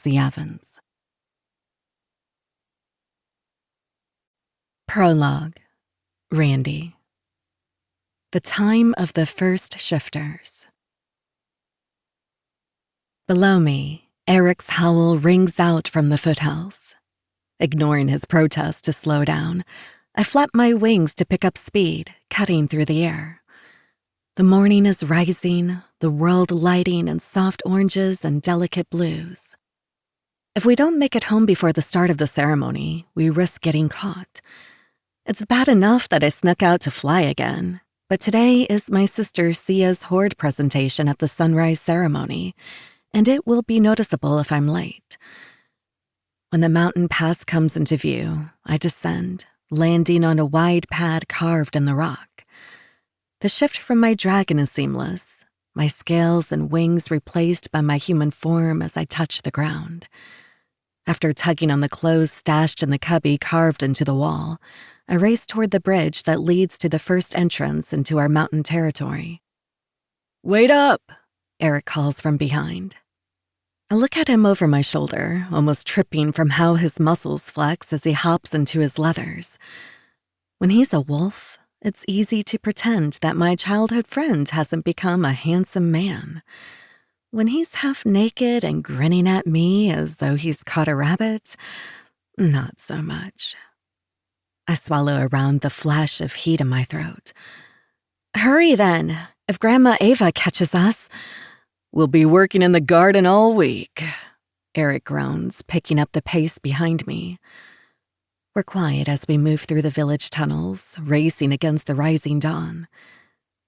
Lexi Evans. Prologue. Randy. The time of the first shifters. Below me, Eric's howl rings out from the foothills. Ignoring his protest to slow down, I flap my wings to pick up speed, cutting through the air. The morning is rising, the world lighting in soft oranges and delicate blues. If we don't make it home before the start of the ceremony, we risk getting caught. It's bad enough that I snuck out to fly again, but today is my sister Sia's horde presentation at the sunrise ceremony, and it will be noticeable if I'm late. When the mountain pass comes into view, I descend, landing on a wide pad carved in the rock. The shift from my dragon is seamless, my scales and wings replaced by my human form as I touch the ground. After tugging on the clothes stashed in the cubby carved into the wall, I race toward the bridge that leads to the first entrance into our mountain territory. "Wait up!" Eric calls from behind. I look at him over my shoulder, almost tripping from how his muscles flex as he hops into his leathers. When he's a wolf, it's easy to pretend that my childhood friend hasn't become a handsome man. When he's half naked and grinning at me as though he's caught a rabbit, not so much. I swallow around the flash of heat in my throat. "Hurry then, if Grandma Ava catches us." "We'll be working in the garden all week," Eric groans, picking up the pace behind me. We're quiet as we move through the village tunnels, racing against the rising dawn.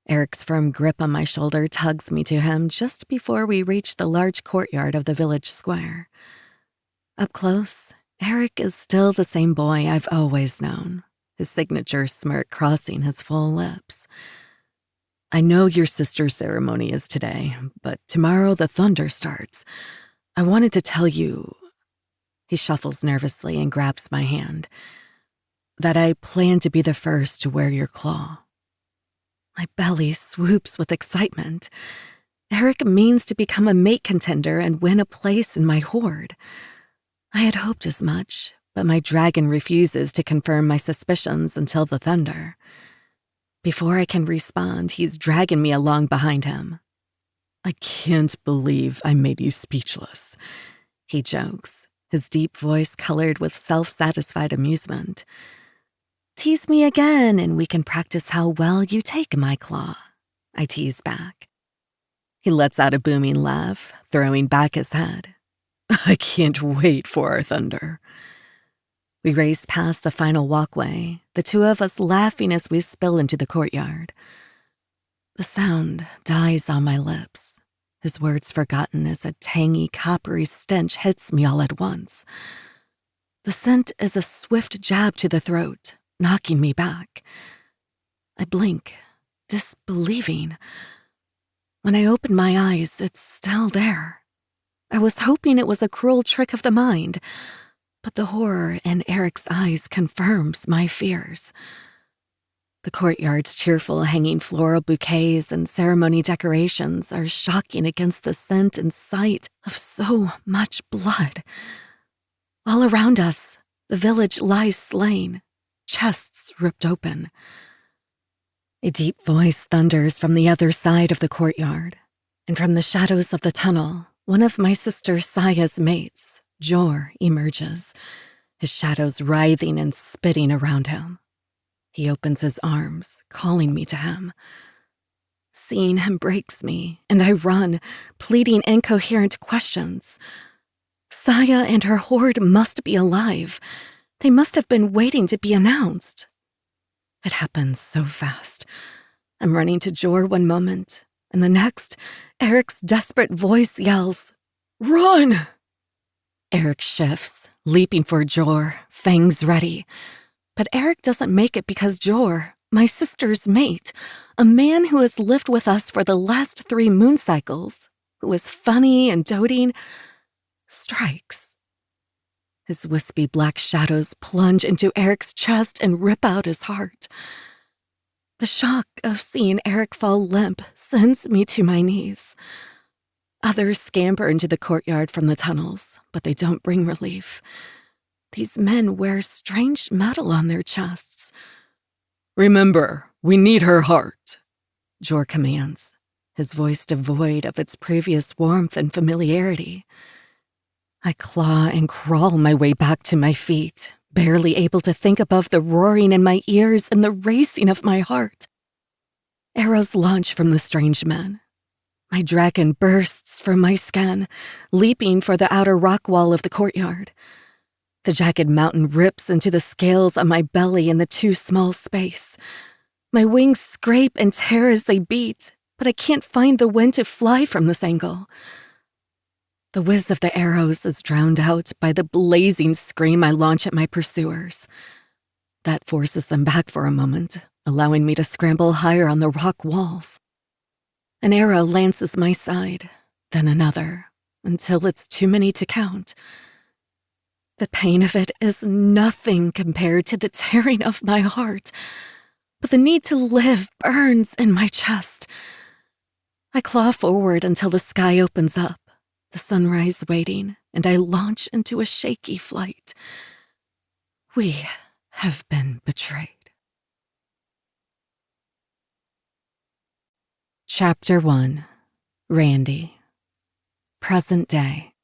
Eric's firm grip on my shoulder tugs me to him just before we reach the large courtyard of the village square. Up close, Eric is still the same boy I've always known, his signature smirk crossing his full lips. "I know your sister's ceremony is today, but tomorrow the thunder starts. I wanted to tell you," he shuffles nervously and grabs my hand, "that I plan to be the first to wear your claw." My belly swoops with excitement. Eric means to become a mate contender and win a place in my horde. I had hoped as much, but my dragon refuses to confirm my suspicions until the thunder. Before I can respond, he's dragging me along behind him. "I can't believe I made you speechless," he jokes, his deep voice colored with self-satisfied amusement. "Tease me again and we can practice how well you take my claw," I tease back. He lets out a booming laugh, throwing back his head. "I can't wait for our thunder." We race past the final walkway, the two of us laughing as we spill into the courtyard. The sound dies on my lips, his words forgotten as a tangy, coppery stench hits me all at once. The scent is a swift jab to the throat, knocking me back. I blink, disbelieving. When I open my eyes, it's still there. I was hoping it was a cruel trick of the mind, but the horror in Eric's eyes confirms my fears. The courtyard's cheerful hanging floral bouquets and ceremony decorations are shocking against the scent and sight of so much blood. All around us, the village lies slain, chests ripped open. A deep voice thunders from the other side of the courtyard, and from the shadows of the tunnel, one of my sister Saya's mates, Jor, emerges, his shadows writhing and spitting around him. He opens his arms, calling me to him. Seeing him breaks me, and I run, pleading incoherent questions. Saya and her horde must be alive. They must have been waiting to be announced. It happens so fast. I'm running to Jor one moment, and the next, Eric's desperate voice yells, "Run!" Eric shifts, leaping for Jor, fangs ready. But Eric doesn't make it because Jor, my sister's mate, a man who has lived with us for the last 3 moon cycles, who is funny and doting, strikes. His wispy black shadows plunge into Eric's chest and rip out his heart. The shock of seeing Eric fall limp sends me to my knees. Others scamper into the courtyard from the tunnels, but they don't bring relief. These men wear strange metal on their chests. "Remember, we need her heart," Jor commands, his voice devoid of its previous warmth and familiarity. I claw and crawl my way back to my feet, barely able to think above the roaring in my ears and the racing of my heart. Arrows launch from the strange men. My dragon bursts from my skin, leaping for the outer rock wall of the courtyard. The jagged mountain rips into the scales on my belly in the too small space. My wings scrape and tear as they beat, but I can't find the wind to fly from this angle. The whiz of the arrows is drowned out by the blazing scream I launch at my pursuers. That forces them back for a moment, allowing me to scramble higher on the rock walls. An arrow lances my side, then another, until it's too many to count. The pain of it is nothing compared to the tearing of my heart, but the need to live burns in my chest. I claw forward until the sky opens up, the sunrise waiting, and I launch into a shaky flight. We have been betrayed. Chapter 1. Randy. Present day.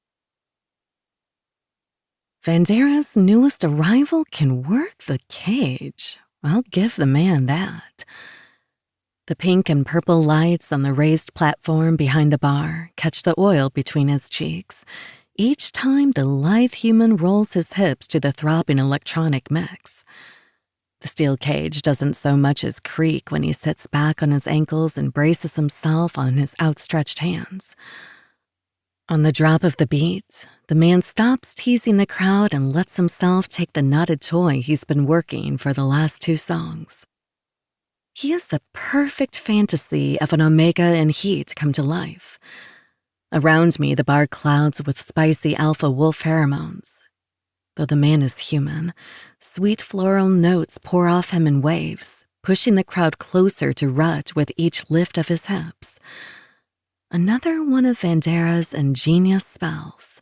Vandera's newest arrival can work the cage. I'll give the man that. The pink and purple lights on the raised platform behind the bar catch the oil between his cheeks, each time the lithe human rolls his hips to the throbbing electronic mix. The steel cage doesn't so much as creak when he sits back on his ankles and braces himself on his outstretched hands. On the drop of the beat, the man stops teasing the crowd and lets himself take the knotted toy he's been working for the last 2 songs. He is the perfect fantasy of an omega in heat come to life. Around me, the bar clouds with spicy alpha wolf pheromones. Though the man is human, sweet floral notes pour off him in waves, pushing the crowd closer to rut with each lift of his hips. Another one of Vandera's ingenious spells.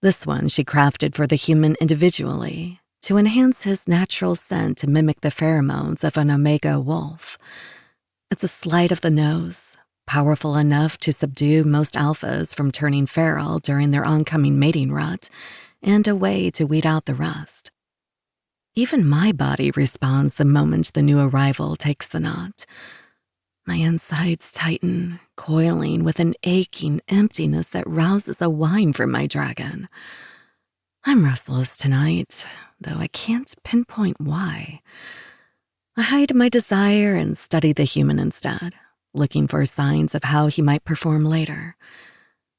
This one she crafted for the human individually, to enhance his natural scent to mimic the pheromones of an omega wolf. It's a sleight of the nose, powerful enough to subdue most alphas from turning feral during their oncoming mating rut, and a way to weed out the rest. Even my body responds the moment the new arrival takes the knot. My insides tighten, coiling with an aching emptiness that rouses a whine from my dragon. I'm restless tonight, though I can't pinpoint why. I hide my desire and study the human instead, looking for signs of how he might perform later.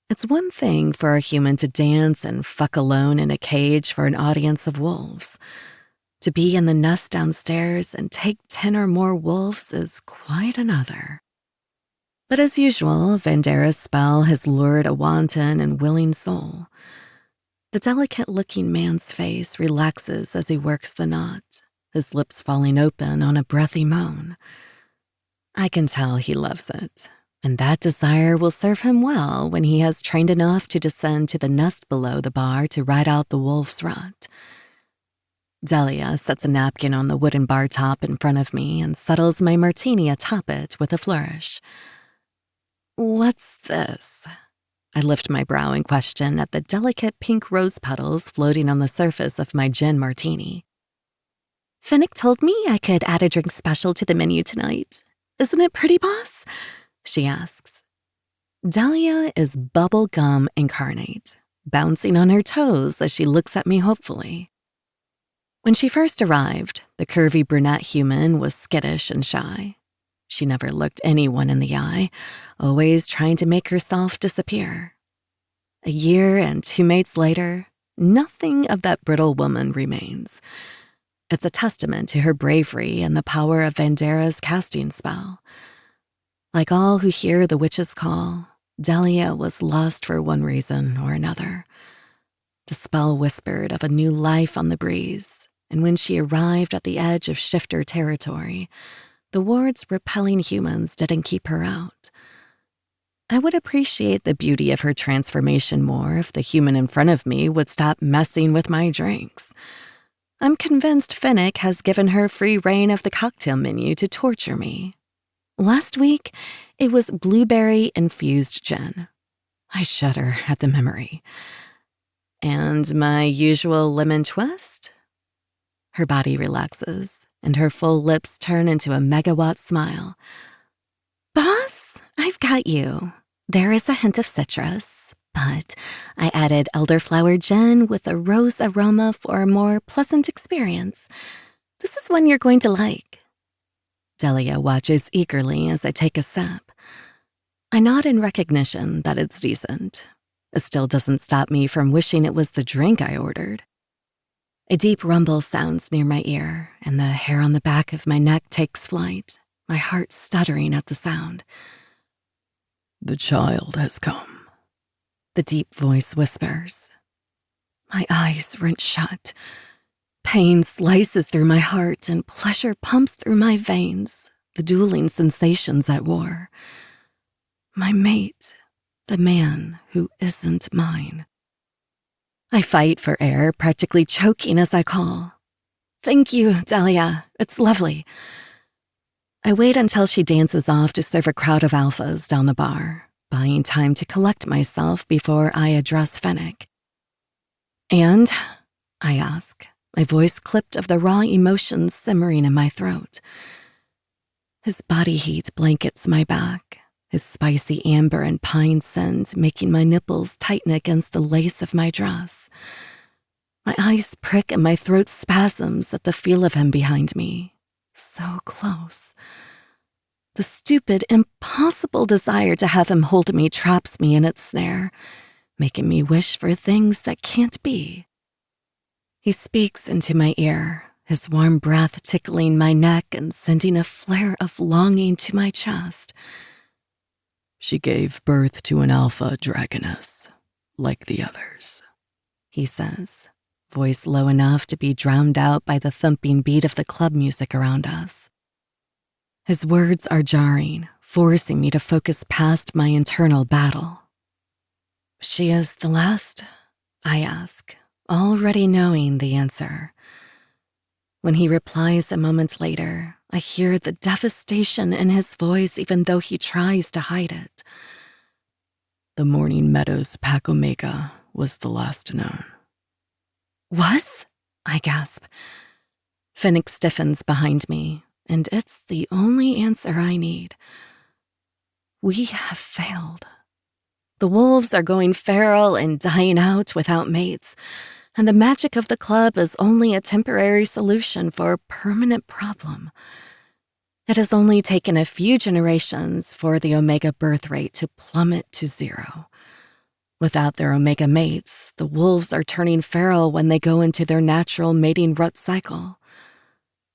It's one thing for a human to dance and fuck alone in a cage for an audience of wolves. To be in the nest downstairs and take 10 or more wolves is quite another. But as usual, Vandera's spell has lured a wanton and willing soul. The delicate-looking man's face relaxes as he works the knot, his lips falling open on a breathy moan. I can tell he loves it, and that desire will serve him well when he has trained enough to descend to the nest below the bar to ride out the wolf's rut. Delia sets a napkin on the wooden bar top in front of me and settles my martini atop it with a flourish. "What's this?" I lift my brow in question at the delicate pink rose petals floating on the surface of my gin martini. "Finnick told me I could add a drink special to the menu tonight. Isn't it pretty, boss?" she asks. Delia is bubble gum incarnate, bouncing on her toes as she looks at me hopefully. When she first arrived, the curvy brunette human was skittish and shy. She never looked anyone in the eye, always trying to make herself disappear. A year and 2 mates later, nothing of that brittle woman remains. It's a testament to her bravery and the power of Vandera's casting spell. Like all who hear the witch's call, Delia was lost for one reason or another. The spell whispered of a new life on the breeze, and when she arrived at the edge of shifter territory, the ward's repelling humans didn't keep her out. I would appreciate the beauty of her transformation more if the human in front of me would stop messing with my drinks. I'm convinced Finnick has given her free reign of the cocktail menu to torture me. Last week, it was blueberry-infused gin. I shudder at the memory. And my usual lemon twist? Her body relaxes, and her full lips turn into a megawatt smile. Boss, I've got you. There is a hint of citrus, but I added elderflower gin with a rose aroma for a more pleasant experience. This is one you're going to like. Delia watches eagerly as I take a sip. I nod in recognition that it's decent. It still doesn't stop me from wishing it was the drink I ordered. A deep rumble sounds near my ear, and the hair on the back of my neck takes flight, my heart stuttering at the sound. The child has come, the deep voice whispers. My eyes wrench shut. Pain slices through my heart and pleasure pumps through my veins, the dueling sensations at war. My mate, the man who isn't mine. I fight for air, practically choking as I call. Thank you, Delia. It's lovely. I wait until she dances off to serve a crowd of alphas down the bar, buying time to collect myself before I address Finnick. And, I ask, my voice clipped of the raw emotions simmering in my throat. His body heat blankets my back, his spicy amber and pine scent making my nipples tighten against the lace of my dress. My eyes prick and my throat spasms at the feel of him behind me. So close. The stupid, impossible desire to have him hold me traps me in its snare, making me wish for things that can't be. He speaks into my ear, his warm breath tickling my neck and sending a flare of longing to my chest. She gave birth to an alpha dragoness, like the others, he says, voice low enough to be drowned out by the thumping beat of the club music around us. His words are jarring, forcing me to focus past my internal battle. She is the last? I ask, already knowing the answer. When he replies a moment later, I hear the devastation in his voice even though he tries to hide it. The Morning Meadows Pack Omega was the last known. Was? I gasp. Finnick stiffens behind me, and it's the only answer I need. We have failed. The wolves are going feral and dying out without mates, and the magic of the club is only a temporary solution for a permanent problem. It has only taken a few generations for the Omega birth rate to plummet to 0. Without their Omega mates, the wolves are turning feral when they go into their natural mating rut cycle.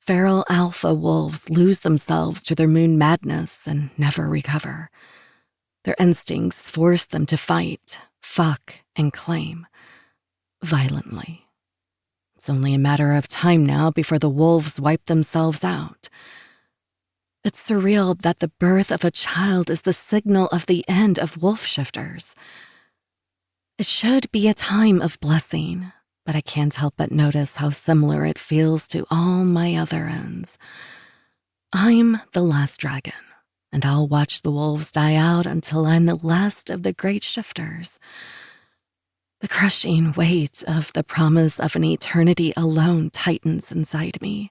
Feral alpha wolves lose themselves to their moon madness and never recover. Their instincts force them to fight, fuck, and claim. Violently. It's only a matter of time now before the wolves wipe themselves out. It's surreal that the birth of a child is the signal of the end of wolf shifters. It should be a time of blessing, but I can't help but notice how similar it feels to all my other ends. I'm the last dragon, and I'll watch the wolves die out until I'm the last of the great shifters. The crushing weight of the promise of an eternity alone tightens inside me.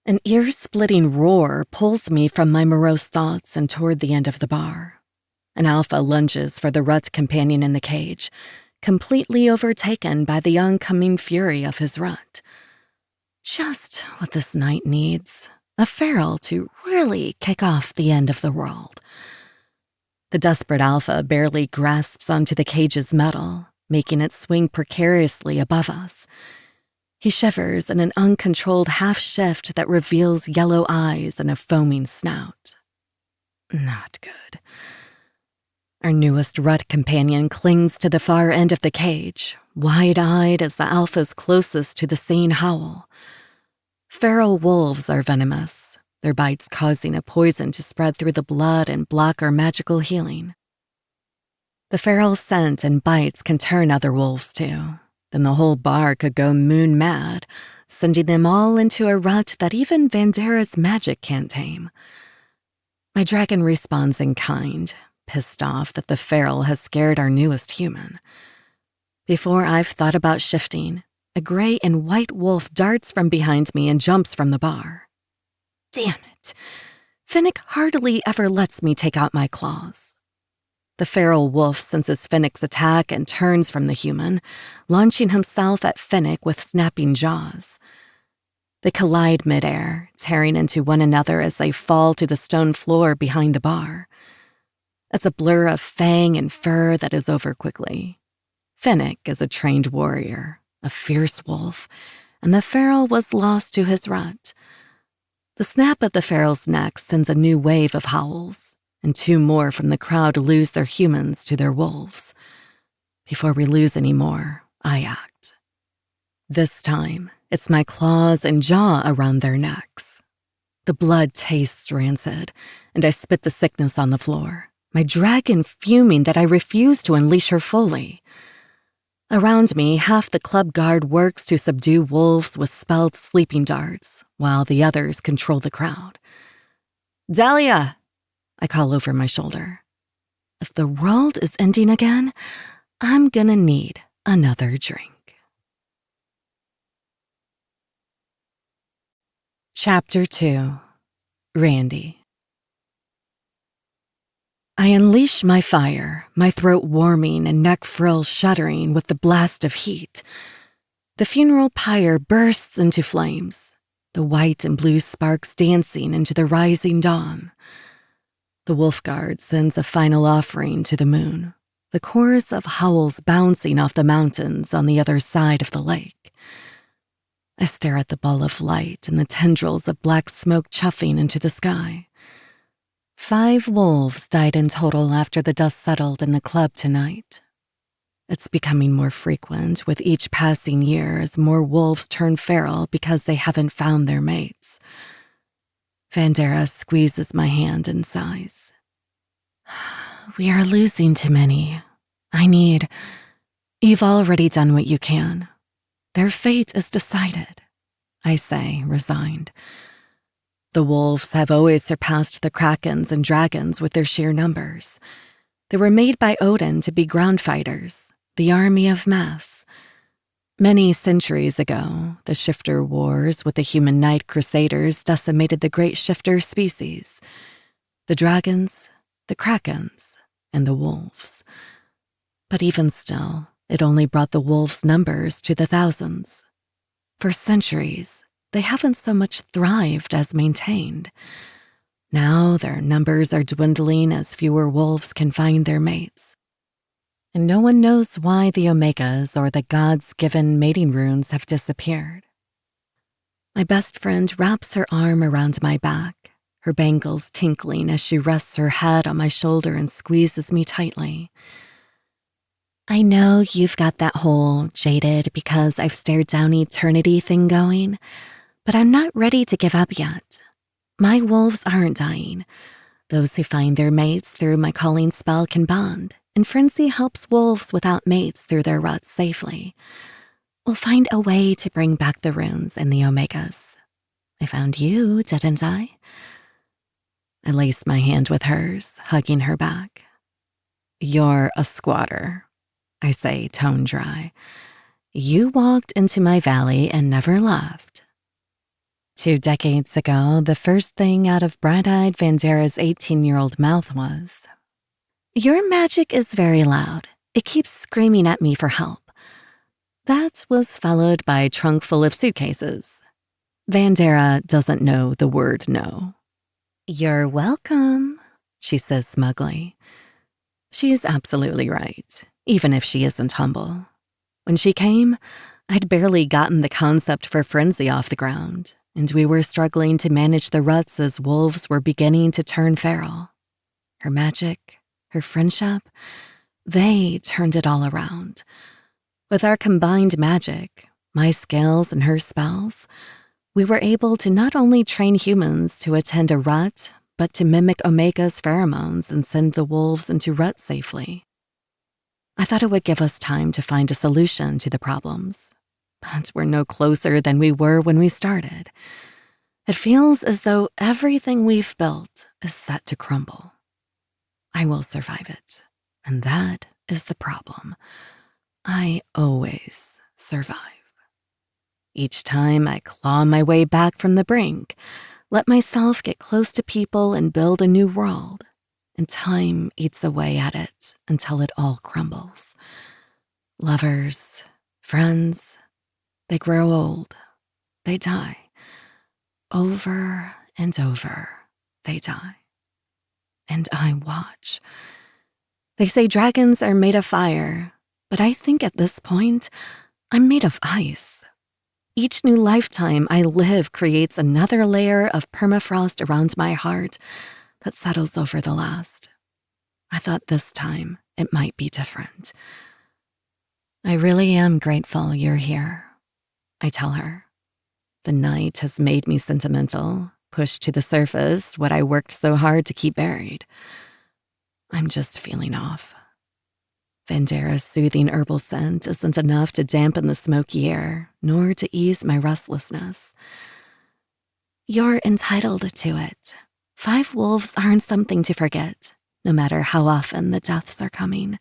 An ear-splitting roar pulls me from my morose thoughts and toward the end of the bar. An alpha lunges for the rut companion in the cage, completely overtaken by the oncoming fury of his rut. Just what this night needs, a feral to really kick off the end of the world. The desperate alpha barely grasps onto the cage's metal, making it swing precariously above us. He shivers in an uncontrolled half-shift that reveals yellow eyes and a foaming snout. Not good. Our newest rut companion clings to the far end of the cage, wide-eyed as the alphas closest to the scene howl. Feral wolves are venomous, their bites causing a poison to spread through the blood and block our magical healing. The feral scent and bites can turn other wolves too. Then the whole bar could go moon mad, sending them all into a rut that even Vandera's magic can't tame. My dragon responds in kind, pissed off that the feral has scared our newest human. Before I've thought about shifting, a gray and white wolf darts from behind me and jumps from the bar. Damn it! Finnick hardly ever lets me take out my claws. The feral wolf senses Finnick's attack and turns from the human, launching himself at Finnick with snapping jaws. They collide midair, tearing into one another as they fall to the stone floor behind the bar. It's a blur of fang and fur that is over quickly. Finnick is a trained warrior, a fierce wolf, and the feral was lost to his rut. The snap of the feral's neck sends a new wave of howls, and two more from the crowd lose their humans to their wolves. Before we lose any more, I act. This time, it's my claws and jaw around their necks. The blood tastes rancid, and I spit the sickness on the floor, my dragon fuming that I refuse to unleash her fully. Around me, half the club guard works to subdue wolves with spelled sleeping darts, while the others control the crowd. Dahlia! I call over my shoulder. If the world is ending again, I'm gonna need another drink. Chapter 2. Randy. I unleash my fire, my throat warming and neck frills shuddering with the blast of heat. The funeral pyre bursts into flames, the white and blue sparks dancing into the rising dawn. The wolf guard sends a final offering to the moon, the chorus of howls bouncing off the mountains on the other side of the lake. I stare at the ball of light and the tendrils of black smoke chuffing into the sky. 5 wolves died in total after the dust settled in the club tonight. It's becoming more frequent with each passing year as more wolves turn feral because they haven't found their mates. Vandera squeezes my hand and sighs. We are losing too many. You've already done what you can. Their fate is decided, I say, resigned. The wolves have always surpassed the krakens and dragons with their sheer numbers. They were made by Odin to be ground fighters, the army of mass. Many centuries ago, the shifter wars with the human knight crusaders decimated the great shifter species, the dragons, the krakens, and the wolves. But even still, it only brought the wolves' numbers to the thousands. For centuries, they haven't so much thrived as maintained. Now their numbers are dwindling as fewer wolves can find their mates. And no one knows why the Omegas or the gods-given mating runes have disappeared. My best friend wraps her arm around my back, her bangles tinkling as she rests her head on my shoulder and squeezes me tightly. I know you've got that whole jaded because I've stared down eternity thing going, but I'm not ready to give up yet. My wolves aren't dying. Those who find their mates through my calling spell can bond, and Frenzy helps wolves without mates through their ruts safely. We'll find a way to bring back the runes and the Omegas. I found you, didn't I? I laced my hand with hers, hugging her back. You're a squatter, I say, tone dry. You walked into my valley and never left. 2 decades ago, the first thing out of bright-eyed Vandera's 18-year-old mouth was, "Your magic is very loud. It keeps screaming at me for help." That was followed by a trunk full of suitcases. Vandera doesn't know the word no. "You're welcome," she says smugly. She's absolutely right, even if she isn't humble. When she came, I'd barely gotten the concept for Frenzy off the ground, and we were struggling to manage the ruts as wolves were beginning to turn feral. Her magic, her friendship, they turned it all around. With our combined magic, my skills and her spells, we were able to not only train humans to attend a rut, but to mimic Omega's pheromones and send the wolves into rut safely. I thought it would give us time to find a solution to the problems, but we're no closer than we were when we started. It feels as though everything we've built is set to crumble. I will survive it, and that is the problem. I always survive. Each time I claw my way back from the brink, let myself get close to people and build a new world, and time eats away at it until it all crumbles. Lovers, friends, they grow old, they die. Over and over, they die. And I watch. They say dragons are made of fire, but I think at this point, I'm made of ice. Each new lifetime I live creates another layer of permafrost around my heart that settles over the last. I thought this time it might be different. I really am grateful you're here, I tell her. The night has made me sentimental, pushed to the surface what I worked so hard to keep buried. I'm just feeling off. Vandera's soothing herbal scent isn't enough to dampen the smoky air, nor to ease my restlessness. You're entitled to it. 5 wolves aren't something to forget, no matter how often the deaths are coming.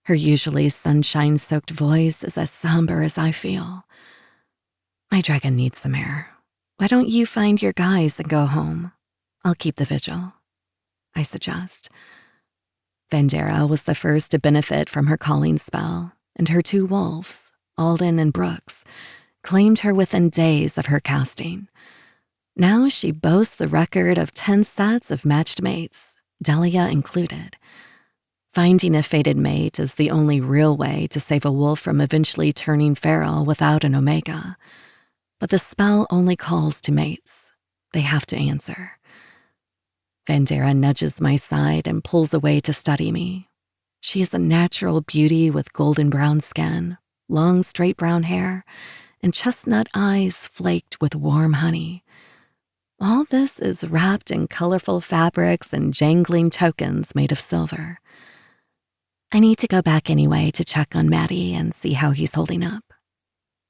Her usually sunshine-soaked voice is as somber as I feel. My dragon needs some air. Why don't you find your guys and go home? I'll keep the vigil, I suggest. Vandera was the first to benefit from her calling spell, and her 2 wolves, Alden and Brooks, claimed her within days of her casting. Now she boasts a record of 10 sets of matched mates, Delia included. Finding a fated mate is the only real way to save a wolf from eventually turning feral without an Omega. But the spell only calls to mates. They have to answer. Vandera nudges my side and pulls away to study me. She is a natural beauty with golden brown skin, long straight brown hair, and chestnut eyes flaked with warm honey. All this is wrapped in colorful fabrics and jangling tokens made of silver. I need to go back anyway to check on Maddie and see how he's holding up.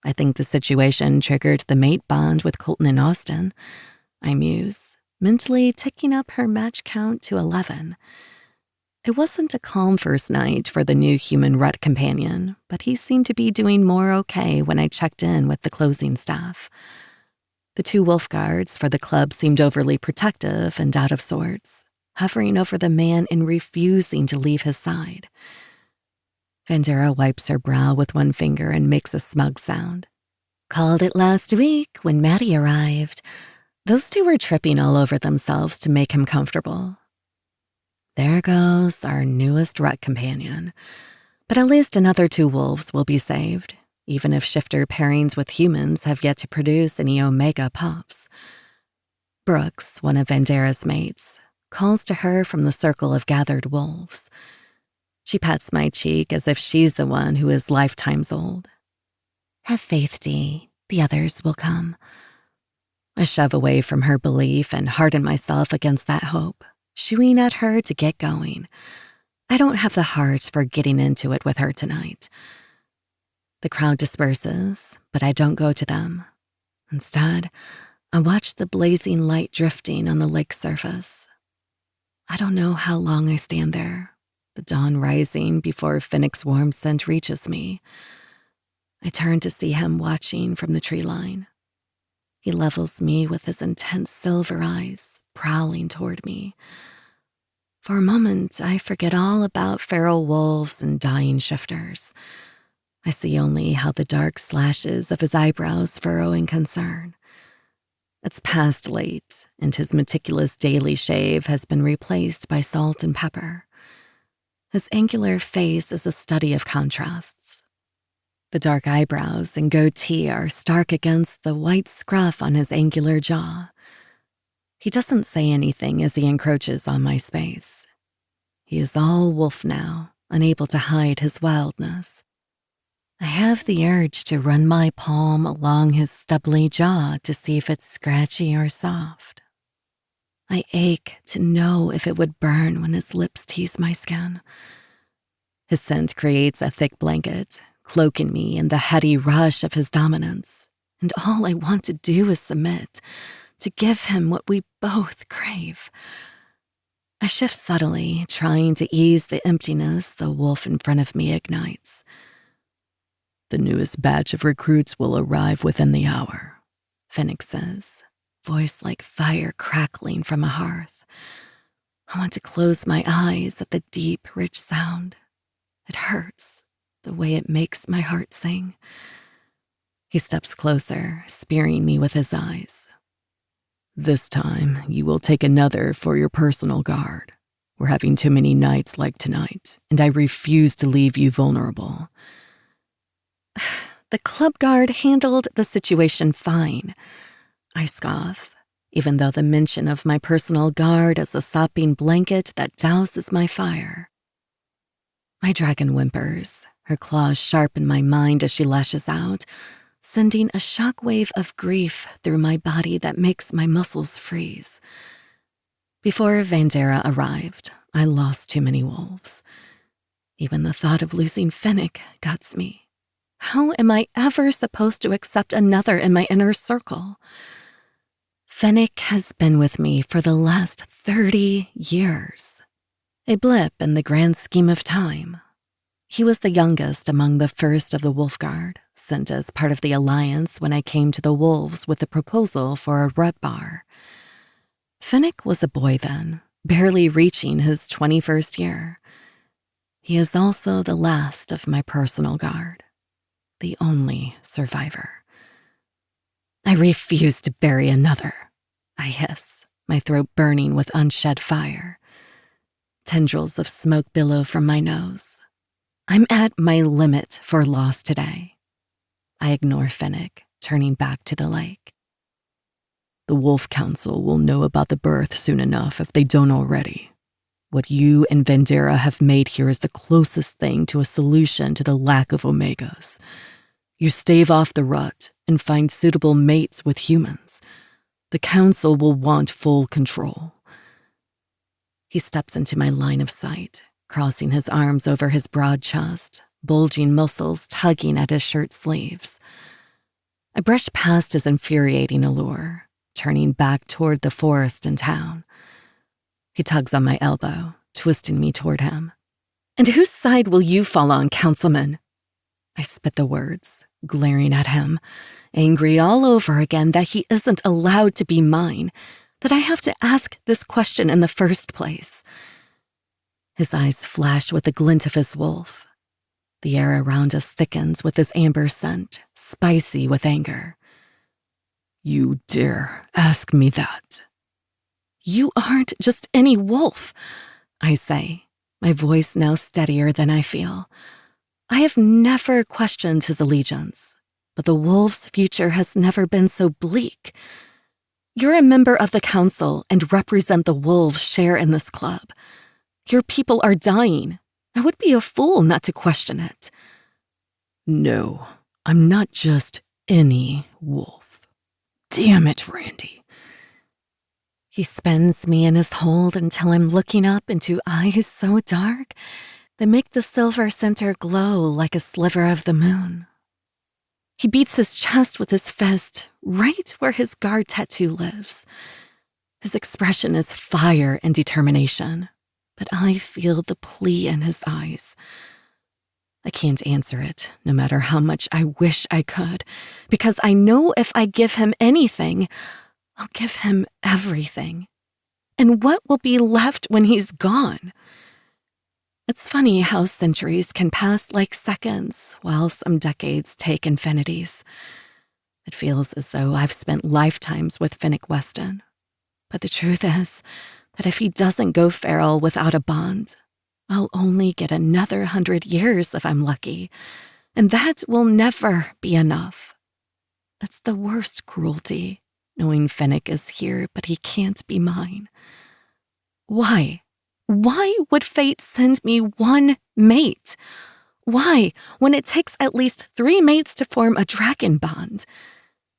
I think the situation triggered the mate bond with Colton and Austin, I muse, mentally ticking up her match count to 11. It wasn't a calm first night for the new human rut companion, but he seemed to be doing more okay when I checked in with the closing staff. The 2 wolf guards for the club seemed overly protective and out of sorts, hovering over the man and refusing to leave his side. Vandera wipes her brow with one finger and makes a smug sound. Called it last week when Maddie arrived. Those 2 were tripping all over themselves to make him comfortable. There goes our newest rut companion. But at least another 2 wolves will be saved, even if shifter pairings with humans have yet to produce any Omega pups. Brooks, one of Vandera's mates, calls to her from the circle of gathered wolves. She pats my cheek as if she's the one who is lifetimes old. Have faith, Dee. The others will come. I shove away from her belief and harden myself against that hope, shooing at her to get going. I don't have the heart for getting into it with her tonight. The crowd disperses, but I don't go to them. Instead, I watch the blazing light drifting on the lake's surface. I don't know how long I stand there, the dawn rising before Finnick's warm scent reaches me. I turn to see him watching from the tree line. He levels me with his intense silver eyes, prowling toward me. For a moment, I forget all about feral wolves and dying shifters. I see only how the dark slashes of his eyebrows furrow in concern. It's past late, and his meticulous daily shave has been replaced by salt and pepper. His angular face is a study of contrasts. The dark eyebrows and goatee are stark against the white scruff on his angular jaw. He doesn't say anything as he encroaches on my space. He is all wolf now, unable to hide his wildness. I have the urge to run my palm along his stubbly jaw to see if it's scratchy or soft. I ache to know if it would burn when his lips tease my skin. His scent creates a thick blanket, cloaking me in the heady rush of his dominance, and all I want to do is submit, to give him what we both crave. I shift subtly, trying to ease the emptiness the wolf in front of me ignites. The newest batch of recruits will arrive within the hour, Phoenix says, voice like fire crackling from a hearth. I want to close my eyes at the deep, rich sound. It hurts, the way it makes my heart sing. He steps closer, spearing me with his eyes. This time, you will take another for your personal guard. We're having too many nights like tonight, and I refuse to leave you vulnerable. The club guard handled the situation fine. I scoff, even though the mention of my personal guard is a sopping blanket that douses my fire. My dragon whimpers, her claws sharp in my mind as she lashes out, sending a shockwave of grief through my body that makes my muscles freeze. Before Vandera arrived, I lost too many wolves. Even the thought of losing Finnick guts me. How am I ever supposed to accept another in my inner circle? Finnick has been with me for the last 30 years. A blip in the grand scheme of time. He was the youngest among the first of the Wolf Guard, sent as part of the alliance when I came to the wolves with a proposal for a rut bar. Finnick was a boy then, barely reaching his 21st year. He is also the last of my personal guard, the only survivor. I refuse to bury another, I hiss, my throat burning with unshed fire. Tendrils of smoke billow from my nose. I'm at my limit for loss today. I ignore Finnick, turning back to the lake. The Wolf Council will know about the birth soon enough if they don't already. What you and Vandera have made here is the closest thing to a solution to the lack of omegas. You stave off the rut and find suitable mates with humans. The Council will want full control. He steps into my line of sight, crossing his arms over his broad chest, bulging muscles tugging at his shirt sleeves. I brush past his infuriating allure, turning back toward the forest and town. He tugs on my elbow, twisting me toward him. And whose side will you fall on, Councilman? I spit the words, glaring at him, angry all over again that he isn't allowed to be mine, that I have to ask this question in the first place. His eyes flash with the glint of his wolf. The air around us thickens with his amber scent, spicy with anger. You dare ask me that? You aren't just any wolf, I say, my voice now steadier than I feel. I have never questioned his allegiance, but the wolf's future has never been so bleak. You're a member of the council and represent the wolves' share in this club. Your people are dying. I would be a fool not to question it. No, I'm not just any wolf. Damn it, Randy. He spins me in his hold until I'm looking up into eyes so dark they make the silver center glow like a sliver of the moon. He beats his chest with his fist right where his guard tattoo lives. His expression is fire and determination, but I feel the plea in his eyes. I can't answer it, no matter how much I wish I could, because I know if I give him anything, I'll give him everything. And what will be left when he's gone? It's funny how centuries can pass like seconds, while some decades take infinities. It feels as though I've spent lifetimes with Finnick Weston. But the truth is that if he doesn't go feral without a bond, I'll only get another 100 years if I'm lucky, and that will never be enough. It's the worst cruelty, knowing Finnick is here, but he can't be mine. Why? Why would fate send me one mate? Why, when it takes at least 3 mates to form a dragon bond?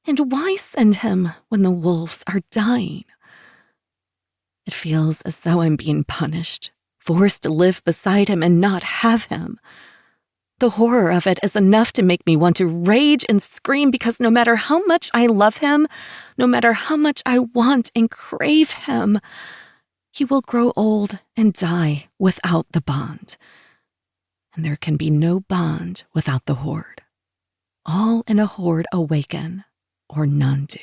And why send him when the wolves are dying? It feels as though I'm being punished, forced to live beside him and not have him. The horror of it is enough to make me want to rage and scream because no matter how much I love him, no matter how much I want and crave him, he will grow old and die without the bond. And there can be no bond without the horde. All in a horde awaken, or none do.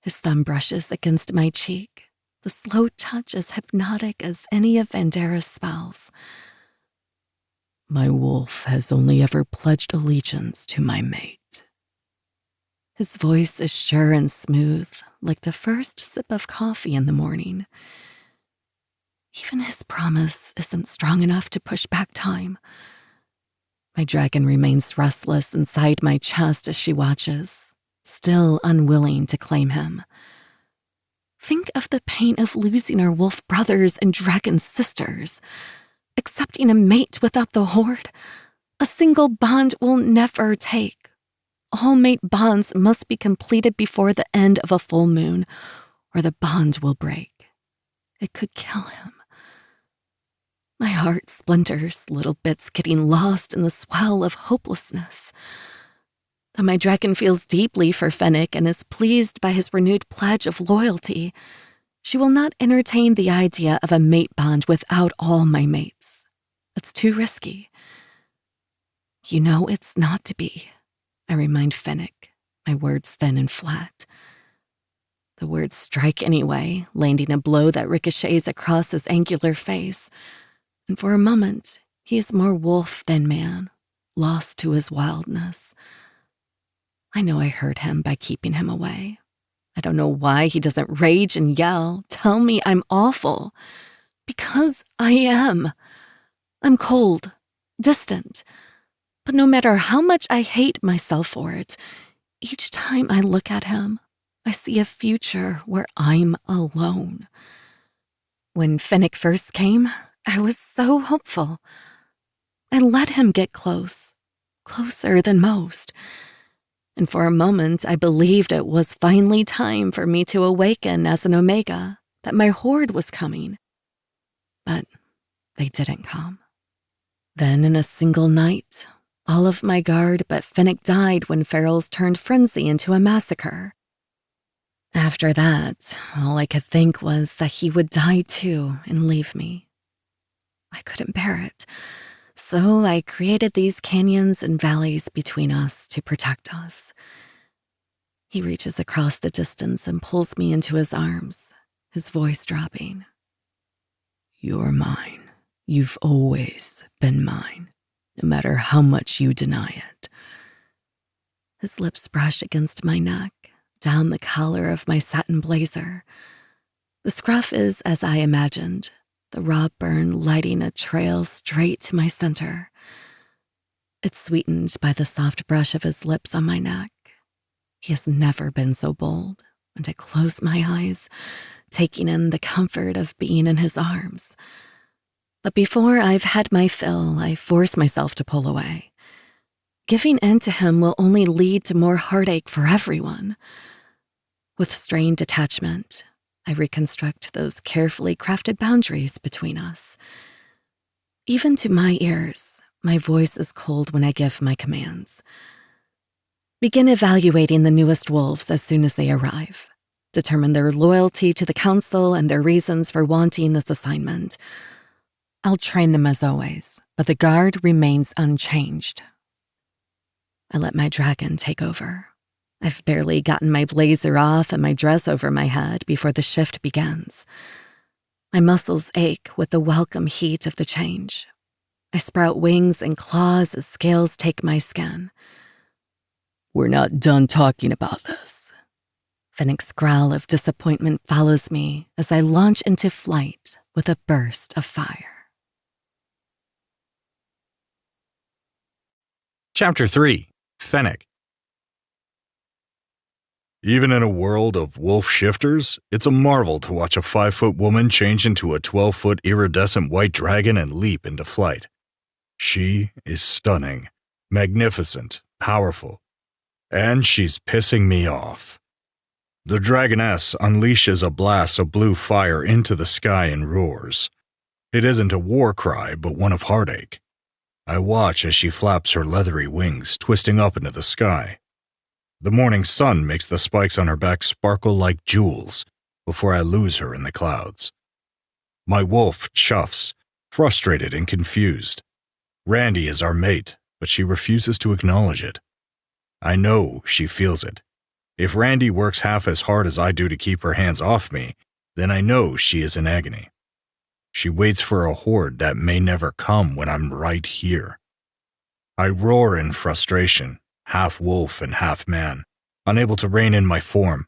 His thumb brushes against my cheek, the slow touch as hypnotic as any of Vandera's spells. My wolf has only ever pledged allegiance to my mate. His voice is sure and smooth, like the first sip of coffee in the morning. Even his promise isn't strong enough to push back time. My dragon remains restless inside my chest as she watches, still unwilling to claim him. Think of the pain of losing our wolf brothers and dragon sisters. Accepting a mate without the horde, a single bond will never take. All mate bonds must be completed before the end of a full moon, or the bond will break. It could kill him. My heart splinters, little bits getting lost in the swell of hopelessness. Though my dragon feels deeply for Fennec and is pleased by his renewed pledge of loyalty, she will not entertain the idea of a mate bond without all my mates. It's too risky. You know it's not to be, I remind Fennec, my words thin and flat. The words strike anyway, landing a blow that ricochets across his angular face. And for a moment, he is more wolf than man, lost to his wildness. I know I hurt him by keeping him away. I don't know why he doesn't rage and yell, tell me I'm awful. Because I am. I'm cold, distant. But no matter how much I hate myself for it, each time I look at him, I see a future where I'm alone. When Fennec first came, I was so hopeful. I let him get close, closer than most. And for a moment, I believed it was finally time for me to awaken as an Omega, that my horde was coming. But they didn't come. Then in a single night, all of my guard but Fennec died when ferals turned frenzy into a massacre. After that, all I could think was that he would die too and leave me. I couldn't bear it. So I created these canyons and valleys between us to protect us. He reaches across the distance and pulls me into his arms, his voice dropping. You're mine. You've always been mine, no matter how much you deny it. His lips brush against my neck, down the collar of my satin blazer. The scruff is as I imagined, the raw burn lighting a trail straight to my center. It's sweetened by the soft brush of his lips on my neck. He has never been so bold, and I close my eyes, taking in the comfort of being in his arms. But before I've had my fill, I force myself to pull away. Giving in to him will only lead to more heartache for everyone. With strained detachment, I reconstruct those carefully crafted boundaries between us. Even to my ears, my voice is cold when I give my commands. Begin evaluating the newest wolves as soon as they arrive. Determine their loyalty to the council and their reasons for wanting this assignment. I'll train them as always, but the guard remains unchanged. I let my dragon take over. I've barely gotten my blazer off and my dress over my head before the shift begins. My muscles ache with the welcome heat of the change. I sprout wings and claws as scales take my skin. We're not done talking about this. Fennec's growl of disappointment follows me as I launch into flight with a burst of fire. Chapter 3. Fennec. Even in a world of wolf shifters, it's a marvel to watch a 5-foot woman change into a 12-foot iridescent white dragon and leap into flight. She is stunning, magnificent, powerful, and she's pissing me off. The dragoness unleashes a blast of blue fire into the sky and roars. It isn't a war cry, but one of heartache. I watch as she flaps her leathery wings, twisting up into the sky. The morning sun makes the spikes on her back sparkle like jewels before I lose her in the clouds. My wolf chuffs, frustrated and confused. Randy is our mate, but she refuses to acknowledge it. I know she feels it. If Randy works half as hard as I do to keep her hands off me, then I know she is in agony. She waits for a horde that may never come when I'm right here. I roar in frustration, half wolf and half man, unable to rein in my form.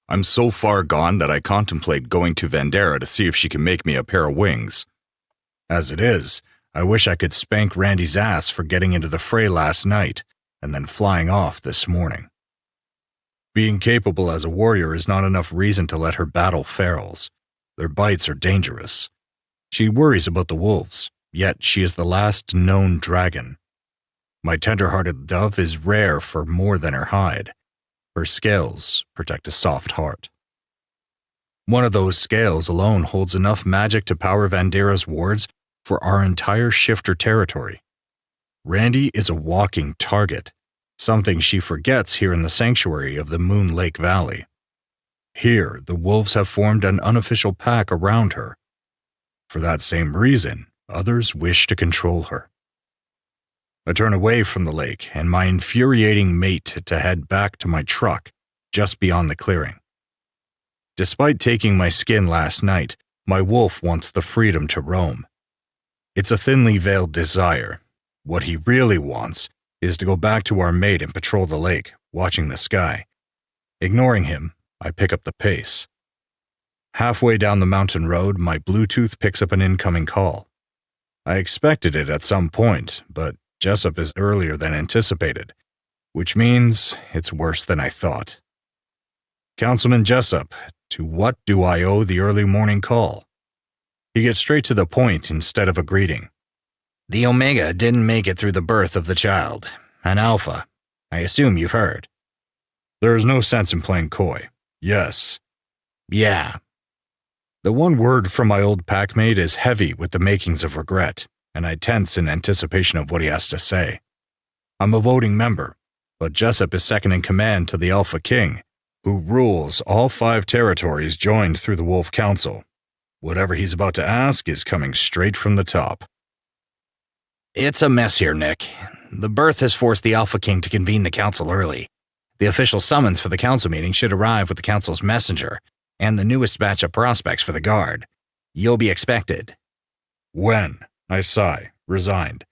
I'm so far gone that I contemplate going to Vandera to see if she can make me a pair of wings. As it is, I wish I could spank Randy's ass for getting into the fray last night and then flying off this morning. Being capable as a warrior is not enough reason to let her battle ferals. Their bites are dangerous. She worries about the wolves, yet she is the last known dragon. My tender-hearted dove is rare for more than her hide. Her scales protect a soft heart. One of those scales alone holds enough magic to power Vandera's wards for our entire shifter territory. Randy is a walking target, something she forgets here in the sanctuary of the Moon Lake Valley. Here, the wolves have formed an unofficial pack around her. For that same reason, others wish to control her. I turn away from the lake and my infuriating mate to head back to my truck just beyond the clearing. Despite taking my skin last night, my wolf wants the freedom to roam. It's a thinly veiled desire. What he really wants is to go back to our mate and patrol the lake, watching the sky. Ignoring him, I pick up the pace. Halfway down the mountain road, my Bluetooth picks up an incoming call. I expected it at some point, but Jessup is earlier than anticipated, which means it's worse than I thought. Councilman Jessup, to what do I owe the early morning call? He gets straight to the point instead of a greeting. The Omega didn't make it through the birth of the child, an Alpha. I assume you've heard. There is no sense in playing coy. Yes. Yeah. The one word from my old packmate is heavy with the makings of regret, and I tense in anticipation of what he has to say. I'm a voting member, but Jessup is second in command to the Alpha King, who rules all 5 territories joined through the Wolf Council. Whatever he's about to ask is coming straight from the top. It's a mess here, Nick. The birth has forced the Alpha King to convene the council early. The official summons for the council meeting should arrive with the council's messenger and the newest batch of prospects for the guard. You'll be expected. When? I sigh, resigned.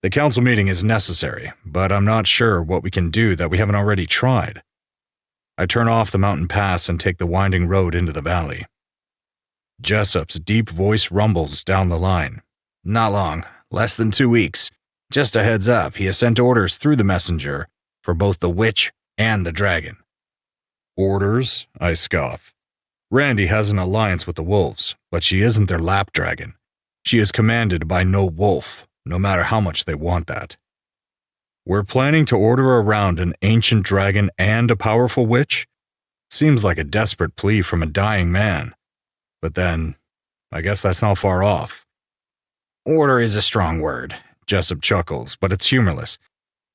The council meeting is necessary, but I'm not sure what we can do that we haven't already tried. I turn off the mountain pass and take the winding road into the valley. Jessup's deep voice rumbles down the line. Not long, less than 2 weeks. Just a heads up, he has sent orders through the messenger for both the witch and the dragon. Orders? I scoff. Randy has an alliance with the wolves, but she isn't their lap dragon. She is commanded by no wolf, no matter how much they want that. We're planning to order around an ancient dragon and a powerful witch? Seems like a desperate plea from a dying man. But then, I guess that's not far off. Order is a strong word, Jessup chuckles, but it's humorless.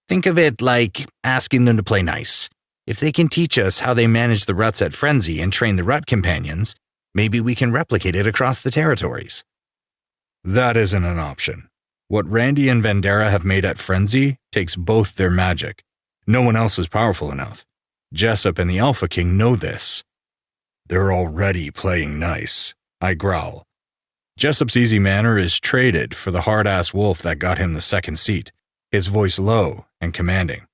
Think of it like asking them to play nice. If they can teach us how they manage the ruts at Frenzy and train the rut companions, maybe we can replicate it across the territories. That isn't an option. What Randy and Vandera have made at Frenzy takes both their magic. No one else is powerful enough. Jessup and the Alpha King know this. They're already playing nice, I growl. Jessup's easy manner is traded for the hard-ass wolf that got him the second seat, his voice low and commanding.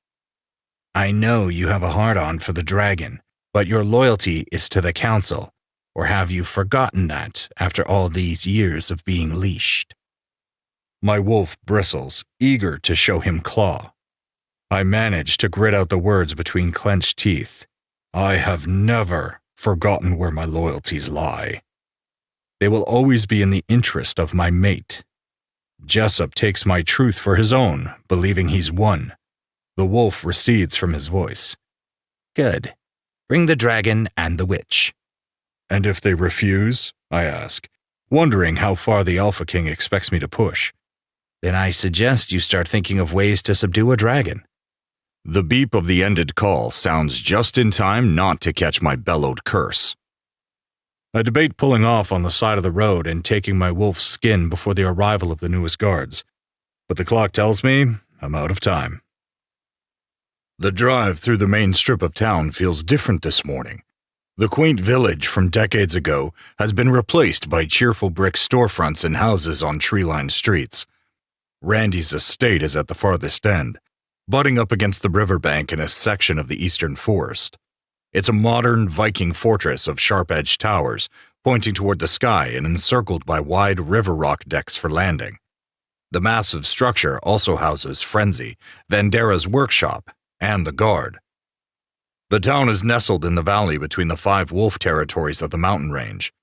I know you have a hard-on for the dragon, but your loyalty is to the council. Or have you forgotten that after all these years of being leashed? My wolf bristles, eager to show him claw. I manage to grit out the words between clenched teeth. I have never forgotten where my loyalties lie. They will always be in the interest of my mate. Jessup takes my truth for his own, believing he's won. The wolf recedes from his voice. Good. Bring the dragon and the witch. And if they refuse? I ask, wondering how far the Alpha King expects me to push. Then I suggest you start thinking of ways to subdue a dragon. The beep of the ended call sounds just in time not to catch my bellowed curse. I debate pulling off on the side of the road and taking my wolf's skin before the arrival of the newest guards, but the clock tells me I'm out of time. The drive through the main strip of town feels different this morning. The quaint village from decades ago has been replaced by cheerful brick storefronts and houses on tree-lined streets. Randy's estate is at the farthest end, butting up against the riverbank in a section of the eastern forest. It's a modern Viking fortress of sharp-edged towers, pointing toward the sky and encircled by wide river rock decks for landing. The massive structure also houses Frenzy, Vandera's workshop, and the guard. The town is nestled in the valley between the 5 wolf territories of the mountain range,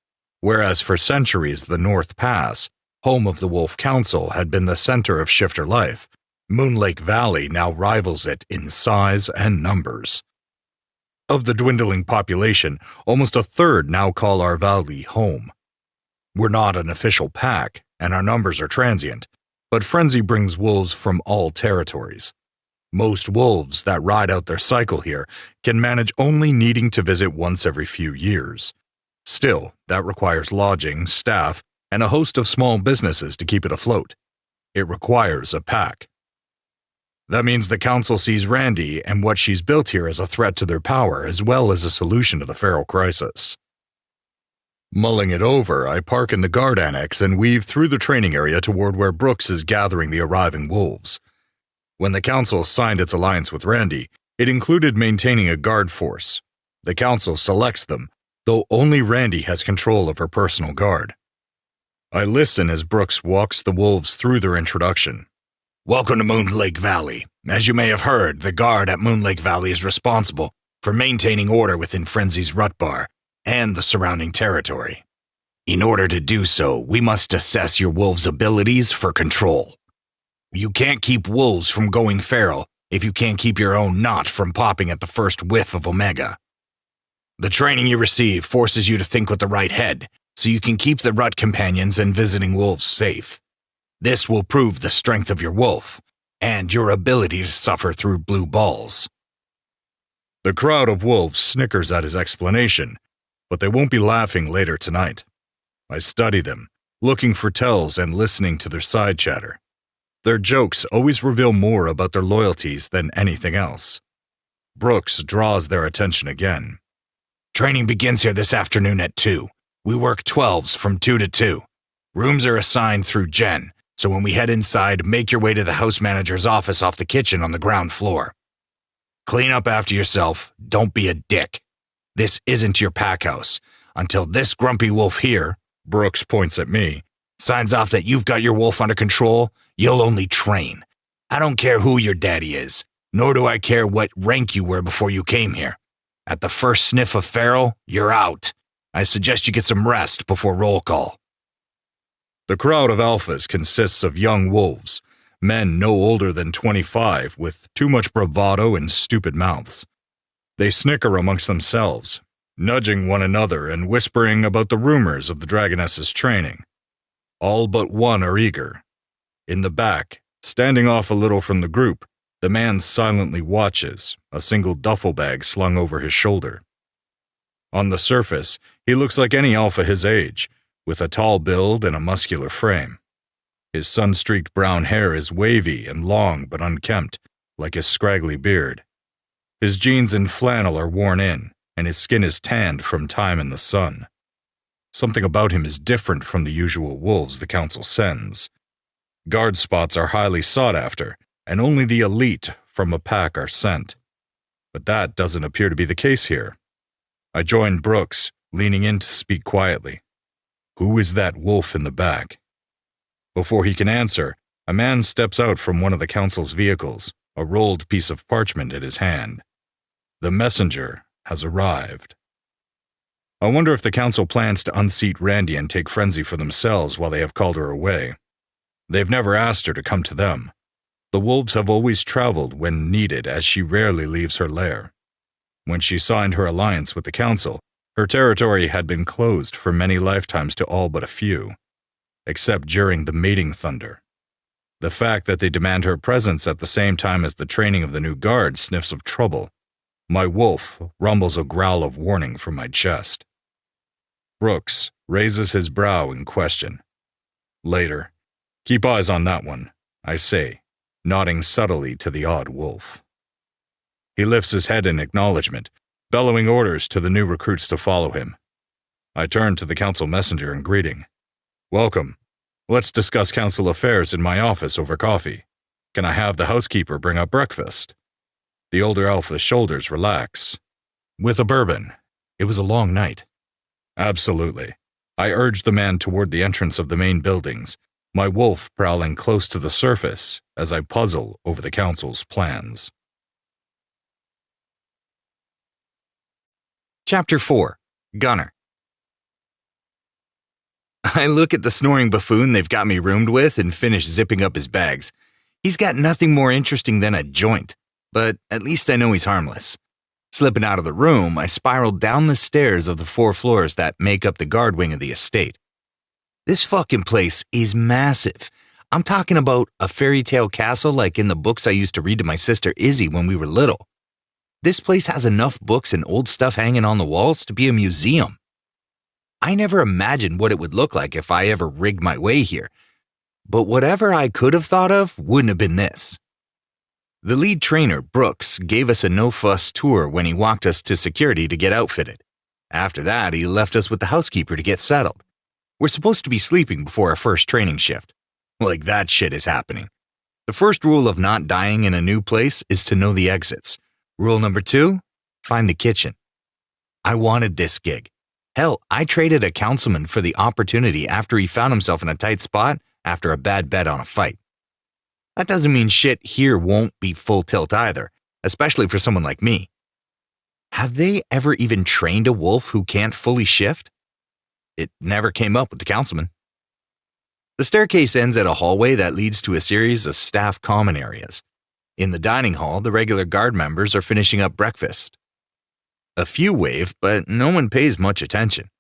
whereas for centuries the North Pass, home of the Wolf Council, had been the center of shifter life. Moon Lake Valley now rivals it in size and numbers. Of the dwindling population, almost a third now call our valley home. We're not an official pack, and our numbers are transient, but Frenzy brings wolves from all territories. Most wolves that ride out their cycle here can manage only needing to visit once every few years. Still, that requires lodging, staff, and a host of small businesses to keep it afloat. It requires a pack. That means the council sees Randy and what she's built here as a threat to their power, as well as a solution to the feral crisis. Mulling it over, I park in the guard annex and weave through the training area toward where Brooks is gathering the arriving wolves. When the council signed its alliance with Randy, it included maintaining a guard force. The council selects them, though only Randy has control of her personal guard. I listen as Brooks walks the wolves through their introduction. Welcome to Moon Lake Valley. As you may have heard, the guard at Moon Lake Valley is responsible for maintaining order within Frenzy's Rut Bar and the surrounding territory. In order to do so, we must assess your wolves' abilities for control. You can't keep wolves from going feral if you can't keep your own knot from popping at the first whiff of Omega. The training you receive forces you to think with the right head, so you can keep the rut companions and visiting wolves safe. This will prove the strength of your wolf, and your ability to suffer through blue balls. The crowd of wolves snickers at his explanation, but they won't be laughing later tonight. I study them, looking for tells and listening to their side chatter. Their jokes always reveal more about their loyalties than anything else. Brooks draws their attention again. Training begins here this afternoon at 2. We work 12s from 2 to 2. Rooms are assigned through Jen, so when we head inside, make your way to the house manager's office off the kitchen on the ground floor. Clean up after yourself. Don't be a dick. This isn't your pack house. Until this grumpy wolf here, Brooks points at me, signs off that you've got your wolf under control, you'll only train. I don't care who your daddy is, nor do I care what rank you were before you came here. At the first sniff of feral, you're out. I suggest you get some rest before roll call. The crowd of alphas consists of young wolves, men no older than 25 with too much bravado and stupid mouths. They snicker amongst themselves, nudging one another and whispering about the rumors of the Dragoness's training. All but one are eager. In the back, standing off a little from the group, the man silently watches, a single duffel bag slung over his shoulder. On the surface, he looks like any alpha his age, with a tall build and a muscular frame. His sun-streaked brown hair is wavy and long but unkempt, like his scraggly beard. His jeans and flannel are worn in, and his skin is tanned from time in the sun. Something about him is different from the usual wolves the council sends. Guard spots are highly sought after, and only the elite from a pack are sent. But that doesn't appear to be the case here. I join Brooks, leaning in to speak quietly. Who is that wolf in the back? Before he can answer, a man steps out from one of the council's vehicles, a rolled piece of parchment in his hand. The messenger has arrived. I wonder if the council plans to unseat Randy and take Frenzy for themselves while they have called her away. They've never asked her to come to them. The wolves have always traveled when needed, as she rarely leaves her lair. When she signed her alliance with the council, her territory had been closed for many lifetimes to all but a few, except during the mating thunder. The fact that they demand her presence at the same time as the training of the new guard sniffs of trouble. My wolf rumbles a growl of warning from my chest. Brooks raises his brow in question. Later. Keep eyes on that one, I say, nodding subtly to the odd wolf. He lifts his head in acknowledgement, bellowing orders to the new recruits to follow him. I turn to the council messenger in greeting. Welcome. Let's discuss council affairs in my office over coffee. Can I have the housekeeper bring up breakfast? The older alpha's shoulders relax. With a bourbon. It was a long night. Absolutely. I urge the man toward the entrance of the main buildings, my wolf prowling close to the surface as I puzzle over the council's plans. Chapter 4. Gunner. I look at the snoring buffoon they've got me roomed with and finish zipping up his bags. He's got nothing more interesting than a joint, but at least I know he's harmless. Slipping out of the room, I spiraled down the stairs of the 4 floors that make up the guard wing of the estate. This fucking place is massive. I'm talking about a fairy tale castle like in the books I used to read to my sister Izzy when we were little. This place has enough books and old stuff hanging on the walls to be a museum. I never imagined what it would look like if I ever rigged my way here, but whatever I could have thought of wouldn't have been this. The lead trainer, Brooks, gave us a no-fuss tour when he walked us to security to get outfitted. After that, he left us with the housekeeper to get settled. We're supposed to be sleeping before our first training shift. Like that shit is happening. The first rule of not dying in a new place is to know the exits. Rule number 2, find the kitchen. I wanted this gig. Hell, I traded a councilman for the opportunity after he found himself in a tight spot after a bad bet on a fight. That doesn't mean shit here won't be full tilt either, especially for someone like me. Have they ever even trained a wolf who can't fully shift? It never came up with the councilman. The staircase ends at a hallway that leads to a series of staff common areas. In the dining hall, the regular guard members are finishing up breakfast. A few wave, but no one pays much attention.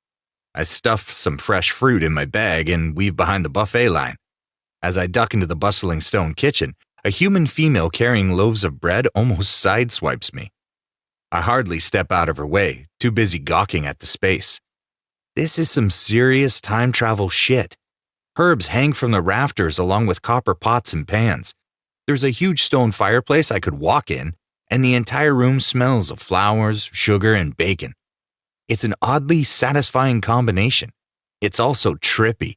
I stuff some fresh fruit in my bag and weave behind the buffet line. As I duck into the bustling stone kitchen, a human female carrying loaves of bread almost sideswipes me. I hardly step out of her way, too busy gawking at the space. This is some serious time travel shit. Herbs hang from the rafters along with copper pots and pans. There's a huge stone fireplace I could walk in, and the entire room smells of flowers, sugar, and bacon. It's an oddly satisfying combination. It's also trippy.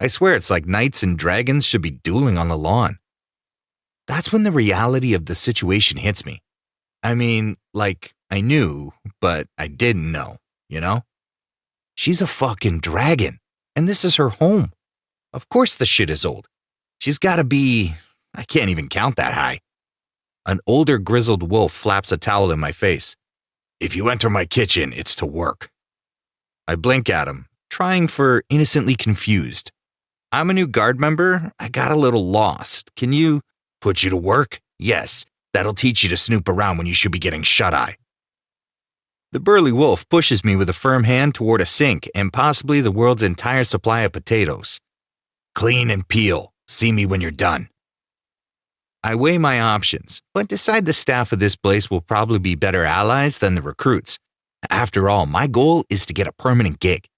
I swear it's like knights and dragons should be dueling on the lawn. That's when the reality of the situation hits me. I mean, like, I knew, but I didn't know, you know? She's a fucking dragon, and this is her home. Of course the shit is old. She's gotta be, I can't even count that high. An older grizzled wolf flaps a towel in my face. If you enter my kitchen, it's to work. I blink at him, trying for innocently confused. I'm a new guard member. I got a little lost. Can you put you to work? Yes, that'll teach you to snoop around when you should be getting shut-eye. The burly wolf pushes me with a firm hand toward a sink and possibly the world's entire supply of potatoes. Clean and peel. See me when you're done. I weigh my options, but decide the staff of this place will probably be better allies than the recruits. After all, my goal is to get a permanent gig.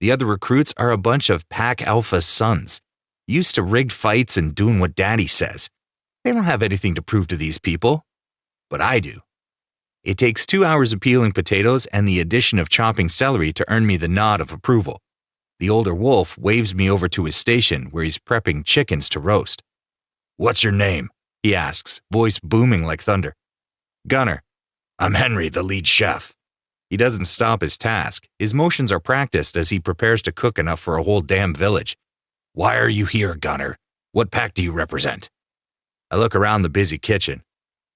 The other recruits are a bunch of Pack Alpha sons, used to rigged fights and doing what Daddy says. They don't have anything to prove to these people, but I do. It takes 2 hours of peeling potatoes and the addition of chopping celery to earn me the nod of approval. The older wolf waves me over to his station where he's prepping chickens to roast. What's your name? He asks, voice booming like thunder. Gunner. I'm Henry, the lead chef. He doesn't stop his task. His motions are practiced as he prepares to cook enough for a whole damn village. Why are you here, Gunner? What pack do you represent? I look around the busy kitchen.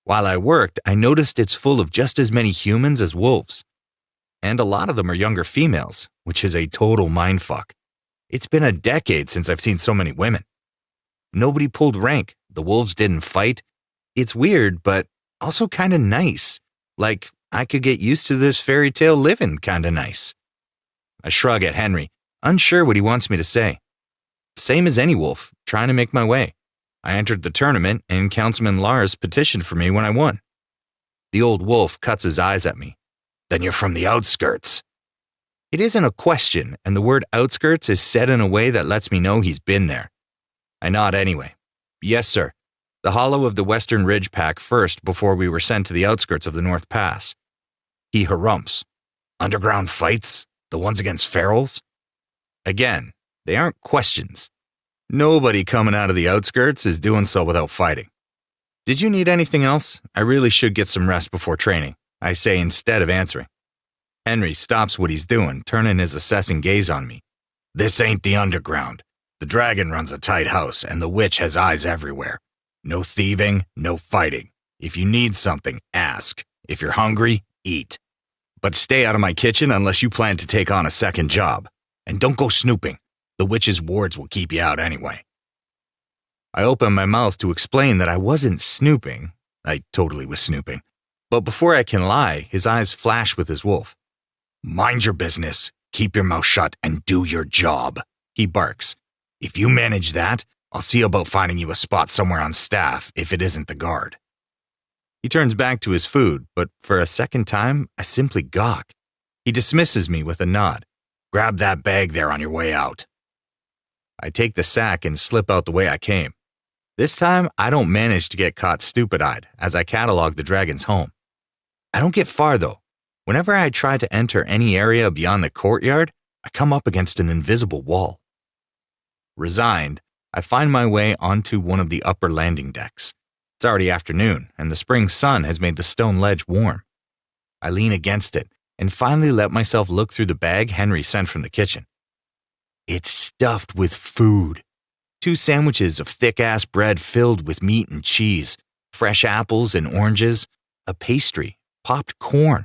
While I worked, I noticed it's full of just as many humans as wolves. And a lot of them are younger females, which is a total mindfuck. It's been a decade since I've seen so many women. Nobody pulled rank. The wolves didn't fight. It's weird, but also kind of nice. Like I could get used to this fairy tale living kind of nice. I shrug at Henry, unsure what he wants me to say. Same as any wolf, trying to make my way. I entered the tournament, and Councilman Lars petitioned for me when I won. The old wolf cuts his eyes at me. Then you're from the outskirts. It isn't a question, and the word outskirts is said in a way that lets me know he's been there. I nod anyway. Yes, sir. The hollow of the Western Ridge Pack first before we were sent to the outskirts of the North Pass. He harumphs. Underground fights? The ones against ferals? Again, they aren't questions. Nobody coming out of the outskirts is doing so without fighting. Did you need anything else? I really should get some rest before training, I say instead of answering. Henry stops what he's doing, turning his assessing gaze on me. This ain't the underground. The dragon runs a tight house, and the witch has eyes everywhere. No thieving, no fighting. If you need something, ask. If you're hungry, eat. But stay out of my kitchen unless you plan to take on a second job. And don't go snooping. The witch's wards will keep you out anyway. I open my mouth to explain that I wasn't snooping. I totally was snooping. But before I can lie, his eyes flash with his wolf. Mind your business, keep your mouth shut, and do your job, he barks. If you manage that, I'll see about finding you a spot somewhere on staff if it isn't the guard. He turns back to his food, but for a second time, I simply gawk. He dismisses me with a nod. Grab that bag there on your way out. I take the sack and slip out the way I came. This time, I don't manage to get caught stupid-eyed as I catalog the dragon's home. I don't get far, though. Whenever I try to enter any area beyond the courtyard, I come up against an invisible wall. Resigned, I find my way onto one of the upper landing decks. It's already afternoon, and the spring sun has made the stone ledge warm. I lean against it and finally let myself look through the bag Henry sent from the kitchen. It's stuffed with food. 2 sandwiches of thick-ass bread filled with meat and cheese, fresh apples and oranges, a pastry, popped corn.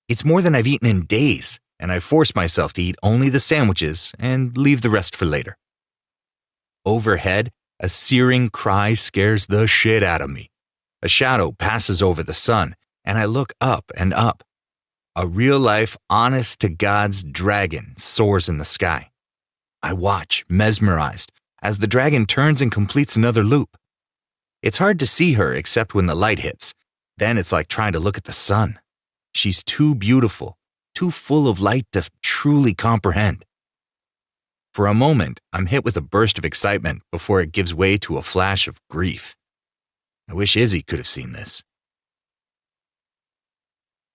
It's more than I've eaten in days, and I force myself to eat only the sandwiches and leave the rest for later. Overhead, a searing cry scares the shit out of me. A shadow passes over the sun, and I look up and up. A real-life, honest-to-God's dragon soars in the sky. I watch, mesmerized, as the dragon turns and completes another loop. It's hard to see her except when the light hits. Then it's like trying to look at the sun. She's too beautiful, too full of light to truly comprehend. For a moment, I'm hit with a burst of excitement before it gives way to a flash of grief. I wish Izzy could have seen this.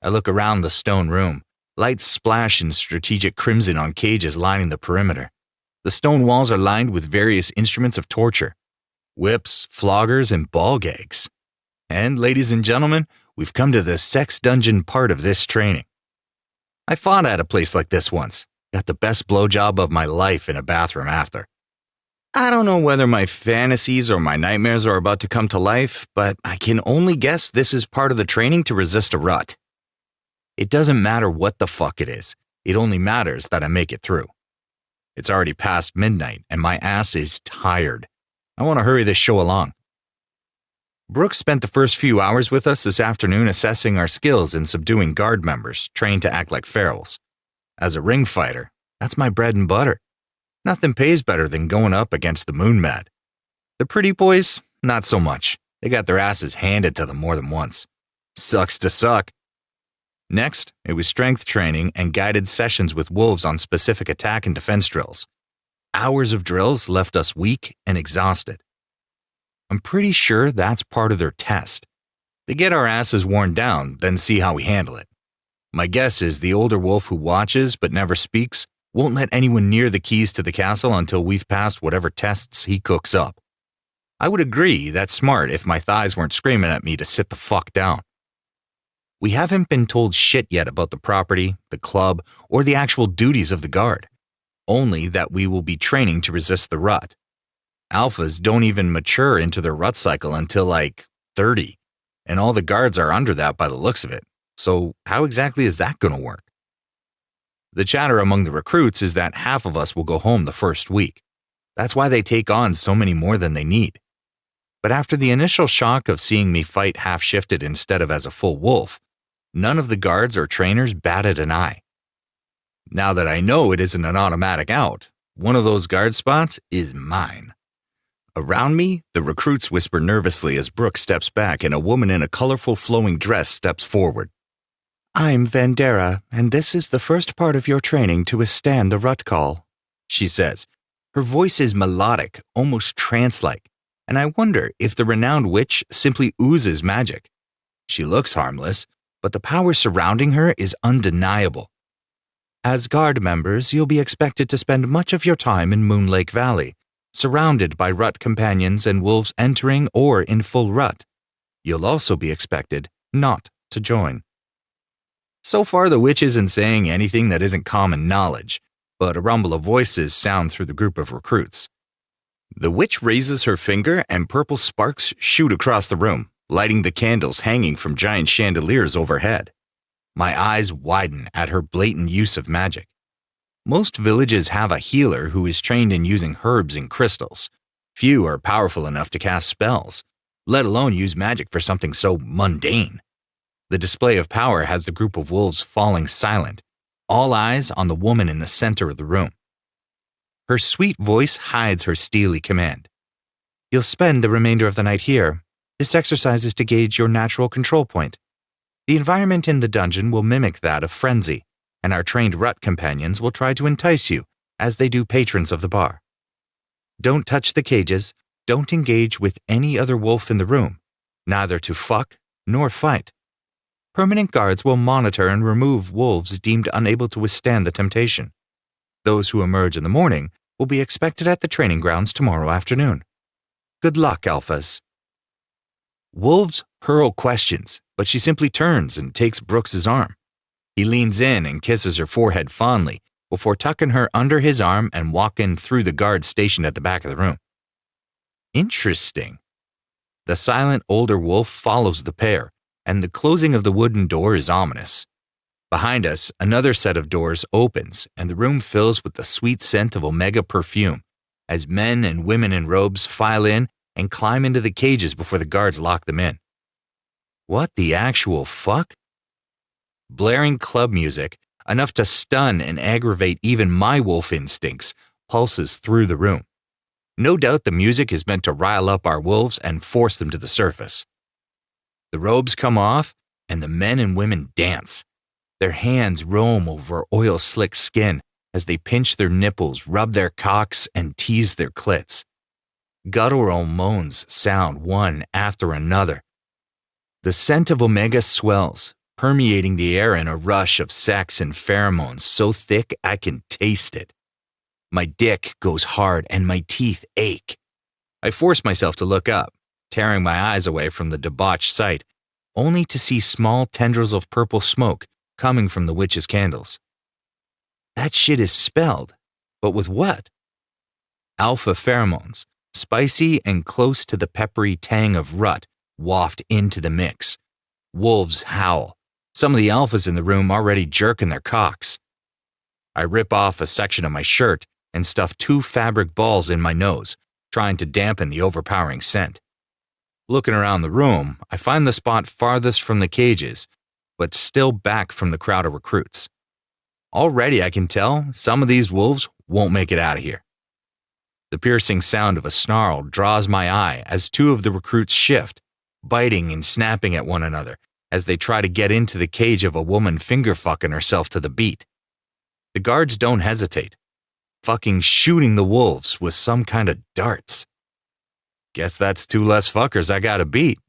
I look around the stone room. Lights splash in strategic crimson on cages lining the perimeter. The stone walls are lined with various instruments of torture. Whips, floggers, and ball gags. And, ladies and gentlemen, we've come to the sex dungeon part of this training. I fought at a place like this once. Got the best blowjob of my life in a bathroom after. I don't know whether my fantasies or my nightmares are about to come to life, but I can only guess this is part of the training to resist a rut. It doesn't matter what the fuck it is. It only matters that I make it through. It's already past midnight, and my ass is tired. I want to hurry this show along. Brooks spent the first few hours with us this afternoon assessing our skills in subduing guard members trained to act like ferals. As a ring fighter, that's my bread and butter. Nothing pays better than going up against the moon mad. The pretty boys, not so much. They got their asses handed to them more than once. Sucks to suck. Next, it was strength training and guided sessions with wolves on specific attack and defense drills. Hours of drills left us weak and exhausted. I'm pretty sure that's part of their test. They get our asses worn down, then see how we handle it. My guess is the older wolf who watches but never speaks won't let anyone near the keys to the castle until we've passed whatever tests he cooks up. I would agree that's smart if my thighs weren't screaming at me to sit the fuck down. We haven't been told shit yet about the property, the club, or the actual duties of the guard. Only that we will be training to resist the rut. Alphas don't even mature into their rut cycle until like 30, and all the guards are under that by the looks of it. So how exactly is that going to work? The chatter among the recruits is that half of us will go home the first week. That's why they take on so many more than they need. But after the initial shock of seeing me fight half-shifted instead of as a full wolf, none of the guards or trainers batted an eye. Now that I know it isn't an automatic out, one of those guard spots is mine. Around me, the recruits whisper nervously as Brooke steps back and a woman in a colorful flowing dress steps forward. "I'm Vandera, and this is the first part of your training to withstand the rut call," she says. Her voice is melodic, almost trance-like, and I wonder if the renowned witch simply oozes magic. She looks harmless, but the power surrounding her is undeniable. As guard members, you'll be expected to spend much of your time in Moon Lake Valley, surrounded by rut companions and wolves entering or in full rut. You'll also be expected not to join. So far, the witch isn't saying anything that isn't common knowledge, but a rumble of voices sound through the group of recruits. The witch raises her finger and purple sparks shoot across the room, lighting the candles hanging from giant chandeliers overhead. My eyes widen at her blatant use of magic. Most villages have a healer who is trained in using herbs and crystals. Few are powerful enough to cast spells, let alone use magic for something so mundane. The display of power has the group of wolves falling silent, all eyes on the woman in the center of the room. Her sweet voice hides her steely command. "You'll spend the remainder of the night here. This exercise is to gauge your natural control point. The environment in the dungeon will mimic that of frenzy, and our trained rut companions will try to entice you, as they do patrons of the bar. Don't touch the cages, don't engage with any other wolf in the room, neither to fuck nor fight. Permanent guards will monitor and remove wolves deemed unable to withstand the temptation. Those who emerge in the morning will be expected at the training grounds tomorrow afternoon. Good luck, alphas." Wolves hurl questions, but she simply turns and takes Brooks's arm. He leans in and kisses her forehead fondly before tucking her under his arm and walking through the guards stationed at the back of the room. Interesting. The silent older wolf follows the pair, and the closing of the wooden door is ominous. Behind us, another set of doors opens, and the room fills with the sweet scent of Omega perfume as men and women in robes file in and climb into the cages before the guards lock them in. What the actual fuck? Blaring club music, enough to stun and aggravate even my wolf instincts, pulses through the room. No doubt the music is meant to rile up our wolves and force them to the surface. The robes come off, and the men and women dance. Their hands roam over oil-slick skin as they pinch their nipples, rub their cocks, and tease their clits. Guttural moans sound one after another. The scent of Omega swells, permeating the air in a rush of sex and pheromones so thick I can taste it. My dick goes hard and my teeth ache. I force myself to look up, tearing my eyes away from the debauched sight, only to see small tendrils of purple smoke coming from the witch's candles. That shit is spelled, but with what? Alpha pheromones, spicy and close to the peppery tang of rut, waft into the mix. Wolves howl, some of the alphas in the room already jerking their cocks. I rip off a section of my shirt and stuff 2 fabric balls in my nose, trying to dampen the overpowering scent. Looking around the room, I find the spot farthest from the cages, but still back from the crowd of recruits. Already I can tell some of these wolves won't make it out of here. The piercing sound of a snarl draws my eye as 2 of the recruits shift, biting and snapping at one another as they try to get into the cage of a woman finger-fucking herself to the beat. The guards don't hesitate, fucking shooting the wolves with some kind of darts. Guess that's 2 less fuckers I gotta beat.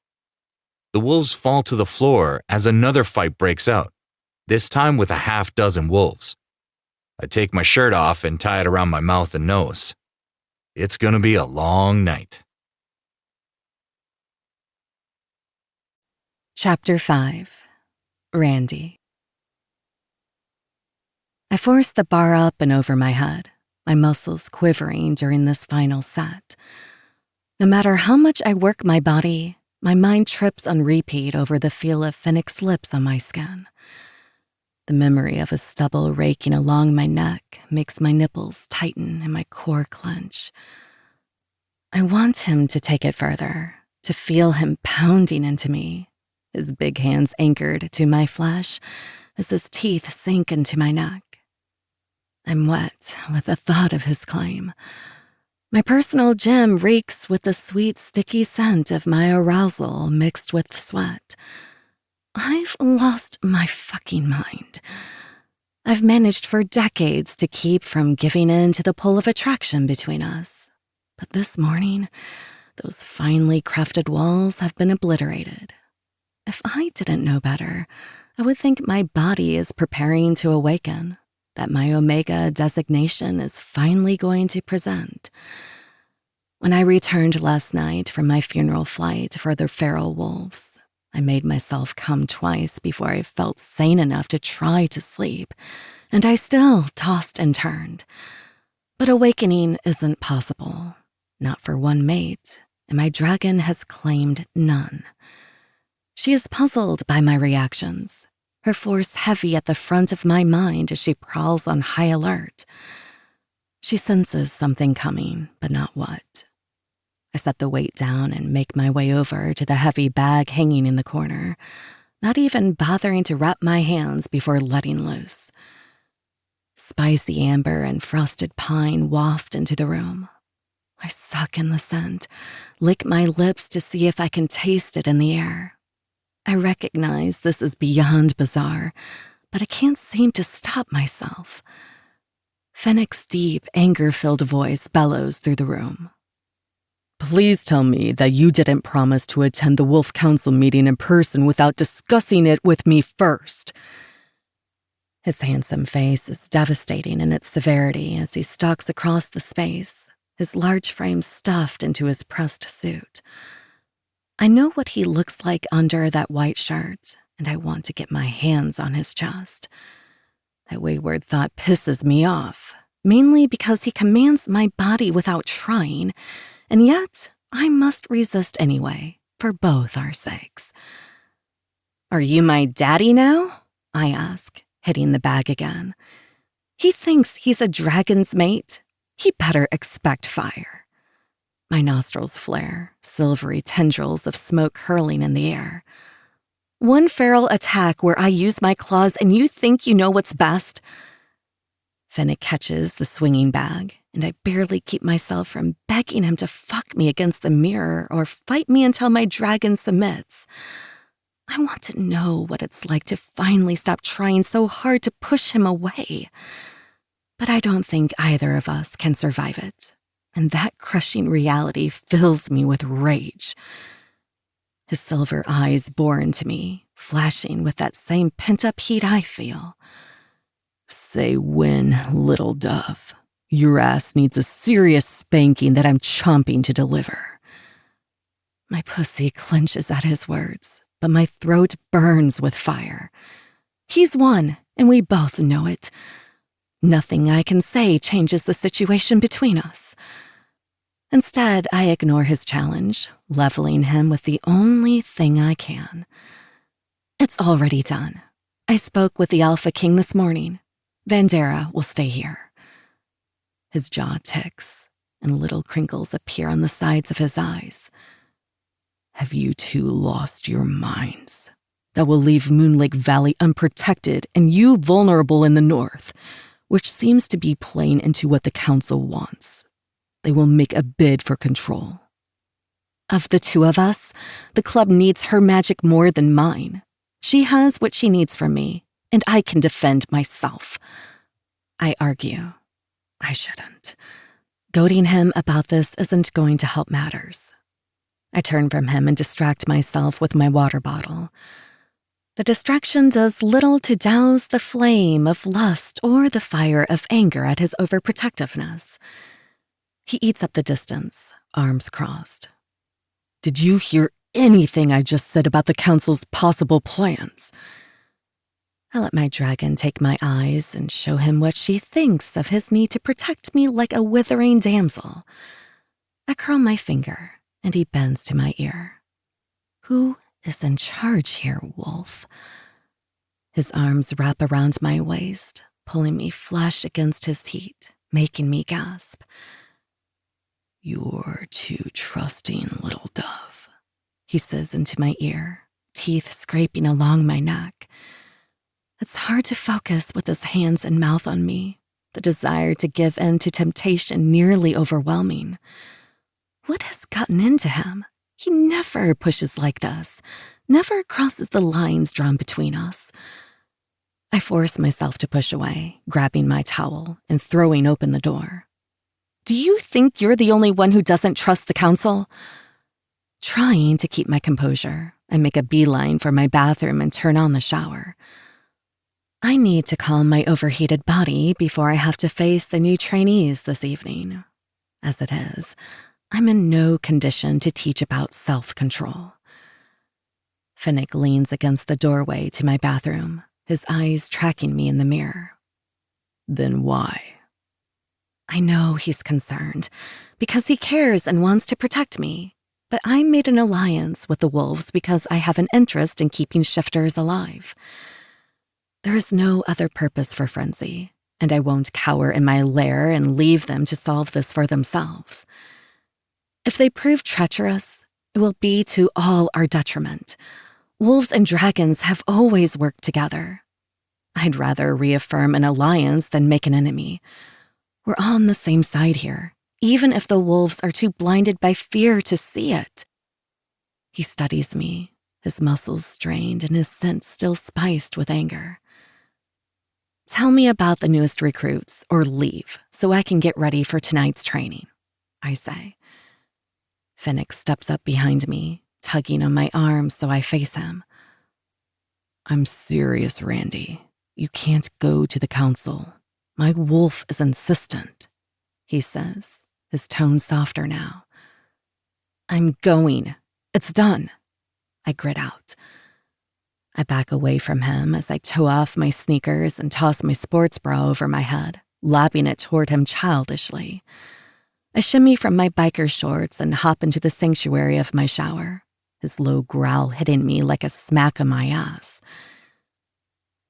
The wolves fall to the floor as another fight breaks out, this time with a half-dozen wolves. I take my shirt off and tie it around my mouth and nose. It's gonna be a long night. Chapter 5. Randy. I force the bar up and over my head, my muscles quivering during this final set. No matter how much I work my body, my mind trips on repeat over the feel of Phoenix lips on my skin. The memory of his stubble raking along my neck makes my nipples tighten and my core clench. I want him to take it further, to feel him pounding into me, his big hands anchored to my flesh as his teeth sink into my neck. I'm wet with the thought of his claim. My personal gym reeks with the sweet, sticky scent of my arousal mixed with sweat. I've lost my fucking mind. I've managed for decades to keep from giving in to the pull of attraction between us. But this morning, those finely crafted walls have been obliterated. If I didn't know better, I would think my body is preparing to awaken, that my Omega designation is finally going to present. When I returned last night from my funeral flight for the feral wolves, I made myself come twice before I felt sane enough to try to sleep, and I still tossed and turned. But awakening isn't possible, not for one mate, and my dragon has claimed none. She is puzzled by my reactions, her force heavy at the front of my mind as she prowls on high alert. She senses something coming, but not what. I set the weight down and make my way over to the heavy bag hanging in the corner, not even bothering to wrap my hands before letting loose. Spicy amber and frosted pine waft into the room. I suck in the scent, lick my lips to see if I can taste it in the air. I recognize this is beyond bizarre, but I can't seem to stop myself. Fennec's deep, anger-filled voice bellows through the room. Please tell me that you didn't promise to attend the Wolf Council meeting in person without discussing it with me first. His handsome face is devastating in its severity as he stalks across the space, his large frame stuffed into his pressed suit. I know what he looks like under that white shirt, and I want to get my hands on his chest. That wayward thought pisses me off, mainly because he commands my body without trying, and yet I must resist anyway, for both our sakes. Are you my daddy now? I ask, hitting the bag again. He thinks he's a dragon's mate. He better expect fire. My nostrils flare, silvery tendrils of smoke curling in the air. One feral attack where I use my claws and you think you know what's best? Fennec catches the swinging bag, and I barely keep myself from begging him to fuck me against the mirror or fight me until my dragon submits. I want to know what it's like to finally stop trying so hard to push him away. But I don't think either of us can survive it, and that crushing reality fills me with rage. His silver eyes bore into me, flashing with that same pent-up heat I feel. Say when, little dove. Your ass needs a serious spanking that I'm chomping to deliver. My pussy clenches at his words, but my throat burns with fire. He's won, and we both know it. Nothing I can say changes the situation between us. Instead, I ignore his challenge, leveling him with the only thing I can. It's already done. I spoke with the Alpha King this morning. Vandera will stay here. His jaw ticks, and little crinkles appear on the sides of his eyes. Have you two lost your minds? That will leave Moonlake Valley unprotected and you vulnerable in the north, which seems to be playing into what the council wants. They will make a bid for control. Of the two of us, the club needs her magic more than mine. She has what she needs from me, and I can defend myself. I argue. I shouldn't. Goading him about this isn't going to help matters. I turn from him and distract myself with my water bottle. The distraction does little to douse the flame of lust or the fire of anger at his overprotectiveness. He eats up the distance, arms crossed. Did you hear anything I just said about the council's possible plans? I let my dragon take my eyes and show him what she thinks of his need to protect me like a withering damsel. I curl my finger, and he bends to my ear. Who is in charge here, Wolf? His arms wrap around my waist, pulling me flush against his heat, making me gasp. "You're too trusting, little dove," he says into my ear, teeth scraping along my neck. It's hard to focus with his hands and mouth on me, the desire to give in to temptation nearly overwhelming. What has gotten into him? He never pushes like this, never crosses the lines drawn between us. I force myself to push away, grabbing my towel and throwing open the door. "Do you think you're the only one who doesn't trust the council?" Trying to keep my composure, I make a beeline for my bathroom and turn on the shower. I need to calm my overheated body before I have to face the new trainees this evening. As it is, I'm in no condition to teach about self-control. Finnick leans against the doorway to my bathroom, his eyes tracking me in the mirror. "Then why?" I know he's concerned, because he cares and wants to protect me. But I made an alliance with the wolves because I have an interest in keeping shifters alive. There is no other purpose for Frenzy, and I won't cower in my lair and leave them to solve this for themselves. If they prove treacherous, it will be to all our detriment. Wolves and dragons have always worked together. I'd rather reaffirm an alliance than make an enemy. We're on the same side here, even if the wolves are too blinded by fear to see it. He studies me, his muscles strained and his scent still spiced with anger. "Tell me about the newest recruits, or leave, so I can get ready for tonight's training," I say. Finnick steps up behind me, tugging on my arm so I face him. "I'm serious, Randy. You can't go to the council. My wolf is insistent," he says, his tone softer now. "I'm going. It's done," I grit out. I back away from him as I toe off my sneakers and toss my sports bra over my head, lobbing it toward him childishly. I shimmy from my biker shorts and hop into the sanctuary of my shower, his low growl hitting me like a smack on my ass.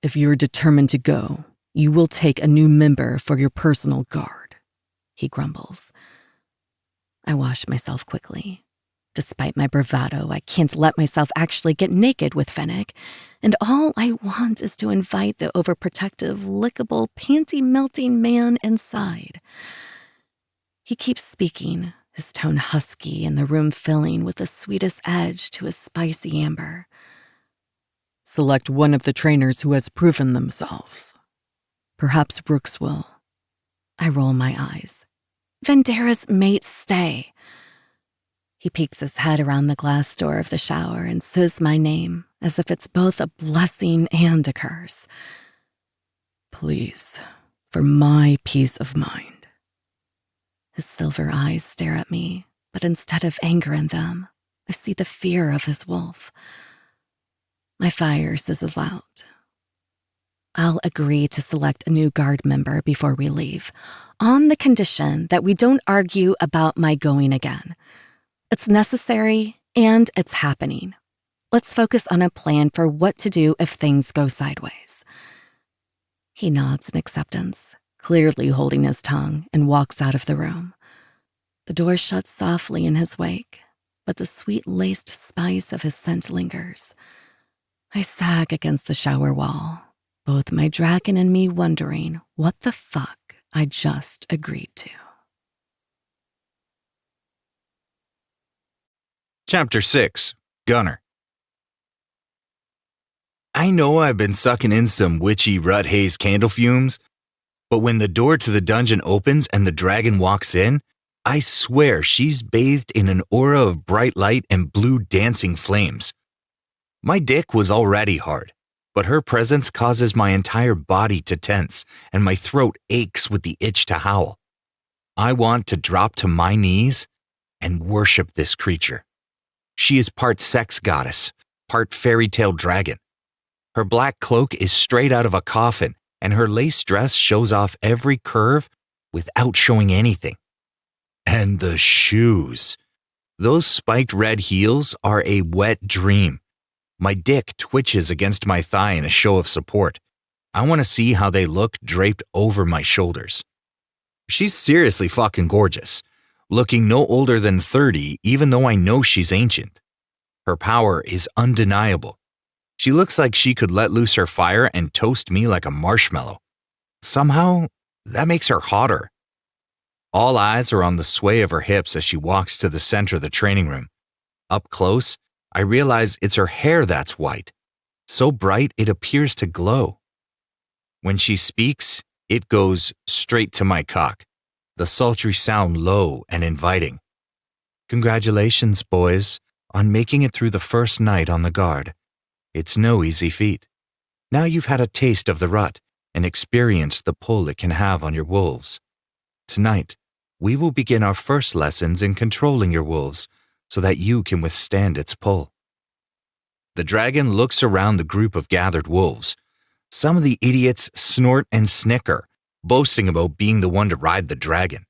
"If you're determined to go, you will take a new member for your personal guard," he grumbles. I wash myself quickly. Despite my bravado, I can't let myself actually get naked with Finnick, and all I want is to invite the overprotective, lickable, panty-melting man inside. He keeps speaking, his tone husky and the room filling with the sweetest edge to a spicy amber. "Select one of the trainers who has proven themselves. Perhaps Brooks will." I roll my eyes. "Vendera's mates stay." He peeks his head around the glass door of the shower and says my name as if it's both a blessing and a curse. "Please, for my peace of mind." His silver eyes stare at me, but instead of anger in them, I see the fear of his wolf. My fire sizzles out. "I'll agree to select a new guard member before we leave, on the condition that we don't argue about my going again. It's necessary, and it's happening. Let's focus on a plan for what to do if things go sideways." He nods in acceptance, clearly holding his tongue, and walks out of the room. The door shuts softly in his wake, but the sweet laced spice of his scent lingers. I sag against the shower wall, both my dragon and me wondering what the fuck I just agreed to. Chapter 6. Gunner. I know I've been sucking in some witchy rut haze candle fumes, but when the door to the dungeon opens and the dragon walks in, I swear she's bathed in an aura of bright light and blue dancing flames. My dick was already hard, but her presence causes my entire body to tense and my throat aches with the itch to howl. I want to drop to my knees and worship this creature. She is part sex goddess, part fairy tale dragon. Her black cloak is straight out of a coffin, and her lace dress shows off every curve without showing anything. And the shoes. Those spiked red heels are a wet dream. My dick twitches against my thigh in a show of support. I want to see how they look draped over my shoulders. She's seriously fucking gorgeous, looking no older than 30 even though I know she's ancient. Her power is undeniable. She looks like she could let loose her fire and toast me like a marshmallow. Somehow, that makes her hotter. All eyes are on the sway of her hips as she walks to the center of the training room. Up close, I realize it's her hair that's white, so bright it appears to glow. When she speaks, it goes straight to my cock, the sultry sound low and inviting. Congratulations, boys, on making it through the first night on the guard. It's no easy feat. Now you've had a taste of the rut and experienced the pull it can have on your wolves. Tonight, we will begin our first lessons in controlling your wolves so that you can withstand its pull. The dragon looks around the group of gathered wolves. Some of the idiots snort and snicker, boasting about being the one to ride the dragon.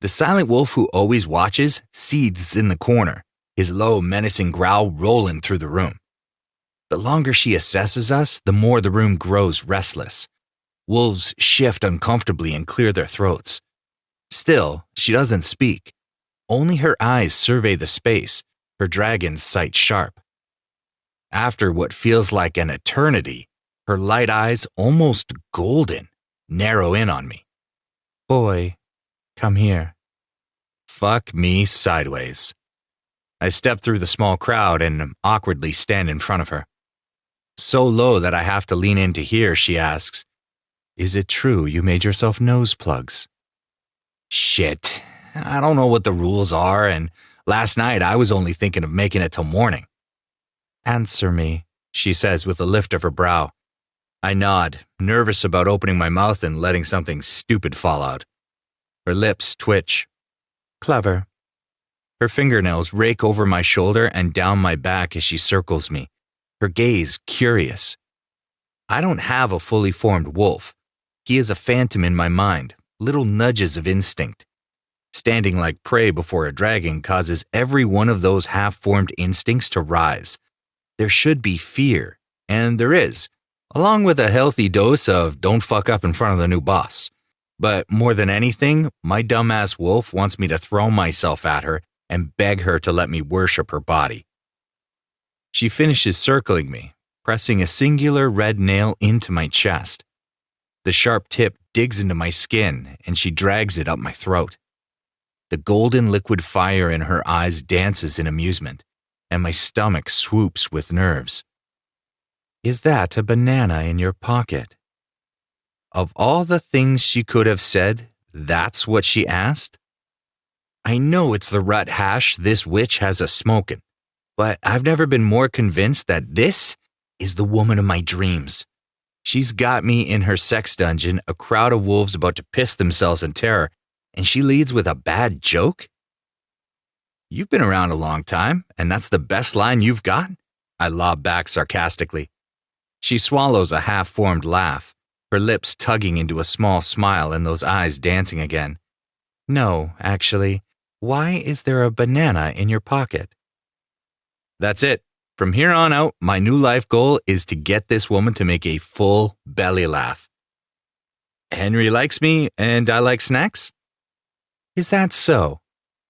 The silent wolf who always watches seethes in the corner, his low, menacing growl rolling through the room. The longer she assesses us, the more the room grows restless. Wolves shift uncomfortably and clear their throats. Still, she doesn't speak. Only her eyes survey the space, her dragon's sight sharp. After what feels like an eternity, her light eyes, almost golden, narrow in on me. Boy, come here. Fuck me sideways. I step through the small crowd and awkwardly stand in front of her. So low that I have to lean in to hear, she asks, "Is it true you made yourself nose plugs?" Shit, I don't know what the rules are, and last night I was only thinking of making it till morning. Answer me, she says with a lift of her brow. I nod, nervous about opening my mouth and letting something stupid fall out. Her lips twitch. Clever. Her fingernails rake over my shoulder and down my back as she circles me, her gaze curious. I don't have a fully formed wolf. He is a phantom in my mind, little nudges of instinct. Standing like prey before a dragon causes every one of those half-formed instincts to rise. There should be fear, and there is, along with a healthy dose of don't fuck up in front of the new boss. But more than anything, my dumbass wolf wants me to throw myself at her and beg her to let me worship her body. She finishes circling me, pressing a singular red nail into my chest. The sharp tip digs into my skin, and she drags it up my throat. The golden liquid fire in her eyes dances in amusement, and my stomach swoops with nerves. Is that a banana in your pocket? Of all the things she could have said, that's what she asked? I know it's the rut hash this witch has us smoking, but I've never been more convinced that this is the woman of my dreams. She's got me in her sex dungeon, a crowd of wolves about to piss themselves in terror, and she leads with a bad joke? You've been around a long time, and that's the best line you've got? I lob back sarcastically. She swallows a half-formed laugh, her lips tugging into a small smile and those eyes dancing again. No, actually, why is there a banana in your pocket? That's it. From here on out, my new life goal is to get this woman to make a full belly laugh. Henry likes me, and I like snacks? Is that so?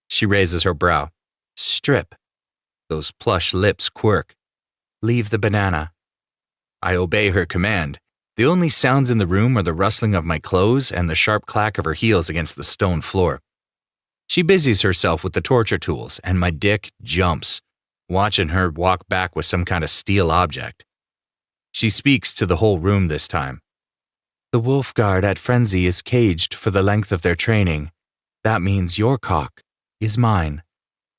She raises her brow. Strip. Those plush lips quirk. Leave the banana. I obey her command. The only sounds in the room are the rustling of my clothes and the sharp clack of her heels against the stone floor. She busies herself with the torture tools, and my dick jumps, watching her walk back with some kind of steel object. She speaks to the whole room this time. The wolf guard at Frenzy is caged for the length of their training. That means your cock is mine.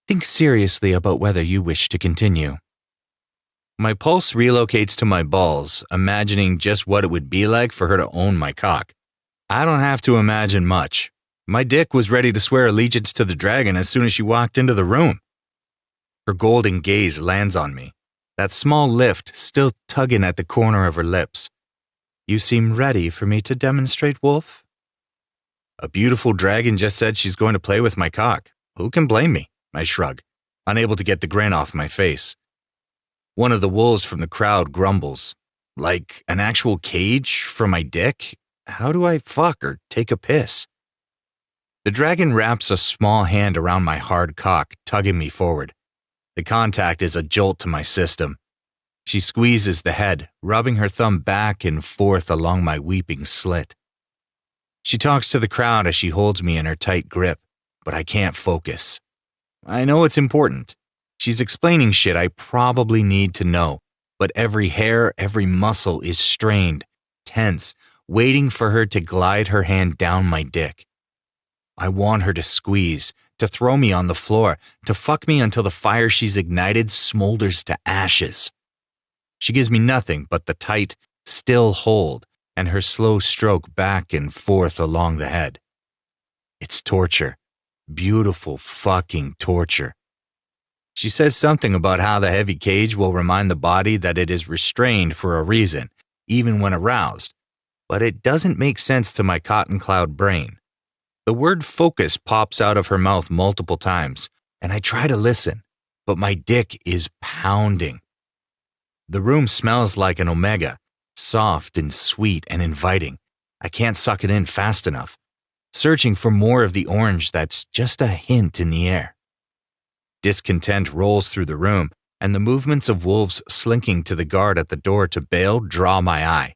Think seriously about whether you wish to continue. My pulse relocates to my balls, imagining just what it would be like for her to own my cock. I don't have to imagine much. My dick was ready to swear allegiance to the dragon as soon as she walked into the room. Her golden gaze lands on me, that small lift still tugging at the corner of her lips. You seem ready for me to demonstrate, Wolf? A beautiful dragon just said she's going to play with my cock. Who can blame me? I shrug, unable to get the grin off my face. One of the wolves from the crowd grumbles. Like an actual cage for my dick? How do I fuck or take a piss? The dragon wraps a small hand around my hard cock, tugging me forward. The contact is a jolt to my system. She squeezes the head, rubbing her thumb back and forth along my weeping slit. She talks to the crowd as she holds me in her tight grip, but I can't focus. I know it's important. She's explaining shit I probably need to know, but every hair, every muscle is strained, tense, waiting for her to glide her hand down my dick. I want her to squeeze, to throw me on the floor, to fuck me until the fire she's ignited smolders to ashes. She gives me nothing but the tight, still hold and her slow stroke back and forth along the head. It's torture. Beautiful fucking torture. She says something about how the heavy cage will remind the body that it is restrained for a reason, even when aroused, but it doesn't make sense to my cotton cloud brain. The word focus pops out of her mouth multiple times, and I try to listen, but my dick is pounding. The room smells like an omega, soft and sweet and inviting. I can't suck it in fast enough, searching for more of the orange that's just a hint in the air. Discontent rolls through the room, and the movements of wolves slinking to the guard at the door to bail draw my eye.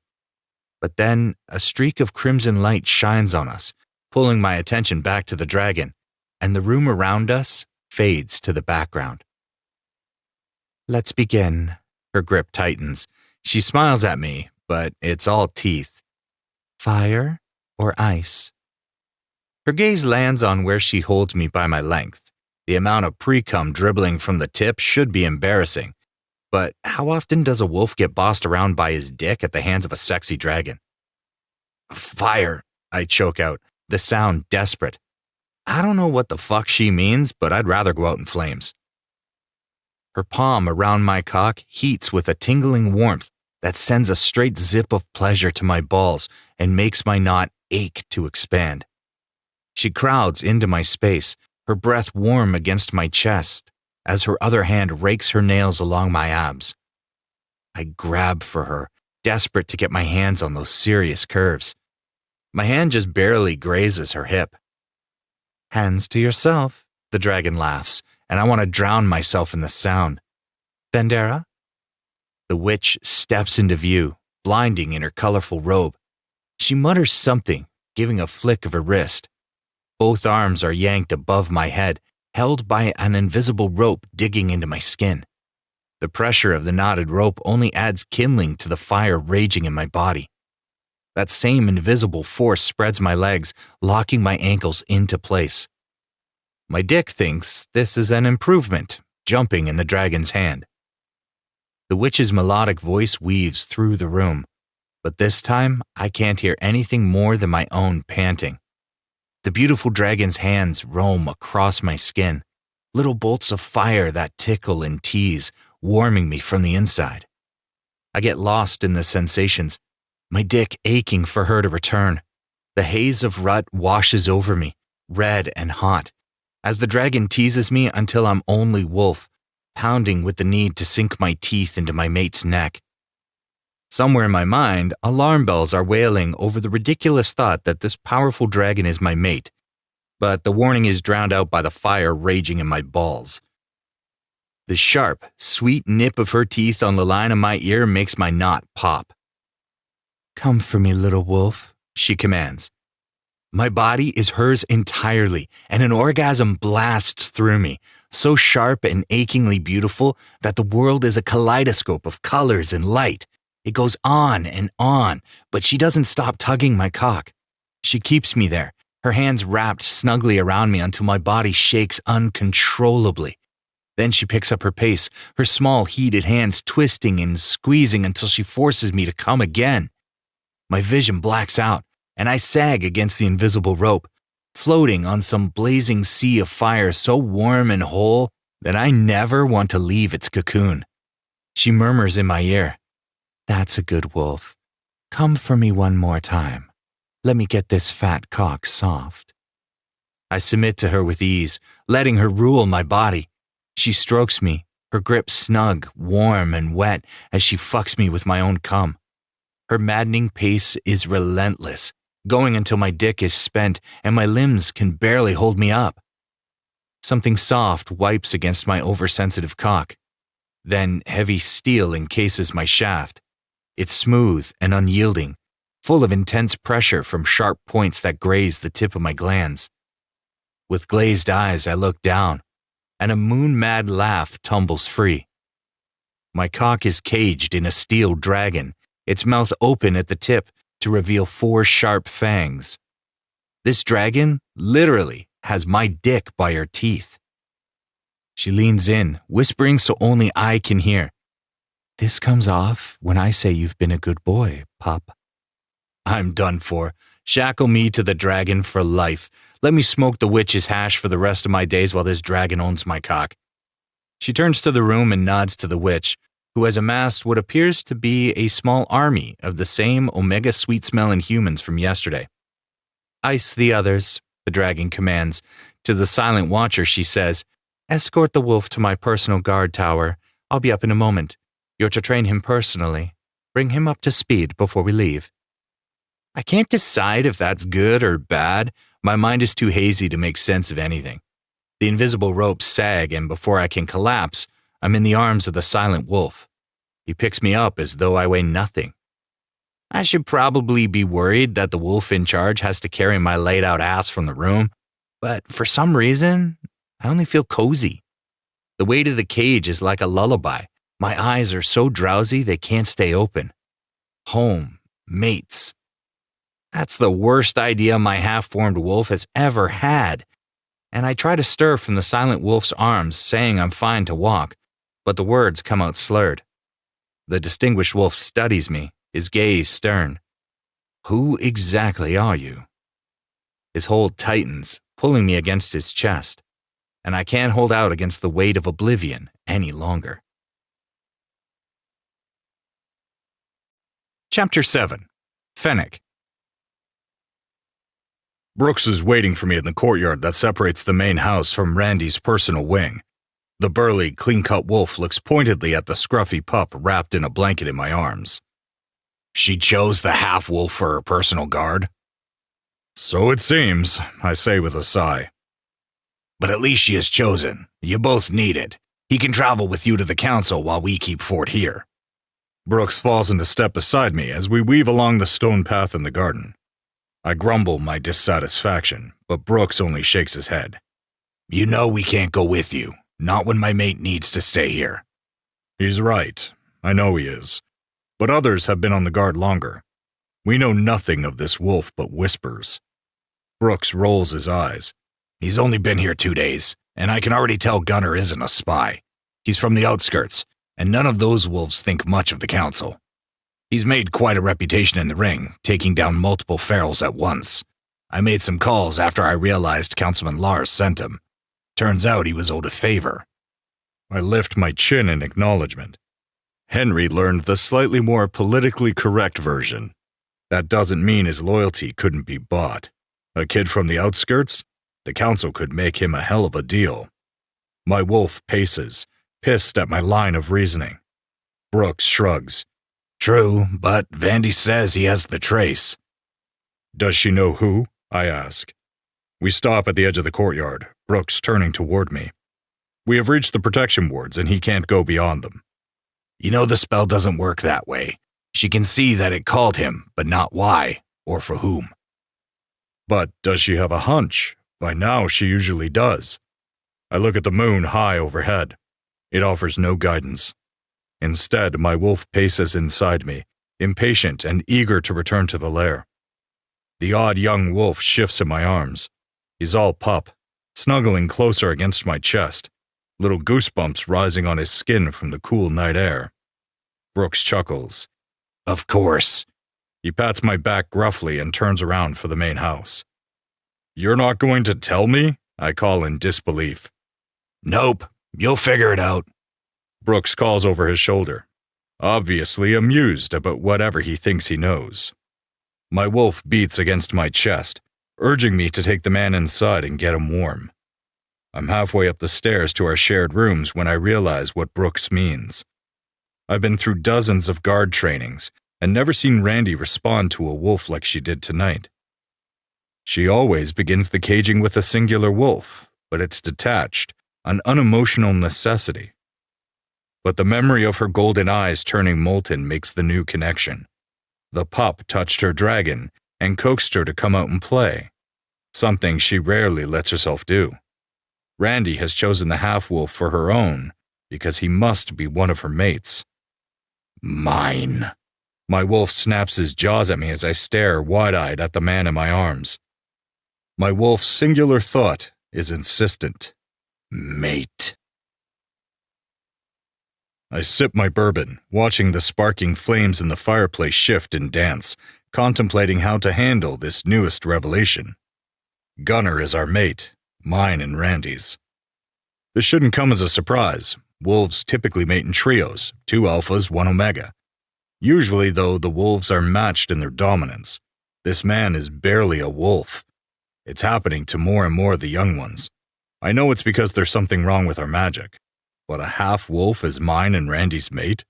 But then a streak of crimson light shines on us, pulling my attention back to the dragon, and the room around us fades to the background. Let's begin. Her grip tightens. She smiles at me, but it's all teeth. Fire or ice? Her gaze lands on where she holds me by my length. The amount of pre-cum dribbling from the tip should be embarrassing, but how often does a wolf get bossed around by his dick at the hands of a sexy dragon? Fire, I choke out, the sound desperate. I don't know what the fuck she means, but I'd rather go out in flames. Her palm around my cock heats with a tingling warmth that sends a straight zip of pleasure to my balls and makes my knot ache to expand. She crowds into my space, her breath warm against my chest, as her other hand rakes her nails along my abs. I grab for her, desperate to get my hands on those serious curves. My hand just barely grazes her hip. Hands to yourself, the dragon laughs, and I want to drown myself in the sound. Bandera? The witch steps into view, blinding in her colorful robe. She mutters something, giving a flick of her wrist. Both arms are yanked above my head, held by an invisible rope digging into my skin. The pressure of the knotted rope only adds kindling to the fire raging in my body. That same invisible force spreads my legs, locking my ankles into place. My dick thinks this is an improvement, jumping in the dragon's hand. The witch's melodic voice weaves through the room, but this time I can't hear anything more than my own panting. The beautiful dragon's hands roam across my skin, little bolts of fire that tickle and tease, warming me from the inside. I get lost in the sensations, my dick aching for her to return. The haze of rut washes over me, red and hot, as the dragon teases me until I'm only wolf, pounding with the need to sink my teeth into my mate's neck. Somewhere in my mind, alarm bells are wailing over the ridiculous thought that this powerful dragon is my mate, but the warning is drowned out by the fire raging in my balls. The sharp, sweet nip of her teeth on the line of my ear makes my knot pop. Come for me, little wolf, she commands. My body is hers entirely, and an orgasm blasts through me, so sharp and achingly beautiful that the world is a kaleidoscope of colors and light. It goes on and on, but she doesn't stop tugging my cock. She keeps me there, her hands wrapped snugly around me until my body shakes uncontrollably. Then she picks up her pace, her small, heated hands twisting and squeezing until she forces me to come again. My vision blacks out, and I sag against the invisible rope, floating on some blazing sea of fire so warm and whole that I never want to leave its cocoon. She murmurs in my ear, "That's a good wolf. Come for me one more time. Let me get this fat cock soft." I submit to her with ease, letting her rule my body. She strokes me, her grip snug, warm, and wet as she fucks me with my own cum. Her maddening pace is relentless, going until my dick is spent and my limbs can barely hold me up. Something soft wipes against my oversensitive cock. Then heavy steel encases my shaft. It's smooth and unyielding, full of intense pressure from sharp points that graze the tip of my glands. With glazed eyes, I look down, and a moon-mad laugh tumbles free. My cock is caged in a steel dragon, its mouth open at the tip to reveal 4 sharp fangs. This dragon literally has my dick by her teeth. She leans in, whispering so only I can hear. "This comes off when I say you've been a good boy, pup." I'm done for. Shackle me to the dragon for life. Let me smoke the witch's hash for the rest of my days while this dragon owns my cock. She turns to the room and nods to the witch, who has amassed what appears to be a small army of the same omega sweet-smelling humans from yesterday. "Ice the others," the dragon commands. To the silent watcher, she says, "Escort the wolf to my personal guard tower. I'll be up in a moment. You're to train him personally. Bring him up to speed before we leave." I can't decide if that's good or bad. My mind is too hazy to make sense of anything. The invisible ropes sag, and before I can collapse, I'm in the arms of the silent wolf. He picks me up as though I weigh nothing. I should probably be worried that the wolf in charge has to carry my laid-out ass from the room, but for some reason, I only feel cozy. The weight of the cage is like a lullaby. My eyes are so drowsy they can't stay open. Home, mates. That's the worst idea my half-formed wolf has ever had. And I try to stir from the silent wolf's arms, saying I'm fine to walk, but the words come out slurred. The distinguished wolf studies me, his gaze stern. "Who exactly are you?" His hold tightens, pulling me against his chest, and I can't hold out against the weight of oblivion any longer. Chapter 7. Fennec. Brooks is waiting for me in the courtyard that separates the main house from Randy's personal wing. The burly, clean-cut wolf looks pointedly at the scruffy pup wrapped in a blanket in my arms. "She chose the half-wolf for her personal guard?" "So it seems," I say with a sigh. "But at least she has chosen. You both need it. He can travel with you to the council while we keep fort here." Brooks falls into step beside me as we weave along the stone path in the garden. I grumble my dissatisfaction, but Brooks only shakes his head. "You know we can't go with you, not when my mate needs to stay here." He's right. I know he is. But others have been on the guard longer. We know nothing of this wolf but whispers. Brooks rolls his eyes. "He's only been here 2 days, and I can already tell Gunner isn't a spy. He's from the outskirts, and none of those wolves think much of the council. He's made quite a reputation in the ring, taking down multiple ferals at once. I made some calls after I realized Councilman Lars sent him. Turns out he was owed a favor." I lift my chin in acknowledgement. Henry learned the slightly more politically correct version. That doesn't mean his loyalty couldn't be bought. A kid from the outskirts? The council could make him a hell of a deal. My wolf paces, pissed at my line of reasoning. Brooks shrugs. "True, but Vandy says he has the trace." "Does she know who?" I ask. We stop at the edge of the courtyard, Brooks turning toward me. We have reached the protection wards, and he can't go beyond them. "You know the spell doesn't work that way. She can see that it called him, but not why, or for whom." "But does she have a hunch? By now she usually does." I look at the moon high overhead. It offers no guidance. Instead, my wolf paces inside me, impatient and eager to return to the lair. The odd young wolf shifts in my arms. He's all pup, snuggling closer against my chest, little goosebumps rising on his skin from the cool night air. Brooks chuckles. "Of course." He pats my back gruffly and turns around for the main house. "You're not going to tell me?" I call in disbelief. "Nope, you'll figure it out." Brooks calls over his shoulder, obviously amused about whatever he thinks he knows. My wolf beats against my chest, urging me to take the man inside and get him warm. I'm halfway up the stairs to our shared rooms when I realize what Brooks means. I've been through dozens of guard trainings and never seen Randy respond to a wolf like she did tonight. She always begins the caging with a singular wolf, but it's detached, an unemotional necessity. But the memory of her golden eyes turning molten makes the new connection. The pup touched her dragon and coaxed her to come out and play, something she rarely lets herself do. Randy has chosen the half-wolf for her own because he must be one of her mates. Mine. My wolf snaps his jaws at me as I stare wide-eyed at the man in my arms. My wolf's singular thought is insistent. Mate. I sip my bourbon, watching the sparking flames in the fireplace shift and dance, contemplating how to handle this newest revelation. Gunnar is our mate, mine and Randy's. This shouldn't come as a surprise. Wolves typically mate in trios, 2 alphas, 1 omega. Usually, though, the wolves are matched in their dominance. This man is barely a wolf. It's happening to more and more of the young ones. I know it's because there's something wrong with our magic. But a half-wolf is mine and Randy's mate?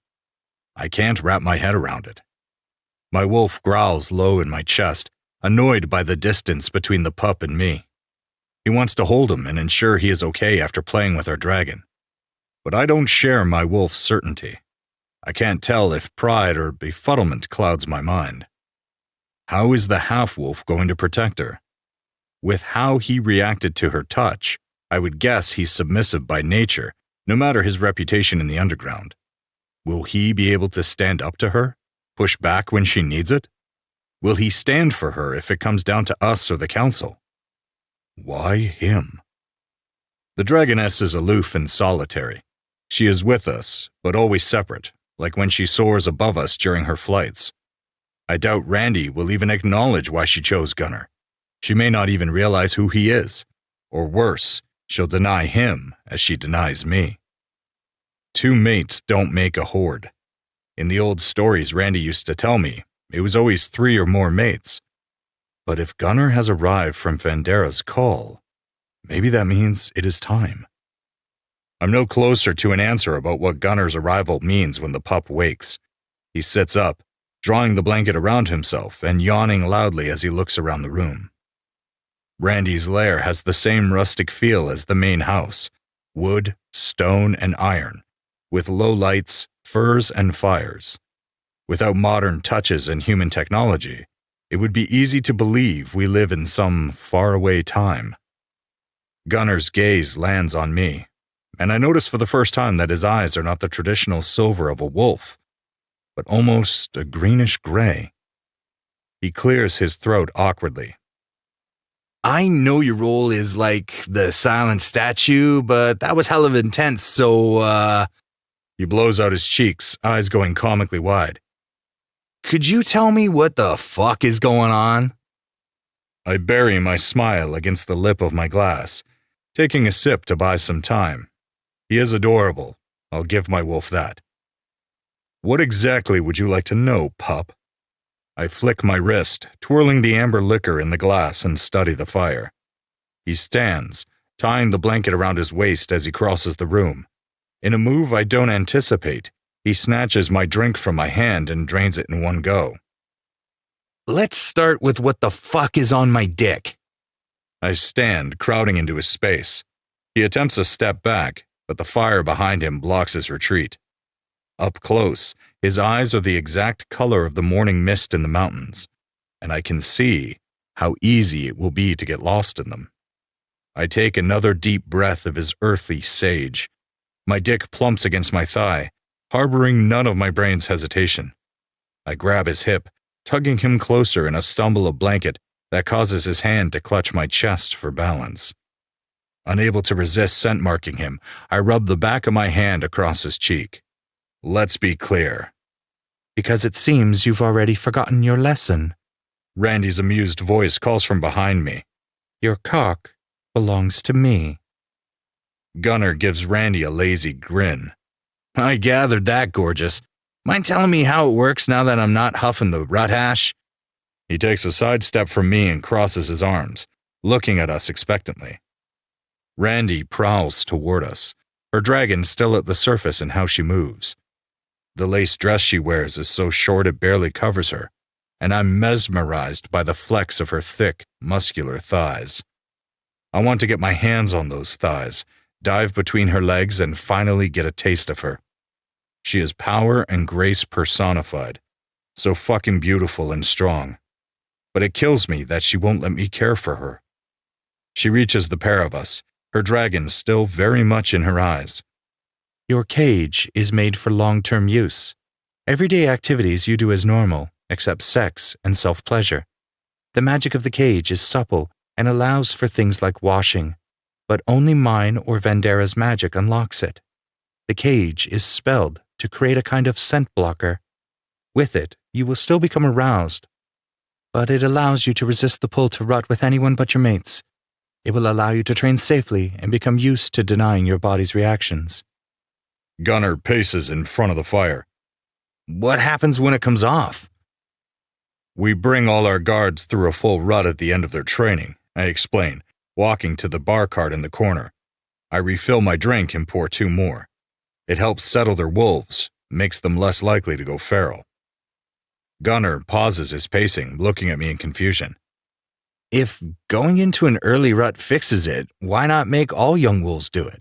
I can't wrap my head around it. My wolf growls low in my chest, annoyed by the distance between the pup and me. He wants to hold him and ensure he is okay after playing with our dragon. But I don't share my wolf's certainty. I can't tell if pride or befuddlement clouds my mind. How is the half-wolf going to protect her? With how he reacted to her touch, I would guess he's submissive by nature, no matter his reputation in the underground. Will he be able to stand up to her? Push back when she needs it? Will he stand for her if it comes down to us or the council? Why him? The dragoness is aloof and solitary. She is with us, but always separate, like when she soars above us during her flights. I doubt Randy will even acknowledge why she chose Gunnar. She may not even realize who he is. Or worse, she'll deny him as she denies me. 2 mates don't make a horde. In the old stories Randy used to tell me, it was always 3 or more mates. But if Gunnar has arrived from Vandera's call, maybe that means it is time. I'm no closer to an answer about what Gunnar's arrival means when the pup wakes. He sits up, drawing the blanket around himself and yawning loudly as he looks around the room. Randy's lair has the same rustic feel as the main house, wood, stone, and iron, with low lights, furs, and fires. Without modern touches and human technology, it would be easy to believe we live in some faraway time. Gunnar's gaze lands on me, and I notice for the first time that his eyes are not the traditional silver of a wolf, but almost a greenish gray. He clears his throat awkwardly. I know your role is like the silent statue, but that was hell of intense, so, He blows out his cheeks, eyes going comically wide. Could you tell me what the fuck is going on? I bury my smile against the lip of my glass, taking a sip to buy some time. He is adorable. I'll give my wolf that. What exactly would you like to know, pup? I flick my wrist, twirling the amber liquor in the glass and study the fire. He stands, tying the blanket around his waist as he crosses the room. In a move I don't anticipate, he snatches my drink from my hand and drains it in one go. Let's start with what the fuck is on my dick. I stand, crowding into his space. He attempts a step back, but the fire behind him blocks his retreat. Up close, his eyes are the exact color of the morning mist in the mountains, and I can see how easy it will be to get lost in them. I take another deep breath of his earthy sage. My dick plumps against my thigh, harboring none of my brain's hesitation. I grab his hip, tugging him closer in a stumble of blanket that causes his hand to clutch my chest for balance. Unable to resist scent marking him, I rub the back of my hand across his cheek. Let's be clear. Because it seems you've already forgotten your lesson. Randy's amused voice calls from behind me. Your cock belongs to me. Gunnar gives Randy a lazy grin. I gathered that, gorgeous. Mind telling me how it works now that I'm not huffing the rut hash? He takes a sidestep from me and crosses his arms, looking at us expectantly. Randy prowls toward us, her dragon still at the surface in how she moves. The lace dress she wears is so short it barely covers her, and I'm mesmerized by the flex of her thick, muscular thighs. I want to get my hands on those thighs, dive between her legs, and finally get a taste of her. She is power and grace personified, so fucking beautiful and strong. But it kills me that she won't let me care for her. She reaches the pair of us, her dragon still very much in her eyes. Your cage is made for long-term use. Everyday activities you do as normal, except sex and self-pleasure. The magic of the cage is supple and allows for things like washing, but only mine or Vandera's magic unlocks it. The cage is spelled to create a kind of scent blocker. With it, you will still become aroused, but it allows you to resist the pull to rut with anyone but your mates. It will allow you to train safely and become used to denying your body's reactions. Gunnar paces in front of the fire. What happens when it comes off? We bring all our guards through a full rut at the end of their training, I explain, walking to the bar cart in the corner. I refill my drink and pour 2 more. It helps settle their wolves, makes them less likely to go feral. Gunnar pauses his pacing, looking at me in confusion. If going into an early rut fixes it, why not make all young wolves do it?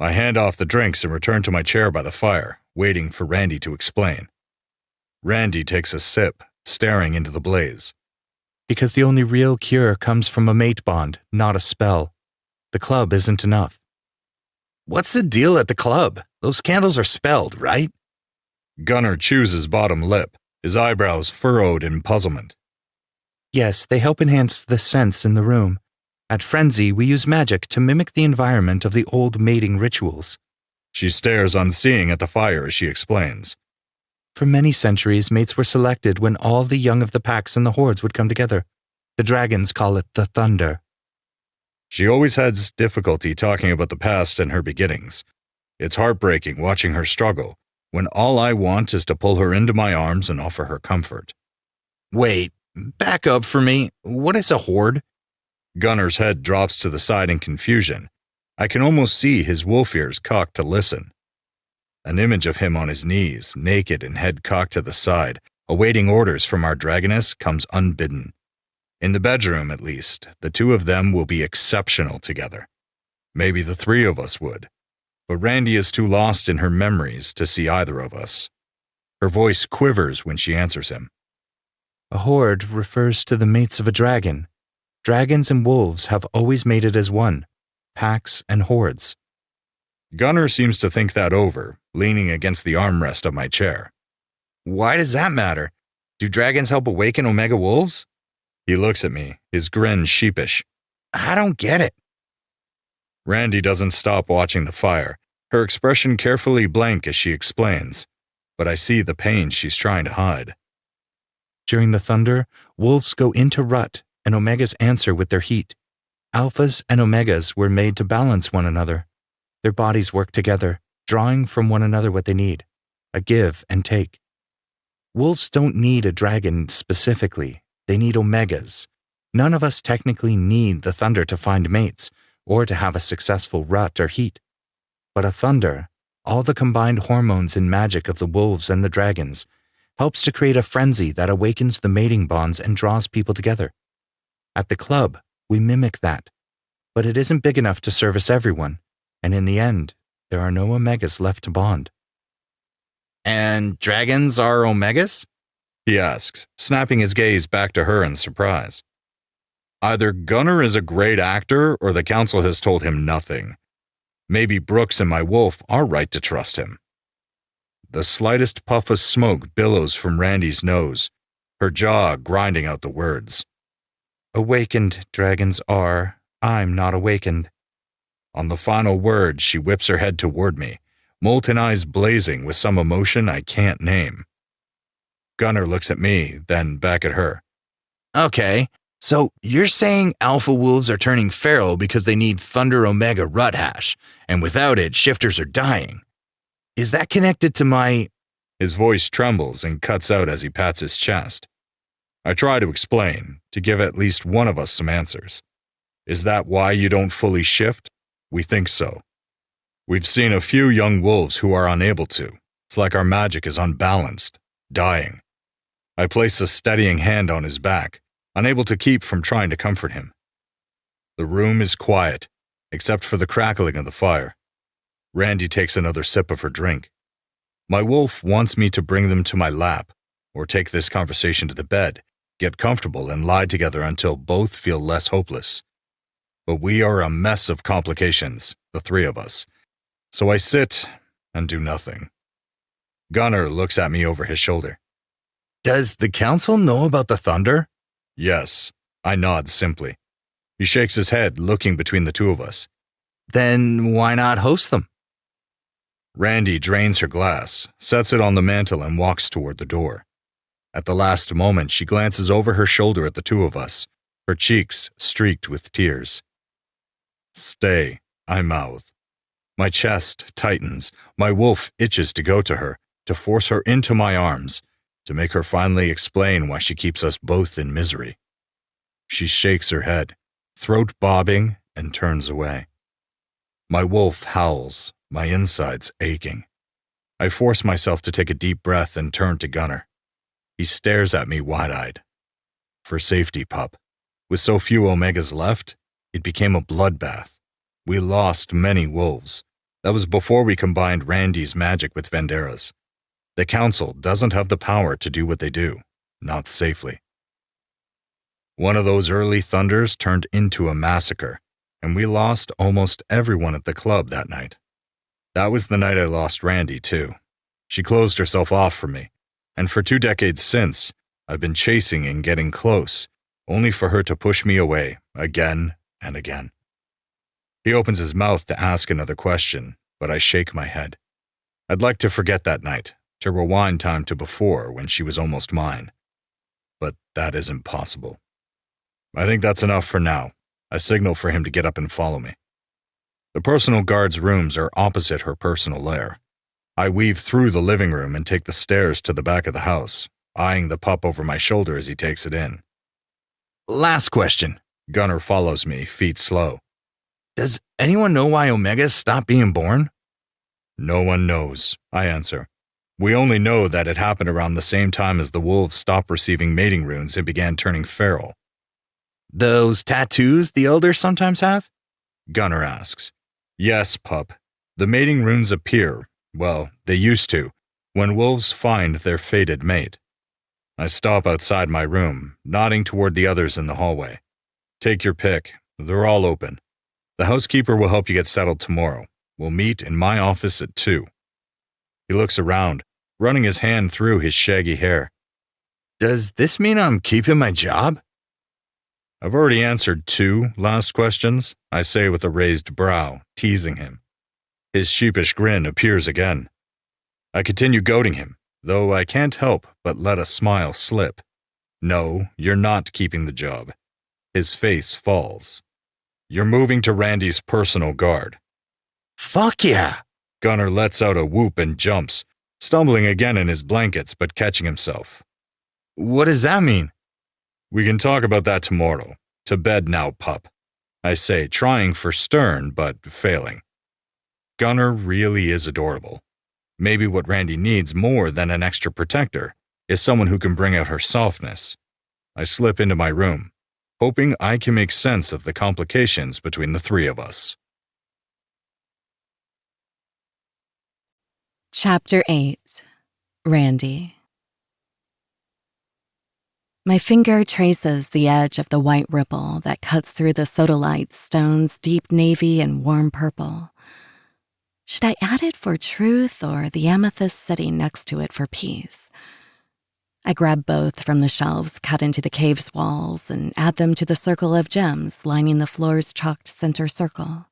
I hand off the drinks and return to my chair by the fire, waiting for Randy to explain. Randy takes a sip, staring into the blaze. Because the only real cure comes from a mate bond, not a spell. The club isn't enough. What's the deal at the club? Those candles are spelled, right? Gunnar chews his bottom lip, his eyebrows furrowed in puzzlement. Yes, they help enhance the sense in the room. At Frenzy, we use magic to mimic the environment of the old mating rituals. She stares unseeing at the fire as she explains. For many centuries, mates were selected when all the young of the packs and the hordes would come together. The dragons call it the thunder. She always has difficulty talking about the past and her beginnings. It's heartbreaking watching her struggle, when all I want is to pull her into my arms and offer her comfort. Wait, back up for me. What is a horde? Gunnar's head drops to the side in confusion. I can almost see his wolf ears cocked to listen. An image of him on his knees, naked and head cocked to the side, awaiting orders from our dragoness, comes unbidden. In the bedroom, at least, the 2 of them will be exceptional together. Maybe the 3 of us would. But Randy is too lost in her memories to see either of us. Her voice quivers when she answers him. A horde refers to the mates of a dragon. Dragons and wolves have always mated as one, packs and hordes. Gunnar seems to think that over, leaning against the armrest of my chair. Why does that matter? Do dragons help awaken Omega wolves? He looks at me, his grin sheepish. I don't get it. Randy doesn't stop watching the fire, her expression carefully blank as she explains, but I see the pain she's trying to hide. During the thunder, wolves go into rut, and omegas answer with their heat. Alphas and omegas were made to balance one another. Their bodies work together, drawing from one another what they need, a give and take. Wolves don't need a dragon specifically, they need omegas. None of us technically need the thunder to find mates, or to have a successful rut or heat. But a thunder, all the combined hormones and magic of the wolves and the dragons, helps to create a frenzy that awakens the mating bonds and draws people together. At the club, we mimic that, but it isn't big enough to service everyone, and in the end, there are no omegas left to bond. And dragons are omegas? He asks, snapping his gaze back to her in surprise. Either Gunnar is a great actor or the council has told him nothing. Maybe Brooks and my wolf are right to trust him. The slightest puff of smoke billows from Randy's nose, her jaw grinding out the words. Awakened dragons are, I'm not awakened. On the final word, she whips her head toward me, molten eyes blazing with some emotion I can't name. Gunnar looks at me, then back at her. Okay, so you're saying alpha wolves are turning feral because they need Thunder Omega Rut Hash, and without it, shifters are dying. Is that connected to my... His voice trembles and cuts out as he pats his chest. I try to explain, to give at least one of us some answers. Is that why you don't fully shift? We think so. We've seen a few young wolves who are unable to. It's like our magic is unbalanced, dying. I place a steadying hand on his back, unable to keep from trying to comfort him. The room is quiet, except for the crackling of the fire. Randy takes another sip of her drink. My wolf wants me to bring them to my lap, or take this conversation to the bed, get comfortable, and lie together until both feel less hopeless. But we are a mess of complications, the three of us. So I sit and do nothing. Gunnar looks at me over his shoulder. Does the council know about the thunder? Yes, I nod simply. He shakes his head, looking between the two of us. Then why not host them? Randy drains her glass, sets it on the mantel, and walks toward the door. At the last moment, she glances over her shoulder at the two of us, her cheeks streaked with tears. Stay, I mouth. My chest tightens. My wolf itches to go to her, to force her into my arms, to make her finally explain why she keeps us both in misery. She shakes her head, throat bobbing, and turns away. My wolf howls, my insides aching. I force myself to take a deep breath and turn to Gunnar. He stares at me wide-eyed. For safety, pup. With so few Omegas left, it became a bloodbath. We lost many wolves. That was before we combined Randy's magic with Vandera's. The council doesn't have the power to do what they do, not safely. One of those early thunders turned into a massacre, and we lost almost everyone at the club that night. That was the night I lost Randy, too. She closed herself off for me, and for 2 decades since, I've been chasing and getting close, only for her to push me away again and again. He opens his mouth to ask another question, but I shake my head. I'd like to forget that night, to rewind time to before when she was almost mine. But that isn't possible. I think that's enough for now. I signal for him to get up and follow me. The personal guard's rooms are opposite her personal lair. I weave through the living room and take the stairs to the back of the house, eyeing the pup over my shoulder as he takes it in. Last question. Gunnar follows me, feet slow. Does anyone know why Omegas stopped being born? No one knows, I answer. We only know that it happened around the same time as the wolves stopped receiving mating runes and began turning feral. Those tattoos the elders sometimes have? Gunnar asks. Yes, pup. The mating runes appear, well, they used to, when wolves find their fated mate. I stop outside my room, nodding toward the others in the hallway. Take your pick. They're all open. The housekeeper will help you get settled tomorrow. We'll meet in my office at 2. He looks around, running his hand through his shaggy hair. Does this mean I'm keeping my job? I've already answered 2 last questions, I say with a raised brow, teasing him. His sheepish grin appears again. I continue goading him, though I can't help but let a smile slip. No, you're not keeping the job. His face falls. You're moving to Randy's personal guard. Fuck yeah! Gunnar lets out a whoop and jumps, stumbling again in his blankets but catching himself. What does that mean? We can talk about that tomorrow. To bed now, pup. I say, trying for stern but failing. Gunnar really is adorable. Maybe what Randy needs more than an extra protector is someone who can bring out her softness. I slip into my room, hoping I can make sense of the complications between the three of us. Chapter 8. Randy. My finger traces the edge of the white ripple that cuts through the sodalite stone's deep navy and warm purple. Should I add it for truth or the amethyst sitting next to it for peace? I grab both from the shelves cut into the cave's walls and add them to the circle of gems lining the floor's chalked center circle.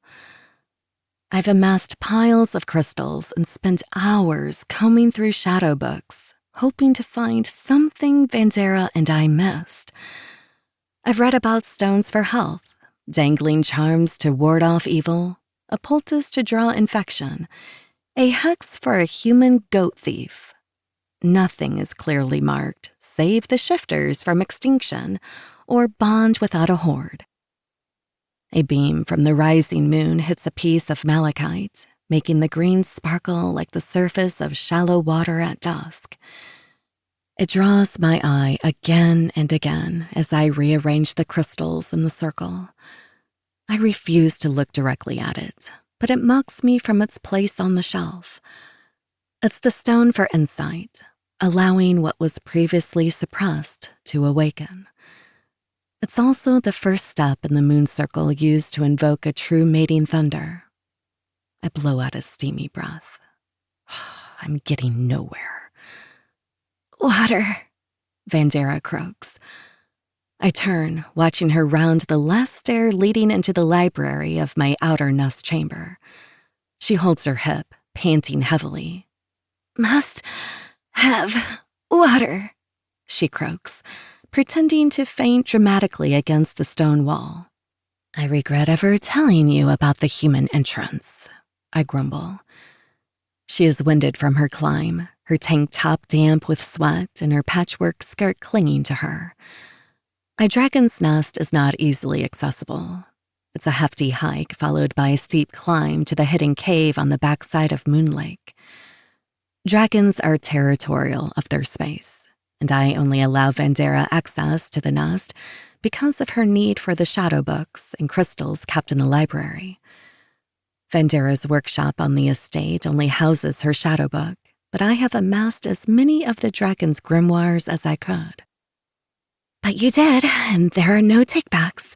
I've amassed piles of crystals and spent hours combing through shadow books, hoping to find something Vandera and I missed. I've read about stones for health, dangling charms to ward off evil, a poultice to draw infection, a hex for a human goat thief. Nothing is clearly marked, save the shifters from extinction or bond without a horde. A beam from the rising moon hits a piece of malachite, making the green sparkle like the surface of shallow water at dusk. It draws my eye again and again as I rearrange the crystals in the circle. I refuse to look directly at it, but it mocks me from its place on the shelf. It's the stone for insight, allowing what was previously suppressed to awaken. It's also the first step in the moon circle used to invoke a true mating thunder. I blow out a steamy breath. I'm getting nowhere. Water, Vandera croaks. I turn, watching her round the last stair leading into the library of my outer nest chamber. She holds her hip, panting heavily. Must have water, she croaks, pretending to faint dramatically against the stone wall. I regret ever telling you about the human entrance, I grumble. She is winded from her climb, her tank top damp with sweat and her patchwork skirt clinging to her. My dragon's nest is not easily accessible. It's a hefty hike followed by a steep climb to the hidden cave on the backside of Moon Lake. Dragons are territorial of their space, and I only allow Vandera access to the nest because of her need for the shadow books and crystals kept in the library. Vandera's workshop on the estate only houses her shadow book, but I have amassed as many of the dragon's grimoires as I could. But you did, and there are no takebacks.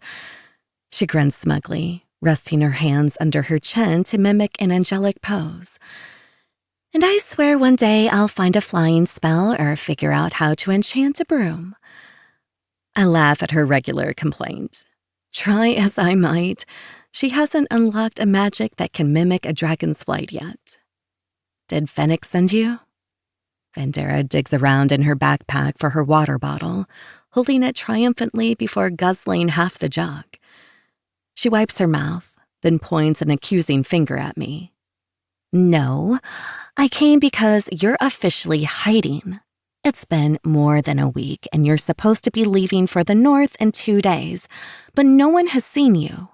She grins smugly, resting her hands under her chin to mimic an angelic pose. And I swear one day I'll find a flying spell or figure out how to enchant a broom. I laugh at her regular complaint. Try as I might, she hasn't unlocked a magic that can mimic a dragon's flight yet. Did Fennec send you? Vandera digs around in her backpack for her water bottle, holding it triumphantly before guzzling half the jug. She wipes her mouth, then points an accusing finger at me. No, I came because you're officially hiding. It's been more than a week and you're supposed to be leaving for the north in 2 days, but no one has seen you.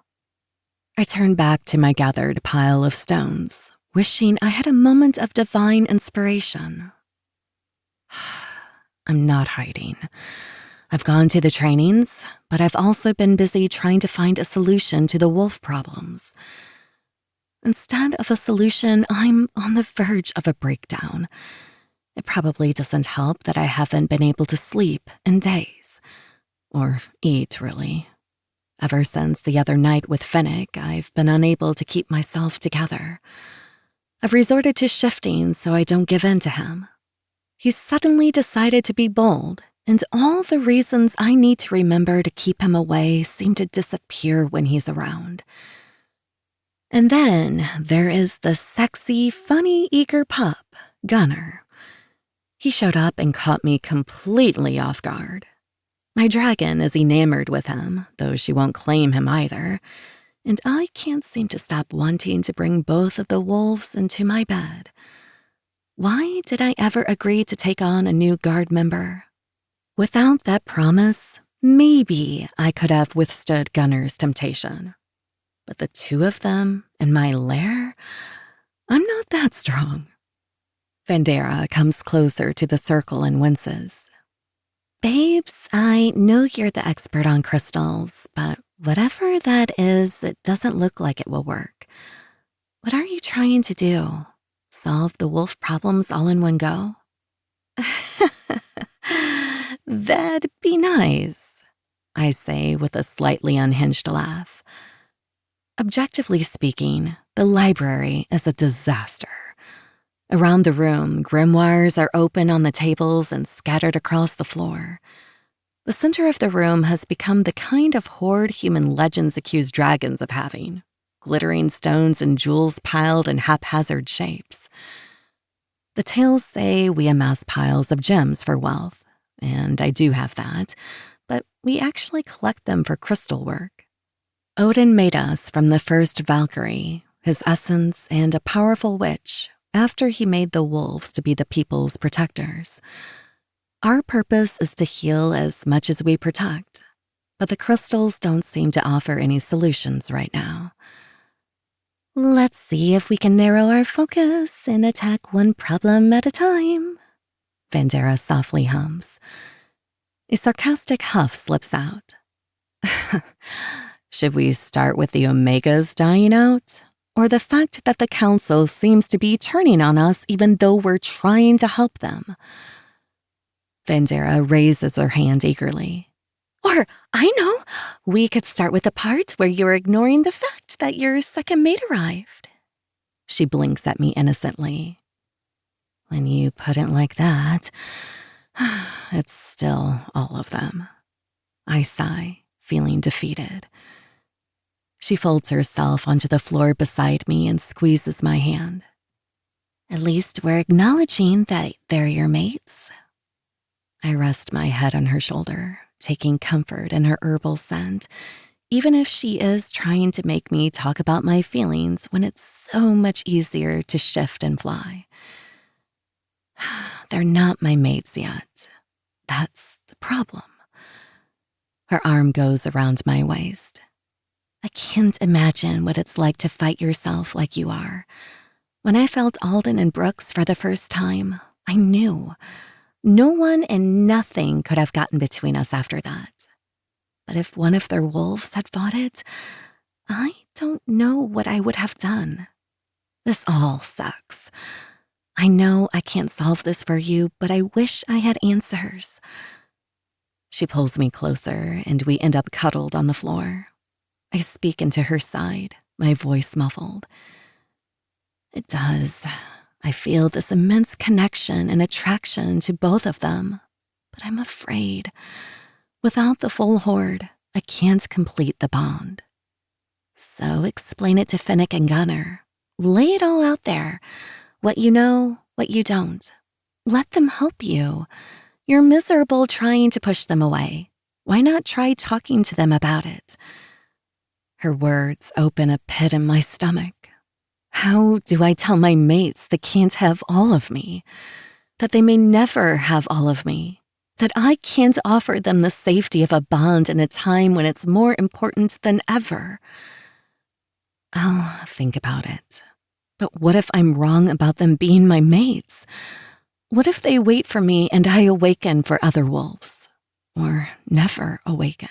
I turn back to my gathered pile of stones, wishing I had a moment of divine inspiration. I'm not hiding. I've gone to the trainings, but I've also been busy trying to find a solution to the wolf problems. Instead of a solution, I'm on the verge of a breakdown. It probably doesn't help that I haven't been able to sleep in days. Or eat, really. Ever since the other night with Fennec, I've been unable to keep myself together. I've resorted to shifting so I don't give in to him. He's suddenly decided to be bold, and all the reasons I need to remember to keep him away seem to disappear when he's around. And then there is the sexy, funny, eager pup, Gunner. He showed up and caught me completely off guard. My dragon is enamored with him, though she won't claim him either, and I can't seem to stop wanting to bring both of the wolves into my bed. Why did I ever agree to take on a new guard member? Without that promise, maybe I could have withstood Gunner's temptation. But the two of them in my lair? I'm not that strong. Vandera comes closer to the circle and winces. Babes, I know you're the expert on crystals, but whatever that is, it doesn't look like it will work. What are you trying to do? Solve the wolf problems all in one go? That'd be nice, I say with a slightly unhinged laugh. Objectively speaking, the library is a disaster. Around the room, grimoires are open on the tables and scattered across the floor. The center of the room has become the kind of hoard human legends accuse dragons of having, glittering stones and jewels piled in haphazard shapes. The tales say we amass piles of gems for wealth, and I do have that, but we actually collect them for crystal work. Odin made us from the first Valkyrie, his essence, and a powerful witch after he made the wolves to be the people's protectors. Our purpose is to heal as much as we protect. but the crystals don't seem to offer any solutions right now. Let's see if we can narrow our focus and attack one problem at a time, Vandera softly hums. A sarcastic huff slips out. Should we start with the Omegas dying out? Or the fact that the council seems to be turning on us even though we're trying to help them? Vandera raises her hand eagerly. Or, I know, we could start with the part where you're ignoring the fact that your second mate arrived. She blinks at me innocently. When you put it like that, it's still all of them. I sigh, feeling defeated. She folds herself onto the floor beside me and squeezes my hand. At least we're acknowledging that they're your mates. I rest my head on her shoulder, taking comfort in her herbal scent, even if she is trying to make me talk about my feelings when it's so much easier to shift and fly. They're not my mates yet. That's the problem. Her arm goes around my waist. I can't imagine what it's like to fight yourself like you are. When I felt Alden and Brooks for the first time, I knew. No one and nothing could have gotten between us after that. But if one of their wolves had fought it, I don't know what I would have done. This all sucks. I know I can't solve this for you, but I wish I had answers. She pulls me closer, and we end up cuddled on the floor. I speak into her side, my voice muffled. It does. I feel this immense connection and attraction to both of them, but I'm afraid. Without the full horde, I can't complete the bond. So explain it to Finnick and Gunner. Lay it all out there. What you know, what you don't. Let them help you. You're miserable trying to push them away. Why not try talking to them about it? Her words open a pit in my stomach. How do I tell my mates they can't have all of me? That they may never have all of me? That I can't offer them the safety of a bond in a time when it's more important than ever? I'll think about it. But what if I'm wrong about them being my mates? What if they wait for me and I awaken for other wolves? Or never awaken?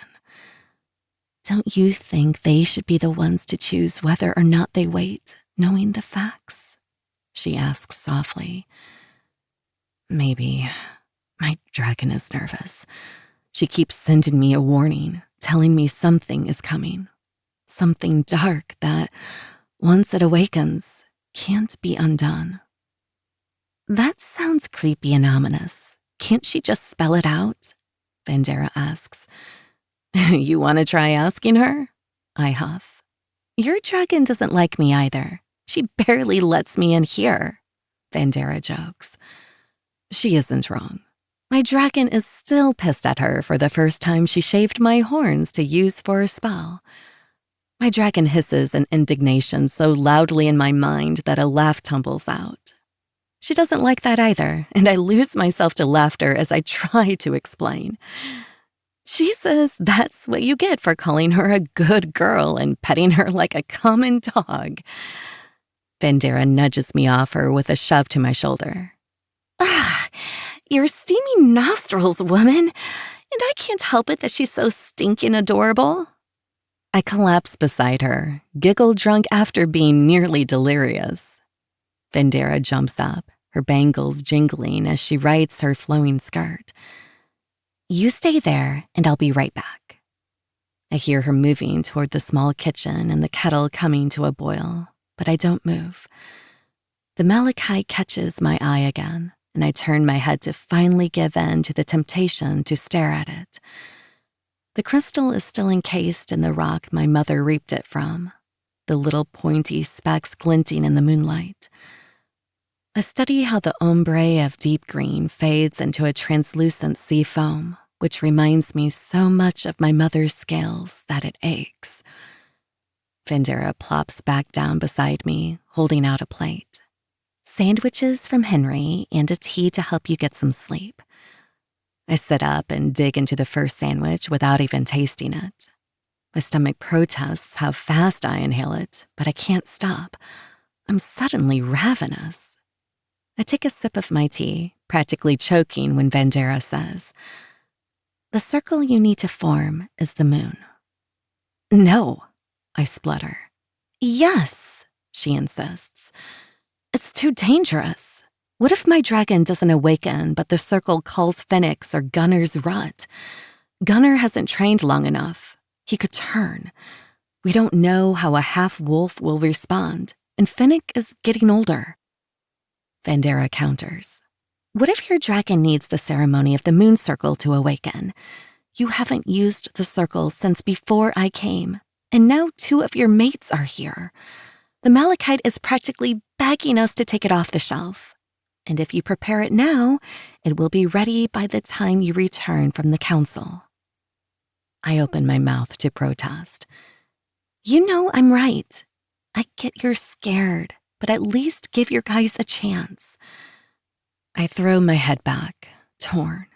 Don't you think they should be the ones to choose whether or not they wait, knowing the facts? She asks softly. Maybe. My dragon is nervous. She keeps sending me a warning, telling me something is coming. Something dark that, once it awakens, can't be undone. That sounds creepy and ominous. Can't she just spell it out? Vandera asks. You want to try asking her? I huff. Your dragon doesn't like me either. She barely lets me in here, Vandera jokes. She isn't wrong. My dragon is still pissed at her for the first time she shaved my horns to use for a spell. My dragon hisses in indignation so loudly in my mind that a laugh tumbles out. She doesn't like that either, and I lose myself to laughter as I try to explain. She says that's what you get for calling her a good girl and petting her like a common dog. Vandera nudges me off her with a shove to my shoulder. Ah, your steamy nostrils, woman, and I can't help it that she's so stinking adorable. I collapse beside her, giggle drunk after being nearly delirious. Vandera jumps up, her bangles jingling as she rights her flowing skirt. You stay there, and I'll be right back. I hear her moving toward the small kitchen and the kettle coming to a boil, but I don't move. The malachite catches my eye again, and I turn my head to finally give in to the temptation to stare at it. The crystal is still encased in the rock my mother reaped it from, the little pointy specks glinting in the moonlight. I study how the ombre of deep green fades into a translucent sea foam, which reminds me so much of my mother's scales that it aches. Vandera plops back down beside me, holding out a plate. Sandwiches from Henry and a tea to help you get some sleep. I sit up and dig into the first sandwich without even tasting it. My stomach protests how fast I inhale it, but I can't stop. I'm suddenly ravenous. I take a sip of my tea, practically choking when Vandera says, "The circle you need to form is the moon." "No," I splutter. "Yes," she insists. "It's too dangerous. What if my dragon doesn't awaken, but the circle calls Phoenix or Gunner's rut? Gunner hasn't trained long enough. He could turn. We don't know how a half-wolf will respond, and Finnick is getting older." Vandera counters. "What if your dragon needs the ceremony of the moon circle to awaken? You haven't used the circle since before I came, and now 2 of your mates are here. The malachite is practically begging us to take it off the shelf. And if you prepare it now, it will be ready by the time you return from the council." I open my mouth to protest. "You know I'm right. I get you're scared, but at least give your guys a chance." I throw my head back, torn.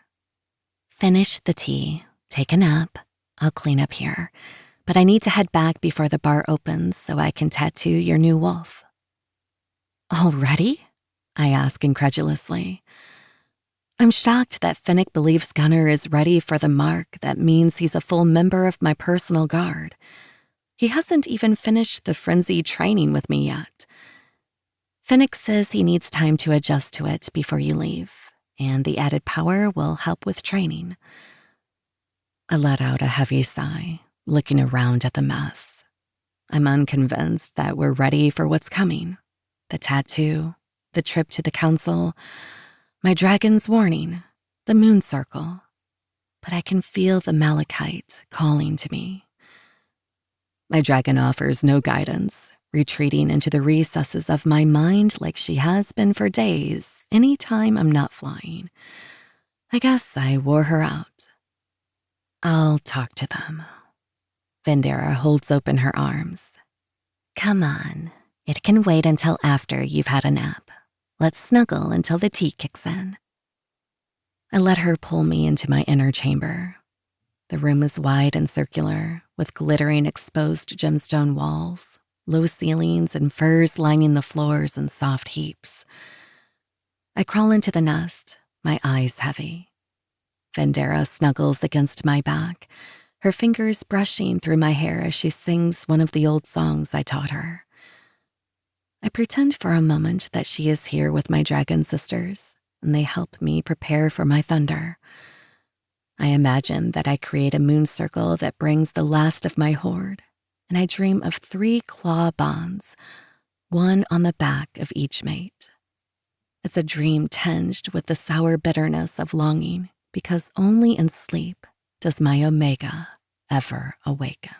"Finish the tea, take a nap. I'll clean up here, but I need to head back before the bar opens so I can tattoo your new wolf." "Already?" I ask incredulously. I'm shocked that Finnick believes Gunner is ready for the mark that means he's a full member of my personal guard. He hasn't even finished the frenzy training with me yet. Finnick says he needs time to adjust to it before you leave, and the added power will help with training. I let out a heavy sigh, looking around at the mess. I'm unconvinced that we're ready for what's coming. The tattoo, the trip to the council, my dragon's warning, the moon circle. But I can feel the malachite calling to me. My dragon offers no guidance, retreating into the recesses of my mind like she has been for days, any time I'm not flying. I guess I wore her out. I'll talk to them. Vandera holds open her arms. "Come on, it can wait until after you've had a nap. Let's snuggle until the tea kicks in." I let her pull me into my inner chamber. The room is wide and circular, with glittering exposed gemstone walls, low ceilings, and furs lining the floors in soft heaps. I crawl into the nest, my eyes heavy. Vandera snuggles against my back, her fingers brushing through my hair as she sings one of the old songs I taught her. I pretend for a moment that she is here with my dragon sisters, and they help me prepare for my thunder. I imagine that I create a moon circle that brings the last of my horde, and I dream of 3 claw bonds, one on the back of each mate. It's a dream tinged with the sour bitterness of longing, because only in sleep does my Omega ever awaken.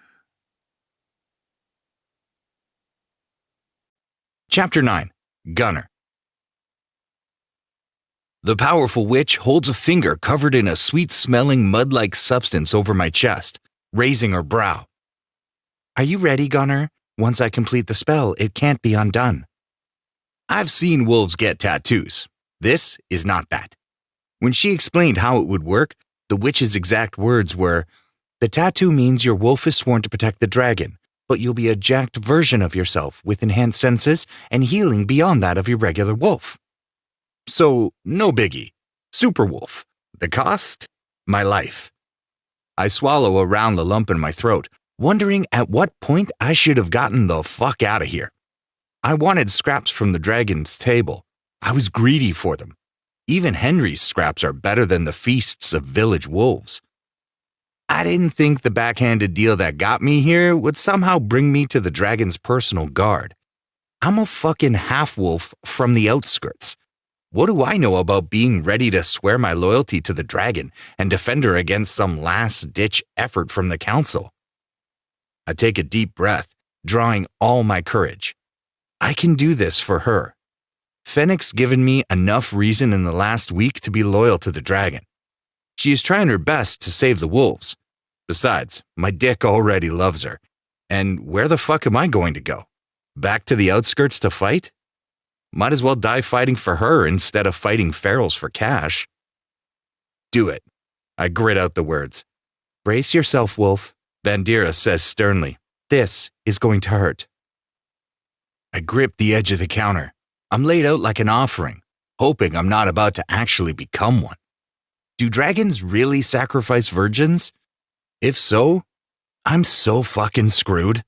Chapter 9. Gunner. The powerful witch holds a finger covered in a sweet-smelling mud-like substance over my chest, raising her brow. "Are you ready, Gunner? Once I complete the spell, it can't be undone." I've seen wolves get tattoos. This is not that. When she explained how it would work, the witch's exact words were, "The tattoo means your wolf is sworn to protect the dragon, but you'll be a jacked version of yourself with enhanced senses and healing beyond that of your regular wolf." So, no biggie. Super wolf. The cost? My life. I swallow around the lump in my throat, wondering at what point I should have gotten the fuck out of here. I wanted scraps from the dragon's table. I was greedy for them. Even Henry's scraps are better than the feasts of village wolves. I didn't think the backhanded deal that got me here would somehow bring me to the dragon's personal guard. I'm a fucking half-wolf from the outskirts. What do I know about being ready to swear my loyalty to the dragon and defend her against some last-ditch effort from the council? I take a deep breath, drawing all my courage. I can do this for her. Fennec's given me enough reason in the last week to be loyal to the dragon. She is trying her best to save the wolves. Besides, my dick already loves her. And where the fuck am I going to go? Back to the outskirts to fight? Might as well die fighting for her instead of fighting ferals for cash. Do it. I grit out the words. Brace yourself, Wolf, Vandera says sternly. This is going to hurt. I grip the edge of the counter. I'm laid out like an offering, hoping I'm not about to actually become one. Do dragons really sacrifice virgins? If so, I'm so fucking screwed.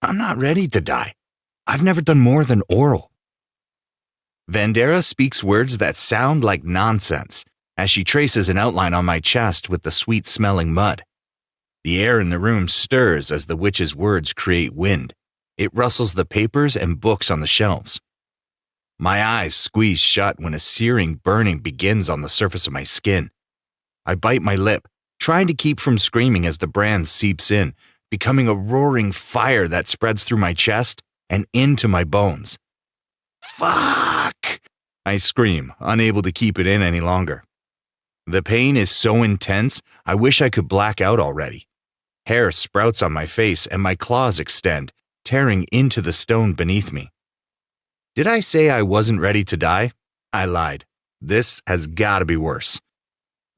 I'm not ready to die. I've never done more than oral. Vandera speaks words that sound like nonsense as she traces an outline on my chest with the sweet-smelling mud. The air in the room stirs as the witch's words create wind. It rustles the papers and books on the shelves. My eyes squeeze shut when a searing burning begins on the surface of my skin. I bite my lip, trying to keep from screaming as the brand seeps in, becoming a roaring fire that spreads through my chest and into my bones. Fuck! I scream, unable to keep it in any longer. The pain is so intense, I wish I could black out already. Hair sprouts on my face and my claws extend, tearing into the stone beneath me. Did I say I wasn't ready to die? I lied. This has got to be worse.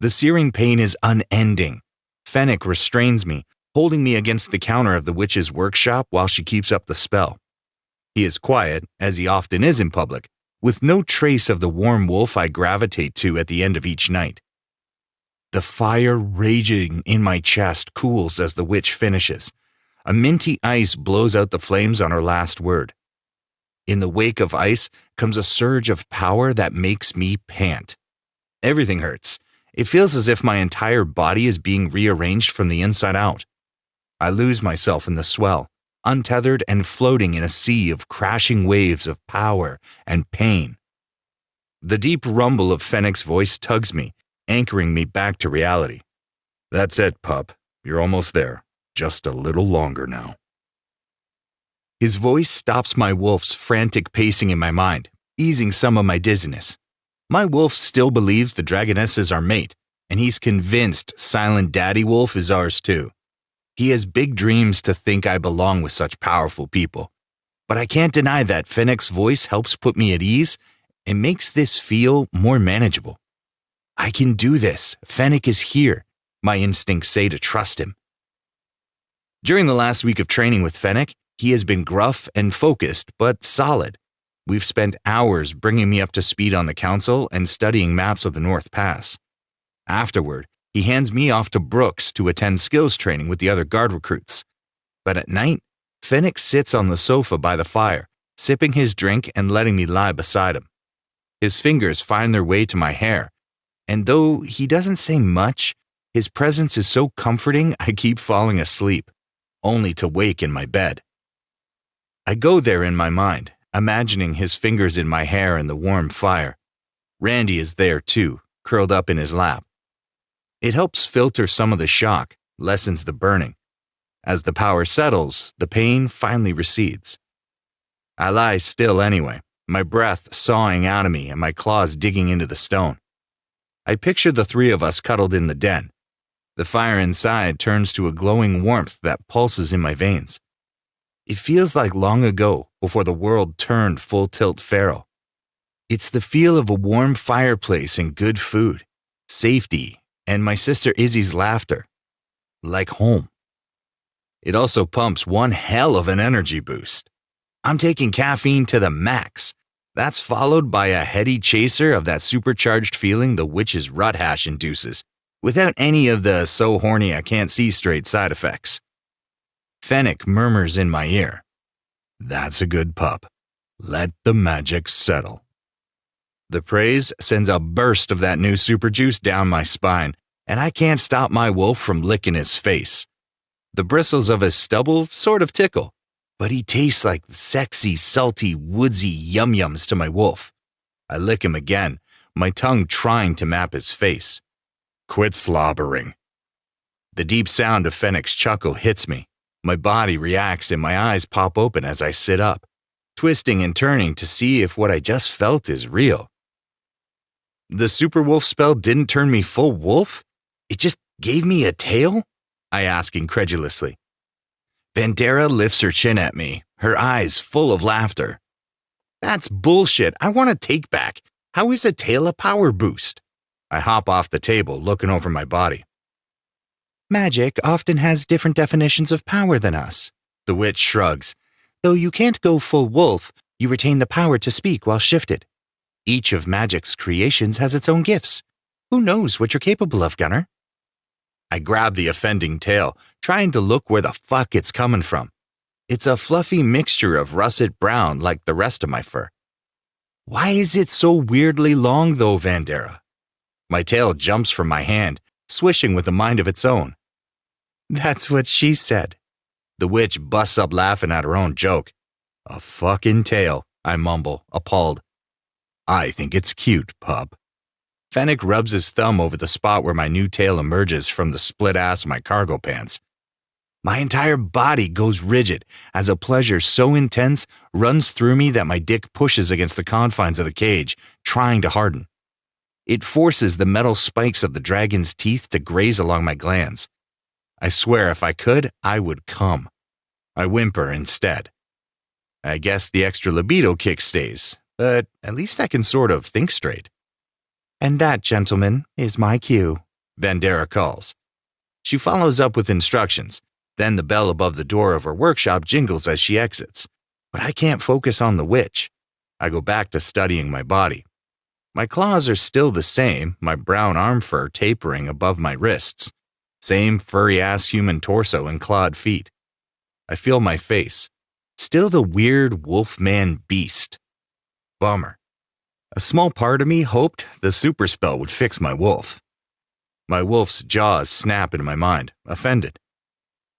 The searing pain is unending. Fennec restrains me, holding me against the counter of the witch's workshop while she keeps up the spell. He is quiet, as he often is in public, with no trace of the warm wolf I gravitate to at the end of each night. The fire raging in my chest cools as the witch finishes. A minty ice blows out the flames on her last word. In the wake of ice comes a surge of power that makes me pant. Everything hurts. It feels as if my entire body is being rearranged from the inside out. I lose myself in the swell, untethered and floating in a sea of crashing waves of power and pain. The deep rumble of Fennec's voice tugs me, anchoring me back to reality. That's it, pup. You're almost there. Just a little longer now. His voice stops my wolf's frantic pacing in my mind, easing some of my dizziness. My wolf still believes the dragoness is our mate, and he's convinced Silent Daddy Wolf is ours too. He has big dreams to think I belong with such powerful people. But I can't deny that Fennec's voice helps put me at ease and makes this feel more manageable. I can do this. Fennec is here. My instincts say to trust him. During the last week of training with Fennec, he has been gruff and focused, but solid. We've spent hours bringing me up to speed on the council and studying maps of the North Pass. Afterward, he hands me off to Brooks to attend skills training with the other guard recruits. But at night, Fennec sits on the sofa by the fire, sipping his drink and letting me lie beside him. His fingers find their way to my hair, and though he doesn't say much, his presence is so comforting I keep falling asleep, only to wake in my bed. I go there in my mind, imagining his fingers in my hair and the warm fire. Randy is there too, curled up in his lap. It helps filter some of the shock, lessens the burning. As the power settles, the pain finally recedes. I lie still anyway, my breath sawing out of me and my claws digging into the stone. I picture the three of us cuddled in the den. The fire inside turns to a glowing warmth that pulses in my veins. It feels like long ago, before the world turned full-tilt feral. It's the feel of a warm fireplace and good food, safety, and my sister Izzy's laughter. Like home. It also pumps one hell of an energy boost. I'm taking caffeine to the max. That's followed by a heady chaser of that supercharged feeling the witch's rut hash induces, without any of the so horny I can't see straight side effects. Fennec murmurs in my ear, "That's a good pup. Let the magic settle." The praise sends a burst of that new super juice down my spine, and I can't stop my wolf from licking his face. The bristles of his stubble sort of tickle, but he tastes like sexy, salty, woodsy yum-yums to my wolf. I lick him again, my tongue trying to map his face. "Quit slobbering." The deep sound of Fennec's chuckle hits me. My body reacts and my eyes pop open as I sit up, twisting and turning to see if what I just felt is real. The super wolf spell didn't turn me full wolf? It just gave me a tail? I ask incredulously. Vandera lifts her chin at me, her eyes full of laughter. "That's bullshit. I want a take back. How is a tail a power boost?" I hop off the table, looking over my body. Magic often has different definitions of power than us. The witch shrugs. Though you can't go full wolf, you retain the power to speak while shifted. Each of Magic's creations has its own gifts. Who knows what you're capable of, Gunner? I grab the offending tail, trying to look where the fuck it's coming from. It's a fluffy mixture of russet brown like the rest of my fur. Why is it so weirdly long though, Vandera? My tail jumps from my hand, swishing with a mind of its own. That's what she said. The witch busts up laughing at her own joke. A fucking tail, I mumble, appalled. I think it's cute, pup. Fennec rubs his thumb over the spot where my new tail emerges from the split ass of my cargo pants. My entire body goes rigid as a pleasure so intense runs through me that my dick pushes against the confines of the cage, trying to harden. It forces the metal spikes of the dragon's teeth to graze along my glands. I swear if I could, I would come. I whimper instead. I guess the extra libido kick stays, but at least I can sort of think straight. And that, gentlemen, is my cue, Vandera calls. She follows up with instructions. Then the bell above the door of her workshop jingles as she exits. But I can't focus on the witch. I go back to studying my body. My claws are still the same, my brown arm fur tapering above my wrists. Same furry-ass human torso and clawed feet. I feel my face. Still the weird wolf-man beast. Bummer. A small part of me hoped the super spell would fix my wolf. My wolf's jaws snap into my mind, offended.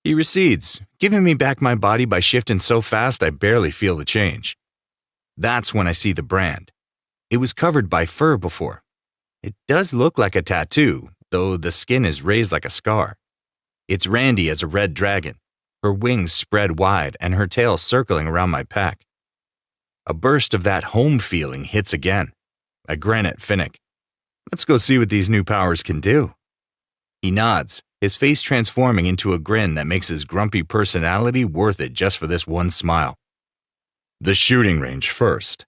He recedes, giving me back my body by shifting so fast I barely feel the change. That's when I see the brand. It was covered by fur before. It does look like a tattoo, though the skin is raised like a scar. It's Randy as a red dragon, her wings spread wide and her tail circling around my pack. A burst of that home feeling hits again. I grin at Finnick. Let's go see what these new powers can do. He nods, his face transforming into a grin that makes his grumpy personality worth it just for this one smile. The shooting range first.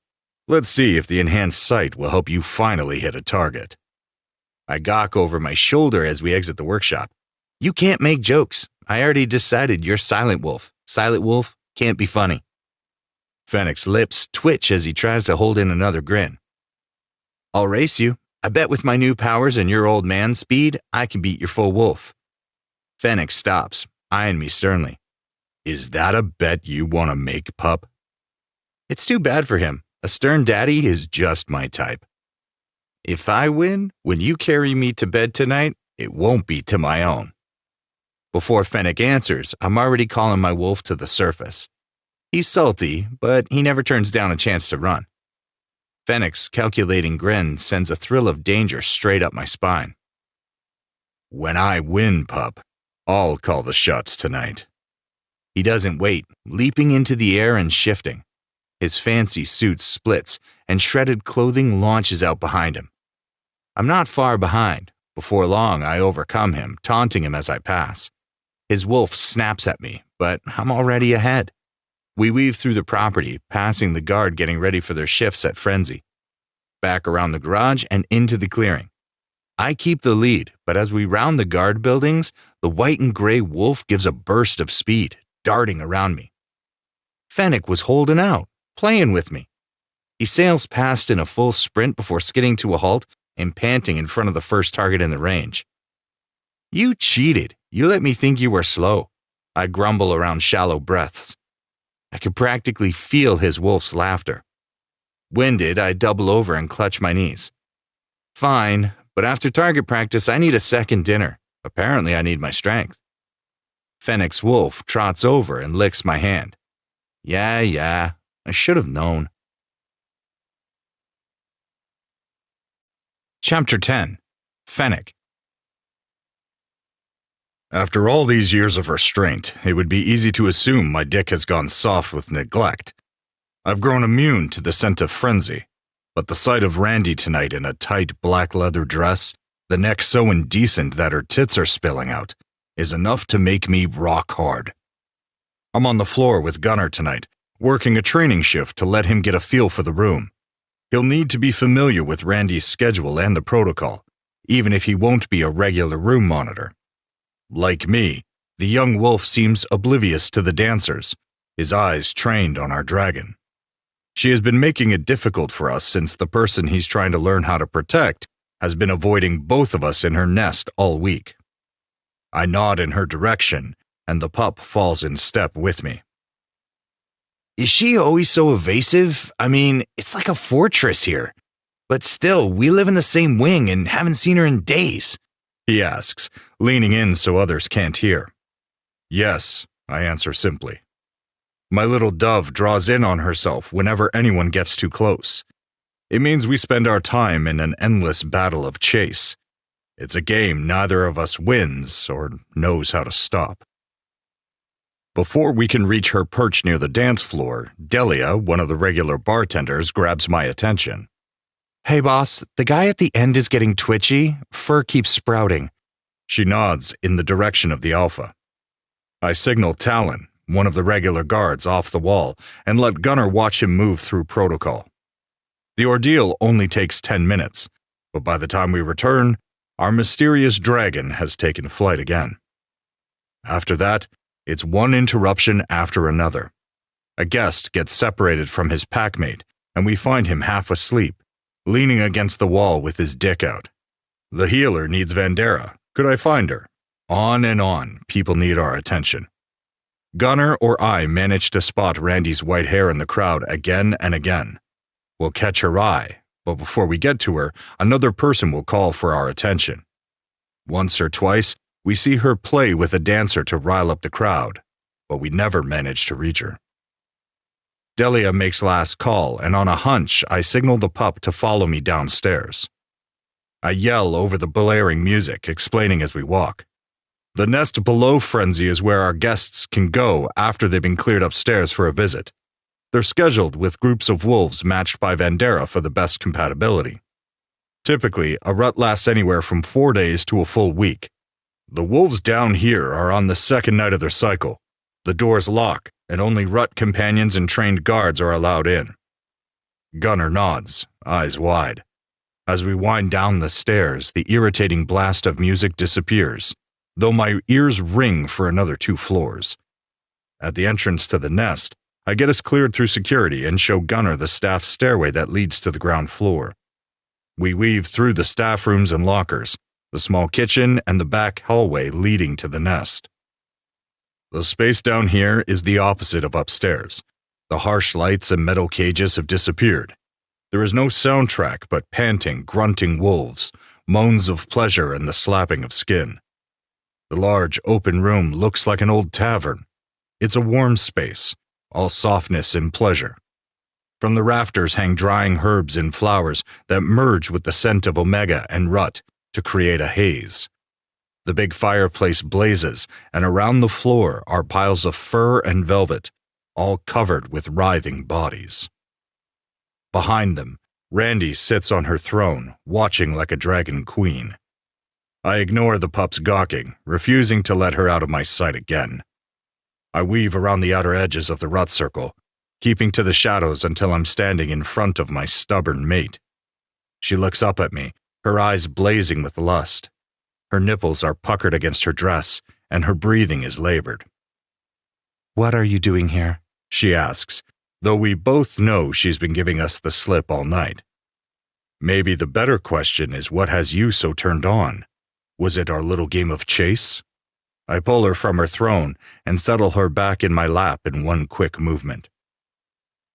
Let's see if the enhanced sight will help you finally hit a target. I gawk over my shoulder as we exit the workshop. You can't make jokes. I already decided you're Silent Wolf. Silent Wolf can't be funny. Fennec's lips twitch as he tries to hold in another grin. I'll race you. I bet with my new powers and your old man speed, I can beat your full wolf. Fennec stops, eyeing me sternly. Is that a bet you want to make, pup? It's too bad for him. A stern daddy is just my type. If I win, when you carry me to bed tonight, it won't be to my own. Before Fennec answers, I'm already calling my wolf to the surface. He's salty, but he never turns down a chance to run. Fennec's calculating grin sends a thrill of danger straight up my spine. When I win, pup, I'll call the shots tonight. He doesn't wait, leaping into the air and shifting. His fancy suit splits, and shredded clothing launches out behind him. I'm not far behind. Before long, I overcome him, taunting him as I pass. His wolf snaps at me, but I'm already ahead. We weave through the property, passing the guard getting ready for their shifts at Frenzy. Back around the garage and into the clearing. I keep the lead, but as we round the guard buildings, the white and gray wolf gives a burst of speed, darting around me. Fennec was holding out, playing with me. He sails past in a full sprint before skidding to a halt and panting in front of the first target in the range. You cheated. You let me think you were slow. I grumble around shallow breaths. I could practically feel his wolf's laughter. Winded, I double over and clutch my knees. Fine, but after target practice, I need a second dinner. Apparently, I need my strength. Fennec's wolf trots over and licks my hand. Yeah, I should have known. Chapter 10. Fennec. After all these years of restraint, it would be easy to assume my dick has gone soft with neglect. I've grown immune to the scent of frenzy, but the sight of Randy tonight in a tight black leather dress, the neck so indecent that her tits are spilling out, is enough to make me rock hard. I'm on the floor with Gunner tonight, working a training shift to let him get a feel for the room. He'll need to be familiar with Randy's schedule and the protocol. even if he won't be a regular room monitor. Like me, the young wolf seems oblivious to the dancers, his eyes trained on our dragon. She has been making it difficult for us since the person he's trying to learn how to protect has been avoiding both of us in her nest all week. I nod in her direction, and the pup falls in step with me. Is she always so evasive? I mean, it's like a fortress here. But still, we live in the same wing and haven't seen her in days, he asks, leaning in so others can't hear. Yes, I answer simply. My little dove draws in on herself whenever anyone gets too close. It means we spend our time in an endless battle of chase. It's a game neither of us wins or knows how to stop. Before we can reach her perch near the dance floor, Delia, one of the regular bartenders, grabs my attention. Hey boss, the guy at the end is getting twitchy. Fur keeps sprouting. She nods in the direction of the alpha. I signal Talon, one of the regular guards, off the wall and let Gunnar watch him move through protocol. The ordeal only takes 10 minutes, but by the time we return, our mysterious dragon has taken flight again. After that, it's one interruption after another. A guest gets separated from his packmate, and we find him half asleep, leaning against the wall with his dick out. The healer needs Vandera. Could I find her? On and on, people need our attention. Gunnar or I manage to spot Randy's white hair in the crowd again and again. We'll catch her eye, but before we get to her, another person will call for our attention. Once or twice, we see her play with a dancer to rile up the crowd, but we never manage to reach her. Delia makes last call, and on a hunch, I signal the pup to follow me downstairs. I yell over the blaring music, explaining as we walk. The nest below Frenzy is where our guests can go after they've been cleared upstairs for a visit. They're scheduled with groups of wolves matched by Vandera for the best compatibility. Typically, a rut lasts anywhere from 4 days to a full week. The wolves down here are on the second night of their cycle. The doors lock, and only rut companions and trained guards are allowed in. Gunnar nods, eyes wide. As we wind down the stairs, the irritating blast of music disappears, though my ears ring for another 2 floors. At the entrance to the nest, I get us cleared through security and show Gunnar the staff stairway that leads to the ground floor. We weave through the staff rooms and lockers, the small kitchen, and the back hallway leading to the nest. The space down here is the opposite of upstairs. The harsh lights and metal cages have disappeared. There is no soundtrack but panting, grunting wolves, moans of pleasure, and the slapping of skin. The large, open room looks like an old tavern. It's a warm space, all softness and pleasure. From the rafters hang drying herbs and flowers that merge with the scent of omega and rut to create a haze. The big fireplace blazes, and around the floor are piles of fur and velvet, all covered with writhing bodies. Behind them, Randy sits on her throne, watching like a dragon queen. I ignore the pup's gawking, refusing to let her out of my sight again. I weave around the outer edges of the rut circle, keeping to the shadows until I'm standing in front of my stubborn mate. She looks up at me, her eyes blazing with lust. Her nipples are puckered against her dress, and her breathing is labored. What are you doing here? She asks, though we both know she's been giving us the slip all night. Maybe the better question is, what has you so turned on? Was it our little game of chase? I pull her from her throne and settle her back in my lap in one quick movement.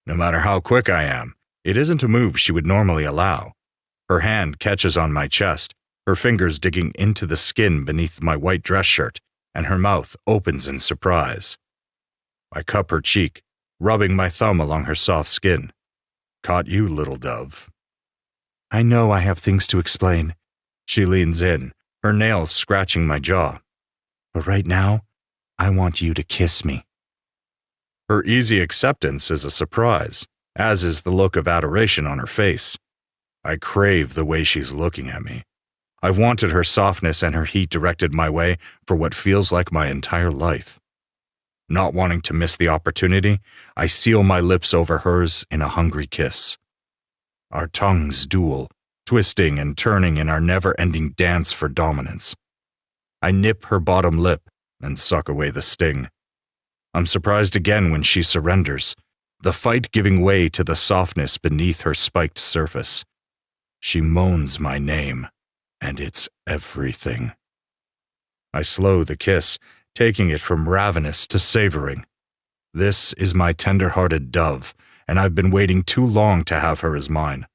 No matter how quick I am, it isn't a move she would normally allow. Her hand catches on my chest, her fingers digging into the skin beneath my white dress shirt, and her mouth opens in surprise. I cup her cheek, rubbing my thumb along her soft skin. Caught you, little dove. I know I have things to explain. She leans in, her nails scratching my jaw. But right now, I want you to kiss me. Her easy acceptance is a surprise, as is the look of adoration on her face. I crave the way she's looking at me. I've wanted her softness and her heat directed my way for what feels like my entire life. Not wanting to miss the opportunity, I seal my lips over hers in a hungry kiss. Our tongues duel, twisting and turning in our never-ending dance for dominance. I nip her bottom lip and suck away the sting. I'm surprised again when she surrenders, the fight giving way to the softness beneath her spiked surface. She moans my name, and it's everything. I slow the kiss, taking it from ravenous to savoring. This is my tender-hearted dove, and I've been waiting too long to have her as mine.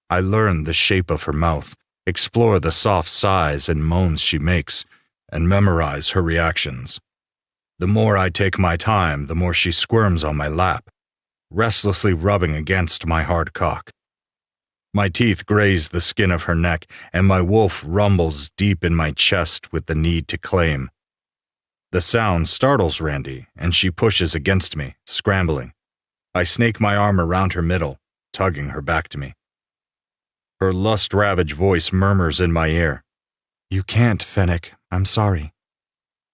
I learn the shape of her mouth, explore the soft sighs and moans she makes, and memorize her reactions. The more I take my time, the more she squirms on my lap, restlessly rubbing against my hard cock. My teeth graze the skin of her neck, and my wolf rumbles deep in my chest with the need to claim. The sound startles Randy, and she pushes against me, scrambling. I snake my arm around her middle, tugging her back to me. Her lust-ravaged voice murmurs in my ear. "You can't, Fennec. I'm sorry."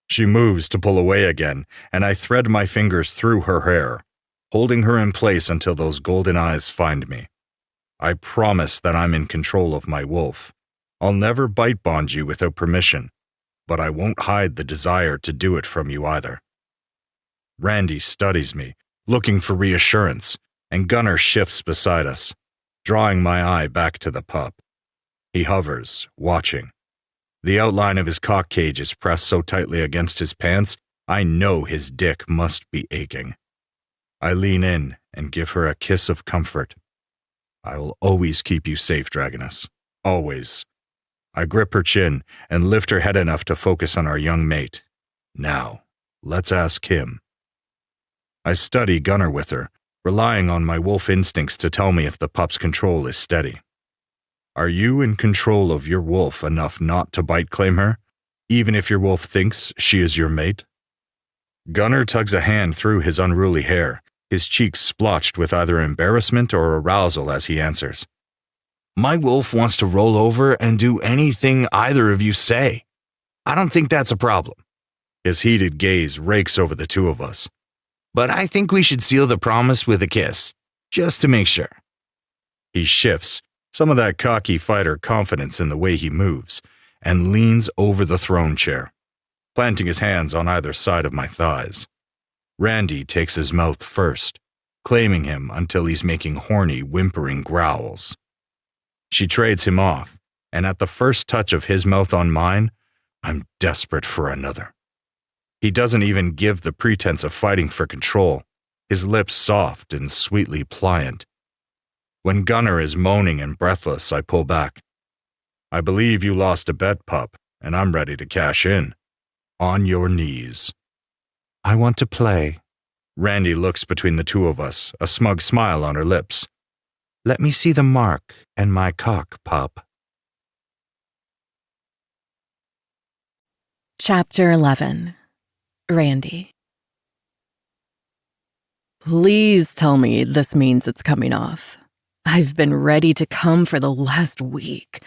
She moves to pull away again, and I thread my fingers through her hair, holding her in place until those golden eyes find me. I promise that I'm in control of my wolf. I'll never bite bond you without permission, but I won't hide the desire to do it from you either. Randy studies me, looking for reassurance, and Gunnar shifts beside us, drawing my eye back to the pup. He hovers, watching. The outline of his cock cage is pressed so tightly against his pants, I know his dick must be aching. I lean in and give her a kiss of comfort. I will always keep you safe, Dragoness. Always. I grip her chin and lift her head enough to focus on our young mate. Now, let's ask him. I study Gunnar with her, relying on my wolf instincts to tell me if the pup's control is steady. Are you in control of your wolf enough not to bite claim her, even if your wolf thinks she is your mate? Gunnar tugs a hand through his unruly hair, his cheeks splotched with either embarrassment or arousal as he answers. My wolf wants to roll over and do anything either of you say. I don't think that's a problem. His heated gaze rakes over the two of us. But I think we should seal the promise with a kiss, just to make sure. He shifts, some of that cocky fighter confidence in the way he moves, and leans over the throne chair, planting his hands on either side of my thighs. Randy takes his mouth first, claiming him until he's making horny, whimpering growls. She trades him off, and at the first touch of his mouth on mine, I'm desperate for another. He doesn't even give the pretense of fighting for control, his lips soft and sweetly pliant. When Gunnar is moaning and breathless, I pull back. I believe you lost a bet, pup, and I'm ready to cash in. On your knees. I want to play. Randy looks between the two of us, a smug smile on her lips. Let me see the mark and my cock, pup. Chapter 11. Randy. Please tell me this means it's coming off. I've been ready to come for the last week.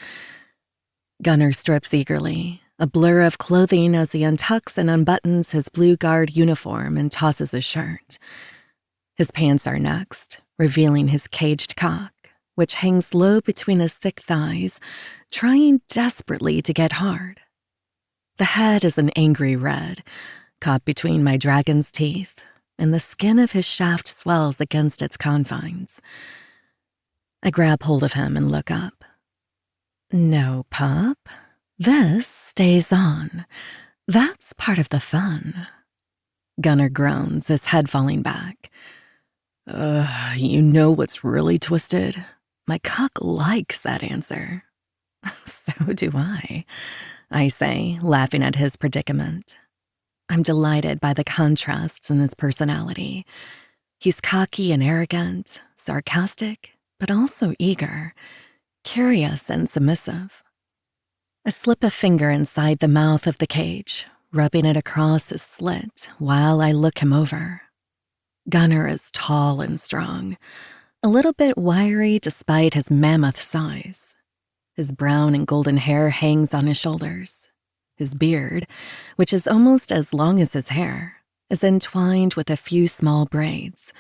Gunnar strips eagerly, a blur of clothing as he untucks and unbuttons his blue guard uniform and tosses his shirt. His pants are next, revealing his caged cock, which hangs low between his thick thighs, trying desperately to get hard. The head is an angry red, caught between my dragon's teeth, and the skin of his shaft swells against its confines. I grab hold of him and look up. No, pup. This stays on. That's part of the fun. Gunnar groans, his head falling back. You know what's really twisted? My cock likes that answer. So do I say, laughing at his predicament. I'm delighted by the contrasts in his personality. He's cocky and arrogant, sarcastic, but also eager, curious and submissive. I slip a finger inside the mouth of the cage, rubbing it across his slit while I look him over. Gunnar is tall and strong, a little bit wiry despite his mammoth size. His brown and golden hair hangs on his shoulders. His beard, which is almost as long as his hair, is entwined with a few small braids.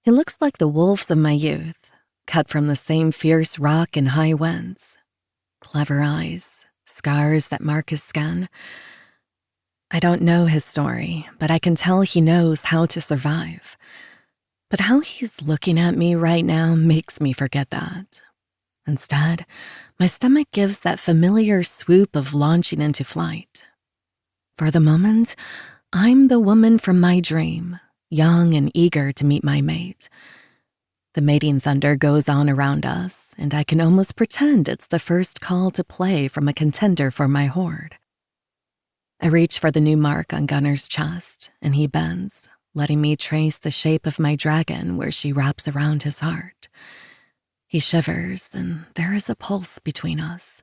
He looks like the wolves of my youth, cut from the same fierce rock in high winds. Clever eyes, scars that mark his skin. I don't know his story, but I can tell he knows how to survive. But how he's looking at me right now makes me forget that. Instead, my stomach gives that familiar swoop of launching into flight. For the moment, I'm the woman from my dream, young and eager to meet my mate. The mating thunder goes on around us, and I can almost pretend it's the first call to play from a contender for my horde. I reach for the new mark on Gunner's chest, and he bends, letting me trace the shape of my dragon where she wraps around his heart. He shivers, and there is a pulse between us.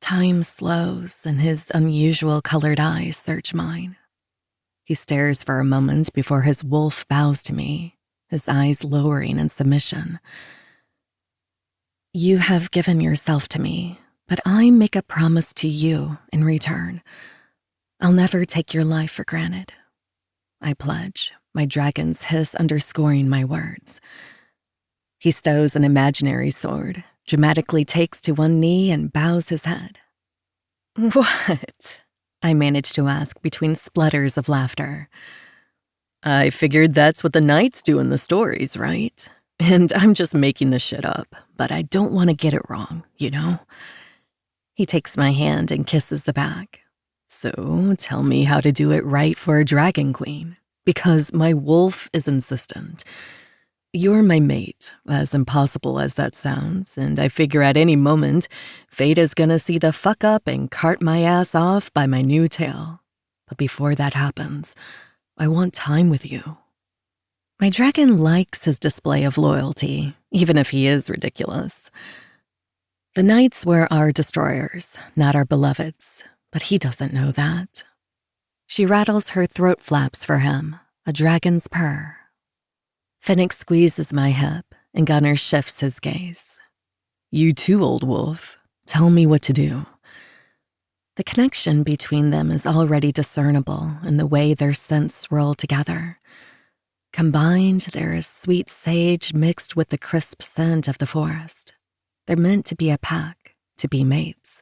Time slows, and his unusual colored eyes search mine. He stares for a moment before his wolf bows to me, his eyes lowering in submission. You have given yourself to me, but I make a promise to you in return. I'll never take your life for granted. I pledge, my dragon's hiss underscoring my words. He stows an imaginary sword, dramatically takes to one knee and bows his head. What? I manage to ask between splutters of laughter. I figured that's what the knights do in the stories, right? And I'm just making this shit up, but I don't want to get it wrong, you know? He takes my hand and kisses the back. So tell me how to do it right for a dragon queen, because my wolf is insistent. You're my mate, as impossible as that sounds, and I figure at any moment, fate is gonna see the fuck up and cart my ass off by my new tail. But before that happens, I want time with you. My dragon likes his display of loyalty, even if he is ridiculous. The knights were our destroyers, not our beloveds, but he doesn't know that. She rattles her throat flaps for him, a dragon's purr. Phoenix squeezes my hip, and Gunner shifts his gaze. You too, old wolf. Tell me what to do. The connection between them is already discernible in the way their scents roll together. Combined, there is sweet sage mixed with the crisp scent of the forest. They're meant to be a pack, to be mates.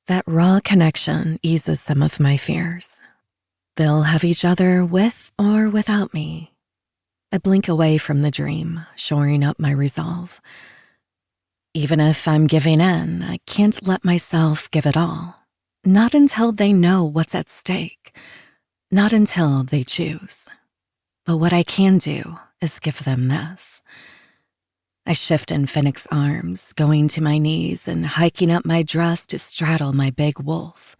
That raw connection eases some of my fears. They'll have each other with or without me. I blink away from the dream, shoring up my resolve. Even if I'm giving in, I can't let myself give it all. Not until they know what's at stake. Not until they choose. But what I can do is give them this. I shift in Phoenix's arms, going to my knees and hiking up my dress to straddle my big wolf.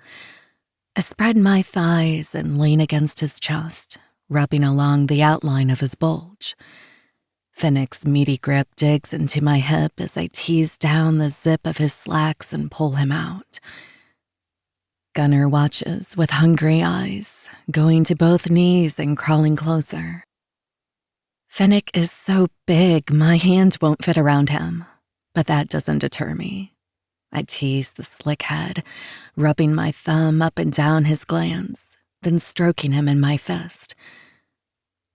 I spread my thighs and lean against his chest, rubbing along the outline of his bulge. Phoenix's meaty grip digs into my hip as I tease down the zip of his slacks and pull him out. Gunner watches with hungry eyes, going to both knees and crawling closer. Fennec is so big, my hand won't fit around him, but that doesn't deter me. I tease the slick head, rubbing my thumb up and down his glands, then stroking him in my fist.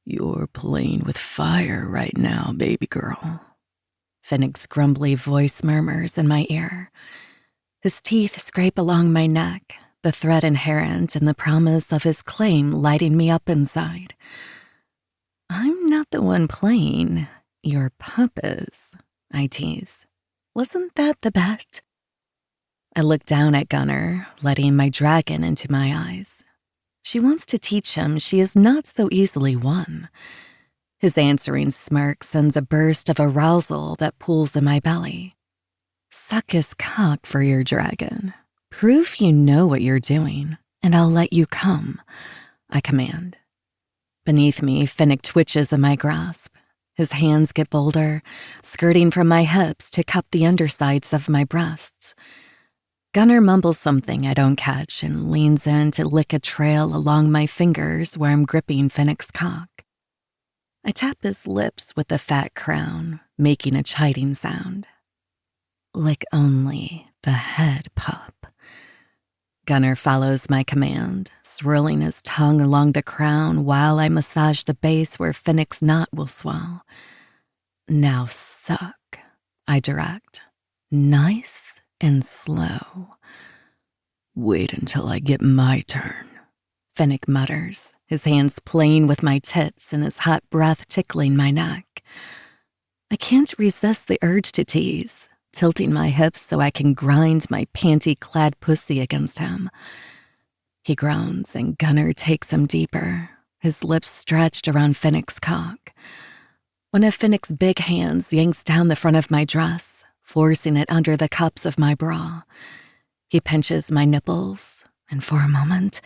You're playing with fire right now, baby girl. Fennec's grumbly voice murmurs in my ear. His teeth scrape along my neck, the threat inherent in the promise of his claim lighting me up inside. I'm not the one playing. Your pup is, I tease. Wasn't that the bet? I look down at Gunner, letting my dragon into my eyes. She wants to teach him she is not so easily won. His answering smirk sends a burst of arousal that pulls in my belly. Suck his cock for your dragon. Prove you know what you're doing, and I'll let you come, I command. Beneath me, Fennec twitches in my grasp. His hands get bolder, skirting from my hips to cup the undersides of my breasts. Gunner mumbles something I don't catch and leans in to lick a trail along my fingers where I'm gripping Fennec's cock. I tap his lips with the fat crown, making a chiding sound. Lick only the head, pup. Gunner follows my command, swirling his tongue along the crown while I massage the base where Fennec's knot will swell. Now suck, I direct. Nice and slow. Wait until I get my turn, Finnick mutters, his hands playing with my tits and his hot breath tickling my neck. I can't resist the urge to tease, tilting my hips so I can grind my panty-clad pussy against him. He groans and Gunnar takes him deeper, his lips stretched around Finnick's cock. One of Finnick's big hands yanks down the front of my dress, forcing it under the cups of my bra. He pinches my nipples, and for a moment,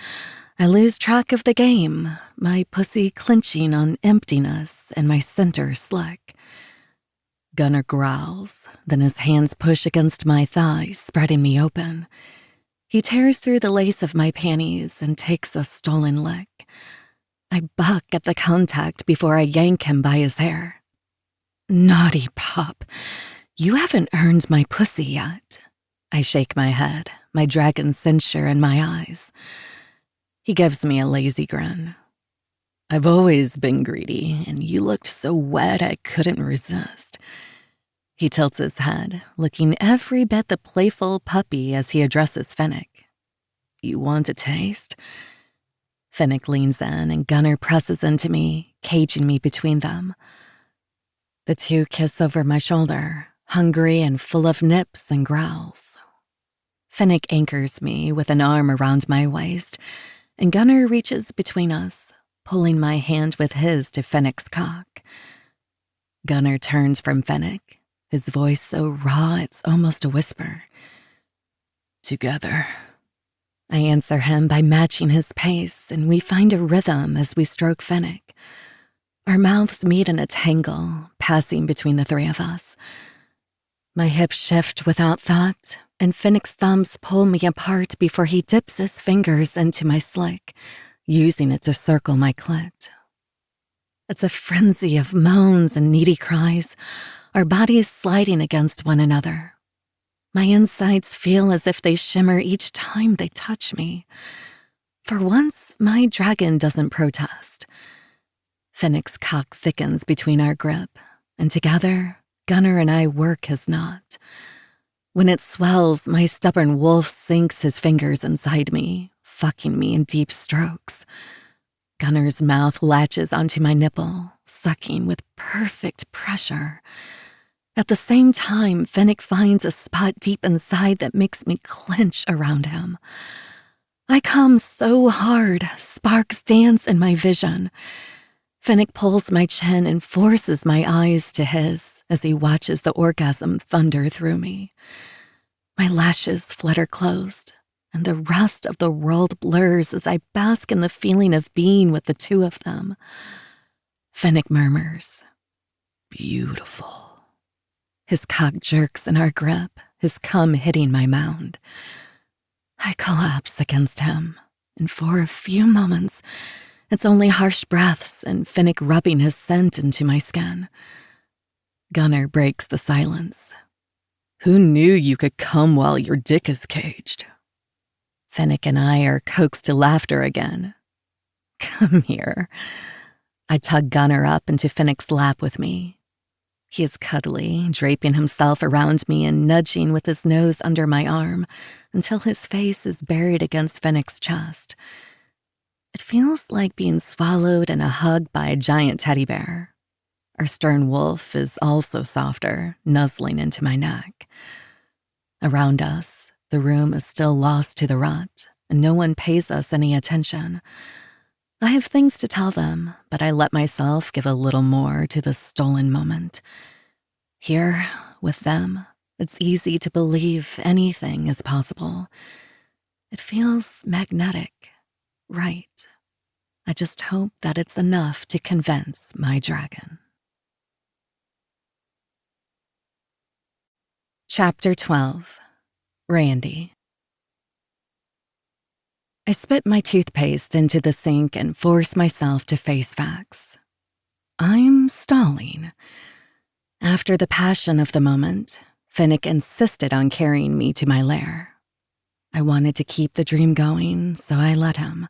I lose track of the game, my pussy clenching on emptiness and my center slick. Gunnar growls, then his hands push against my thighs, spreading me open. He tears through the lace of my panties and takes a stolen lick. I buck at the contact before I yank him by his hair. Naughty pup, you haven't earned my pussy yet. I shake my head, my dragon censure in my eyes. He gives me a lazy grin. I've always been greedy, and you looked so wet I couldn't resist. He tilts his head, looking every bit the playful puppy as he addresses Finnick. You want a taste? Finnick leans in and Gunnar presses into me, caging me between them. The two kiss over my shoulder, hungry and full of nips and growls. Finnick anchors me with an arm around my waist, and Gunnar reaches between us, pulling my hand with his to Finnick's cock. Gunnar turns from Finnick, his voice so raw it's almost a whisper. Together. I answer him by matching his pace, and we find a rhythm as we stroke Finnick. Our mouths meet in a tangle, passing between the three of us. My hips shift without thought, and Finnick's thumbs pull me apart before he dips his fingers into my slick, using it to circle my clit. It's a frenzy of moans and needy cries, our bodies sliding against one another. My insides feel as if they shimmer each time they touch me. For once, my dragon doesn't protest. Finnick's cock thickens between our grip, and together, Gunnar and I work his knot. When it swells, my stubborn wolf sinks his fingers inside me, fucking me in deep strokes. Gunnar's mouth latches onto my nipple, sucking with perfect pressure. At the same time, Finnick finds a spot deep inside that makes me clench around him. I come so hard, sparks dance in my vision. Finnick pulls my chin and forces my eyes to his as he watches the orgasm thunder through me. My lashes flutter closed, and the rest of the world blurs as I bask in the feeling of being with the two of them. Finnick murmurs, beautiful. His cock jerks in our grip, his cum hitting my mound. I collapse against him, and for a few moments, it's only harsh breaths and Finnick rubbing his scent into my skin. Gunnar breaks the silence. Who knew you could come while your dick is caged? Finnick and I are coaxed to laughter again. Come here. I tug Gunnar up into Finnick's lap with me. He is cuddly, draping himself around me and nudging with his nose under my arm until his face is buried against Finnick's chest. It feels like being swallowed in a hug by a giant teddy bear. Our stern wolf is also softer, nuzzling into my neck. Around us, the room is still lost to the rut, and no one pays us any attention. I have things to tell them, but I let myself give a little more to the stolen moment. Here, with them, it's easy to believe anything is possible. It feels magnetic, right. I just hope that it's enough to convince my dragon. Chapter 12. Randy. I spit my toothpaste into the sink and force myself to face facts. I'm stalling. After the passion of the moment, Finnick insisted on carrying me to my lair. I wanted to keep the dream going, so I let him.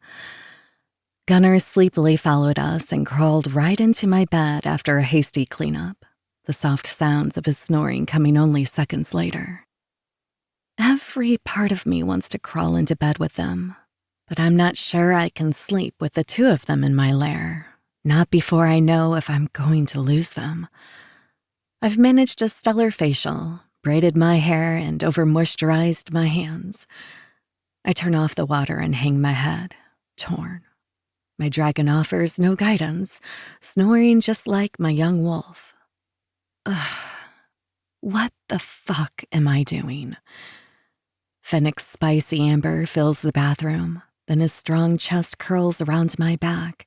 Gunnar sleepily followed us and crawled right into my bed after a hasty cleanup. the soft sounds of his snoring coming only seconds later. Every part of me wants to crawl into bed with them, but I'm not sure I can sleep with the two of them in my lair, not before I know if I'm going to lose them. I've managed a stellar facial, braided my hair, and over-moisturized my hands. I turn off the water and hang my head, torn. My dragon offers no guidance, snoring just like my young wolf. Ugh. What the fuck am I doing? Fennec's spicy amber fills the bathroom, then his strong chest curls around my back,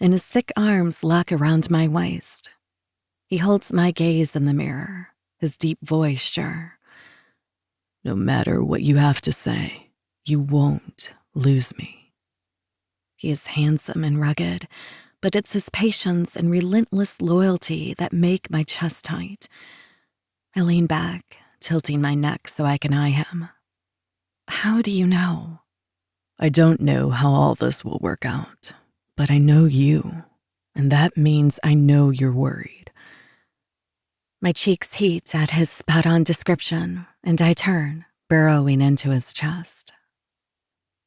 and his thick arms lock around my waist. He holds my gaze in the mirror, his deep voice sure. No matter what you have to say, you won't lose me. He is handsome and rugged, but it's his patience and relentless loyalty that make my chest tight. I lean back, tilting my neck so I can eye him. How do you know? I don't know how all this will work out, but I know you, and that means I know you're worried. My cheeks heat at his spot-on description, and I turn, burrowing into his chest.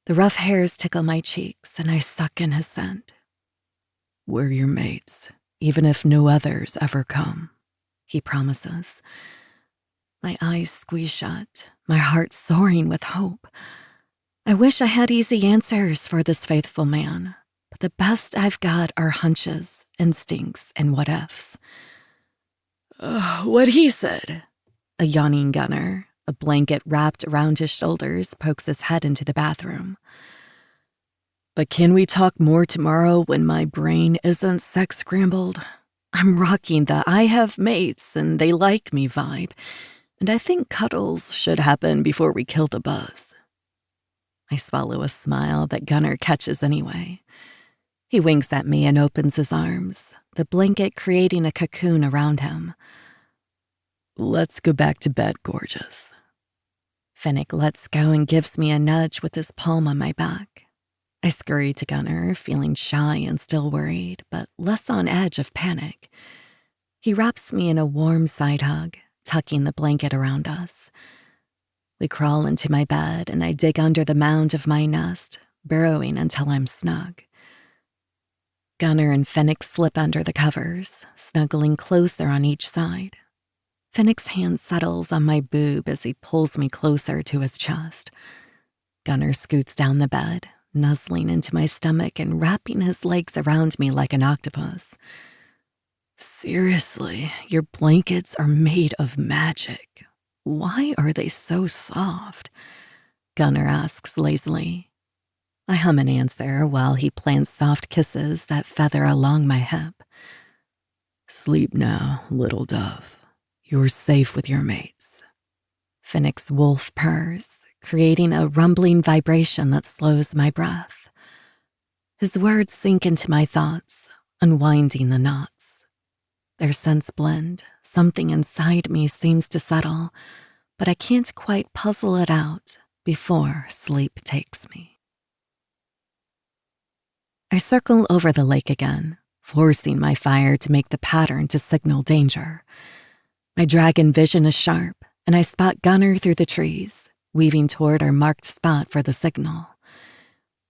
The rough hairs tickle my cheeks, and I suck in his scent. We're your mates, even if no others ever come, he promises. My eyes squeeze shut, my heart soaring with hope. I wish I had easy answers for this faithful man, but the best I've got are hunches, instincts, and what-ifs. What he said. A yawning Gunner, a blanket wrapped around his shoulders, pokes his head into the bathroom. But can we talk more tomorrow when my brain isn't sex-scrambled? I'm rocking the I have mates and they like me vibe, and I think cuddles should happen before we kill the buzz. I swallow a smile that Gunner catches anyway. He winks at me and opens his arms, the blanket creating a cocoon around him. Let's go back to bed, gorgeous. Fennec lets go and gives me a nudge with his palm on my back. I scurry to Gunner, feeling shy and still worried, but less on edge of panic. He wraps me in a warm side hug, tucking the blanket around us. We crawl into my bed and I dig under the mound of my nest, burrowing until I'm snug. Gunner and Fennec slip under the covers, snuggling closer on each side. Fennec's hand settles on my boob as he pulls me closer to his chest. Gunner scoots down the bed, nuzzling into my stomach and wrapping his legs around me like an octopus. Seriously, your blankets are made of magic. Why are they so soft? Gunner asks lazily. I hum an answer while he plants soft kisses that feather along my hip. Sleep now, little dove. You're safe with your mates. Fennec's wolf purrs, creating a rumbling vibration that slows my breath. His words sink into my thoughts, unwinding the knots. Their scents blend, something inside me seems to settle, but I can't quite puzzle it out before sleep takes me. I circle over the lake again, forcing my fire to make the pattern to signal danger. My dragon vision is sharp, and I spot Gunner through the trees, weaving toward our marked spot for the signal.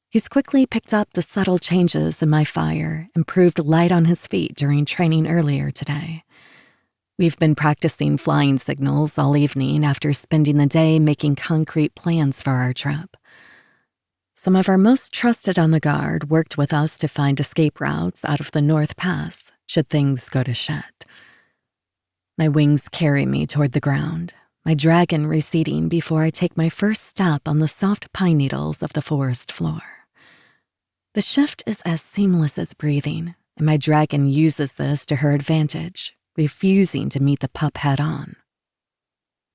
He's quickly picked up the subtle changes in my fire, improved light on his feet during training earlier today. We've been practicing flying signals all evening after spending the day making concrete plans for our trip. Some of our most trusted on the guard worked with us to find escape routes out of the North Pass should things go to shit. My wings carry me toward the ground, my dragon receding before I take my first step on the soft pine needles of the forest floor. The shift is as seamless as breathing, and my dragon uses this to her advantage, refusing to meet the pup head-on.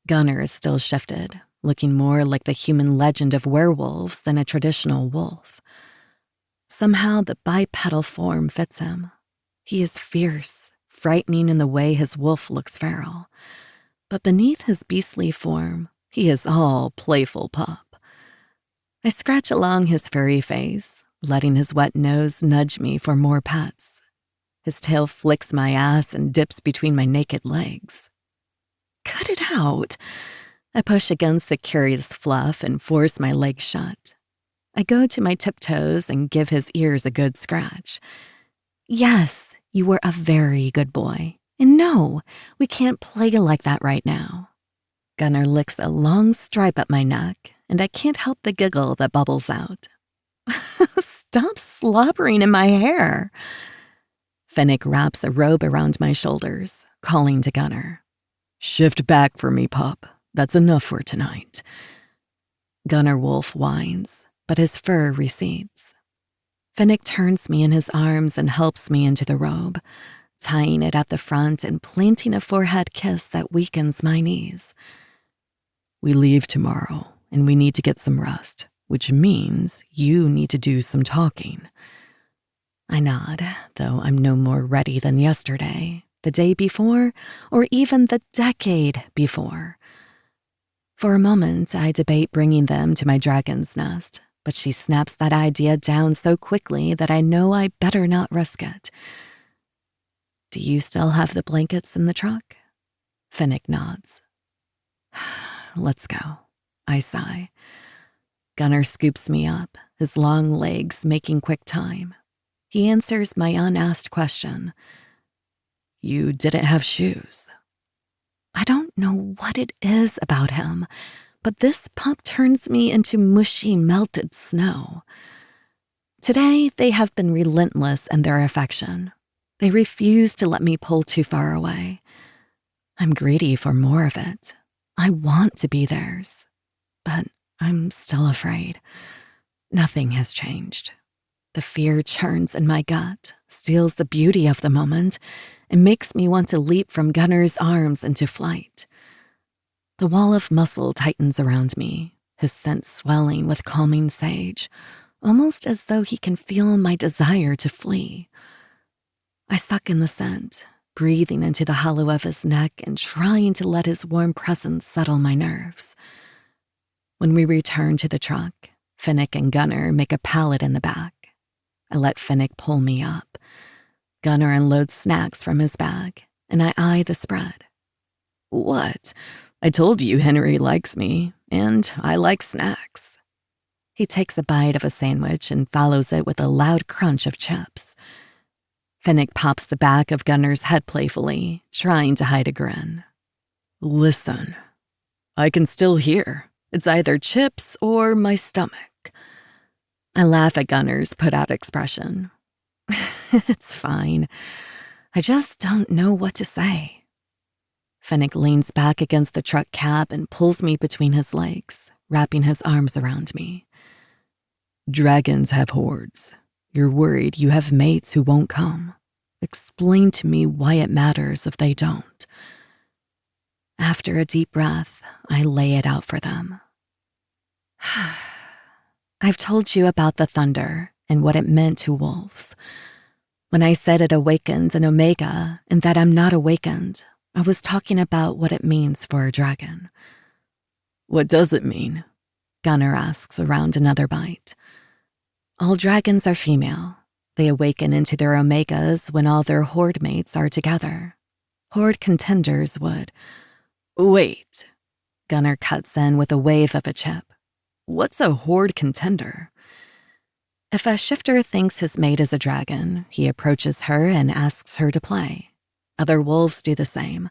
Gunner is still shifted, looking more like the human legend of werewolves than a traditional wolf. Somehow the bipedal form fits him. He is fierce, frightening in the way his wolf looks feral. But beneath his beastly form, he is all playful pup. I scratch along his furry face, letting his wet nose nudge me for more pets. His tail flicks my ass and dips between my naked legs. Cut it out. I push against the curious fluff and force my legs shut. I go to my tiptoes and give his ears a good scratch. Yes, you were a very good boy. And no, we can't play like that right now. Gunnar licks a long stripe up my neck, and I can't help the giggle that bubbles out. Stop slobbering in my hair. Fennec wraps a robe around my shoulders, calling to Gunnar. Shift back for me, pup. That's enough for tonight. Gunnar Wolf whines, but his fur recedes. Fennec turns me in his arms and helps me into the robe, tying it at the front and planting a forehead kiss that weakens my knees. We leave tomorrow, and we need to get some rest, which means you need to do some talking. I nod, though I'm no more ready than yesterday, the day before, or even the decade before. For a moment, I debate bringing them to my dragon's nest, but she snaps that idea down so quickly that I know I better not risk it. Do you still have the blankets in the truck? Fennec nods. Let's go, I sigh. Gunnar scoops me up, his long legs making quick time. He answers my unasked question. You didn't have shoes. I don't know what it is about him, but this pup turns me into mushy, melted snow. Today, they have been relentless in their affection. They refuse to let me pull too far away. I'm greedy for more of it. I want to be theirs, but I'm still afraid. Nothing has changed. The fear churns in my gut, steals the beauty of the moment, and makes me want to leap from Gunnar's arms into flight. The wall of muscle tightens around me, his scent swelling with calming sage, almost as though he can feel my desire to flee. I suck in the scent, breathing into the hollow of his neck and trying to let his warm presence settle my nerves. When we return to the truck, Fennec and Gunnar make a pallet in the back. I let Fennec pull me up. Gunnar unloads snacks from his bag, and I eye the spread. What? I told you Henry likes me, and I like snacks. He takes a bite of a sandwich and follows it with a loud crunch of chips. Fennec pops the back of Gunnar's head playfully, trying to hide a grin. Listen, I can still hear. It's either chips or my stomach. I laugh at Gunnar's put-out expression. It's fine. I just don't know what to say. Fennec leans back against the truck cab and pulls me between his legs, wrapping his arms around me. Dragons have hordes. You're worried you have mates who won't come. Explain to me why it matters if they don't. After a deep breath, I lay it out for them. I've told you about the thunder and what it meant to wolves. When I said it awakened an omega and that I'm not awakened, I was talking about what it means for a dragon. What does it mean? Gunnar asks around another bite. All dragons are female. They awaken into their omegas when all their horde mates are together. Horde contenders would. Wait. Gunnar cuts in with a wave of a chip. What's a horde contender? If a shifter thinks his mate is a dragon, he approaches her and asks her to play. Other wolves do the same.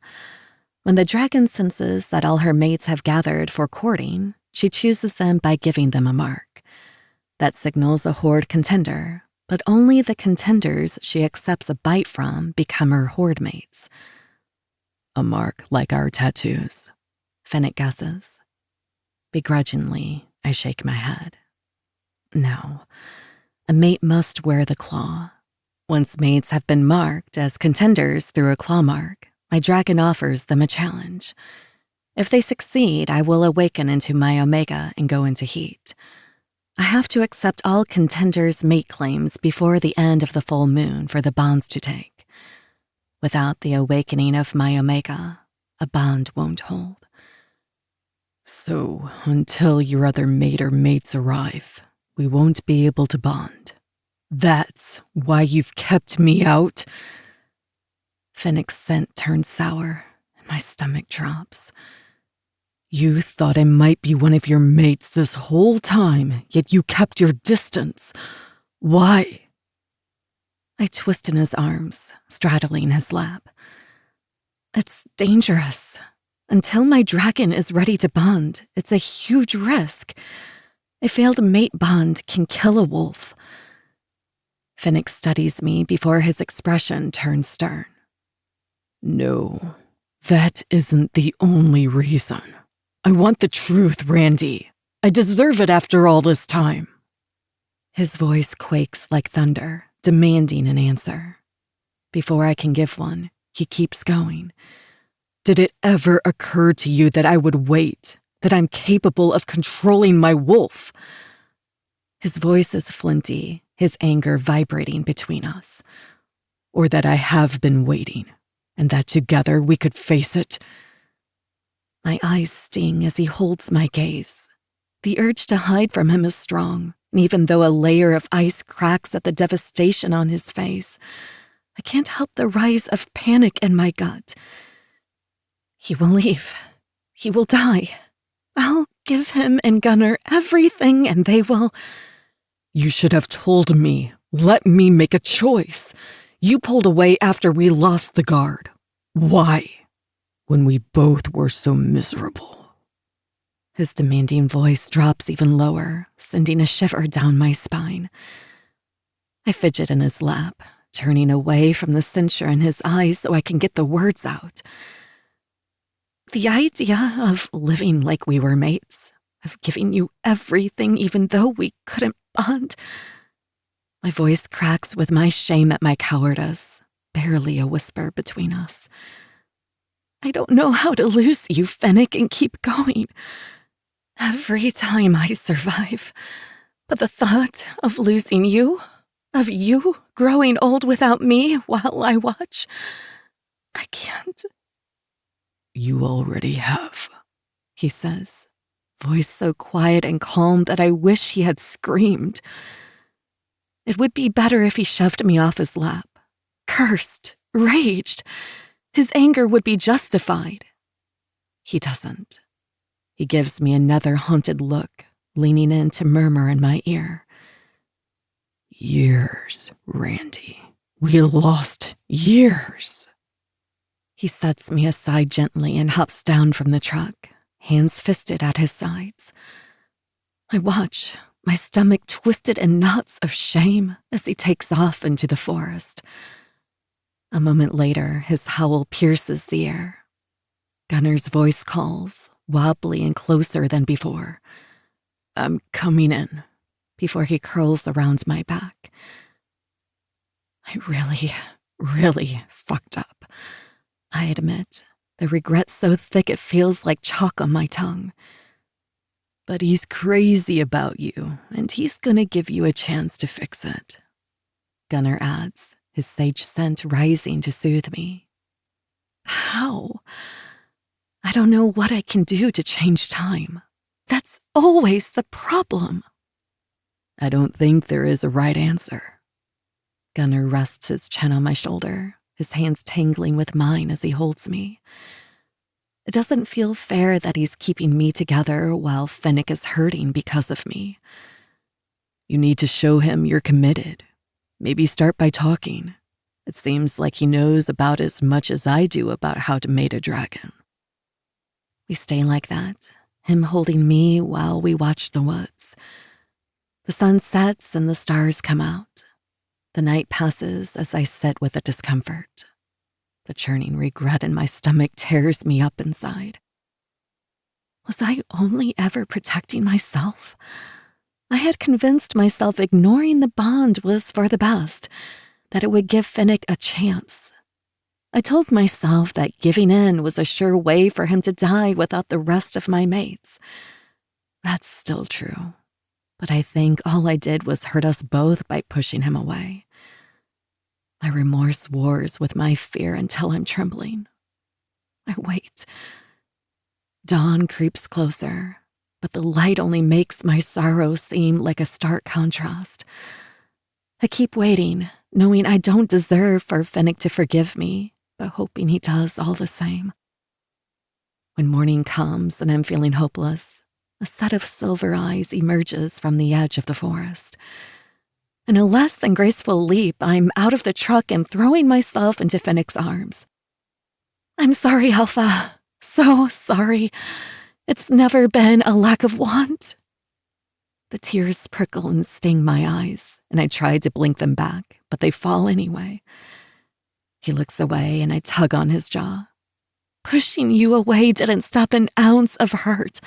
When the dragon senses that all her mates have gathered for courting, she chooses them by giving them a mark. That signals a horde contender, but only the contenders she accepts a bite from become her horde mates. A mark like our tattoos, Fennec guesses. Begrudgingly, I shake my head. No, a mate must wear the claw. Once mates have been marked as contenders through a claw mark, my dragon offers them a challenge. If they succeed, I will awaken into my omega and go into heat. I have to accept all contenders' mate claims before the end of the full moon for the bonds to take. Without the awakening of my omega, a bond won't hold. So, until your other mate or mates arrive, we won't be able to bond, That's why you've kept me out? Fennec's scent turns sour, and my stomach drops. You thought I might be one of your mates this whole time, yet you kept your distance. Why? I twist in his arms, straddling his lap. It's dangerous. Until my dragon is ready to bond, it's a huge risk. A failed mate bond can kill a wolf. Fennec studies me before his expression turns stern. No, that isn't the only reason. I want the truth, Randy. I deserve it after all this time. His voice quakes like thunder, demanding an answer. Before I can give one, he keeps going. Did it ever occur to you that I would wait, that I'm capable of controlling my wolf? His voice is flinty, his anger vibrating between us. Or that I have been waiting, and that together we could face it. My eyes sting as he holds my gaze. The urge to hide from him is strong, and even though a layer of ice cracks at the devastation on his face, I can't help the rise of panic in my gut. He will leave. He will die. I'll give him and Gunnar everything, and they will... You should have told me. Let me make a choice. You pulled away after we lost the guard. Why? When we both were so miserable. His demanding voice drops even lower, sending a shiver down my spine. I fidget in his lap, turning away from the censure in his eyes so I can get the words out. The idea of living like we were mates, of giving you everything even though we couldn't bond. My voice cracks with my shame at my cowardice, barely a whisper between us. I don't know how to lose you, Fennec, and keep going. Every time I survive. But the thought of losing you, of you growing old without me while I watch, I can't. You already have, he says, voice so quiet and calm that I wish he had screamed. It would be better if he shoved me off his lap, cursed, raged. His anger would be justified. He doesn't. He gives me another haunted look, leaning in to murmur in my ear. Years, Randy. We lost years. He sets me aside gently and hops down from the truck, hands fisted at his sides. I watch, my stomach twisted in knots of shame as he takes off into the forest. A moment later, his howl pierces the air. Gunnar's voice calls, wobbly and closer than before. I'm coming in, before he curls around my back. I really fucked up. I admit, the regret so thick it feels like chalk on my tongue. But he's crazy about you, and he's gonna give you a chance to fix it. Gunnar adds, his sage scent rising to soothe me. How? I don't know what I can do to change time. That's always the problem. I don't think there is a right answer. Gunnar rests his chin on my shoulder, his hands tangling with mine as he holds me. It doesn't feel fair that he's keeping me together while Fennec is hurting because of me. You need to show him you're committed. Maybe start by talking. It seems like he knows about as much as I do about how to mate a dragon. We stay like that, him holding me while we watch the woods. The sun sets and the stars come out. The night passes as I sit with the discomfort. The churning regret in my stomach tears me up inside. Was I only ever protecting myself? I had convinced myself ignoring the bond was for the best, that it would give Fennec a chance. I told myself that giving in was a sure way for him to die without the rest of my mates. That's still true, but I think all I did was hurt us both by pushing him away. My remorse wars with my fear until I'm trembling. I wait. Dawn creeps closer, but the light only makes my sorrow seem like a stark contrast. I keep waiting, knowing I don't deserve for Finnick to forgive me, but hoping he does all the same. When morning comes and I'm feeling hopeless, a set of silver eyes emerges from the edge of the forest. In a less than graceful leap, I'm out of the truck and throwing myself into Finnick's arms. I'm sorry, Alpha. So sorry. It's never been a lack of want. The tears prickle and sting my eyes, and I try to blink them back, but they fall anyway. He looks away, and I tug on his jaw. Pushing you away didn't stop an ounce of hurt.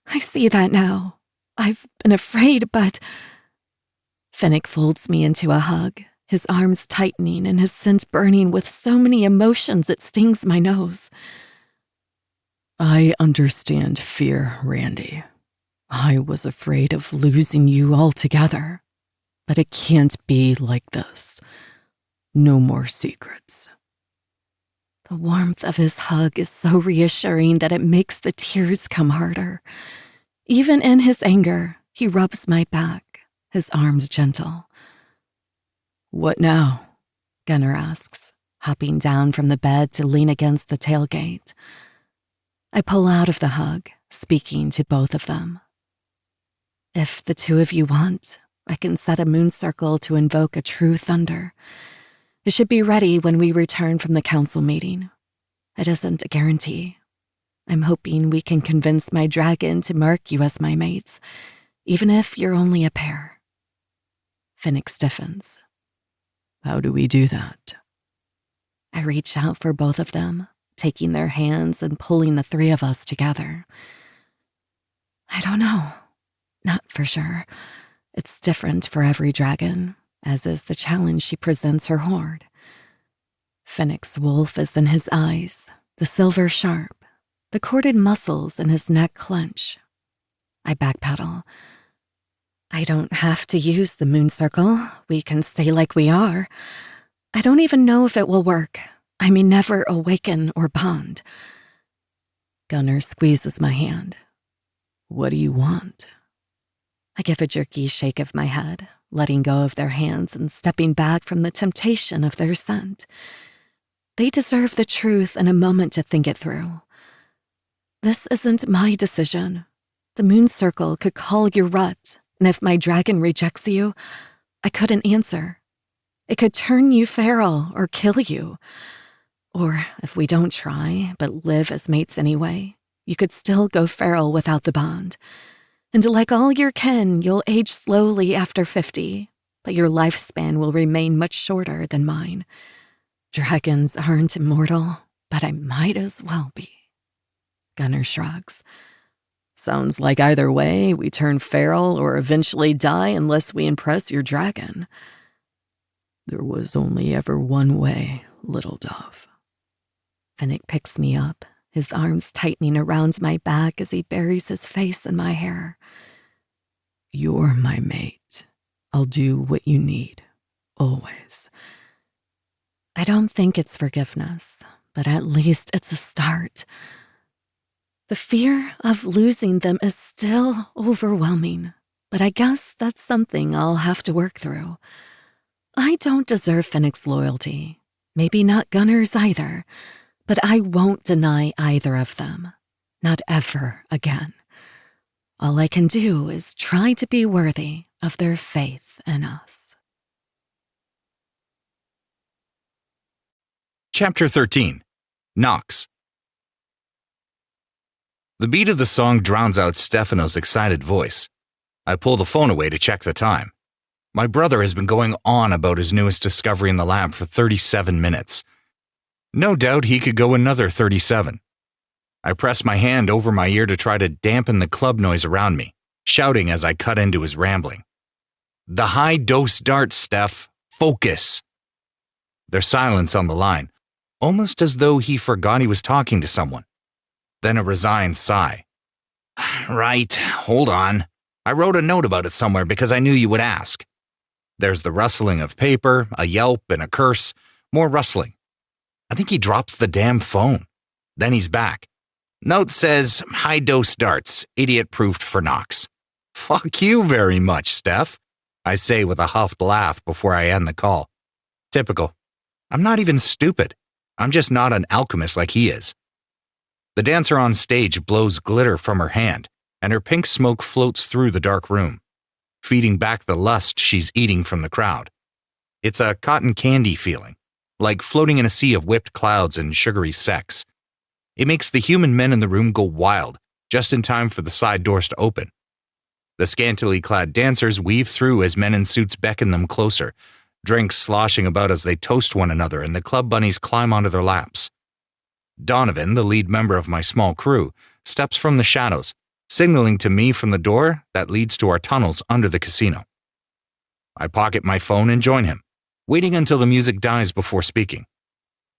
I see that now. I've been afraid, but... Finnick folds me into a hug, his arms tightening and his scent burning with so many emotions it stings my nose. I understand fear, Randy. I was afraid of losing you altogether. But it can't be like this. No more secrets. The warmth of his hug is so reassuring that it makes the tears come harder. Even in his anger, he rubs my back, his arms gentle. What now? Gunnar asks, hopping down from the bed to lean against the tailgate. I pull out of the hug, speaking to both of them. If the two of you want, I can set a moon circle to invoke a true thunder. It should be ready when we return from the council meeting. It isn't a guarantee. I'm hoping we can convince my dragon to mark you as my mates, even if you're only a pair. Finnick stiffens. How do we do that? I reach out for both of them, taking their hands and pulling the three of us together. I don't know. Not for sure. It's different for every dragon, as is the challenge she presents her horde. Finnick's wolf is in his eyes, the silver sharp, the corded muscles in his neck clench. I backpedal. I don't have to use the moon circle. We can stay like we are. I don't even know if it will work. I may never awaken or bond. Gunnar squeezes my hand. What do you want? I give a jerky shake of my head, letting go of their hands and stepping back from the temptation of their scent. They deserve the truth and a moment to think it through. This isn't my decision. The moon circle could call your rut, and if my dragon rejects you, I couldn't answer. It could turn you feral or kill you. Or if we don't try, but live as mates anyway, you could still go feral without the bond. And like all your kin, you'll age slowly after 50, but your lifespan will remain much shorter than mine. Dragons aren't immortal, but I might as well be. Gunnar shrugs. Sounds like either way, we turn feral or eventually die unless we impress your dragon. There was only ever one way, little dove. Finnick picks me up, his arms tightening around my back as he buries his face in my hair. You're my mate. I'll do what you need, always. I don't think it's forgiveness, but at least it's a start. The fear of losing them is still overwhelming, but I guess that's something I'll have to work through. I don't deserve Finnick's loyalty, maybe not Gunnar's either, but I won't deny either of them, not ever again. All I can do is try to be worthy of their faith in us. Chapter 13. Knox. The beat of the song drowns out Stefano's excited voice. I pull the phone away to check the time. My brother has been going on about his newest discovery in the lab for 37 minutes. No doubt he could go another 37. I press my hand over my ear to try to dampen the club noise around me, shouting as I cut into his rambling. The high-dose darts, Steph. Focus. There's silence on the line, almost as though he forgot he was talking to someone. Then a resigned sigh. Right, hold on. I wrote a note about it somewhere because I knew you would ask. There's the rustling of paper, a yelp, and a curse. More rustling. I think he drops the damn phone. Then he's back. Note says, high-dose darts, idiot-proofed for Knox. Fuck you very much, Steph. I say with a huffed laugh before I end the call. Typical. I'm not even stupid. I'm just not an alchemist like he is. The dancer on stage blows glitter from her hand, and her pink smoke floats through the dark room, feeding back the lust she's eating from the crowd. It's a cotton candy feeling, like floating in a sea of whipped clouds and sugary sex. It makes the human men in the room go wild, just in time for the side doors to open. The scantily clad dancers weave through as men in suits beckon them closer, drinks sloshing about as they toast one another and the club bunnies climb onto their laps. Donovan, the lead member of my small crew, steps from the shadows, signaling to me from the door that leads to our tunnels under the casino. I pocket my phone and join him, waiting until the music dies before speaking.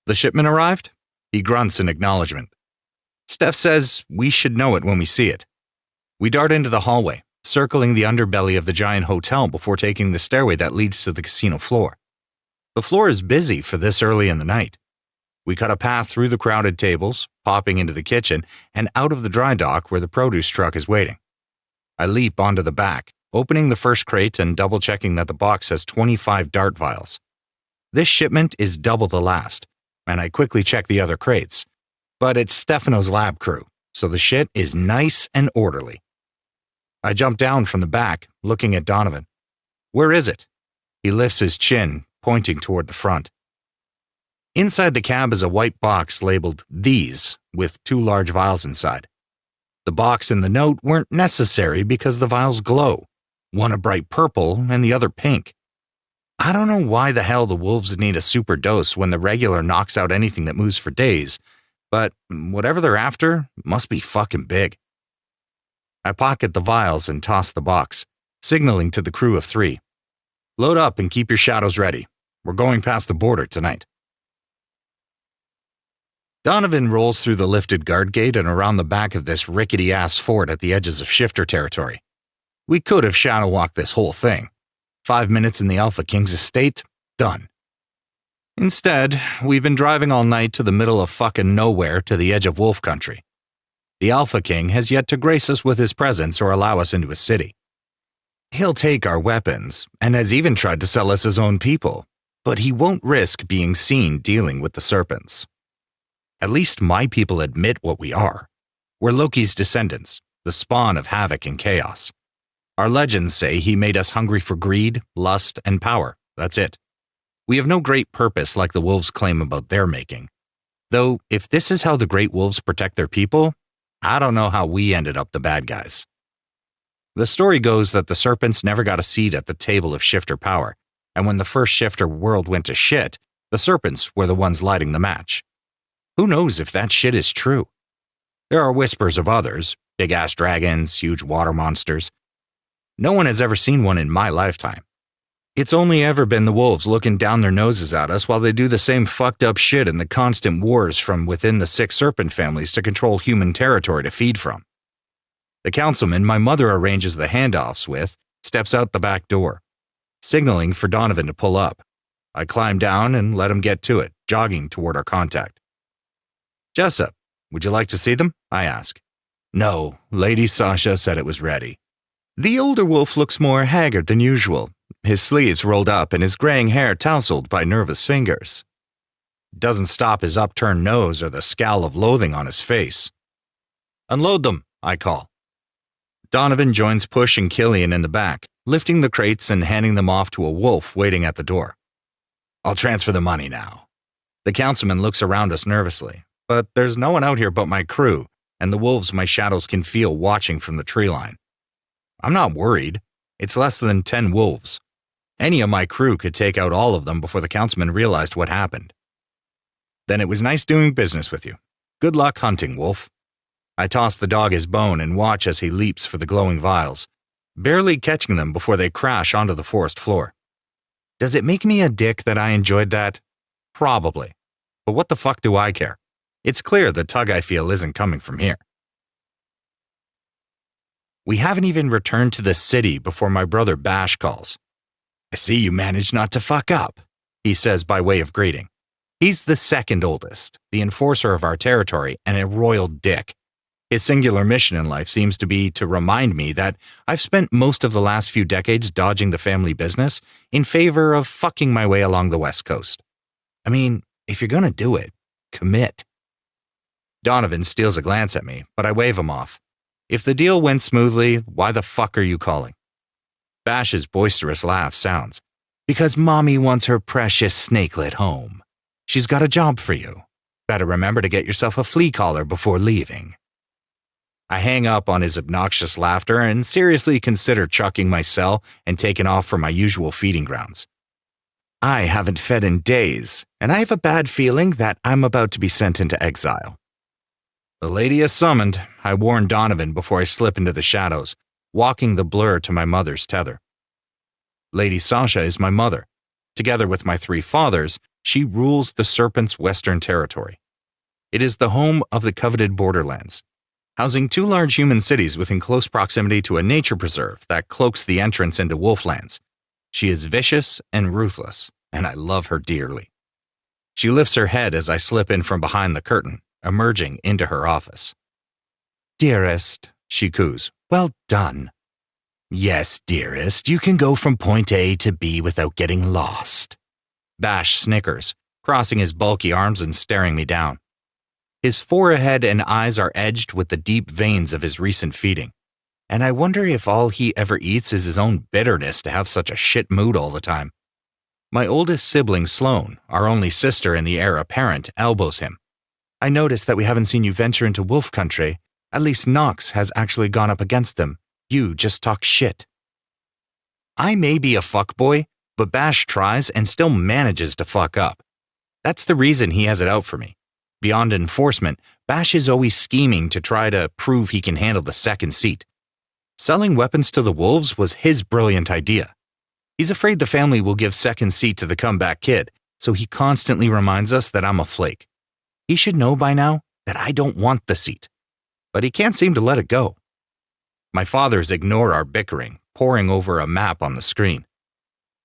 The shipment arrived? He grunts in acknowledgement. Steph says we should know it when we see it. We dart into the hallway, circling the underbelly of the giant hotel before taking the stairway that leads to the casino floor. The floor is busy for this early in the night. We cut a path through the crowded tables, popping into the kitchen and out of the dry dock where the produce truck is waiting. I leap onto the back, opening the first crate and double-checking that the box has 25 dart vials. This shipment is double the last, and I quickly check the other crates. But it's Stefano's lab crew, so the shit is nice and orderly. I jump down from the back, looking at Donovan. Where is it? He lifts his chin, pointing toward the front. Inside the cab is a white box labeled These, with 2 large vials inside. The box and the note weren't necessary because the vials glow, one a bright purple and the other pink. I don't know why the hell the wolves need a super dose when the regular knocks out anything that moves for days, but whatever they're after must be fucking big. I pocket the vials and toss the box, signaling to the crew of 3. Load up and keep your shadows ready. We're going past the border tonight. Donovan rolls through the lifted guard gate and around the back of this rickety-ass fort at the edges of shifter territory. We could have shadow walked this whole thing. 5 minutes in the Alpha King's estate, done. Instead, we've been driving all night to the middle of fucking nowhere to the edge of wolf country. The Alpha King has yet to grace us with his presence or allow us into his city. He'll take our weapons, and has even tried to sell us his own people, but he won't risk being seen dealing with the serpents. At least my people admit what we are. We're Loki's descendants, the spawn of havoc and chaos. Our legends say he made us hungry for greed, lust, and power. That's it. We have no great purpose like the wolves claim about their making. Though, if this is how the great wolves protect their people, I don't know how we ended up the bad guys. The story goes that the serpents never got a seat at the table of shifter power, and when the first shifter world went to shit, the serpents were the ones lighting the match. Who knows if that shit is true? There are whispers of others, big-ass dragons, huge water monsters. No one has ever seen one in my lifetime. It's only ever been the wolves looking down their noses at us while they do the same fucked up shit in the constant wars from within the 6 serpent families to control human territory to feed from. The councilman my mother arranges the handoffs with steps out the back door, signaling for Donovan to pull up. I climb down and let him get to it, jogging toward our contact. Jessup, would you like to see them? I ask. No, Lady Sasha said it was ready. The older wolf looks more haggard than usual, his sleeves rolled up and his graying hair tousled by nervous fingers. Doesn't stop his upturned nose or the scowl of loathing on his face. Unload them, I call. Donovan joins Push and Killian in the back, lifting the crates and handing them off to a wolf waiting at the door. I'll transfer the money now. The councilman looks around us nervously, but there's no one out here but my crew and the wolves my shadows can feel watching from the tree line. I'm not worried. It's less than 10 wolves. Any of my crew could take out all of them before the councilman realized what happened. Then it was nice doing business with you. Good luck hunting, Wolf. I toss the dog his bone and watch as he leaps for the glowing vials, barely catching them before they crash onto the forest floor. Does it make me a dick that I enjoyed that? Probably. But what the fuck do I care? It's clear the tug I feel isn't coming from here. We haven't even returned to the city before my brother Bash calls. I see you managed not to fuck up, he says by way of greeting. He's the second oldest, the enforcer of our territory, and a royal dick. His singular mission in life seems to be to remind me that I've spent most of the last few decades dodging the family business in favor of fucking my way along the West Coast. I mean, if you're gonna do it, commit. Donovan steals a glance at me, but I wave him off. If the deal went smoothly, why the fuck are you calling? Bash's boisterous laugh sounds. Because Mommy wants her precious snakelet home. She's got a job for you. Better remember to get yourself a flea collar before leaving. I hang up on his obnoxious laughter and seriously consider chucking my cell and taking off for my usual feeding grounds. I haven't fed in days, and I have a bad feeling that I'm about to be sent into exile. The lady is summoned, I warn Donovan before I slip into the shadows, walking the blur to my mother's tether. Lady Sasha is my mother. Together with my 3 fathers, she rules the Serpent's Western Territory. It is the home of the coveted borderlands, housing 2 large human cities within close proximity to a nature preserve that cloaks the entrance into Wolflands. She is vicious and ruthless, and I love her dearly. She lifts her head as I slip in from behind the curtain, emerging into her office. "Dearest," she coos, "well done." "Yes, dearest, you can go from point A to B without getting lost." Bash snickers, crossing his bulky arms and staring me down. His forehead and eyes are edged with the deep veins of his recent feeding, and I wonder if all he ever eats is his own bitterness to have such a shit mood all the time. My oldest sibling, Sloane, our only sister and the heir apparent, elbows him. "I noticed that we haven't seen you venture into wolf country. At least Knox has actually gone up against them. You just talk shit." I may be a fuckboy, but Bash tries and still manages to fuck up. That's the reason he has it out for me. Beyond enforcement, Bash is always scheming to try to prove he can handle the second seat. Selling weapons to the wolves was his brilliant idea. He's afraid the family will give second seat to the comeback kid, so he constantly reminds us that I'm a flake. He should know by now that I don't want the seat, but he can't seem to let it go. My fathers ignore our bickering, poring over a map on the screen.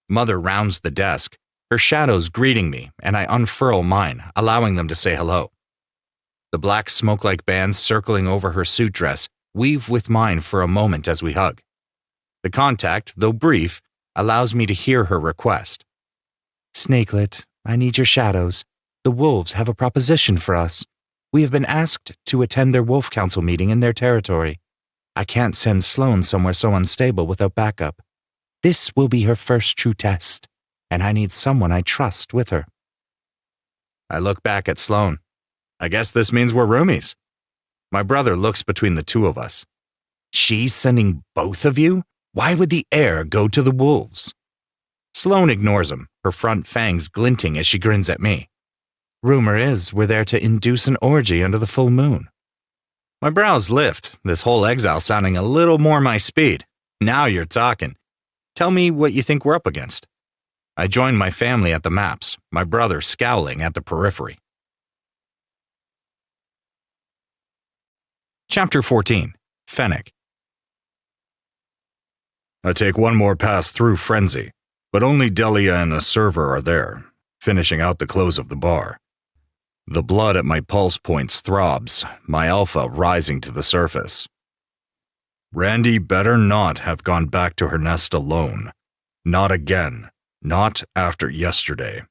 Mother rounds the desk, her shadows greeting me, and I unfurl mine, allowing them to say hello. The black smoke-like bands circling over her suit dress weave with mine for a moment as we hug. The contact, though brief, allows me to hear her request. "Snakelet, I need your shadows. The wolves have a proposition for us. We have been asked to attend their wolf council meeting in their territory. I can't send Sloane somewhere so unstable without backup. This will be her first true test, and I need someone I trust with her." I look back at Sloane. I guess this means we're roomies. My brother looks between the 2 of us. "She's sending both of you? Why would the heir go to the wolves?" Sloane ignores him, her front fangs glinting as she grins at me. "Rumor is we're there to induce an orgy under the full moon." My brows lift, this whole exile sounding a little more my speed. Now you're talking. Tell me what you think we're up against. I join my family at the maps, my brother scowling at the periphery. Chapter 14. Fennec. I take one more pass through Frenzy, but only Delia and a server are there, finishing out the close of the bar. The blood at my pulse points throbs, my alpha rising to the surface. Randy better not have gone back to her nest alone. Not again. Not after yesterday.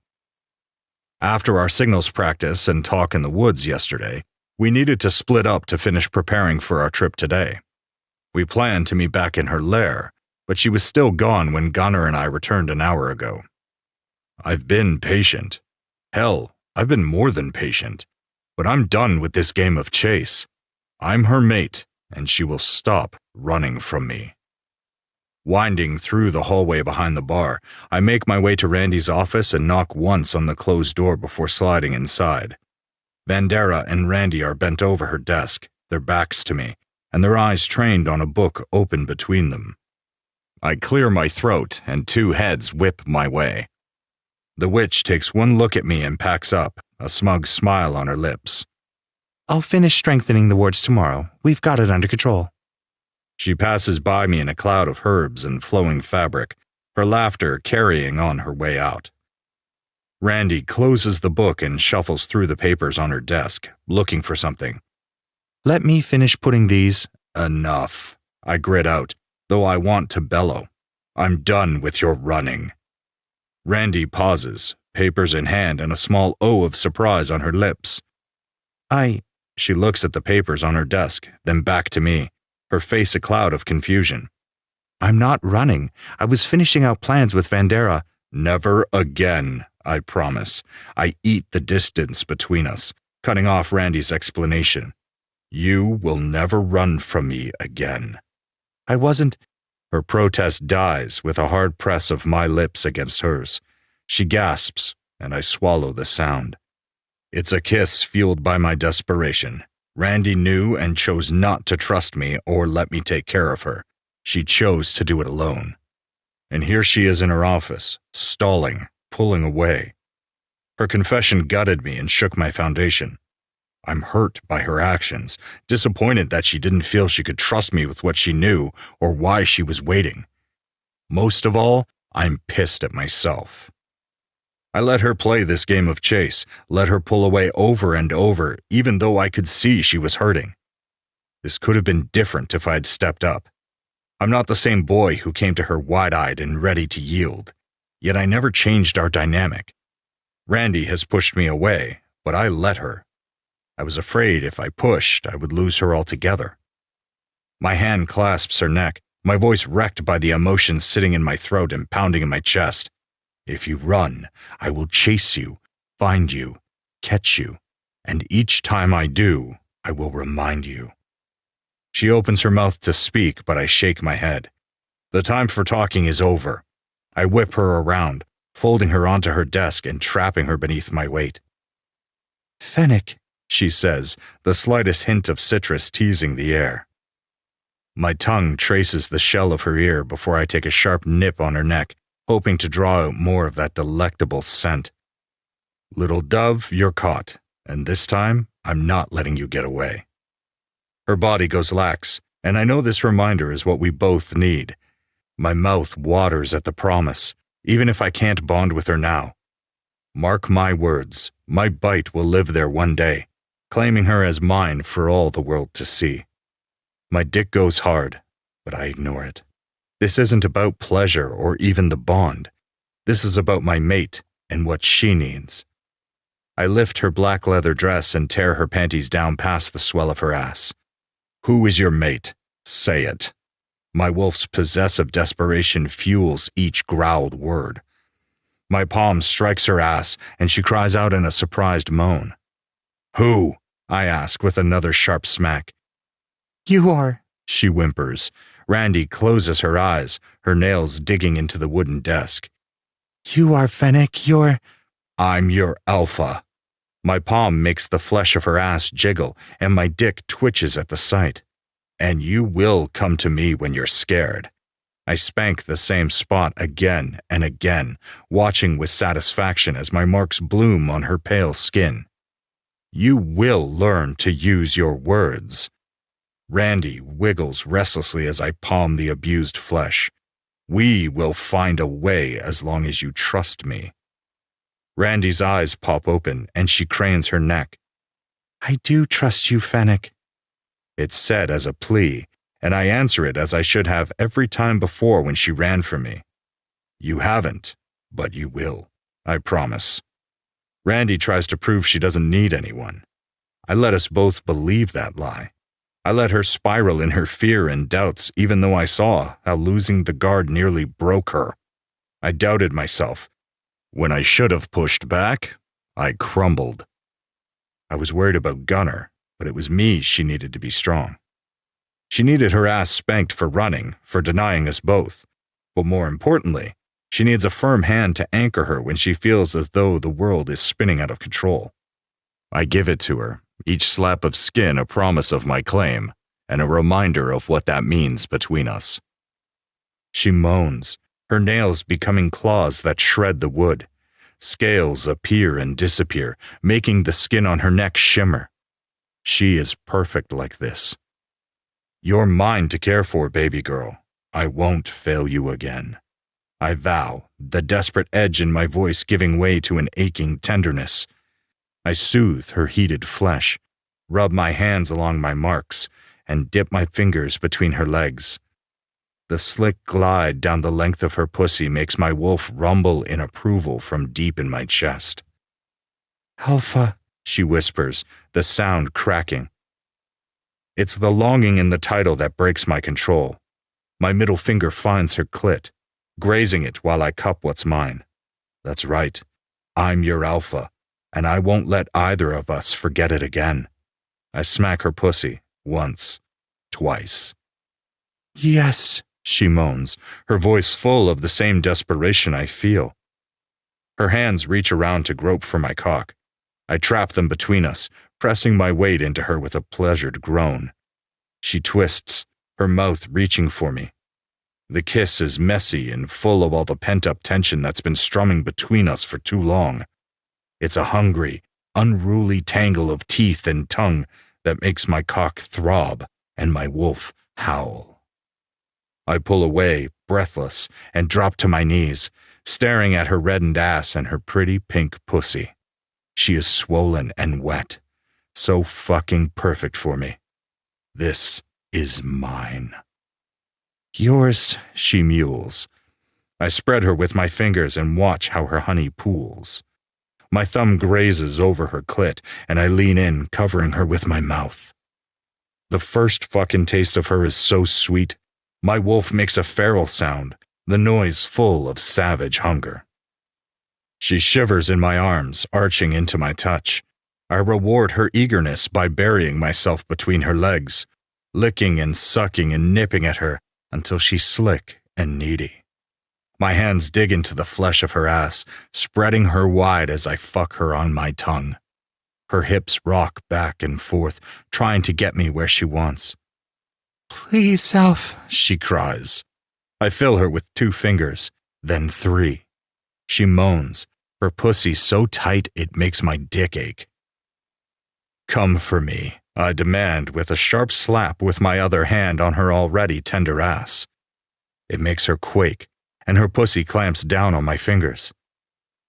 After our signals practice and talk in the woods yesterday, we needed to split up to finish preparing for our trip today. We planned to meet back in her lair, but she was still gone when Gunnar and I returned an hour ago. I've been patient. Hell, I've been more than patient, but I'm done with this game of chase. I'm her mate, and she will stop running from me. Winding through the hallway behind the bar, I make my way to Randy's office and knock once on the closed door before sliding inside. Vandera and Randy are bent over her desk, their backs to me, and their eyes trained on a book open between them. I clear my throat, and 2 heads whip my way. The witch takes one look at me and packs up, a smug smile on her lips. "I'll finish strengthening the wards tomorrow. We've got it under control." She passes by me in a cloud of herbs and flowing fabric, her laughter carrying on her way out. Randy closes the book and shuffles through the papers on her desk, looking for something. Let me finish putting these. Enough, I grit out, though I want to bellow. I'm done with your running. Randy pauses, papers in hand and a small O of surprise on her lips. She looks at the papers on her desk, then back to me, her face a cloud of confusion. I'm not running. I was finishing out plans with Vandera. Never again, I promise. I eat the distance between us, cutting off Randy's explanation. You will never run from me again. I wasn't. Her protest dies with a hard press of my lips against hers. She gasps, and I swallow the sound. It's a kiss fueled by my desperation. Randy knew and chose not to trust me or let me take care of her. She chose to do it alone. And here she is in her office, stalling, pulling away. Her confession gutted me and shook my foundation. I'm hurt by her actions, disappointed that she didn't feel she could trust me with what she knew or why she was waiting. Most of all, I'm pissed at myself. I let her play this game of chase, let her pull away over and over, even though I could see she was hurting. This could have been different if I had stepped up. I'm not the same boy who came to her wide-eyed and ready to yield, yet I never changed our dynamic. Randy has pushed me away, but I let her. I was afraid if I pushed, I would lose her altogether. My hand clasps her neck, my voice wrecked by the emotions sitting in my throat and pounding in my chest. If you run, I will chase you, find you, catch you, and each time I do, I will remind you. She opens her mouth to speak, but I shake my head. The time for talking is over. I whip her around, folding her onto her desk and trapping her beneath my weight. Fennec, she says, the slightest hint of citrus teasing the air. My tongue traces the shell of her ear before I take a sharp nip on her neck, hoping to draw out more of that delectable scent. Little dove, you're caught, and this time, I'm not letting you get away. Her body goes lax, and I know this reminder is what we both need. My mouth waters at the promise, even if I can't bond with her now. Mark my words, my bite will live there one day, claiming her as mine for all the world to see. My dick goes hard, but I ignore it. This isn't about pleasure or even the bond. This is about my mate and what she needs. I lift her black leather dress and tear her panties down past the swell of her ass. Who is your mate? Say it. My wolf's possessive desperation fuels each growled word. My palm strikes her ass, and she cries out in a surprised moan. Who? I ask with another sharp smack. You are, she whimpers. Randy closes her eyes, her nails digging into the wooden desk. You are Fennec, I'm your alpha. My palm makes the flesh of her ass jiggle, and my dick twitches at the sight. And you will come to me when you're scared. I spank the same spot again and again, watching with satisfaction as my marks bloom on her pale skin. You will learn to use your words. Randy wiggles restlessly as I palm the abused flesh. We will find a way as long as you trust me. Randy's eyes pop open and she cranes her neck. I do trust you, Fennec. It's said as a plea, and I answer it as I should have every time before when she ran from me. You haven't, but you will, I promise. Randy tries to prove she doesn't need anyone. I let us both believe that lie. I let her spiral in her fear and doubts, even though I saw how losing the guard nearly broke her. I doubted myself. When I should have pushed back, I crumbled. I was worried about Gunner, but it was me she needed to be strong. She needed her ass spanked for running, for denying us both. But more importantly, she needs a firm hand to anchor her when she feels as though the world is spinning out of control. I give it to her, each slap of skin a promise of my claim, and a reminder of what that means between us. She moans, her nails becoming claws that shred the wood. Scales appear and disappear, making the skin on her neck shimmer. She is perfect like this. You're mine to care for, baby girl. I won't fail you again. I vow, the desperate edge in my voice giving way to an aching tenderness. I soothe her heated flesh, rub my hands along my marks, and dip my fingers between her legs. The slick glide down the length of her pussy makes my wolf rumble in approval from deep in my chest. "Alpha," she whispers, the sound cracking. It's the longing in the title that breaks my control. My middle finger finds her clit, grazing it while I cup what's mine. That's right, I'm your alpha, and I won't let either of us forget it again. I smack her pussy, once, twice. "Yes," she moans, her voice full of the same desperation I feel. Her hands reach around to grope for my cock. I trap them between us, pressing my weight into her with a pleasured groan. She twists, her mouth reaching for me. The kiss is messy and full of all the pent-up tension that's been strumming between us for too long. It's a hungry, unruly tangle of teeth and tongue that makes my cock throb and my wolf howl. I pull away, breathless, and drop to my knees, staring at her reddened ass and her pretty pink pussy. She is swollen and wet, so fucking perfect for me. This is mine. "Yours," she mewls. I spread her with my fingers and watch how her honey pools. My thumb grazes over her clit, and I lean in, covering her with my mouth. The first fucking taste of her is so sweet. My wolf makes a feral sound, the noise full of savage hunger. She shivers in my arms, arching into my touch. I reward her eagerness by burying myself between her legs, licking and sucking and nipping at her until she's slick and needy. My hands dig into the flesh of her ass, spreading her wide as I fuck her on my tongue. Her hips rock back and forth, trying to get me where she wants. "Please, Alf," she cries. I fill her with 2 fingers, then 3. She moans, her pussy so tight it makes my dick ache. "Come for me," I demand with a sharp slap with my other hand on her already tender ass. It makes her quake, and her pussy clamps down on my fingers.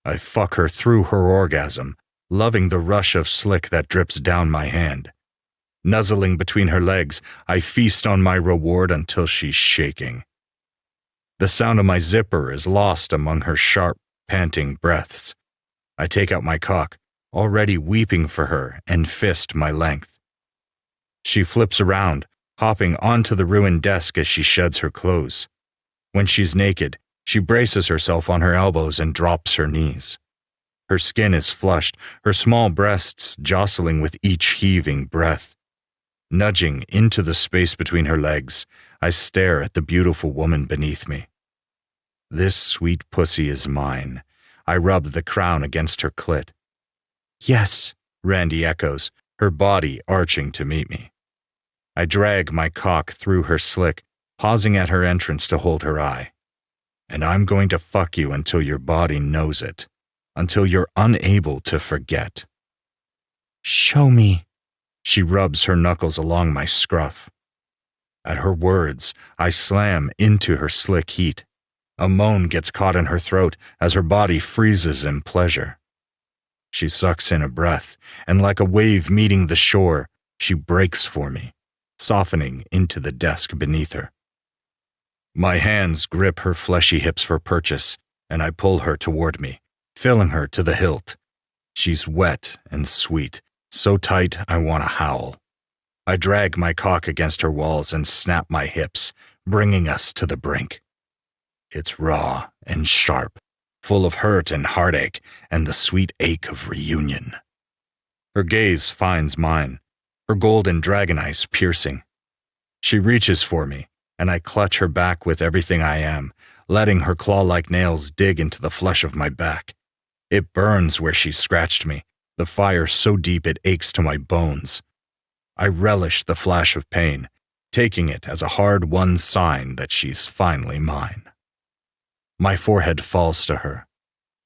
I fuck her through her orgasm, loving the rush of slick that drips down my hand. Nuzzling between her legs, I feast on my reward until she's shaking. The sound of my zipper is lost among her sharp, panting breaths. I take out my cock, already weeping for her, and fist my length. She flips around, hopping onto the ruined desk as she sheds her clothes. When she's naked, she braces herself on her elbows and drops her knees. Her skin is flushed, her small breasts jostling with each heaving breath. Nudging into the space between her legs, I stare at the beautiful woman beneath me. This sweet pussy is mine. I rub the crown against her clit. "Yes," Randy echoes, her body arching to meet me. I drag my cock through her slick, pausing at her entrance to hold her eye. "And I'm going to fuck you until your body knows it, until you're unable to forget." "Show me." She rubs her knuckles along my scruff. At her words, I slam into her slick heat. A moan gets caught in her throat as her body freezes in pleasure. She sucks in a breath, and like a wave meeting the shore, she breaks for me, softening into the desk beneath her. My hands grip her fleshy hips for purchase, and I pull her toward me, filling her to the hilt. She's wet and sweet, so tight I want to howl. I drag my cock against her walls and snap my hips, bringing us to the brink. It's raw and sharp, full of hurt and heartache and the sweet ache of reunion. Her gaze finds mine, her golden dragon eyes piercing. She reaches for me, and I clutch her back with everything I am, letting her claw-like nails dig into the flesh of my back. It burns where she scratched me, the fire so deep it aches to my bones. I relish the flash of pain, taking it as a hard-won sign that she's finally mine. My forehead falls to her.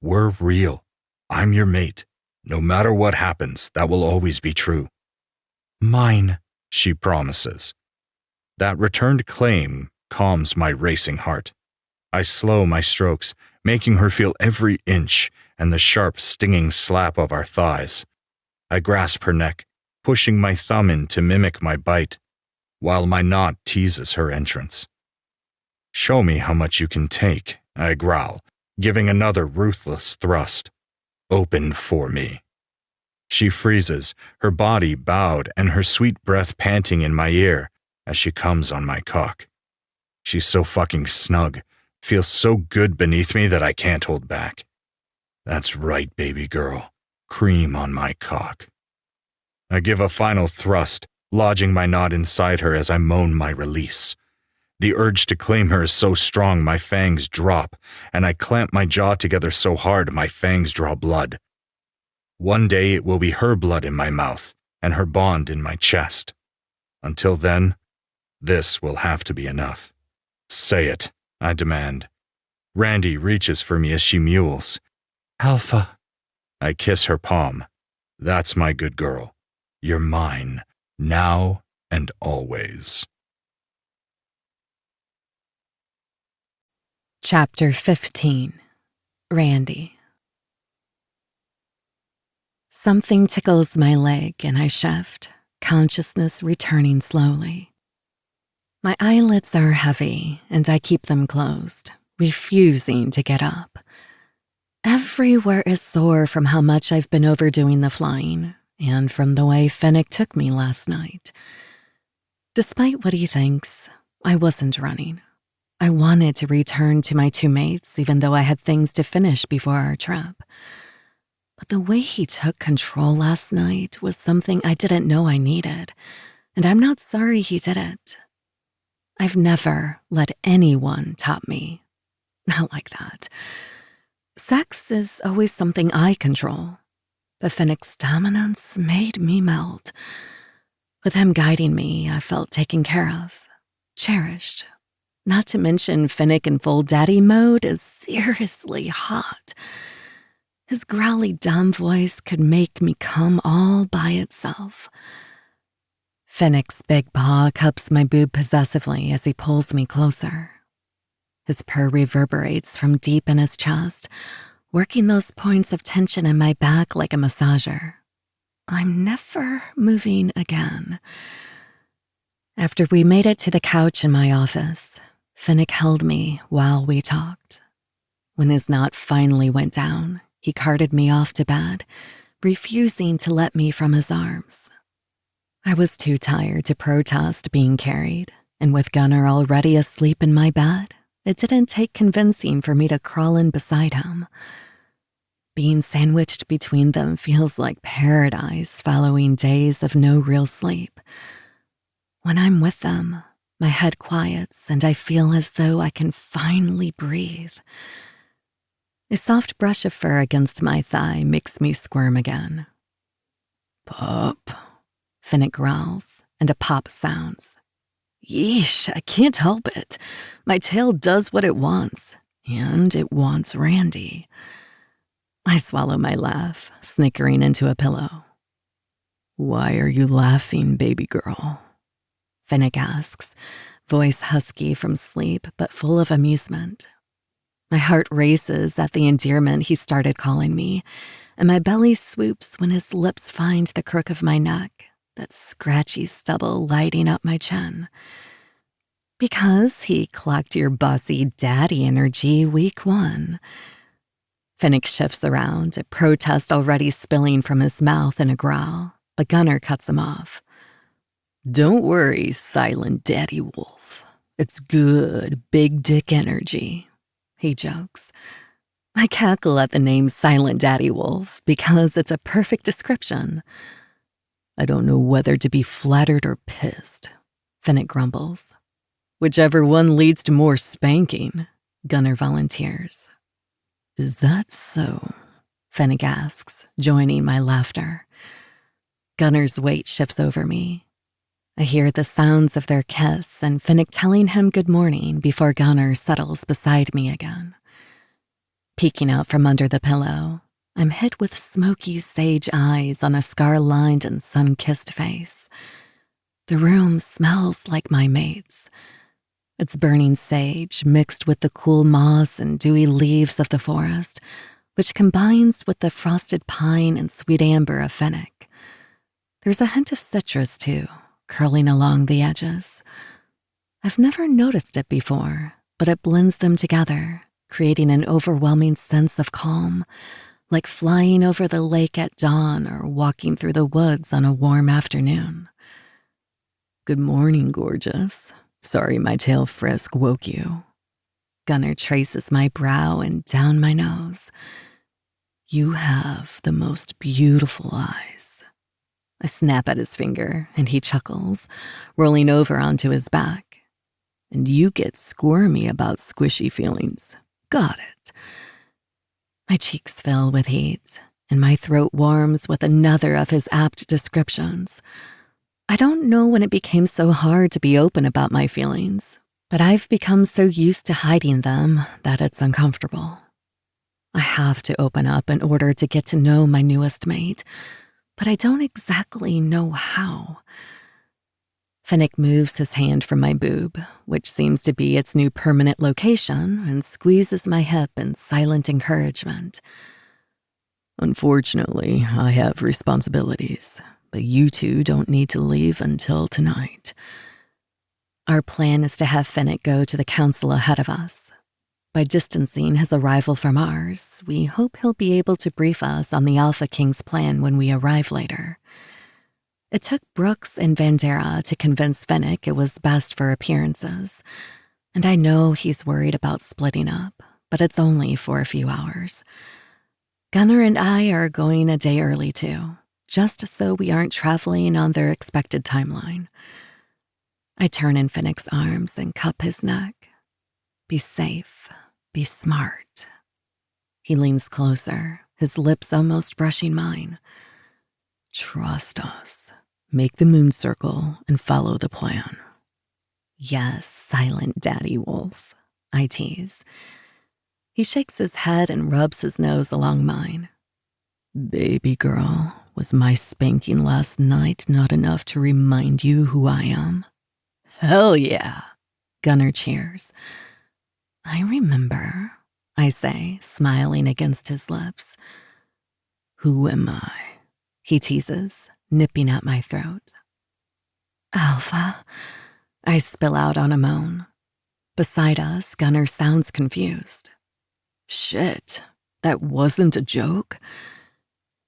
We're real. I'm your mate. No matter what happens, that will always be true. Mine, she promises. That returned claim calms my racing heart. I slow my strokes, making her feel every inch and the sharp, stinging slap of our thighs. I grasp her neck, pushing my thumb in to mimic my bite, while my knot teases her entrance. Show me how much you can take, I growl, giving another ruthless thrust. Open for me. She freezes, her body bowed and her sweet breath panting in my ear as she comes on my cock. She's so fucking snug, feels so good beneath me that I can't hold back. That's right, baby girl. Cream on my cock. I give a final thrust, lodging my knot inside her as I moan my release. The urge to claim her is so strong my fangs drop, and I clamp my jaw together so hard my fangs draw blood. One day it will be her blood in my mouth and her bond in my chest. Until then, this will have to be enough. Say it, I demand. Randy reaches for me as she mewls. Alpha. I kiss her palm. That's my good girl. You're mine, now and always. Chapter 15. Randy. Something tickles my leg and I shift, consciousness returning slowly. My eyelids are heavy and I keep them closed, refusing to get up. Everywhere is sore from how much I've been overdoing the flying and from the way Finnick took me last night. Despite what he thinks, I wasn't running. I wanted to return to my two mates even though I had things to finish before our trip. But the way he took control last night was something I didn't know I needed, and I'm not sorry he did it. I've never let anyone top me. Not like that. Sex is always something I control. But Finnick's dominance made me melt. With him guiding me, I felt taken care of, cherished. Not to mention Finnick in full daddy mode is seriously hot. His growly dumb voice could make me come all by itself. Finnick's big paw cups my boob possessively as he pulls me closer. His purr reverberates from deep in his chest, working those points of tension in my back like a massager. I'm never moving again. After we made it to the couch in my office, Finnick held me while we talked. When his knot finally went down, he carted me off to bed, refusing to let me from his arms. I was too tired to protest being carried, and with Gunnar already asleep in my bed, it didn't take convincing for me to crawl in beside him. Being sandwiched between them feels like paradise following days of no real sleep. When I'm with them, my head quiets and I feel as though I can finally breathe. A soft brush of fur against my thigh makes me squirm again. Pup, Finnick growls, and a pop sounds. Yeesh, I can't help it. My tail does what it wants, and it wants Randy. I swallow my laugh, snickering into a pillow. Why are you laughing, baby girl? Finnick asks, voice husky from sleep but full of amusement. My heart races at the endearment he started calling me, and my belly swoops when his lips find the crook of my neck, that scratchy stubble lighting up my chin. Because he clocked your bossy daddy energy week 1. Finnick shifts around, a protest already spilling from his mouth in a growl, but Gunnar cuts him off. Don't worry, silent daddy wolf. It's good, big dick energy, he jokes. I cackle at the name Silent Daddy Wolf because it's a perfect description. I don't know whether to be flattered or pissed, Finnick grumbles. Whichever one leads to more spanking, Gunnar volunteers. Is that so? Finnick asks, joining my laughter. Gunnar's weight shifts over me. I hear the sounds of their kiss and Finnick telling him good morning before Gunnar settles beside me again. Peeking out from under the pillow, I'm hit with smoky sage eyes on a scar-lined and sun-kissed face. The room smells like my mate's. It's burning sage mixed with the cool moss and dewy leaves of the forest, which combines with the frosted pine and sweet amber of Finnick. There's a hint of citrus, too, curling along the edges. I've never noticed it before, but it blends them together, creating an overwhelming sense of calm, like flying over the lake at dawn or walking through the woods on a warm afternoon. Good morning, gorgeous. Sorry my tail frisk woke you. Gunnar traces my brow and down my nose. You have the most beautiful eyes. I snap at his finger, and he chuckles, rolling over onto his back. And you get squirmy about squishy feelings. Got it. My cheeks fill with heat, and my throat warms with another of his apt descriptions. I don't know when it became so hard to be open about my feelings, but I've become so used to hiding them that it's uncomfortable. I have to open up in order to get to know my newest mate, but I don't exactly know how. Finnick moves his hand from my boob, which seems to be its new permanent location, and squeezes my hip in silent encouragement. Unfortunately, I have responsibilities, but you two don't need to leave until tonight. Our plan is to have Finnick go to the council ahead of us. By distancing his arrival from ours, we hope he'll be able to brief us on the Alpha King's plan when we arrive later. It took Brooks and Vandera to convince Finnick it was best for appearances, and I know he's worried about splitting up, but it's only for a few hours. Gunnar and I are going a day early too, just so we aren't traveling on their expected timeline. I turn in Finnick's arms and cup his neck. Be safe, be smart. He leans closer, his lips almost brushing mine. Trust us. Make the moon circle and follow the plan. Yes, silent daddy wolf, I tease. He shakes his head and rubs his nose along mine. Baby girl, was my spanking last night not enough to remind you who I am? Hell yeah, Gunnar cheers. I remember, I say, smiling against his lips. Who am I? He teases, nipping at my throat. Alpha, I spill out on a moan. Beside us, Gunnar sounds confused. Shit, that wasn't a joke?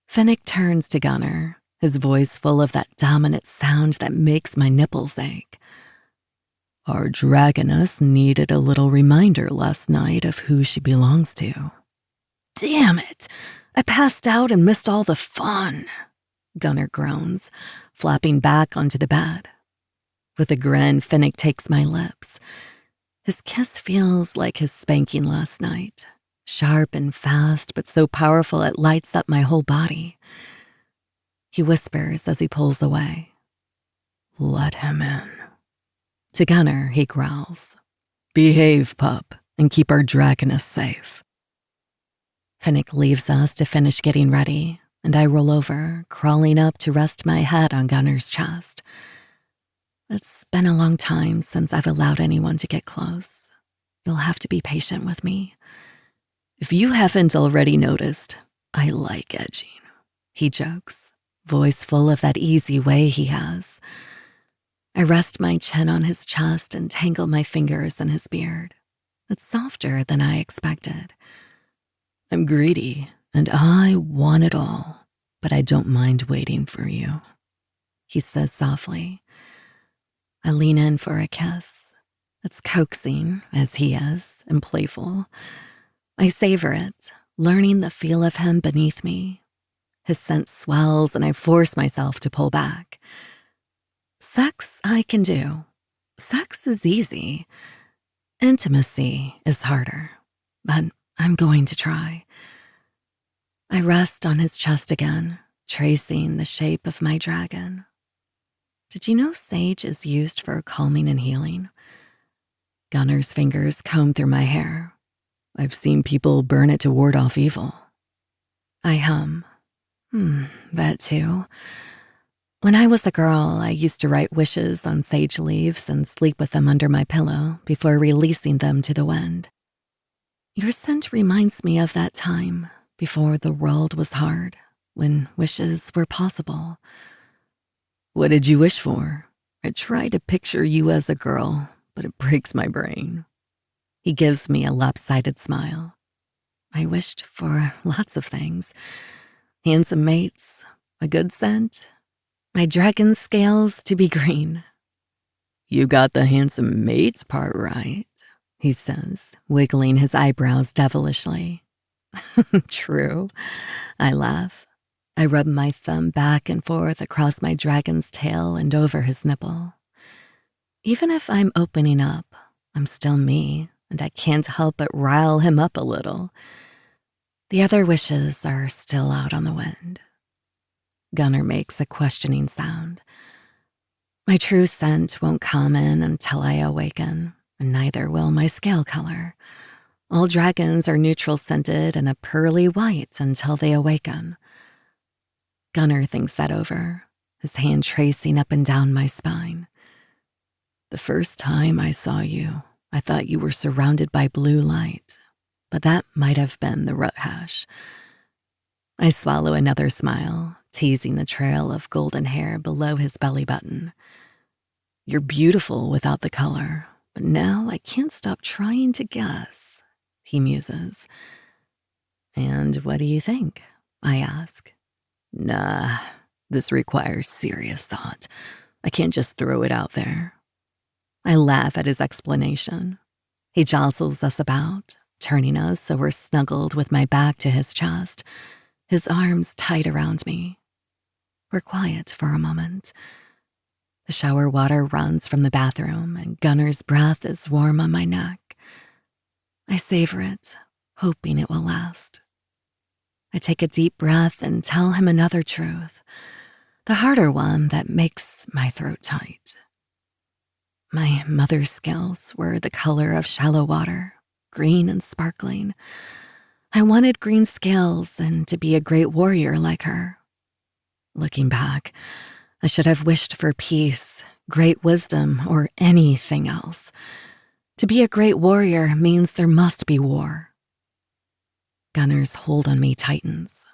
Finnick turns to Gunnar, his voice full of that dominant sound that makes my nipples ache. Our dragoness needed a little reminder last night of who she belongs to. Damn it! I passed out and missed all the fun. Gunnar groans, flapping back onto the bed. With a grin, Finnick takes my lips. His kiss feels like his spanking last night, sharp and fast, but so powerful it lights up my whole body. He whispers as he pulls away. Let him in. To Gunnar, he growls. Behave, pup, and keep our dragoness safe. Finnick leaves us to finish getting ready, and I roll over, crawling up to rest my head on Gunnar's chest. It's been a long time since I've allowed anyone to get close. You'll have to be patient with me. If you haven't already noticed, I like edging, he jokes, voice full of that easy way he has. I rest my chin on his chest and tangle my fingers in his beard. It's softer than I expected. I'm greedy, and I want it all, but I don't mind waiting for you, he says softly. I lean in for a kiss. It's coaxing, as he is, and playful. I savor it, learning the feel of him beneath me. His scent swells, and I force myself to pull back. Sex I can do. Sex is easy. Intimacy is harder, but I'm going to try. I rest on his chest again, tracing the shape of my dragon. Did you know sage is used for calming and healing? Gunnar's fingers comb through my hair. I've seen people burn it to ward off evil. I hum. That too. When I was a girl, I used to write wishes on sage leaves and sleep with them under my pillow before releasing them to the wind. Your scent reminds me of that time, before the world was hard, when wishes were possible. What did you wish for? I try to picture you as a girl, but it breaks my brain. He gives me a lopsided smile. I wished for lots of things. Handsome mates, a good scent, my dragon scales to be green. You got the handsome mates part right, he says, wiggling his eyebrows devilishly. True, I laugh. I rub my thumb back and forth across my dragon's tail and over his nipple. Even if I'm opening up, I'm still me, and I can't help but rile him up a little. The other wishes are still out on the wind. Gunnar makes a questioning sound. My true scent won't come in until I awaken, and neither will my scale color. All dragons are neutral scented and a pearly white until they awaken. Gunnar thinks that over, his hand tracing up and down my spine. The first time I saw you, I thought you were surrounded by blue light, but that might have been the root hash. I swallow another smile, teasing the trail of golden hair below his belly button. You're beautiful without the color, but now I can't stop trying to guess, he muses. And what do you think? I ask. Nah, this requires serious thought. I can't just throw it out there. I laugh at his explanation. He jostles us about, turning us so we're snuggled with my back to his chest, his arms tight around me. We're quiet for a moment. The shower water runs from the bathroom, and Gunnar's breath is warm on my neck. I savor it, hoping it will last. I take a deep breath and tell him another truth, the harder one that makes my throat tight. My mother's scales were the color of shallow water, green and sparkling. I wanted green scales and to be a great warrior like her. Looking back, I should have wished for peace, great wisdom, or anything else. To be a great warrior means there must be war. Gunnar's hold on me tightens.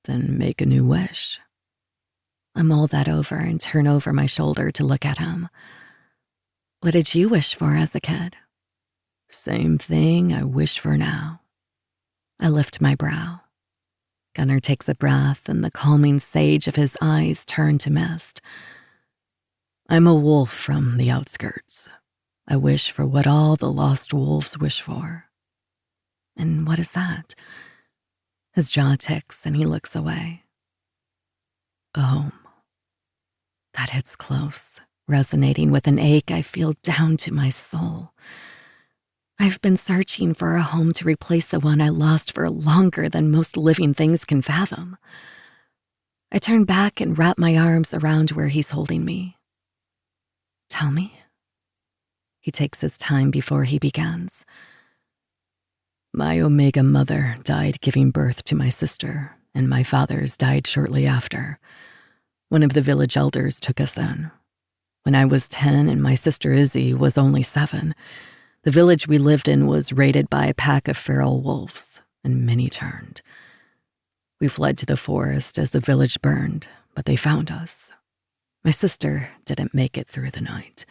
Then make a new wish. I mull that over and turn over my shoulder to look at him. What did you wish for as a kid? Same thing I wish for now. I lift my brow. Gunnar takes a breath, and the calming sage of his eyes turn to mist. I'm a wolf from the outskirts. I wish for what all the lost wolves wish for. And what is that? His jaw ticks and he looks away. A home. That hits close, resonating with an ache I feel down to my soul. I've been searching for a home to replace the one I lost for longer than most living things can fathom. I turn back and wrap my arms around where he's holding me. Tell me. He takes his time before he begins. My Omega mother died giving birth to my sister, and my father's died shortly after. One of the village elders took us in. When I was 10 and my sister Izzy was only 7, the village we lived in was raided by a pack of feral wolves, and many turned. We fled to the forest as the village burned, but they found us. My sister didn't make it through the night.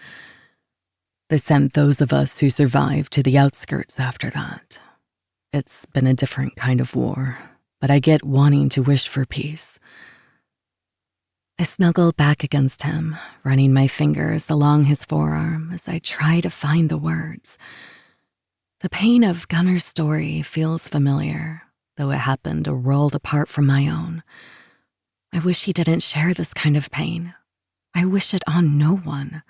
They sent those of us who survived to the outskirts after that. It's been a different kind of war, but I get wanting to wish for peace. I snuggle back against him, running my fingers along his forearm as I try to find the words. The pain of Gunnar's story feels familiar, though it happened a world apart from my own. I wish he didn't share this kind of pain. I wish it on no one.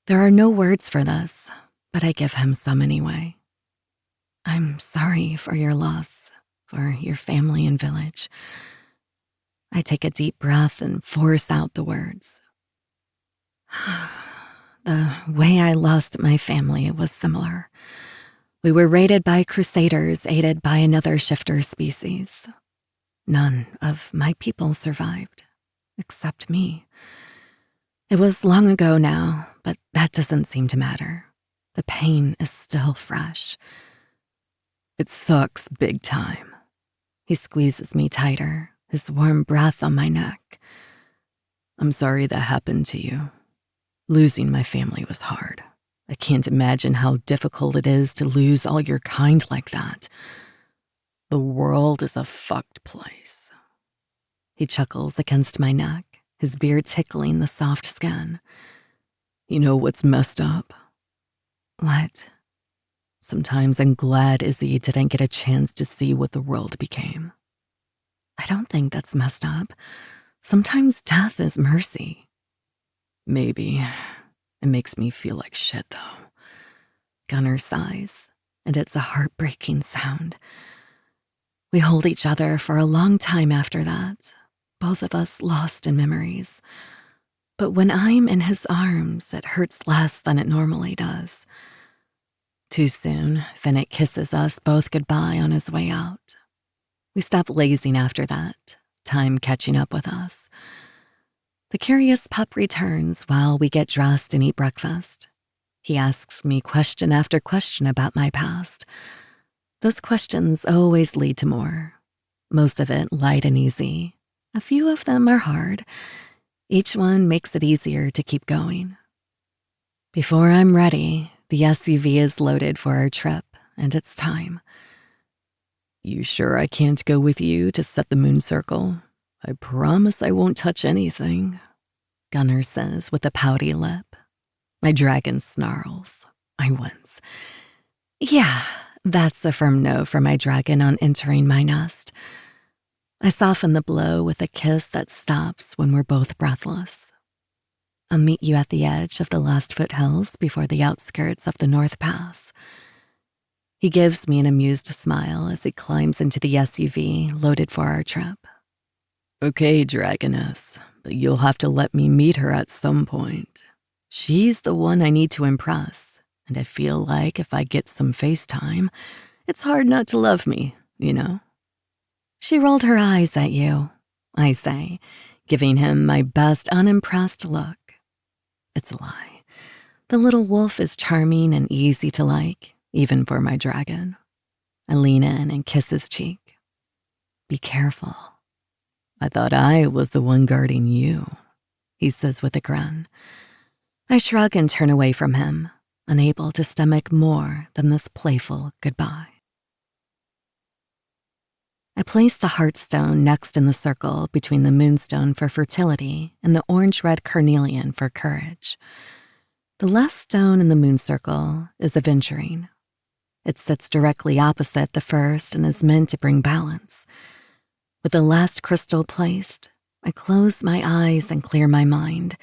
There are no words for this, but I give him some anyway. I'm sorry for your loss, for your family and village. I take a deep breath and force out the words. The way I lost my family was similar. We were raided by crusaders aided by another shifter species. None of my people survived, except me. It was long ago now, but that doesn't seem to matter. The pain is still fresh. It sucks big time. He squeezes me tighter, his warm breath on my neck. I'm sorry that happened to you. Losing my family was hard. I can't imagine how difficult it is to lose all your kind like that. The world is a fucked place. He chuckles against my neck, his beard tickling the soft skin. You know what's messed up? What? Sometimes I'm glad Izzy didn't get a chance to see what the world became. I don't think that's messed up. Sometimes death is mercy. Maybe. It makes me feel like shit, though. Gunnar sighs, and it's a heartbreaking sound. We hold each other for a long time after that, both of us lost in memories. But when I'm in his arms, it hurts less than it normally does. Too soon, Finnick kisses us both goodbye on his way out. We stop lazing after that, time catching up with us. The curious pup returns while we get dressed and eat breakfast. He asks me question after question about my past. Those questions always lead to more. Most of it light and easy. A few of them are hard. Each one makes it easier to keep going. Before I'm ready, the SUV is loaded for our trip, and it's time. You sure I can't go with you to set the moon circle? I promise I won't touch anything, Gunnar says with a pouty lip. My dragon snarls. I wince. Yeah, that's a firm no for my dragon on entering my nest. I soften the blow with a kiss that stops when we're both breathless. I'll meet you at the edge of the last foothills before the outskirts of the North Pass. He gives me an amused smile as he climbs into the SUV loaded for our trip. Okay, Dragoness, but you'll have to let me meet her at some point. She's the one I need to impress, and I feel like if I get some FaceTime, it's hard not to love me, you know? She rolled her eyes at you, I say, giving him my best unimpressed look. It's a lie. The little wolf is charming and easy to like, even for my dragon. I lean in and kiss his cheek. Be careful. I thought I was the one guarding you, he says with a grin. I shrug and turn away from him, unable to stomach more than this playful goodbye. I place the heartstone next in the circle between the moonstone for fertility and the orange-red carnelian for courage. The last stone in the moon circle is aventurine. It sits directly opposite the first and is meant to bring balance. With the last crystal placed, I close my eyes and clear my mind,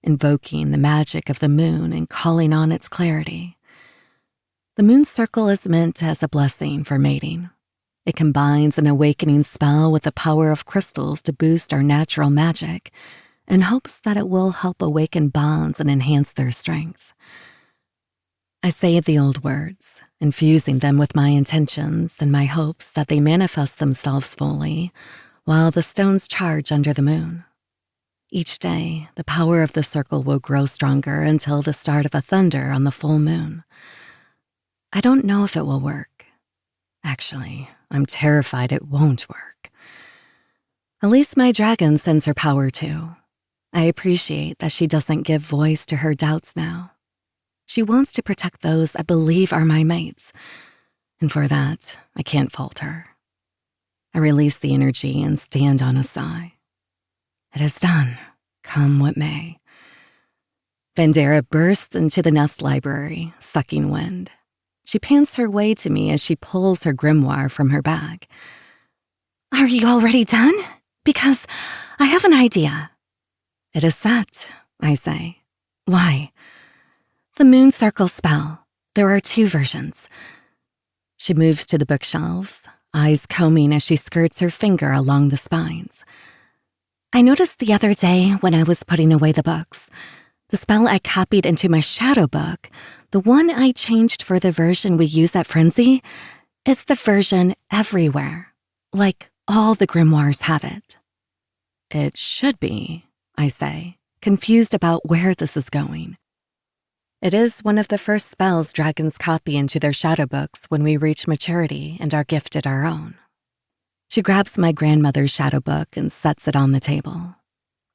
invoking the magic of the moon and calling on its clarity. The moon circle is meant as a blessing for mating. It combines an awakening spell with the power of crystals to boost our natural magic in hopes that it will help awaken bonds and enhance their strength. I say the old words, infusing them with my intentions and my hopes that they manifest themselves fully while the stones charge under the moon. Each day, the power of the circle will grow stronger until the start of a thunder on the full moon. I don't know if it will work. Actually, I'm terrified it won't work. At least my dragon sends her power too. I appreciate that she doesn't give voice to her doubts now. She wants to protect those I believe are my mates, and for that, I can't fault her. I release the energy and stand on a sigh. It is done, come what may. Vandera bursts into the nest library, sucking wind. She pants her way to me as she pulls her grimoire from her bag. Are you already done? Because I have an idea. It is set, I say. Why? The moon circle spell. There are 2 versions. She moves to the bookshelves, eyes combing as she skirts her finger along the spines. I noticed the other day when I was putting away the books, the spell I copied into my shadow book, the one I changed for the version we use at Frenzy, is the version everywhere, like all the grimoires have it. It should be, I say, confused about where this is going. It is one of the first spells dragons copy into their shadow books when we reach maturity and are gifted our own. She grabs my grandmother's shadow book and sets it on the table.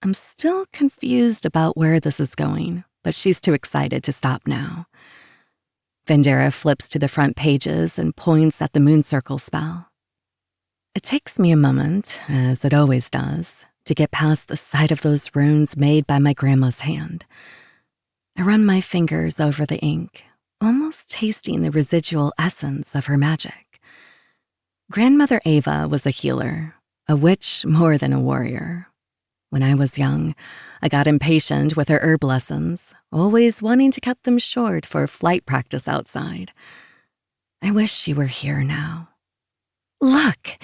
I'm still confused about where this is going, but she's too excited to stop now. Vendera flips to the front pages and points at the moon circle spell. It takes me a moment, as it always does, to get past the sight of those runes made by my grandma's hand. I run my fingers over the ink, almost tasting the residual essence of her magic. Grandmother Ava was a healer, a witch more than a warrior. When I was young, I got impatient with her herb lessons, always wanting to cut them short for flight practice outside. I wish she were here now. Look,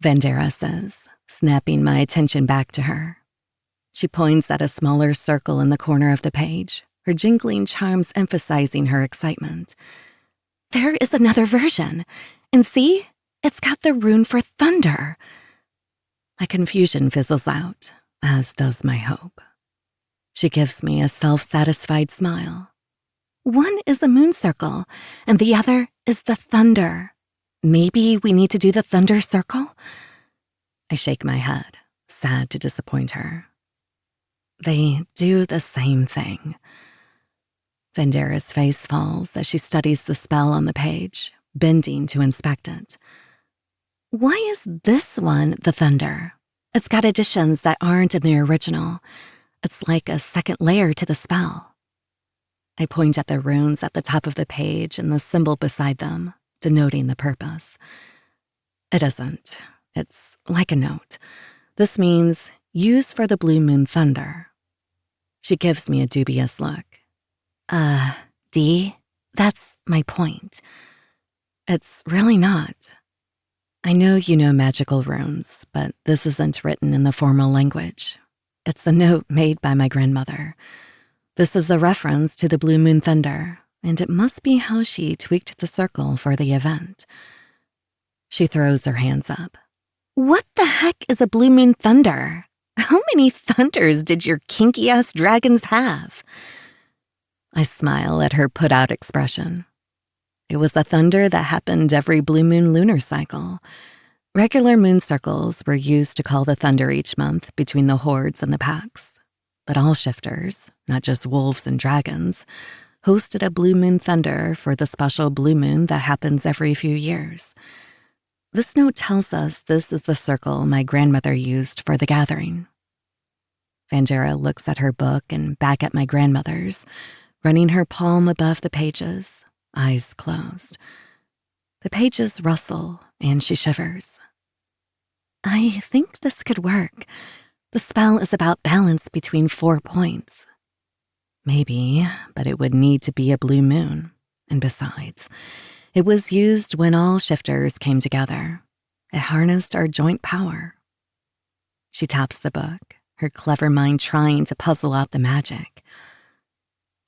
Vendera says, snapping my attention back to her. She points at a smaller circle in the corner of the page, her jingling charms emphasizing her excitement. There is another version, and see, it's got the rune for thunder. My confusion fizzles out, as does my hope. She gives me a self-satisfied smile. One is a moon circle, and the other is the thunder. Maybe we need to do the thunder circle? I shake my head, sad to disappoint her. They do the same thing. Vendera's face falls as she studies the spell on the page, bending to inspect it. Why is this one the thunder? It's got additions that aren't in the original. It's like a second layer to the spell. I point at the runes at the top of the page and the symbol beside them, denoting the purpose. It isn't. It's like a note. This means use for the blue moon thunder. She gives me a dubious look. D? That's my point. It's really not. I know you know magical runes, but this isn't written in the formal language. It's a note made by my grandmother. This is a reference to the blue moon thunder, and it must be how she tweaked the circle for the event. She throws her hands up. What the heck is a blue moon thunder? How many thunders did your kinky-ass dragons have? I smile at her put-out expression. It was a thunder that happened every blue moon lunar cycle. Regular moon circles were used to call the thunder each month between the hordes and the packs. But all shifters, not just wolves and dragons, hosted a blue moon thunder for the special blue moon that happens every few years. This note tells us this is the circle my grandmother used for the gathering. Vendera looks at her book and back at my grandmother's, running her palm above the pages, eyes closed. The pages rustle, and she shivers. I think this could work. The spell is about balance between 4 points. Maybe, but it would need to be a blue moon. And besides, it was used when all shifters came together. It harnessed our joint power. She taps the book, her clever mind trying to puzzle out the magic.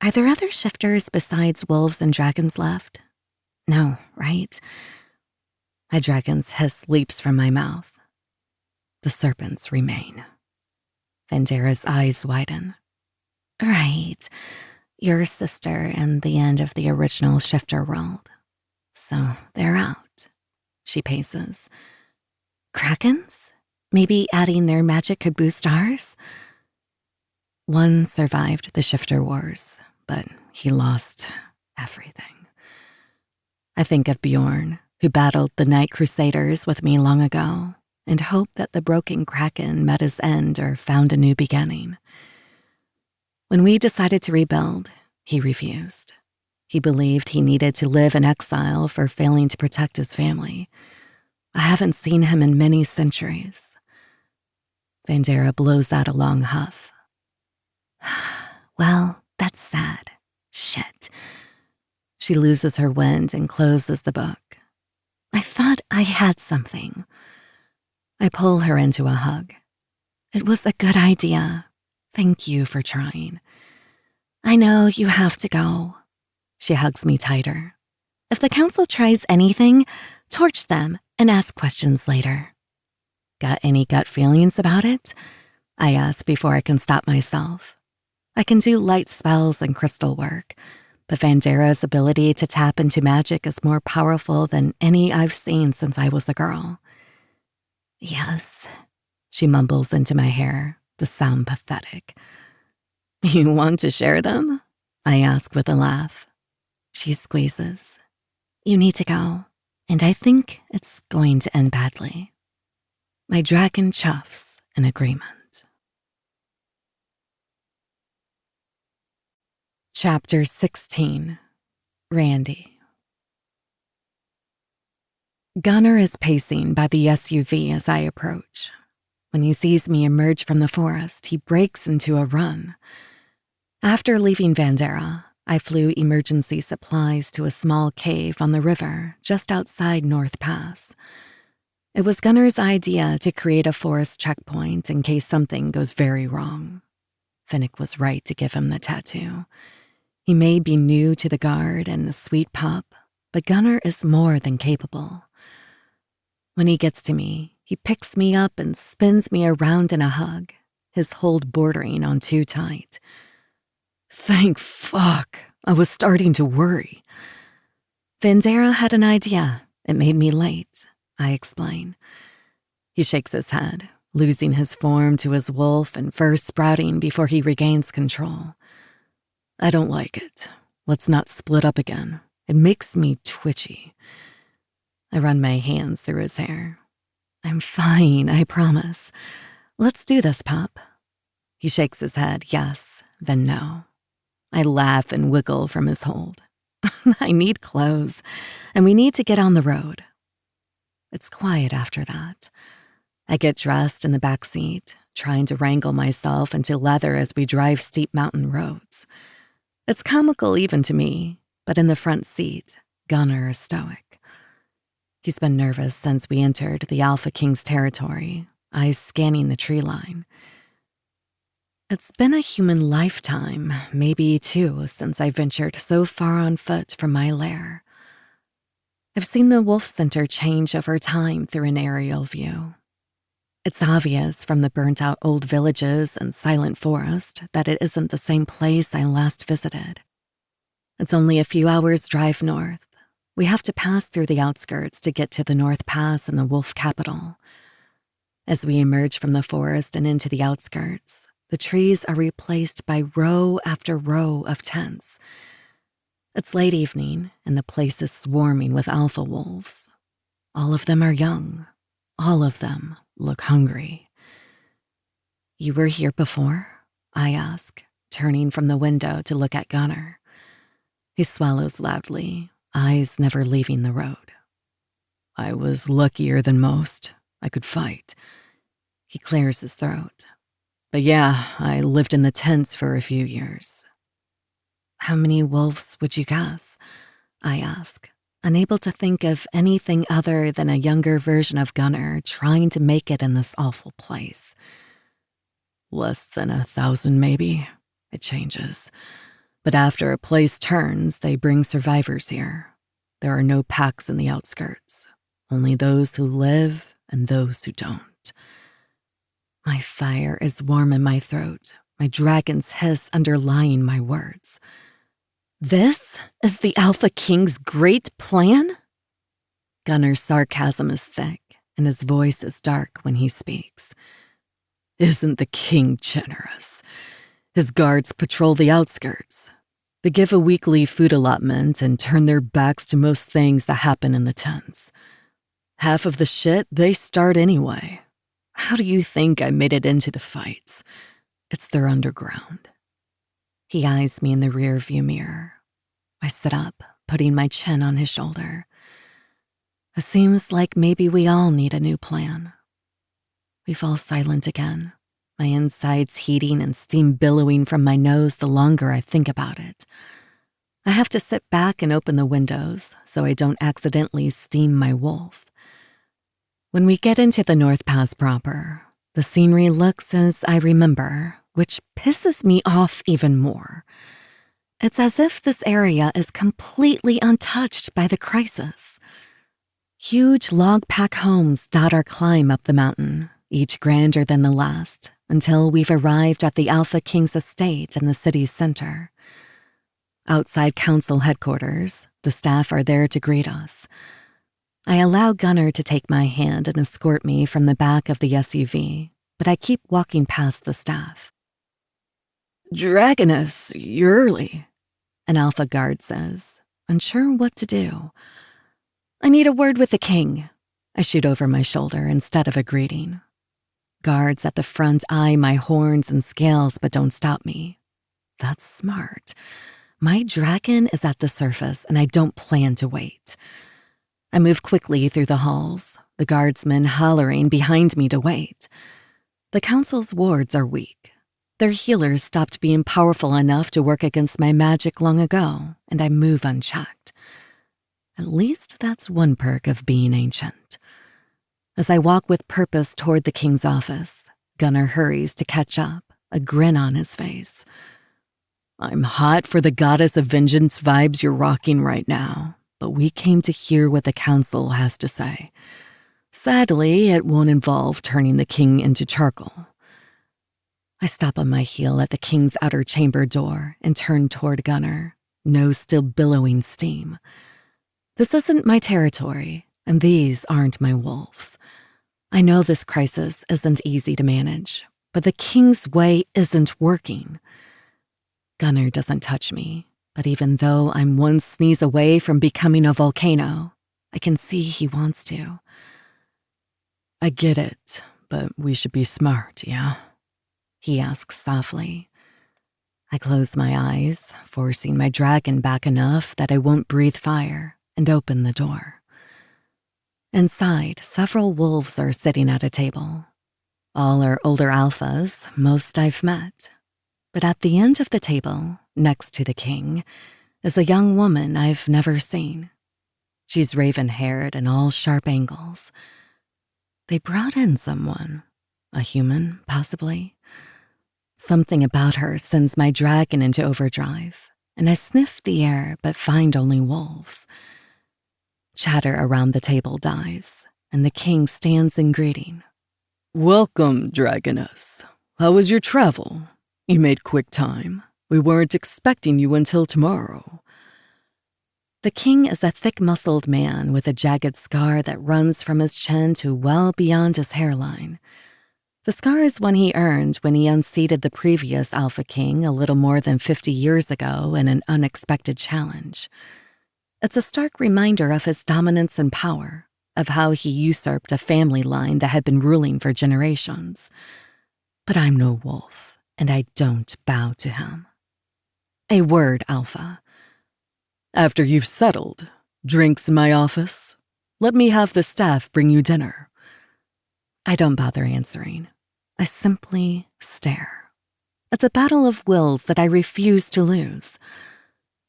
Are there other shifters besides wolves and dragons left? No, right? A dragon's hiss leaps from my mouth. The serpents remain. Vendera's eyes widen. Right, your sister and the end of the original shifter world. So they're out. She paces. Krakens? Maybe adding their magic could boost ours? One survived the shifter wars, but he lost everything. I think of Bjorn, who battled the Night Crusaders with me long ago, and hope that the broken Kraken met his end or found a new beginning. When we decided to rebuild, he refused. He believed he needed to live in exile for failing to protect his family. I haven't seen him in many centuries. Vendera blows out a long huff. Well, that's sad. Shit. She loses her wind and closes the book. I thought I had something. I pull her into a hug. It was a good idea. Thank you for trying. I know you have to go. She hugs me tighter. If the council tries anything, torch them and ask questions later. Got any gut feelings about it? I ask before I can stop myself. I can do light spells and crystal work, but Vendera's ability to tap into magic is more powerful than any I've seen since I was a girl. Yes, she mumbles into my hair, the sound pathetic. You want to share them? I ask with a laugh. She squeezes. You need to go, and I think it's going to end badly. My dragon chuffs in agreement. Chapter 16. Randy. Gunnar is pacing by the SUV as I approach. When he sees me emerge from the forest, he breaks into a run. After leaving Vandera, I flew emergency supplies to a small cave on the river just outside North Pass. It was Gunnar's idea to create a forest checkpoint in case something goes very wrong. Finnick was right to give him the tattoo. He may be new to the guard and a sweet pup, but Gunnar is more than capable. When he gets to me, he picks me up and spins me around in a hug, his hold bordering on too tight. Thank fuck, I was starting to worry. Vandera had an idea. It made me late, I explain. He shakes his head, losing his form to his wolf and fur sprouting before he regains control. I don't like it. Let's not split up again. It makes me twitchy. I run my hands through his hair. I'm fine, I promise. Let's do this, pup. He shakes his head, yes, then no. I laugh and wiggle from his hold. I need clothes, and we need to get on the road. It's quiet after that. I get dressed in the back seat, trying to wrangle myself into leather as we drive steep mountain roads. It's comical even to me, but in the front seat, Gunnar is stoic. He's been nervous since we entered the Alpha King's territory, eyes scanning the tree line. It's been a human lifetime, maybe two, since I ventured so far on foot from my lair. I've seen the Wolf Center change over time through an aerial view. It's obvious from the burnt-out old villages and silent forest that it isn't the same place I last visited. It's only a few hours' drive north. We have to pass through the outskirts to get to the North Pass and the Wolf capital. As we emerge from the forest and into the outskirts, the trees are replaced by row after row of tents. It's late evening, and the place is swarming with alpha wolves. All of them are young. All of them look hungry. You were here before? I ask, turning from the window to look at Gunnar. He swallows loudly, eyes never leaving the road. I was luckier than most. I could fight. He clears his throat. But yeah, I lived in the tents for a few years. How many wolves would you guess? I ask, unable to think of anything other than a younger version of Gunnar trying to make it in this awful place. Less than 1,000, maybe. It changes. But after a place turns, they bring survivors here. There are no packs in the outskirts, only those who live and those who don't. My fire is warm in my throat, my dragon's hiss underlying my words. This is the Alpha King's great plan? Gunnar's sarcasm is thick, and his voice is dark when he speaks. Isn't the king generous? His guards patrol the outskirts. They give a weekly food allotment and turn their backs to most things that happen in the tents. Half of the shit they start anyway. How do you think I made it into the fights? It's their underground. He eyes me in the rearview mirror. I sit up, putting my chin on his shoulder. It seems like maybe we all need a new plan. We fall silent again, my insides heating and steam billowing from my nose the longer I think about it. I have to sit back and open the windows so I don't accidentally steam my wolf. When we get into the North Pass proper, the scenery looks as I remember, which pisses me off even more. It's as if this area is completely untouched by the crisis. Huge log pack homes dot our climb up the mountain, each grander than the last, until we've arrived at the Alpha King's estate in the city's center. Outside council headquarters, the staff are there to greet us. I allow Gunnar to take my hand and escort me from the back of the SUV, but I keep walking past the staff. Dragoness, you're early, An alpha guard says, unsure what to do. I need a word with the king. I shoot over my shoulder instead of a greeting. Guards at the front eye my horns and scales but don't stop me. That's smart. My dragon is at the surface and I don't plan to wait. I move quickly through the halls, the guardsmen hollering behind me to wait. The council's wards are weak. Their healers stopped being powerful enough to work against my magic long ago, and I move unchecked. At least that's one perk of being ancient. As I walk with purpose toward the king's office, Gunnar hurries to catch up, a grin on his face. I'm hot for the goddess of vengeance vibes you're rocking right now, but we came to hear what the council has to say. Sadly, it won't involve turning the king into charcoal. I stop on my heel at the king's outer chamber door and turn toward Gunnar, nose still billowing steam. This isn't my territory, and these aren't my wolves. I know this crisis isn't easy to manage, but the king's way isn't working. Gunnar doesn't touch me, but even though I'm one sneeze away from becoming a volcano, I can see he wants to. I get it, but we should be smart, yeah? He asks softly. I close my eyes, forcing my dragon back enough that I won't breathe fire, and open the door. Inside, several wolves are sitting at a table. All are older alphas, most I've met. But at the end of the table, next to the king, is a young woman I've never seen. She's raven-haired and all sharp angles. They brought in someone, a human, possibly. Something about her sends my dragon into overdrive, and I sniff the air but find only wolves. Chatter around the table dies, and the king stands in greeting. Welcome, Dragoness. How was your travel? You made quick time. We weren't expecting you until tomorrow. The king is a thick-muscled man with a jagged scar that runs from his chin to well beyond his hairline. The scar is one he earned when he unseated the previous Alpha King a little more than 50 years ago in an unexpected challenge. It's a stark reminder of his dominance and power, of how he usurped a family line that had been ruling for generations. But I'm no wolf, and I don't bow to him. A word, Alpha. After you've settled, drinks in my office? Let me have the staff bring you dinner. I don't bother answering. I simply stare. It's a battle of wills that I refuse to lose.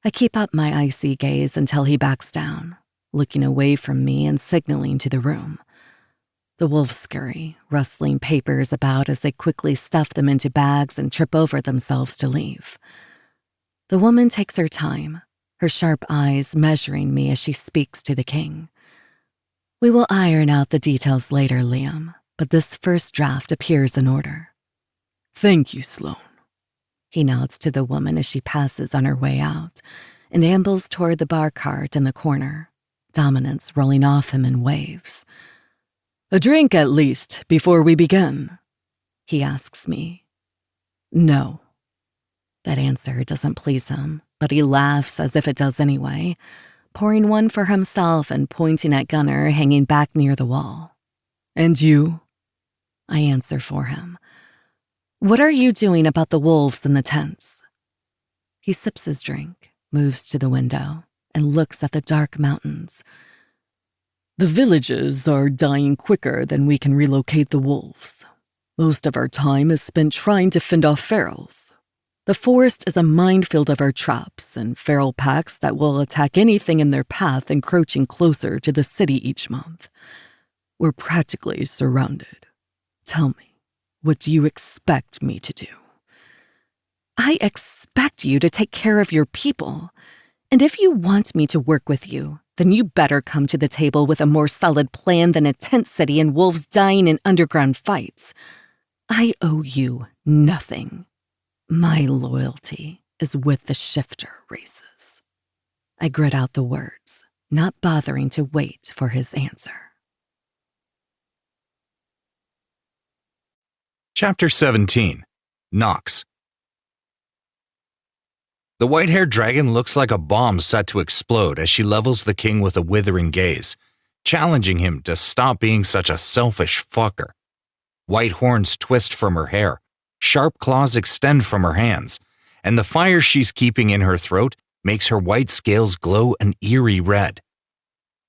I keep up my icy gaze until he backs down, looking away from me and signaling to the room. The wolves scurry, rustling papers about as they quickly stuff them into bags and trip over themselves to leave. The woman takes her time, her sharp eyes measuring me as she speaks to the king. We will iron out the details later, Liam, but this first draft appears in order. Thank you, Sloane. He nods to the woman as she passes on her way out and ambles toward the bar cart in the corner, dominance rolling off him in waves. A drink at least before we begin, he asks me. No. That answer doesn't please him, but he laughs as if it does anyway, pouring one for himself and pointing at Gunnar hanging back near the wall. And you? I answer for him. What are you doing about the wolves in the tents? He sips his drink, moves to the window, and looks at the dark mountains. The villages are dying quicker than we can relocate the wolves. Most of our time is spent trying to fend off ferals. The forest is a minefield of our traps and feral packs that will attack anything in their path encroaching closer to the city each month. We're practically surrounded. Tell me, what do you expect me to do? I expect you to take care of your people. And if you want me to work with you, then you better come to the table with a more solid plan than a tent city and wolves dying in underground fights. I owe you nothing. My loyalty is with the shifter races. I grit out the words, not bothering to wait for his answer. Chapter 17. Nox. The white-haired dragon looks like a bomb set to explode as she levels the king with a withering gaze, challenging him to stop being such a selfish fucker. White horns twist from her hair, sharp claws extend from her hands, and the fire she's keeping in her throat makes her white scales glow an eerie red.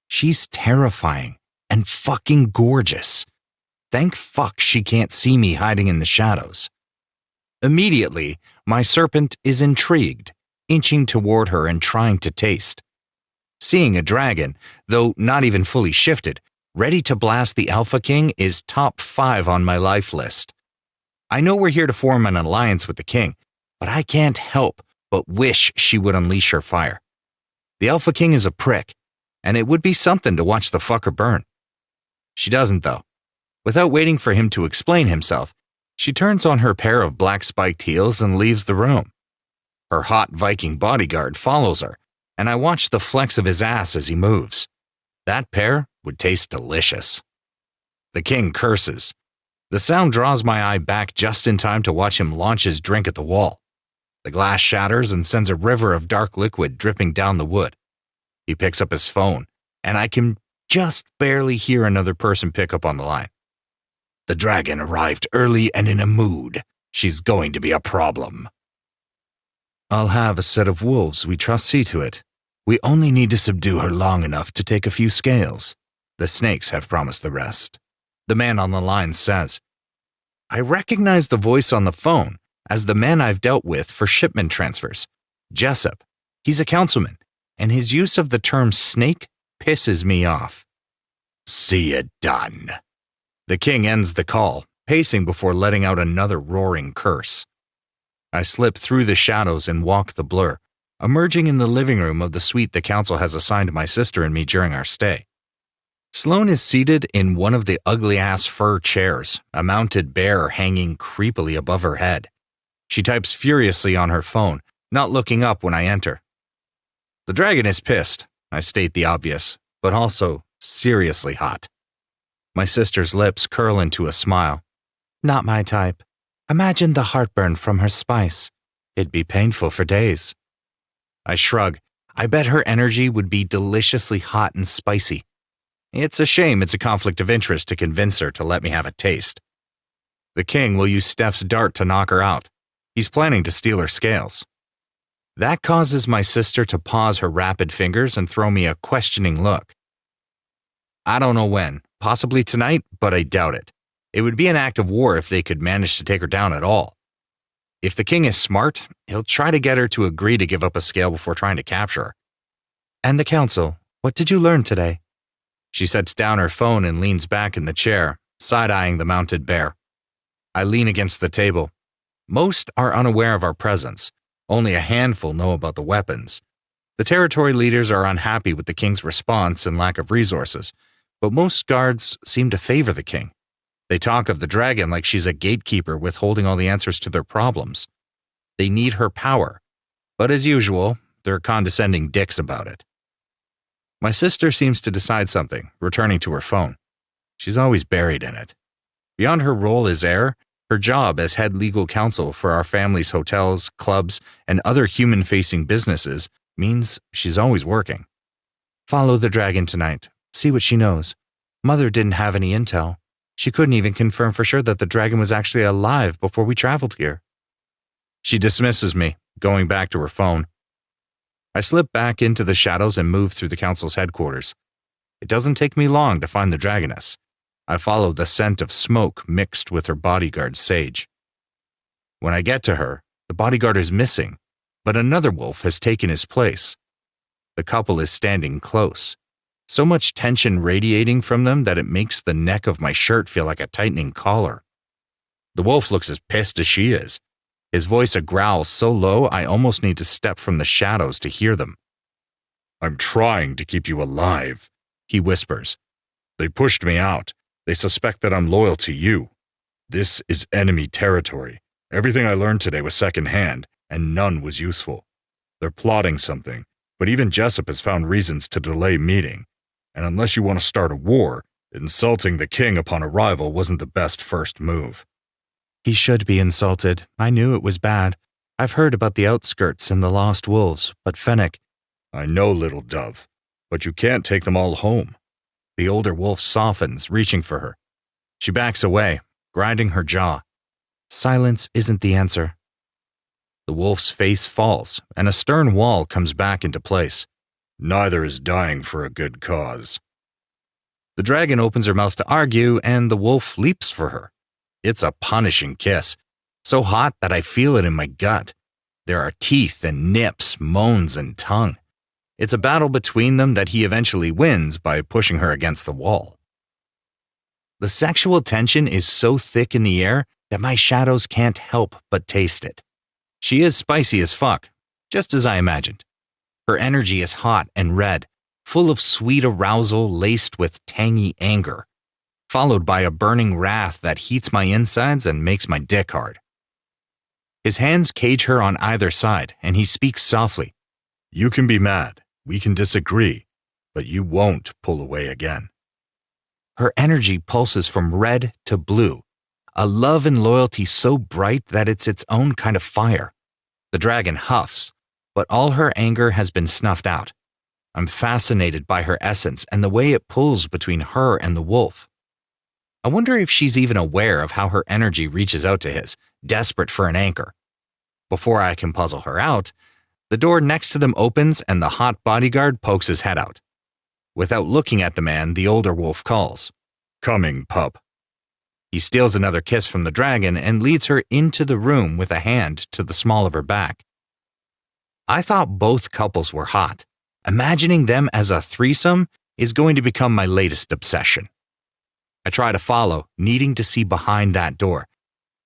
She's terrifying and fucking gorgeous. Thank fuck she can't see me hiding in the shadows. Immediately, my serpent is intrigued, inching toward her and trying to taste. Seeing a dragon, though not even fully shifted, ready to blast the Alpha King is top 5 on my life list. I know we're here to form an alliance with the king, but I can't help but wish she would unleash her fire. The Alpha King is a prick, and it would be something to watch the fucker burn. She doesn't, though. Without waiting for him to explain himself, she turns on her pair of black spiked heels and leaves the room. Her hot Viking bodyguard follows her, and I watch the flex of his ass as he moves. That pair would taste delicious. The king curses. The sound draws my eye back just in time to watch him launch his drink at the wall. The glass shatters and sends a river of dark liquid dripping down the wood. He picks up his phone, and I can just barely hear another person pick up on the line. The dragon arrived early and in a mood. She's going to be a problem. I'll have a set of wolves we trust see to it. We only need to subdue her long enough to take a few scales. The snakes have promised the rest. The man on the line says. I recognize the voice on the phone as the man I've dealt with for shipment transfers. Jessup. He's a councilman, and his use of the term snake pisses me off. See it done. The king ends the call, pacing before letting out another roaring curse. I slip through the shadows and walk the blur, emerging in the living room of the suite the council has assigned my sister and me during our stay. Sloane is seated in one of the ugly-ass fur chairs, a mounted bear hanging creepily above her head. She types furiously on her phone, not looking up when I enter. The dragon is pissed, I state the obvious, but also seriously hot. My sister's lips curl into a smile. Not my type. Imagine the heartburn from her spice. It'd be painful for days. I shrug. I bet her energy would be deliciously hot and spicy. It's a shame it's a conflict of interest to convince her to let me have a taste. The king will use Steph's dart to knock her out. He's planning to steal her scales. That causes my sister to pause her rapid fingers and throw me a questioning look. I don't know when, possibly tonight, but I doubt it. It would be an act of war if they could manage to take her down at all. If the king is smart, he'll try to get her to agree to give up a scale before trying to capture her. And the council, what did you learn today? She sets down her phone and leans back in the chair, side-eyeing the mounted bear. I lean against the table. Most are unaware of our presence. Only a handful know about the weapons. The territory leaders are unhappy with the king's response and lack of resources, but most guards seem to favor the king. They talk of the dragon like she's a gatekeeper withholding all the answers to their problems. They need her power, but as usual, they're condescending dicks about it. My sister seems to decide something, returning to her phone. She's always buried in it. Beyond her role as heir, her job as head legal counsel for our family's hotels, clubs, and other human-facing businesses means she's always working. Follow the dragon tonight. See what she knows. Mother didn't have any intel. She couldn't even confirm for sure that the dragon was actually alive before we traveled here. She dismisses me, going back to her phone. I slip back into the shadows and move through the council's headquarters. It doesn't take me long to find the dragoness. I follow the scent of smoke mixed with her bodyguard Sage. When I get to her, the bodyguard is missing, but another wolf has taken his place. The couple is standing close. So much tension radiating from them that it makes the neck of my shirt feel like a tightening collar. The wolf looks as pissed as she is. His voice a growl so low I almost need to step from the shadows to hear them. I'm trying to keep you alive, he whispers. They pushed me out. They suspect that I'm loyal to you. This is enemy territory. Everything I learned today was secondhand, and none was useful. They're plotting something, but even Jessup has found reasons to delay meeting. And unless you want to start a war, insulting the king upon arrival wasn't the best first move. He should be insulted. I knew it was bad. I've heard about the outskirts and the lost wolves, but Fennec, I know, little dove, but you can't take them all home. the older wolf softens, reaching for her. She backs away, grinding her jaw. Silence isn't the answer. The wolf's face falls, and a stern wall comes back into place. Neither is dying for a good cause. The dragon opens her mouth to argue, and the wolf leaps for her. It's a punishing kiss, so hot that I feel it in my gut. There are teeth and nips, moans and tongue. It's a battle between them that he eventually wins by pushing her against the wall. The sexual tension is so thick in the air that my shadows can't help but taste it. She is spicy as fuck, just as I imagined. Her energy is hot and red, full of sweet arousal laced with tangy anger, followed by a burning wrath that heats my insides and makes my dick hard. His hands cage her on either side, and he speaks softly. You can be mad, we can disagree, but you won't pull away again. Her energy pulses from red to blue, a love and loyalty so bright that it's its own kind of fire. The dragon huffs, but all her anger has been snuffed out. I'm fascinated by her essence and the way it pulls between her and the wolf. I wonder if she's even aware of how her energy reaches out to his, desperate for an anchor. Before I can puzzle her out, the door next to them opens and the hot bodyguard pokes his head out. Without looking at the man, the older wolf calls, Coming, pup. He steals another kiss from the dragon and leads her into the room with a hand to the small of her back. I thought both couples were hot. Imagining them as a threesome is going to become my latest obsession. I try to follow, needing to see behind that door,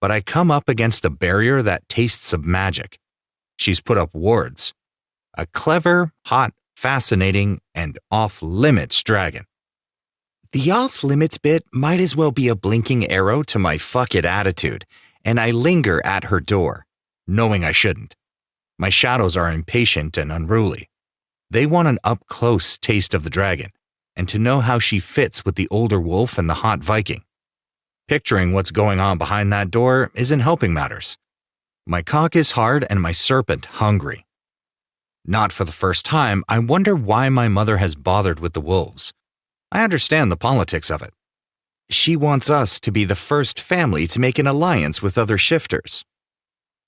but I come up against a barrier that tastes of magic. She's put up wards. A clever, hot, fascinating, and off-limits dragon. The off-limits bit might as well be a blinking arrow to my fuck it attitude, and I linger at her door, knowing I shouldn't. My shadows are impatient and unruly. They want an up-close taste of the dragon, and to know how she fits with the older wolf and the hot Viking. Picturing what's going on behind that door isn't helping matters. My cock is hard and my serpent hungry. Not for the first time, I wonder why my mother has bothered with the wolves. I understand the politics of it. She wants us to be the first family to make an alliance with other shifters.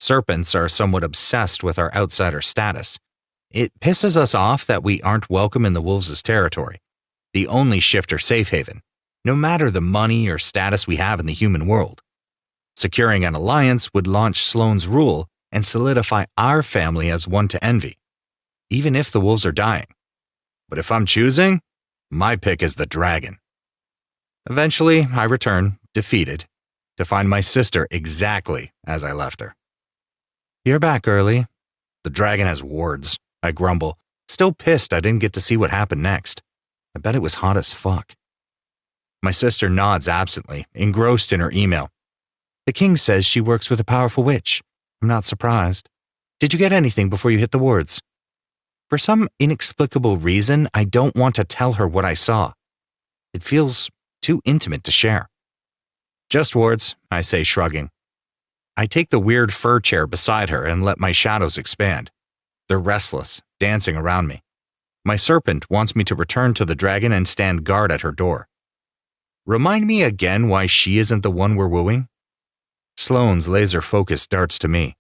Serpents are somewhat obsessed with our outsider status. It pisses us off that we aren't welcome in the wolves' territory, the only shifter safe haven, no matter the money or status we have in the human world. Securing an alliance would launch Sloane's rule and solidify our family as one to envy, even if the wolves are dying. But if I'm choosing, my pick is the dragon. Eventually, I return, defeated, to find my sister exactly as I left her. You're back early. The dragon has wards, I grumble, still pissed I didn't get to see what happened next. I bet it was hot as fuck. My sister nods absently, engrossed in her email. The king says she works with a powerful witch. I'm not surprised. Did you get anything before you hit the wards? For some inexplicable reason, I don't want to tell her what I saw. It feels too intimate to share. Just wards, I say, shrugging. I take the weird fur chair beside her and let my shadows expand. They're restless, dancing around me. My serpent wants me to return to the dragon and stand guard at her door. Remind me again why she isn't the one we're wooing? Sloane's laser focus darts to me.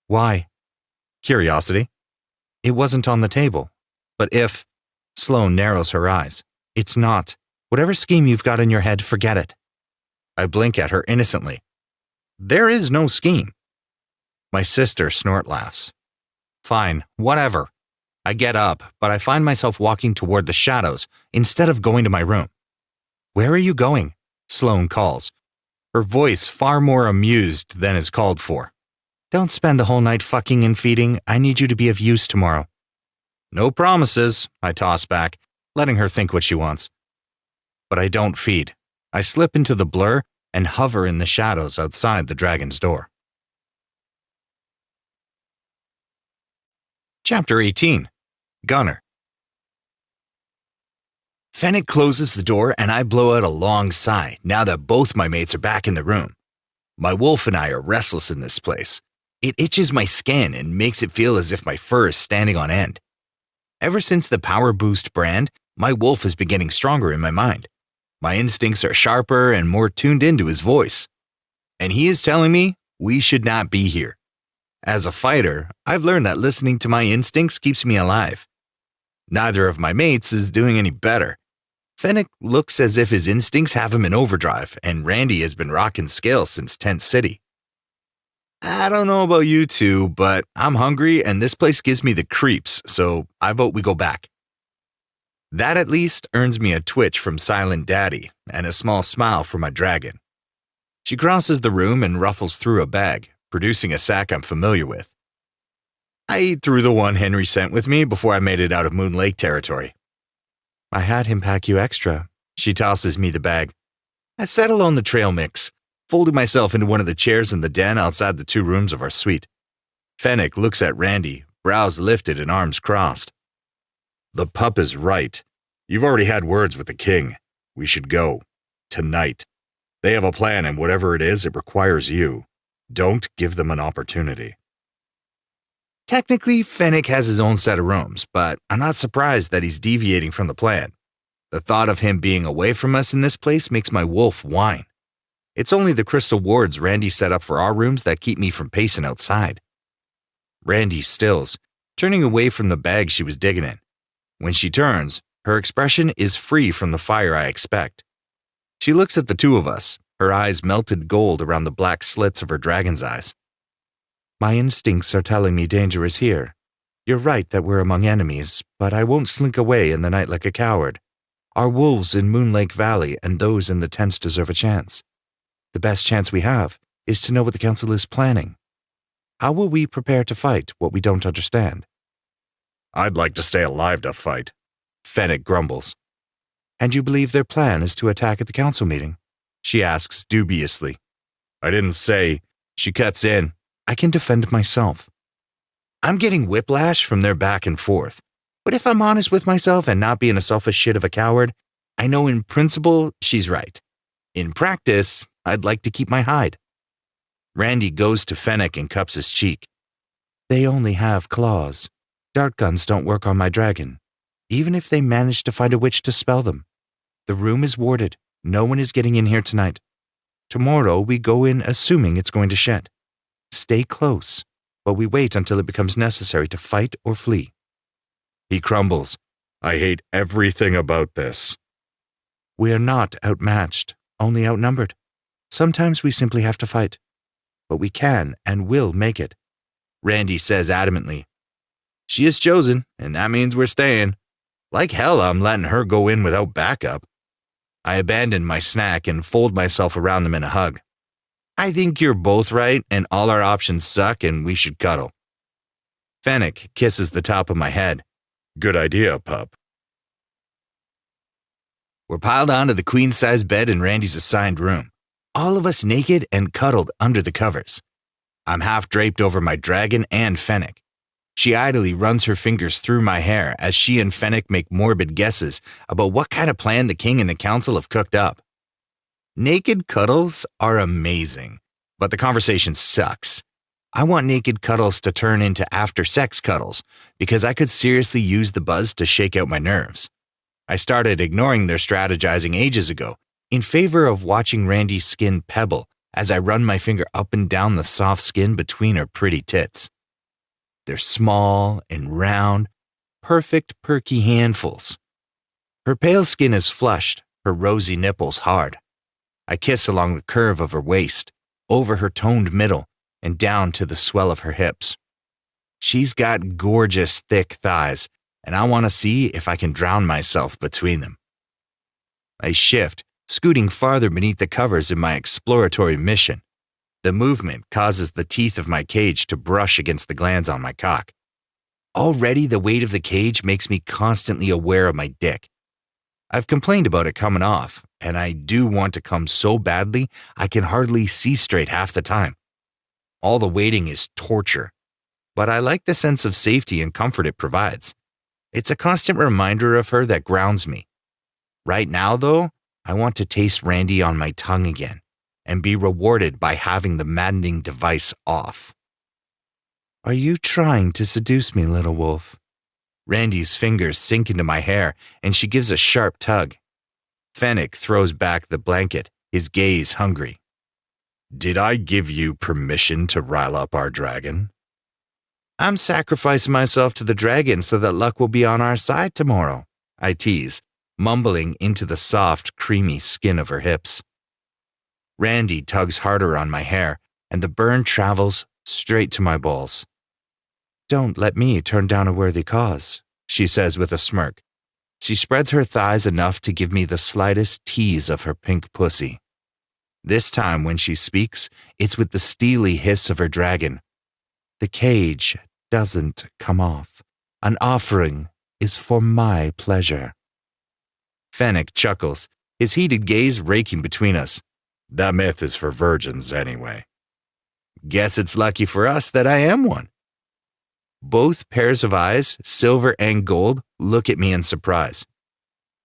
Why? Curiosity. It wasn't on the table. But if... Sloane narrows her eyes. It's not. Whatever scheme you've got in your head, forget it. I blink at her innocently. There is no scheme. My sister snort laughs. Fine, whatever. I get up, but I find myself walking toward the shadows instead of going to my room. Where are you going? Sloane calls, her voice far more amused than is called for. Don't spend the whole night fucking and feeding. I need you to be of use tomorrow. No promises, I toss back, letting her think what she wants. But I don't feed. I slip into the blur and hover in the shadows outside the dragon's door. Chapter 18. Gunner. Fennec closes the door and I blow out a long sigh now that both my mates are back in the room. My wolf and I are restless in this place. It itches my skin and makes it feel as if my fur is standing on end. Ever since the Power Boost brand, my wolf has been getting stronger in my mind. My instincts are sharper and more tuned into his voice. And he is telling me we should not be here. As a fighter, I've learned that listening to my instincts keeps me alive. Neither of my mates is doing any better. Fennec looks as if his instincts have him in overdrive, and Randy has been rocking scales since Tent City. I don't know about you two, but I'm hungry and this place gives me the creeps, so I vote we go back. That at least earns me a twitch from Silent Daddy and a small smile from my dragon. She crosses the room and ruffles through a bag, producing a sack I'm familiar with. I eat through the one Henry sent with me before I made it out of Moon Lake territory. I had him pack you extra. She tosses me the bag. I settle on the trail mix, folding myself into one of the chairs in the den outside the 2 rooms of our suite. Fennec looks at Randy, brows lifted and arms crossed. The pup is right. You've already had words with the king. We should go. Tonight. They have a plan, and whatever it is, it requires you. Don't give them an opportunity. Technically, Fennec has his own set of rooms, but I'm not surprised that he's deviating from the plan. The thought of him being away from us in this place makes my wolf whine. It's only the crystal wards Randy set up for our rooms that keep me from pacing outside. Randy stills, turning away from the bag she was digging in. When she turns, her expression is free from the fire I expect. She looks at the 2 of us, her eyes melted gold around the black slits of her dragon's eyes. My instincts are telling me danger is here. You're right that we're among enemies, but I won't slink away in the night like a coward. Our wolves in Moon Lake Valley and those in the tents deserve a chance. The best chance we have is to know what the council is planning. How will we prepare to fight what we don't understand? I'd like to stay alive to fight, Fennec grumbles. And you believe their plan is to attack at the council meeting? She asks dubiously. I didn't say. She cuts in. I can defend myself. I'm getting whiplash from their back and forth. But if I'm honest with myself and not being a selfish shit of a coward, I know in principle she's right. In practice, I'd like to keep my hide. Randy goes to Fennec and cups his cheek. They only have claws. Dart guns don't work on my dragon, even if they manage to find a witch to spell them. The room is warded. No one is getting in here tonight. Tomorrow we go in assuming it's going to shed. Stay close, but we wait until it becomes necessary to fight or flee. He crumbles. I hate everything about this. We are not outmatched, only outnumbered. Sometimes we simply have to fight. But we can and will make it. Randy says adamantly. She is chosen, and that means we're staying. Like hell, I'm letting her go in without backup. I abandon my snack and fold myself around them in a hug. I think you're both right, and all our options suck, and we should cuddle. Fennec kisses the top of my head. Good idea, pup. We're piled onto the queen-size bed in Randy's assigned room, all of us naked and cuddled under the covers. I'm half draped over my dragon and Fennec. She idly runs her fingers through my hair as she and Fennec make morbid guesses about what kind of plan the king and the council have cooked up. Naked cuddles are amazing, but the conversation sucks. I want naked cuddles to turn into after-sex cuddles because I could seriously use the buzz to shake out my nerves. I started ignoring their strategizing ages ago in favor of watching Randy's skin pebble as I run my finger up and down the soft skin between her pretty tits. They're small and round, perfect perky handfuls. Her pale skin is flushed, her rosy nipples hard. I kiss along the curve of her waist, over her toned middle, and down to the swell of her hips. She's got gorgeous thick thighs, and I want to see if I can drown myself between them. I shift, scooting farther beneath the covers in my exploratory mission. The movement causes the teeth of my cage to brush against the glands on my cock. Already the weight of the cage makes me constantly aware of my dick. I've complained about it coming off, and I do want to come so badly I can hardly see straight half the time. All the waiting is torture, but I like the sense of safety and comfort it provides. It's a constant reminder of her that grounds me. Right now, though, I want to taste Randy on my tongue again. and be rewarded by having the maddening device off. Are you trying to seduce me, little wolf? Randy's fingers sink into my hair, and she gives a sharp tug. Fennec throws back the blanket, his gaze hungry. Did I give you permission to rile up our dragon? I'm sacrificing myself to the dragon so that luck will be on our side tomorrow, I tease, mumbling into the soft, creamy skin of her hips. Randy tugs harder on my hair, and the burn travels straight to my balls. Don't let me turn down a worthy cause, she says with a smirk. She spreads her thighs enough to give me the slightest tease of her pink pussy. This time when she speaks, it's with the steely hiss of her dragon. The cage doesn't come off. An offering is for my pleasure. Fennec chuckles, his heated gaze raking between us. That myth is for virgins anyway. Guess it's lucky for us that I am one. Both pairs of eyes, silver and gold, look at me in surprise.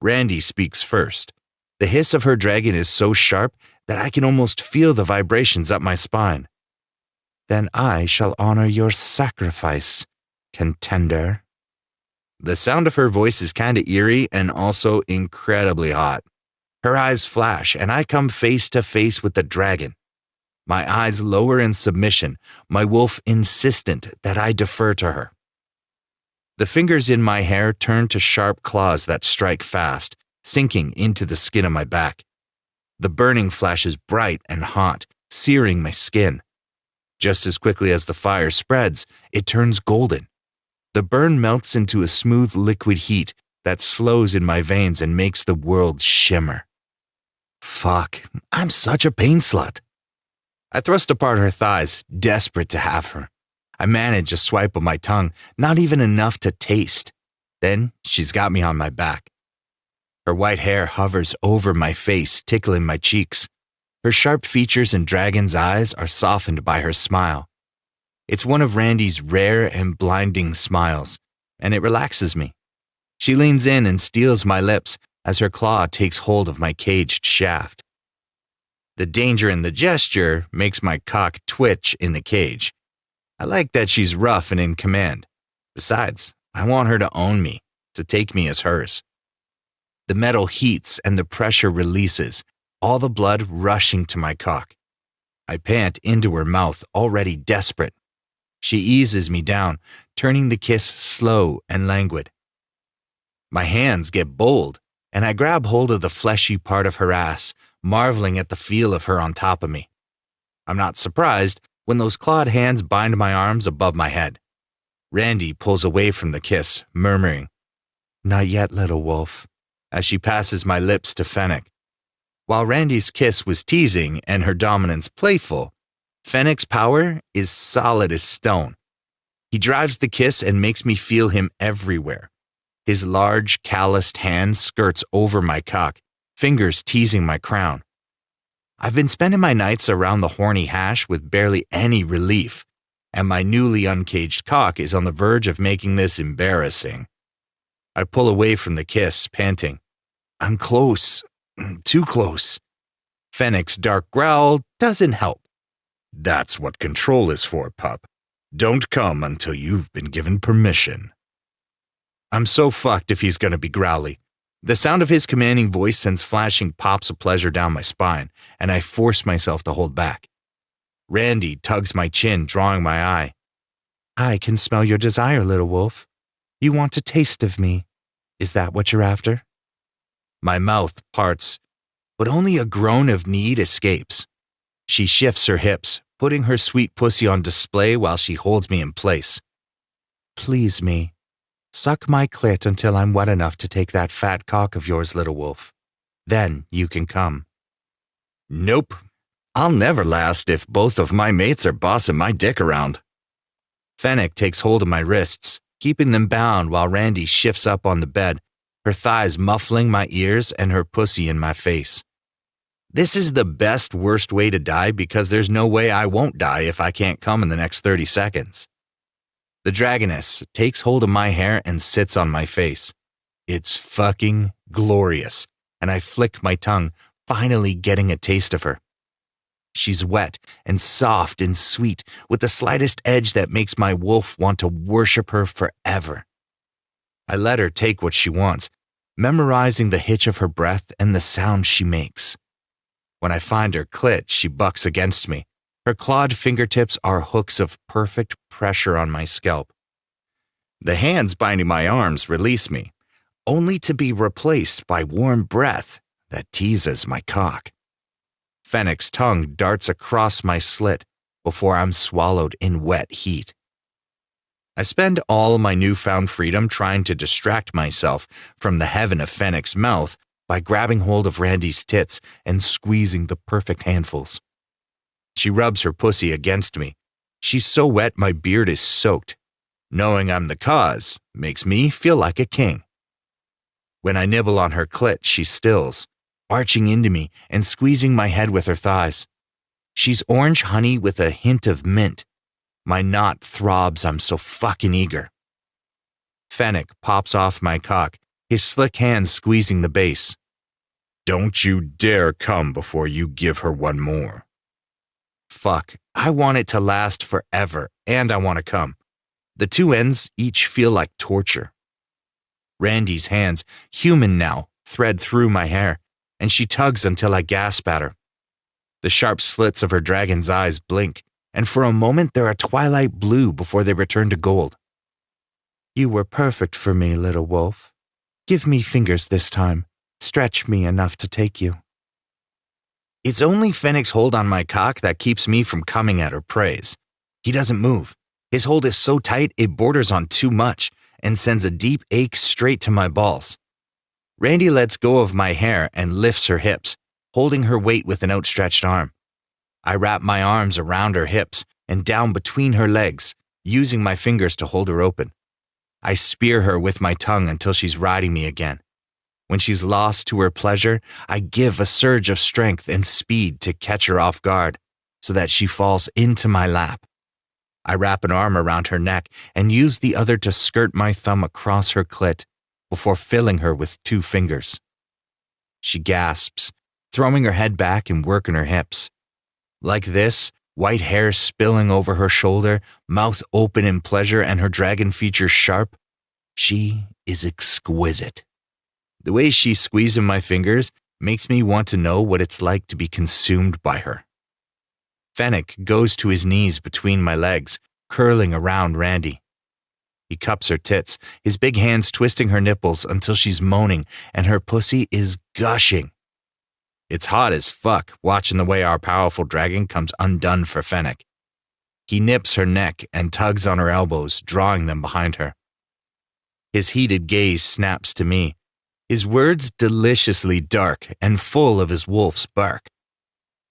Randy speaks first. The hiss of her dragon is so sharp that I can almost feel the vibrations up my spine. Then I shall honor your sacrifice, contender. The sound of her voice is kinda eerie and also incredibly hot. Her eyes flash, and I come face to face with the dragon. My eyes lower in submission, my wolf insistent that I defer to her. The fingers in my hair turn to sharp claws that strike fast, sinking into the skin of my back. The burning flashes bright and hot, searing my skin. Just as quickly as the fire spreads, it turns golden. The burn melts into a smooth liquid heat that slows in my veins and makes the world shimmer. Fuck, I'm such a pain slut. I thrust apart her thighs, desperate to have her. I manage a swipe of my tongue, not even enough to taste. Then she's got me on my back. Her white hair hovers over my face, tickling my cheeks. Her sharp features and dragon's eyes are softened by her smile. It's one of Randy's rare and blinding smiles, and it relaxes me. She leans in and steals my lips as her claw takes hold of my caged shaft. The danger in the gesture makes my cock twitch in the cage. I like that she's rough and in command. Besides, I want her to own me, to take me as hers. The metal heats and the pressure releases, all the blood rushing to my cock. I pant into her mouth, already desperate. She eases me down, turning the kiss slow and languid. My hands get bold, and I grab hold of the fleshy part of her ass, marveling at the feel of her on top of me. I'm not surprised when those clawed hands bind my arms above my head. Randy pulls away from the kiss, murmuring, "Not yet, little wolf," as she passes my lips to Fennec. While Randy's kiss was teasing and her dominance playful, Fennec's power is solid as stone. He drives the kiss and makes me feel him everywhere. His large, calloused hand skirts over my cock, fingers teasing my crown. I've been spending my nights around the horny hash with barely any relief, and my newly uncaged cock is on the verge of making this embarrassing. I pull away from the kiss, panting. I'm close. Too close. Fennec's dark growl doesn't help. That's what control is for, pup. Don't come until you've been given permission. I'm so fucked if he's gonna be growly. The sound of his commanding voice sends flashing pops of pleasure down my spine, and I force myself to hold back. Randy tugs my chin, drawing my eye. "I can smell your desire, little wolf. You want a taste of me. Is that what you're after?" My mouth parts, but only a groan of need escapes. She shifts her hips, putting her sweet pussy on display while she holds me in place. "Please me. Suck my clit until I'm wet enough to take that fat cock of yours, little wolf. Then you can come." Nope. I'll never last if both of my mates are bossing my dick around. Fennec takes hold of my wrists, keeping them bound while Randy shifts up on the bed, her thighs muffling my ears and her pussy in my face. This is the best worst way to die because there's no way I won't die if I can't come in the next 30 seconds. The dragoness takes hold of my hair and sits on my face. It's fucking glorious, and I flick my tongue, finally getting a taste of her. She's wet and soft and sweet, with the slightest edge that makes my wolf want to worship her forever. I let her take what she wants, memorizing the hitch of her breath and the sound she makes. When I find her clit, she bucks against me. Her clawed fingertips are hooks of perfect pressure on my scalp. The hands binding my arms release me, only to be replaced by warm breath that teases my cock. Fennec's tongue darts across my slit before I'm swallowed in wet heat. I spend all my newfound freedom trying to distract myself from the heaven of Fennec's mouth by grabbing hold of Randy's tits and squeezing the perfect handfuls. She rubs her pussy against me. She's so wet my beard is soaked. Knowing I'm the cause makes me feel like a king. When I nibble on her clit, she stills, arching into me and squeezing my head with her thighs. She's orange honey with a hint of mint. My knot throbs, I'm so fucking eager. Fennec pops off my cock, his slick hands squeezing the base. Don't you dare come before you give her one more. Fuck, I want it to last forever, and I want to come. The two ends each feel like torture. Randy's hands, human now, thread through my hair, and she tugs until I gasp at her. The sharp slits of her dragon's eyes blink, and for a moment they're a twilight blue before they return to gold. You were perfect for me, little wolf. Give me fingers this time. Stretch me enough to take you. It's only Fennec's hold on my cock that keeps me from coming at her praise. He doesn't move. His hold is so tight it borders on too much and sends a deep ache straight to my balls. Randy lets go of my hair and lifts her hips, holding her weight with an outstretched arm. I wrap my arms around her hips and down between her legs, using my fingers to hold her open. I spear her with my tongue until she's riding me again. When she's lost to her pleasure, I give a surge of strength and speed to catch her off guard so that she falls into my lap. I wrap an arm around her neck and use the other to skirt my thumb across her clit before filling her with 2 fingers. She gasps, throwing her head back and working her hips. Like this, white hair spilling over her shoulder, mouth open in pleasure and her dragon features sharp, she is exquisite. The way she's squeezing my fingers makes me want to know what it's like to be consumed by her. Fennec goes to his knees between my legs, curling around Randy. He cups her tits, his big hands twisting her nipples until she's moaning and her pussy is gushing. It's hot as fuck watching the way our powerful dragon comes undone for Fennec. He nips her neck and tugs on her elbows, drawing them behind her. His heated gaze snaps to me, his words deliciously dark and full of his wolf's bark.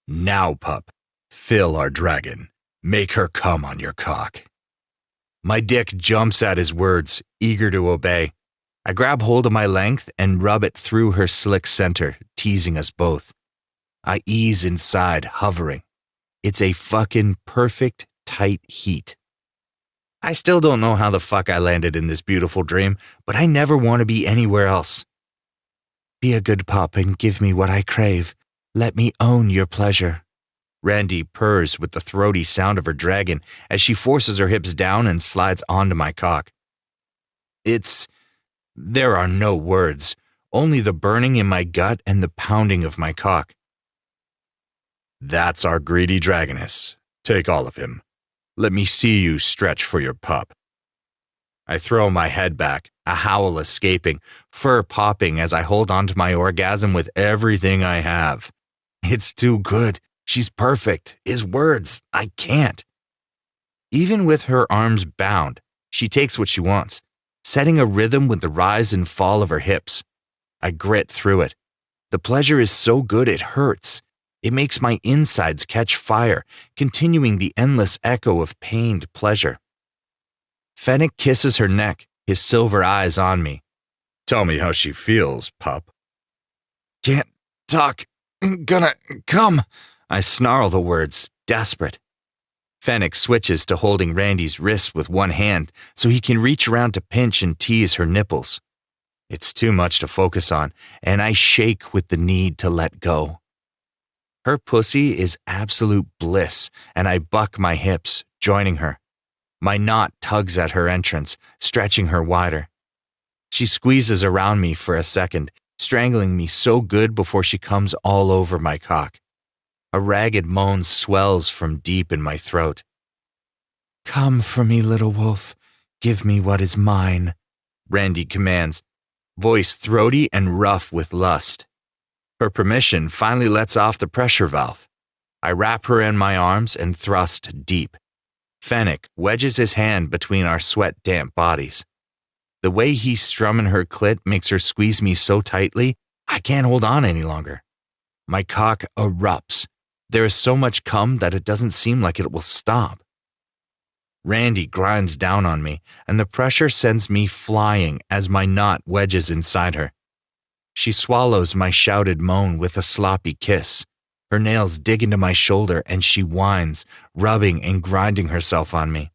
Now, pup, fill our dragon. Make her come on your cock. My dick jumps at his words, eager to obey. I grab hold of my length and rub it through her slick center, teasing us both. I ease inside, hovering. It's a fucking perfect, tight heat. I still don't know how the fuck I landed in this beautiful dream, but I never want to be anywhere else. Be a good pup and give me what I crave. Let me own your pleasure. Randy purrs with the throaty sound of her dragon as she forces her hips down and slides onto my cock. There are no words, only the burning in my gut and the pounding of my cock. That's our greedy dragoness. Take all of him. Let me see you stretch for your pup. I throw my head back, a howl escaping, fur popping as I hold on to my orgasm with everything I have. It's too good. She's perfect. His words, I can't. Even with her arms bound, she takes what she wants, setting a rhythm with the rise and fall of her hips. I grit through it. The pleasure is so good it hurts. It makes my insides catch fire, continuing the endless echo of pained pleasure. Fennec kisses her neck, his silver eyes on me. Tell me how she feels, pup. Can't talk. Gonna come. I snarl the words, desperate. Fennec switches to holding Randy's wrist with one hand so he can reach around to pinch and tease her nipples. It's too much to focus on, and I shake with the need to let go. Her pussy is absolute bliss, and I buck my hips, joining her. My knot tugs at her entrance, stretching her wider. She squeezes around me for a second, strangling me so good before she comes all over my cock. A ragged moan swells from deep in my throat. "Come for me, little wolf. Give me what is mine," Randy commands, voice throaty and rough with lust. Her permission finally lets off the pressure valve. I wrap her in my arms and thrust deep. Fennec wedges his hand between our sweat-damp bodies. The way he's strumming her clit makes her squeeze me so tightly, I can't hold on any longer. My cock erupts. There is so much cum that it doesn't seem like it will stop. Randy grinds down on me, and the pressure sends me flying as my knot wedges inside her. She swallows my shouted moan with a sloppy kiss. Her nails dig into my shoulder and she whines, rubbing and grinding herself on me.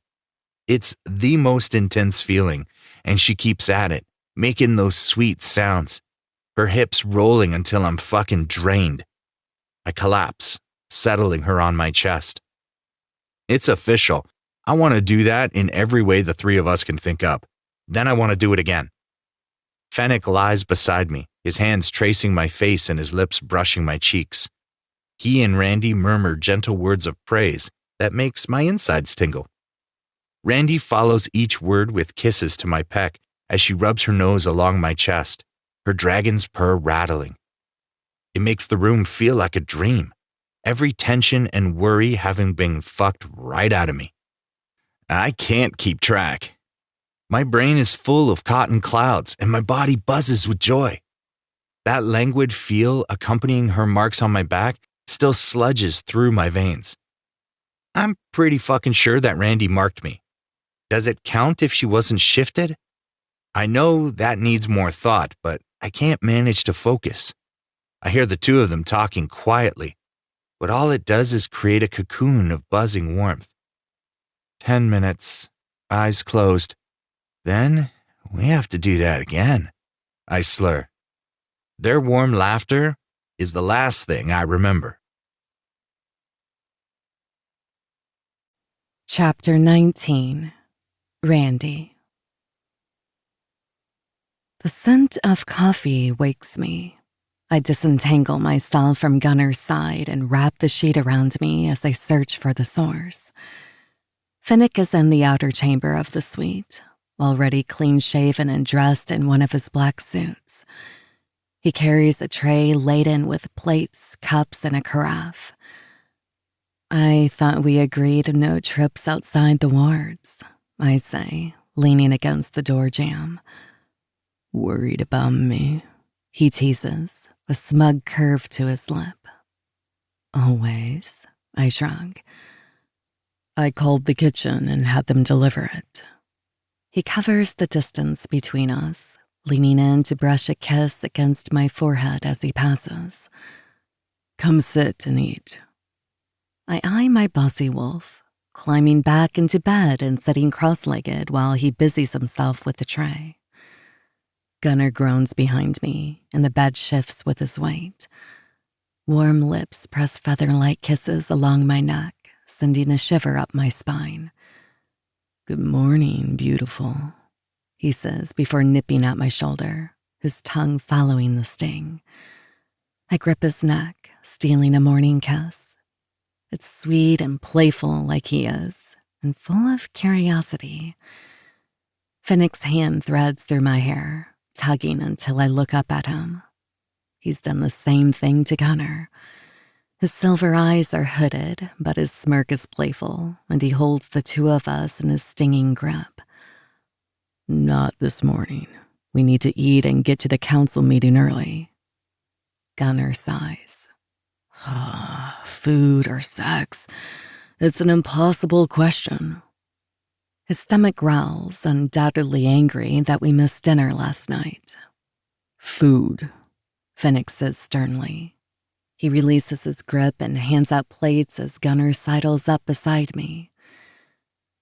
It's the most intense feeling, and she keeps at it, making those sweet sounds, her hips rolling until I'm fucking drained. I collapse, settling her on my chest. It's official. I want to do that in every way the three of us can think up. Then I want to do it again. Fennec lies beside me, his hands tracing my face and his lips brushing my cheeks. He and Randy murmur gentle words of praise that makes my insides tingle. Randy follows each word with kisses to my pec as she rubs her nose along my chest, her dragon's purr rattling. It makes the room feel like a dream, every tension and worry having been fucked right out of me. I can't keep track. My brain is full of cotton clouds and my body buzzes with joy. That languid feel accompanying her marks on my back still sludges through my veins. I'm pretty fucking sure that Randy marked me. Does it count if she wasn't shifted? I know that needs more thought, but I can't manage to focus. I hear the two of them talking quietly, but all it does is create a cocoon of buzzing warmth. 10 minutes, eyes closed. Then we have to do that again, I slur. Their warm laughter is the last thing I remember. Chapter 19. Randy. The scent of coffee wakes me. I disentangle myself from Gunner's side and wrap the sheet around me as I search for the source. Finnick is in the outer chamber of the suite, already clean-shaven and dressed in one of his black suits. He carries a tray laden with plates, cups, and a carafe. I thought we agreed no trips outside the wards, I say, leaning against the door jamb. Worried about me? He teases, a smug curve to his lip. Always, I shrug. I called the kitchen and had them deliver it. He covers the distance between us, leaning in to brush a kiss against my forehead as he passes. Come sit and eat. I eye my bossy wolf, climbing back into bed and sitting cross-legged while he busies himself with the tray. Gunner groans behind me, and the bed shifts with his weight. Warm lips press feather-like kisses along my neck, sending a shiver up my spine. Good morning, beautiful, he says before nipping at my shoulder, his tongue following the sting. I grip his neck, stealing a morning kiss. It's sweet and playful like he is, and full of curiosity. Finnick's hand threads through my hair, tugging until I look up at him. He's done the same thing to Gunner. His silver eyes are hooded, but his smirk is playful, and he holds the two of us in his stinging grip. Not this morning. We need to eat and get to the council meeting early. Gunner sighs. Food or sex? It's an impossible question. His stomach growls, undoubtedly angry that we missed dinner last night. Food, Finnick says sternly. He releases his grip and hands out plates as Gunner sidles up beside me.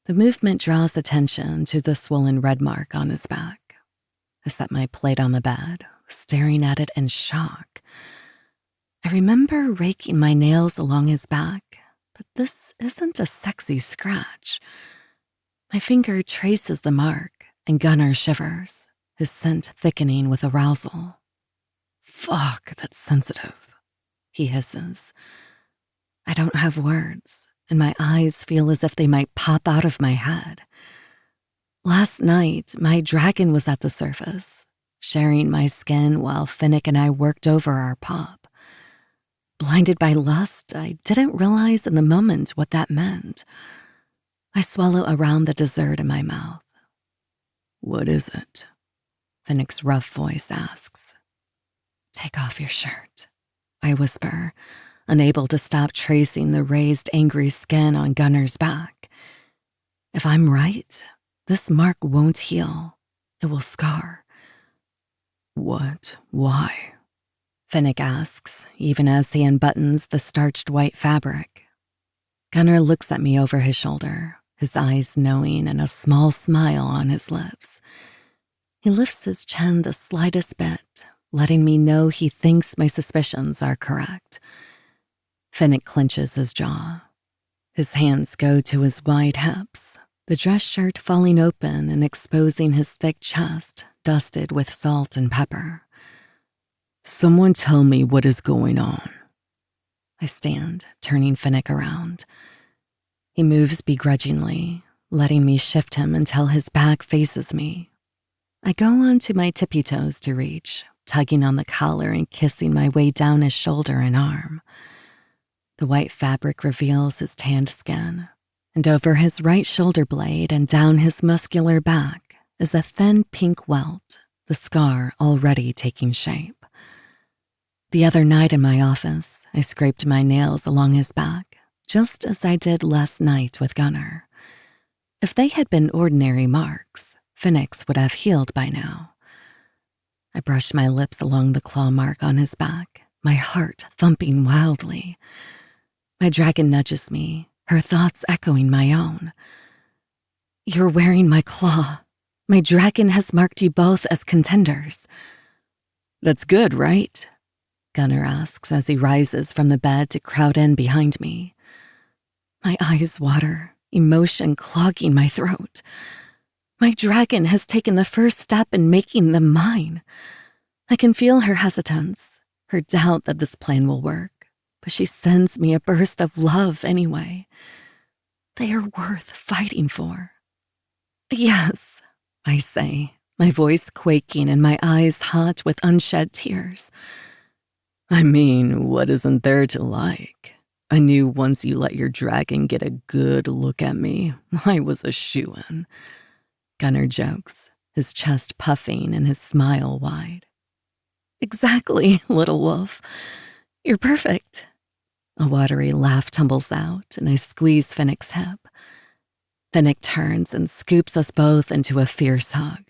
The movement draws attention to the swollen red mark on his back. I set my plate on the bed, staring at it in shock. I remember raking my nails along his back, but this isn't a sexy scratch. My finger traces the mark, and Gunnar shivers, his scent thickening with arousal. Fuck, that's sensitive, he hisses. I don't have words, and my eyes feel as if they might pop out of my head. Last night, my dragon was at the surface, sharing my skin while Finnick and I worked over our pup. Blinded by lust, I didn't realize in the moment what that meant. I swallow around the dessert in my mouth. What is it? Finnick's rough voice asks. Take off your shirt, I whisper, unable to stop tracing the raised, angry skin on Gunnar's back. If I'm right, this mark won't heal. It will scar. What? Why? Finnick asks, even as he unbuttons the starched white fabric. Gunnar looks at me over his shoulder, his eyes knowing and a small smile on his lips. He lifts his chin the slightest bit, letting me know he thinks my suspicions are correct. Finnick clenches his jaw. His hands go to his wide hips, the dress shirt falling open and exposing his thick chest, dusted with salt and pepper. Someone tell me what is going on. I stand, turning Finnick around. He moves begrudgingly, letting me shift him until his back faces me. I go onto my tippy toes to reach, tugging on the collar and kissing my way down his shoulder and arm. The white fabric reveals his tanned skin, and over his right shoulder blade and down his muscular back is a thin pink welt, the scar already taking shape. The other night in my office, I scraped my nails along his back, just as I did last night with Gunnar. If they had been ordinary marks, Finnick's would have healed by now. I brushed my lips along the claw mark on his back, my heart thumping wildly. My dragon nudges me, her thoughts echoing my own. You're wearing my claw. My dragon has marked you both as contenders. That's good, right? Gunnar asks as he rises from the bed to crowd in behind me. My eyes water, emotion clogging my throat. My dragon has taken the first step in making them mine. I can feel her hesitance, her doubt that this plan will work, but she sends me a burst of love anyway. They are worth fighting for. Yes, I say, my voice quaking and my eyes hot with unshed tears. I mean, what isn't there to like? I knew once you let your dragon get a good look at me, I was a shoo-in. Gunnar jokes, his chest puffing and his smile wide. Exactly, little wolf. You're perfect. A watery laugh tumbles out, and I squeeze Finnick's hip. Finnick turns and scoops us both into a fierce hug.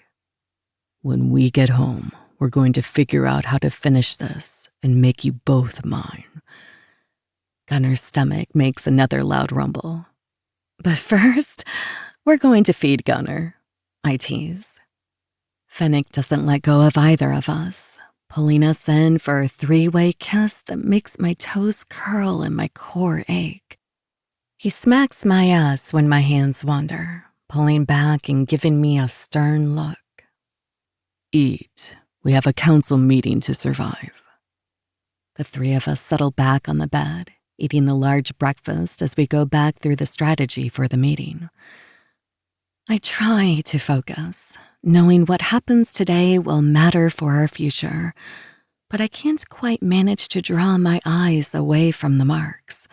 When we get home, we're going to figure out how to finish this and make you both mine. Gunnar's stomach makes another loud rumble. But first, we're going to feed Gunnar, I tease. Finnick doesn't let go of either of us, pulling us in for a three-way kiss that makes my toes curl and my core ache. He smacks my ass when my hands wander, pulling back and giving me a stern look. Eat. We have a council meeting to survive. The three of us settle back on the bed, eating the large breakfast as we go back through the strategy for the meeting. I try to focus, knowing what happens today will matter for our future, but I can't quite manage to draw my eyes away from the marks.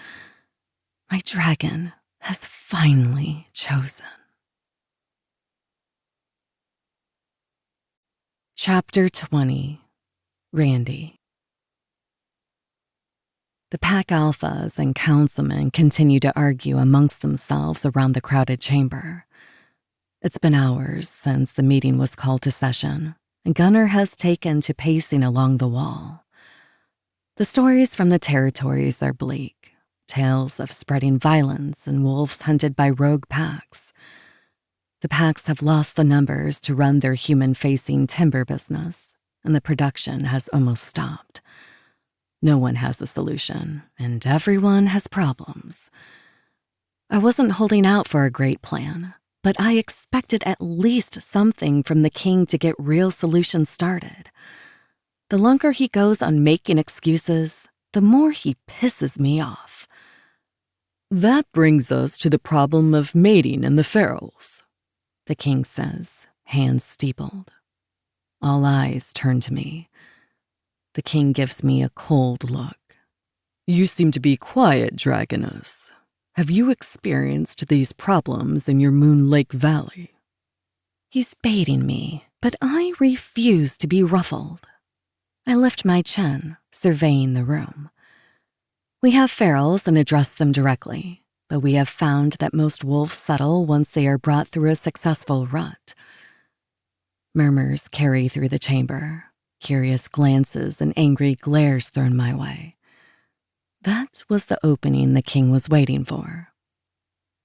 My dragon has finally chosen. Chapter 20. Randy. The pack alphas and councilmen continue to argue amongst themselves around the crowded chamber. It's been hours since the meeting was called to session, and Gunnar has taken to pacing along the wall. The stories from the territories are bleak, tales of spreading violence and wolves hunted by rogue packs. The packs have lost the numbers to run their human-facing timber business, and the production has almost stopped. No one has a solution, and everyone has problems. I wasn't holding out for a great plan, but I expected at least something from the king to get real solutions started. The longer he goes on making excuses, the more he pisses me off. That brings us to the problem of mating and the pharaohs, the king says, hands steepled. All eyes turn to me. The king gives me a cold look. You seem to be quiet, Dragoness. Have you experienced these problems in your Moon Lake Valley? He's baiting me, but I refuse to be ruffled. I lift my chin, surveying the room. We have ferals and address them directly, but we have found that most wolves settle once they are brought through a successful rut. Murmurs carry through the chamber, curious glances and angry glares thrown my way. That was the opening the king was waiting for.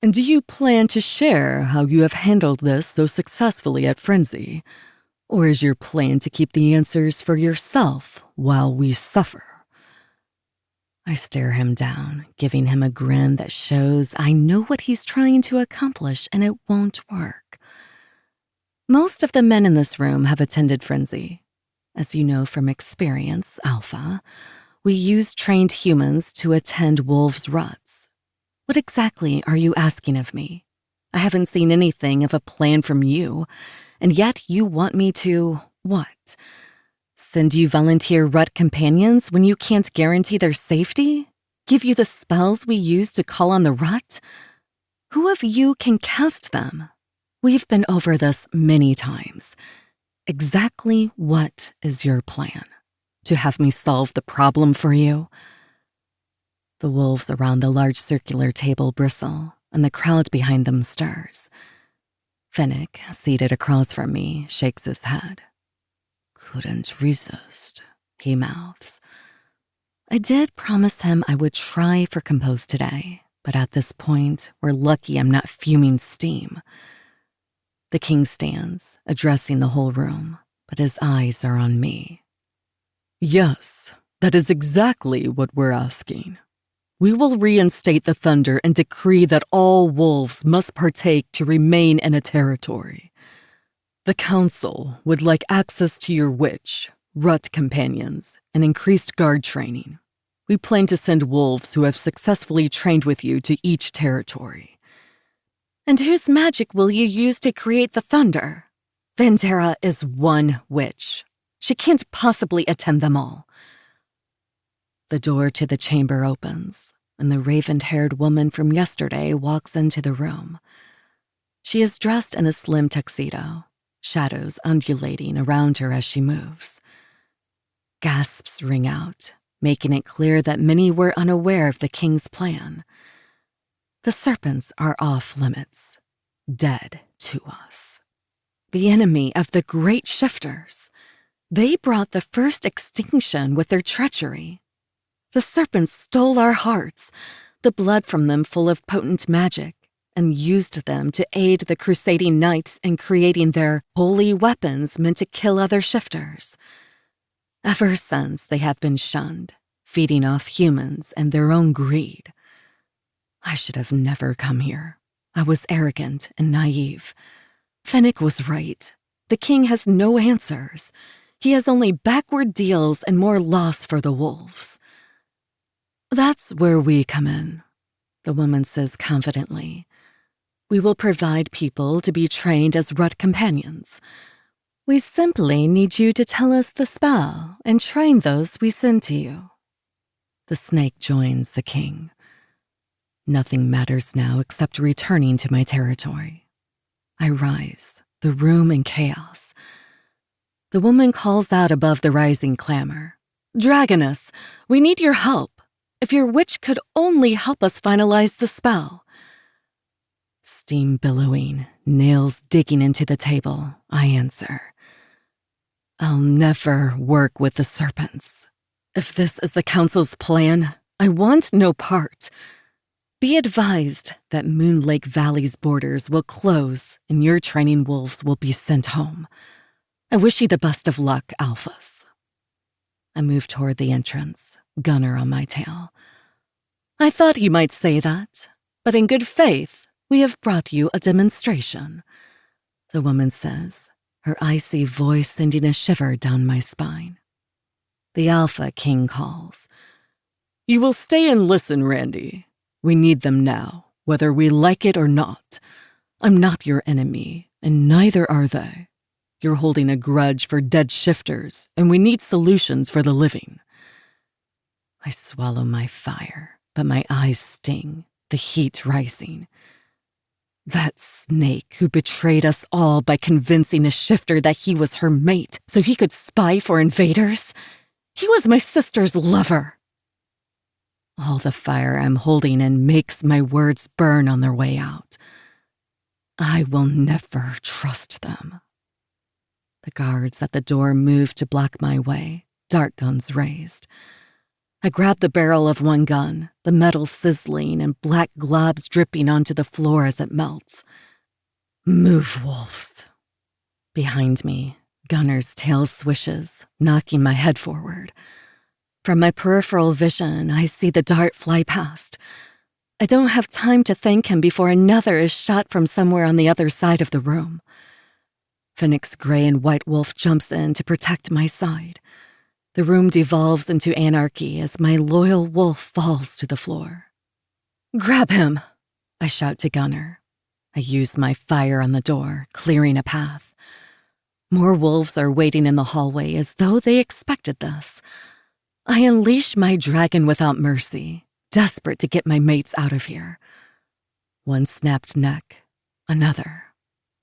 And do you plan to share how you have handled this so successfully at Frenzy? Or is your plan to keep the answers for yourself while we suffer? I stare him down, giving him a grin that shows I know what he's trying to accomplish and it won't work. Most of the men in this room have attended Frenzy. As you know from experience, Alpha, we use trained humans to attend wolves' ruts. What exactly are you asking of me? I haven't seen anything of a plan from you, and yet you want me to, what? Send you volunteer rut companions when you can't guarantee their safety? Give you the spells we use to call on the rut? Who of you can cast them? We've been over this many times. Exactly what is your plan? To have me solve the problem for you? The wolves around the large circular table bristle, and the crowd behind them stirs. Finnick, seated across from me, shakes his head. Couldn't resist, he mouths. I did promise him I would try for compose today, but at this point, we're lucky I'm not fuming steam. The king stands, addressing the whole room, but his eyes are on me. Yes, that is exactly what we're asking. We will reinstate the thunder and decree that all wolves must partake to remain in a territory. The council would like access to your witch, rut companions, and increased guard training. We plan to send wolves who have successfully trained with you to each territory. And whose magic will you use to create the thunder? Vandera is one witch. She can't possibly attend them all. The door to the chamber opens, and the raven-haired woman from yesterday walks into the room. She is dressed in a slim tuxedo, shadows undulating around her as she moves. Gasps ring out, making it clear that many were unaware of the king's plan. The serpents are off limits, dead to us. The enemy of the great shifters. They brought the first extinction with their treachery. The serpents stole our hearts, the blood from them full of potent magic, and used them to aid the crusading knights in creating their holy weapons meant to kill other shifters. Ever since, they have been shunned, feeding off humans and their own greed. I should have never come here. I was arrogant and naive. Finnick was right. The king has no answers. He has only backward deals and more loss for the wolves. That's where we come in, the woman says confidently. We will provide people to be trained as rut companions. We simply need you to tell us the spell and train those we send to you. The snake joins the king. Nothing matters now except returning to my territory. I rise, the room in chaos. The woman calls out above the rising clamor. Dragoness, we need your help. If your witch could only help us finalize the spell. Steam billowing, nails digging into the table, I answer. I'll never work with the serpents. If this is the council's plan, I want no part. Be advised that Moon Lake Valley's borders will close and your training wolves will be sent home. I wish you the best of luck, Alphas. I move toward the entrance, Gunner on my tail. I thought you might say that, but in good faith, we have brought you a demonstration, the woman says, her icy voice sending a shiver down my spine. The Alpha King calls. You will stay and listen, Randy. We need them now, whether we like it or not. I'm not your enemy, and neither are they. You're holding a grudge for dead shifters, and we need solutions for the living. I swallow my fire, but my eyes sting, the heat rising. That snake who betrayed us all by convincing a shifter that he was her mate so he could spy for invaders? He was my sister's lover. All the fire I'm holding in makes my words burn on their way out. I will never trust them. The guards at the door move to block my way, dart guns raised. I grab the barrel of one gun, the metal sizzling and black globs dripping onto the floor as it melts. Move, wolves. Behind me, Gunner's tail swishes, knocking my head forward. From my peripheral vision, I see the dart fly past. I don't have time to thank him before another is shot from somewhere on the other side of the room. Phoenix Gray and White Wolf jumps in to protect my side. The room devolves into anarchy as my loyal wolf falls to the floor. Grab him, I shout to Gunner. I use my fire on the door, clearing a path. More wolves are waiting in the hallway as though they expected this. I unleash my dragon without mercy, desperate to get my mates out of here. One snapped neck, another.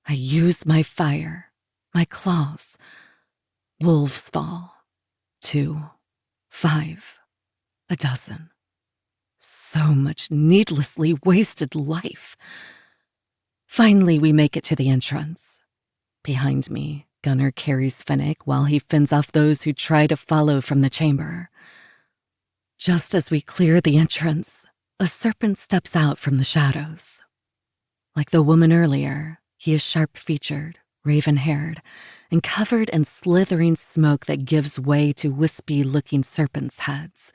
I use my fire, my claws. Wolves fall. 2, 5, a dozen. So much needlessly wasted life. Finally, we make it to the entrance. Behind me, Gunner carries Finnick while he fends off those who try to follow from the chamber. Just as we clear the entrance, a serpent steps out from the shadows. Like the woman earlier, he is sharp-featured, raven-haired, and covered in slithering smoke that gives way to wispy-looking serpents' heads.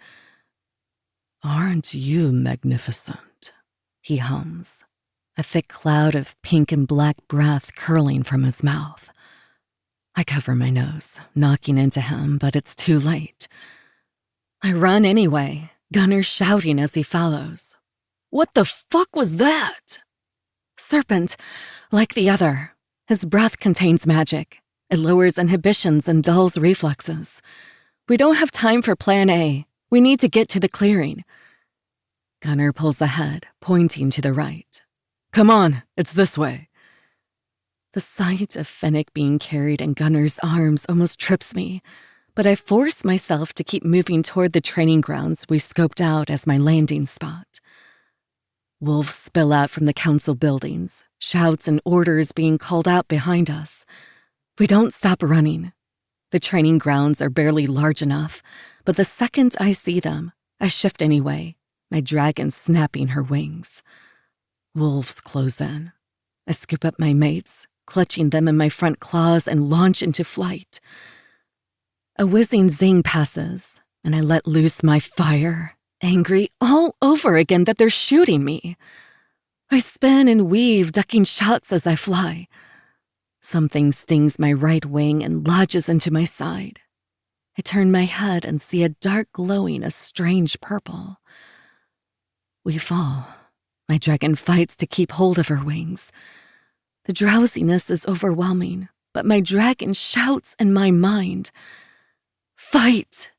Aren't you magnificent? He hums, a thick cloud of pink and black breath curling from his mouth. I cover my nose, knocking into him, but it's too late. I run anyway, Gunner shouting as he follows. What the fuck was that? Serpent, like the other. His breath contains magic. It lowers inhibitions and dulls reflexes. We don't have time for plan A. We need to get to the clearing. Gunner pulls ahead, pointing to the right. Come on, it's this way. The sight of Finnick being carried in Gunner's arms almost trips me, but I force myself to keep moving toward the training grounds we scoped out as my landing spot. Wolves spill out from the council buildings, shouts and orders being called out behind us. We don't stop running. The training grounds are barely large enough, but the second I see them, I shift anyway, my dragon snapping her wings. Wolves close in. I scoop up my mates, clutching them in my front claws and launch into flight. A whizzing zing passes, and I let loose my fire, angry all over again that they're shooting me. I spin and weave, ducking shots as I fly. Something stings my right wing and lodges into my side. I turn my head and see a dark glowing a strange purple. We fall. My dragon fights to keep hold of her wings. The drowsiness is overwhelming, but my dragon shouts in my mind, "Fight!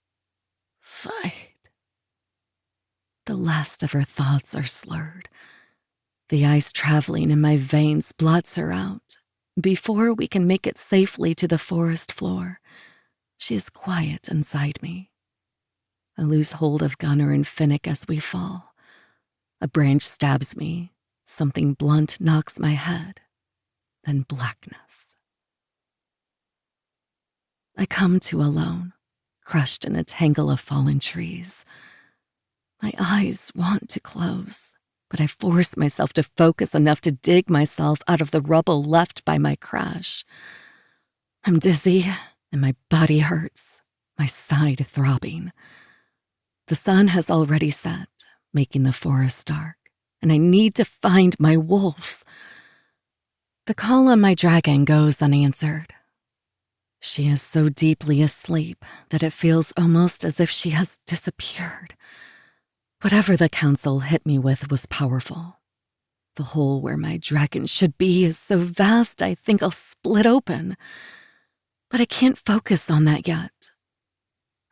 Fight!" The last of her thoughts are slurred. The ice traveling in my veins blots her out. Before we can make it safely to the forest floor, she is quiet inside me. I lose hold of Gunner and Finnick as we fall. A branch stabs me. Something blunt knocks my head. Then blackness. I come to alone, crushed in a tangle of fallen trees. My eyes want to close, but I force myself to focus enough to dig myself out of the rubble left by my crash. I'm dizzy, and my body hurts, my side throbbing. The sun has already set, making the forest dark, and I need to find my wolves. The call on my dragon goes unanswered. She is so deeply asleep that it feels almost as if she has disappeared. Whatever the council hit me with was powerful. The hole where my dragon should be is so vast I think I'll split open. But I can't focus on that yet.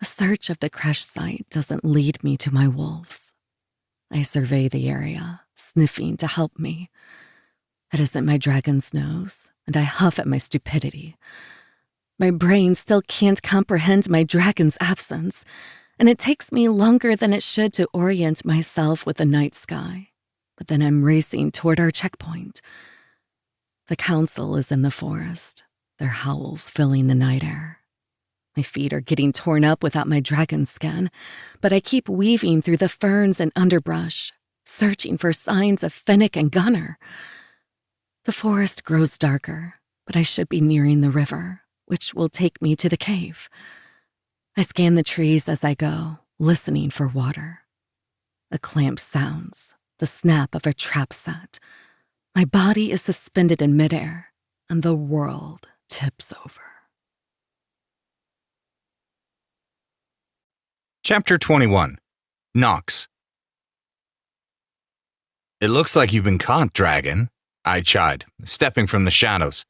A search of the crash site doesn't lead me to my wolves. I survey the area, sniffing to help me. It isn't my dragon's nose, and I huff at my stupidity. My brain still can't comprehend my dragon's absence, and it takes me longer than it should to orient myself with the night sky. But then I'm racing toward our checkpoint. The council is in the forest, their howls filling the night air. My feet are getting torn up without my dragon skin, but I keep weaving through the ferns and underbrush, searching for signs of Finnick and Gunner. The forest grows darker, but I should be nearing the river, which will take me to the cave. I scan the trees as I go, listening for water. A clamp sounds, the snap of a trap set. My body is suspended in midair, and the world tips over. Chapter 21. Knox. It looks like you've been caught, dragon, I chide, stepping from the shadows.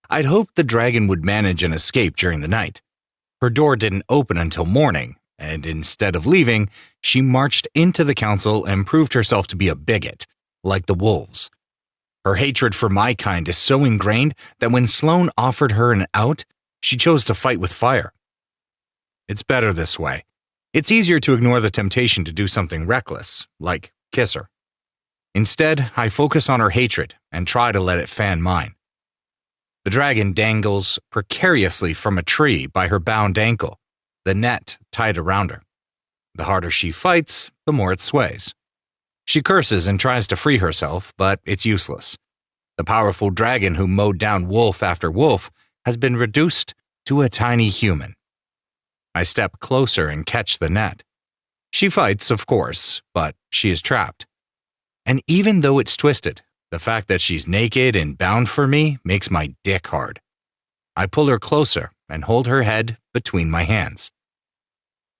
I'd hoped the dragon would manage an escape during the night. Her door didn't open until morning, and instead of leaving, she marched into the council and proved herself to be a bigot, like the wolves. Her hatred for my kind is so ingrained that when Sloane offered her an out, she chose to fight with fire. It's better this way. It's easier to ignore the temptation to do something reckless, like kiss her. Instead, I focus on her hatred and try to let it fan mine. The dragon dangles precariously from a tree by her bound ankle, the net tied around her. The harder she fights, the more it sways. She curses and tries to free herself, but it's useless. The powerful dragon who mowed down wolf after wolf has been reduced to a tiny human. I step closer and catch the net. She fights, of course, but she is trapped. And even though it's twisted, the fact that she's naked and bound for me makes my dick hard. I pull her closer and hold her head between my hands.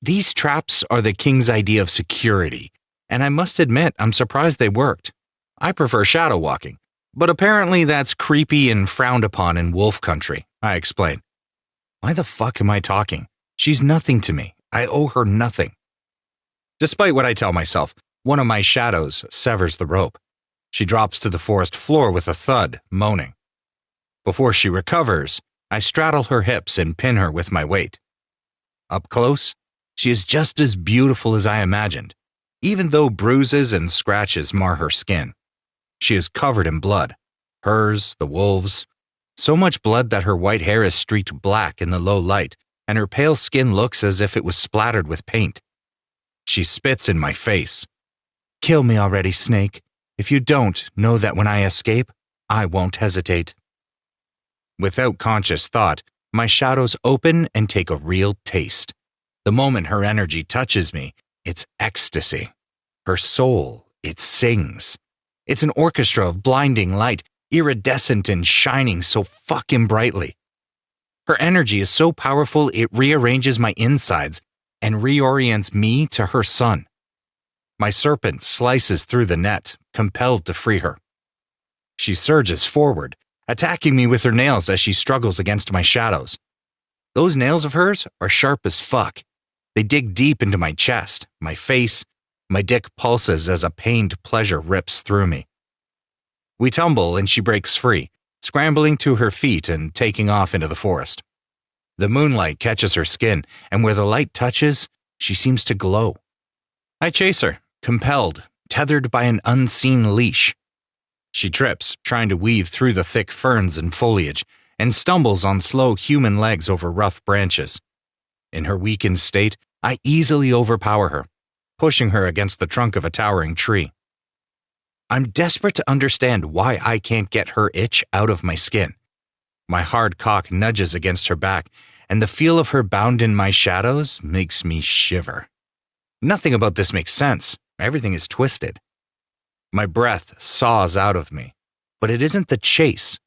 These traps are the king's idea of security, and I must admit I'm surprised they worked. I prefer shadow walking, but apparently that's creepy and frowned upon in wolf country, I explain. Why the fuck am I talking? She's nothing to me. I owe her nothing. Despite what I tell myself, one of my shadows severs the rope. She drops to the forest floor with a thud, moaning. Before she recovers, I straddle her hips and pin her with my weight. Up close, she is just as beautiful as I imagined, even though bruises and scratches mar her skin. She is covered in blood. Hers, the wolves. So much blood that her white hair is streaked black in the low light, and her pale skin looks as if it was splattered with paint. She spits in my face. Kill me already, Snake. If you don't, know that when I escape, I won't hesitate. Without conscious thought, my shadows open and take a real taste. The moment her energy touches me, it's ecstasy. Her soul, it sings. It's an orchestra of blinding light, iridescent and shining so fucking brightly. Her energy is so powerful it rearranges my insides and reorients me to her sun. My serpent slices through the net, compelled to free her. She surges forward, attacking me with her nails as she struggles against my shadows. Those nails of hers are sharp as fuck. They dig deep into my chest, my face. My dick pulses as a pained pleasure rips through me. We tumble and she breaks free, scrambling to her feet and taking off into the forest. The moonlight catches her skin, and where the light touches, she seems to glow. I chase her, compelled, tethered by an unseen leash. She trips, trying to weave through the thick ferns and foliage, and stumbles on slow human legs over rough branches. In her weakened state, I easily overpower her, pushing her against the trunk of a towering tree. I'm desperate to understand why I can't get her itch out of my skin. My hard cock nudges against her back, and the feel of her bound in my shadows makes me shiver. Nothing about this makes sense. Everything is twisted. My breath saws out of me, but it isn't the chase.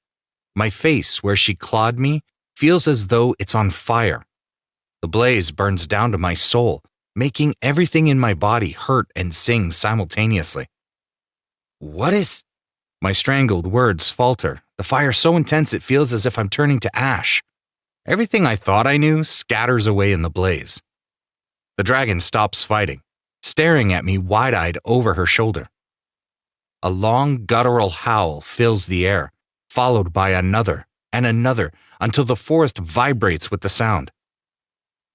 My face, where she clawed me, feels as though it's on fire. The blaze burns down to my soul, making everything in my body hurt and sing simultaneously. What is... My strangled words falter, the fire so intense it feels as if I'm turning to ash. Everything I thought I knew scatters away in the blaze. The dragon stops fighting, staring at me wide-eyed over her shoulder. A long guttural howl fills the air, followed by another and another until the forest vibrates with the sound.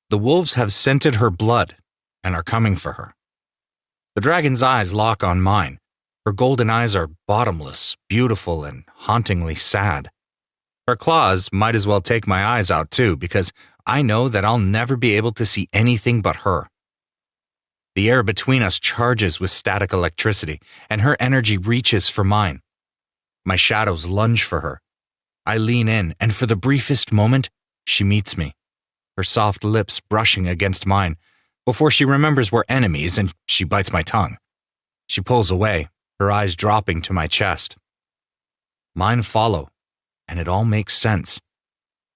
The wolves have scented her blood and are coming for her. The dragon's eyes lock on mine. Her golden eyes are bottomless, beautiful, and hauntingly sad. Her claws might as well take my eyes out too, because I know that I'll never be able to see anything but her. The air between us charges with static electricity, and her energy reaches for mine. My shadows lunge for her. I lean in, and for the briefest moment, she meets me, her soft lips brushing against mine, before she remembers we're enemies and she bites my tongue. She pulls away, her eyes dropping to my chest. Mine follow, and it all makes sense.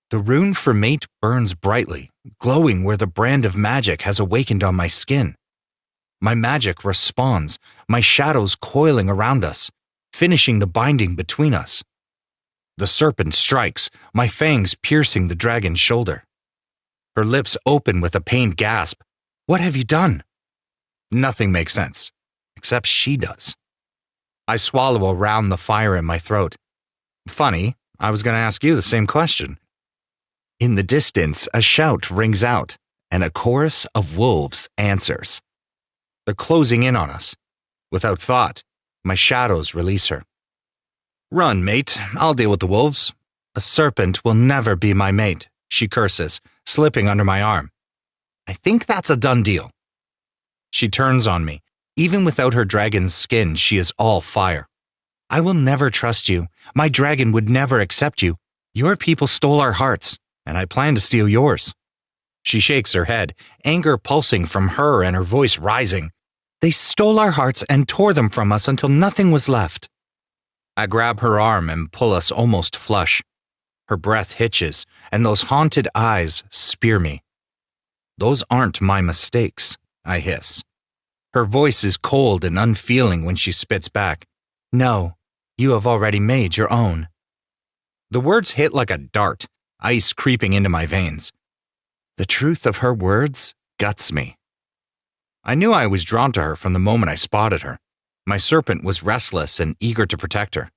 The rune for mate burns brightly, glowing where the brand of magic has awakened on my skin. My magic responds, my shadows coiling around us, finishing the binding between us. The serpent strikes, my fangs piercing the dragon's shoulder. Her lips open with a pained gasp. What have you done? Nothing makes sense, except she does. I swallow around the fire in my throat. Funny, I was going to ask you the same question. In the distance, a shout rings out, and a chorus of wolves answers. They're closing in on us. Without thought, my shadows release her. Run, mate. I'll deal with the wolves. A serpent will never be my mate, she curses, slipping under my arm. I think that's a done deal. She turns on me. Even without her dragon's skin, she is all fire. I will never trust you. My dragon would never accept you. Your people stole our hearts, and I plan to steal yours. She shakes her head, anger pulsing from her and her voice rising. They stole our hearts and tore them from us until nothing was left. I grab her arm and pull us almost flush. Her breath hitches, and those haunted eyes spear me. Those aren't my mistakes, I hiss. Her voice is cold and unfeeling when she spits back. No, you have already made your own. The words hit like a dart, ice creeping into my veins. The truth of her words guts me. I knew I was drawn to her from the moment I spotted her. My serpent was restless and eager to protect her.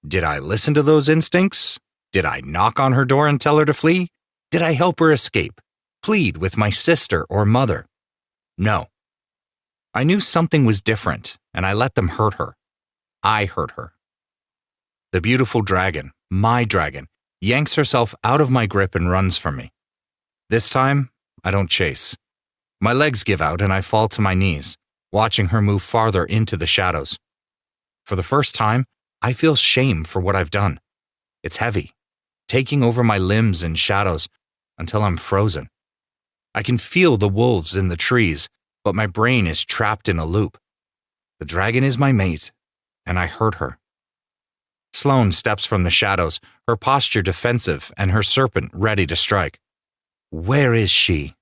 Did I listen to those instincts? Did I knock on her door and tell her to flee? Did I help her escape? Plead with my sister or mother? No. I knew something was different, and I let them hurt her. I hurt her. The beautiful dragon, my dragon, yanks herself out of my grip and runs from me. This time, I don't chase. My legs give out and I fall to my knees, watching her move farther into the shadows. For the first time, I feel shame for what I've done. It's heavy, taking over my limbs and shadows until I'm frozen. I can feel the wolves in the trees, but my brain is trapped in a loop. The dragon is my mate, and I hurt her. Sloane steps from the shadows, her posture defensive and her serpent ready to strike. Where is she?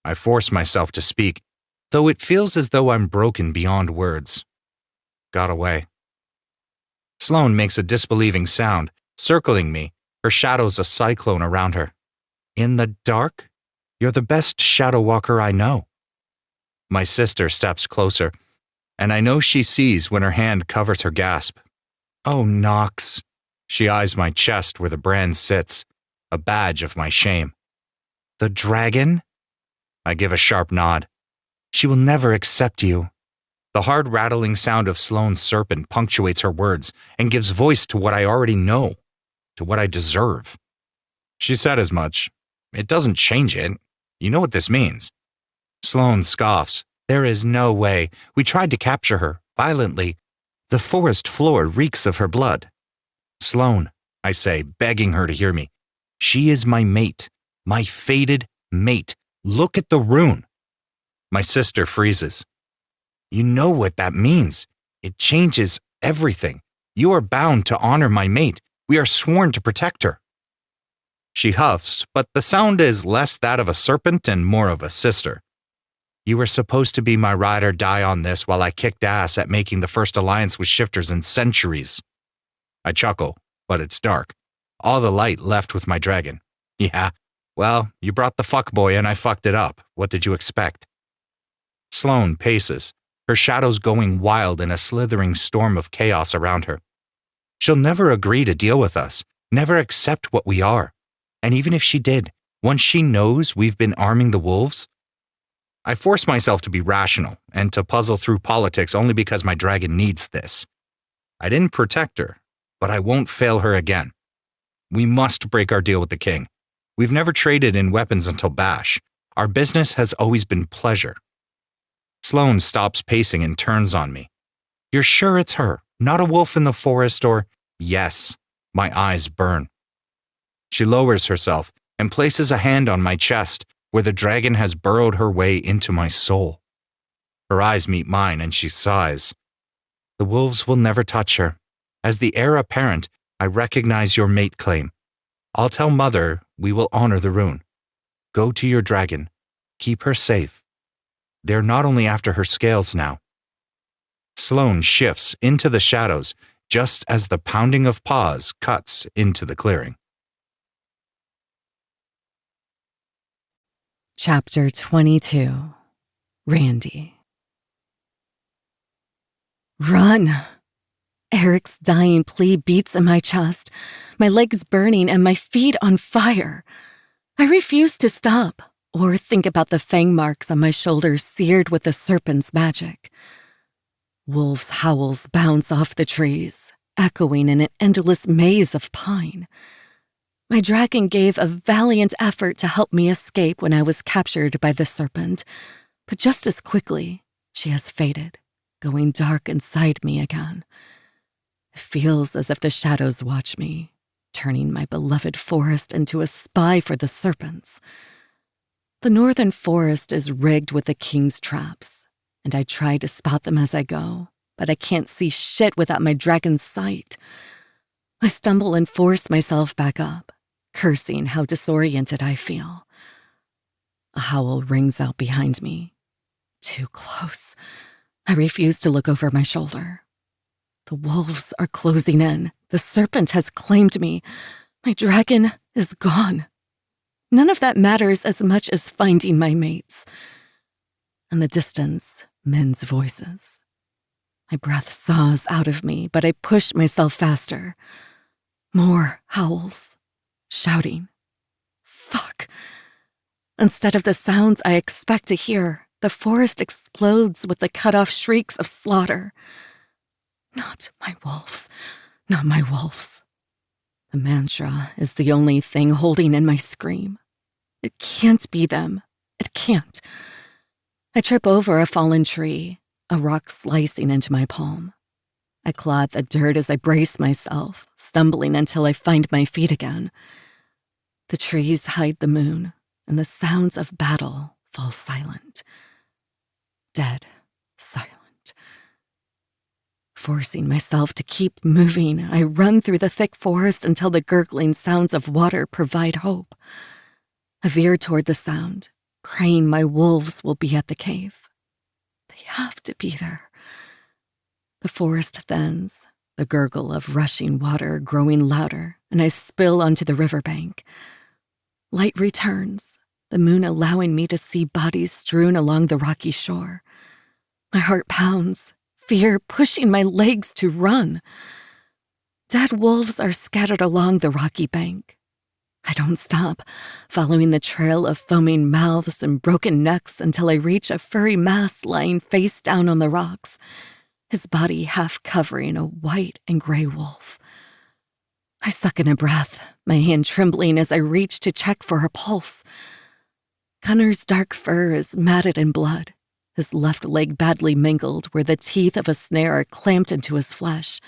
I force myself to speak, though it feels as though I'm broken beyond words. Got away. Sloane makes a disbelieving sound, circling me, her shadows a cyclone around her. In the dark? You're the best shadow walker I know. My sister steps closer, and I know she sees when her hand covers her gasp. Oh, Nox. She eyes my chest where the brand sits, a badge of my shame. The dragon? I give a sharp nod. She will never accept you. The hard rattling sound of Sloane's serpent punctuates her words and gives voice to what I already know, to what I deserve. She said as much. It doesn't change it. You know what this means. Sloane scoffs. There is no way. We tried to capture her, violently. The forest floor reeks of her blood. Sloane, I say, begging her to hear me. She is my mate, my fated mate. Look at the rune. My sister freezes. You know what that means. It changes everything. You are bound to honor my mate. We are sworn to protect her. She huffs, but the sound is less that of a serpent and more of a sister. You were supposed to be my ride or die on this while I kicked ass at making the first alliance with shifters in centuries. I chuckle, but it's dark. All the light left with my dragon. Yeah, well, you brought the fuckboy and I fucked it up. What did you expect? Sloane paces, her shadows going wild in a slithering storm of chaos around her. She'll never agree to deal with us, never accept what we are. And even if she did, once she knows we've been arming the wolves, I force myself to be rational and to puzzle through politics only because my dragon needs this. I didn't protect her, but I won't fail her again. We must break our deal with the king. We've never traded in weapons until Bash. Our business has always been pleasure. Sloane stops pacing and turns on me. You're sure it's her, not a wolf in the forest or… Yes, my eyes burn. She lowers herself and places a hand on my chest where the dragon has burrowed her way into my soul. Her eyes meet mine and she sighs. The wolves will never touch her. As the heir apparent, I recognize your mate claim. I'll tell Mother we will honor the rune. Go to your dragon. Keep her safe. They're not only after her scales now. Sloane shifts into the shadows just as the pounding of paws cuts into the clearing. Chapter 22. Randy. Run! Eric's dying plea beats in my chest, my legs burning and my feet on fire. I refuse to stop or think about the fang marks on my shoulders seared with the serpent's magic. Wolves' howls bounce off the trees, echoing in an endless maze of pine. My dragon gave a valiant effort to help me escape when I was captured by the serpent, but just as quickly, she has faded, going dark inside me again. It feels as if the shadows watch me, turning my beloved forest into a spy for the serpents. The northern forest is rigged with the king's traps, and I try to spot them as I go, but I can't see shit without my dragon's sight. I stumble and force myself back up, cursing how disoriented I feel. A howl rings out behind me. Too close. I refuse to look over my shoulder. The wolves are closing in. The serpent has claimed me. My dragon is gone. None of that matters as much as finding my mates. In the distance, men's voices. My breath saws out of me, but I push myself faster. More howls. Shouting. Fuck. Instead of the sounds I expect to hear, the forest explodes with the cut-off shrieks of slaughter. Not my wolves. Not my wolves. The mantra is the only thing holding in my scream. It can't be them. It can't. I trip over a fallen tree, a rock slicing into my palm. I claw at the dirt as I brace myself, stumbling until I find my feet again. The trees hide the moon, and the sounds of battle fall silent. Dead silent. Forcing myself to keep moving, I run through the thick forest until the gurgling sounds of water provide hope. I veer toward the sound, praying my wolves will be at the cave. They have to be there. The forest thins, the gurgle of rushing water growing louder, and I spill onto the riverbank. Light returns, the moon allowing me to see bodies strewn along the rocky shore. My heart pounds, fear pushing my legs to run. Dead wolves are scattered along the rocky bank. I don't stop, following the trail of foaming mouths and broken necks until I reach a furry mass lying face down on the rocks, his body half covering a white and gray wolf. I suck in a breath, my hand trembling as I reach to check for a pulse. Gunner's dark fur is matted in blood, his left leg badly mangled where the teeth of a snare are clamped into his flesh,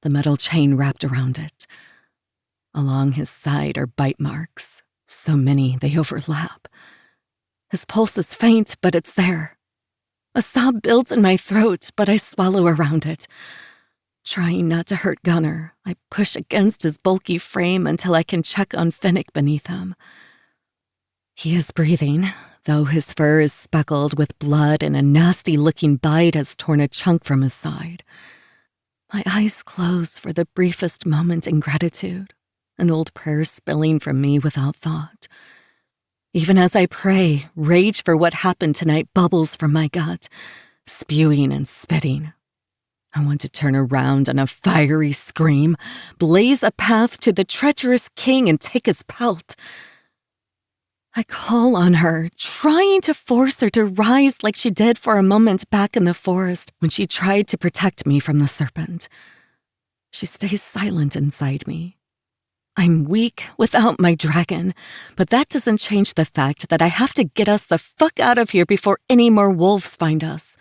the metal chain wrapped around it. Along his side are bite marks, so many they overlap. His pulse is faint, but it's there. A sob builds in my throat, but I swallow around it. Trying not to hurt Gunnar, I push against his bulky frame until I can check on Finnick beneath him. He is breathing, though his fur is speckled with blood and a nasty-looking bite has torn a chunk from his side. My eyes close for the briefest moment in gratitude, an old prayer spilling from me without thought. Even as I pray, rage for what happened tonight bubbles from my gut, spewing and spitting. I want to turn around on a fiery scream, blaze a path to the treacherous king and take his pelt. I call on her, trying to force her to rise like she did for a moment back in the forest when she tried to protect me from the serpent. She stays silent inside me. I'm weak without my dragon, but that doesn't change the fact that I have to get us the fuck out of here before any more wolves find us.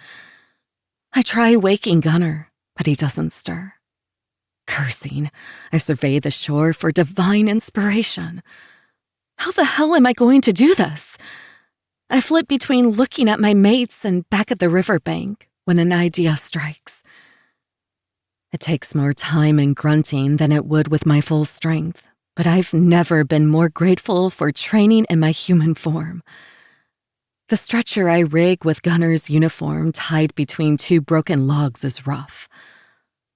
I try waking Gunnar, but he doesn't stir. Cursing, I survey the shore for divine inspiration. How the hell am I going to do this? I flip between looking at my mates and back at the riverbank when an idea strikes. It takes more time and grunting than it would with my full strength, but I've never been more grateful for training in my human form. The stretcher I rig with Gunnar's uniform tied between two broken logs is rough.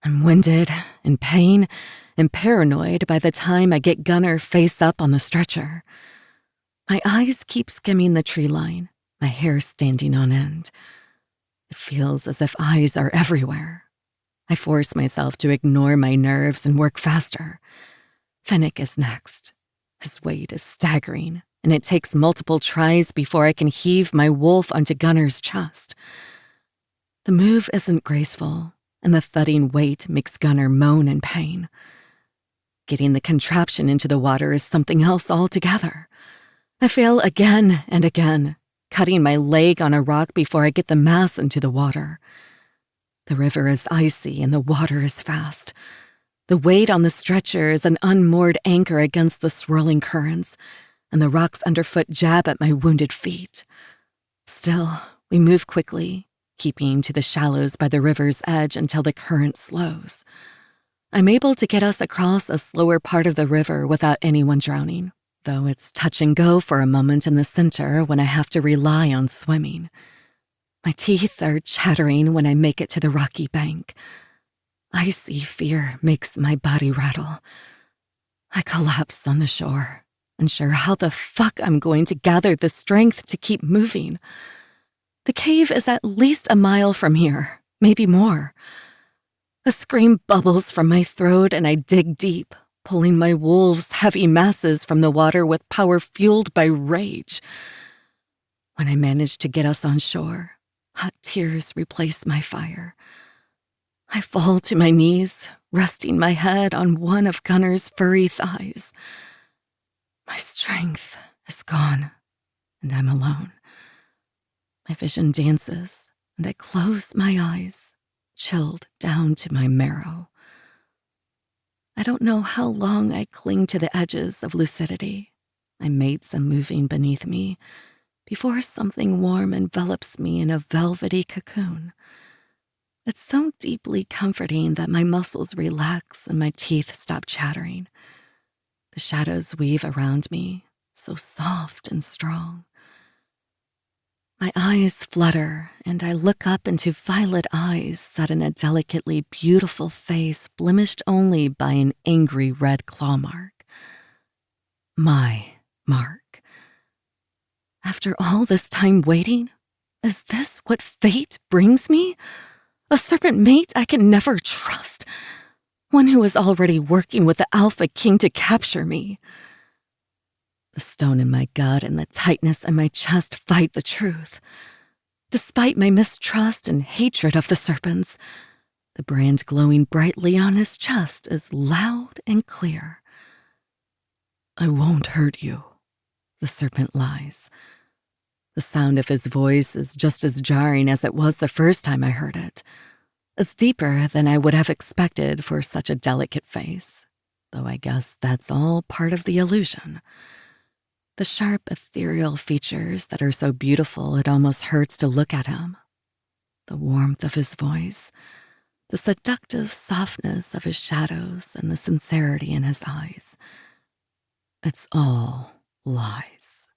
I'm winded, in pain, and paranoid by the time I get Gunnar face up on the stretcher. My eyes keep skimming the tree line, my hair standing on end. It feels as if eyes are everywhere. I force myself to ignore my nerves and work faster. Finnick is next. His weight is staggering, and it takes multiple tries before I can heave my wolf onto Gunnar's chest. The move isn't graceful, and the thudding weight makes Gunnar moan in pain. Getting the contraption into the water is something else altogether. I fail again and again, cutting my leg on a rock before I get the mass into the water. The river is icy and the water is fast. The weight on the stretcher is an unmoored anchor against the swirling currents, and the rocks underfoot jab at my wounded feet. Still, we move quickly, keeping to the shallows by the river's edge until the current slows. I'm able to get us across a slower part of the river without anyone drowning, though it's touch and go for a moment in the center when I have to rely on swimming. My teeth are chattering when I make it to the rocky bank. Icy fear makes my body rattle. I collapse on the shore, unsure how the fuck I'm going to gather the strength to keep moving. The cave is at least a mile from here, maybe more. A scream bubbles from my throat and I dig deep, pulling my wolves' heavy masses from the water with power fueled by rage. When I manage to get us on shore, hot tears replace my fire. I fall to my knees, resting my head on one of Gunnar's furry thighs. My strength is gone, and I'm alone. My vision dances, and I close my eyes, chilled down to my marrow. I don't know how long I cling to the edges of lucidity. My mates are moving beneath me, before something warm envelops me in a velvety cocoon. It's so deeply comforting that my muscles relax and my teeth stop chattering. The shadows weave around me, so soft and strong. My eyes flutter, and I look up into violet eyes set in a delicately beautiful face blemished only by an angry red claw mark. My mark. After all this time waiting, is this what fate brings me? A serpent mate I can never trust. One who is already working with the Alpha King to capture me. The stone in my gut and the tightness in my chest fight the truth. Despite my mistrust and hatred of the serpents, the brand glowing brightly on his chest is loud and clear. I won't hurt you, the serpent lies. The sound of his voice is just as jarring as it was the first time I heard it. It's deeper than I would have expected for such a delicate face, though I guess that's all part of the illusion. The sharp, ethereal features that are so beautiful it almost hurts to look at him. The warmth of his voice, the seductive softness of his shadows, and the sincerity in his eyes. It's all lies.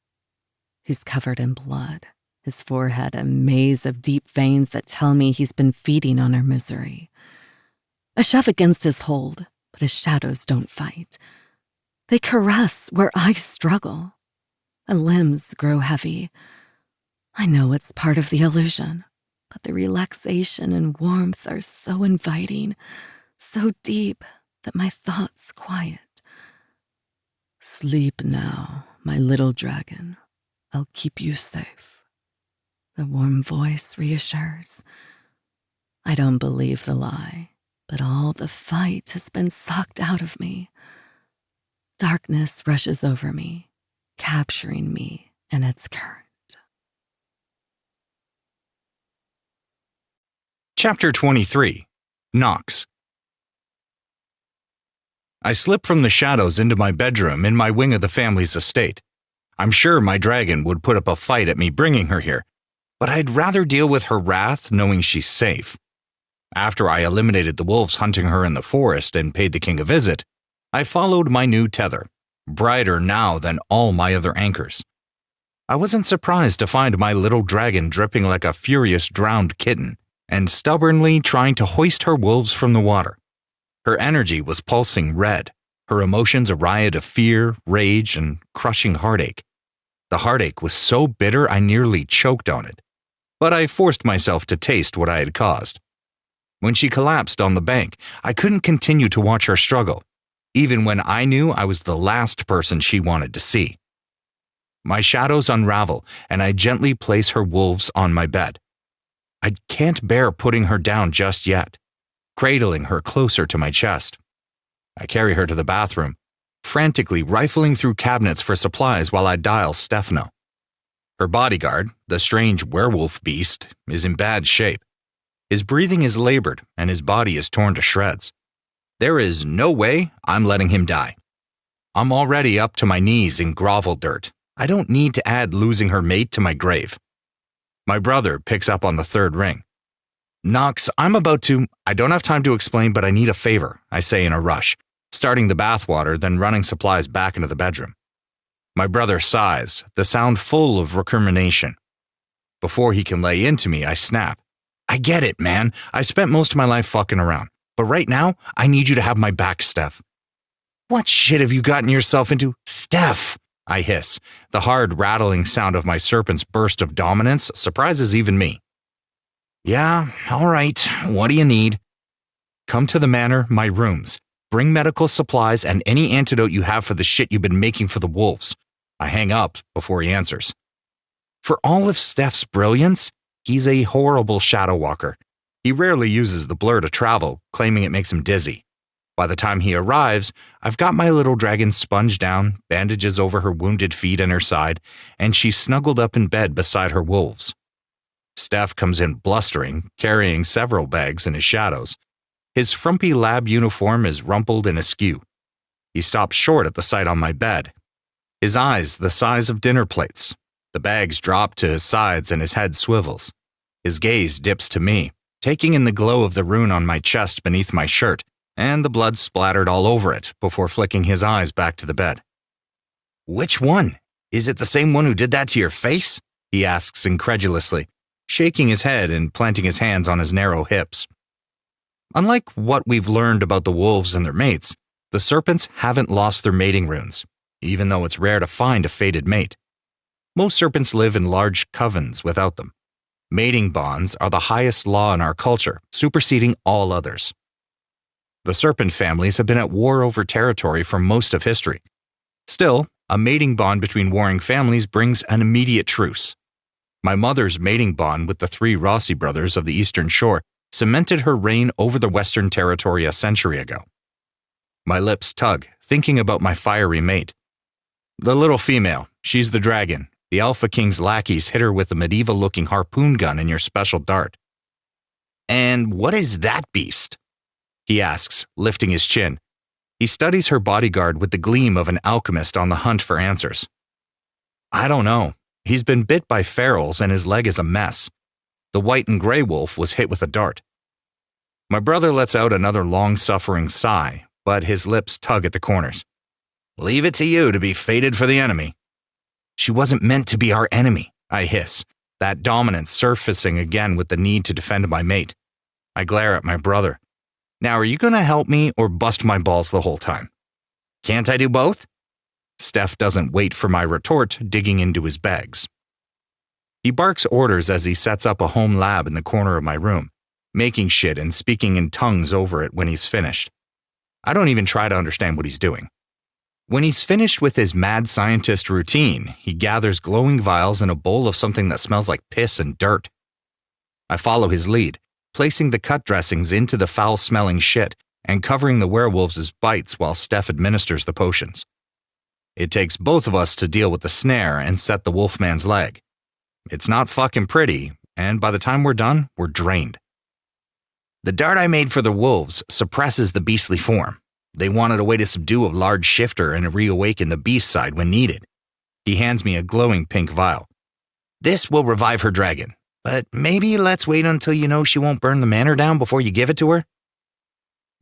He's covered in blood, his forehead a maze of deep veins that tell me he's been feeding on our misery. I shove against his hold, but his shadows don't fight. They caress where I struggle. My limbs grow heavy. I know it's part of the illusion, but the relaxation and warmth are so inviting, so deep that my thoughts quiet. Sleep now, my little dragon. I'll keep you safe. The warm voice reassures. I don't believe the lie, but all the fight has been sucked out of me. Darkness rushes over me, capturing me in its current. Chapter 23. Knocks. I slip from the shadows into my bedroom in my wing of the family's estate. I'm sure my dragon would put up a fight at me bringing her here, but I'd rather deal with her wrath knowing she's safe. After I eliminated the wolves hunting her in the forest and paid the king a visit, I followed my new tether, brighter now than all my other anchors. I wasn't surprised to find my little dragon dripping like a furious drowned kitten and stubbornly trying to hoist her wolves from the water. Her energy was pulsing red, her emotions a riot of fear, rage, and crushing heartache. The heartache was so bitter I nearly choked on it, but I forced myself to taste what I had caused. When she collapsed on the bank, I couldn't continue to watch her struggle, even when I knew I was the last person she wanted to see. My shadows unravel, and I gently place her wolves on my bed. I can't bear putting her down just yet, cradling her closer to my chest. I carry her to the bathroom, frantically rifling through cabinets for supplies while I dial Stefano. Her bodyguard, the strange werewolf beast, is in bad shape. His breathing is labored and his body is torn to shreds. There is no way I'm letting him die. I'm already up to my knees in grovel dirt. I don't need to add losing her mate to my grave. My brother picks up on the third ring. Knox, I don't have time to explain, but I need a favor, I say in a rush, starting the bathwater, then running supplies back into the bedroom. My brother sighs, the sound full of recrimination. Before he can lay into me, I snap. I get it, man. I spent most of my life fucking around. But right now, I need you to have my back, Steph. What shit have you gotten yourself into? Steph! I hiss. The hard, rattling sound of my serpent's burst of dominance surprises even me. Yeah, all right. What do you need? Come to the manor, my rooms. Bring medical supplies and any antidote you have for the shit you've been making for the wolves. I hang up before he answers. For all of Steph's brilliance, he's a horrible shadow walker. He rarely uses the blur to travel, claiming it makes him dizzy. By the time he arrives, I've got my little dragon sponged down, bandages over her wounded feet and her side, and she's snuggled up in bed beside her wolves. Steph comes in blustering, carrying several bags in his shadows. His frumpy lab uniform is rumpled and askew. He stops short at the sight on my bed. His eyes the size of dinner plates. The bags drop to his sides and his head swivels. His gaze dips to me, taking in the glow of the rune on my chest beneath my shirt, and the blood splattered all over it before flicking his eyes back to the bed. Which one? Is it the same one who did that to your face? He asks incredulously, shaking his head and planting his hands on his narrow hips. Unlike what we've learned about the wolves and their mates, the serpents haven't lost their mating runes, even though it's rare to find a fated mate. Most serpents live in large covens without them. Mating bonds are the highest law in our culture, superseding all others. The serpent families have been at war over territory for most of history. Still, a mating bond between warring families brings an immediate truce. My mother's mating bond with the 3 Rossi brothers of the Eastern Shore cemented her reign over the Western Territory a century ago. My lips tug, thinking about my fiery mate. The little female, she's the dragon. The Alpha King's lackeys hit her with a medieval-looking harpoon gun in your special dart. And what is that beast? He asks, lifting his chin. He studies her bodyguard with the gleam of an alchemist on the hunt for answers. I don't know. He's been bit by ferals and his leg is a mess. The white and gray wolf was hit with a dart. My brother lets out another long-suffering sigh, but his lips tug at the corners. Leave it to you to be fated for the enemy. She wasn't meant to be our enemy, I hiss, that dominance surfacing again with the need to defend my mate. I glare at my brother. Now are you going to help me or bust my balls the whole time? Can't I do both? Steph doesn't wait for my retort, digging into his bags. He barks orders as he sets up a home lab in the corner of my room, making shit and speaking in tongues over it when he's finished. I don't even try to understand what he's doing. When he's finished with his mad scientist routine, he gathers glowing vials in a bowl of something that smells like piss and dirt. I follow his lead, placing the cut dressings into the foul-smelling shit and covering the werewolves' bites while Steph administers the potions. It takes both of us to deal with the snare and set the wolfman's leg. It's not fucking pretty, and by the time we're done, we're drained. The dart I made for the wolves suppresses the beastly form. They wanted a way to subdue a large shifter and reawaken the beast side when needed. He hands me a glowing pink vial. This will revive her dragon, but maybe let's wait until you know she won't burn the manor down before you give it to her.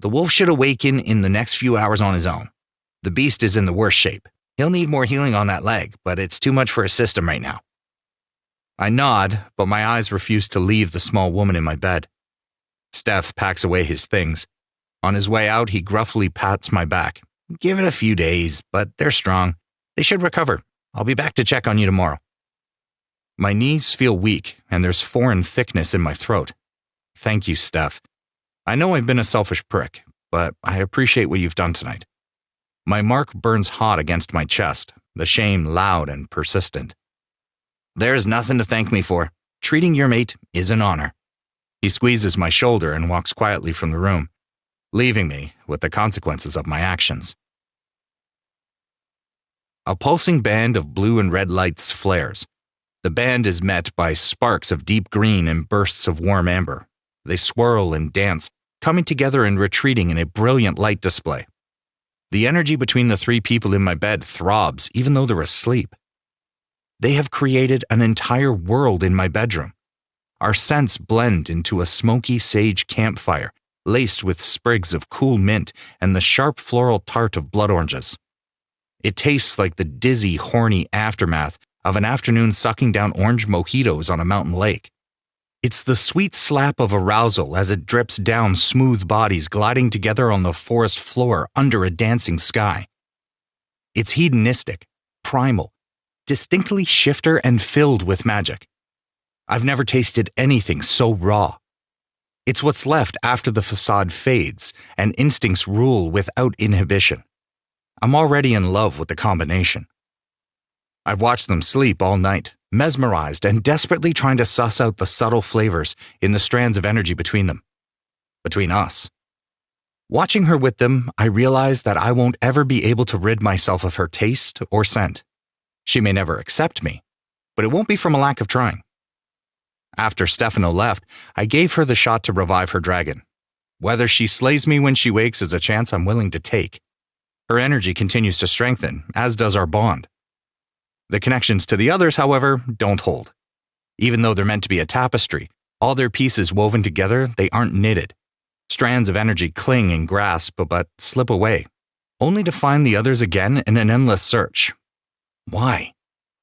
The wolf should awaken in the next few hours on his own. The beast is in the worst shape. He'll need more healing on that leg, but it's too much for his system right now. I nod, but my eyes refuse to leave the small woman in my bed. Steph packs away his things. On his way out, he gruffly pats my back. Give it a few days, but they're strong. They should recover. I'll be back to check on you tomorrow. My knees feel weak, and there's foreign thickness in my throat. Thank you, Steph. I know I've been a selfish prick, but I appreciate what you've done tonight. My mark burns hot against my chest, the shame loud and persistent. There's nothing to thank me for. Treating your mate is an honor. He squeezes my shoulder and walks quietly from the room, leaving me with the consequences of my actions. A pulsing band of blue and red lights flares. The band is met by sparks of deep green and bursts of warm amber. They swirl and dance, coming together and retreating in a brilliant light display. The energy between the three people in my bed throbs even though they're asleep. They have created an entire world in my bedroom. Our scents blend into a smoky sage campfire, laced with sprigs of cool mint and the sharp floral tart of blood oranges. It tastes like the dizzy, horny aftermath of an afternoon sucking down orange mojitos on a mountain lake. It's the sweet slap of arousal as it drips down smooth bodies gliding together on the forest floor under a dancing sky. It's hedonistic, primal, distinctly shifter and filled with magic. I've never tasted anything so raw. It's what's left after the facade fades and instincts rule without inhibition. I'm already in love with the combination. I've watched them sleep all night, mesmerized and desperately trying to suss out the subtle flavors in the strands of energy between them. Between us. Watching her with them, I realize that I won't ever be able to rid myself of her taste or scent. She may never accept me, but it won't be from a lack of trying. After Stefano left, I gave her the shot to revive her dragon. Whether she slays me when she wakes is a chance I'm willing to take. Her energy continues to strengthen, as does our bond. The connections to the others, however, don't hold. Even though they're meant to be a tapestry, all their pieces woven together, they aren't knitted. Strands of energy cling and grasp, but slip away, only to find the others again in an endless search. Why?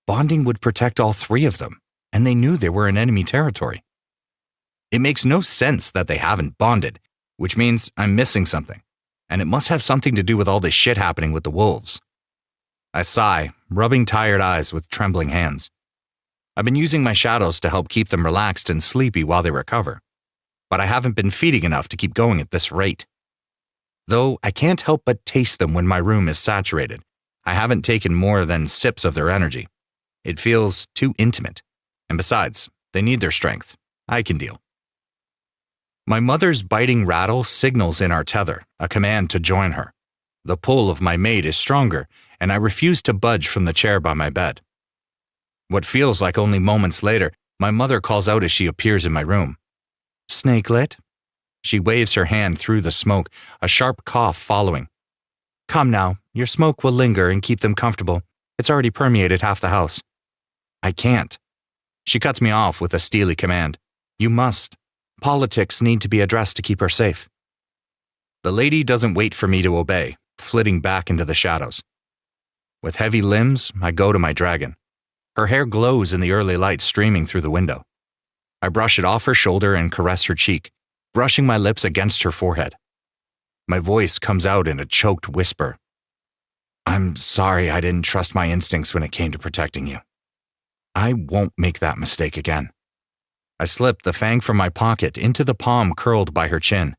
Bonding would protect all three of them, and they knew they were in enemy territory. It makes no sense that they haven't bonded, which means I'm missing something, and it must have something to do with all this shit happening with the wolves. I sigh, rubbing tired eyes with trembling hands. I've been using my shadows to help keep them relaxed and sleepy while they recover, but I haven't been feeding enough to keep going at this rate. Though I can't help but taste them when my room is saturated, I haven't taken more than sips of their energy. It feels too intimate, and besides, they need their strength. I can deal. My mother's biting rattle signals in our tether, a command to join her. The pull of my mate is stronger, and I refuse to budge from the chair by my bed. What feels like only moments later, my mother calls out as she appears in my room. "Snakelet?" She waves her hand through the smoke, a sharp cough following. "Come now, your smoke will linger and keep them comfortable. It's already permeated half the house." I can't. She cuts me off with a steely command. You must. Politics need to be addressed to keep her safe. The lady doesn't wait for me to obey, flitting back into the shadows. With heavy limbs, I go to my dragon. Her hair glows in the early light streaming through the window. I brush it off her shoulder and caress her cheek, brushing my lips against her forehead. My voice comes out in a choked whisper. I'm sorry I didn't trust my instincts when it came to protecting you. I won't make that mistake again. I slip the fang from my pocket into the palm curled by her chin.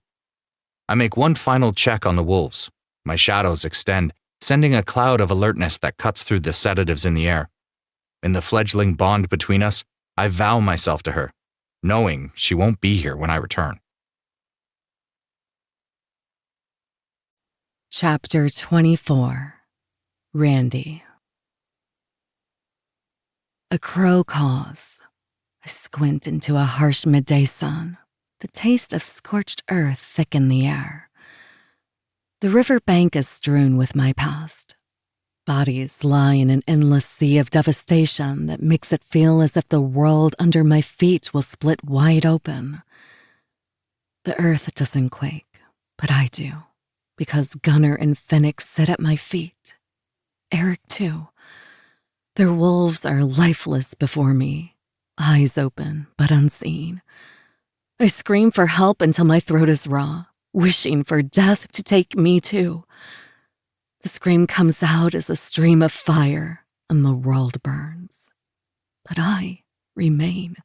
I make one final check on the wolves. My shadows extend, sending a cloud of alertness that cuts through the sedatives in the air. In the fledgling bond between us, I vow myself to her, knowing she won't be here when I return. Chapter 24. Randy. A crow caws. I squint into a harsh midday sun. The taste of scorched earth thicken the air. The river bank is strewn with my past. Bodies lie in an endless sea of devastation that makes it feel as if the world under my feet will split wide open. The earth doesn't quake, but I do, because Gunnar and Phoenix sit at my feet. Eric, too. Their wolves are lifeless before me, eyes open but unseen. I scream for help until my throat is raw, wishing for death to take me too. The scream comes out as a stream of fire, and the world burns. But I remain.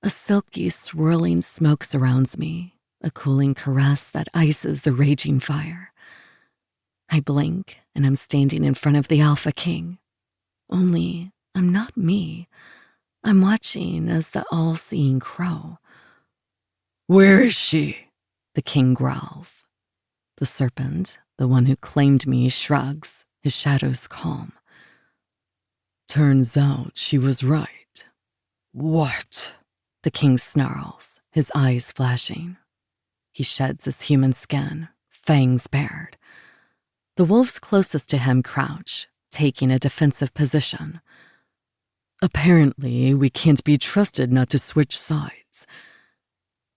A silky, swirling smoke surrounds me, a cooling caress that ices the raging fire. I blink, and I'm standing in front of the Alpha King. Only, I'm not me. I'm watching as the all-seeing crow. Where is she? The king growls. The serpent, the one who claimed me, shrugs, his shadows calm. Turns out she was right. What? The king snarls, his eyes flashing. He sheds his human skin, fangs bared. The wolves closest to him crouch, taking a defensive position. Apparently, we can't be trusted not to switch sides.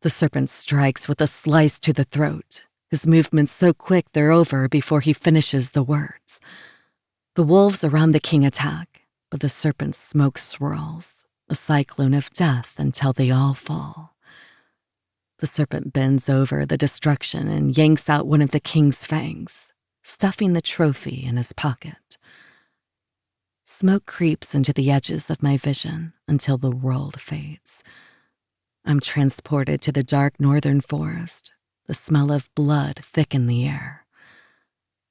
The serpent strikes with a slice to the throat, his movements so quick they're over before he finishes the words. The wolves around the king attack, but the serpent's smoke swirls, a cyclone of death until they all fall. The serpent bends over the destruction and yanks out one of the king's fangs, stuffing the trophy in his pocket. Smoke creeps into the edges of my vision until the world fades. I'm transported to the dark northern forest, the smell of blood thick in the air.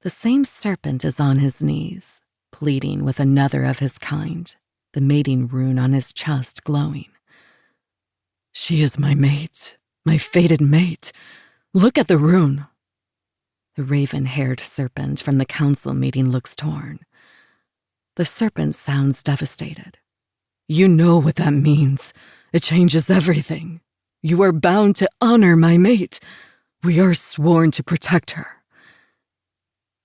The same serpent is on his knees, pleading with another of his kind, the mating rune on his chest glowing. She is my mate, my fated mate. Look at the rune. The raven-haired serpent from the council meeting looks torn. The serpent sounds devastated. You know what that means. It changes everything. You are bound to honor my mate. We are sworn to protect her.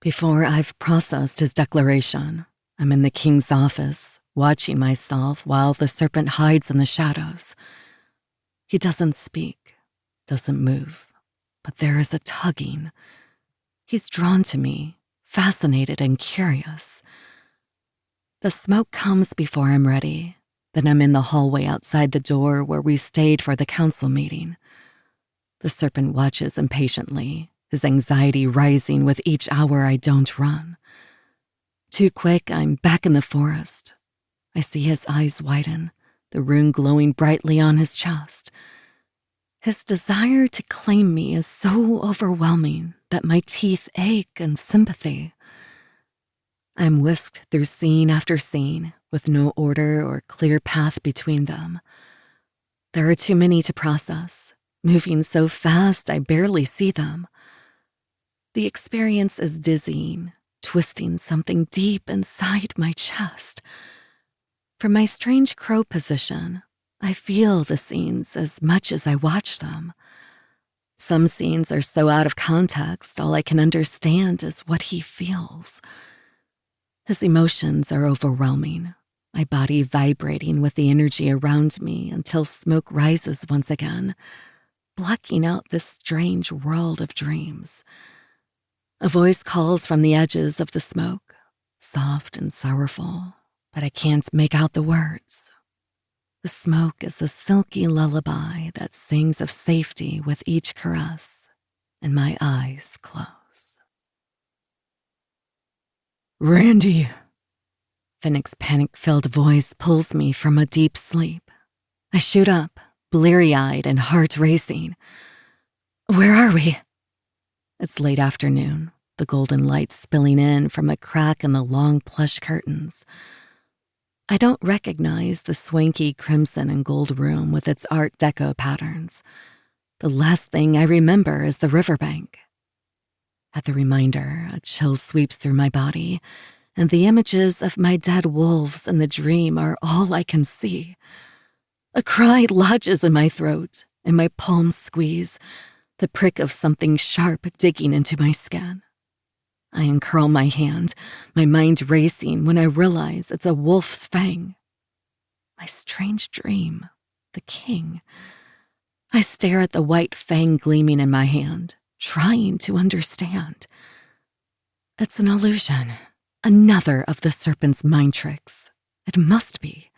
Before I've processed his declaration, I'm in the king's office, watching myself while the serpent hides in the shadows. He doesn't speak, doesn't move, but there is a tugging. He's drawn to me, fascinated and curious. The smoke comes before I'm ready. Then I'm in the hallway outside the door where we stayed for the council meeting. The serpent watches impatiently, his anxiety rising with each hour I don't run. Too quick, I'm back in the forest. I see his eyes widen, the rune glowing brightly on his chest. His desire to claim me is so overwhelming that my teeth ache in sympathy. I'm whisked through scene after scene, with no order or clear path between them. There are too many to process, moving so fast I barely see them. The experience is dizzying, twisting something deep inside my chest. From my strange crow position, I feel the scenes as much as I watch them. Some scenes are so out of context, all I can understand is what he feels. His emotions are overwhelming. my body vibrating with the energy around me until smoke rises once again, blocking out this strange world of dreams. A voice calls from the edges of the smoke, soft and sorrowful, but I can't make out the words. The smoke is a silky lullaby that sings of safety with each caress, and my eyes close. Randy, Finnick's panic-filled voice pulls me from a deep sleep. I shoot up, bleary-eyed and heart racing. Where are we? It's late afternoon, the golden light spilling in from a crack in the long plush curtains. I don't recognize the swanky crimson and gold room with its Art Deco patterns. The last thing I remember is the riverbank. At the reminder, a chill sweeps through my body, and the images of my dead wolves in the dream are all I can see. A cry lodges in my throat, and my palms squeeze, the prick of something sharp digging into my skin. I uncurl my hand, my mind racing when I realize it's a wolf's fang. My strange dream, the king. I stare at the white fang gleaming in my hand, trying to understand. It's an illusion, another of the serpent's mind tricks. It must be.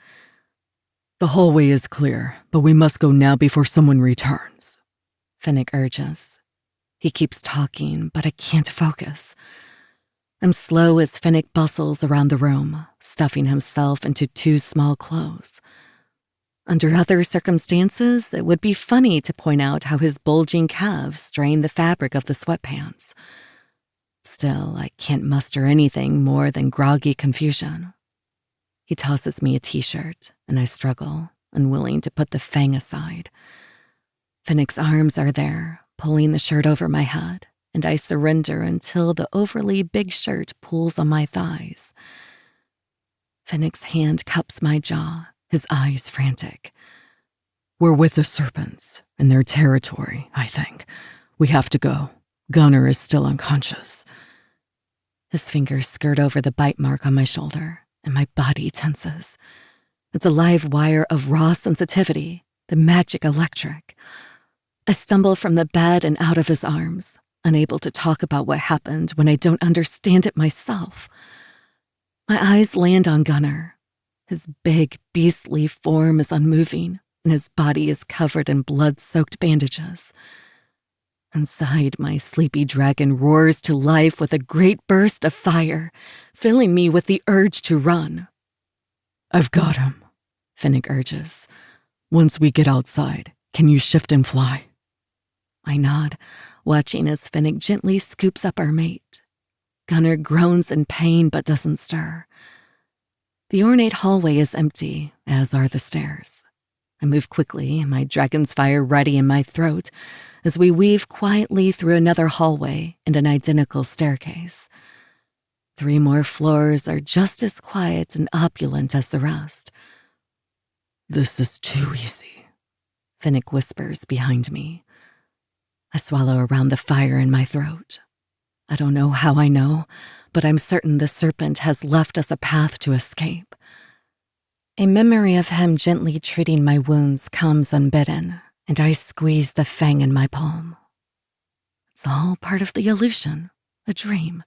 the hallway is clear, but we must go now before someone returns, Finnick urges. He keeps talking, but I can't focus. I'm slow as Finnick bustles around the room, stuffing himself into 2 small clothes. Under other circumstances, it would be funny to point out how his bulging calves strain the fabric of the sweatpants. Still, I can't muster anything more than groggy confusion. He tosses me a t-shirt, and I struggle, unwilling to put the fang aside. Finnick's arms are there, pulling the shirt over my head, and I surrender until the overly big shirt pulls on my thighs. Finnick's hand cups my jaw, his eyes frantic. We're with the serpents, in their territory, I think. We have to go. Gunnar is still unconscious. His fingers skirt over the bite mark on my shoulder, and my body tenses. It's a live wire of raw sensitivity, the magic electric. I stumble from the bed and out of his arms, unable to talk about what happened when I don't understand it myself. My eyes land on Gunnar. His big, beastly form is unmoving, and his body is covered in blood-soaked bandages. Inside, my sleepy dragon roars to life with a great burst of fire, filling me with the urge to run. I've got him, Finnick urges. Once we get outside, can you shift and fly? I nod, watching as Finnick gently scoops up our mate. Gunnar groans in pain but doesn't stir. The ornate hallway is empty, as are the stairs. I move quickly, my dragon's fire ready in my throat, as we weave quietly through another hallway and an identical staircase. 3 more floors are just as quiet and opulent as the rest. This is too easy, Finnick whispers behind me. I swallow around the fire in my throat. I don't know how I know, but I'm certain the serpent has left us a path to escape. A memory of him gently treating my wounds comes unbidden, and I squeeze the fang in my palm. It's all part of the illusion, a dream.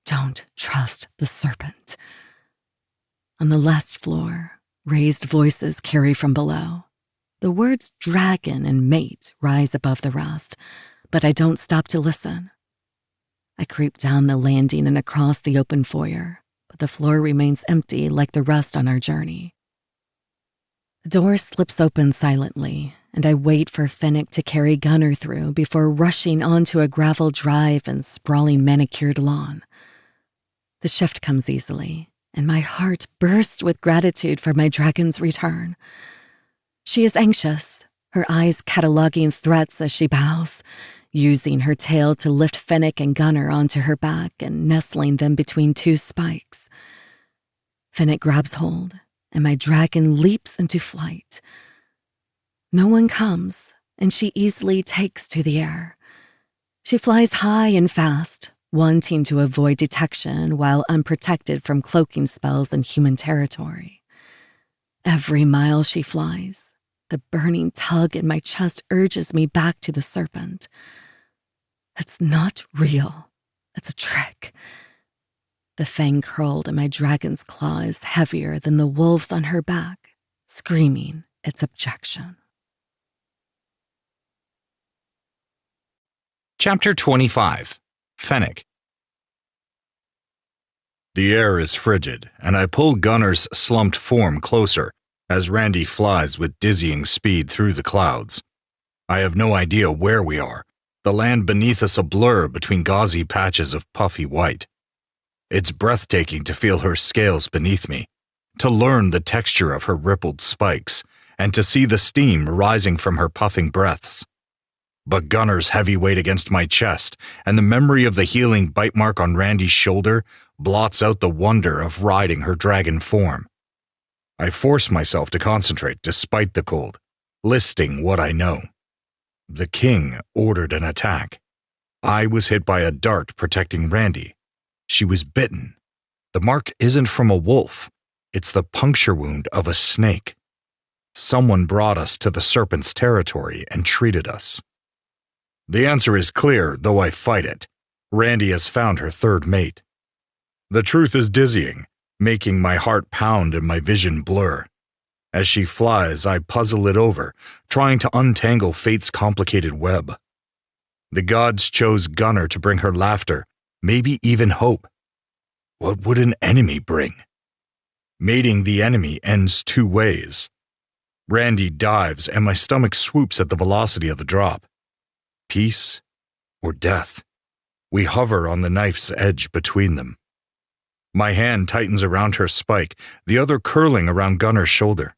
Don't trust the serpent. On the last floor, raised voices carry from below. The words dragon and mate rise above the rest, but I don't stop to listen. I creep down the landing and across the open foyer, but the floor remains empty like the rest on our journey. The door slips open silently, and I wait for Finnick to carry Gunnar through before rushing onto a gravel drive and sprawling manicured lawn. The shift comes easily, and my heart bursts with gratitude for my dragon's return. She is anxious, her eyes cataloging threats as she bows, using her tail to lift Finnick and Gunnar onto her back and nestling them between 2 spikes. Finnick grabs hold, and my dragon leaps into flight. No one comes, and she easily takes to the air. She flies high and fast, wanting to avoid detection while unprotected from cloaking spells in human territory. Every mile she flies, the burning tug in my chest urges me back to the serpent. It's not real. It's a trick. The fang curled in my dragon's claw is heavier than the wolves on her back, screaming its objection. Chapter 25. Fennec. The air is frigid, and I pull Gunnar's slumped form closer as Randy flies with dizzying speed through the clouds. I have no idea where we are, the land beneath us a blur between gauzy patches of puffy white. It's breathtaking to feel her scales beneath me, to learn the texture of her rippled spikes, and to see the steam rising from her puffing breaths. But Gunnar's heavy weight against my chest and the memory of the healing bite mark on Randy's shoulder blots out the wonder of riding her dragon form. I force myself to concentrate despite the cold, listing what I know. The king ordered an attack. I was hit by a dart protecting Randy. She was bitten. The mark isn't from a wolf. It's the puncture wound of a snake. Someone brought us to the serpent's territory and treated us. The answer is clear, though I fight it. Randy has found her third mate. The truth is dizzying, making my heart pound and my vision blur. As she flies, I puzzle it over, trying to untangle fate's complicated web. The gods chose Gunnar to bring her laughter, maybe even hope. What would an enemy bring? Mating the enemy ends two ways. Randy dives, and my stomach swoops at the velocity of the drop. Peace or death? We hover on the knife's edge between them. My hand tightens around her spike, the other curling around Gunnar's shoulder.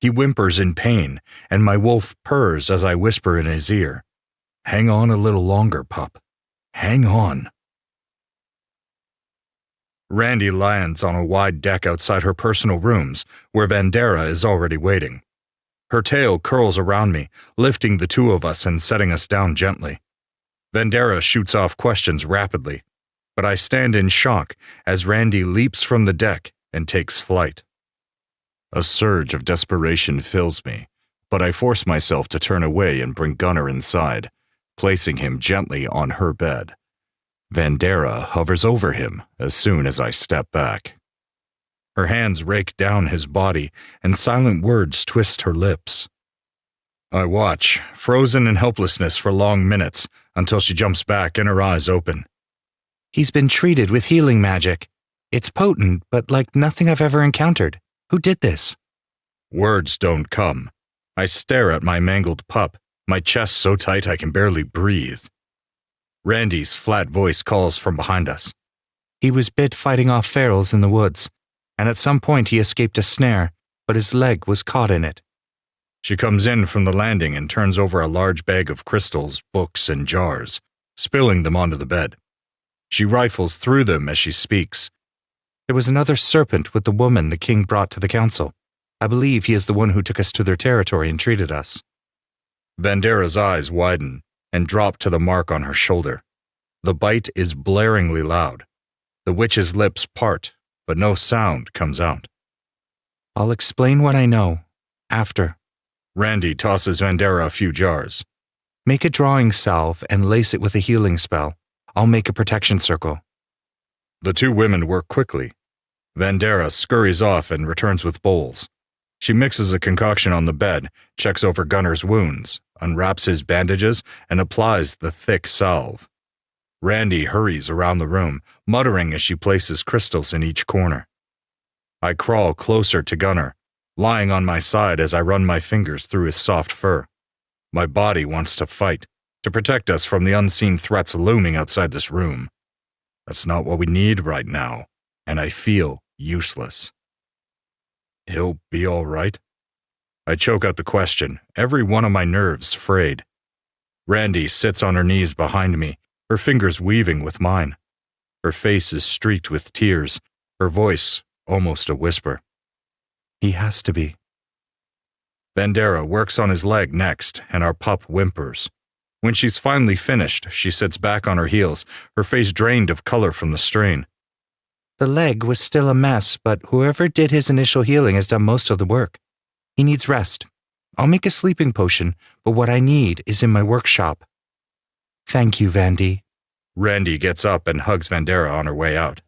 He whimpers in pain, and my wolf purrs as I whisper in his ear, "Hang on a little longer, pup. Hang on." Randy lands on a wide deck outside her personal rooms, where Vandera is already waiting. Her tail curls around me, lifting the two of us and setting us down gently. Vandera shoots off questions rapidly, but I stand in shock as Randy leaps from the deck and takes flight. A surge of desperation fills me, but I force myself to turn away and bring Gunnar inside, placing him gently on her bed. Vandera hovers over him as soon as I step back. Her hands rake down his body, and silent words twist her lips. I watch, frozen in helplessness for long minutes, until she jumps back and her eyes open. He's been treated with healing magic. It's potent, but like nothing I've ever encountered. Who did this? Words don't come. I stare at my mangled pup, my chest so tight I can barely breathe. Randy's flat voice calls from behind us. He was bit fighting off ferals in the woods, and at some point he escaped a snare, but his leg was caught in it. She comes in from the landing and turns over a large bag of crystals, books, and jars, spilling them onto the bed. She rifles through them as she speaks. There was another serpent with the woman the king brought to the council. I believe he is the one who took us to their territory and treated us. Vandera's eyes widen and drop to the mark on her shoulder. The bite is blaringly loud. The witch's lips part, but no sound comes out. I'll explain what I know after. Randy tosses Vandera a few jars. Make a drawing salve and lace it with a healing spell. I'll make a protection circle. The two women work quickly. Vandera scurries off and returns with bowls. She mixes a concoction on the bed, checks over Gunnar's wounds, unwraps his bandages, and applies the thick salve. Randy hurries around the room, muttering as she places crystals in each corner. I crawl closer to Gunnar, lying on my side as I run my fingers through his soft fur. My body wants to fight, to protect us from the unseen threats looming outside this room. That's not what we need right now, and I feel useless. He'll be all right? I choke out the question, every one of my nerves frayed. Randy sits on her knees behind me, her fingers weaving with mine. Her face is streaked with tears, her voice almost a whisper. He has to be. Vandera works on his leg next, and our pup whimpers. When she's finally finished, she sits back on her heels, her face drained of color from the strain. The leg was still a mess, but whoever did his initial healing has done most of the work. He needs rest. I'll make a sleeping potion, but what I need is in my workshop. Thank you, Vandy. Randy gets up and hugs Vandera on her way out.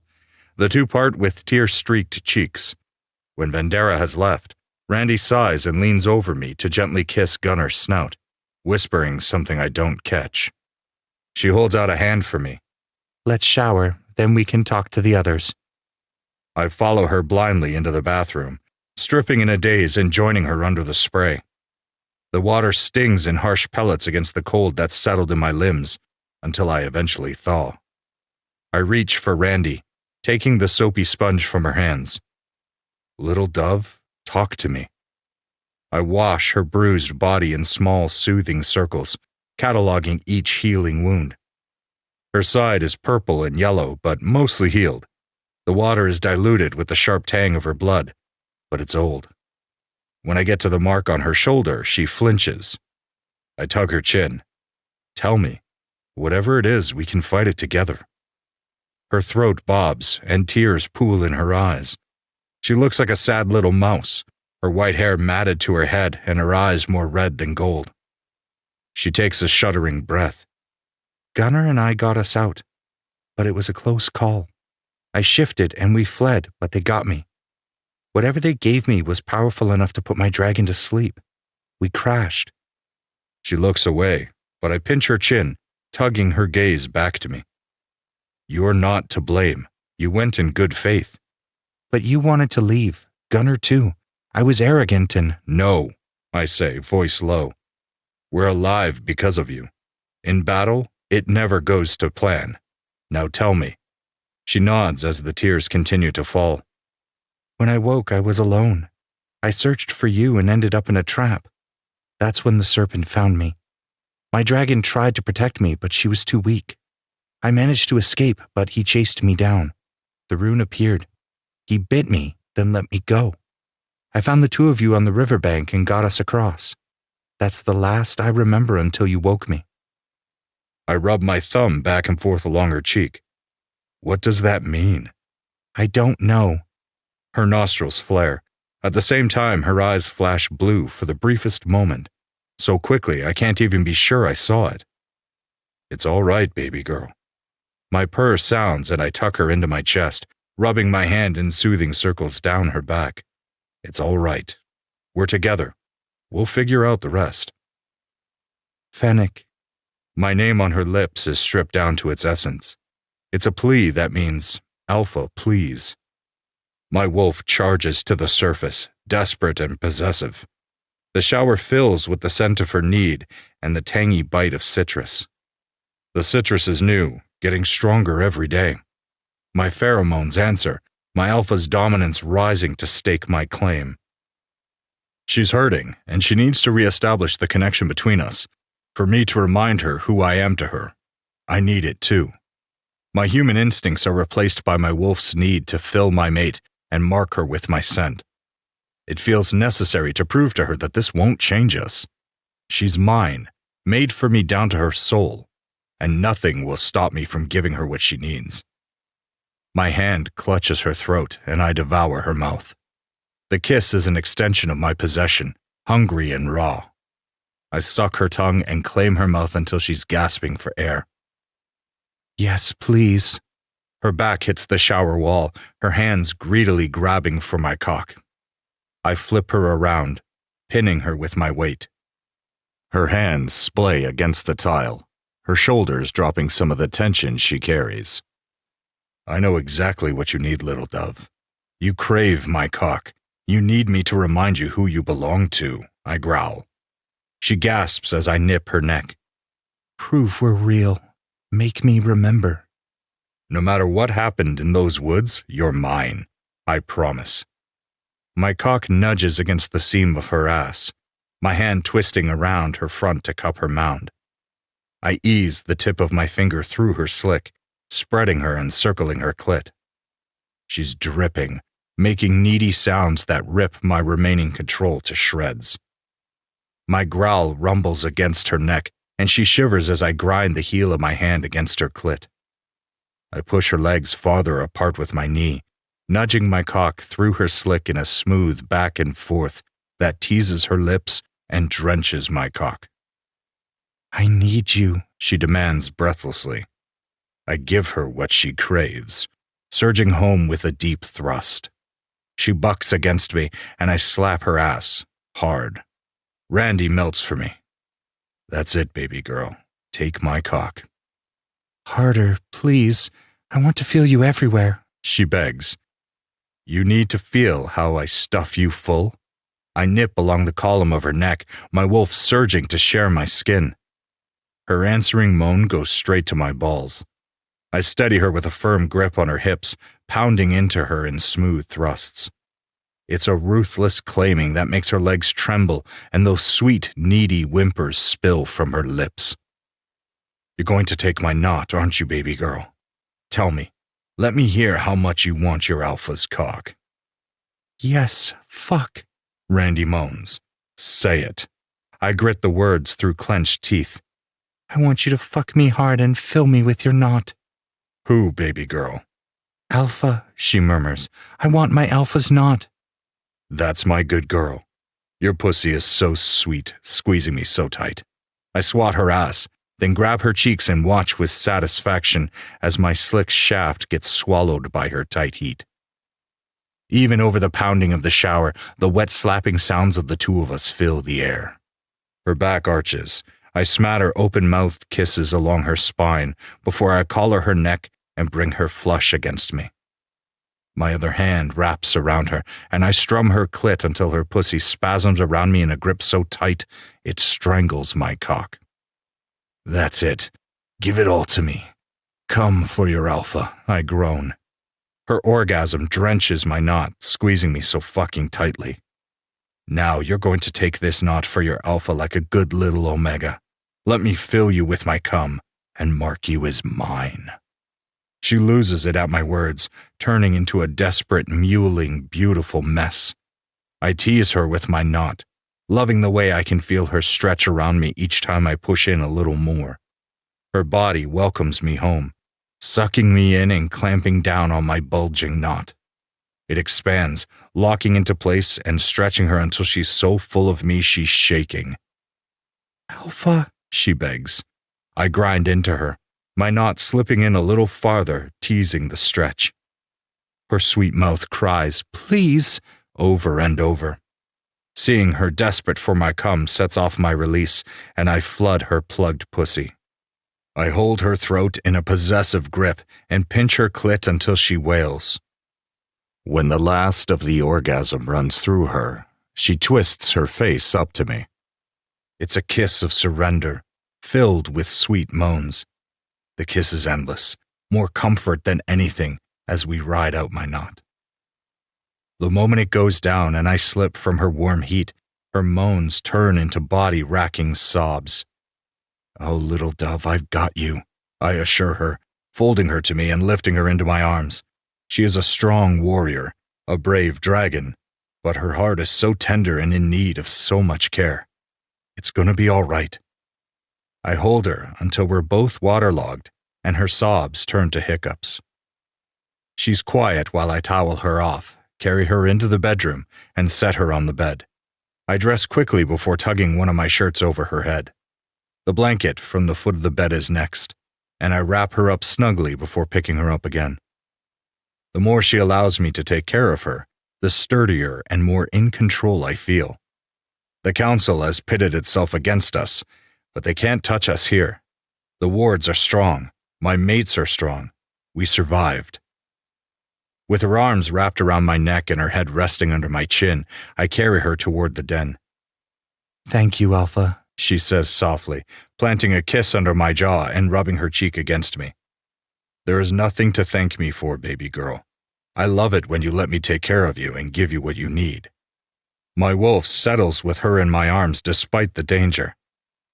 The two part with tear-streaked cheeks. When Vandera has left, Randy sighs and leans over me to gently kiss Gunner's snout, whispering something I don't catch. She holds out a hand for me. Let's shower, then we can talk to the others. I follow her blindly into the bathroom, stripping in a daze and joining her under the spray. The water stings in harsh pellets against the cold that's settled in my limbs until I eventually thaw. I reach for Randy, taking the soapy sponge from her hands. Little dove, talk to me. I wash her bruised body in small, soothing circles, cataloging each healing wound. Her side is purple and yellow, but mostly healed. The water is diluted with the sharp tang of her blood, but it's old. When I get to the mark on her shoulder, she flinches. I tug her chin. Tell me, whatever it is, we can fight it together. Her throat bobs, and tears pool in her eyes. She looks like a sad little mouse, her white hair matted to her head and her eyes more red than gold. She takes a shuddering breath. Gunner and I got us out, but it was a close call. I shifted and we fled, but they got me. Whatever they gave me was powerful enough to put my dragon to sleep. We crashed. She looks away, but I pinch her chin, tugging her gaze back to me. You're not to blame. You went in good faith. But you wanted to leave. Gunner too. I was arrogant and— No, I say, voice low. We're alive because of you. In battle, it never goes to plan. Now tell me. She nods as the tears continue to fall. When I woke, I was alone. I searched for you and ended up in a trap. That's when the serpent found me. My dragon tried to protect me, but she was too weak. I managed to escape, but he chased me down. The rune appeared. He bit me, then let me go. I found the two of you on the riverbank and got us across. That's the last I remember until you woke me. I rub my thumb back and forth along her cheek. What does that mean? I don't know. Her nostrils flare. At the same time, her eyes flash blue for the briefest moment. So quickly, I can't even be sure I saw it. It's all right, baby girl. My purr sounds and I tuck her into my chest, rubbing my hand in soothing circles down her back. It's all right. We're together. We'll figure out the rest. Fennec. My name on her lips is stripped down to its essence. It's a plea that means, Alpha, please. My wolf charges to the surface, desperate and possessive. The shower fills with the scent of her need and the tangy bite of citrus. The citrus is new, getting stronger every day. My pheromones answer, my alpha's dominance rising to stake my claim. She's hurting, and she needs to reestablish the connection between us, for me to remind her who I am to her. I need it too. My human instincts are replaced by my wolf's need to fill my mate and mark her with my scent. It feels necessary to prove to her that this won't change us. She's mine, made for me down to her soul, and nothing will stop me from giving her what she needs. My hand clutches her throat, and I devour her mouth. The kiss is an extension of my possession, hungry and raw. I suck her tongue and claim her mouth until she's gasping for air. Yes, please. Her back hits the shower wall, her hands greedily grabbing for my cock. I flip her around, pinning her with my weight. Her hands splay against the tile, her shoulders dropping some of the tension she carries. I know exactly what you need, little dove. You crave my cock. You need me to remind you who you belong to, I growl. She gasps as I nip her neck. Prove we're real. Make me remember. No matter what happened in those woods, you're mine, I promise. My cock nudges against the seam of her ass, my hand twisting around her front to cup her mound. I ease the tip of my finger through her slick, spreading her and circling her clit. She's dripping, making needy sounds that rip my remaining control to shreds. My growl rumbles against her neck, and she shivers as I grind the heel of my hand against her clit. I push her legs farther apart with my knee, nudging my cock through her slick in a smooth back and forth that teases her lips and drenches my cock. I need you, she demands breathlessly. I give her what she craves, surging home with a deep thrust. She bucks against me, and I slap her ass, hard. Randy melts for me. That's it, baby girl. Take my cock. Harder, please. I want to feel you everywhere, she begs. You need to feel how I stuff you full? I nip along the column of her neck, my wolf surging to share my skin. Her answering moan goes straight to my balls. I steady her with a firm grip on her hips, pounding into her in smooth thrusts. It's a ruthless claiming that makes her legs tremble and those sweet, needy whimpers spill from her lips. You're going to take my knot, aren't you, baby girl? Tell me. Let me hear how much you want your alpha's cock. Yes, fuck, Randy moans. Say it. I grit the words through clenched teeth. I want you to fuck me hard and fill me with your knot. Who, baby girl? Alpha, she murmurs. I want my alpha's knot. That's my good girl. Your pussy is so sweet, squeezing me so tight. I swat her ass, then grab her cheeks and watch with satisfaction as my slick shaft gets swallowed by her tight heat. Even over the pounding of the shower, the wet slapping sounds of the two of us fill the air. Her back arches. I smatter open-mouthed kisses along her spine before I collar her neck and bring her flush against me. My other hand wraps around her, and I strum her clit until her pussy spasms around me in a grip so tight it strangles my cock. That's it. Give it all to me. Come for your alpha, I groan. Her orgasm drenches my knot, squeezing me so fucking tightly. Now you're going to take this knot for your alpha like a good little omega. Let me fill you with my cum and mark you as mine. She loses it at my words, turning into a desperate, mewling, beautiful mess. I tease her with my knot, loving the way I can feel her stretch around me each time I push in a little more. Her body welcomes me home, sucking me in and clamping down on my bulging knot. It expands, locking into place and stretching her until she's so full of me she's shaking. Alpha, she begs. I grind into her, my knot slipping in a little farther, teasing the stretch. Her sweet mouth cries, please, over and over. Seeing her desperate for my cum sets off my release, and I flood her plugged pussy. I hold her throat in a possessive grip and pinch her clit until she wails. When the last of the orgasm runs through her, she twists her face up to me. It's a kiss of surrender, filled with sweet moans. The kiss is endless, more comfort than anything as we ride out my knot. The moment it goes down and I slip from her warm heat, her moans turn into body-racking sobs. Oh, little dove, I've got you, I assure her, folding her to me and lifting her into my arms. She is a strong warrior, a brave dragon, but her heart is so tender and in need of so much care. It's gonna be all right. I hold her until we're both waterlogged and her sobs turn to hiccups. She's quiet while I towel her off, carry her into the bedroom, and set her on the bed. I dress quickly before tugging one of my shirts over her head. The blanket from the foot of the bed is next, and I wrap her up snugly before picking her up again. The more she allows me to take care of her, the sturdier and more in control I feel. The council has pitted itself against us, but they can't touch us here. The wards are strong. My mates are strong. We survived. With her arms wrapped around my neck and her head resting under my chin, I carry her toward the den. Thank you, Alpha, she says softly, planting a kiss under my jaw and rubbing her cheek against me. There is nothing to thank me for, baby girl. I love it when you let me take care of you and give you what you need. My wolf settles with her in my arms despite the danger.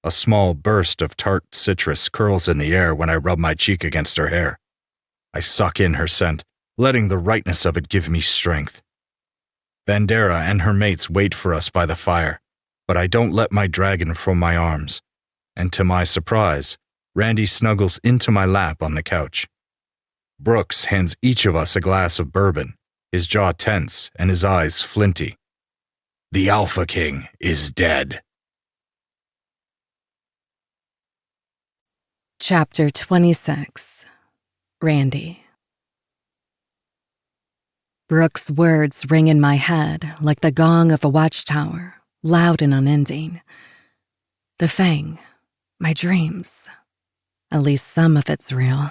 A small burst of tart citrus curls in the air when I rub my cheek against her hair. I suck in her scent, letting the rightness of it give me strength. Bandera and her mates wait for us by the fire, but I don't let my dragon from my arms, and to my surprise, Randy snuggles into my lap on the couch. Brooks hands each of us a glass of bourbon, his jaw tense and his eyes flinty. The Alpha King is dead. Chapter 26. Randy. Brooks' words ring in my head like the gong of a watchtower, loud and unending. The Fang, my dreams. At least some of it's real.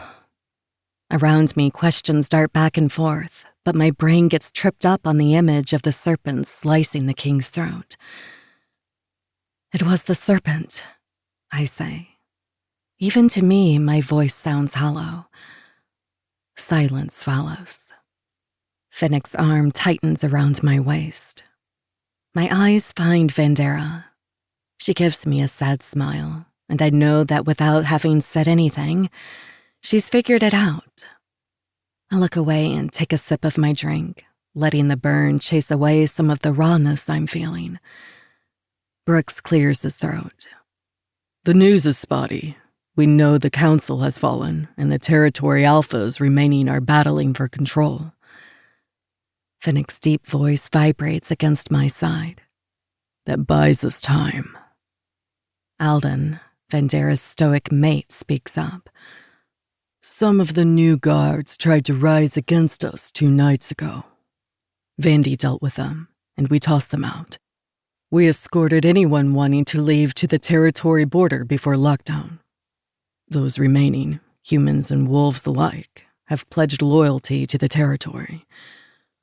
Around me, questions dart back and forth, but my brain gets tripped up on the image of the serpent slicing the king's throat. It was the serpent, I say. Even to me, my voice sounds hollow. Silence follows. Finnick's arm tightens around my waist. My eyes find Vandera. She gives me a sad smile, and I know that without having said anything, she's figured it out. I look away and take a sip of my drink, letting the burn chase away some of the rawness I'm feeling. Brooks clears his throat. The news is spotty. We know the council has fallen, and the territory alphas remaining are battling for control. Finnick's deep voice vibrates against my side. That buys us time. Alden, Vandera's stoic mate, speaks up. Some of the new guards tried to rise against us 2 nights ago. Vandy dealt with them, and we tossed them out. We escorted anyone wanting to leave to the territory border before lockdown. Those remaining, humans and wolves alike, have pledged loyalty to the territory.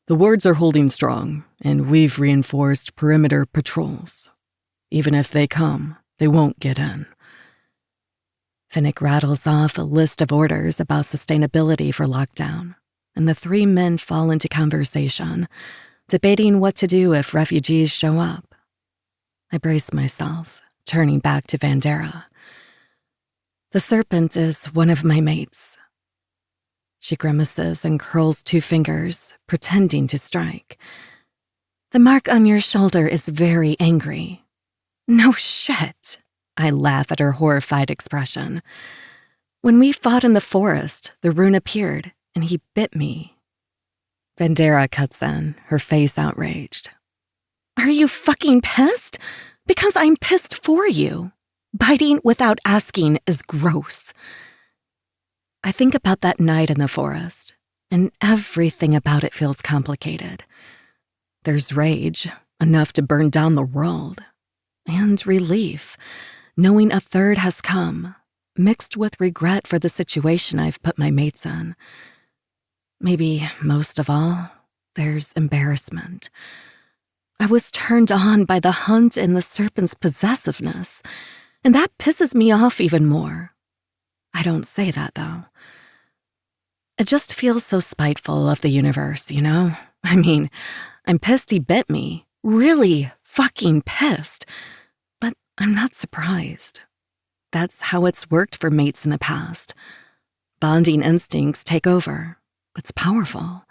The wards are holding strong, and we've reinforced perimeter patrols. Even if they come, they won't get in. Finnick rattles off a list of orders about sustainability for lockdown, and the 3 men fall into conversation, debating what to do if refugees show up. I brace myself, turning back to Vandera. The serpent is one of my mates. She grimaces and curls 2 fingers, pretending to strike. The mark on your shoulder is very angry. No shit. I laugh at her horrified expression. When we fought in the forest, the rune appeared, and he bit me. Vandera cuts in, her face outraged. Are you fucking pissed? Because I'm pissed for you. Biting without asking is gross. I think about that night in the forest, and everything about it feels complicated. There's rage, enough to burn down the world, and relief, knowing a third has come, mixed with regret for the situation I've put my mates in. Maybe most of all, there's embarrassment. I was turned on by the hunt and the serpent's possessiveness, and that pisses me off even more. I don't say that, though. It just feels so spiteful of the universe, you know? I mean, I'm pissed he bit me. Really fucking pissed. But I'm not surprised. That's how it's worked for mates in the past. Bonding instincts take over. It's powerful.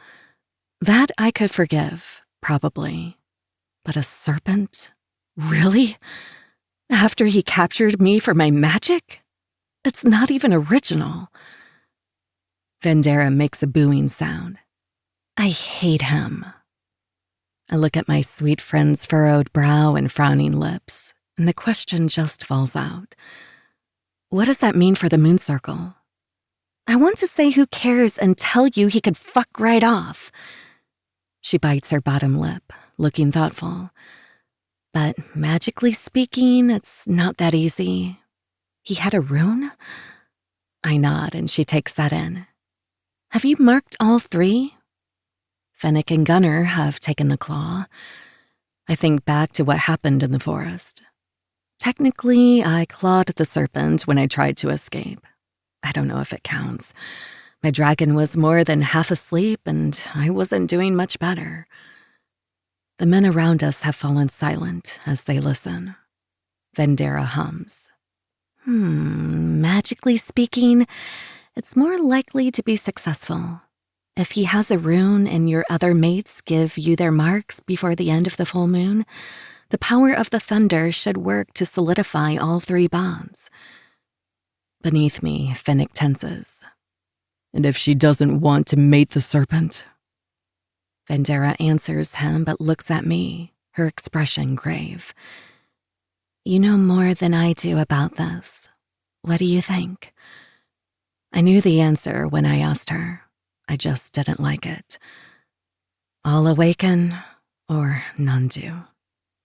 That I could forgive, probably. But a serpent? Really? After he captured me for my magic? It's not even original. Vandera makes a booing sound. I hate him. I look at my sweet friend's furrowed brow and frowning lips, and the question just falls out. What does that mean for the moon circle? I want to say who cares and tell you he could fuck right off. She bites her bottom lip, looking thoughtful. But magically speaking, it's not that easy. He had a rune? I nod and she takes that in. Have you marked all 3? Finnick and Gunner have taken the claw. I think back to what happened in the forest. Technically, I clawed the serpent when I tried to escape. I don't know if it counts. My dragon was more than half asleep and I wasn't doing much better. The men around us have fallen silent as they listen. Vandera hums. Magically speaking, it's more likely to be successful. If he has a rune and your other mates give you their marks before the end of the full moon, the power of the thunder should work to solidify all 3 bonds. Beneath me, Finnick tenses. And if she doesn't want to mate the serpent? Vendera answers him but looks at me, her expression grave. You know more than I do about this. What do you think? I knew the answer when I asked her. I just didn't like it. All awaken, or none do.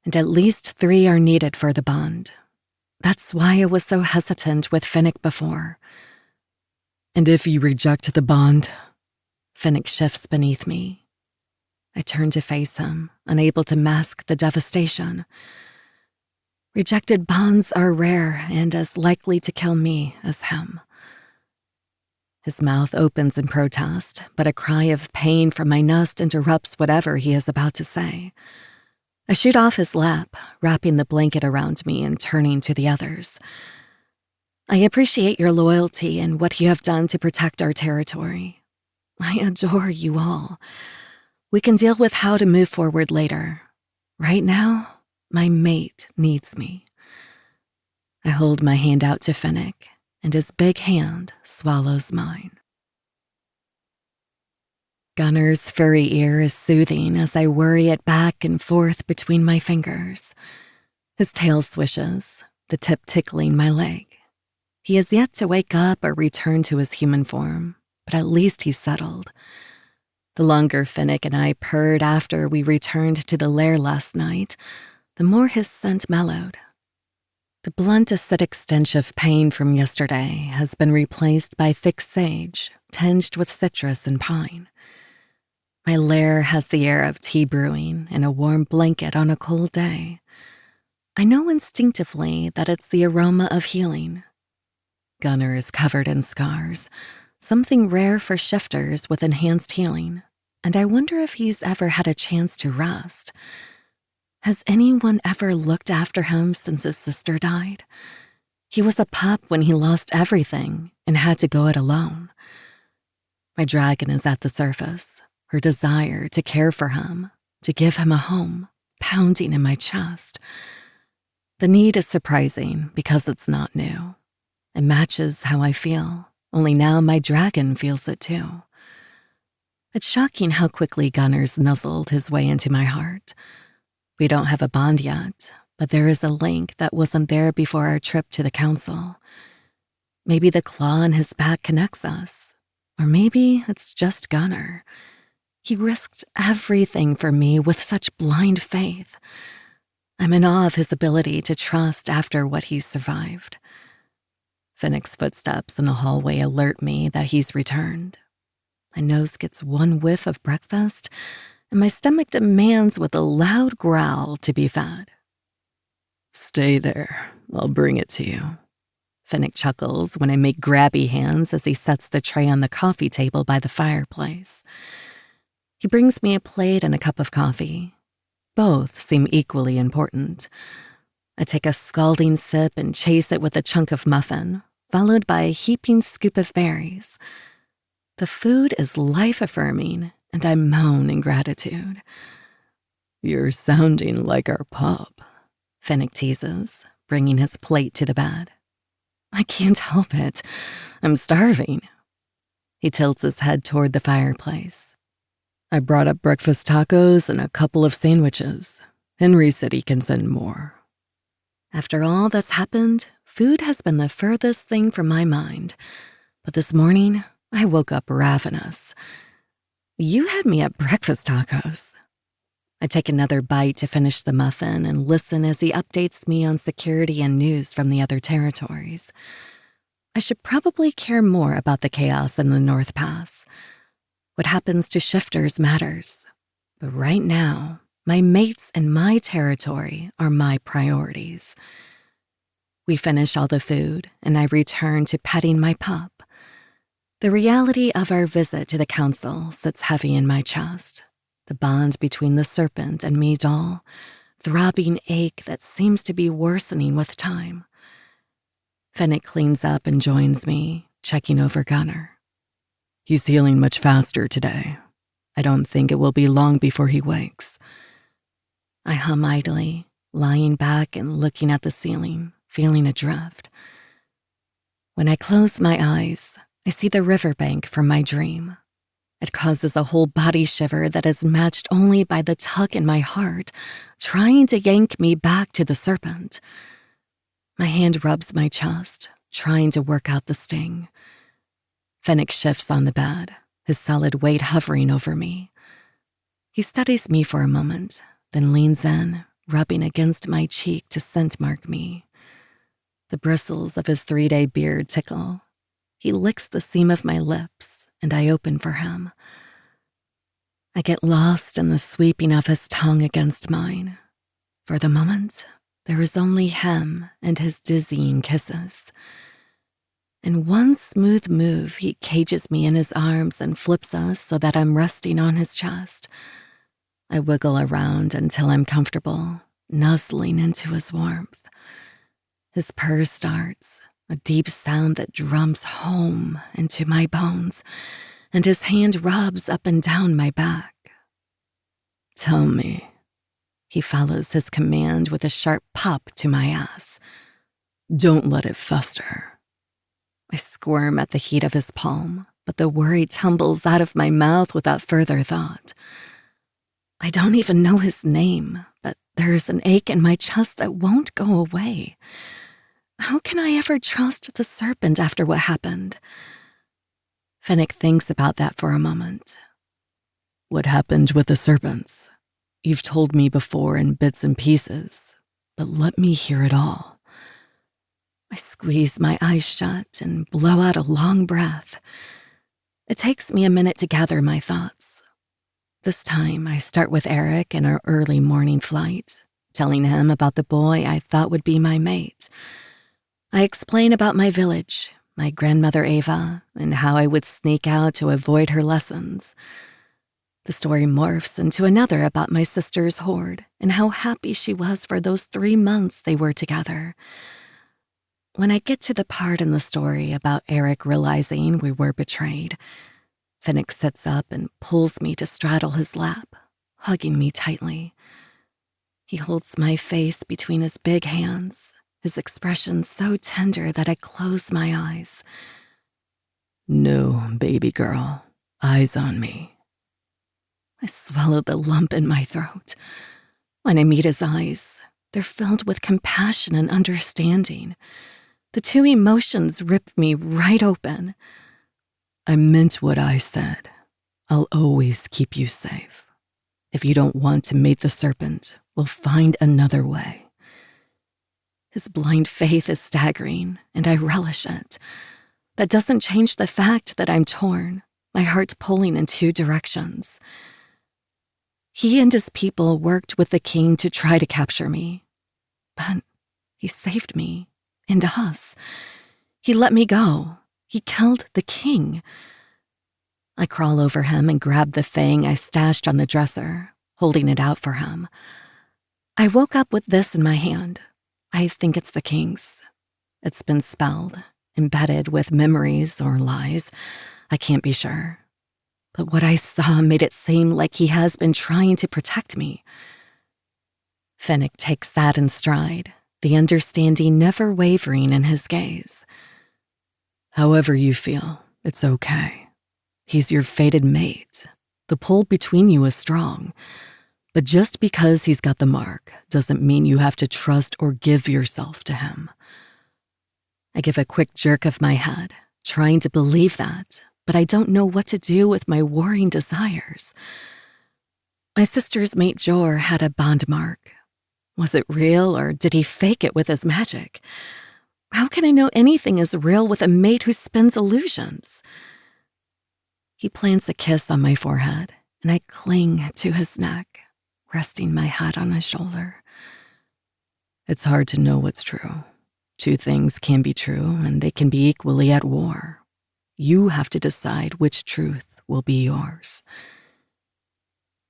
And at least 3 are needed for the bond. That's why I was so hesitant with Finnick before. And if you reject the bond? Finnick shifts beneath me. I turn to face him, unable to mask the devastation. Rejected bonds are rare and as likely to kill me as him. His mouth opens in protest, but a cry of pain from my nest interrupts whatever he is about to say. I shoot off his lap, wrapping the blanket around me and turning to the others. I appreciate your loyalty and what you have done to protect our territory. I adore you all. We can deal with how to move forward later. Right now, my mate needs me. I hold my hand out to Finnick, and his big hand swallows mine. Gunner's furry ear is soothing as I worry it back and forth between my fingers. His tail swishes, the tip tickling my leg. He has yet to wake up or return to his human form, but at least he's settled. The longer Finnick and I purred after we returned to the lair last night, the more his scent mellowed. The blunt acidic stench of pain from yesterday has been replaced by thick sage, tinged with citrus and pine. My lair has the air of tea brewing and a warm blanket on a cold day. I know instinctively that it's the aroma of healing. Gunner is covered in scars, something rare for shifters with enhanced healing, and I wonder if he's ever had a chance to rest. Has anyone ever looked after him since his sister died? He was a pup when he lost everything and had to go it alone. My dragon is at the surface, her desire to care for him, to give him a home, pounding in my chest. The need is surprising because it's not new. It matches how I feel, only now my dragon feels it too. It's shocking how quickly Gunner's nuzzled his way into my heart. We don't have a bond yet, but there is a link that wasn't there before our trip to the council. Maybe the claw on his back connects us, or maybe it's just Gunner. He risked everything for me with such blind faith. I'm in awe of his ability to trust after what he's survived. Finnick's footsteps in the hallway alert me that he's returned. My nose gets one whiff of breakfast, and my stomach demands with a loud growl to be fed. Stay there. I'll bring it to you. Finnick chuckles when I make grabby hands as he sets the tray on the coffee table by the fireplace. He brings me a plate and a cup of coffee. Both seem equally important. I take a scalding sip and chase it with a chunk of muffin, followed by a heaping scoop of berries. The food is life-affirming, and I moan in gratitude. You're sounding like our pup, Finnick teases, bringing his plate to the bed. I can't help it. I'm starving. He tilts his head toward the fireplace. I brought up breakfast tacos and a couple of sandwiches. Henry said he can send more. After all that's happened, food has been the furthest thing from my mind. But this morning, I woke up ravenous. You had me at breakfast tacos. I take another bite to finish the muffin and listen as he updates me on security and news from the other territories. I should probably care more about the chaos in the North Pass. What happens to shifters matters. But right now, my mates and my territory are my priorities. We finish all the food, and I return to petting my pup. The reality of our visit to the council sits heavy in my chest. The bond between the serpent and me doll, throbbing ache that seems to be worsening with time. Finnick cleans up and joins me, checking over Gunner. He's healing much faster today. I don't think it will be long before he wakes. I hum idly, lying back and looking at the ceiling, feeling adrift. When I close my eyes, I see the riverbank from my dream. It causes a whole body shiver that is matched only by the tug in my heart, trying to yank me back to the serpent. My hand rubs my chest, trying to work out the sting. Fennec shifts on the bed, his solid weight hovering over me. He studies me for a moment, then leans in, rubbing against my cheek to scent mark me. The bristles of his 3-day beard tickle. He licks the seam of my lips, and I open for him. I get lost in the sweeping of his tongue against mine. For the moment, there is only him and his dizzying kisses. In one smooth move, he cages me in his arms and flips us so that I'm resting on his chest. I wiggle around until I'm comfortable, nuzzling into his warmth. His purr starts, a deep sound that drums home into my bones, and his hand rubs up and down my back. Tell me. He follows his command with a sharp pop to my ass. Don't let it fester. I squirm at the heat of his palm, but the worry tumbles out of my mouth without further thought. I don't even know his name, but there's an ache in my chest that won't go away. How can I ever trust the serpent after what happened? Fennec thinks about that for a moment. What happened with the serpents? You've told me before in bits and pieces, but let me hear it all. I squeeze my eyes shut and blow out a long breath. It takes me a minute to gather my thoughts. This time, I start with Eric in our early morning flight, telling him about the boy I thought would be my mate. I explain about my village, my grandmother Ava, and how I would sneak out to avoid her lessons. The story morphs into another about my sister's hoard and how happy she was for those 3 months they were together. When I get to the part in the story about Eric realizing we were betrayed, Fennec sits up and pulls me to straddle his lap, hugging me tightly. He holds my face between his big hands, his expression so tender that I close my eyes. No, baby girl, eyes on me. I swallow the lump in my throat. When I meet his eyes, they're filled with compassion and understanding. The two emotions rip me right open. I meant what I said. I'll always keep you safe. If you don't want to mate the serpent, we'll find another way. His blind faith is staggering, and I relish it. That doesn't change the fact that I'm torn, my heart pulling in 2 directions. He and his people worked with the king to try to capture me. But he saved me, and us. He let me go. He killed the king. I crawl over him and grab the fang I stashed on the dresser, holding it out for him. I woke up with this in my hand. I think it's the king's. It's been spelled, embedded with memories or lies. I can't be sure. But what I saw made it seem like he has been trying to protect me. Fennec takes that in stride, the understanding never wavering in his gaze. However you feel, it's okay. He's your fated mate. The pull between you is strong. But just because he's got the mark doesn't mean you have to trust or give yourself to him. I give a quick jerk of my head, trying to believe that, but I don't know what to do with my warring desires. My sister's mate Jor had a bond mark. Was it real, or did he fake it with his magic? How can I know anything is real with a mate who spins illusions? He plants a kiss on my forehead, and I cling to his neck, resting my head on his shoulder. It's hard to know what's true. 2 things can be true, and they can be equally at war. You have to decide which truth will be yours.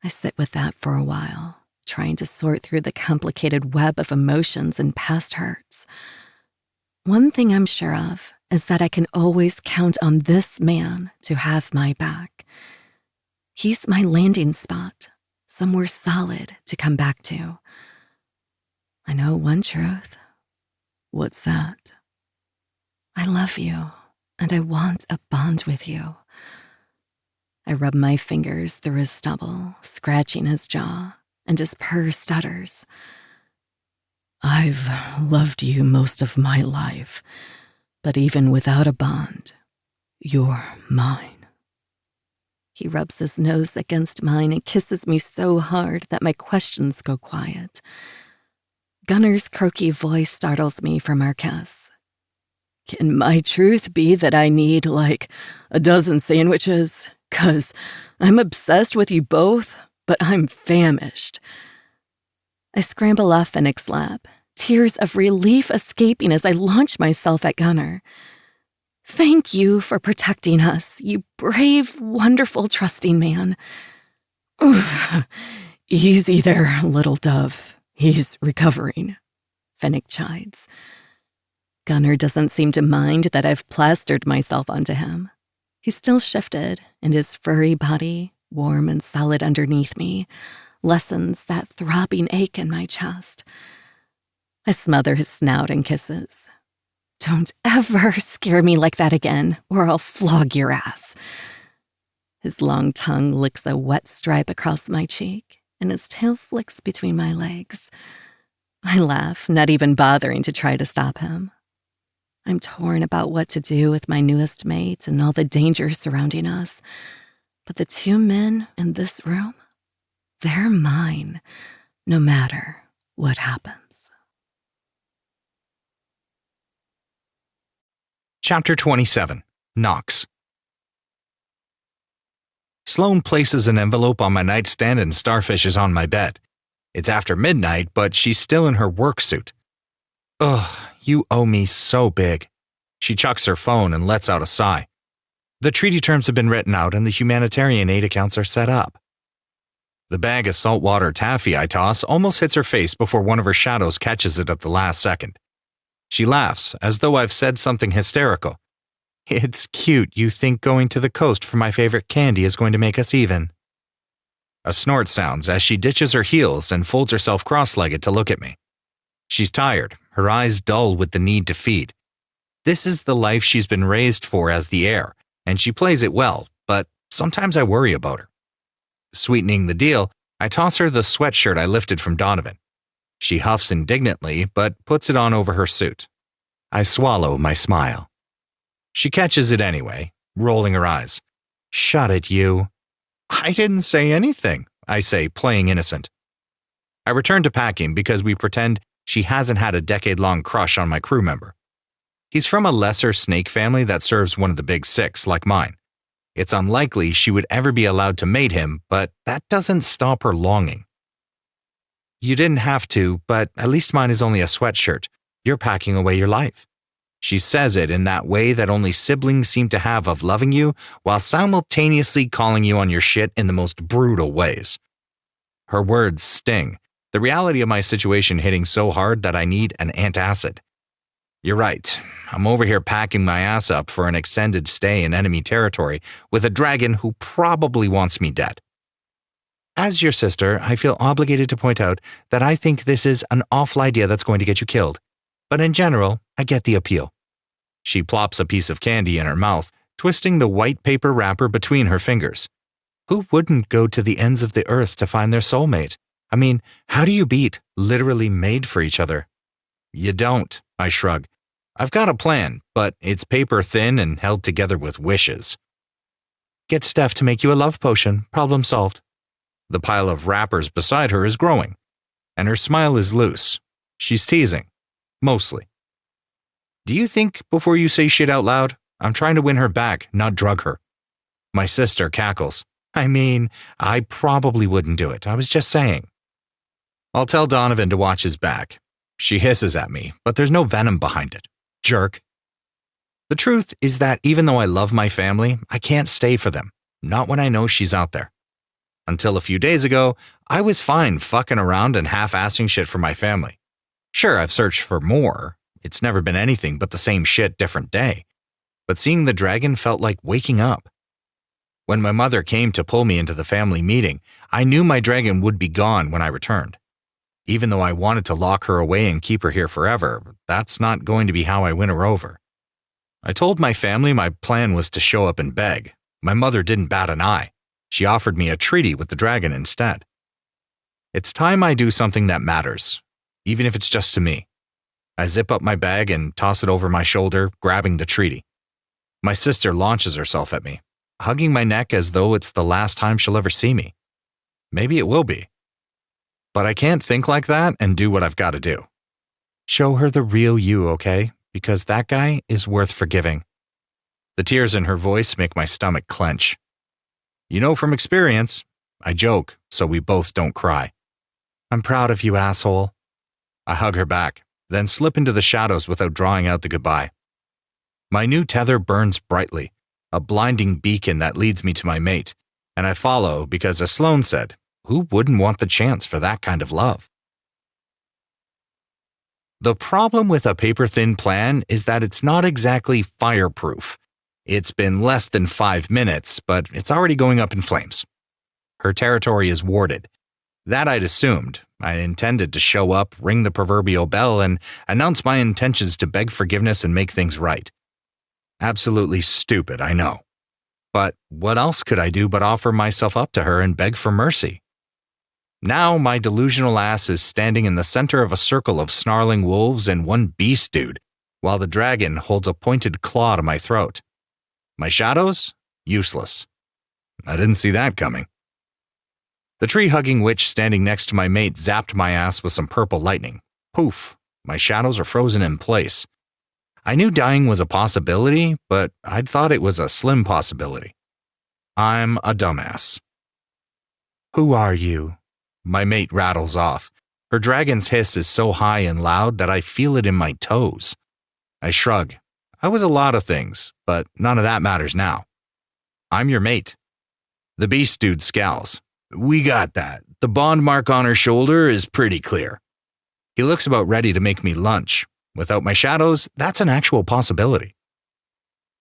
I sit with that for a while, trying to sort through the complicated web of emotions and past hurts. One thing I'm sure of is that I can always count on this man to have my back. He's my landing spot, somewhere solid to come back to. I know one truth. What's that? I love you. and I want a bond with you. I rub my fingers through his stubble, scratching his jaw, and his purr stutters. I've loved you most of my life, but even without a bond, you're mine. He rubs his nose against mine and kisses me so hard that my questions go quiet. Gunner's croaky voice startles me from our kiss. Can my truth be that I need, like, a dozen sandwiches? 'Cause I'm obsessed with you both, but I'm famished. I scramble off Fennec's lap, tears of relief escaping as I launch myself at Gunner. Thank you for protecting us, you brave, wonderful, trusting man. Oof. Easy there, little dove. He's recovering, Fennec chides. Gunner doesn't seem to mind that I've plastered myself onto him. He's still shifted, and his furry body, warm and solid underneath me, lessens that throbbing ache in my chest. I smother his snout in kisses. Don't ever scare me like that again, or I'll flog your ass. His long tongue licks a wet stripe across my cheek, and his tail flicks between my legs. I laugh, not even bothering to try to stop him. I'm torn about what to do with my newest mate and all the dangers surrounding us. But the two men in this room, they're mine, no matter what happens. Chapter 27. Knox. Sloane places an envelope on my nightstand and Starfish is on my bed. It's after midnight, but she's still in her work suit. Ugh, you owe me so big. She chucks her phone and lets out a sigh. The treaty terms have been written out and the humanitarian aid accounts are set up. The bag of saltwater taffy I toss almost hits her face before one of her shadows catches it at the last second. She laughs, as though I've said something hysterical. It's cute you think going to the coast for my favorite candy is going to make us even. A snort sounds as she ditches her heels and folds herself cross-legged to look at me. She's tired, her eyes dull with the need to feed. This is the life she's been raised for as the heir, and she plays it well, but sometimes I worry about her. Sweetening the deal, I toss her the sweatshirt I lifted from Donovan. She huffs indignantly, but puts it on over her suit. I swallow my smile. She catches it anyway, rolling her eyes. Shut it, you. I didn't say anything, I say, playing innocent. I return to packing because we pretend she hasn't had a decade-long crush on my crew member. He's from a lesser snake family that serves one of the big six, like mine. It's unlikely she would ever be allowed to mate him, but that doesn't stop her longing. You didn't have to, but at least mine is only a sweatshirt. You're packing away your life. She says it in that way that only siblings seem to have of loving you while simultaneously calling you on your shit in the most brutal ways. Her words sting, the reality of my situation hitting so hard that I need an antacid. You're right. I'm over here packing my ass up for an extended stay in enemy territory with a dragon who probably wants me dead. As your sister, I feel obligated to point out that I think this is an awful idea that's going to get you killed. But in general, I get the appeal. She plops a piece of candy in her mouth, twisting the white paper wrapper between her fingers. Who wouldn't go to the ends of the earth to find their soulmate? I mean, how do you beat literally made for each other? You don't, I shrug. I've got a plan, but it's paper thin and held together with wishes. Get Steph to make you a love potion. Problem solved. The pile of wrappers beside her is growing, and her smile is loose. She's teasing. Mostly. Do you think before you say shit out loud? I'm trying to win her back, not drug her. My sister cackles. I mean, I probably wouldn't do it. I was just saying. I'll tell Donovan to watch his back. She hisses at me, but there's no venom behind it. Jerk. The truth is that even though I love my family, I can't stay for them. Not when I know she's out there. Until a few days ago, I was fine fucking around and half-assing shit for my family. Sure, I've searched for more. It's never been anything but the same shit, different day. But seeing the dragon felt like waking up. When my mother came to pull me into the family meeting, I knew my dragon would be gone when I returned. Even though I wanted to lock her away and keep her here forever, that's not going to be how I win her over. I told my family my plan was to show up and beg. My mother didn't bat an eye. She offered me a treaty with the dragon instead. It's time I do something that matters, even if it's just to me. I zip up my bag and toss it over my shoulder, grabbing the treaty. My sister launches herself at me, hugging my neck as though it's the last time she'll ever see me. Maybe it will be. But I can't think like that and do what I've got to do. Show her the real you, okay? Because that guy is worth forgiving. The tears in her voice make my stomach clench. You know from experience, I joke so we both don't cry. I'm proud of you, asshole. I hug her back, then slip into the shadows without drawing out the goodbye. My new tether burns brightly, a blinding beacon that leads me to my mate, and I follow because, as Sloane said, who wouldn't want the chance for that kind of love? The problem with a paper-thin plan is that it's not exactly fireproof. It's been less than 5 minutes, but it's already going up in flames. Her territory is warded. That I'd assumed. I intended to show up, ring the proverbial bell, and announce my intentions to beg forgiveness and make things right. Absolutely stupid, I know. But what else could I do but offer myself up to her and beg for mercy? Now my delusional ass is standing in the center of a circle of snarling wolves and one beast dude, while the dragon holds a pointed claw to my throat. My shadows? Useless. I didn't see that coming. The tree-hugging witch standing next to my mate zapped my ass with some purple lightning. Poof, my shadows are frozen in place. I knew dying was a possibility, but I'd thought it was a slim possibility. I'm a dumbass. Who are you? My mate rattles off. Her dragon's hiss is so high and loud that I feel it in my toes. I shrug. I was a lot of things, but none of that matters now. I'm your mate. The beast dude scowls. We got that. The bond mark on her shoulder is pretty clear. He looks about ready to make me lunch. Without my shadows, that's an actual possibility.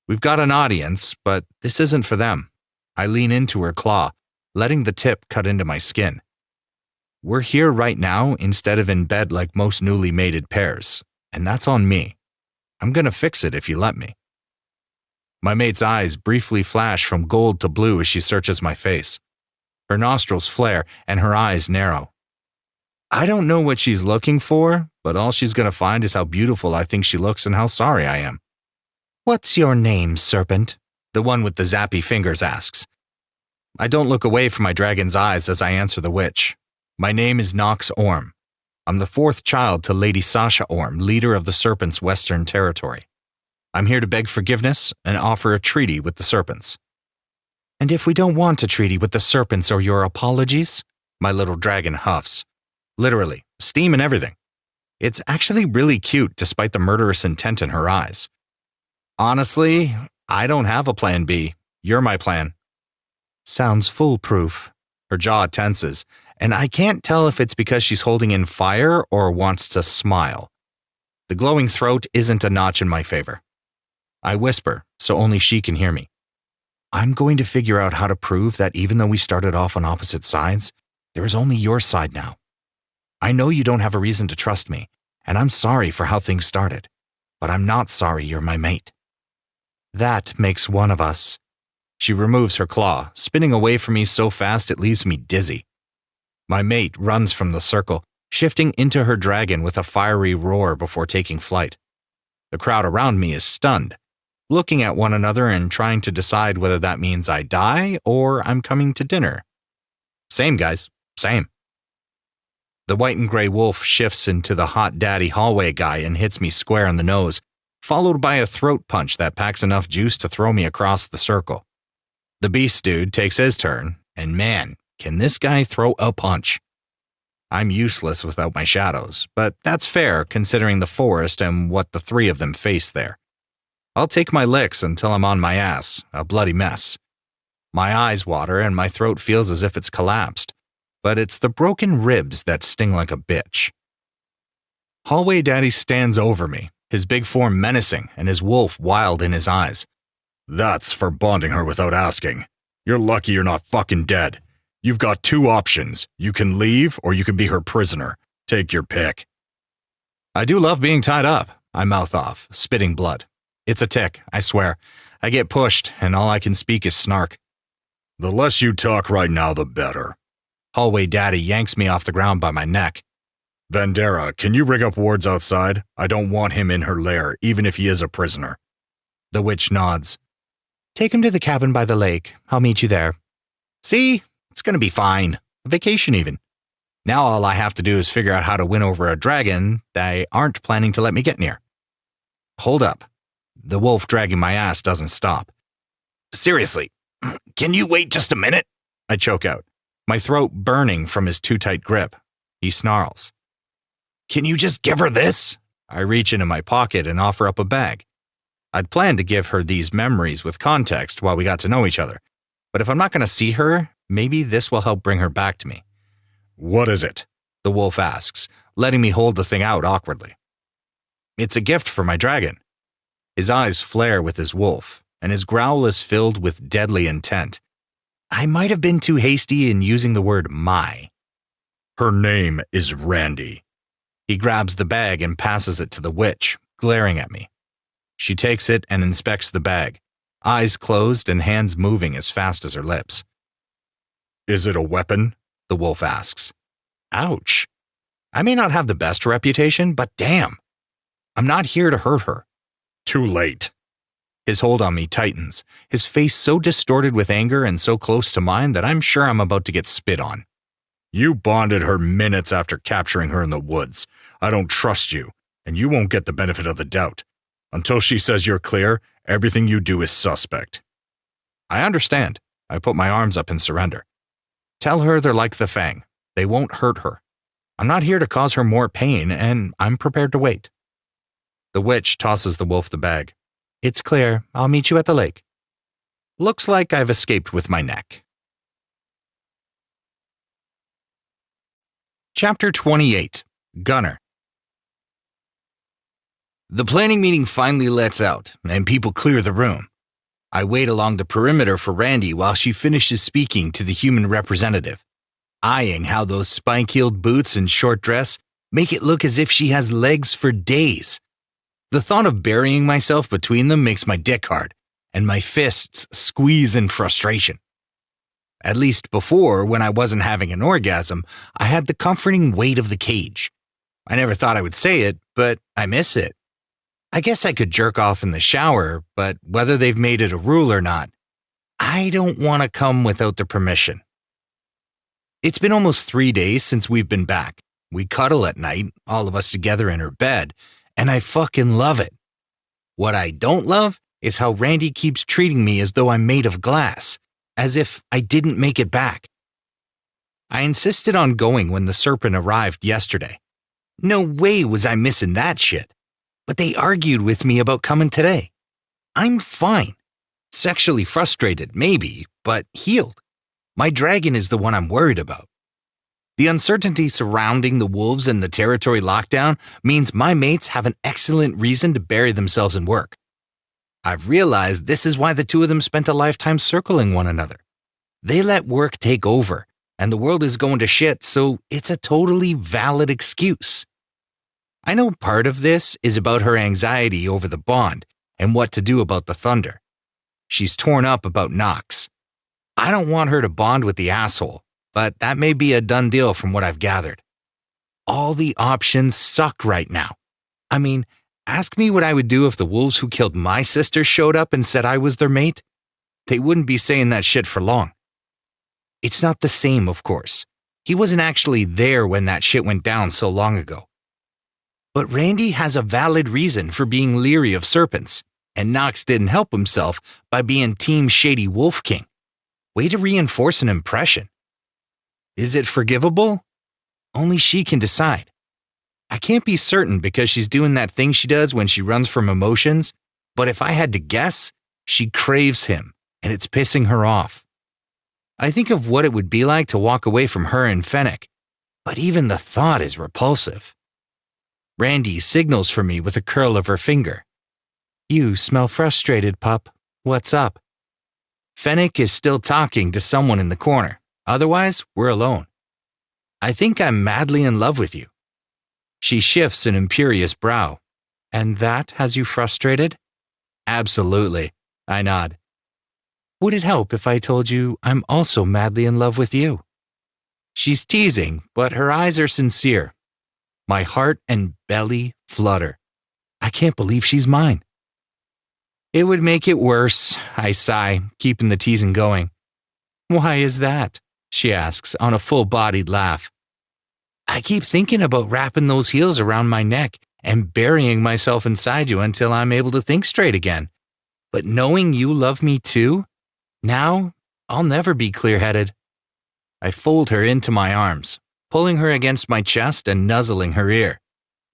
We've got an audience, but this isn't for them. I lean into her claw, letting the tip cut into my skin. We're here right now instead of in bed like most newly mated pairs, and that's on me. I'm gonna fix it if you let me. My mate's eyes briefly flash from gold to blue as she searches my face. Her nostrils flare and her eyes narrow. I don't know what she's looking for, but all she's gonna find is how beautiful I think she looks and how sorry I am. What's your name, serpent? The one with the zappy fingers asks. I don't look away from my dragon's eyes as I answer the witch. My name is Nox Orm. I'm the 4th child to Lady Sasha Orm, leader of the Serpents' Western Territory. I'm here to beg forgiveness and offer a treaty with the Serpents. And if we don't want a treaty with the Serpents or your apologies? My little dragon huffs. Literally, steam and everything. It's actually really cute despite the murderous intent in her eyes. Honestly, I don't have a plan B. You're my plan. Sounds foolproof. Her jaw tenses, and I can't tell if it's because she's holding in fire or wants to smile. The glowing throat isn't a notch in my favor. I whisper, so only she can hear me. I'm going to figure out how to prove that even though we started off on opposite sides, there is only your side now. I know you don't have a reason to trust me, and I'm sorry for how things started, but I'm not sorry you're my mate. That makes one of us. She removes her claw, spinning away from me so fast it leaves me dizzy. My mate runs from the circle, shifting into her dragon with a fiery roar before taking flight. The crowd around me is stunned, looking at one another and trying to decide whether that means I die or I'm coming to dinner. Same, guys, same. The white and gray wolf shifts into the hot daddy hallway guy and hits me square in the nose, followed by a throat punch that packs enough juice to throw me across the circle. The beast dude takes his turn, and man, can this guy throw a punch. I'm useless without my shadows, but that's fair considering the forest and what the 3 of them face there. I'll take my licks until I'm on my ass, a bloody mess. My eyes water and my throat feels as if it's collapsed, but it's the broken ribs that sting like a bitch. Hallway Daddy stands over me, his big form menacing and his wolf wild in his eyes. That's for bonding her without asking. You're lucky you're not fucking dead. You've got 2 options. You can leave or you can be her prisoner. Take your pick. I do love being tied up, I mouth off, spitting blood. It's a tick, I swear. I get pushed, and all I can speak is snark. The less you talk right now, the better. Hallway Daddy yanks me off the ground by my neck. Vandera, can you rig up wards outside? I don't want him in her lair, even if he is a prisoner. The witch nods. Take him to the cabin by the lake. I'll meet you there. See? It's gonna be fine. A vacation even. Now all I have to do is figure out how to win over a dragon they aren't planning to let me get near. Hold up. The wolf dragging my ass doesn't stop. Seriously, can you wait just a minute? I choke out, my throat burning from his too tight grip. He snarls. Can you just give her this? I reach into my pocket and offer up a bag. I'd planned to give her these memories with context while we got to know each other. But if I'm not going to see her, maybe this will help bring her back to me. What is it? The wolf asks, letting me hold the thing out awkwardly. It's a gift for my dragon. His eyes flare with his wolf, and his growl is filled with deadly intent. I might have been too hasty in using the word my. Her name is Randy. He grabs the bag and passes it to the witch, glaring at me. She takes it and inspects the bag, eyes closed and hands moving as fast as her lips. Is it a weapon? The wolf asks. Ouch. I may not have the best reputation, but damn. I'm not here to hurt her. Too late. His hold on me tightens, his face so distorted with anger and so close to mine that I'm sure I'm about to get spit on. You bonded her minutes after capturing her in the woods. I don't trust you, and you won't get the benefit of the doubt. Until she says you're clear, everything you do is suspect. I understand. I put my arms up in surrender. Tell her they're like the Fang. They won't hurt her. I'm not here to cause her more pain, and I'm prepared to wait. The witch tosses the wolf the bag. It's clear. I'll meet you at the lake. Looks like I've escaped with my neck. Chapter 28. Gunner. The planning meeting finally lets out, and people clear the room. I wait along the perimeter for Randy while she finishes speaking to the human representative, eyeing how those spike-heeled boots and short dress make it look as if she has legs for days. The thought of burying myself between them makes my dick hard, and my fists squeeze in frustration. At least before, when I wasn't having an orgasm, I had the comforting weight of the cage. I never thought I would say it, but I miss it. I guess I could jerk off in the shower, but whether they've made it a rule or not, I don't want to come without their permission. It's been almost 3 days since we've been back. We cuddle at night, all of us together in her bed, and I fucking love it. What I don't love is how Randy keeps treating me as though I'm made of glass, as if I didn't make it back. I insisted on going when the serpent arrived yesterday. No way was I missing that shit. But they argued with me about coming today. I'm fine. Sexually frustrated, maybe, but healed. My dragon is the one I'm worried about. The uncertainty surrounding the wolves and the territory lockdown means my mates have an excellent reason to bury themselves in work. I've realized this is why the two of them spent a lifetime circling one another. They let work take over, and the world is going to shit, so it's a totally valid excuse. I know part of this is about her anxiety over the bond and what to do about the thunder. She's torn up about Knox. I don't want her to bond with the asshole, but that may be a done deal from what I've gathered. All the options suck right now. I mean, ask me what I would do if the wolves who killed my sister showed up and said I was their mate. They wouldn't be saying that shit for long. It's not the same, of course. He wasn't actually there when that shit went down so long ago. But Randy has a valid reason for being leery of serpents, and Knox didn't help himself by being Team Shady Wolf King. Way to reinforce an impression. Is it forgivable? Only she can decide. I can't be certain because she's doing that thing she does when she runs from emotions, but if I had to guess, she craves him, and it's pissing her off. I think of what it would be like to walk away from her and Fennec, but even the thought is repulsive. Randy signals for me with a curl of her finger. You smell frustrated, pup. What's up? Fennec is still talking to someone in the corner. Otherwise, we're alone. I think I'm madly in love with you. She shifts an imperious brow. And that has you frustrated? Absolutely, I nod. Would it help if I told you I'm also madly in love with you? She's teasing, but her eyes are sincere. My heart and belly flutter. I can't believe she's mine. It would make it worse, I sigh, keeping the teasing going. Why is that? She asks on a full-bodied laugh. I keep thinking about wrapping those heels around my neck and burying myself inside you until I'm able to think straight again. But knowing you love me too, now I'll never be clear-headed. I fold her into my arms, pulling her against my chest and nuzzling her ear,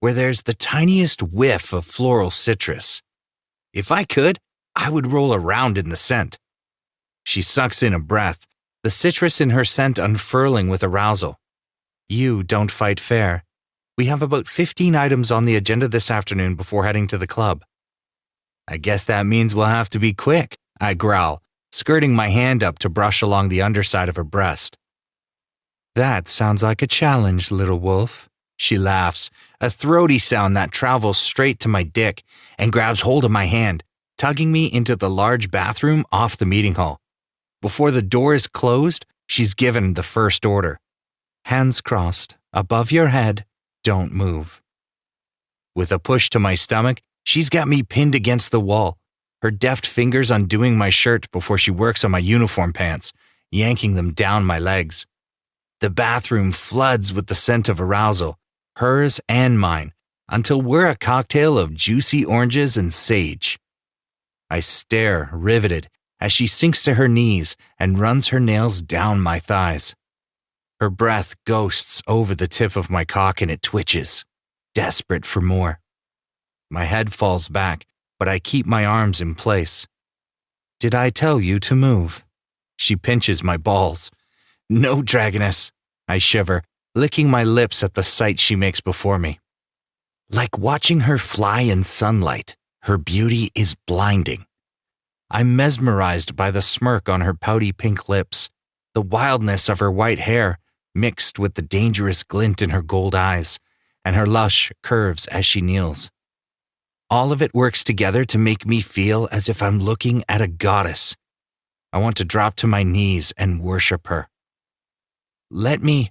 where there's the tiniest whiff of floral citrus. If I could, I would roll around in the scent. She sucks in a breath, the citrus in her scent unfurling with arousal. You don't fight fair. We have about 15 items on the agenda this afternoon before heading to the club. I guess that means we'll have to be quick, I growl, skirting my hand up to brush along the underside of her breast. That sounds like a challenge, little wolf. She laughs, a throaty sound that travels straight to my dick and grabs hold of my hand, tugging me into the large bathroom off the meeting hall. Before the door is closed, she's given the first order. Hands crossed, above your head, don't move. With a push to my stomach, she's got me pinned against the wall, her deft fingers undoing my shirt before she works on my uniform pants, yanking them down my legs. The bathroom floods with the scent of arousal, hers and mine, until we're a cocktail of juicy oranges and sage. I stare, riveted, as she sinks to her knees and runs her nails down my thighs. Her breath ghosts over the tip of my cock and it twitches, desperate for more. My head falls back, but I keep my arms in place. Did I tell you to move? She pinches my balls. No, Dragoness, I shiver, licking my lips at the sight she makes before me. Like watching her fly in sunlight, her beauty is blinding. I'm mesmerized by the smirk on her pouty pink lips, the wildness of her white hair mixed with the dangerous glint in her gold eyes, and her lush curves as she kneels. All of it works together to make me feel as if I'm looking at a goddess. I want to drop to my knees and worship her. Let me,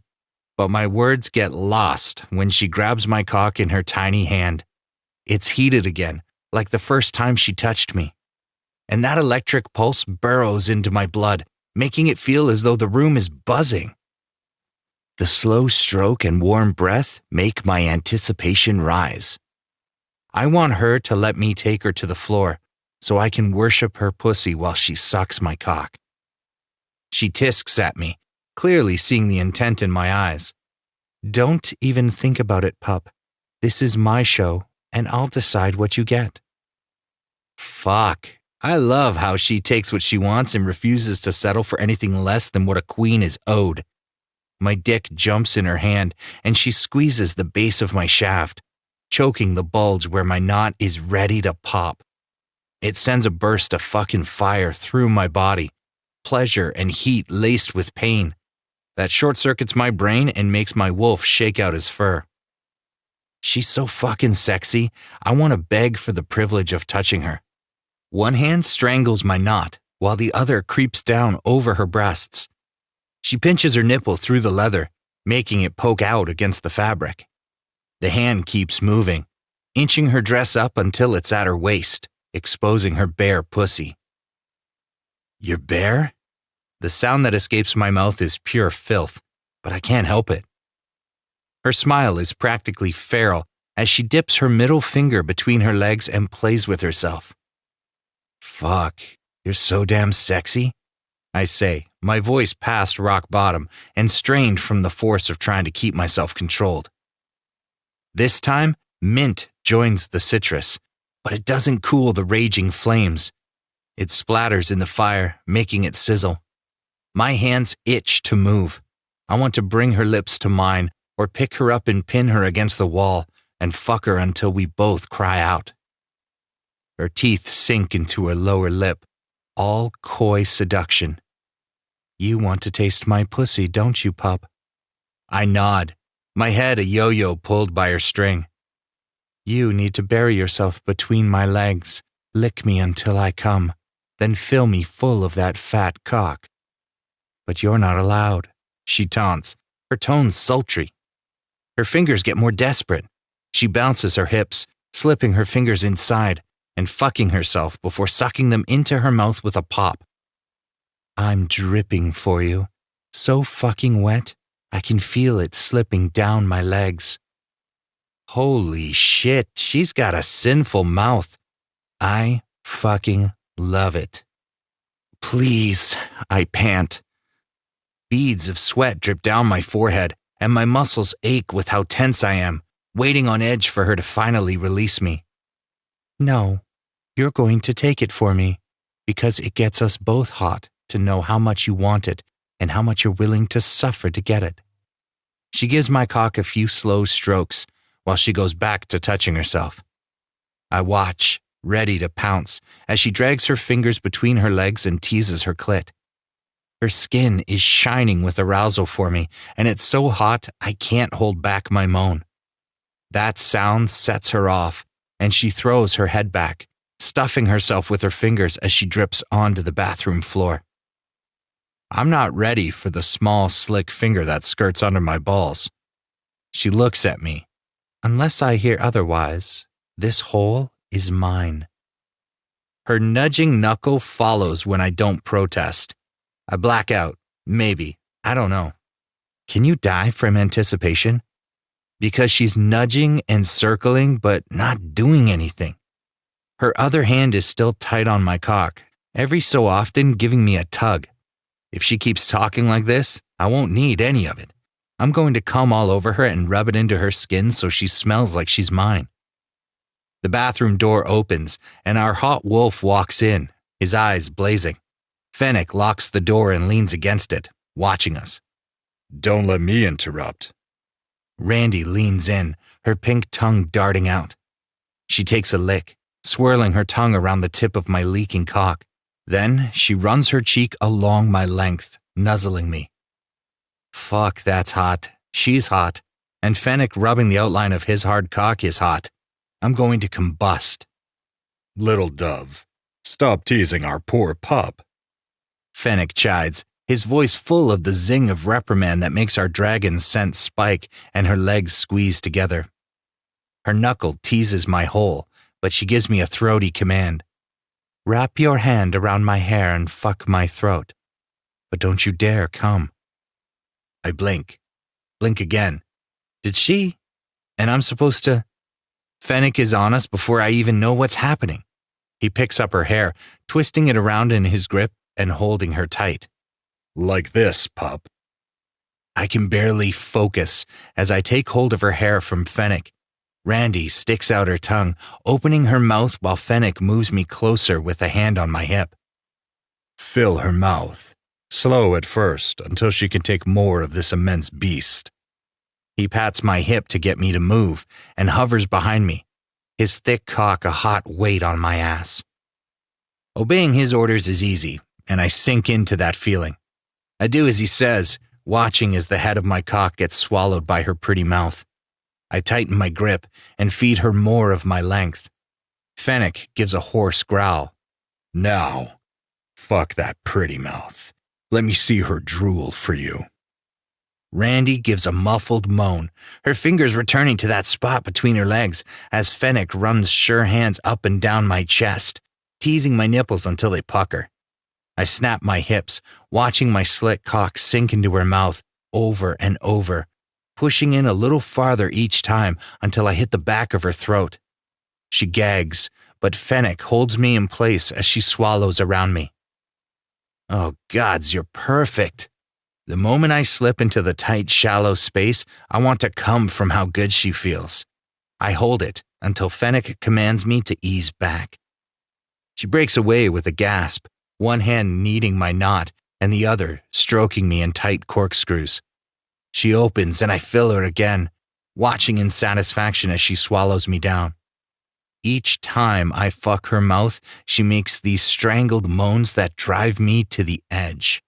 but my words get lost when she grabs my cock in her tiny hand. It's heated again, like the first time she touched me. And that electric pulse burrows into my blood, making it feel as though the room is buzzing. The slow stroke and warm breath make my anticipation rise. I want her to let me take her to the floor so I can worship her pussy while she sucks my cock. She tisks at me, clearly seeing the intent in my eyes. Don't even think about it, pup. This is my show, and I'll decide what you get. Fuck. I love how she takes what she wants and refuses to settle for anything less than what a queen is owed. My dick jumps in her hand, and she squeezes the base of my shaft, choking the bulge where my knot is ready to pop. It sends a burst of fucking fire through my body, pleasure and heat laced with pain, that short-circuits my brain and makes my wolf shake out his fur. She's so fucking sexy, I want to beg for the privilege of touching her. One hand strangles my knot, while the other creeps down over her breasts. She pinches her nipple through the leather, making it poke out against the fabric. The hand keeps moving, inching her dress up until it's at her waist, exposing her bare pussy. You're bare? The sound that escapes my mouth is pure filth, but I can't help it. Her smile is practically feral as she dips her middle finger between her legs and plays with herself. Fuck, you're so damn sexy, I say, my voice past rock bottom and strained from the force of trying to keep myself controlled. This time, mint joins the citrus, but it doesn't cool the raging flames. It splatters in the fire, making it sizzle. My hands itch to move. I want to bring her lips to mine or pick her up and pin her against the wall and fuck her until we both cry out. Her teeth sink into her lower lip, all coy seduction. You want to taste my pussy, don't you, pup? I nod, my head a yo-yo pulled by her string. You need to bury yourself between my legs, Lick me until I come, then fill me full of that fat cock. But you're not allowed, she taunts, her tone sultry. Her fingers get more desperate. She bounces her hips, slipping her fingers inside and fucking herself before sucking them into her mouth with a pop. I'm dripping for you, so fucking wet, I can feel it slipping down my legs. Holy shit, she's got a sinful mouth. I fucking love it. Please, I pant. Beads of sweat drip down my forehead, and my muscles ache with how tense I am, waiting on edge for her to finally release me. No, you're going to take it for me, because it gets us both hot to know how much you want it and how much you're willing to suffer to get it. She gives my cock a few slow strokes while she goes back to touching herself. I watch, ready to pounce, as she drags her fingers between her legs and teases her clit. Her skin is shining with arousal for me, and it's so hot I can't hold back my moan. That sound sets her off, and she throws her head back, stuffing herself with her fingers as she drips onto the bathroom floor. I'm not ready for the small, slick finger that skirts under my balls. She looks at me. Unless I hear otherwise, this hole is mine. Her nudging knuckle follows when I don't protest. I black out, maybe, I don't know. Can you die from anticipation? Because she's nudging and circling but not doing anything. Her other hand is still tight on my cock, every so often giving me a tug. If she keeps talking like this, I won't need any of it. I'm going to come all over her and rub it into her skin so she smells like she's mine. The bathroom door opens and our hot wolf walks in, his eyes blazing. Fennec locks the door and leans against it, watching us. Don't let me interrupt. Randy leans in, her pink tongue darting out. She takes a lick, swirling her tongue around the tip of my leaking cock. Then she runs her cheek along my length, nuzzling me. Fuck, that's hot. She's hot. And Fennec rubbing the outline of his hard cock is hot. I'm going to combust. Little dove, stop teasing our poor pup. Fennec chides, his voice full of the zing of reprimand that makes our dragon's scent spike and her legs squeeze together. Her knuckle teases my hole, but she gives me a throaty command. Wrap your hand around my hair and fuck my throat. But don't you dare come. I blink. Blink again. Did she? And I'm supposed to... Fennec is on us before I even know what's happening. He picks up her hair, twisting it around in his grip and holding her tight. Like this, pup. I can barely focus as I take hold of her hair from Fennec. Randy sticks out her tongue, opening her mouth while Fennec moves me closer with a hand on my hip. Fill her mouth. Slow at first, until she can take more of this immense beast. He pats my hip to get me to move and hovers behind me, his thick cock a hot weight on my ass. Obeying his orders is easy, and I sink into that feeling. I do as he says, watching as the head of my cock gets swallowed by her pretty mouth. I tighten my grip and feed her more of my length. Fennec gives a hoarse growl. Now, fuck that pretty mouth. Let me see her drool for you. Randy gives a muffled moan, her fingers returning to that spot between her legs as Fennec runs sure hands up and down my chest, teasing my nipples until they pucker. I snap my hips, watching my slit cock sink into her mouth over and over, pushing in a little farther each time until I hit the back of her throat. She gags, but Fennec holds me in place as she swallows around me. Oh, gods, you're perfect. The moment I slip into the tight, shallow space, I want to come from how good she feels. I hold it until Fennec commands me to ease back. She breaks away with a gasp, one hand kneading my knot and the other stroking me in tight corkscrews. She opens and I fill her again, watching in satisfaction as she swallows me down. Each time I fuck her mouth, she makes these strangled moans that drive me to the edge.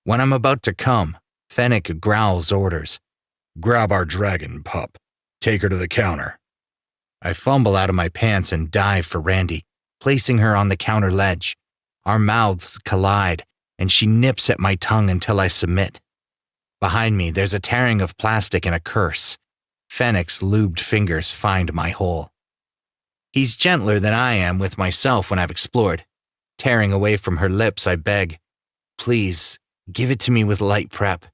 When I'm about to come, Fennec growls orders. Grab our dragon, pup. Take her to the counter. I fumble out of my pants and dive for Randy, placing her on the counter ledge. Our mouths collide, and she nips at my tongue until I submit. Behind me, there's a tearing of plastic and a curse. Fennec's lubed fingers find my hole. He's gentler than I am with myself when I've explored. Tearing away from her lips, I beg, "Please, give it to me with light prep.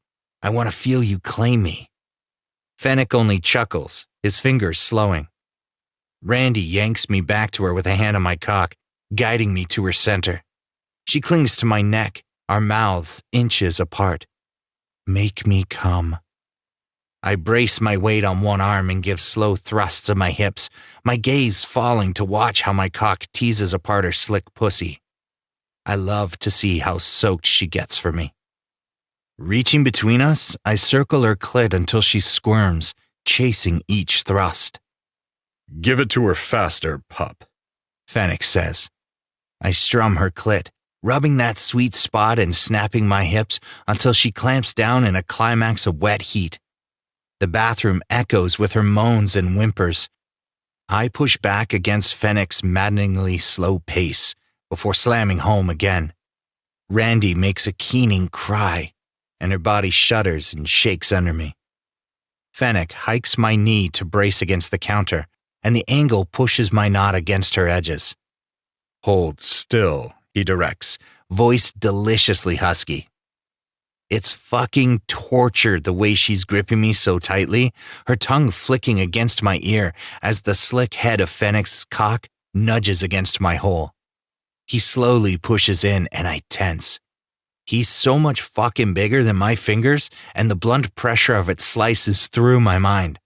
I want to feel you claim me." Fennec only chuckles, his fingers slowing. Randy yanks me back to her with a hand on my cock, guiding me to her center. She clings to my neck, our mouths inches apart. "Make me come." I brace my weight on one arm and give slow thrusts of my hips, my gaze falling to watch how my cock teases apart her slick pussy. I love to see how soaked she gets for me. Reaching between us, I circle her clit until she squirms, chasing each thrust. Give it to her faster, pup, Fennec says. I strum her clit, rubbing that sweet spot and snapping my hips until she clamps down in a climax of wet heat. The bathroom echoes with her moans and whimpers. I push back against Fennec's maddeningly slow pace before slamming home again. Randy makes a keening cry, and her body shudders and shakes under me. Fennec hikes my knee to brace against the counter, and the angle pushes my knot against her edges. Hold still, he directs, voice deliciously husky. It's fucking torture the way she's gripping me so tightly, her tongue flicking against my ear as the slick head of Fennec's cock nudges against my hole. He slowly pushes in and I tense. He's so much fucking bigger than my fingers, and the blunt pressure of it slices through my mind.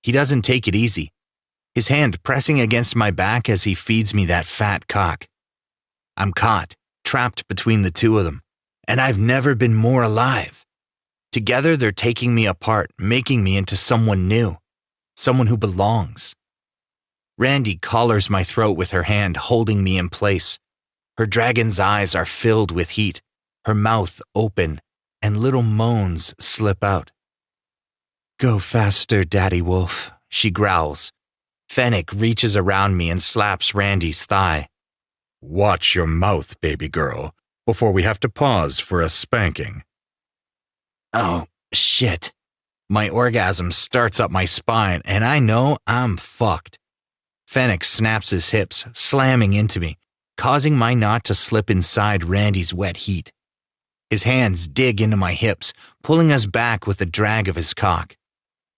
He doesn't take it easy, his hand pressing against my back as he feeds me that fat cock. I'm caught, trapped between the two of them, and I've never been more alive. Together, they're taking me apart, making me into someone new, someone who belongs. Randy collars my throat with her hand, holding me in place. Her dragon's eyes are filled with heat, her mouth open, and little moans slip out. "Go faster, Daddy Wolf," she growls. Fennec reaches around me and slaps Randy's thigh. "Watch your mouth, baby girl, before we have to pause for a spanking." Oh, shit. My orgasm starts up my spine, and I know I'm fucked. Fennec snaps his hips, slamming into me, causing my knot to slip inside Randy's wet heat. His hands dig into my hips, pulling us back with the drag of his cock.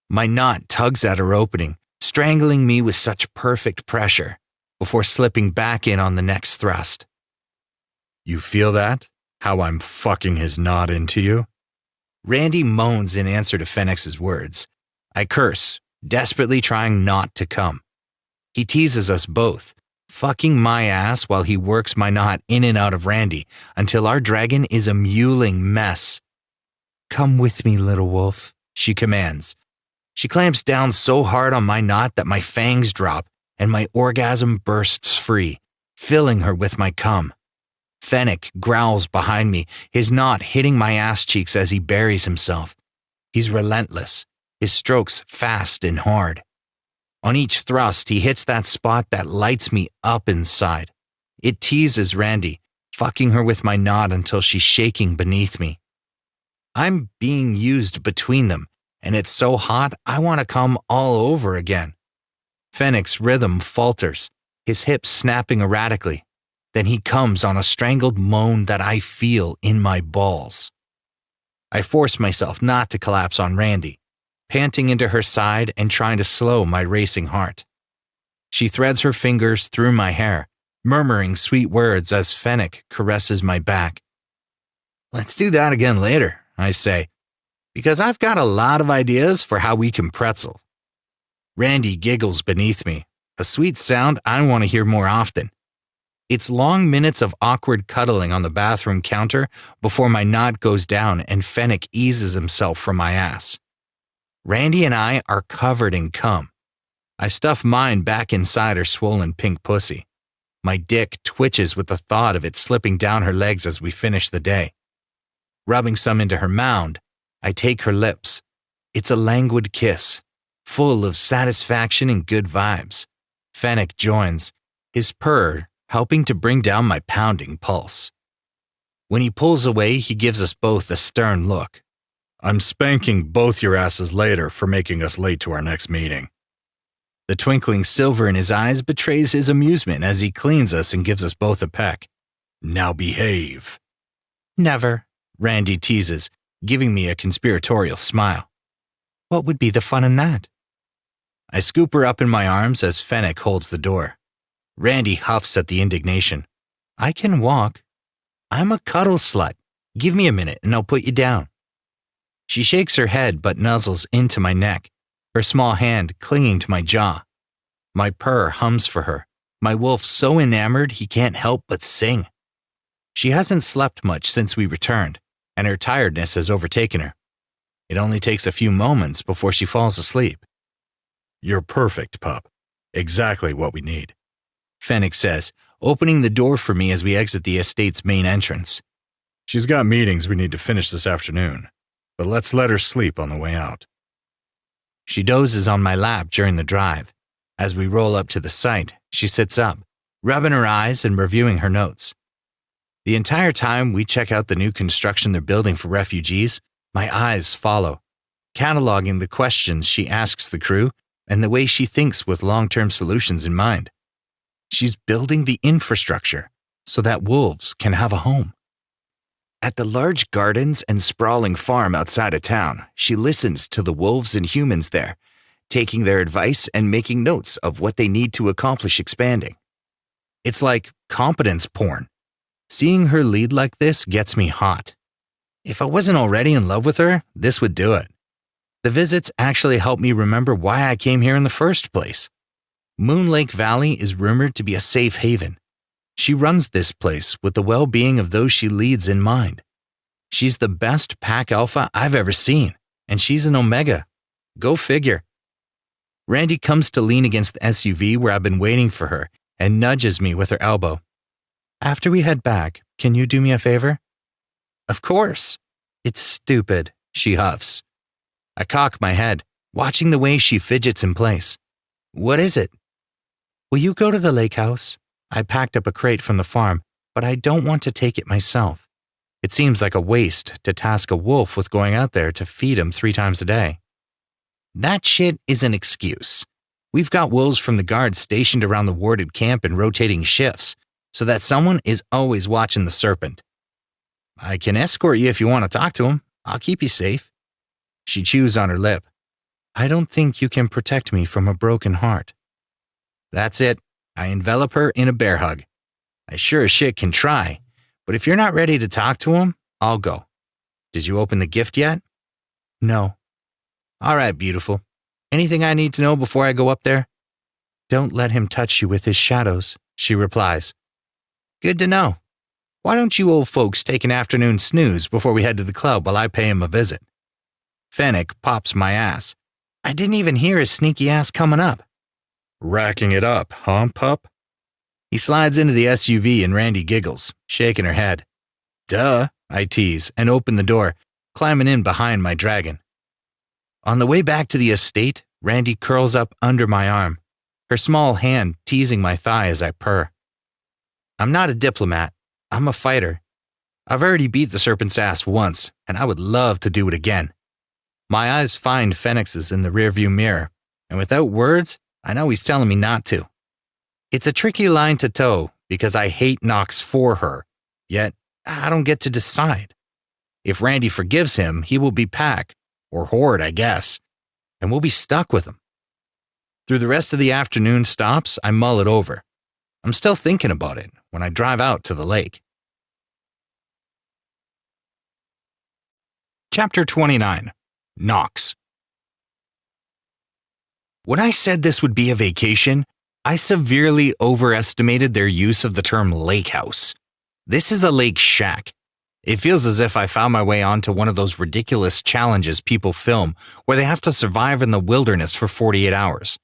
My knot tugs at her opening, strangling me with such perfect pressure, before slipping back in on the next thrust. "You feel that? How I'm fucking his knot into you?" Randy moans in answer to Fennec's words. I curse, desperately trying not to come. He teases us both, fucking my ass while he works my knot in and out of Randy until our dragon is a mewling mess. "Come with me, little wolf," she commands. She clamps down so hard on my knot that my fangs drop and my orgasm bursts free, filling her with my cum. Fennec growls behind me, his knot hitting my ass cheeks as he buries himself. He's relentless, his strokes fast and hard. On each thrust, he hits that spot that lights me up inside. It teases Randy, fucking her with my knot until she's shaking beneath me. I'm being used between them, and it's so hot I want to come all over again. Fennec's rhythm falters, his hips snapping erratically. Then he comes on a strangled moan that I feel in my balls. I force myself not to collapse on Randy, panting into her side and trying to slow my racing heart. She threads her fingers through my hair, murmuring sweet words as Fennec caresses my back. "Let's do that again later," I say, because I've got a lot of ideas for how we can pretzel. Randy giggles beneath me, a sweet sound I want to hear more often. It's long minutes of awkward cuddling on the bathroom counter before my knot goes down and Fennec eases himself from my ass. Randy and I are covered in cum. I stuff mine back inside her swollen pink pussy. My dick twitches with the thought of it slipping down her legs as we finish the day. Rubbing some into her mound, I take her lips. It's a languid kiss, full of satisfaction and good vibes. Fennec joins, his purr helping to bring down my pounding pulse. When he pulls away, he gives us both a stern look. I'm spanking both your asses later for making us late to our next meeting. The twinkling silver in his eyes betrays his amusement as he cleans us and gives us both a peck. Now behave. Never, Randy teases, giving me a conspiratorial smile. What would be the fun in that? I scoop her up in my arms as Fennec holds the door. Randy huffs at the indignation. I can walk. I'm a cuddle slut. Give me a minute and I'll put you down. She shakes her head but nuzzles into my neck, her small hand clinging to my jaw. My purr hums for her, my wolf so enamored he can't help but sing. She hasn't slept much since we returned, and her tiredness has overtaken her. It only takes a few moments before she falls asleep. You're perfect, pup. Exactly what we need, Fennec says, opening the door for me as we exit the estate's main entrance. She's got meetings we need to finish this afternoon, but let's let her sleep on the way out. She dozes on my lap during the drive. As we roll up to the site, she sits up, rubbing her eyes and reviewing her notes. The entire time we check out the new construction they're building for refugees, my eyes follow, cataloging the questions she asks the crew and the way she thinks with long-term solutions in mind. She's building the infrastructure so that wolves can have a home. At the large gardens and sprawling farm outside of town, she listens to the wolves and humans there, taking their advice and making notes of what they need to accomplish expanding. It's like competence porn. Seeing her lead like this gets me hot. If I wasn't already in love with her, this would do it. The visits actually help me remember why I came here in the first place. Moon Lake Valley is rumored to be a safe haven. She runs this place with the well-being of those she leads in mind. She's the best pack alpha I've ever seen, and she's an omega. Go figure. Randy comes to lean against the SUV where I've been waiting for her and nudges me with her elbow. After we head back, can you do me a favor? Of course. It's stupid, she huffs. I cock my head, watching the way she fidgets in place. What is it? Will you go to the lake house? I packed up a crate from the farm, but I don't want to take it myself. It seems like a waste to task a wolf with going out there to feed him 3 times a day. That shit is an excuse. We've got wolves from the guards stationed around the warded camp in rotating shifts, so that someone is always watching the serpent. I can escort you if you want to talk to him. I'll keep you safe. She chews on her lip. I don't think you can protect me from a broken heart. That's it. I envelop her in a bear hug. I sure as shit can try, but if you're not ready to talk to him, I'll go. Did you open the gift yet? No. All right, beautiful. Anything I need to know before I go up there? Don't let him touch you with his shadows, she replies. Good to know. Why don't you old folks take an afternoon snooze before we head to the club while I pay him a visit? Fennec pops my ass. I didn't even hear his sneaky ass coming up. Racking it up, huh, pup? He slides into the SUV and Randy giggles, shaking her head. Duh, I tease and open the door, climbing in behind my dragon. On the way back to the estate, Randy curls up under my arm, her small hand teasing my thigh as I purr. I'm not a diplomat. I'm a fighter. I've already beat the serpent's ass once, and I would love to do it again. My eyes find Fennec's in the rearview mirror, and without words, I know he's telling me not to. It's a tricky line to toe because I hate Knox for her, yet I don't get to decide. If Randy forgives him, he will be Pack, or Horde, I guess, and we'll be stuck with him. Through the rest of the afternoon stops, I mull it over. I'm still thinking about it when I drive out to the lake. Chapter 29. Knox. When I said this would be a vacation, I severely overestimated their use of the term lake house. This is a lake shack. It feels as if I found my way onto one of those ridiculous challenges people film where they have to survive in the wilderness for 48 hours.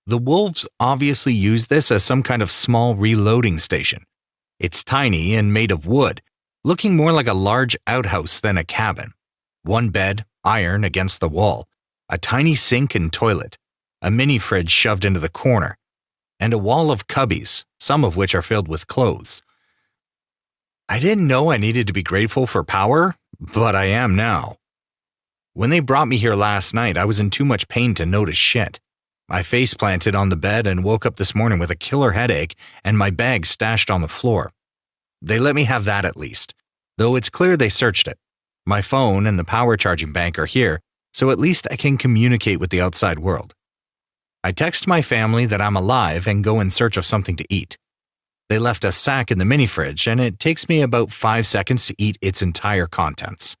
The wolves obviously use this as some kind of small reloading station. It's tiny and made of wood, looking more like a large outhouse than a cabin. One bed, iron against the wall, a tiny sink and toilet, a mini fridge shoved into the corner, and a wall of cubbies, some of which are filled with clothes. I didn't know I needed to be grateful for power, but I am now. When they brought me here last night, I was in too much pain to notice shit. I face planted on the bed and woke up this morning with a killer headache and my bag stashed on the floor. They let me have that at least, though it's clear they searched it. My phone and the power charging bank are here, so at least I can communicate with the outside world. I text my family that I'm alive and go in search of something to eat. They left a sack in the mini fridge, and it takes me about 5 seconds to eat its entire contents.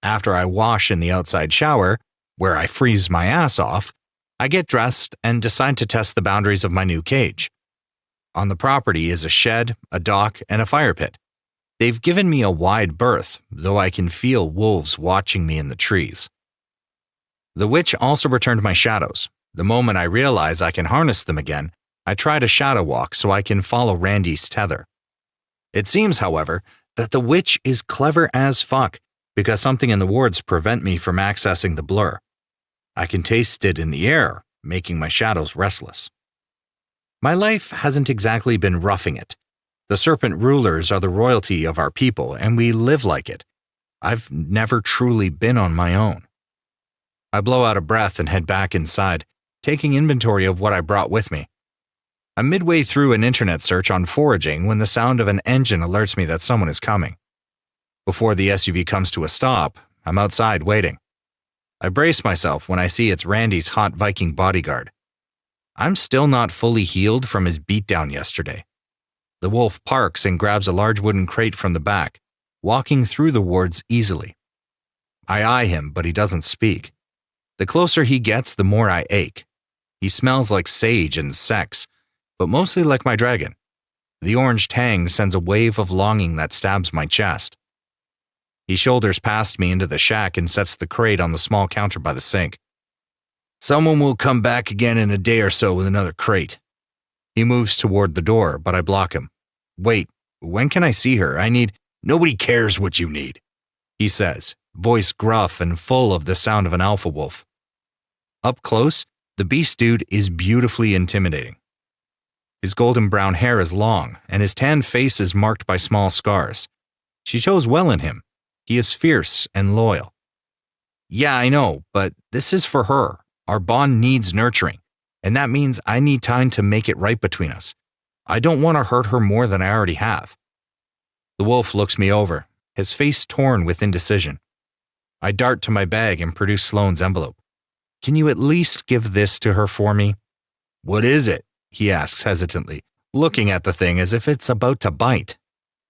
After I wash in the outside shower, where I freeze my ass off, I get dressed and decide to test the boundaries of my new cage. On the property is a shed, a dock, and a fire pit. They've given me a wide berth, though I can feel wolves watching me in the trees. The witch also returned my shadows. The moment I realize I can harness them again, I try to shadow walk so I can follow Randy's tether. It seems, however, that the witch is clever as fuck because something in the wards prevent me from accessing the blur. I can taste it in the air, making my shadows restless. My life hasn't exactly been roughing it. The serpent rulers are the royalty of our people, and we live like it. I've never truly been on my own. I blow out a breath and head back inside, taking inventory of what I brought with me. I'm midway through an internet search on foraging when the sound of an engine alerts me that someone is coming. Before the SUV comes to a stop, I'm outside waiting. I brace myself when I see it's Randy's hot Viking bodyguard. I'm still not fully healed from his beatdown yesterday. The wolf parks and grabs a large wooden crate from the back, walking through the wards easily. I eye him, but he doesn't speak. The closer he gets, the more I ache. He smells like sage and sex, but mostly like my dragon. The orange tang sends a wave of longing that stabs my chest. He shoulders past me into the shack and sets the crate on the small counter by the sink. Someone will come back again in a day or so with another crate. He moves toward the door, but I block him. Wait, when can I see her? Nobody cares what you need, he says, voice gruff and full of the sound of an alpha wolf. Up close, the beast dude is beautifully intimidating. His golden brown hair is long, and his tan face is marked by small scars. She chose well in him. He is fierce and loyal. Yeah, I know, but this is for her. Our bond needs nurturing, and that means I need time to make it right between us. I don't want to hurt her more than I already have. The wolf looks me over, his face torn with indecision. I dart to my bag and produce Sloane's envelope. Can you at least give this to her for me? What is it? He asks hesitantly, looking at the thing as if it's about to bite.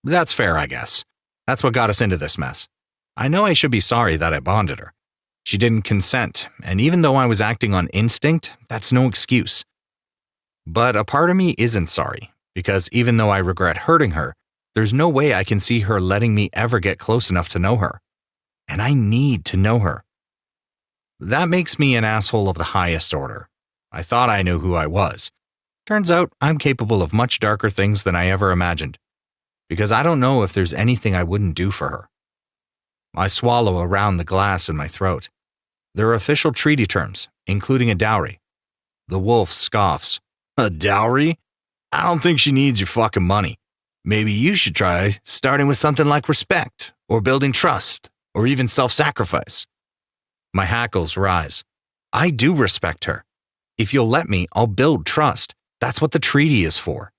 That's fair, I guess. That's what got us into this mess. I know I should be sorry that I bonded her. She didn't consent, and even though I was acting on instinct, that's no excuse. But a part of me isn't sorry, because even though I regret hurting her, there's no way I can see her letting me ever get close enough to know her. And I need to know her. That makes me an asshole of the highest order. I thought I knew who I was. Turns out I'm capable of much darker things than I ever imagined, because I don't know if there's anything I wouldn't do for her. I swallow around the glass in my throat. There are official treaty terms, including a dowry. The wolf scoffs. A dowry? I don't think she needs your fucking money. Maybe you should try starting with something like respect, or building trust, or even self-sacrifice. My hackles rise. I do respect her. If you'll let me, I'll build trust. That's what the treaty is for.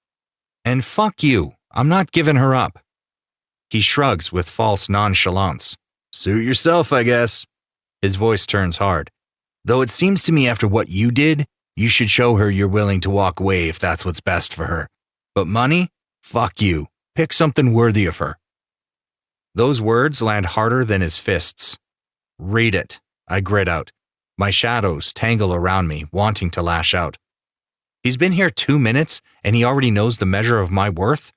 And fuck you, I'm not giving her up. He shrugs with false nonchalance. Suit yourself, I guess. His voice turns hard. Though it seems to me after what you did, you should show her you're willing to walk away if that's what's best for her. But money? Fuck you. Pick something worthy of her. Those words land harder than his fists. Read it, I grit out. My shadows tangle around me, wanting to lash out. He's been here 2 minutes, and he already knows the measure of my worth?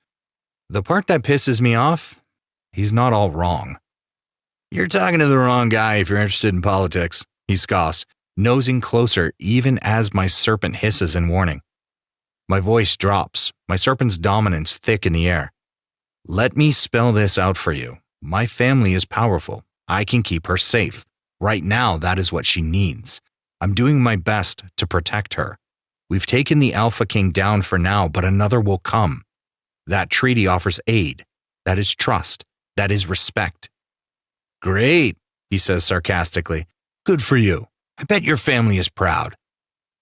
The part that pisses me off? He's not all wrong. You're talking to the wrong guy if you're interested in politics, he scoffs, nosing closer even as my serpent hisses in warning. My voice drops, my serpent's dominance thick in the air. Let me spell this out for you. My family is powerful. I can keep her safe. Right now, that is what she needs. I'm doing my best to protect her. We've taken the Alpha King down for now, but another will come. That treaty offers aid. That is trust. That is respect. Great, he says sarcastically. Good for you. I bet your family is proud.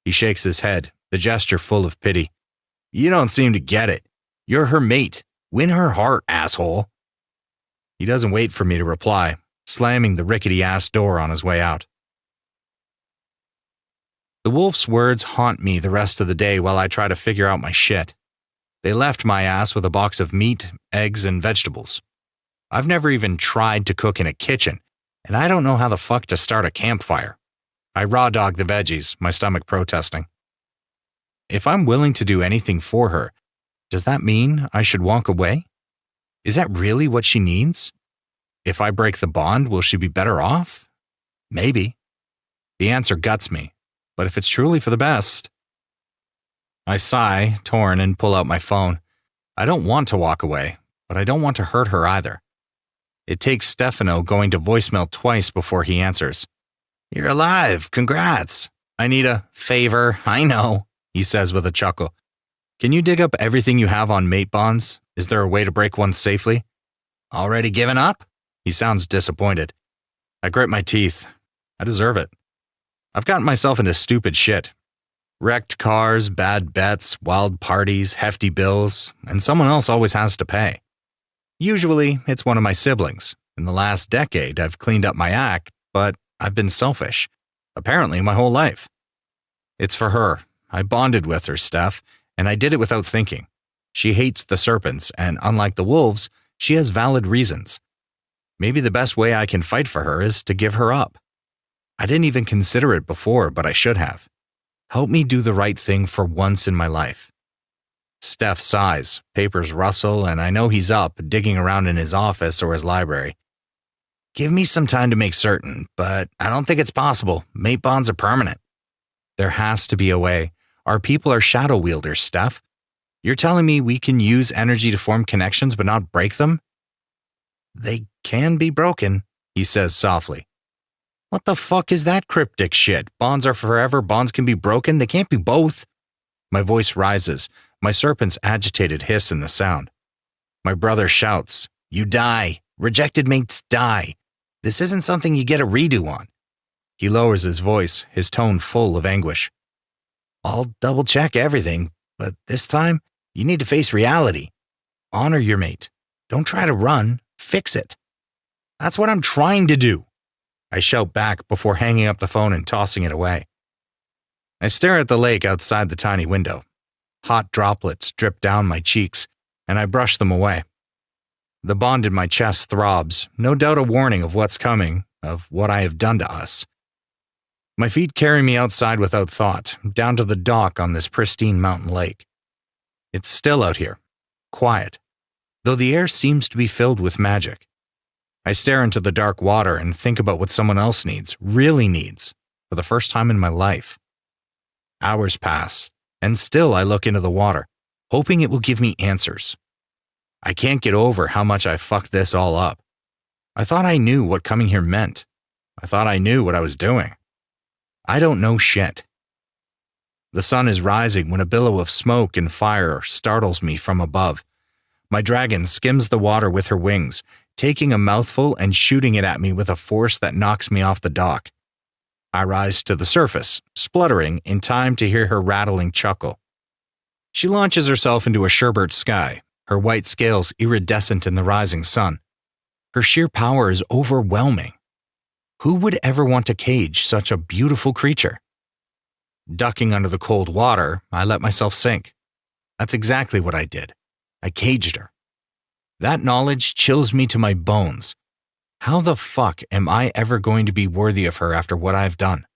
He shakes his head, the gesture full of pity. You don't seem to get it. You're her mate. Win her heart, asshole. He doesn't wait for me to reply, slamming the rickety-ass door on his way out. The wolf's words haunt me the rest of the day while I try to figure out my shit. They left my ass with a box of meat, eggs, and vegetables. I've never even tried to cook in a kitchen, and I don't know how the fuck to start a campfire. I raw-dog the veggies, my stomach protesting. If I'm willing to do anything for her, does that mean I should walk away? Is that really what she needs? If I break the bond, will she be better off? Maybe. The answer guts me, but if it's truly for the best... I sigh, torn, and pull out my phone. I don't want to walk away, but I don't want to hurt her either. It takes Stefano going to voicemail twice before he answers. You're alive. Congrats. I need a favor, I know, he says with a chuckle. Can you dig up everything you have on mate bonds? Is there a way to break one safely? Already given up? He sounds disappointed. I grit my teeth. I deserve it. I've gotten myself into stupid shit. Wrecked cars, bad bets, wild parties, hefty bills, and someone else always has to pay. Usually, it's one of my siblings. In the last decade, I've cleaned up my act, but I've been selfish. Apparently, my whole life. It's for her. I bonded with her, Steph, and I did it without thinking. She hates the serpents, and unlike the wolves, she has valid reasons. Maybe the best way I can fight for her is to give her up. I didn't even consider it before, but I should have. Help me do the right thing for once in my life. Steph sighs, papers rustle, and I know he's up, digging around in his office or his library. Give me some time to make certain, but I don't think it's possible. Mate bonds are permanent. There has to be a way. Our people are shadow wielders, Steph. You're telling me we can use energy to form connections but not break them? They can be broken, he says softly. What the fuck is that cryptic shit? Bonds are forever, bonds can be broken, they can't be both. My voice rises, my serpent's agitated hiss in the sound. My brother shouts, You die. Rejected mates die. This isn't something you get a redo on. He lowers his voice, his tone full of anguish. I'll double-check everything, but this time, you need to face reality. Honor your mate. Don't try to run. Fix it. That's what I'm trying to do. I shout back before hanging up the phone and tossing it away. I stare at the lake outside the tiny window. Hot droplets drip down my cheeks, and I brush them away. The bond in my chest throbs, no doubt a warning of what's coming, of what I have done to us. My feet carry me outside without thought, down to the dock on this pristine mountain lake. It's still out here, quiet, though the air seems to be filled with magic. I stare into the dark water and think about what someone else needs, really needs, for the first time in my life. Hours pass, and still I look into the water, hoping it will give me answers. I can't get over how much I fucked this all up. I thought I knew what coming here meant. I thought I knew what I was doing. I don't know shit. The sun is rising when a billow of smoke and fire startles me from above. My dragon skims the water with her wings, taking a mouthful and shooting it at me with a force that knocks me off the dock. I rise to the surface, spluttering in time to hear her rattling chuckle. She launches herself into a sherbert sky, her white scales iridescent in the rising sun. Her sheer power is overwhelming. Who would ever want to cage such a beautiful creature? Ducking under the cold water, I let myself sink. That's exactly what I did. I caged her. That knowledge chills me to my bones. How the fuck am I ever going to be worthy of her after what I've done?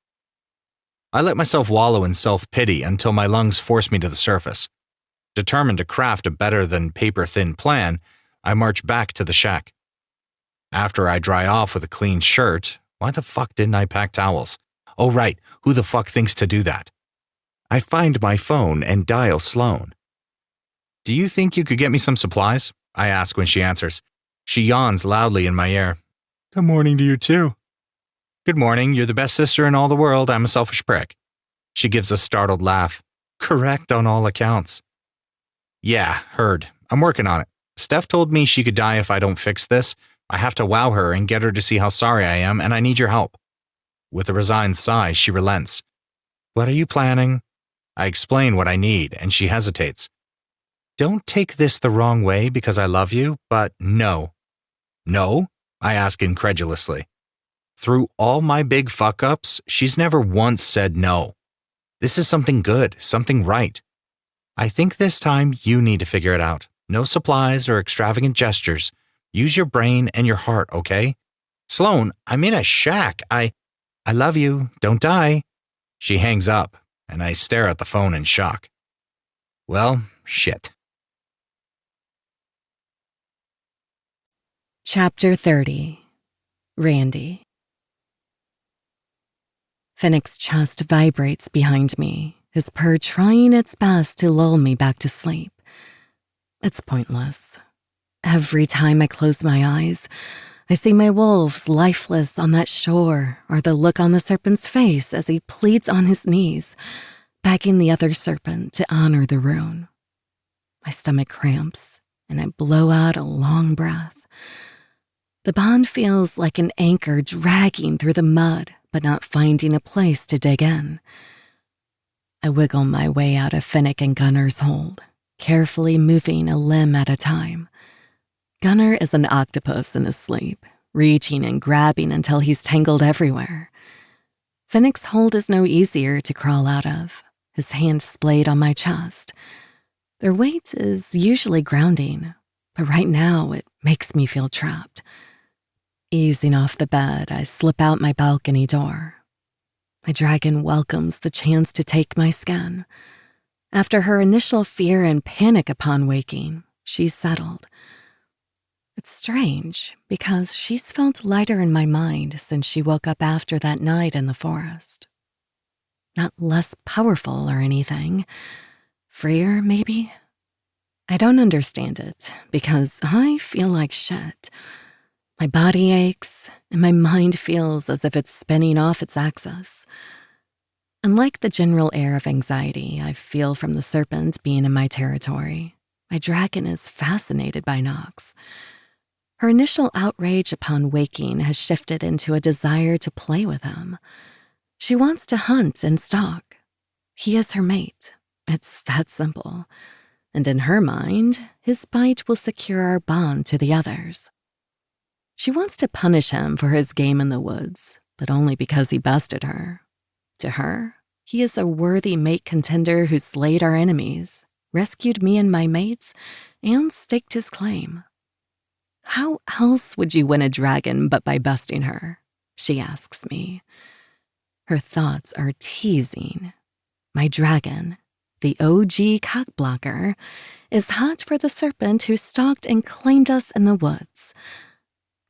I let myself wallow in self-pity until my lungs force me to the surface. Determined to craft a better-than-paper-thin plan, I march back to the shack. After I dry off with a clean shirt, why the fuck didn't I pack towels? Oh right, who the fuck thinks to do that? I find my phone and dial Sloane. Do you think you could get me some supplies? I ask when she answers. She yawns loudly in my ear. Good morning to you too. Good morning, you're the best sister in all the world, I'm a selfish prick. She gives a startled laugh. Correct on all accounts. Yeah, heard. I'm working on it. Steph told me she could die if I don't fix this. I have to wow her and get her to see how sorry I am, and I need your help. With a resigned sigh, she relents. What are you planning? I explain what I need, and she hesitates. Don't take this the wrong way because I love you, but no. No? I ask incredulously. Through all my big fuck-ups, she's never once said no. This is something good, something right. I think this time you need to figure it out. No supplies or extravagant gestures. Use your brain and your heart, okay? Sloan, I'm in a shack. I love you. Don't die. She hangs up, and I stare at the phone in shock. Well, shit. Chapter 30. Randy. Finnick's chest vibrates behind me, his purr trying its best to lull me back to sleep. It's pointless. Every time I close my eyes, I see my wolves lifeless on that shore, or the look on the serpent's face as he pleads on his knees, begging the other serpent to honor the rune. My stomach cramps, and I blow out a long breath. The bond feels like an anchor dragging through the mud, but not finding a place to dig in. I wiggle my way out of Finnick and Gunner's hold, carefully moving a limb at a time. Gunner is an octopus in his sleep, reaching and grabbing until he's tangled everywhere. Finnick's hold is no easier to crawl out of, his hand splayed on my chest. Their weight is usually grounding, but right now it makes me feel trapped. Easing off the bed, I slip out my balcony door. My dragon welcomes the chance to take my skin. After her initial fear and panic upon waking, she's settled. It's strange, because she's felt lighter in my mind since she woke up after that night in the forest. Not less powerful or anything. Freer, maybe? I don't understand it, because I feel like shit. My body aches, and my mind feels as if it's spinning off its axis. Unlike the general air of anxiety I feel from the serpent being in my territory, my dragon is fascinated by Nox. Her initial outrage upon waking has shifted into a desire to play with him. She wants to hunt and stalk. He is her mate. It's that simple. And in her mind, his bite will secure our bond to the others. She wants to punish him for his game in the woods, but only because he bested her. To her, he is a worthy mate contender who slayed our enemies, rescued me and my mates, and staked his claim. How else would you win a dragon but by besting her? She asks me. Her thoughts are teasing. My dragon, the OG cockblocker, is hot for the serpent who stalked and claimed us in the woods.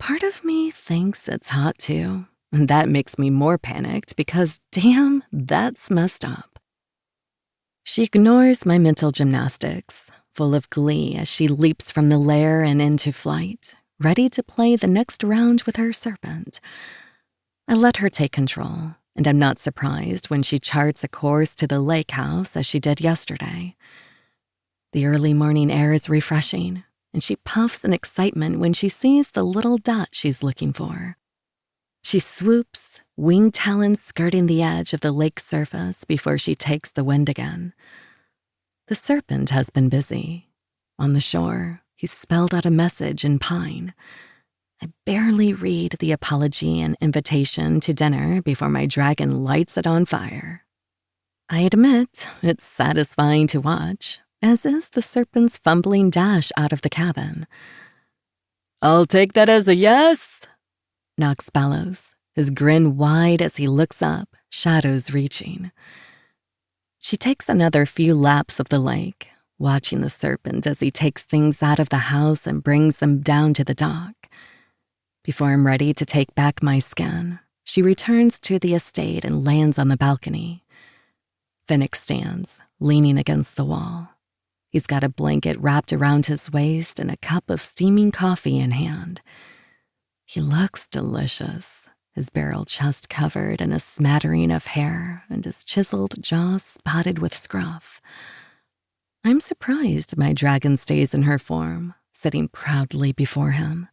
Part of me thinks it's hot too, and that makes me more panicked because, damn, that's messed up. She ignores my mental gymnastics, full of glee as she leaps from the lair and into flight, ready to play the next round with her serpent. I let her take control, and I'm not surprised when she charts a course to the lake house as she did yesterday. The early morning air is refreshing, and she puffs in excitement when she sees the little dot she's looking for. She swoops, wing talons skirting the edge of the lake's surface before she takes the wind again. The serpent has been busy. On the shore, he spelled out a message in pine. I barely read the apology and invitation to dinner before my dragon lights it on fire. I admit it's satisfying to watch, as is the serpent's fumbling dash out of the cabin. "I'll take that as a yes," Knox bellows, his grin wide as he looks up, shadows reaching. She takes another few laps of the lake, watching the serpent as he takes things out of the house and brings them down to the dock. Before I'm ready to take back my skin, she returns to the estate and lands on the balcony. Finnick stands, leaning against the wall. He's got a blanket wrapped around his waist and a cup of steaming coffee in hand. He looks delicious, his barrel chest covered in a smattering of hair and his chiseled jaw spotted with scruff. I'm surprised my dragon stays in her form, sitting proudly before him.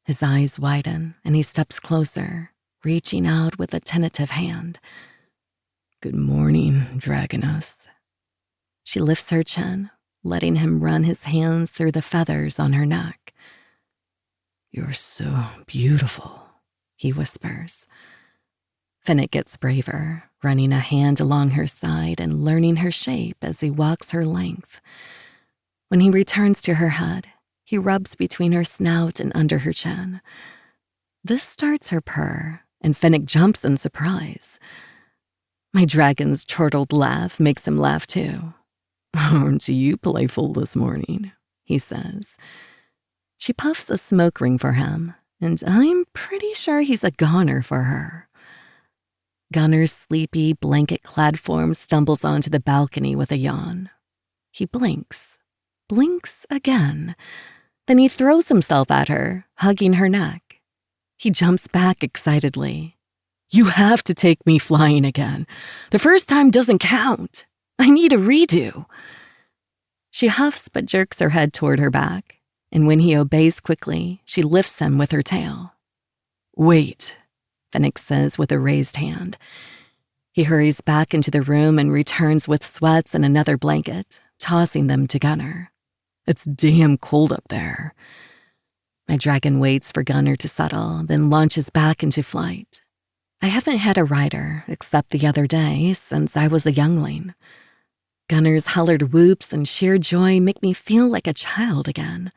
His eyes widen and he steps closer, reaching out with a tentative hand. "Good morning, Dragoness." She lifts her chin, letting him run his hands through the feathers on her neck. "You're so beautiful," he whispers. Finnick gets braver, running a hand along her side and learning her shape as he walks her length. When he returns to her head, he rubs between her snout and under her chin. This starts her purr, and Finnick jumps in surprise. My dragon's chortled laugh makes him laugh too. "Aren't you playful this morning?" he says. She puffs a smoke ring for him, and I'm pretty sure he's a goner for her. Gunner's sleepy, blanket-clad form stumbles onto the balcony with a yawn. He blinks again. Then he throws himself at her, hugging her neck. He jumps back excitedly. "You have to take me flying again. The first time doesn't count. I need a redo." She huffs but jerks her head toward her back, and when he obeys quickly, she lifts him with her tail. "Wait," Finnick says with a raised hand. He hurries back into the room and returns with sweats and another blanket, tossing them to Gunner. "It's damn cold up there." My dragon waits for Gunner to settle, then launches back into flight. I haven't had a rider, except the other day, since I was a youngling. Gunner's hollered whoops and sheer joy make me feel like a child again.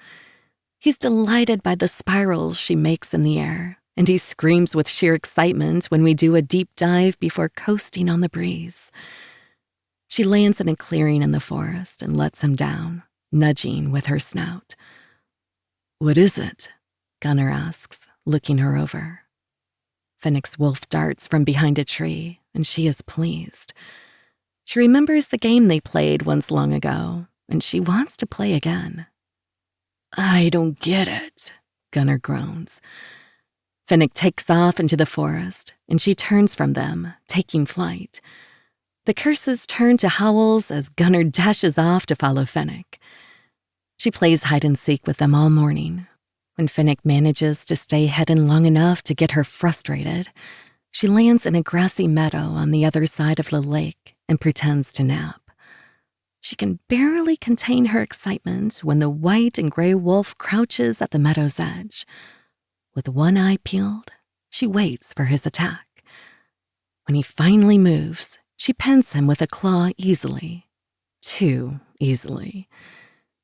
He's delighted by the spirals she makes in the air, and he screams with sheer excitement when we do a deep dive before coasting on the breeze. She lands in a clearing in the forest and lets him down, nudging with her snout. "What is it?" Gunner asks, looking her over. Finnick's wolf darts from behind a tree, and she is pleased. She remembers the game they played once long ago, and she wants to play again. "I don't get it," Gunner groans. Finnick takes off into the forest, and she turns from them, taking flight. The curses turn to howls as Gunner dashes off to follow Finnick. She plays hide-and-seek with them all morning. When Finnick manages to stay hidden long enough to get her frustrated, she lands in a grassy meadow on the other side of the lake and pretends to nap. She can barely contain her excitement when the white and gray wolf crouches at the meadow's edge. With one eye peeled, she waits for his attack. When he finally moves, she pins him with a claw easily. Too easily.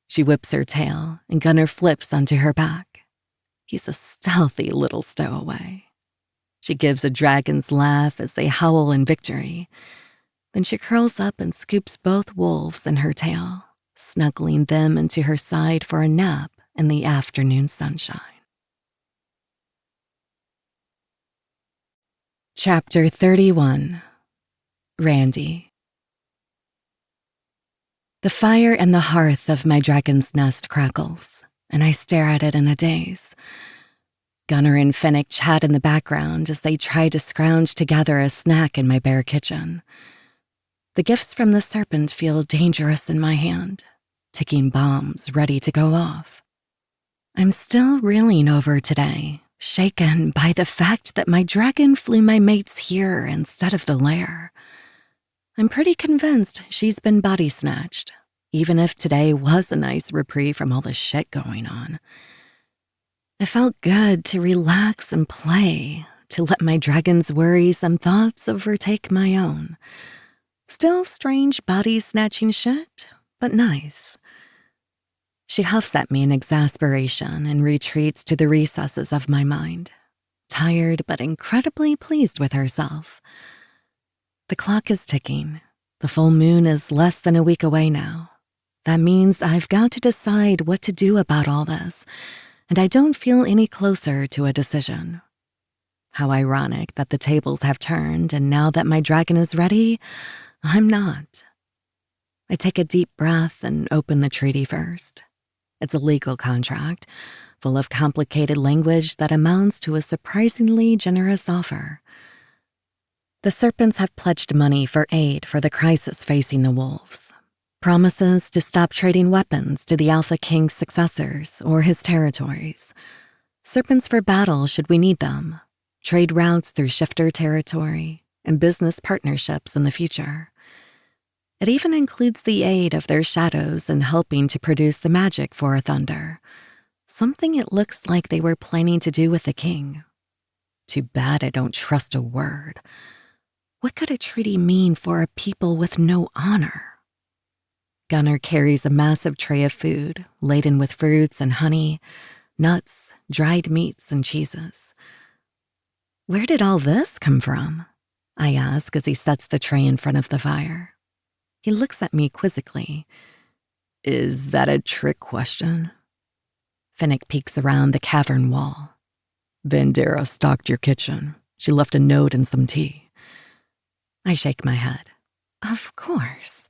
She whips her tail, and Gunner flips onto her back. He's a stealthy little stowaway. She gives a dragon's laugh as they howl in victory. Then she curls up and scoops both wolves in her tail, snuggling them into her side for a nap in the afternoon sunshine. Chapter 31. Randy. The fire in the hearth of my dragon's nest crackles, and I stare at it in a daze. Gunner and Finnick chat in the background as they try to scrounge together a snack in my bare kitchen. The gifts from the serpent feel dangerous in my hand, ticking bombs ready to go off. I'm still reeling over today, shaken by the fact that my dragon flew my mates here instead of the lair. I'm pretty convinced she's been body snatched, even if today was a nice reprieve from all the shit going on. It felt good to relax and play, to let my dragon's worries and thoughts overtake my own. Still strange body-snatching shit, but nice. She huffs at me in exasperation and retreats to the recesses of my mind, tired but incredibly pleased with herself. The clock is ticking. The full moon is less than a week away now. That means I've got to decide what to do about all this, and I don't feel any closer to a decision. How ironic that the tables have turned, and now that my dragon is ready, I'm not. I take a deep breath and open the treaty first. It's a legal contract, full of complicated language that amounts to a surprisingly generous offer. The serpents have pledged money for aid for the crisis facing the wolves, promises to stop trading weapons to the Alpha King's successors or his territories, serpents for battle should we need them, trade routes through shifter territory, and business partnerships in the future. It even includes the aid of their shadows in helping to produce the magic for a thunder, something it looks like they were planning to do with the king. Too bad I don't trust a word. What could a treaty mean for a people with no honor? Gunnar carries a massive tray of food laden with fruits and honey, nuts, dried meats, and cheeses. Where did all this come from? I ask as he sets the tray in front of the fire. He looks at me quizzically. Is that a trick question? Finnick peeks around the cavern wall. Vandera stocked your kitchen. She left a note and some tea. I shake my head. Of course.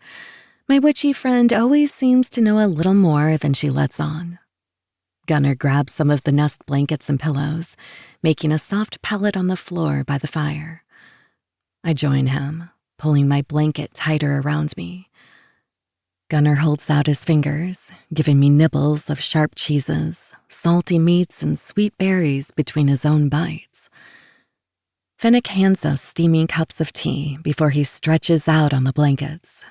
My witchy friend always seems to know a little more than she lets on. Gunnar grabs some of the nest blankets and pillows, making a soft pallet on the floor by the fire. I join him, pulling my blanket tighter around me. Gunnar holds out his fingers, giving me nibbles of sharp cheeses, salty meats, and sweet berries between his own bites. Finnick hands us steaming cups of tea before he stretches out on the blankets.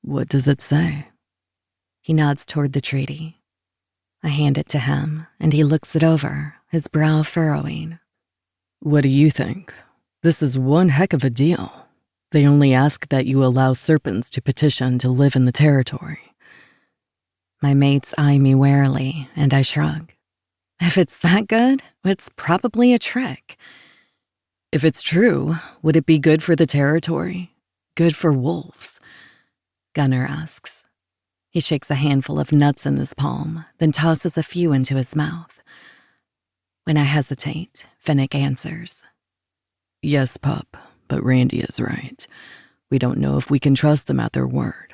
What does it say? He nods toward the treaty. I hand it to him, and he looks it over, his brow furrowing. What do you think? This is one heck of a deal. They only ask that you allow serpents to petition to live in the territory. My mates eye me warily, and I shrug. If it's that good, it's probably a trick. If it's true, would it be good for the territory? Good for wolves? Gunnar asks. He shakes a handful of nuts in his palm, then tosses a few into his mouth. When I hesitate, Finnick answers. Yes, pup, but Randy is right. We don't know if we can trust them at their word.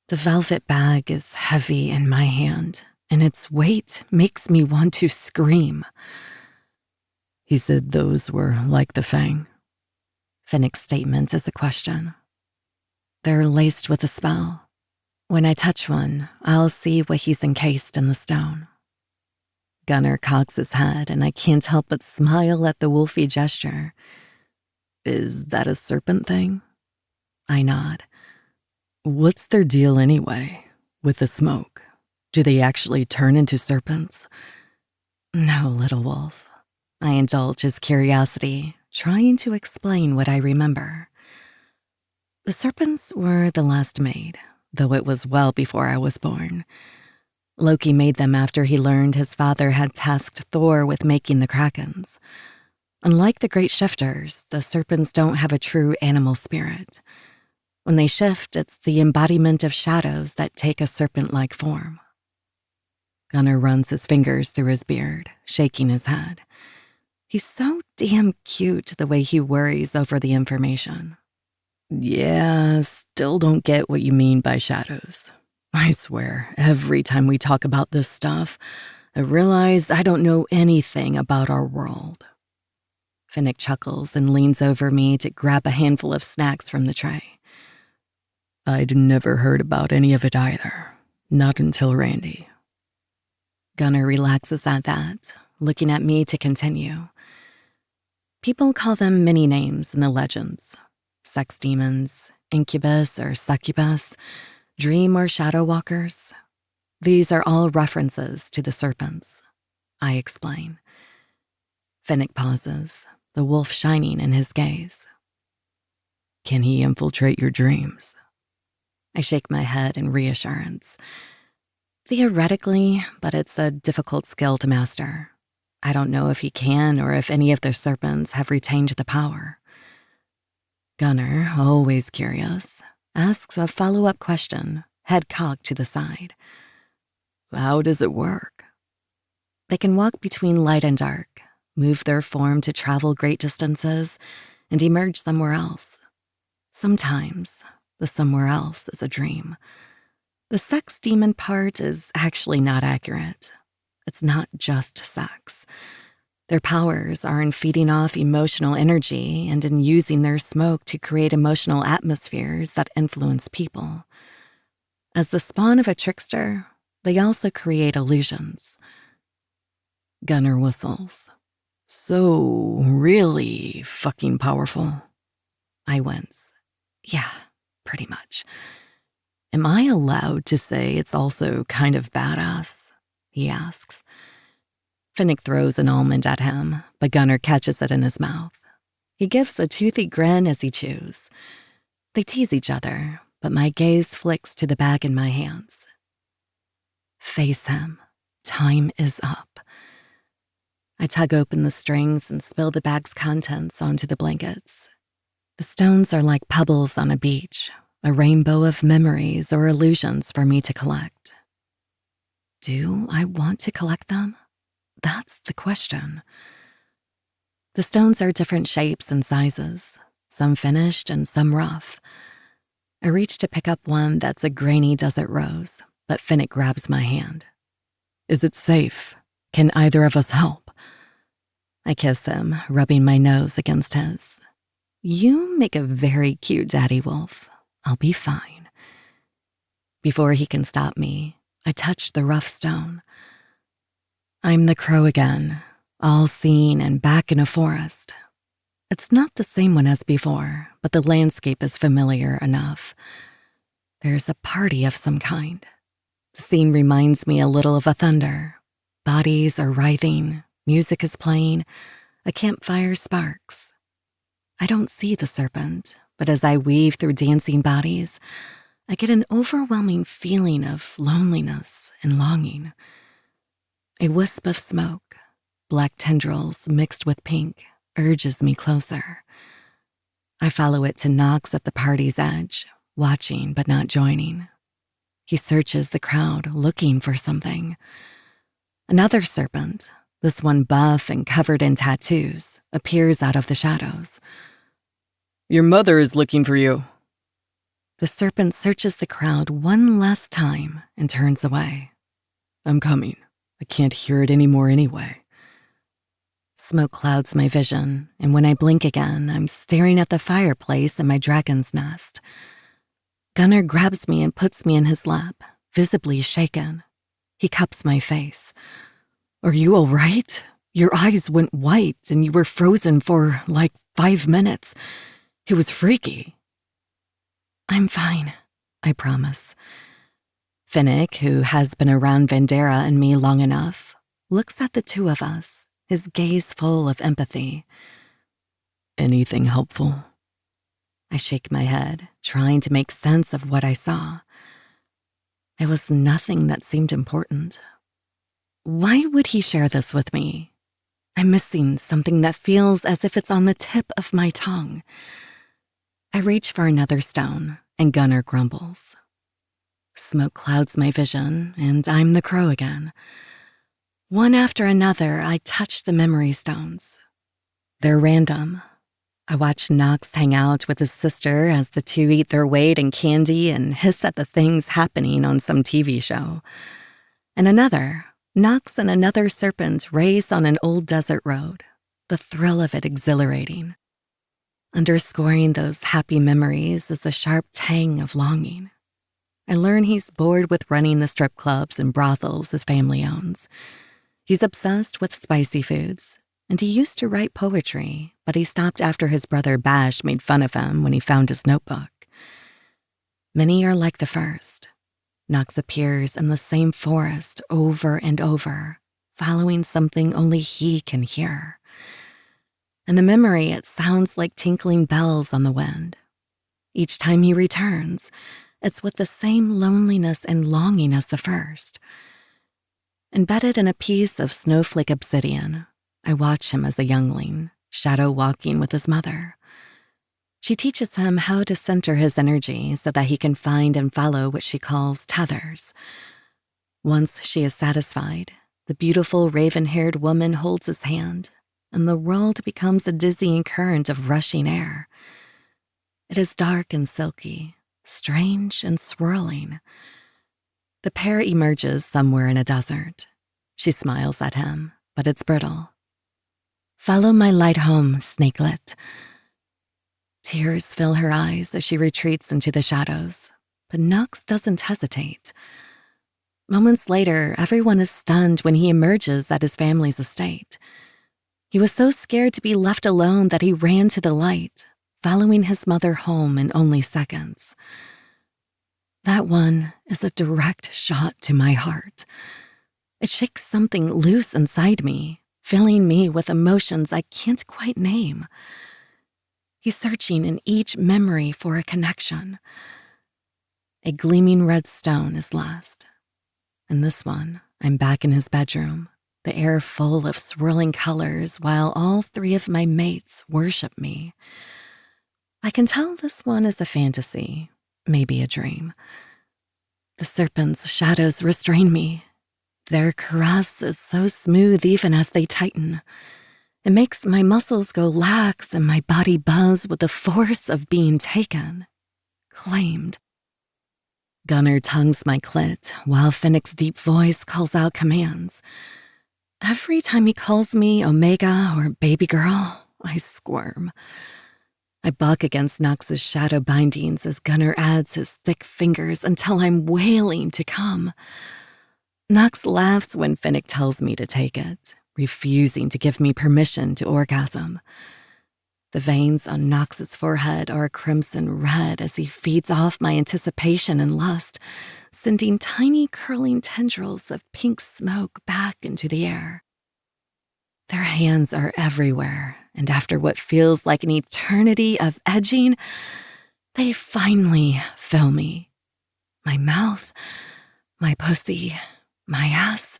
The velvet bag is heavy in my hand, and its weight makes me want to scream. He said those were like the Fang. Finnick's statement is a question. They're laced with a spell. When I touch one, I'll see what he's encased in the stone. Gunnar cocks his head, and I can't help but smile at the wolfy gesture. Is that a serpent thing? I nod. What's their deal anyway, with the smoke? Do they actually turn into serpents? No, little wolf. I indulge his curiosity, trying to explain what I remember. The serpents were the last made, though it was well before I was born. Loki made them after he learned his father had tasked Thor with making the krakens. Unlike the great shifters, the serpents don't have a true animal spirit. When they shift, it's the embodiment of shadows that take a serpent-like form. Gunnar runs his fingers through his beard, shaking his head. He's so damn cute the way he worries over the information. Yeah, still don't get what you mean by shadows. I swear, every time we talk about this stuff, I realize I don't know anything about our world. Finnick chuckles and leans over me to grab a handful of snacks from the tray. I'd never heard about any of it either, not until Randy. Gunnar relaxes at that, looking at me to continue. People call them many names in the legends. Sex demons, incubus or succubus, dream or shadow walkers. These are all references to the serpents. I explain. Finnick pauses, the wolf shining in his gaze. Can he infiltrate your dreams? I shake my head in reassurance. Theoretically, but it's a difficult skill to master. I don't know if he can or if any of the serpents have retained the power. Gunnar, always curious, asks a follow-up question, head cocked to the side. How does it work? They can walk between light and dark, move their form to travel great distances, and emerge somewhere else. Sometimes, the somewhere else is a dream. The sex demon part is actually not accurate. It's not just sex. Their powers are in feeding off emotional energy and in using their smoke to create emotional atmospheres that influence people. As the spawn of a trickster, they also create illusions. Gunnar whistles. So, really fucking powerful. I wince. Yeah, pretty much. Am I allowed to say it's also kind of badass? He asks. Finnick throws an almond at him, but Gunnar catches it in his mouth. He gives a toothy grin as he chews. They tease each other, but my gaze flicks to the bag in my hands. Face him. Time is up. I tug open the strings and spill the bag's contents onto the blankets. The stones are like pebbles on a beach, a rainbow of memories or illusions for me to collect. Do I want to collect them? That's the question. The stones are different shapes and sizes, some finished and some rough. I reach to pick up one that's a grainy desert rose, but Finnick grabs my hand. Is it safe? Can either of us help? I kiss him, rubbing my nose against his. You make a very cute daddy wolf. I'll be fine. Before he can stop me, I touch the rough stone. I'm the crow again, all seen and back in a forest. It's not the same one as before, but the landscape is familiar enough. There's a party of some kind. The scene reminds me a little of a thunder. Bodies are writhing, music is playing, a campfire sparks. I don't see the serpent, but as I weave through dancing bodies, I get an overwhelming feeling of loneliness and longing. A wisp of smoke, black tendrils mixed with pink, urges me closer. I follow it to Knox at the party's edge, watching but not joining. He searches the crowd, looking for something. Another serpent, this one buff and covered in tattoos, appears out of the shadows. Your mother is looking for you. The serpent searches the crowd one last time and turns away. I'm coming. I can't hear it anymore anyway. Smoke clouds my vision, and when I blink again, I'm staring at the fireplace in my dragon's nest. Gunnar grabs me and puts me in his lap, visibly shaken. He cups my face. Are you all right? Your eyes went white and you were frozen for like 5 minutes. It was freaky. I'm fine, I promise. Finnick, who has been around Vandera and me long enough, looks at the two of us, his gaze full of empathy. Anything helpful? I shake my head, trying to make sense of what I saw. It was nothing that seemed important. Why would he share this with me? I'm missing something that feels as if it's on the tip of my tongue. I reach for another stone, and Gunnar grumbles. Smoke clouds my vision, and I'm the crow again. One after another, I touch the memory stones. They're random. I watch Knox hang out with his sister as the two eat their weight in candy and hiss at the things happening on some TV show. And another, Knox and another serpent race on an old desert road, the thrill of it exhilarating. Underscoring those happy memories is a sharp tang of longing. I learn he's bored with running the strip clubs and brothels his family owns. He's obsessed with spicy foods, and he used to write poetry, but he stopped after his brother Bash made fun of him when he found his notebook. Many are like the first. Knox appears in the same forest over and over, following something only he can hear. In the memory, it sounds like tinkling bells on the wind. Each time he returns, it's with the same loneliness and longing as the first. Embedded in a piece of snowflake obsidian, I watch him as a youngling, shadow walking with his mother. She teaches him how to center his energy so that he can find and follow what she calls tethers. Once she is satisfied, the beautiful raven-haired woman holds his hand, and the world becomes a dizzying current of rushing air. It is dark and silky, strange and swirling. The pair emerges somewhere in a desert. She smiles at him, but it's brittle. Follow my light home, snakelet. Tears fill her eyes as she retreats into the shadows, but Knox doesn't hesitate. Moments later, everyone is stunned when he emerges at his family's estate. He was so scared to be left alone that he ran to the light, following his mother home in only seconds. That one is a direct shot to my heart. It shakes something loose inside me, filling me with emotions I can't quite name. He's searching in each memory for a connection. A gleaming red stone is lost. In this one, I'm back in his bedroom, the air full of swirling colors while all three of my mates worship me. I can tell this one is a fantasy, maybe a dream. The serpent's shadows restrain me. Their caress is so smooth even as they tighten. It makes my muscles go lax and my body buzz with the force of being taken, claimed. Gunnar tongues my clit while Finnick's deep voice calls out commands. Every time he calls me Omega or baby girl, I squirm. I buck against Knox's shadow bindings as Gunnar adds his thick fingers until I'm wailing to come. Knox laughs when Finnick tells me to take it, refusing to give me permission to orgasm. The veins on Knox's forehead are a crimson red as he feeds off my anticipation and lust, sending tiny curling tendrils of pink smoke back into the air. Their hands are everywhere, and after what feels like an eternity of edging, they finally fill me. My mouth, my pussy, my ass.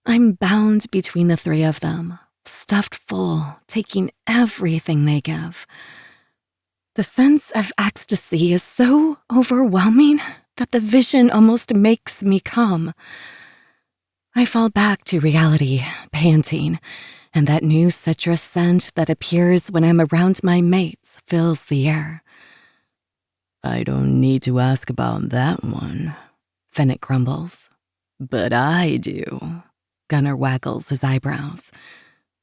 I'm bound between the three of them, stuffed full, taking everything they give. The sense of ecstasy is so overwhelming that the vision almost makes me come. I fall back to reality, panting, and that new citrus scent that appears when I'm around my mates fills the air. I don't need to ask about that one, Finnick grumbles. but I do. Gunnar waggles his eyebrows.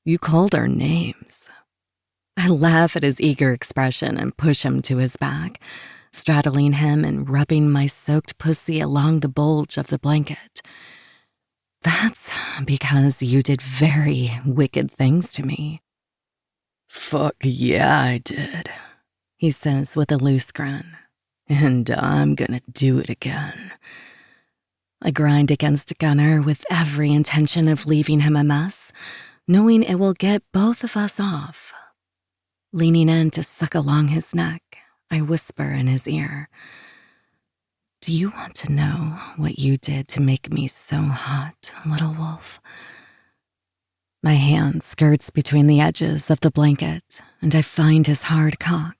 You called our names. I laugh at his eager expression and push him to his back, straddling him and rubbing my soaked pussy along the bulge of the blanket. That's because you did very wicked things to me. Fuck yeah, I did, he says with a loose grin. And I'm gonna do it again. I grind against Gunnar with every intention of leaving him a mess, knowing it will get both of us off. Leaning in to suck along his neck, I whisper in his ear, "Do you want to know what you did to make me so hot, little wolf?" My hand skirts between the edges of the blanket, and I find his hard cock.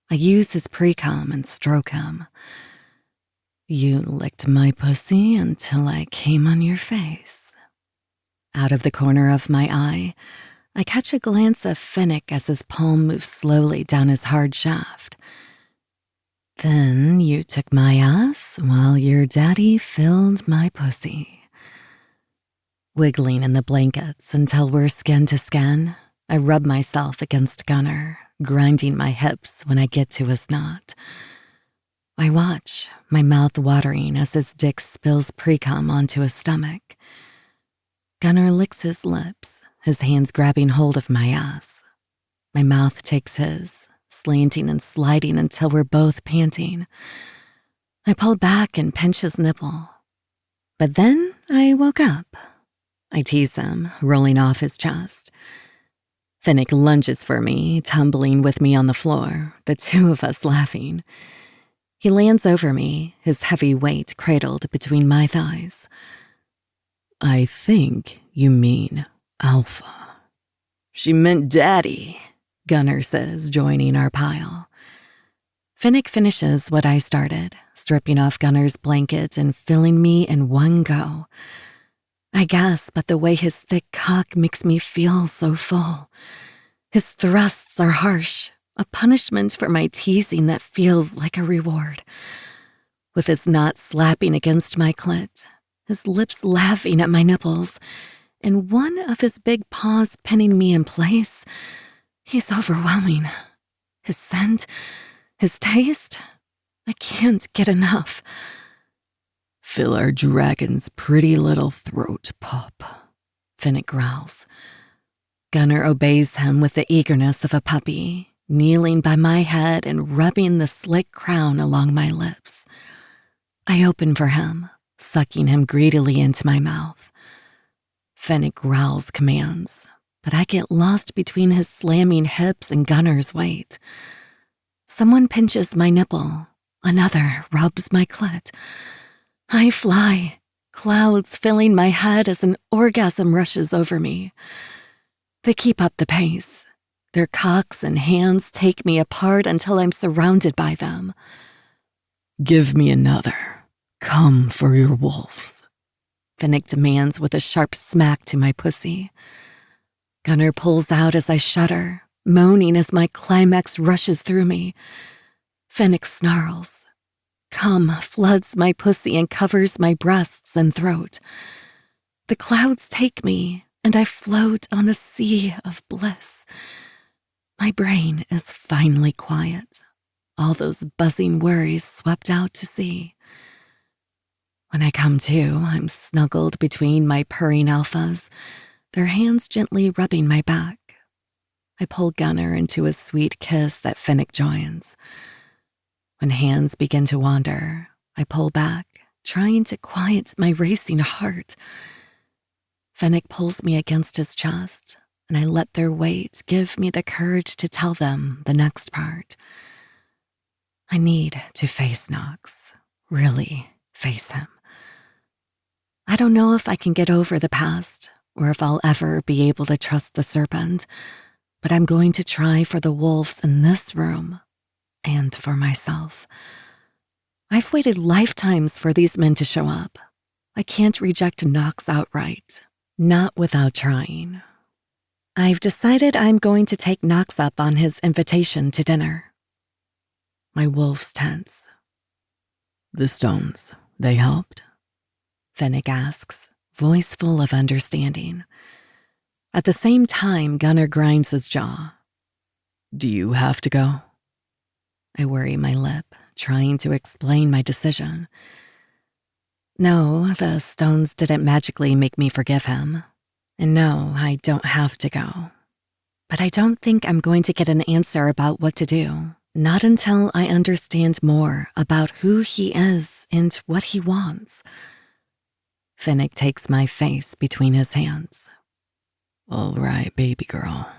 I use his pre-cum and stroke him. "You licked my pussy until I came on your face." Out of the corner of my eye, I catch a glance of Finnick as his palm moves slowly down his hard shaft. "Then you took my ass while your daddy filled my pussy." Wiggling in the blankets until we're skin to skin, I rub myself against Gunnar, grinding my hips when I get to his knot. I watch, my mouth watering as his dick spills pre-cum onto his stomach. Gunnar licks his lips, his hands grabbing hold of my ass. My mouth takes his, slanting and sliding until we're both panting. I pull back and pinch his nipple. But then I woke up. I tease him, rolling off his chest. Finnick lunges for me, tumbling with me on the floor, the two of us laughing. He lands over me, his heavy weight cradled between my thighs. I think you mean Alpha. She meant daddy, Gunnar says, joining our pile. Finnick finishes what I started, stripping off Gunnar's blanket and filling me in one go. I gasp at the way his thick cock makes me feel so full. His thrusts are harsh, a punishment for my teasing that feels like a reward. With his knot slapping against my clit, his lips laughing at my nipples, and one of his big paws pinning me in place. He's overwhelming. His scent, his taste, I can't get enough. Fill our dragon's pretty little throat, pup, Finnick growls. Gunnar obeys him with the eagerness of a puppy, kneeling by my head and rubbing the slick crown along my lips. I open for him, sucking him greedily into my mouth. Finnick growls commands, but I get lost between his slamming hips and Gunnar's weight. Someone pinches my nipple. Another rubs my clit. I fly, clouds filling my head as an orgasm rushes over me. They keep up the pace. Their cocks and hands take me apart until I'm surrounded by them. Give me another. Come for your wolves, Finnick demands with a sharp smack to my pussy. Gunnar pulls out as I shudder, moaning as my climax rushes through me. Finnick snarls. Cum floods my pussy and covers my breasts and throat. The clouds take me, and I float on a sea of bliss. My brain is finally quiet, all those buzzing worries swept out to sea. When I come to, I'm snuggled between my purring alphas, their hands gently rubbing my back. I pull Gunnar into a sweet kiss that Finnick joins. When hands begin to wander, I pull back, trying to quiet my racing heart. Finnick pulls me against his chest, and I let their weight give me the courage to tell them the next part. I need to face Knox, really face him. I don't know if I can get over the past, or if I'll ever be able to trust the serpent, but I'm going to try for the wolves in this room, and for myself. I've waited lifetimes for these men to show up. I can't reject Knox outright, not without trying. I've decided I'm going to take Knox up on his invitation to dinner. My wolves tense. The stones, they helped? Finnick asks, voice full of understanding. At the same time, Gunnar grinds his jaw. Do you have to go? I worry my lip, trying to explain my decision. No, the stones didn't magically make me forgive him. And no, I don't have to go. But I don't think I'm going to get an answer about what to do, not until I understand more about who he is and what he wants. Finnick takes my face between his hands. All right, baby girl,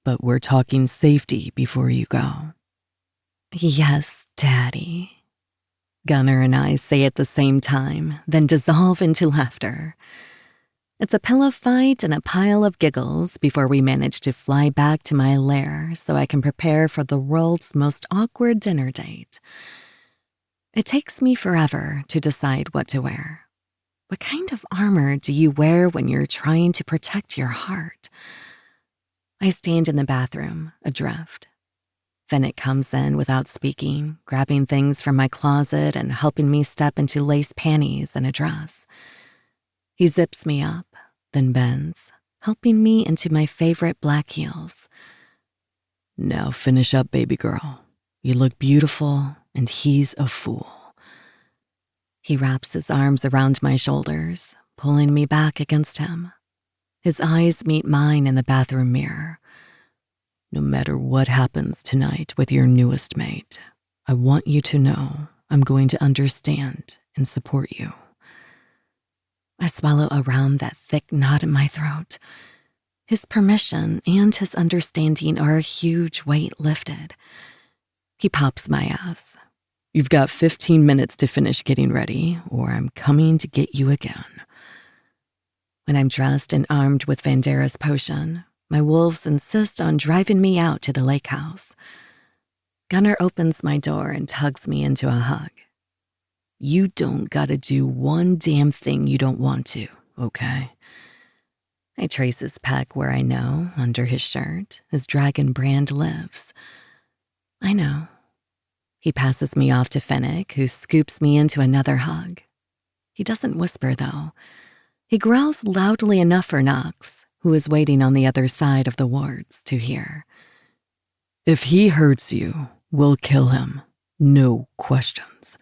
but we're talking safety before you go. Yes, Daddy. Gunnar and I say at the same time, then dissolve into laughter. It's a pillow fight and a pile of giggles before we manage to fly back to my lair so I can prepare for the world's most awkward dinner date. It takes me forever to decide what to wear. What kind of armor do you wear when you're trying to protect your heart? I stand in the bathroom, adrift. Finnick comes in without speaking, grabbing things from my closet and helping me step into lace panties and a dress. He zips me up, then bends, helping me into my favorite black heels. Now finish up, baby girl. You look beautiful, and he's a fool. He wraps his arms around my shoulders, pulling me back against him. His eyes meet mine in the bathroom mirror. No matter what happens tonight with your newest mate, I want you to know I'm going to understand and support you. I swallow around that thick knot in my throat. His permission and his understanding are a huge weight lifted. He pops my ass. You've got 15 minutes to finish getting ready, or I'm coming to get you again. When I'm dressed and armed with Vandera's potion, my wolves insist on driving me out to the lake house. Gunnar opens my door and tugs me into a hug. You don't gotta do one damn thing you don't want to, okay? I trace his pec where I know, under his shirt, his dragon brand lives. I know. He passes me off to Finnick, who scoops me into another hug. He doesn't whisper, though. He growls loudly enough for Knox, who is waiting on the other side of the wards, to hear. If he hurts you, we'll kill him. No questions.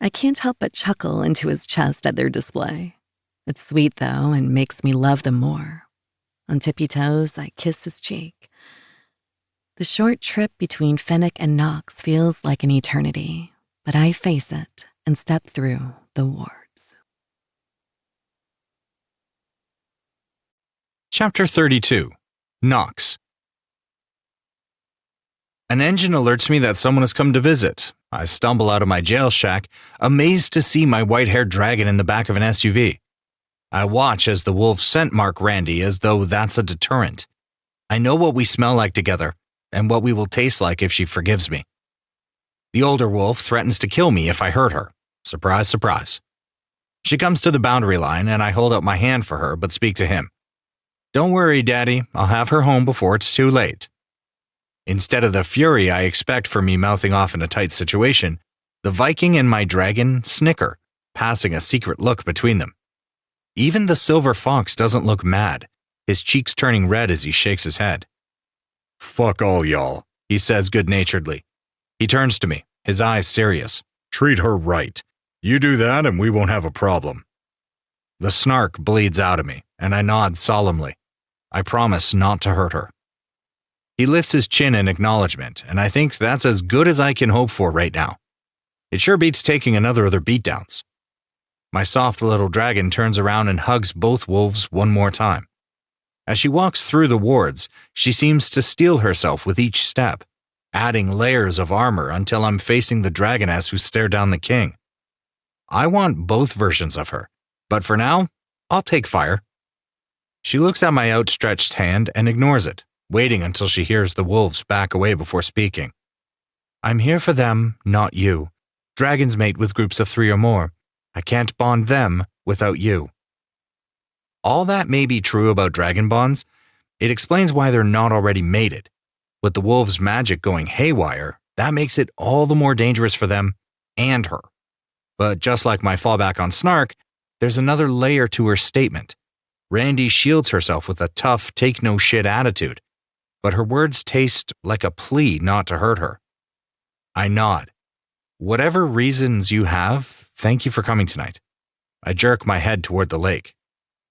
I can't help but chuckle into his chest at their display. It's sweet, though, and makes me love them more. On tippy toes, I kiss his cheek. The short trip between Fennec and Knox feels like an eternity, but I face it and step through the wards. Chapter 32. Knox. An engine alerts me that someone has come to visit. I stumble out of my jail shack, amazed to see my white-haired dragon in the back of an SUV. I watch as the wolves scent mark Randy as though that's a deterrent. I know what we smell like together, and what we will taste like if she forgives me. The older wolf threatens to kill me if I hurt her. Surprise, surprise. She comes to the boundary line, and I hold out my hand for her, but speak to him. Don't worry, Daddy, I'll have her home before it's too late. Instead of the fury I expect for me mouthing off in a tight situation, the Viking and my dragon snicker, passing a secret look between them. Even the silver fox doesn't look mad, his cheeks turning red as he shakes his head. Fuck all y'all, He says good-naturedly. He turns to me, his eyes serious. treat her right. You do that and we won't have a problem. The snark bleeds out of me, and I nod solemnly. I promise not to hurt her. He lifts his chin in acknowledgement, and I think that's as good as I can hope for right now. It sure beats taking another of their beatdowns. My soft little dragon turns around and hugs both wolves one more time. As she walks through the wards, she seems to steel herself with each step, adding layers of armor until I'm facing the dragoness who stared down the king. I want both versions of her, but for now, I'll take fire. She looks at my outstretched hand and ignores it, waiting until she hears the wolves back away before speaking. I'm here for them, not you. Dragons mate with groups of 3 or more. I can't bond them without you. All that may be true about dragon bonds. It explains why they're not already mated. With the wolves' magic going haywire, that makes it all the more dangerous for them and her. But just like my fallback on Snark, there's another layer to her statement. Randy shields herself with a tough, take-no-shit attitude, but her words taste like a plea not to hurt her. I nod. Whatever reasons you have, thank you for coming tonight. I jerk my head toward the lake.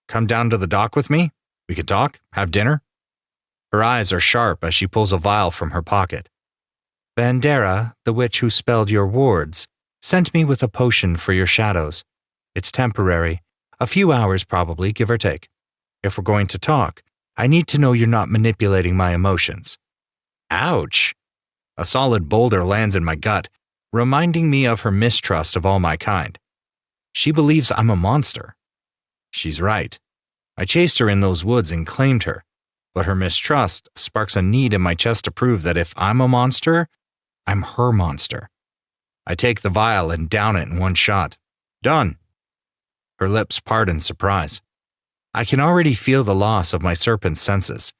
Come down to the dock with me? We could talk, have dinner? Her eyes are sharp as she pulls a vial from her pocket. Bandera, the witch who spelled your wards, sent me with a potion for your shadows. It's temporary, a few hours probably, give or take. If we're going to talk, I need to know you're not manipulating my emotions. Ouch! A solid boulder lands in my gut, reminding me of her mistrust of all my kind. She believes I'm a monster. She's right. I chased her in those woods and claimed her, but her mistrust sparks a need in my chest to prove that if I'm a monster, I'm her monster. I take the vial and down it in one shot. Done. Her lips part in surprise. I can already feel the loss of my serpent's senses.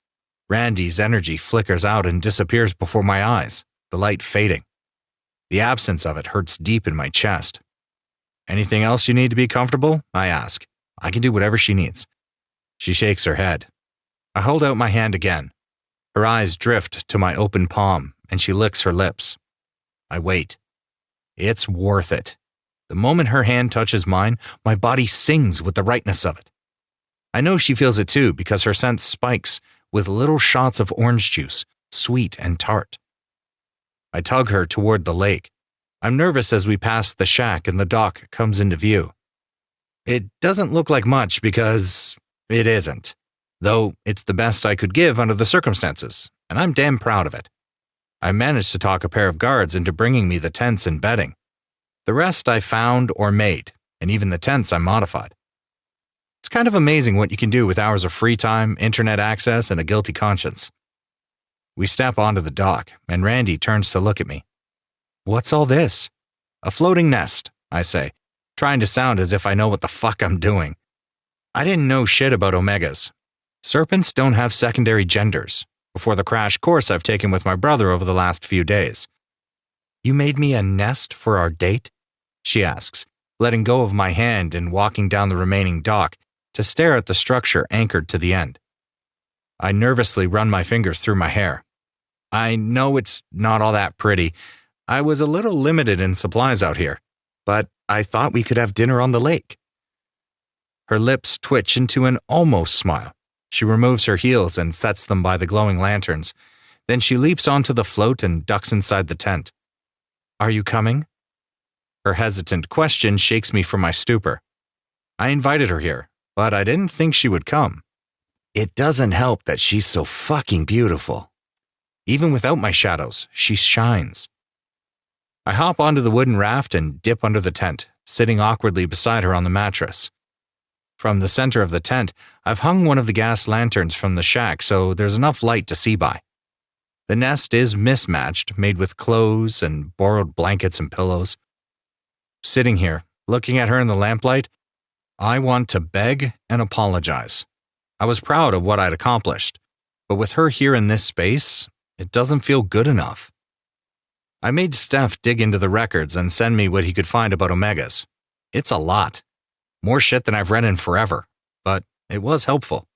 Randy's energy flickers out and disappears before my eyes, the light fading. The absence of it hurts deep in my chest. Anything else you need to be comfortable? I ask. I can do whatever she needs. She shakes her head. I hold out my hand again. Her eyes drift to my open palm, and she licks her lips. I wait. It's worth it. The moment her hand touches mine, my body sings with the rightness of it. I know she feels it too because her scent spikes with little shots of orange juice, sweet and tart. I tug her toward the lake. I'm nervous as we pass the shack and the dock comes into view. It doesn't look like much because it isn't, though it's the best I could give under the circumstances, and I'm damn proud of it. I managed to talk a pair of guards into bringing me the tents and bedding. The rest I found or made, and even the tents I modified. It's kind of amazing what you can do with hours of free time, internet access, and a guilty conscience. We step onto the dock, and Randy turns to look at me. What's all this? A floating nest, I say, trying to sound as if I know what the fuck I'm doing. I didn't know shit about omegas. Serpents don't have secondary genders, before the crash course I've taken with my brother over the last few days. You made me a nest for our date? She asks, letting go of my hand and walking down the remaining dock to stare at the structure anchored to the end. I nervously run my fingers through my hair. I know it's not all that pretty. I was a little limited in supplies out here, but I thought we could have dinner on the lake. Her lips twitch into an almost smile. She removes her heels and sets them by the glowing lanterns. Then she leaps onto the float and ducks inside the tent. Are you coming? Her hesitant question shakes me from my stupor. I invited her here, but I didn't think she would come. It doesn't help that she's so fucking beautiful. Even without my shadows, she shines. I hop onto the wooden raft and dip under the tent, sitting awkwardly beside her on the mattress. From the center of the tent, I've hung one of the gas lanterns from the shack so there's enough light to see by. The nest is mismatched, made with clothes and borrowed blankets and pillows. Sitting here, looking at her in the lamplight, I want to beg and apologize. I was proud of what I'd accomplished, but with her here in this space, it doesn't feel good enough. I made Steph dig into the records and send me what he could find about omegas. It's a lot. More shit than I've read in forever, but it was helpful.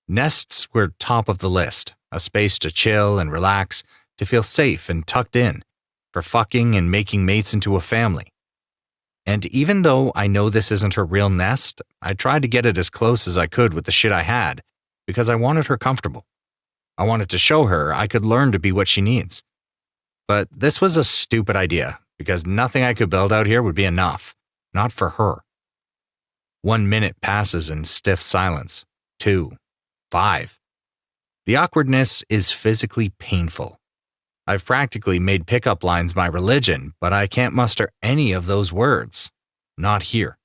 Nests were top of the list, a space to chill and relax, to feel safe and tucked in, for fucking and making mates into a family. And even though I know this isn't her real nest, I tried to get it as close as I could with the shit I had, because I wanted her comfortable. I wanted to show her I could learn to be what she needs. But this was a stupid idea, because nothing I could build out here would be enough, not for her. 1 minute passes in stiff silence. 2, 5. The awkwardness is physically painful. I've practically made pickup lines my religion, but I can't muster any of those words. Not here.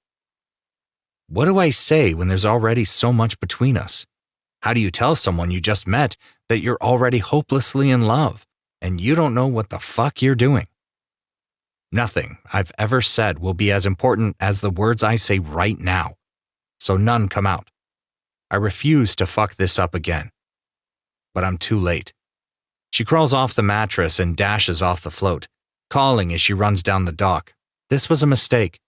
What do I say when there's already so much between us? How do you tell someone you just met that you're already hopelessly in love and you don't know what the fuck you're doing? Nothing I've ever said will be as important as the words I say right now, so none come out. I refuse to fuck this up again. But I'm too late. She crawls off the mattress and dashes off the float, calling as she runs down the dock. This was a mistake.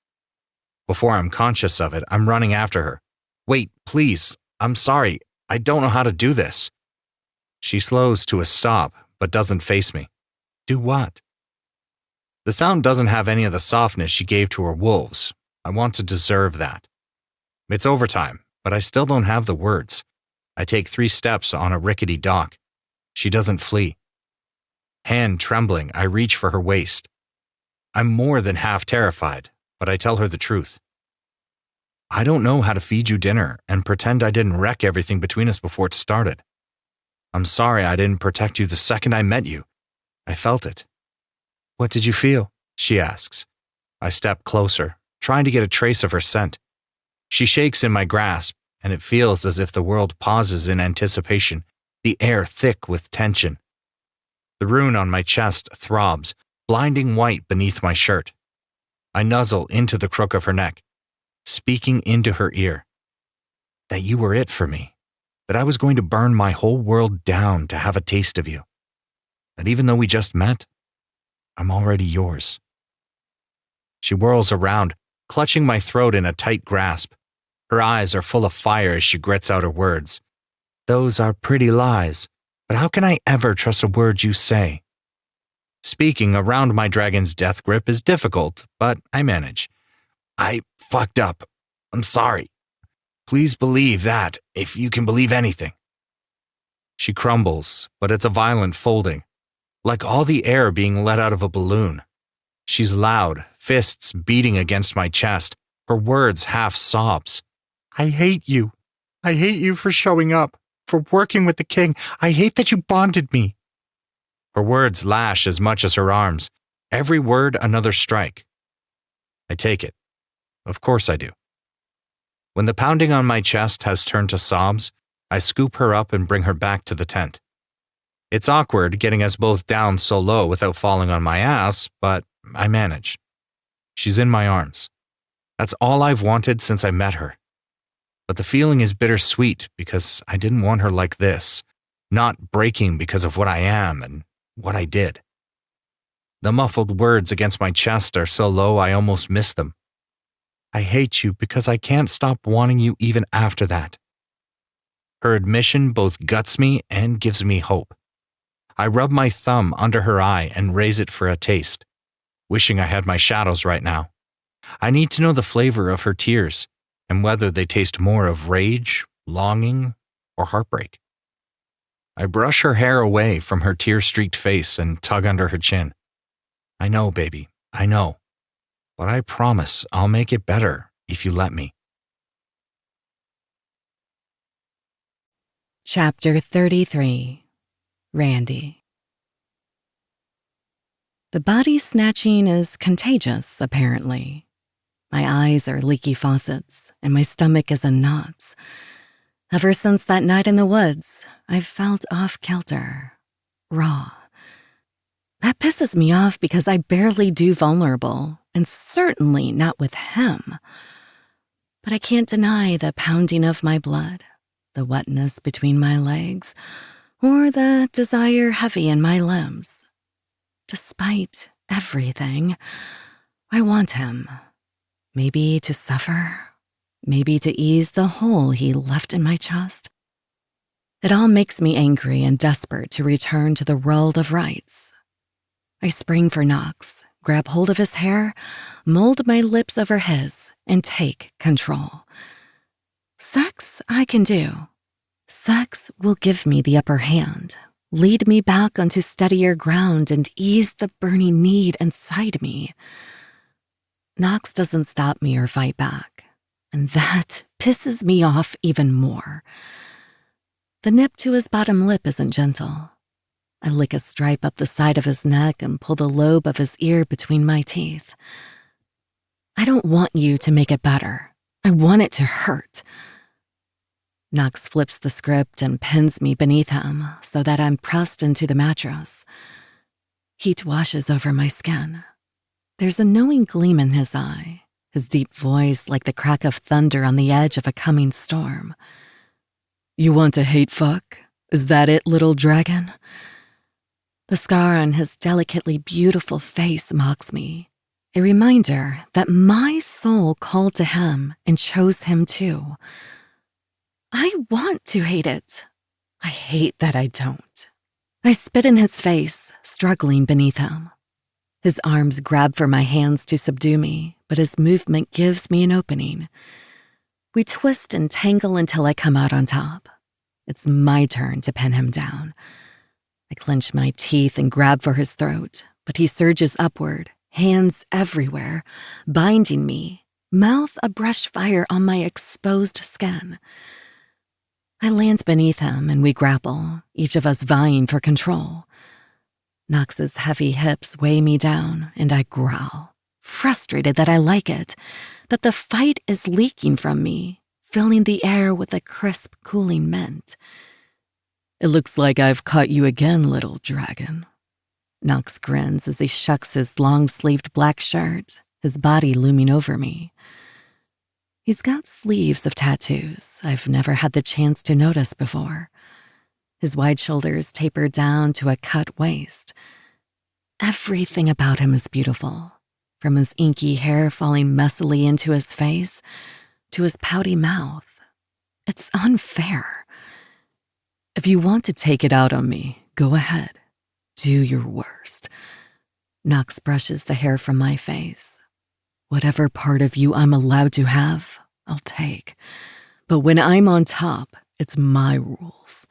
Before I'm conscious of it, I'm running after her. Wait, please. I'm sorry. I don't know how to do this. She slows to a stop, but doesn't face me. Do what? The sound doesn't have any of the softness she gave to her wolves. I want to deserve that. It's overtime, but I still don't have the words. I take 3 steps on a rickety dock. She doesn't flee. Hand trembling, I reach for her waist. I'm more than half terrified, but I tell her the truth. I don't know how to feed you dinner and pretend I didn't wreck everything between us before it started. I'm sorry I didn't protect you the second I met you. I felt it. What did you feel? She asks. I step closer, trying to get a trace of her scent. She shakes in my grasp, and it feels as if the world pauses in anticipation, the air thick with tension. The rune on my chest throbs, blinding white beneath my shirt. I nuzzle into the crook of her neck, speaking into her ear. That you were it for me. That I was going to burn my whole world down to have a taste of you. That even though we just met, I'm already yours. She whirls around, clutching my throat in a tight grasp. Her eyes are full of fire as she grits out her words. Those are pretty lies, but how can I ever trust a word you say? Speaking around my dragon's death grip is difficult, but I manage. I fucked up. I'm sorry. Please believe that, if you can believe anything. She crumbles, but it's a violent folding, like all the air being let out of a balloon. She's loud, fists beating against my chest, her words half sobs. I hate you. I hate you for showing up, for working with the king. I hate that you bonded me. Her words lash as much as her arms, every word another strike. I take it. Of course I do. When the pounding on my chest has turned to sobs, I scoop her up and bring her back to the tent. It's awkward getting us both down so low without falling on my ass, but I manage. She's in my arms. That's all I've wanted since I met her. But the feeling is bittersweet because I didn't want her like this, not breaking because of what I am and what I did. The muffled words against my chest are so low I almost miss them. I hate you because I can't stop wanting you even after that. Her admission both guts me and gives me hope. I rub my thumb under her eye and raise it for a taste, wishing I had my shadows right now. I need to know the flavor of her tears and whether they taste more of rage, longing, or heartbreak. I brush her hair away from her tear-streaked face and tug under her chin. I know, baby, I know. But I promise I'll make it better if you let me. Chapter 33. Randy. The body snatching is contagious, apparently. My eyes are leaky faucets, and my stomach is in knots. Ever since that night in the woods, I've felt off-kilter, raw. That pisses me off because I barely do vulnerable, and certainly not with him. But I can't deny the pounding of my blood, the wetness between my legs, or the desire heavy in my limbs. Despite everything, I want him. Maybe to suffer, maybe to ease the hole he left in my chest. It all makes me angry and desperate to return to the world of rights. I spring for Knox, grab hold of his hair, mold my lips over his, and take control. Sex I can do. Sex will give me the upper hand, lead me back onto steadier ground, and ease the burning need inside me. Knox doesn't stop me or fight back, and that pisses me off even more. The nip to his bottom lip isn't gentle. I lick a stripe up the side of his neck and pull the lobe of his ear between my teeth. I don't want you to make it better. I want it to hurt. Knox flips the script and pins me beneath him so that I'm pressed into the mattress. Heat washes over my skin. There's a knowing gleam in his eye, his deep voice like the crack of thunder on the edge of a coming storm. You want to hate fuck? Is that it, little dragon? The scar on his delicately beautiful face mocks me, a reminder that my soul called to him and chose him too. I want to hate it. I hate that I don't. I spit in his face, struggling beneath him. His arms grab for my hands to subdue me, but his movement gives me an opening. We twist and tangle until I come out on top. It's my turn to pin him down. I clench my teeth and grab for his throat, but he surges upward, hands everywhere, binding me, mouth a brush fire on my exposed skin. I land beneath him and we grapple, each of us vying for control. Knox's heavy hips weigh me down, and I growl, frustrated that I like it, that the fight is leaking from me, filling the air with a crisp, cooling mint. It looks like I've caught you again, little dragon. Knox grins as he shucks his long-sleeved black shirt, his body looming over me. He's got sleeves of tattoos I've never had the chance to notice before. His wide shoulders taper down to a cut waist. Everything about him is beautiful, from his inky hair falling messily into his face to his pouty mouth. It's unfair. If you want to take it out on me, go ahead. Do your worst. Knox brushes the hair from my face. Whatever part of you I'm allowed to have, I'll take. But when I'm on top, it's my rules.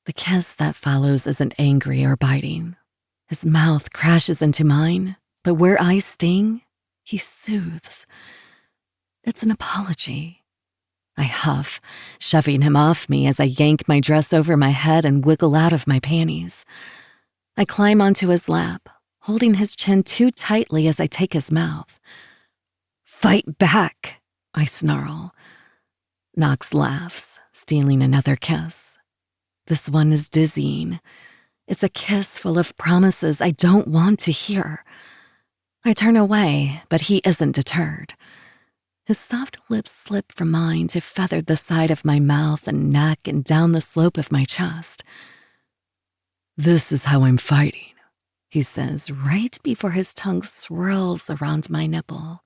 The kiss that follows isn't angry or biting. His mouth crashes into mine, but where I sting, he soothes. It's an apology. I huff, shoving him off me as I yank my dress over my head and wiggle out of my panties. I climb onto his lap, holding his chin too tightly as I take his mouth. Fight back, I snarl. Knox laughs, stealing another kiss. This one is dizzying. It's a kiss full of promises I don't want to hear. I turn away, but he isn't deterred. His soft lips slip from mine to feather the side of my mouth and neck and down the slope of my chest. This is how I'm fighting, he says right before his tongue swirls around my nipple.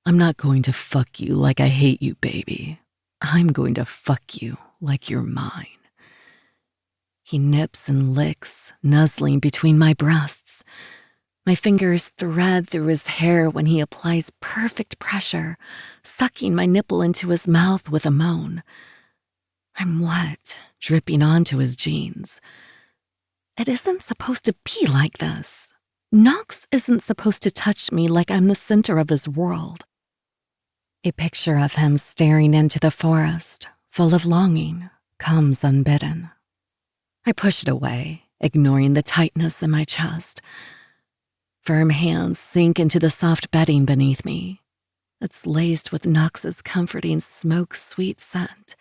I'm not going to fuck you like I hate you, baby. I'm going to fuck you like you're mine. He nips and licks, nuzzling between my breasts. My fingers thread through his hair when he applies perfect pressure, sucking my nipple into his mouth with a moan. I'm wet, dripping onto his jeans. It isn't supposed to be like this. Knox isn't supposed to touch me like I'm the center of his world. A picture of him staring into the forest, full of longing, comes unbidden. I push it away, ignoring the tightness in my chest. Firm hands sink into the soft bedding beneath me. It's laced with Knox's comforting smoke-sweet scent.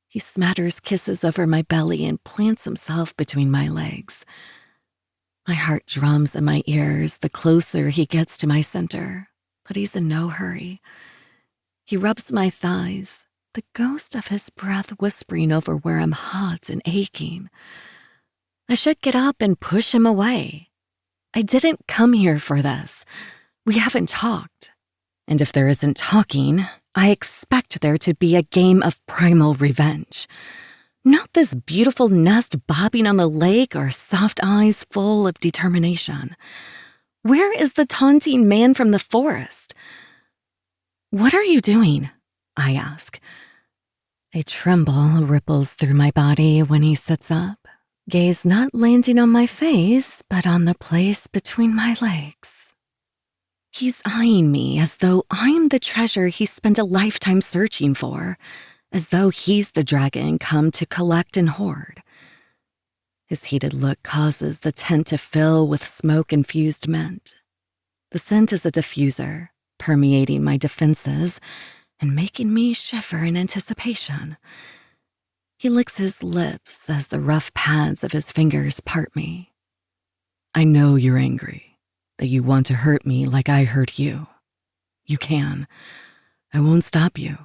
He smatters kisses over my belly and plants himself between my legs. My heart drums in my ears the closer he gets to my center, but he's in no hurry. He rubs my thighs, the ghost of his breath whispering over where I'm hot and aching. I should get up and push him away. I didn't come here for this. We haven't talked. And if there isn't talking, I expect there to be a game of primal revenge. Not this beautiful nest bobbing on the lake or soft eyes full of determination. Where is the taunting man from the forest? What are you doing? I ask. A tremble ripples through my body when he sits up, gaze not landing on my face, but on the place between my legs. He's eyeing me as though I'm the treasure he spent a lifetime searching for, as though he's the dragon come to collect and hoard. His heated look causes the tent to fill with smoke-infused mint. The scent is a diffuser, permeating my defenses and making me shiver in anticipation. He licks his lips as the rough pads of his fingers part me. I know you're angry, that you want to hurt me like I hurt you. You can. I won't stop you.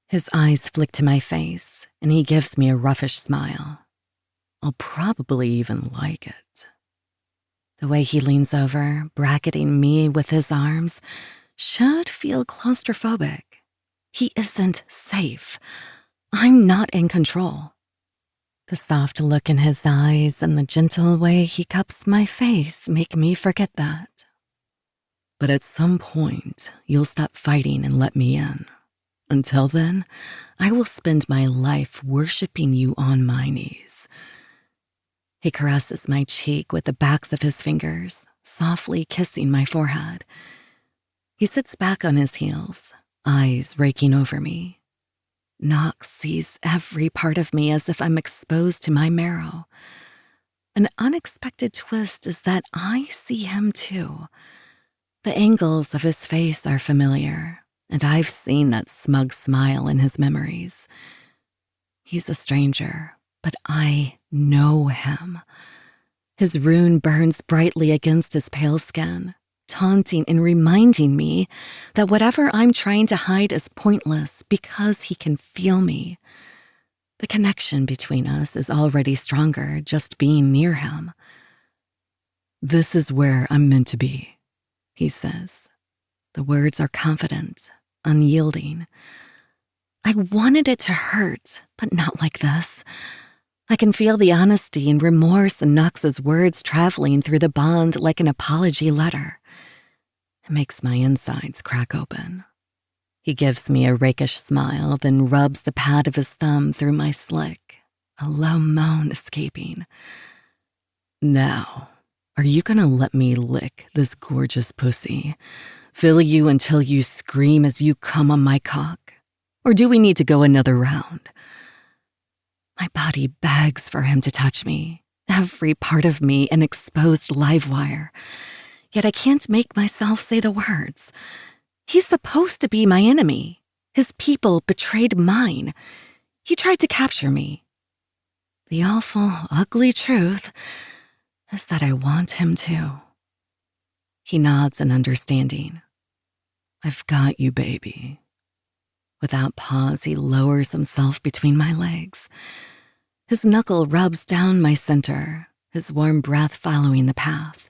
His eyes flick to my face, and he gives me a roughish smile. I'll probably even like it. The way he leans over, bracketing me with his arms, should feel claustrophobic. He isn't safe. I'm not in control. The soft look in his eyes and the gentle way he cups my face make me forget that. But at some point, you'll stop fighting and let me in. Until then, I will spend my life worshiping you on my knees. He caresses my cheek with the backs of his fingers, softly kissing my forehead. He sits back on his heels, eyes raking over me. Knox sees every part of me as if I'm exposed to my marrow. An unexpected twist is that I see him too. The angles of his face are familiar, and I've seen that smug smile in his memories. He's a stranger, but I know him. His rune burns brightly against his pale skin, taunting and reminding me that whatever I'm trying to hide is pointless because he can feel me. The connection between us is already stronger just being near him. This is where I'm meant to be, he says. The words are confident, unyielding. I wanted it to hurt, but not like this. I can feel the honesty and remorse in Knox's words traveling through the bond like an apology letter. It makes my insides crack open. He gives me a rakish smile, then rubs the pad of his thumb through my slick, a low moan escaping. Now, are you gonna let me lick this gorgeous pussy? Fill you until you scream as you come on my cock? Or do we need to go another round? My body begs for him to touch me, every part of me an exposed live wire. Yet I can't make myself say the words. He's supposed to be my enemy. His people betrayed mine. He tried to capture me. The awful, ugly truth is that I want him too. He nods in understanding. I've got you, baby. Without pause, he lowers himself between my legs. His knuckle rubs down my center, his warm breath following the path.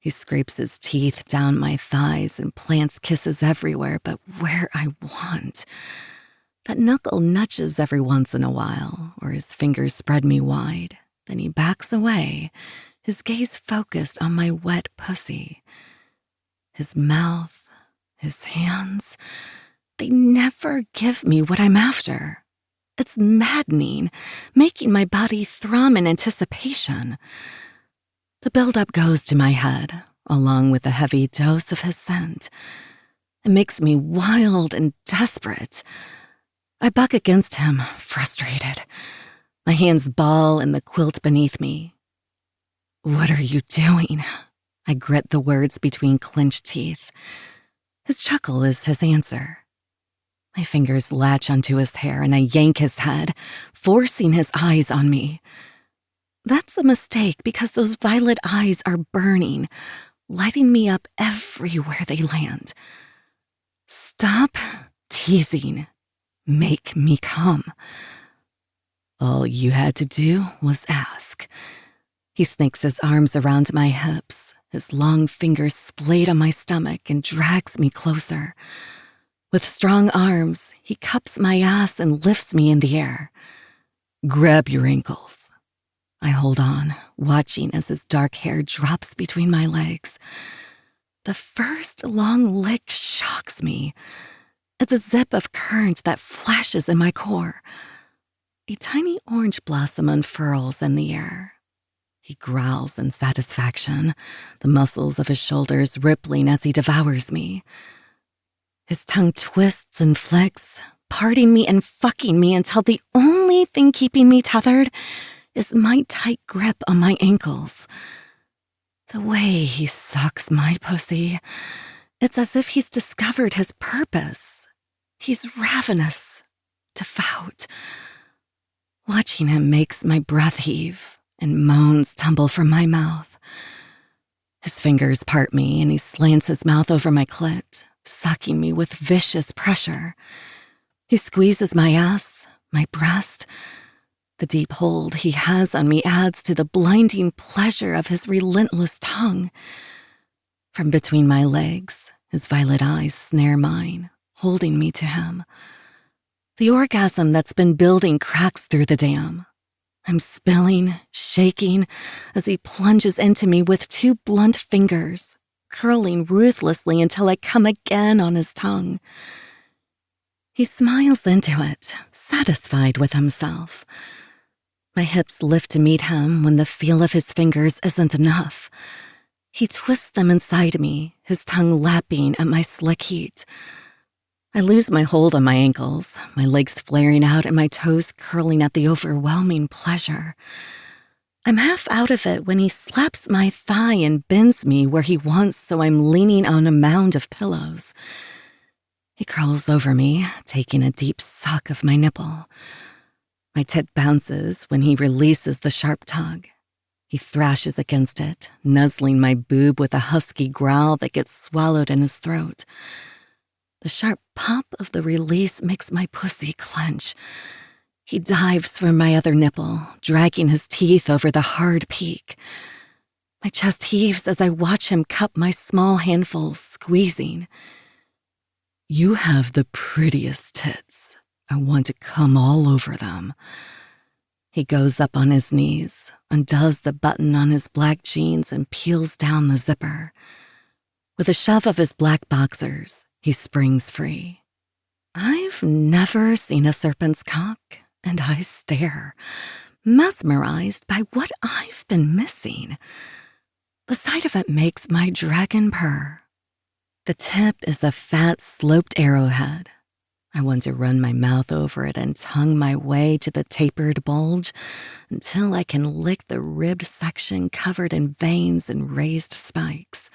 He scrapes his teeth down my thighs and plants kisses everywhere but where I want. That knuckle nudges every once in a while, or his fingers spread me wide. Then he backs away, his gaze focused on my wet pussy. His mouth, his hands, they never give me what I'm after. It's maddening, making my body thrum in anticipation. The buildup goes to my head, along with a heavy dose of his scent. It makes me wild and desperate. I buck against him, frustrated. My hands ball in the quilt beneath me. "What are you doing?" I grit the words between clenched teeth. His chuckle is his answer. My fingers latch onto his hair and I yank his head, forcing his eyes on me. That's a mistake because those violet eyes are burning, lighting me up everywhere they land. Stop teasing. Make me come. All you had to do was ask. He snakes his arms around my hips, his long fingers splayed on my stomach and drags me closer. With strong arms, he cups my ass and lifts me in the air. "Grab your ankles." I hold on, watching as his dark hair drops between my legs. The first long lick shocks me. It's a zip of current that flashes in my core. A tiny orange blossom unfurls in the air. He growls in satisfaction, the muscles of his shoulders rippling as he devours me. His tongue twists and flicks, parting me and fucking me until the only thing keeping me tethered is my tight grip on my ankles. The way he sucks my pussy, it's as if he's discovered his purpose. He's ravenous, devout. Watching him makes my breath heave and moans tumble from my mouth. His fingers part me and he slants his mouth over my clit, sucking me with vicious pressure. He squeezes my ass, my breast. The deep hold he has on me adds to the blinding pleasure of his relentless tongue. From between my legs, his violet eyes snare mine, holding me to him. The orgasm that's been building cracks through the dam. I'm spilling, shaking, as he plunges into me with two blunt fingers, curling ruthlessly until I come again on his tongue. He smiles into it, satisfied with himself. My hips lift to meet him when the feel of his fingers isn't enough. He twists them inside me, his tongue lapping at my slick heat. I lose my hold on my ankles, my legs flaring out and my toes curling at the overwhelming pleasure. I'm half out of it when he slaps my thigh and bends me where he wants, so I'm leaning on a mound of pillows. He curls over me, taking a deep suck of my nipple. My tit bounces when he releases the sharp tug. He thrashes against it, nuzzling my boob with a husky growl that gets swallowed in his throat. The sharp pop of the release makes my pussy clench. He dives for my other nipple, dragging his teeth over the hard peak. My chest heaves as I watch him cup my small handfuls, squeezing. "You have the prettiest tits. I want to come all over them." He goes up on his knees, undoes the button on his black jeans and peels down the zipper. With a shove of his black boxers, he springs free. I've never seen a serpent's cock, and I stare, mesmerized by what I've been missing. The sight of it makes my dragon purr. The tip is a fat, sloped arrowhead. I want to run my mouth over it and tongue my way to the tapered bulge until I can lick the ribbed section covered in veins and raised spikes.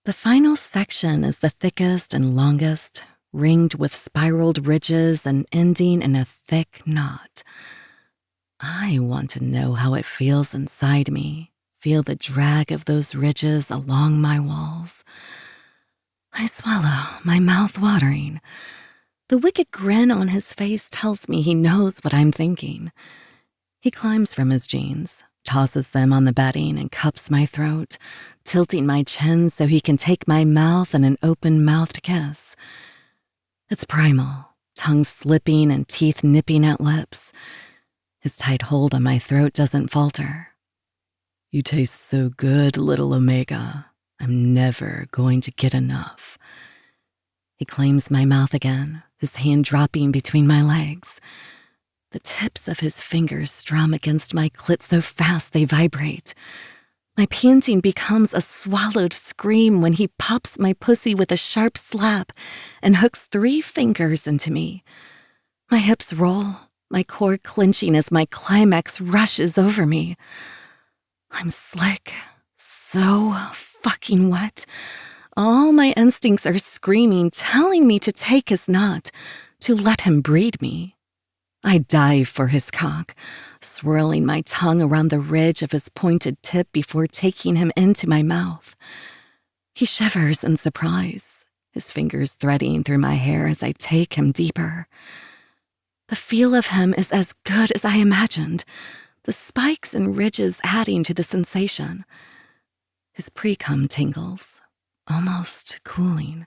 The final section is the thickest and longest, ringed with spiraled ridges and ending in a thick knot. I want to know how it feels inside me, feel the drag of those ridges along my walls. I swallow, my mouth watering. The wicked grin on his face tells me he knows what I'm thinking. He climbs from his jeans, tosses them on the bedding and cups my throat, tilting my chin so he can take my mouth in an open-mouthed kiss. It's primal, tongue slipping and teeth nipping at lips. His tight hold on my throat doesn't falter. You taste so good, little Omega. I'm never going to get enough. He claims my mouth again, his hand dropping between my legs. The tips of his fingers strum against my clit so fast they vibrate. My panting becomes a swallowed scream when he pops my pussy with a sharp slap and hooks 3 fingers into me. My hips roll, my core clenching as my climax rushes over me. I'm slick, so fucking wet. All my instincts are screaming, telling me to take his nut, to let him breed me. I dive for his cock, swirling my tongue around the ridge of his pointed tip before taking him into my mouth. He shivers in surprise, his fingers threading through my hair as I take him deeper. The feel of him is as good as I imagined, the spikes and ridges adding to the sensation. His pre-cum tingles, almost cooling.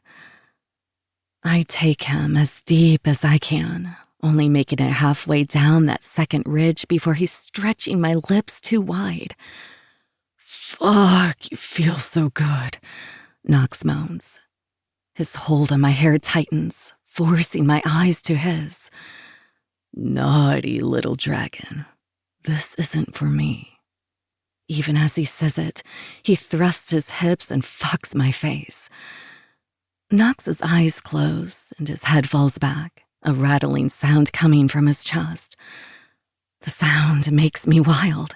I take him as deep as I can, only making it halfway down that second ridge before he's stretching my lips too wide. Fuck, you feel so good, Knox moans. His hold on my hair tightens, forcing my eyes to his. Naughty little dragon, this isn't for me. Even as he says it, he thrusts his hips and fucks my face. Knox's eyes close and his head falls back, a rattling sound coming from his chest. The sound makes me wild.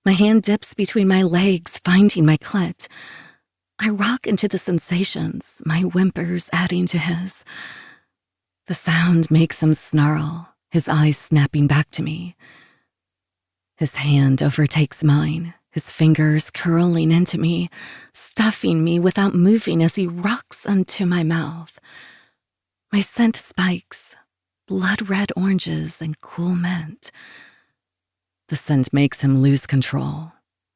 My hand dips between my legs, finding my clit. I rock into the sensations, my whimpers adding to his. The sound makes him snarl, his eyes snapping back to me. His hand overtakes mine, his fingers curling into me, stuffing me without moving as he rocks onto my mouth. My scent spikes, blood-red oranges and cool mint. The scent makes him lose control.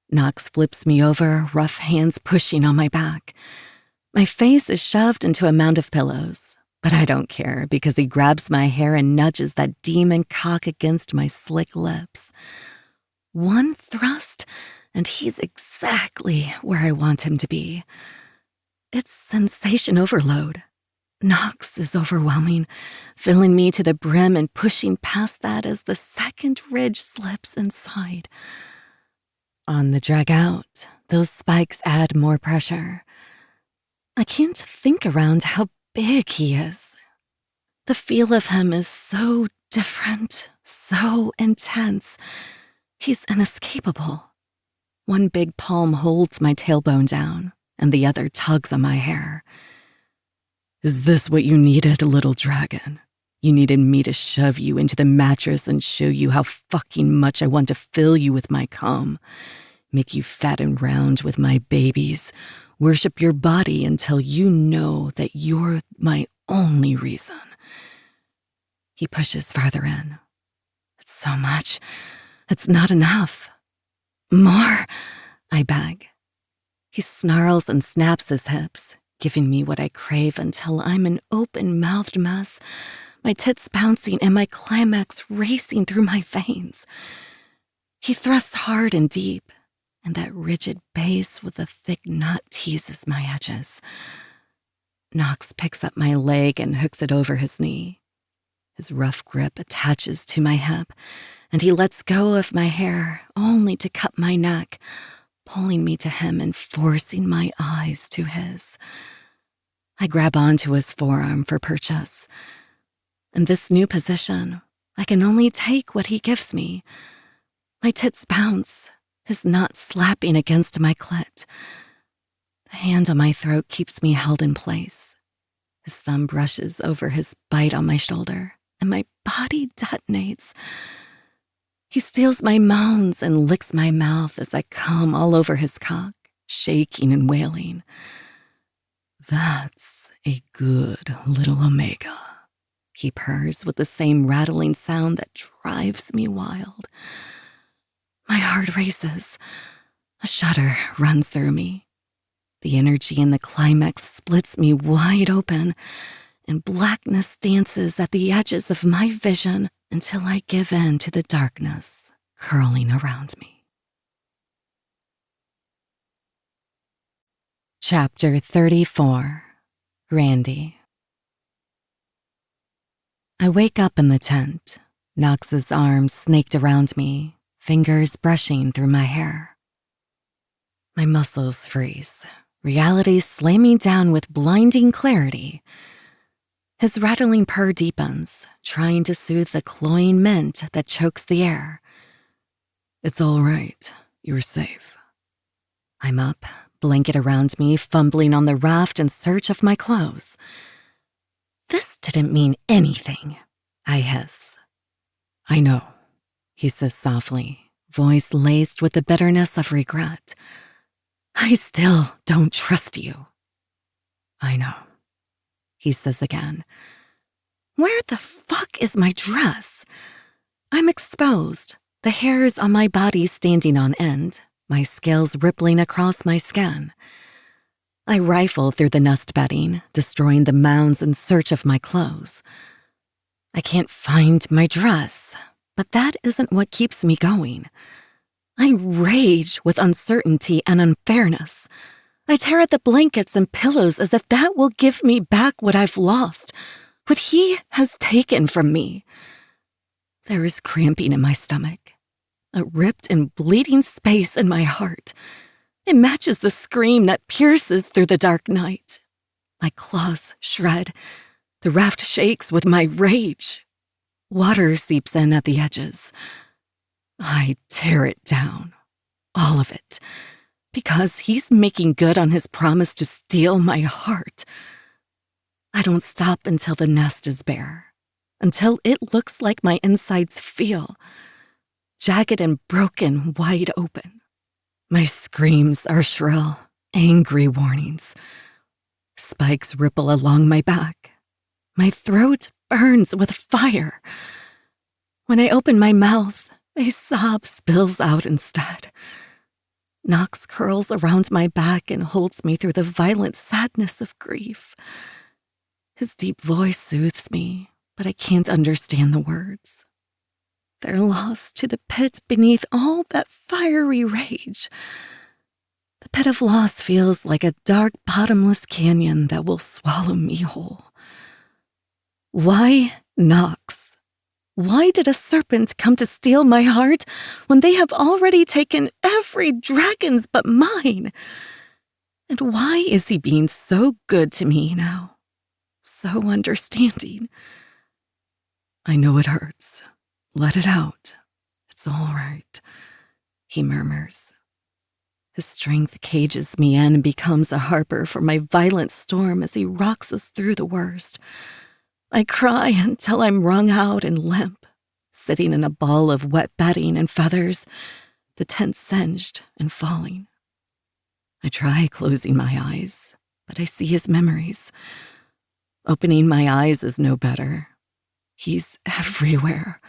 Knox flips me over, rough hands pushing on my back. My face is shoved into a mound of pillows, but I don't care because he grabs my hair and nudges that demon cock against my slick lips. One thrust, and he's exactly where I want him to be. It's sensation overload. Knox is overwhelming, filling me to the brim and pushing past that as the second ridge slips inside. On the drag out, those spikes add more pressure. I can't think around how big he is. The feel of him is so different, so intense. He's inescapable. One big palm holds my tailbone down, and the other tugs on my hair. Is this what you needed, little dragon? You needed me to shove you into the mattress and show you how fucking much I want to fill you with my cum, make you fat and round with my babies, worship your body until you know that you're my only reason. He pushes farther in. It's so much. It's not enough. More, I beg. He snarls and snaps his hips, giving me what I crave until I'm an open-mouthed mess, my tits bouncing and my climax racing through my veins. He thrusts hard and deep, and that rigid base with the thick nut teases my edges. Knox picks up my leg and hooks it over his knee. His rough grip attaches to my hip, and he lets go of my hair only to cut my neck, pulling me to him and forcing my eyes to his. I grab onto his forearm for purchase. In this new position, I can only take what he gives me. My tits bounce, his nut slapping against my clit. The hand on my throat keeps me held in place. His thumb brushes over his bite on my shoulder, and my body detonates. He steals my moans and licks my mouth as I come all over his cock, shaking and wailing. That's a good little Omega, he purrs with the same rattling sound that drives me wild. My heart races. A shudder runs through me. The energy in the climax splits me wide open, and blackness dances at the edges of my vision until I give in to the darkness curling around me. Chapter 34. Randy. I wake up in the tent, Knox's arms snaked around me, fingers brushing through my hair. My muscles freeze, reality slamming down with blinding clarity. His rattling purr deepens, trying to soothe the cloying mint that chokes the air. It's all right. You're safe. I'm up, blanket around me, fumbling on the raft in search of my clothes. This didn't mean anything, I hiss. I know, he says softly, voice laced with the bitterness of regret. I still don't trust you. I know, he says again. Where the fuck is my dress? I'm exposed, the hairs on my body standing on end, my scales rippling across my skin. I rifle through the nest bedding, destroying the mounds in search of my clothes. I can't find my dress, but that isn't what keeps me going. I rage with uncertainty and unfairness. I tear at the blankets and pillows as if that will give me back what I've lost, what he has taken from me. There is cramping in my stomach, a ripped and bleeding space in my heart. It matches the scream that pierces through the dark night. My claws shred. The raft shakes with my rage. Water seeps in at the edges. I tear it down, all of it, because he's making good on his promise to steal my heart. I don't stop until the nest is bare, until it looks like my insides feel, jagged and broken, wide open. My screams are shrill, angry warnings. Spikes ripple along my back. My throat burns with fire. When I open my mouth, a sob spills out instead. Knox curls around my back and holds me through the violent sadness of grief. His deep voice soothes me, but I can't understand the words. They're lost to the pit beneath all that fiery rage. The pit of loss feels like a dark, bottomless canyon that will swallow me whole. Why Knox? Why did a serpent come to steal my heart when they have already taken every dragon's but mine? And why is he being so good to me now? So understanding. I know it hurts. Let it out. It's all right, he murmurs. His strength cages me in and becomes a harbor for my violent storm as he rocks us through the worst. I cry until I'm wrung out and limp, sitting in a ball of wet bedding and feathers, the tent singed and falling. I try closing my eyes, but I see his memories. Opening my eyes is no better. He's everywhere.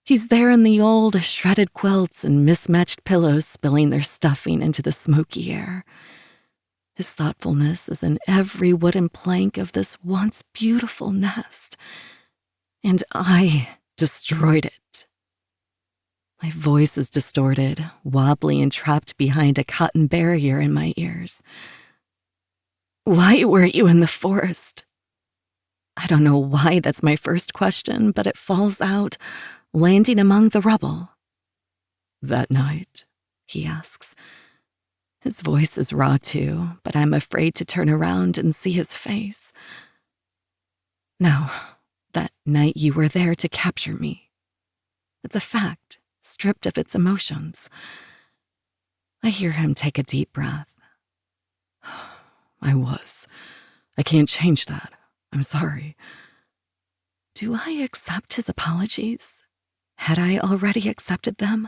He's there in the old, shredded quilts and mismatched pillows spilling their stuffing into the smoky air. His thoughtfulness is in every wooden plank of this once beautiful nest. And I destroyed it. My voice is distorted, wobbly and trapped behind a cotton barrier in my ears. Why were you in the forest? I don't know why that's my first question, but it falls out, landing among the rubble. That night, he asks. His voice is raw too, but I'm afraid to turn around and see his face. No, that night you were there to capture me. It's a fact, stripped of its emotions. I hear him take a deep breath. I was. I can't change that. I'm sorry. Do I accept his apologies? Had I already accepted them?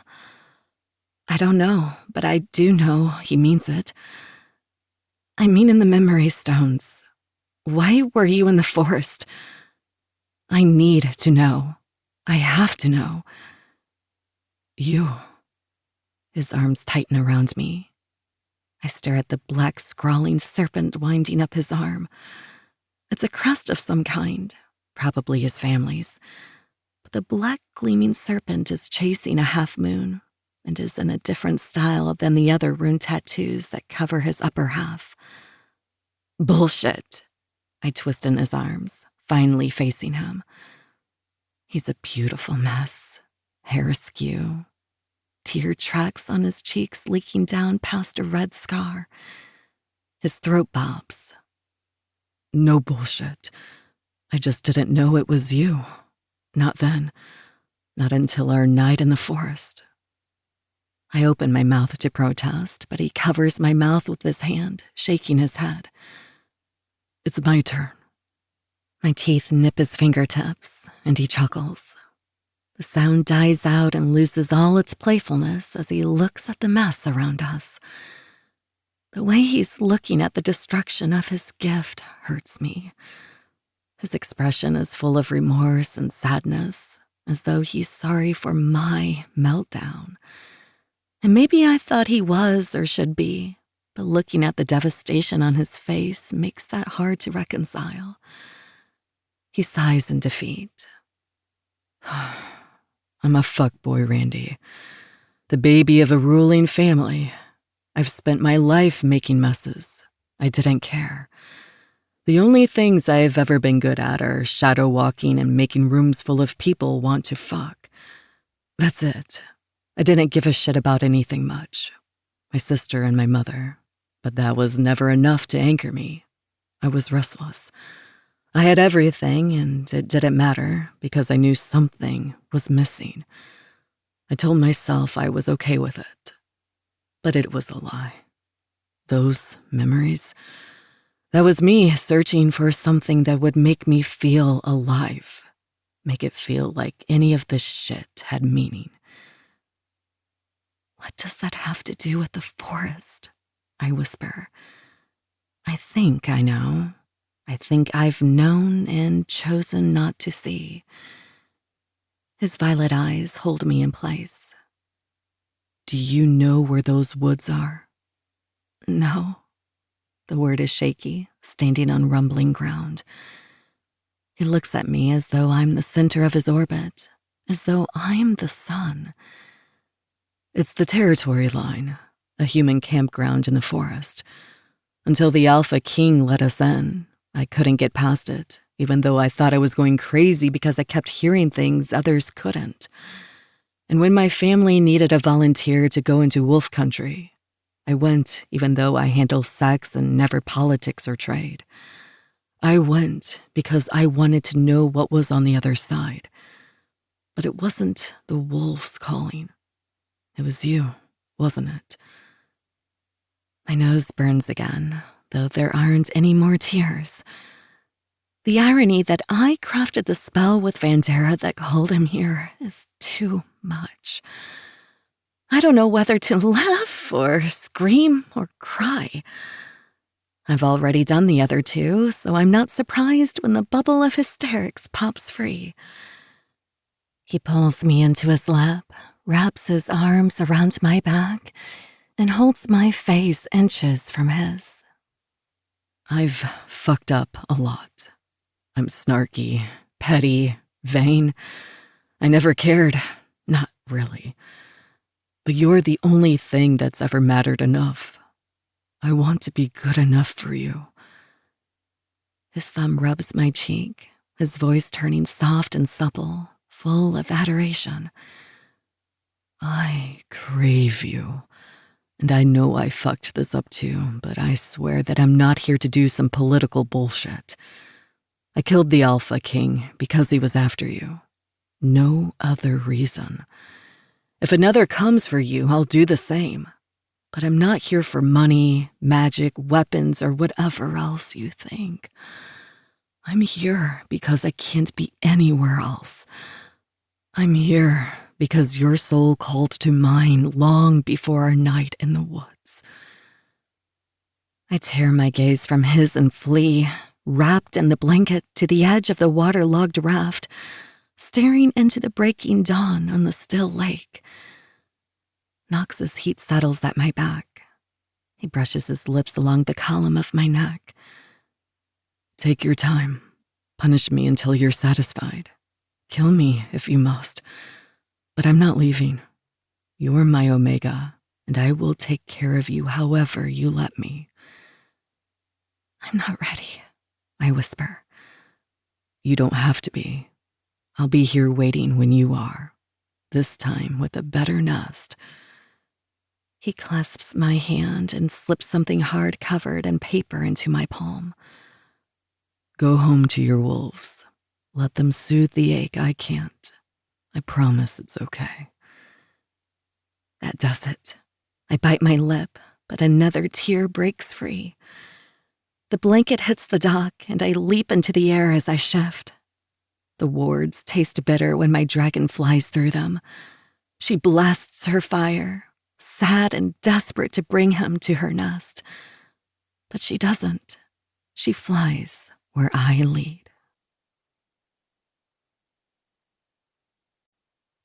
I don't know, but I do know he means it. I mean in the memory stones. Why were you in the forest? I need to know. I have to know. You. His arms tighten around me. I stare at the black, scrawling serpent winding up his arm. It's a crest of some kind, probably his family's. But the black, gleaming serpent is chasing a half moon and is in a different style than the other rune tattoos that cover his upper half. Bullshit. I twist in his arms, finally facing him. He's a beautiful mess, hair askew, tear tracks on his cheeks leaking down past a red scar. His throat bobs. No bullshit. I just didn't know it was you. Not then. Not until our night in the forest. I open my mouth to protest, but he covers my mouth with his hand, shaking his head. It's my turn. My teeth nip his fingertips, and he chuckles. The sound dies out and loses all its playfulness as he looks at the mess around us. The way he's looking at the destruction of his gift hurts me. His expression is full of remorse and sadness, as though he's sorry for my meltdown. And maybe I thought he was or should be, but looking at the devastation on his face makes that hard to reconcile. He sighs in defeat. I'm a fuckboy, Randy. The baby of a ruling family. I've spent my life making messes. I didn't care. The only things I've ever been good at are shadow walking and making rooms full of people want to fuck. That's it. I didn't give a shit about anything much. My sister and my mother. But that was never enough to anchor me. I was restless. I had everything, and it didn't matter because I knew something was missing. I told myself I was okay with it. But it was a lie. Those memories, that was me searching for something that would make me feel alive, make it feel like any of this shit had meaning. What does that have to do with the forest? I whisper. I think I know. I think I've known and chosen not to see. His violet eyes hold me in place. Do you know where those woods are? No. The word is shaky, standing on rumbling ground. He looks at me as though I'm the center of his orbit, as though I'm the sun. It's the territory line, a human campground in the forest. Until the Alpha King let us in, I couldn't get past it, even though I thought I was going crazy because I kept hearing things others couldn't. And when my family needed a volunteer to go into wolf country, I went even though I handle sex and never politics or trade. I went because I wanted to know what was on the other side. But it wasn't the wolves calling. It was you, wasn't it? My nose burns again, though there aren't any more tears. The irony that I crafted the spell with Vandera that called him here is too much. I don't know whether to laugh or scream or cry. I've already done the other two, so I'm not surprised when the bubble of hysterics pops free. He pulls me into his lap, wraps his arms around my back, and holds my face inches from his. I've fucked up a lot. I'm snarky, petty, vain. I never cared. Not really. But you're the only thing that's ever mattered enough. I want to be good enough for you. His thumb rubs my cheek, his voice turning soft and supple, full of adoration. I crave you. And I know I fucked this up too, but I swear that I'm not here to do some political bullshit. I killed the Alpha King because he was after you. No other reason. If another comes for you, I'll do the same. But I'm not here for money, magic, weapons, or whatever else you think. I'm here because I can't be anywhere else. I'm here because your soul called to mine long before our night in the woods. I tear my gaze from his and flee, wrapped in the blanket to the edge of the waterlogged raft, staring into the breaking dawn on the still lake. Knox's heat settles at my back. He brushes his lips along the column of my neck. Take your time. Punish me until you're satisfied. Kill me if you must. But I'm not leaving. You're my Omega, and I will take care of you however you let me. I'm not ready, I whisper. You don't have to be. I'll be here waiting when you are. This time with a better nest. He clasps my hand and slips something hard-covered in paper into my palm. Go home to your wolves. Let them soothe the ache I can't. I promise it's okay. That does it. I bite my lip, but another tear breaks free. The blanket hits the dock, and I leap into the air as I shift. The wards taste bitter when my dragon flies through them. She blasts her fire, sad and desperate to bring him to her nest. But she doesn't. She flies where I lead.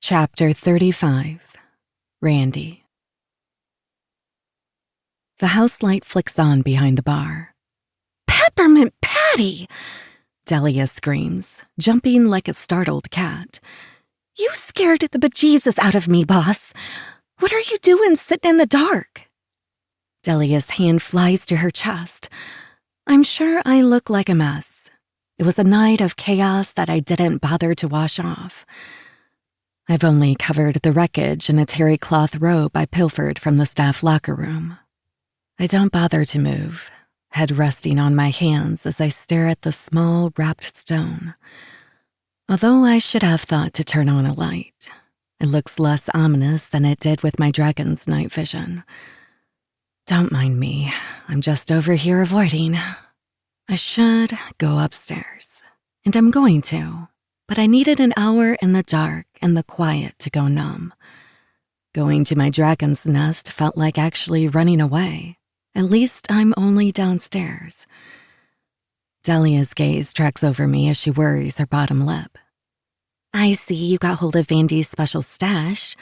Chapter 35. Randy. The house light flicks on behind the bar. Peppermint Patty! Delia screams, jumping like a startled cat. You scared the bejesus out of me, boss. What are you doing sitting in the dark? Delia's hand flies to her chest. I'm sure I look like a mess. It was a night of chaos that I didn't bother to wash off. I've only covered the wreckage in a terry cloth robe I pilfered from the staff locker room. I don't bother to move, head resting on my hands as I stare at the small, wrapped stone. Although I should have thought to turn on a light, it looks less ominous than it did with my dragon's night vision. Don't mind me, I'm just over here avoiding. I should go upstairs, and I'm going to, but I needed an hour in the dark and the quiet to go numb. Going to my dragon's nest felt like actually running away. At least I'm only downstairs. Delia's gaze tracks over me as she worries her bottom lip. I see you got hold of Vandy's special stash.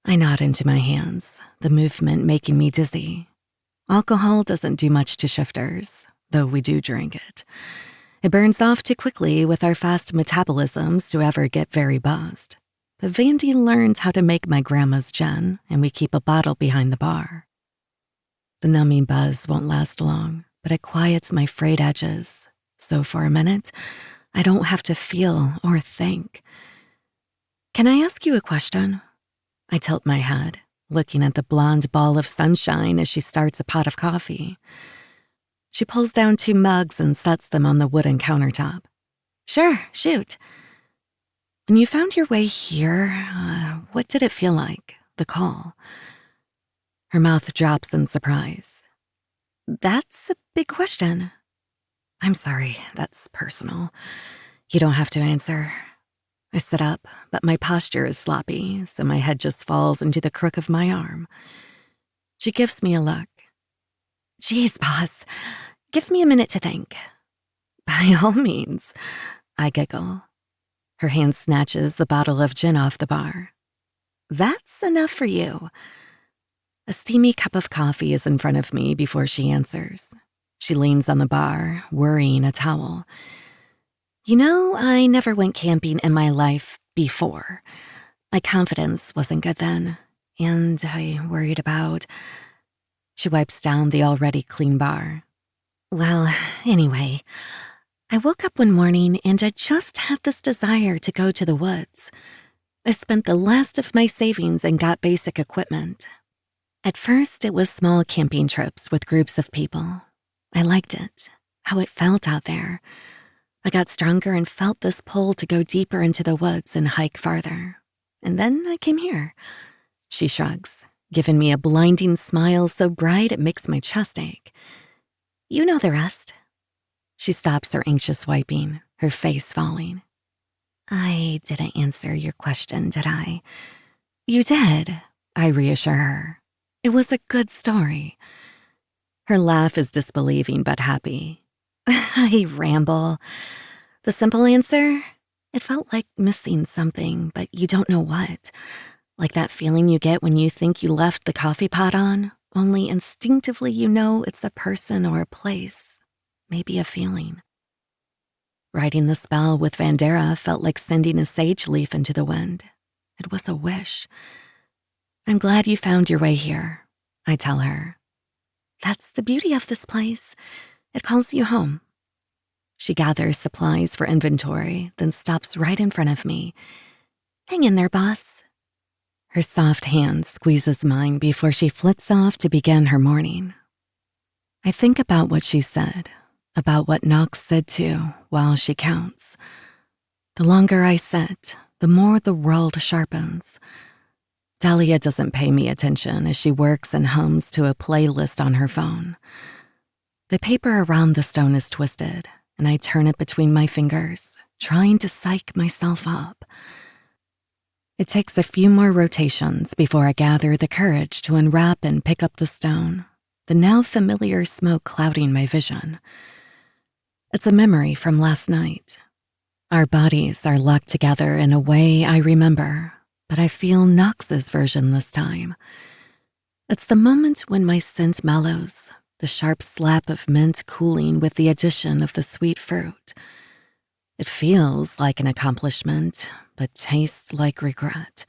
I nod into my hands, the movement making me dizzy. Alcohol doesn't do much to shifters, though we do drink it. It burns off too quickly with our fast metabolisms to ever get very buzzed. But Vandy learned how to make my grandma's gin, and we keep a bottle behind the bar. The numbing buzz won't last long, but it quiets my frayed edges, so for a minute, I don't have to feel or think. Can I ask you a question? I tilt my head, looking at the blonde ball of sunshine as she starts a pot of coffee. She pulls down 2 mugs and sets them on the wooden countertop. Sure, shoot. When you found your way here, what did it feel like, the call? Her mouth drops in surprise. That's a big question. I'm sorry, that's personal. You don't have to answer. I sit up, but my posture is sloppy, so my head just falls into the crook of my arm. She gives me a look. Geez, boss, give me a minute to think. By all means, I giggle. Her hand snatches the bottle of gin off the bar. That's enough for you. A steamy cup of coffee is in front of me before she answers. She leans on the bar, worrying a towel. You know, I never went camping in my life before. My confidence wasn't good then, and I worried about... She wipes down the already clean bar. Well, anyway, I woke up one morning and I just had this desire to go to the woods. I spent the last of my savings and got basic equipment. At first, it was small camping trips with groups of people. I liked it, how it felt out there. I got stronger and felt this pull to go deeper into the woods and hike farther. And then I came here. She shrugs, giving me a blinding smile so bright it makes my chest ache. You know the rest. She stops her anxious wiping, her face falling. I didn't answer your question, did I? You did, I reassure her. It was a good story. Her laugh is disbelieving but happy. I ramble. The simple answer? It felt like missing something, but you don't know what. Like that feeling you get when you think you left the coffee pot on, only instinctively you know it's a person or a place, maybe a feeling. Writing the spell with Vandera felt like sending a sage leaf into the wind. It was a wish. I'm glad you found your way here, I tell her. That's the beauty of this place. It calls you home. She gathers supplies for inventory, then stops right in front of me. Hang in there, boss. Her soft hand squeezes mine before she flits off to begin her morning. I think about what she said, about what Knox said too, while she counts. The longer I sit, the more the world sharpens. Dahlia doesn't pay me attention as she works and hums to a playlist on her phone. The paper around the stone is twisted, and I turn it between my fingers, trying to psych myself up. It takes a few more rotations before I gather the courage to unwrap and pick up the stone, the now familiar smoke clouding my vision. It's a memory from last night. Our bodies are locked together in a way I remember, but I feel Knox's version this time. It's the moment when my scent mellows, the sharp slap of mint cooling with the addition of the sweet fruit. It feels like an accomplishment, but tastes like regret.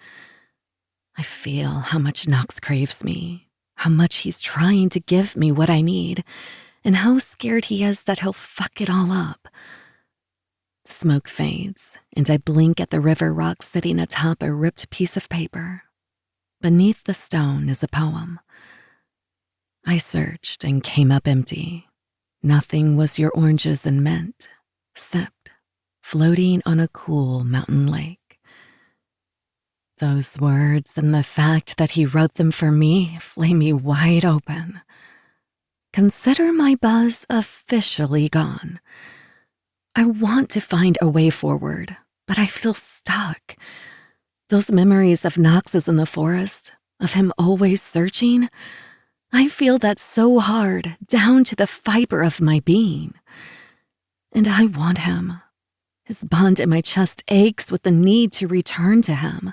I feel how much Knox craves me, how much he's trying to give me what I need, and how scared he is that he'll fuck it all up. The smoke fades, and I blink at the river rock sitting atop a ripped piece of paper. Beneath the stone is a poem. I searched and came up empty. Nothing was your oranges and mint, sipped, floating on a cool mountain lake. Those words and the fact that he wrote them for me flame me wide open. Consider my buzz officially gone. I want to find a way forward, but I feel stuck. Those memories of Knox's in the forest, of him always searching, I feel that so hard, down to the fiber of my being. And I want him. His bond in my chest aches with the need to return to him.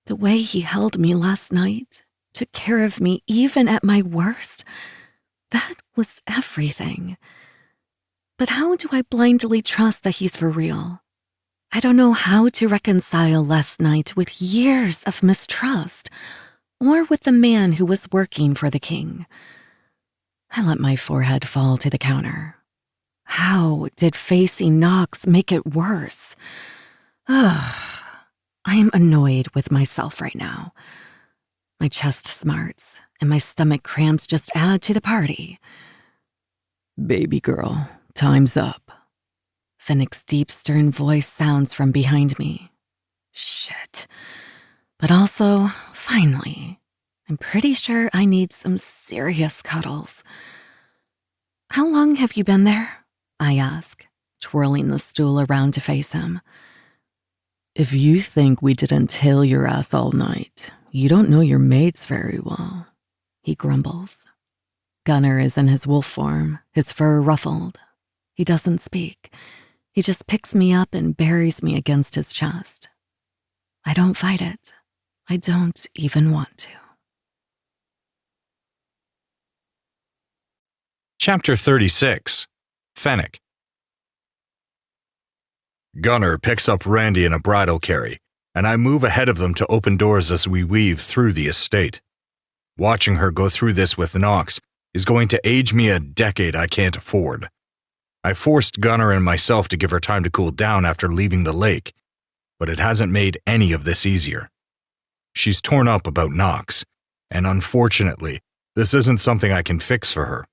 The way he held me last night, took care of me even at my worst, that was everything. But how do I blindly trust that he's for real? I don't know how to reconcile last night with years of mistrust, or with the man who was working for the king. I let my forehead fall to the counter. How did facing Knox make it worse? I am annoyed with myself right now. My chest smarts, and my stomach cramps just add to the party. Baby girl, time's up. Fennec's deep, stern voice sounds from behind me. Shit. But also, finally, I'm pretty sure I need some serious cuddles. How long have you been there? I ask, twirling the stool around to face him. If you think we didn't tail your ass all night, you don't know your mates very well, he grumbles. Gunnar is in his wolf form, his fur ruffled. He doesn't speak. He just picks me up and buries me against his chest. I don't fight it. I don't even want to. Chapter 36. Fennec. Gunnar picks up Randy in a bridal carry, and I move ahead of them to open doors as we weave through the estate. Watching her go through this with Knox is going to age me a decade I can't afford. I forced Gunnar and myself to give her time to cool down after leaving the lake, but it hasn't made any of this easier. She's torn up about Knox, and unfortunately, this isn't something I can fix for her.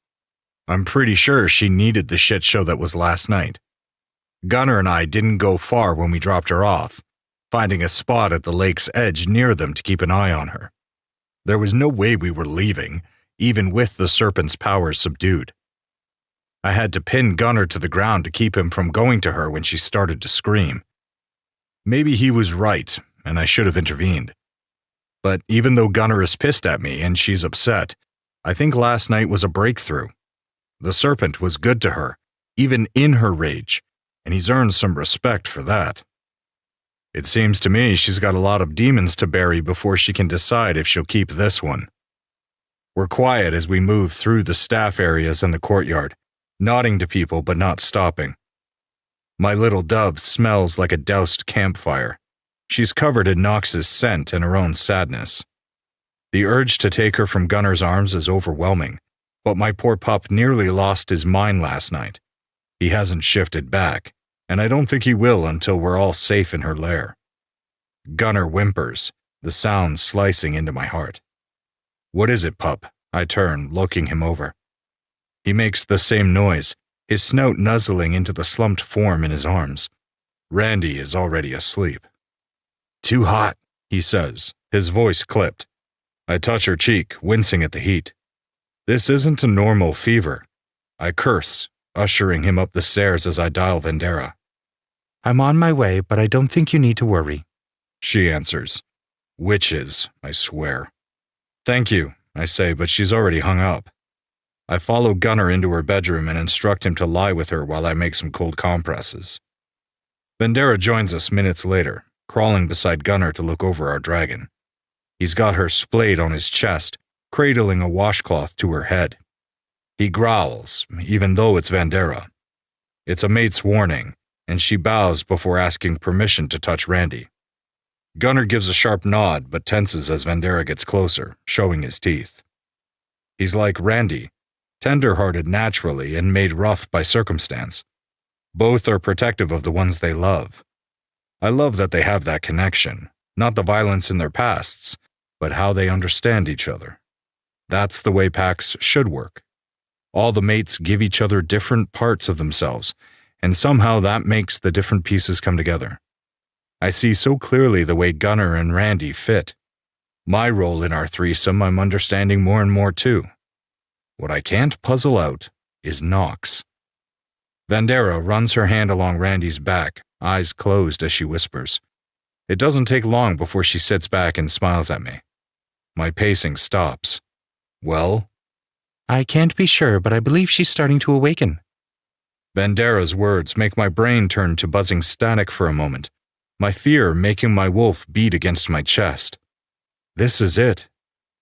I'm pretty sure she needed the shit show that was last night. Gunnar and I didn't go far when we dropped her off, finding a spot at the lake's edge near them to keep an eye on her. There was no way we were leaving, even with the serpent's powers subdued. I had to pin Gunnar to the ground to keep him from going to her when she started to scream. Maybe he was right, and I should have intervened. But even though Gunnar is pissed at me and she's upset, I think last night was a breakthrough. The serpent was good to her, even in her rage, and he's earned some respect for that. It seems to me she's got a lot of demons to bury before she can decide if she'll keep this one. We're quiet as we move through the staff areas and the courtyard, nodding to people but not stopping. My little dove smells like a doused campfire. She's covered in Knox's scent and her own sadness. The urge to take her from Gunner's arms is overwhelming, but my poor pup nearly lost his mind last night. He hasn't shifted back, and I don't think he will until we're all safe in her lair. Gunner whimpers, the sound slicing into my heart. "What is it, pup?" I turn, looking him over. He makes the same noise, his snout nuzzling into the slumped form in his arms. Randy is already asleep. "Too hot," he says, his voice clipped. I touch her cheek, wincing at the heat. This isn't a normal fever. I curse, ushering him up the stairs as I dial Vendera. "I'm on my way, but I don't think you need to worry," she answers. Witches, I swear. "Thank you," I say, but she's already hung up. I follow Gunner into her bedroom and instruct him to lie with her while I make some cold compresses. Vendera joins us minutes later, crawling beside Gunner to look over our dragon. He's got her splayed on his chest, cradling a washcloth to her head. He growls, even though it's Vendera. It's a mate's warning, and she bows before asking permission to touch Randy. Gunner gives a sharp nod but tenses as Vendera gets closer, showing his teeth. He's like Randy, tender-hearted naturally and made rough by circumstance. Both are protective of the ones they love. I love that they have that connection, not the violence in their pasts, but how they understand each other. That's the way packs should work. All the mates give each other different parts of themselves, and somehow that makes the different pieces come together. I see so clearly the way Gunner and Randy fit. My role in our threesome I'm understanding more and more too. What I can't puzzle out is Knox. Vendera runs her hand along Randy's back, eyes closed as she whispers. It doesn't take long before she sits back and smiles at me. My pacing stops. "Well?" "I can't be sure, but I believe she's starting to awaken." Vendera's words make my brain turn to buzzing static for a moment, my fear making my wolf beat against my chest. This is it.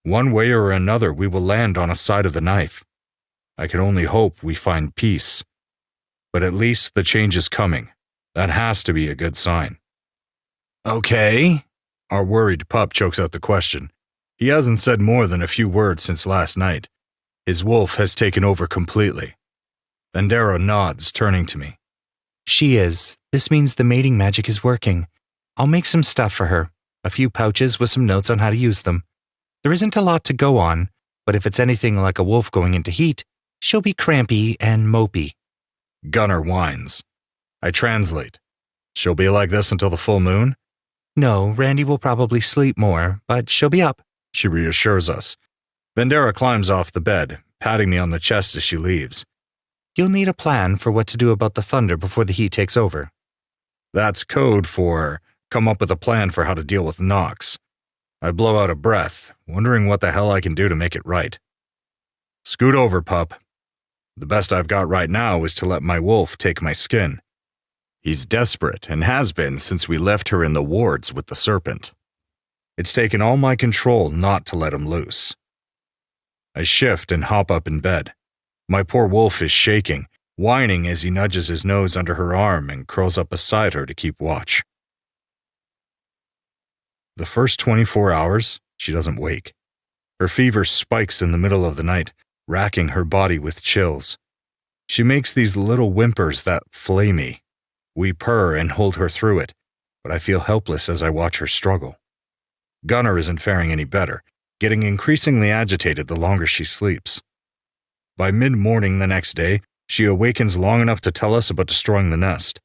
One way or another we will land on a side of the knife. I can only hope we find peace. But at least the change is coming. That has to be a good sign. "Okay?" Our worried pup chokes out the question. He hasn't said more than a few words since last night. His wolf has taken over completely. Vendera nods, turning to me. "She is. This means the mating magic is working. I'll make some stuff for her. A few pouches with some notes on how to use them. There isn't a lot to go on, but if it's anything like a wolf going into heat, she'll be crampy and mopey." Gunner whines. I translate. "She'll be like this until the full moon?" "No, Randy will probably sleep more, but she'll be up," she reassures us. Vendera climbs off the bed, patting me on the chest as she leaves. "You'll need a plan for what to do about the thunder before the heat takes over." That's code for come up with a plan for how to deal with Knox. I blow out a breath, wondering what the hell I can do to make it right. "Scoot over, pup. The best I've got right now is to let my wolf take my skin. He's desperate and has been since we left her in the wards with the serpent. It's taken all my control not to let him loose." I shift and hop up in bed. My poor wolf is shaking, whining as he nudges his nose under her arm and curls up beside her to keep watch. The first 24 hours, she doesn't wake. Her fever spikes in the middle of the night, racking her body with chills. She makes these little whimpers that flay me. We purr and hold her through it, but I feel helpless as I watch her struggle. Gunner isn't faring any better, getting increasingly agitated the longer she sleeps. By mid-morning the next day, she awakens long enough to tell us about destroying the nest.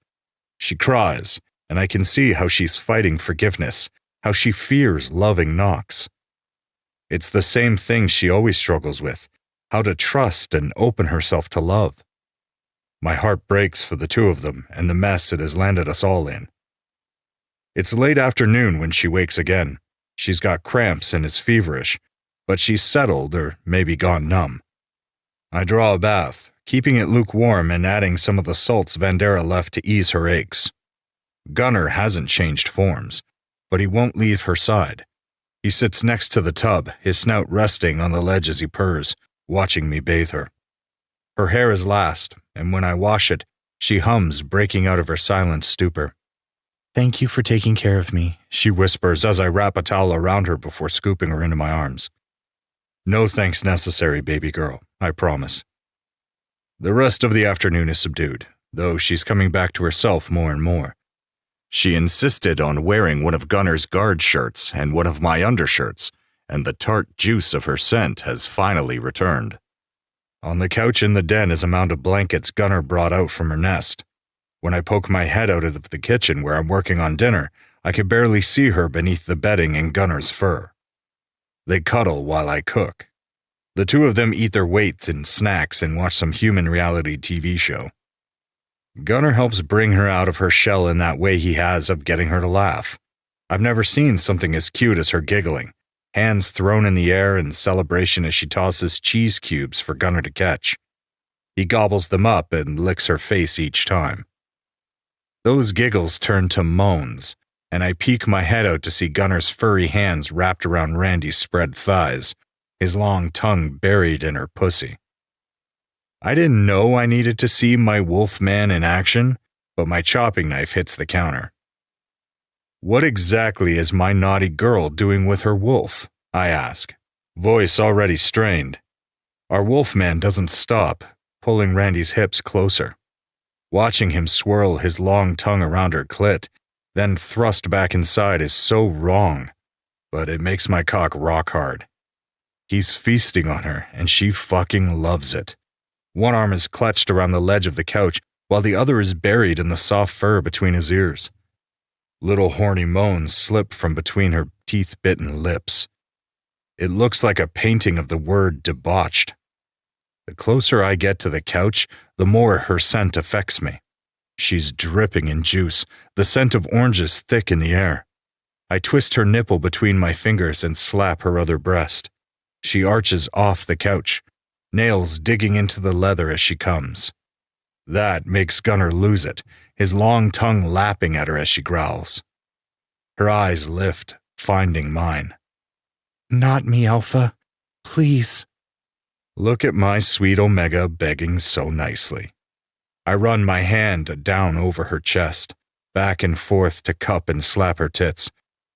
She cries, and I can see how she's fighting forgiveness, how she fears loving Knox. It's the same thing she always struggles with, how to trust and open herself to love. My heart breaks for the two of them and the mess it has landed us all in. It's late afternoon when she wakes again. She's got cramps and is feverish, but she's settled or maybe gone numb. I draw a bath, keeping it lukewarm and adding some of the salts Vendera left to ease her aches. Gunner hasn't changed forms, but he won't leave her side. He sits next to the tub, his snout resting on the ledge as he purrs, watching me bathe her. Her hair is last, and when I wash it, she hums, breaking out of her silent stupor. Thank you for taking care of me, she whispers as I wrap a towel around her before scooping her into my arms. No thanks necessary, baby girl, I promise. The rest of the afternoon is subdued, though she's coming back to herself more and more. She insisted on wearing one of Gunner's guard shirts and one of my undershirts, and the tart juice of her scent has finally returned. On the couch in the den is a mound of blankets Gunner brought out from her nest. When I poke my head out of the kitchen where I'm working on dinner, I can barely see her beneath the bedding in Gunner's fur. They cuddle while I cook. The two of them eat their weight in snacks and watch some human reality TV show. Gunner helps bring her out of her shell in that way he has of getting her to laugh. I've never seen something as cute as her giggling, hands thrown in the air in celebration as she tosses cheese cubes for Gunner to catch. He gobbles them up and licks her face each time. Those giggles turn to moans, and I peek my head out to see Gunner's furry hands wrapped around Randy's spread thighs, his long tongue buried in her pussy. I didn't know I needed to see my wolf man in action, but my chopping knife hits the counter. What exactly is my naughty girl doing with her wolf? I ask, voice already strained. Our wolf man doesn't stop, pulling Randy's hips closer. Watching him swirl his long tongue around her clit, then thrust back inside is so wrong, but it makes my cock rock hard. He's feasting on her, and she fucking loves it. One arm is clutched around the ledge of the couch, while the other is buried in the soft fur between his ears. Little horny moans slip from between her teeth-bitten lips. It looks like a painting of the word debauched. The closer I get to the couch, the more her scent affects me. She's dripping in juice, the scent of oranges thick in the air. I twist her nipple between my fingers and slap her other breast. She arches off the couch, nails digging into the leather as she comes. That makes Gunner lose it, his long tongue lapping at her as she growls. Her eyes lift, finding mine. Not me, Alpha. Please. Look at my sweet Omega begging so nicely. I run my hand down over her chest, back and forth to cup and slap her tits,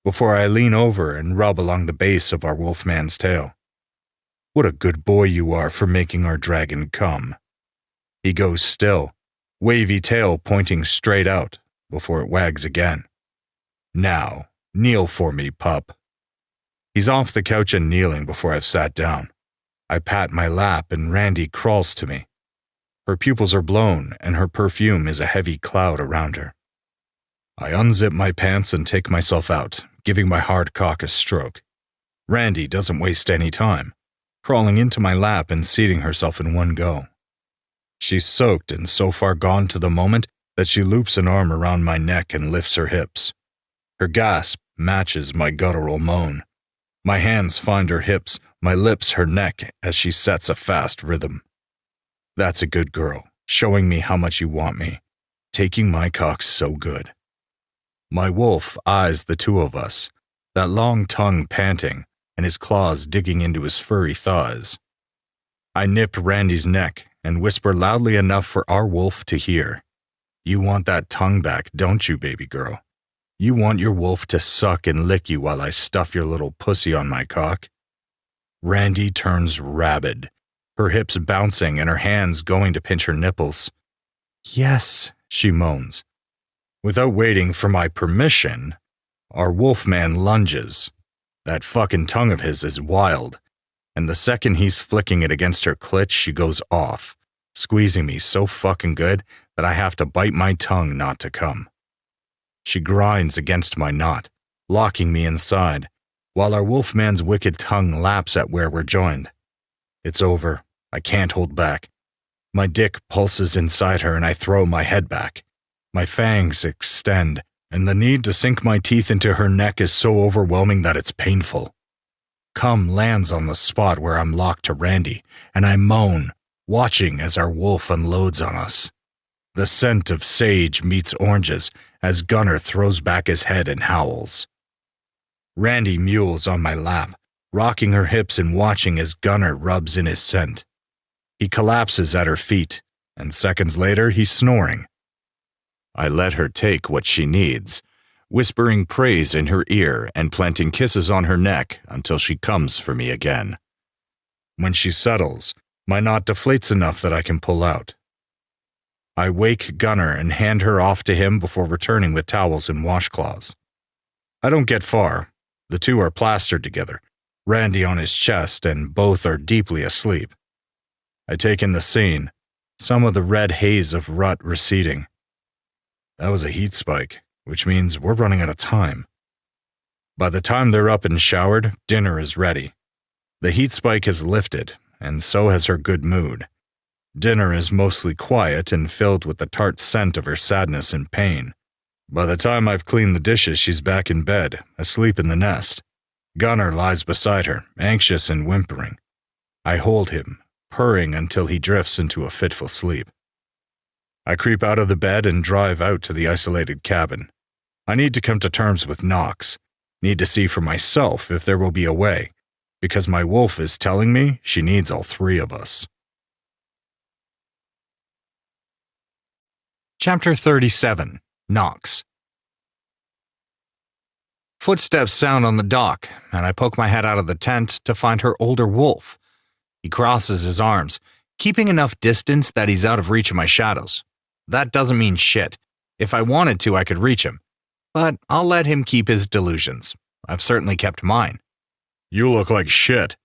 before I lean over and rub along the base of our wolfman's tail. What a good boy you are for making our dragon come. He goes still, wavy tail pointing straight out, before it wags again. Now, kneel for me, pup. He's off the couch and kneeling before I've sat down. I pat my lap and Randy crawls to me. Her pupils are blown and her perfume is a heavy cloud around her. I unzip my pants and take myself out, giving my hard cock a stroke. Randy doesn't waste any time, crawling into my lap and seating herself in one go. She's soaked and so far gone to the moment that she loops an arm around my neck and lifts her hips. Her gasp matches my guttural moan. My hands find her hips, my lips her neck as she sets a fast rhythm. That's a good girl, showing me how much you want me, taking my cock so good. My wolf eyes the two of us, that long tongue panting and his claws digging into his furry thighs. I nip Randy's neck and whisper loudly enough for our wolf to hear. You want that tongue back, don't you, baby girl? You want your wolf to suck and lick you while I stuff your little pussy on my cock? Randy turns rabid, her hips bouncing and her hands going to pinch her nipples. Yes, she moans. Without waiting for my permission, our wolfman lunges. That fucking tongue of his is wild, and the second he's flicking it against her clit, she goes off, squeezing me so fucking good that I have to bite my tongue not to come. She grinds against my knot, locking me inside, while our wolfman's wicked tongue laps at where we're joined. It's over. I can't hold back. My dick pulses inside her and I throw my head back. My fangs extend, and the need to sink my teeth into her neck is so overwhelming that it's painful. Cum lands on the spot where I'm locked to Randy, and I moan, watching as our wolf unloads on us. The scent of sage meets oranges as Gunnar throws back his head and howls. Randy mules on my lap, rocking her hips and watching as Gunnar rubs in his scent. He collapses at her feet, and seconds later he's snoring. I let her take what she needs, whispering praise in her ear and planting kisses on her neck until she comes for me again. When she settles, my knot deflates enough that I can pull out. I wake Gunnar and hand her off to him before returning with towels and washcloths. I don't get far. The two are plastered together, Randy on his chest, and both are deeply asleep. I take in the scene, some of the red haze of rut receding. That was a heat spike, which means we're running out of time. By the time they're up and showered, dinner is ready. The heat spike has lifted, and so has her good mood. Dinner is mostly quiet and filled with the tart scent of her sadness and pain. By the time I've cleaned the dishes, she's back in bed, asleep in the nest. Gunnar lies beside her, anxious and whimpering. I hold him, purring until he drifts into a fitful sleep. I creep out of the bed and drive out to the isolated cabin. I need to come to terms with Knox, need to see for myself if there will be a way, because my wolf is telling me she needs all three of us. Chapter 37. Knox. Footsteps sound on the dock, and I poke my head out of the tent to find her older wolf. He crosses his arms, keeping enough distance that he's out of reach of my shadows. That doesn't mean shit. If I wanted to, I could reach him. But I'll let him keep his delusions. I've certainly kept mine. You look like shit.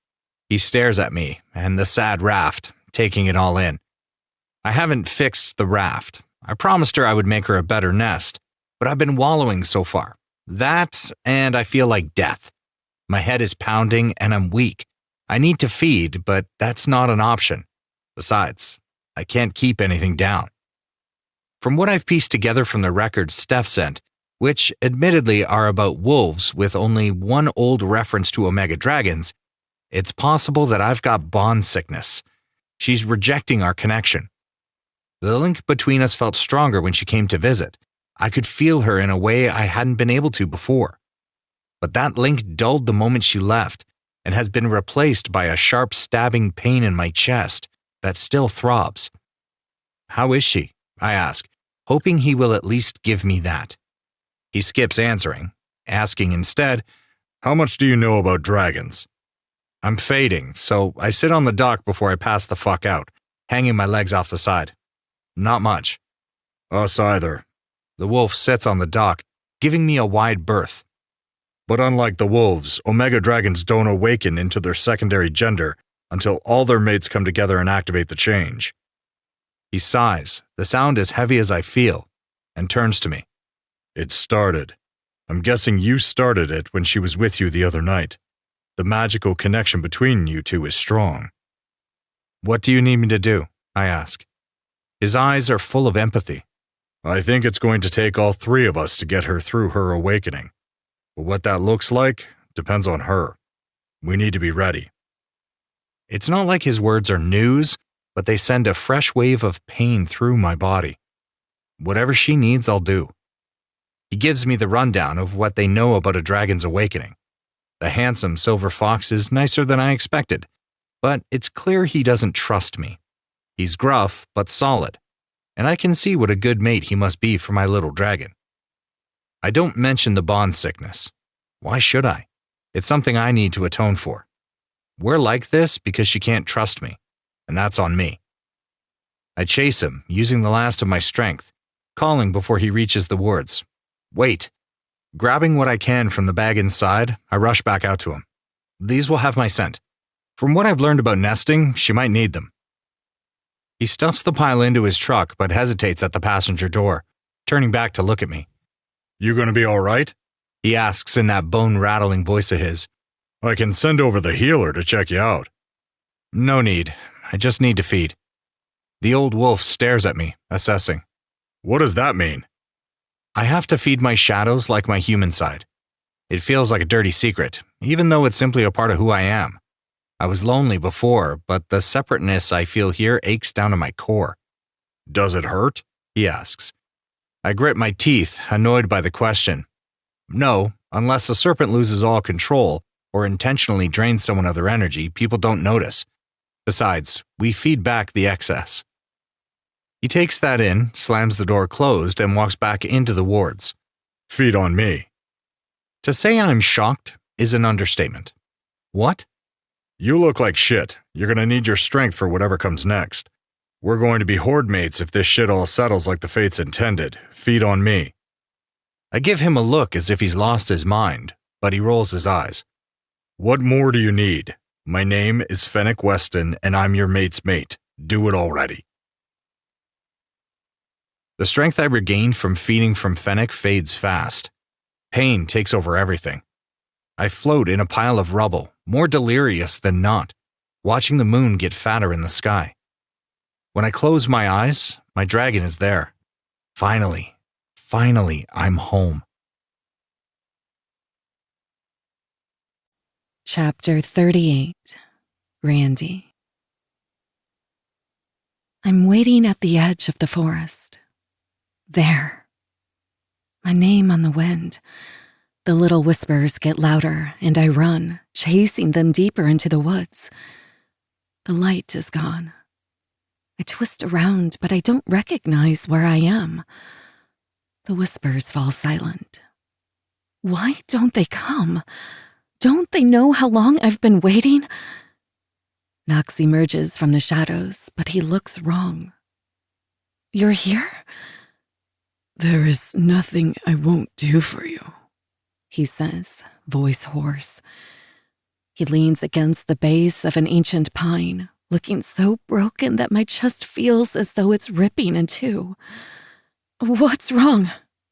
He stares at me and the sad raft, taking it all in. I haven't fixed the raft. I promised her I would make her a better nest, but I've been wallowing so far. That, and I feel like death. My head is pounding and I'm weak. I need to feed, but that's not an option. Besides, I can't keep anything down. From what I've pieced together from the records Steph sent, which admittedly are about wolves with only one old reference to Omega dragons, it's possible that I've got bond sickness. She's rejecting our connection. The link between us felt stronger when she came to visit. I could feel her in a way I hadn't been able to before. But that link dulled the moment she left and has been replaced by a sharp stabbing pain in my chest that still throbs. How is she? I ask, hoping he will at least give me that. He skips answering, asking instead, How much do you know about dragons? I'm fading, so I sit on the dock before I pass the fuck out, hanging my legs off the side. Not much. Us either. The wolf sits on the dock, giving me a wide berth. But unlike the wolves, Omega dragons don't awaken into their secondary gender until all their mates come together and activate the change. He sighs, the sound as heavy as I feel, and turns to me. It started. I'm guessing you started it when she was with you the other night. The magical connection between you two is strong. What do you need me to do? I ask. His eyes are full of empathy. I think it's going to take all three of us to get her through her awakening. But what that looks like depends on her. We need to be ready. It's not like his words are news, but they send a fresh wave of pain through my body. Whatever she needs, I'll do. He gives me the rundown of what they know about a dragon's awakening. The handsome silver fox is nicer than I expected, but it's clear he doesn't trust me. He's gruff, but solid, and I can see what a good mate he must be for my little dragon. I don't mention the bond sickness. Why should I? It's something I need to atone for. We're like this because she can't trust me, and that's on me. I chase him, using the last of my strength, calling before he reaches the woods. Wait. Grabbing what I can from the bag inside, I rush back out to him. These will have my scent. From what I've learned about nesting, she might need them. He stuffs the pile into his truck but hesitates at the passenger door, turning back to look at me. You gonna be all right? He asks in that bone-rattling voice of his. I can send over the healer to check you out. No need. I just need to feed. The old wolf stares at me, assessing. What does that mean? I have to feed my shadows like my human side. It feels like a dirty secret, even though it's simply a part of who I am. I was lonely before, but the separateness I feel here aches down to my core. Does it hurt? he asks. I grit my teeth, annoyed by the question. No, unless a serpent loses all control or intentionally drains someone of their energy, people don't notice. Besides, we feed back the excess. He takes that in, slams the door closed, and walks back into the wards. Feed on me. To say I'm shocked is an understatement. What? You look like shit. You're gonna need your strength for whatever comes next. We're going to be horde mates if this shit all settles like the fates intended. Feed on me. I give him a look as if he's lost his mind, but he rolls his eyes. What more do you need? My name is Fennec Weston, and I'm your mate's mate. Do it already. The strength I regained from feeding from Fennec fades fast. Pain takes over everything. I float in a pile of rubble, more delirious than not, watching the moon get fatter in the sky. When I close my eyes, my dragon is there. Finally, I'm home. Chapter 38. Randy. I'm waiting at the edge of the forest. There. My name on the wind. The little whispers get louder, and I run, chasing them deeper into the woods. The light is gone. I twist around, but I don't recognize where I am. The whispers fall silent. Why don't they come? Don't they know how long I've been waiting? Knox emerges from the shadows, but he looks wrong. You're here? There is nothing I won't do for you, he says, voice hoarse. He leans against the base of an ancient pine, looking so broken that my chest feels as though it's ripping in two. What's wrong?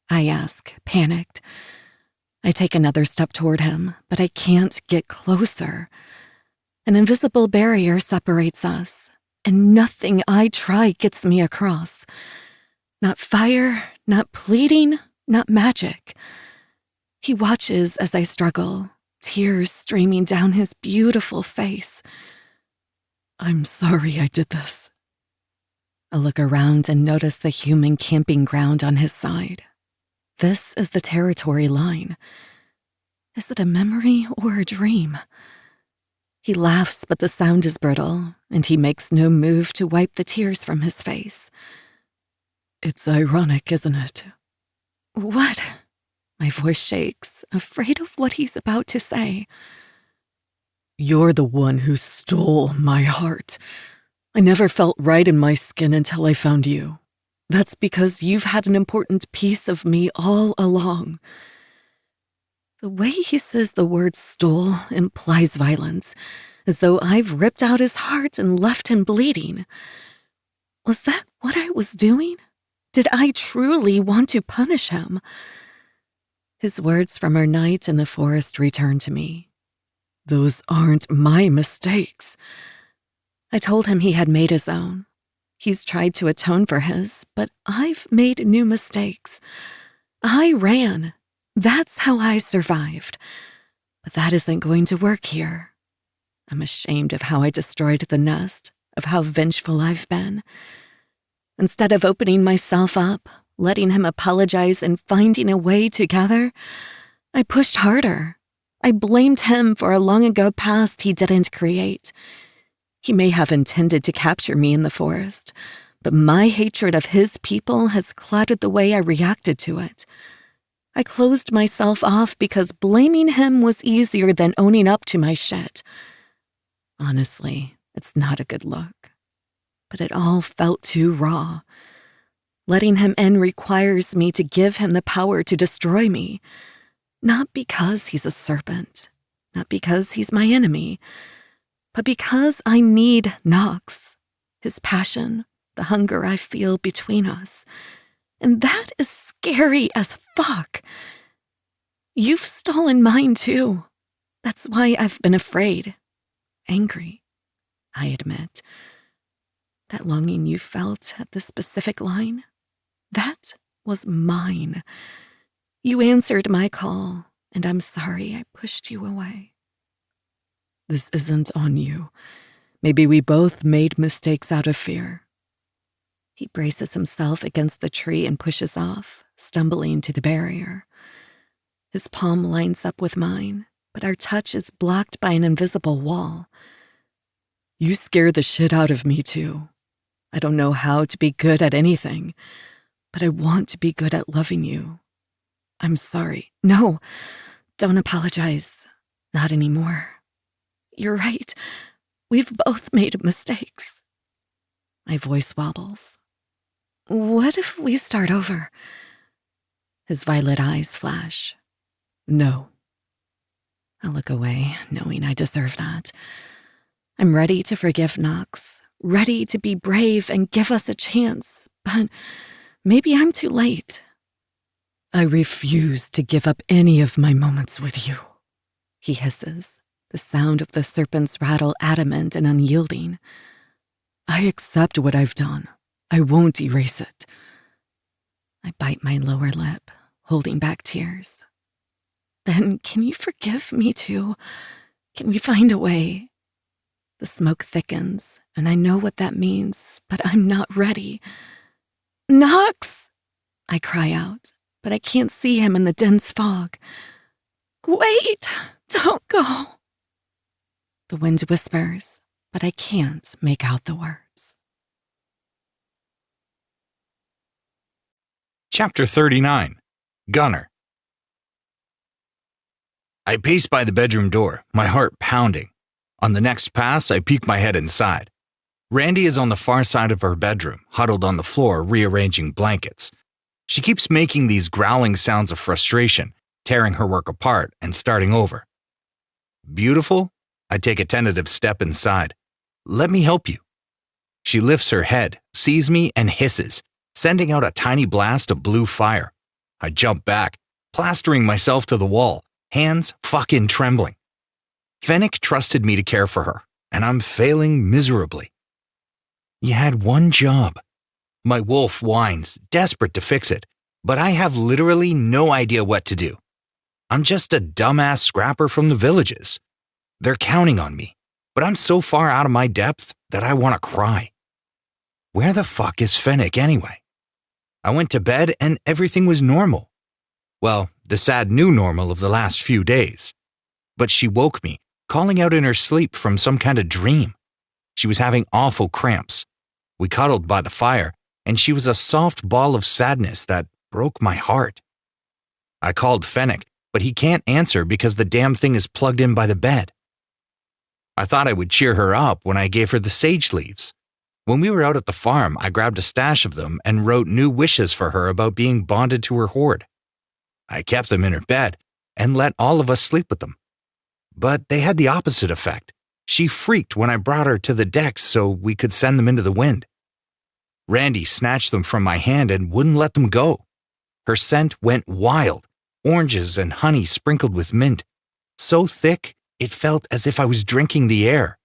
I ask, panicked. I take another step toward him, but I can't get closer. An invisible barrier separates us, and nothing I try gets me across. Not fire, not pleading, not magic. He watches as I struggle, tears streaming down his beautiful face. I'm sorry I did this. I look around and notice the human camping ground on his side. This is the territory line. Is it a memory or a dream? He laughs, but the sound is brittle, and he makes no move to wipe the tears from his face. It's ironic, isn't it? What? My voice shakes, afraid of what he's about to say. You're the one who stole my heart. I never felt right in my skin until I found you. That's because you've had an important piece of me all along. The way he says the word stole implies violence, as though I've ripped out his heart and left him bleeding. Was that what I was doing? Did I truly want to punish him? His words from our night in the forest return to me. Those aren't my mistakes. I told him he had made his own. He's tried to atone for his, but I've made new mistakes. I ran. That's how I survived. But that isn't going to work here. I'm ashamed of how I destroyed the nest, of how vengeful I've been. Instead of opening myself up, letting him apologize and finding a way together, I pushed harder. I blamed him for a long ago past he didn't create. He may have intended to capture me in the forest, but my hatred of his people has clouded the way I reacted to it. I closed myself off because blaming him was easier than owning up to my shit. Honestly, it's not a good look. But it all felt too raw. Letting him in requires me to give him the power to destroy me. Not because he's a serpent, not because he's my enemy, but because I need Knox, his passion, the hunger I feel between us. And that is scary as fuck. You've stolen mine too. That's why I've been afraid. Angry, I admit. That longing you felt at this specific line, that was mine. You answered my call, and I'm sorry I pushed you away. This isn't on you. Maybe we both made mistakes out of fear. He braces himself against the tree and pushes off, stumbling to the barrier. His palm lines up with mine, but our touch is blocked by an invisible wall. You scare the shit out of me, too. I don't know how to be good at anything, but I want to be good at loving you. I'm sorry. No, don't apologize. Not anymore. You're right. We've both made mistakes. My voice wobbles. What if we start over? His violet eyes flash. No. I look away, knowing I deserve that. I'm ready to forgive Knox, ready to be brave and give us a chance, but maybe I'm too late. I refuse to give up any of my moments with you, he hisses, the sound of the serpent's rattle adamant and unyielding. I accept what I've done. I won't erase it. I bite my lower lip, holding back tears. Then can you forgive me too? Can we find a way? The smoke thickens, and I know what that means, but I'm not ready. Knox! I cry out, but I can't see him in the dense fog. Wait! Don't go! The wind whispers, but I can't make out the words. Chapter 39. Gunner. I pace by the bedroom door, my heart pounding. On the next pass, I peek my head inside. Randy is on the far side of her bedroom, huddled on the floor, rearranging blankets. She keeps making these growling sounds of frustration, tearing her work apart and starting over. Beautiful? I take a tentative step inside. Let me help you. She lifts her head, sees me, and hisses, sending out a tiny blast of blue fire. I jump back, plastering myself to the wall, hands fucking trembling. Fennec trusted me to care for her, and I'm failing miserably. You had one job. My wolf whines, desperate to fix it, but I have literally no idea what to do. I'm just a dumbass scrapper from the villages. They're counting on me, but I'm so far out of my depth that I want to cry. Where the fuck is Fennec anyway? I went to bed and everything was normal. Well, the sad new normal of the last few days. But she woke me, calling out in her sleep from some kind of dream. She was having awful cramps. We cuddled by the fire, and she was a soft ball of sadness that broke my heart. I called Fennec, but he can't answer because the damn thing is plugged in by the bed. I thought I would cheer her up when I gave her the sage leaves. When we were out at the farm, I grabbed a stash of them and wrote new wishes for her about being bonded to her horde. I kept them in her bed and let all of us sleep with them. But they had the opposite effect. She freaked when I brought her to the decks so we could send them into the wind. Randy snatched them from my hand and wouldn't let them go. Her scent went wild, oranges and honey sprinkled with mint, so thick it felt as if I was drinking the air.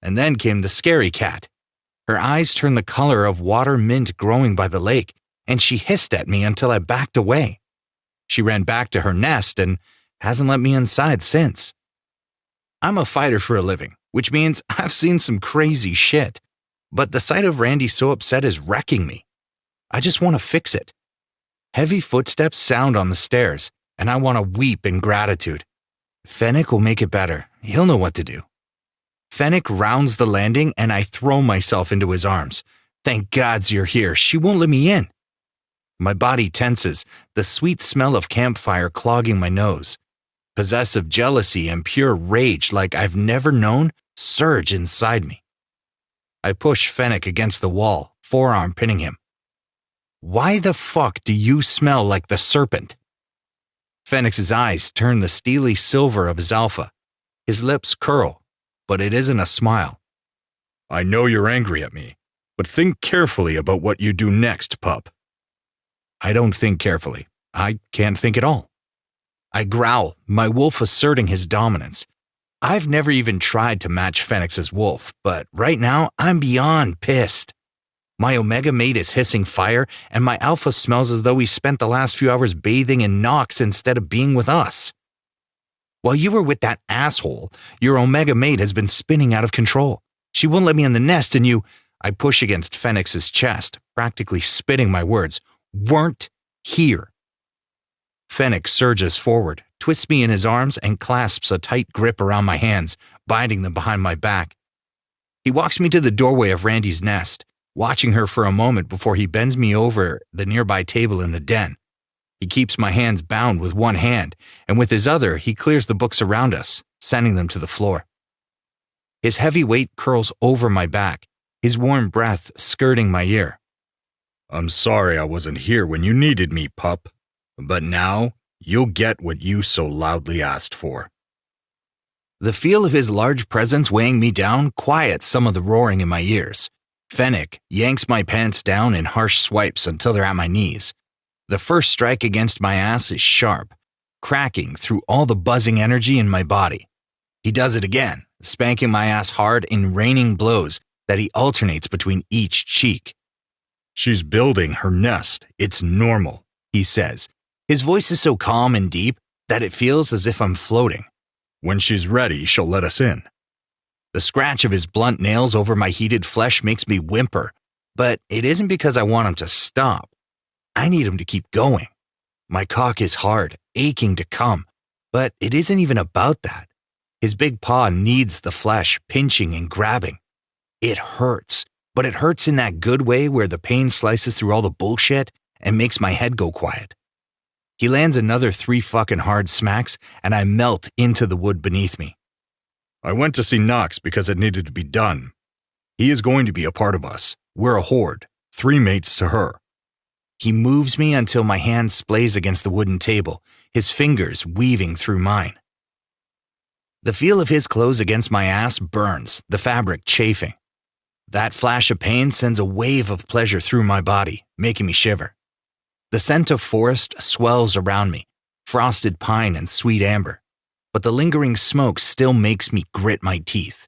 And then came the scary cat. Her eyes turned the color of water mint growing by the lake, and she hissed at me until I backed away. She ran back to her nest and hasn't let me inside since. I'm a fighter for a living, which means I've seen some crazy shit. But the sight of Randy so upset is wrecking me. I just want to fix it. Heavy footsteps sound on the stairs, and I want to weep in gratitude. Fennec will make it better. He'll know what to do. Fennec rounds the landing, and I throw myself into his arms. Thank gods you're here. She won't let me in. My body tenses, the sweet smell of campfire clogging my nose. Possessive jealousy and pure rage like I've never known surge inside me. I push Fennec against the wall, forearm pinning him. Why the fuck do you smell like the serpent? Fennec's eyes turn the steely silver of his alpha. His lips curl, but it isn't a smile. I know you're angry at me, but think carefully about what you do next, pup. I don't think carefully. I can't think at all. I growl, my wolf asserting his dominance. I've never even tried to match Fennec's wolf, but right now I'm beyond pissed. My omega mate is hissing fire, and my alpha smells as though he spent the last few hours bathing in Nox instead of being with us. While you were with that asshole, your omega mate has been spinning out of control. She won't let me in the nest, and I push against Fenix's chest, practically spitting my words. Weren't here. Fenix surges forward, twists me in his arms, and clasps a tight grip around my hands, binding them behind my back. He walks me to the doorway of Randy's nest, watching her for a moment before he bends me over the nearby table in the den. He keeps my hands bound with one hand, and with his other, he clears the books around us, sending them to the floor. His heavy weight curls over my back, his warm breath skirting my ear. I'm sorry I wasn't here when you needed me, pup. But now, you'll get what you so loudly asked for. The feel of his large presence weighing me down quiets some of the roaring in my ears. Fennec yanks my pants down in harsh swipes until they're at my knees. The first strike against my ass is sharp, cracking through all the buzzing energy in my body. He does it again, spanking my ass hard in raining blows that he alternates between each cheek. She's building her nest. It's normal, he says. His voice is so calm and deep that it feels as if I'm floating. When she's ready, she'll let us in. The scratch of his blunt nails over my heated flesh makes me whimper, but it isn't because I want him to stop. I need him to keep going. My cock is hard, aching to come, but it isn't even about that. His big paw needs the flesh, pinching and grabbing. It hurts, but it hurts in that good way where the pain slices through all the bullshit and makes my head go quiet. He lands another 3 fucking hard smacks, and I melt into the wood beneath me. I went to see Knox because it needed to be done. He is going to be a part of us. We're a horde, 3 mates to her. He moves me until my hand splays against the wooden table, his fingers weaving through mine. The feel of his clothes against my ass burns, the fabric chafing. That flash of pain sends a wave of pleasure through my body, making me shiver. The scent of forest swells around me, frosted pine and sweet amber, but the lingering smoke still makes me grit my teeth.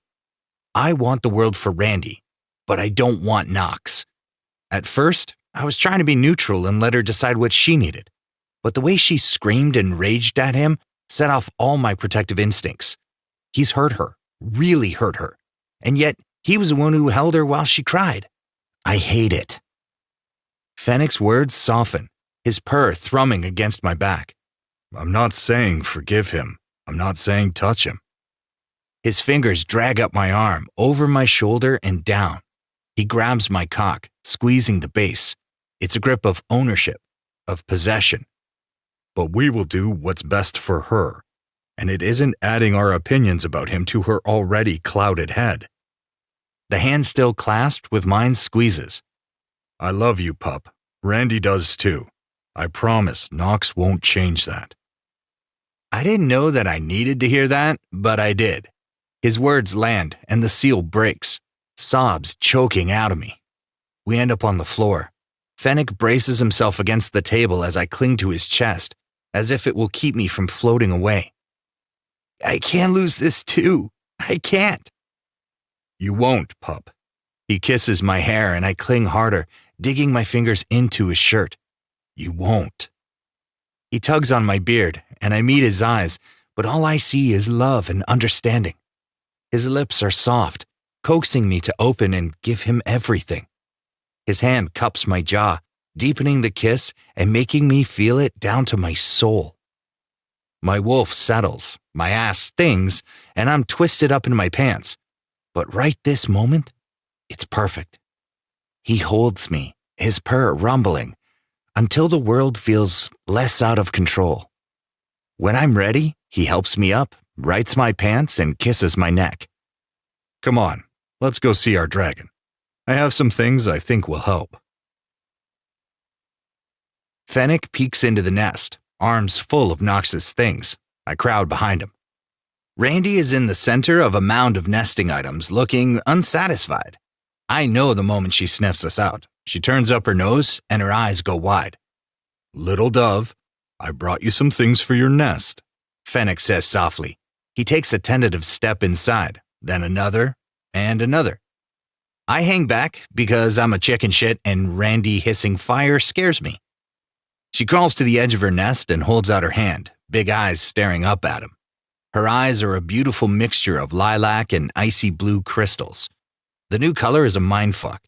I want the world for Randy, but I don't want Knox. At first, I was trying to be neutral and let her decide what she needed, but the way she screamed and raged at him set off all my protective instincts. He's hurt her, really hurt her, and yet he was the one who held her while she cried. I hate it. Fennec's words soften, his purr thrumming against my back. I'm not saying forgive him. I'm not saying touch him. His fingers drag up my arm, over my shoulder and down. He grabs my cock, squeezing the base. It's a grip of ownership, of possession. But we will do what's best for her, and it isn't adding our opinions about him to her already clouded head. The hand still clasped with mine squeezes. I love you, pup. Randy does too. I promise Knox won't change that. I didn't know that I needed to hear that, but I did. His words land and the seal breaks, sobs choking out of me. We end up on the floor. Fennec braces himself against the table as I cling to his chest, as if it will keep me from floating away. I can't lose this too. I can't. You won't, pup. He kisses my hair and I cling harder, digging my fingers into his shirt. You won't. He tugs on my beard and I meet his eyes, but all I see is love and understanding. His lips are soft, coaxing me to open and give him everything. His hand cups my jaw, deepening the kiss and making me feel it down to my soul. My wolf settles, my ass stings, and I'm twisted up in my pants. But right this moment, it's perfect. He holds me, his purr rumbling, until the world feels less out of control. When I'm ready, he helps me up, rights my pants, and kisses my neck. Come on, let's go see our dragon. I have some things I think will help. Fennec peeks into the nest, arms full of Knox's things. I crowd behind him. Randy is in the center of a mound of nesting items, looking unsatisfied. I know the moment she sniffs us out. She turns up her nose and her eyes go wide. Little dove, I brought you some things for your nest, Fennec says softly. He takes a tentative step inside, then another and another. I hang back because I'm a chicken shit and Randy hissing fire scares me. She crawls to the edge of her nest and holds out her hand, big eyes staring up at him. Her eyes are a beautiful mixture of lilac and icy blue crystals. The new color is a mindfuck.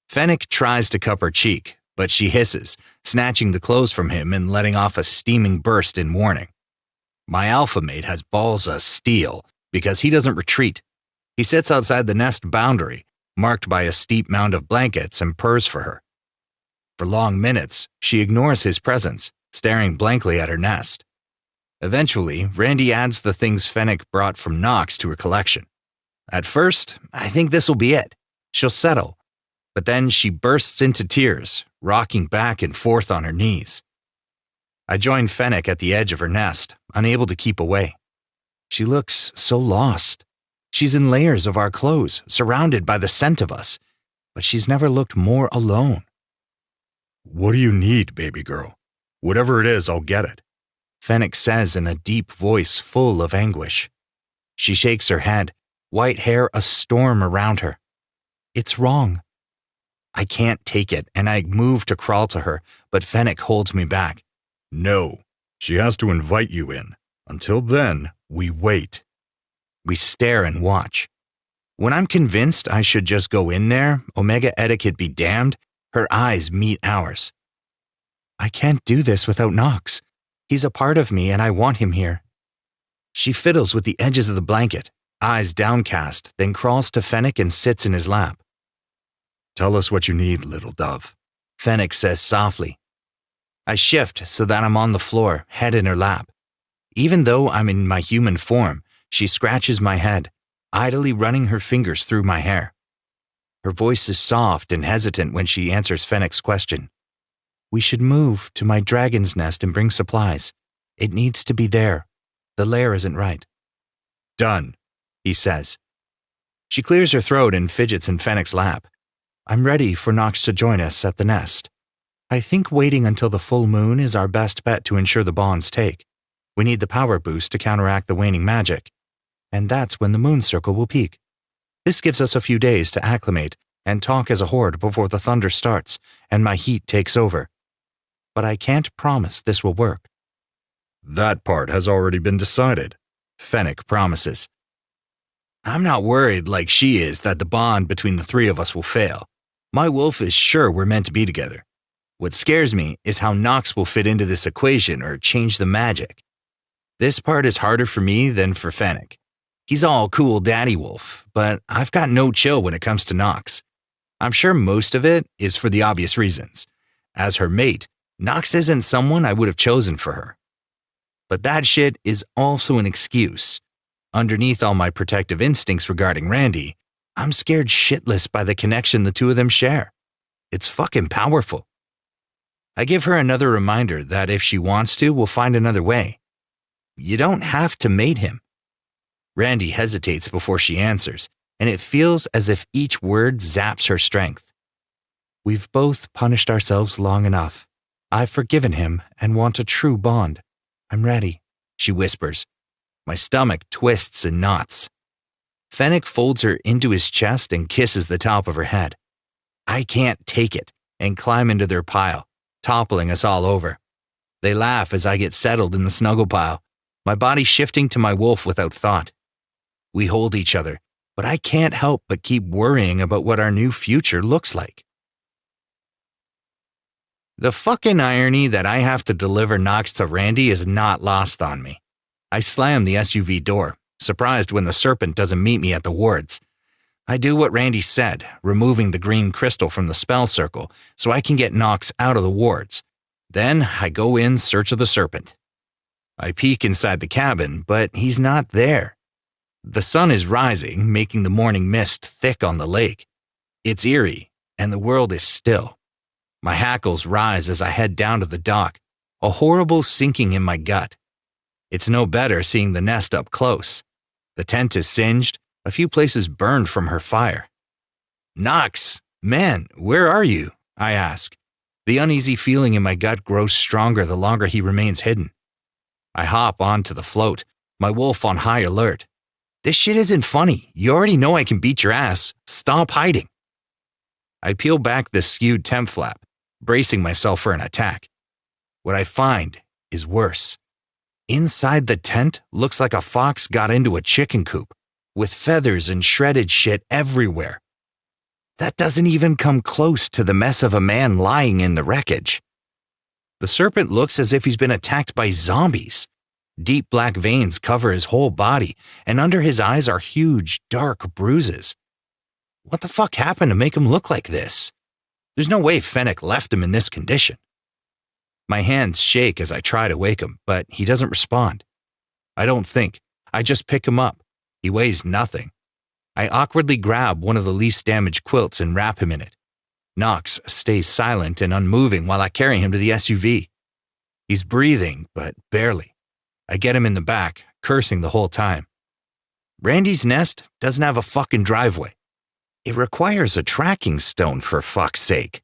Fennec tries to cup her cheek, but she hisses, snatching the clothes from him and letting off a steaming burst in warning. My alpha mate has balls of steel because he doesn't retreat. He sits outside the nest boundary, marked by a steep mound of blankets, and purrs for her. For long minutes, she ignores his presence, staring blankly at her nest. Eventually, Randy adds the things Fennec brought from Knox to her collection. At first, I think this'll be it. She'll settle. But then she bursts into tears, rocking back and forth on her knees. I join Fennec at the edge of her nest, unable to keep away. She looks so lost. She's in layers of our clothes, surrounded by the scent of us, but she's never looked more alone. What do you need, baby girl? Whatever it is, I'll get it, Fennec says in a deep voice full of anguish. She shakes her head, white hair a storm around her. It's wrong. I can't take it, and I move to crawl to her, but Fennec holds me back. No, she has to invite you in. Until then, we wait. We stare and watch. When I'm convinced I should just go in there, Omega etiquette be damned, her eyes meet ours. I can't do this without Knox. He's a part of me and I want him here. She fiddles with the edges of the blanket, eyes downcast, then crawls to Fennec and sits in his lap. Tell us what you need, little dove, Fennec says softly. I shift so that I'm on the floor, head in her lap. Even though I'm in my human form, she scratches my head, idly running her fingers through my hair. Her voice is soft and hesitant when she answers Fennec's question. We should move to my dragon's nest and bring supplies. It needs to be there. The lair isn't right. Done, he says. She clears her throat and fidgets in Fennec's lap. I'm ready for Knox to join us at the nest. I think waiting until the full moon is our best bet to ensure the bonds take. We need the power boost to counteract the waning magic. And that's when the moon circle will peak. This gives us a few days to acclimate and talk as a horde before the thunder starts and my heat takes over. But I can't promise this will work. That part has already been decided, Fennec promises. I'm not worried like she is that the bond between the three of us will fail. My wolf is sure we're meant to be together. What scares me is how Knox will fit into this equation or change the magic. This part is harder for me than for Fennec. He's all cool daddy wolf, but I've got no chill when it comes to Knox. I'm sure most of it is for the obvious reasons. As her mate, Knox isn't someone I would have chosen for her. But that shit is also an excuse. Underneath all my protective instincts regarding Randy, I'm scared shitless by the connection the two of them share. It's fucking powerful. I give her another reminder that if she wants to, we'll find another way. You don't have to mate him. Randy hesitates before she answers, and it feels as if each word zaps her strength. We've both punished ourselves long enough. I've forgiven him and want a true bond. I'm ready, she whispers. My stomach twists and knots. Fennec folds her into his chest and kisses the top of her head. I can't take it and climb into their pile, toppling us all over. They laugh as I get settled in the snuggle pile, my body shifting to my wolf without thought. We hold each other, but I can't help but keep worrying about what our new future looks like. The fucking irony that I have to deliver Knox to Randy is not lost on me. I slam the SUV door, surprised when the serpent doesn't meet me at the wards. I do what Randy said, removing the green crystal from the spell circle so I can get Knox out of the wards. Then I go in search of the serpent. I peek inside the cabin, but he's not there. The sun is rising, making the morning mist thick on the lake. It's eerie, and the world is still. My hackles rise as I head down to the dock, a horrible sinking in my gut. It's no better seeing the nest up close. The tent is singed, a few places burned from her fire. Knox, man, where are you? I ask. The uneasy feeling in my gut grows stronger the longer he remains hidden. I hop onto the float, my wolf on high alert. This shit isn't funny. You already know I can beat your ass. Stop hiding. I peel back the skewed tent flap, bracing myself for an attack. What I find is worse. Inside the tent looks like a fox got into a chicken coop. with feathers and shredded shit everywhere. That doesn't even come close to the mess of a man lying in the wreckage. The serpent looks as if he's been attacked by zombies. Deep black veins cover his whole body, and under his eyes are huge, dark bruises. What the fuck happened to make him look like this? There's no way Fennec left him in this condition. My hands shake as I try to wake him, but he doesn't respond. I don't think. I just pick him up. He weighs nothing. I awkwardly grab one of the least damaged quilts and wrap him in it. Knox stays silent and unmoving while I carry him to the SUV. He's breathing, but barely. I get him in the back, cursing the whole time. Randy's nest doesn't have a fucking driveway. It requires a tracking stone, for fuck's sake.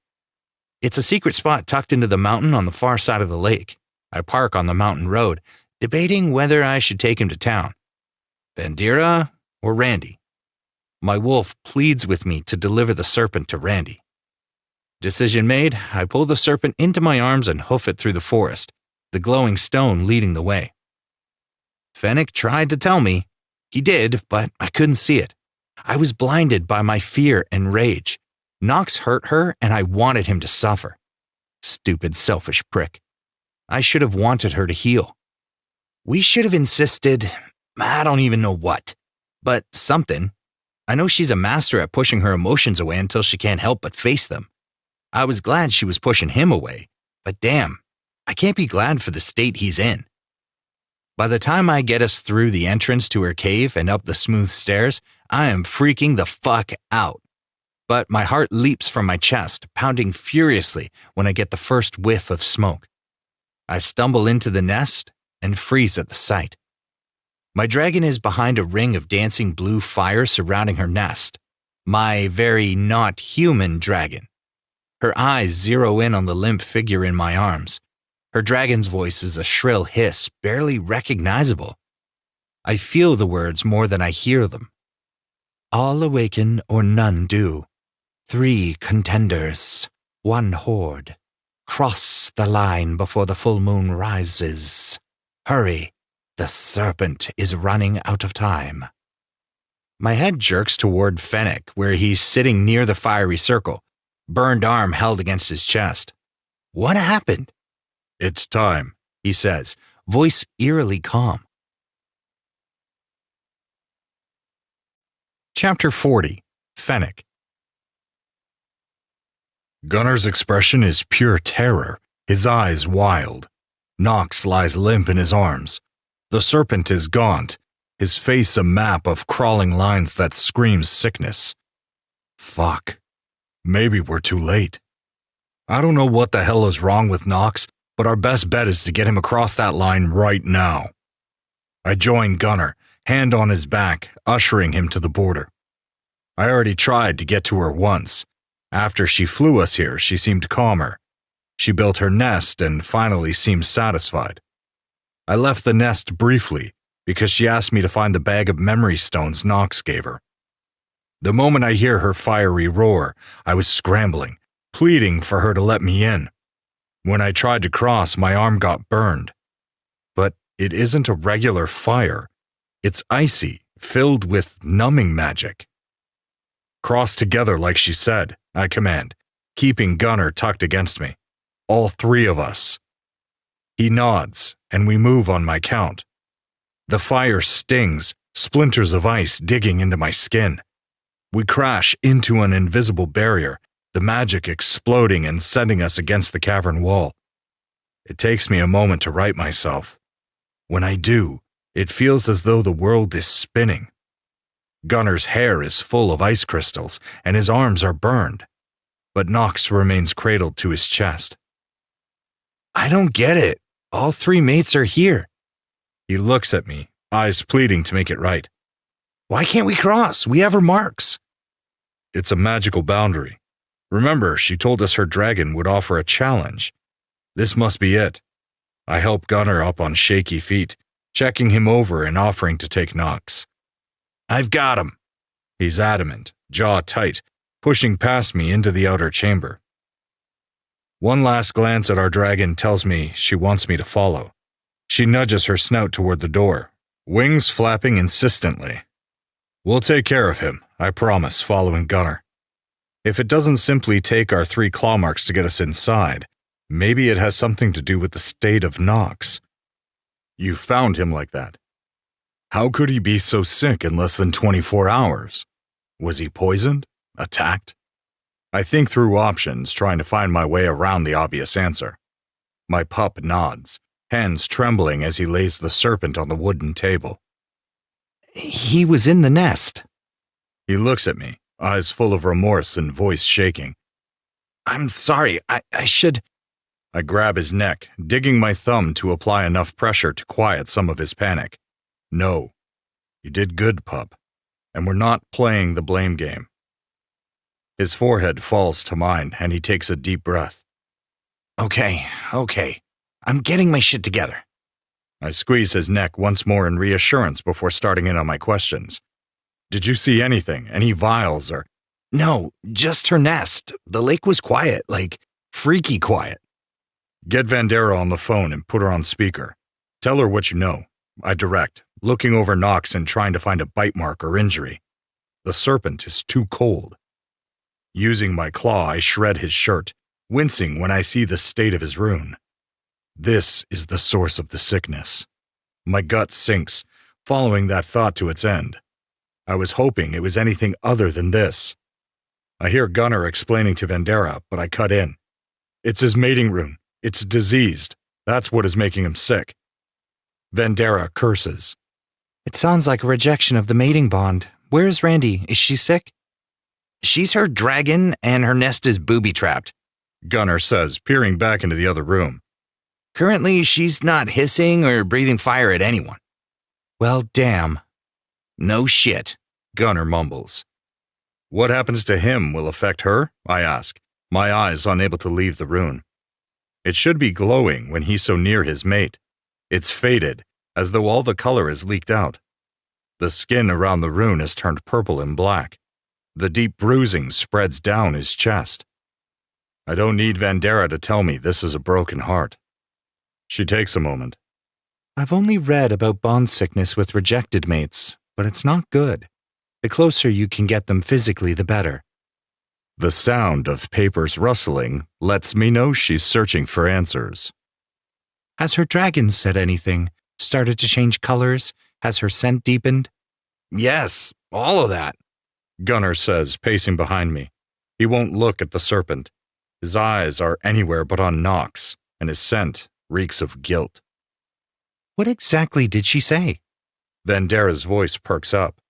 It's a secret spot tucked into the mountain on the far side of the lake. I park on the mountain road, debating whether I should take him to town. Bandira or Randy? My wolf pleads with me to deliver the serpent to Randy. Decision made, I pull the serpent into my arms and hoof it through the forest, the glowing stone leading the way. Fennec tried to tell me. He did, but I couldn't see it. I was blinded by my fear and rage. Knox hurt her, and I wanted him to suffer. Stupid, selfish prick. I should have wanted her to heal. We should have insisted, I don't even know what, but something. I know she's a master at pushing her emotions away until she can't help but face them. I was glad she was pushing him away, but damn, I can't be glad for the state he's in. By the time I get us through the entrance to her cave and up the smooth stairs, I am freaking the fuck out. But my heart leaps from my chest, pounding furiously when I get the first whiff of smoke. I stumble into the nest and freeze at the sight. My dragon is behind a ring of dancing blue fire surrounding her nest. My very not human dragon. Her eyes zero in on the limp figure in my arms. Her dragon's voice is a shrill hiss, barely recognizable. I feel the words more than I hear them. All awaken or none do. 3 contenders, 1 horde. Cross the line before the full moon rises. Hurry, the serpent is running out of time. My head jerks toward Fennec, where he's sitting near the fiery circle, burned arm held against his chest. What happened? It's time, He says, voice eerily calm. Chapter 40, Fennec. Gunner's expression is pure terror, his eyes wild. Knox lies limp in his arms. The serpent is gaunt, his face a map of crawling lines that screams sickness. Fuck. Maybe we're too late. I don't know what the hell is wrong with Knox, but our best bet is to get him across that line right now. I join Gunner, hand on his back, ushering him to the border. I already tried to get to her once. After she flew us here, she seemed calmer. She built her nest and finally seemed satisfied. I left the nest briefly because she asked me to find the bag of memory stones Knox gave her. The moment I hear her fiery roar, I was scrambling, pleading for her to let me in. When I tried to cross, my arm got burned. But it isn't a regular fire. It's icy, filled with numbing magic. Cross together like she said, I command, keeping Gunner tucked against me. All 3 of us. He nods, and we move on my count. The fire stings, splinters of ice digging into my skin. We crash into an invisible barrier, the magic exploding and sending us against the cavern wall. It takes me a moment to right myself. When I do, it feels as though the world is spinning. Gunner's hair is full of ice crystals, and his arms are burned, but Knox remains cradled to his chest. I don't get it. All 3 mates are here. He looks at me, eyes pleading to make it right. Why can't we cross? We have her marks. It's a magical boundary. Remember, she told us her dragon would offer a challenge. This must be it. I help Gunner up on shaky feet, checking him over and offering to take Knox. I've got him. He's adamant, jaw tight, pushing past me into the outer chamber. One last glance at our dragon tells me she wants me to follow. She nudges her snout toward the door, wings flapping insistently. We'll take care of him, I promise, following Gunner. If it doesn't simply take our 3 claw marks to get us inside, maybe it has something to do with the state of Knox. You found him like that. How could he be so sick in less than 24 hours? Was he poisoned? Attacked? I think through options, trying to find my way around the obvious answer. My pup nods, hands trembling as he lays the serpent on the wooden table. He was in the nest. He looks at me, eyes full of remorse and voice shaking. I'm sorry, I should... I grab his neck, digging my thumb to apply enough pressure to quiet some of his panic. No. You did good, pup. And we're not playing the blame game. His forehead falls to mine, and he takes a deep breath. Okay. I'm getting my shit together. I squeeze his neck once more in reassurance before starting in on my questions. Did you see anything? Any vials or... No, just her nest. The lake was quiet, like freaky quiet. Get Vandera on the phone and put her on speaker. Tell her what you know. I direct, looking over Knox and trying to find a bite mark or injury. The serpent is too cold. Using my claw, I shred his shirt, wincing when I see the state of his wound. This is the source of the sickness. My gut sinks, following that thought to its end. I was hoping it was anything other than this. I hear Gunner explaining to Vandera, but I cut in. It's his mating room. It's diseased. That's what is making him sick. Vandera curses. It sounds like a rejection of the mating bond. Where's Randy? Is she sick? She's her dragon, and her nest is booby-trapped, Gunner says, peering back into the other room. Currently, she's not hissing or breathing fire at anyone. Well, damn. No shit, Gunner mumbles. What happens to him will affect her? I ask, my eyes unable to leave the rune. It should be glowing when he's so near his mate. It's faded, as though all the color is leaked out. The skin around the rune is turned purple and black. The deep bruising spreads down his chest. I don't need Vandera to tell me this is a broken heart. She takes a moment. I've only read about bond sickness with rejected mates, but it's not good. The closer you can get them physically, the better. The sound of papers rustling lets me know she's searching for answers. Has her dragon said anything? Started to change colors? Has her scent deepened? Yes, all of that, Gunner says, pacing behind me. He won't look at the serpent. His eyes are anywhere but on Knox, and his scent reeks of guilt. What exactly did she say? Vandera's voice perks up.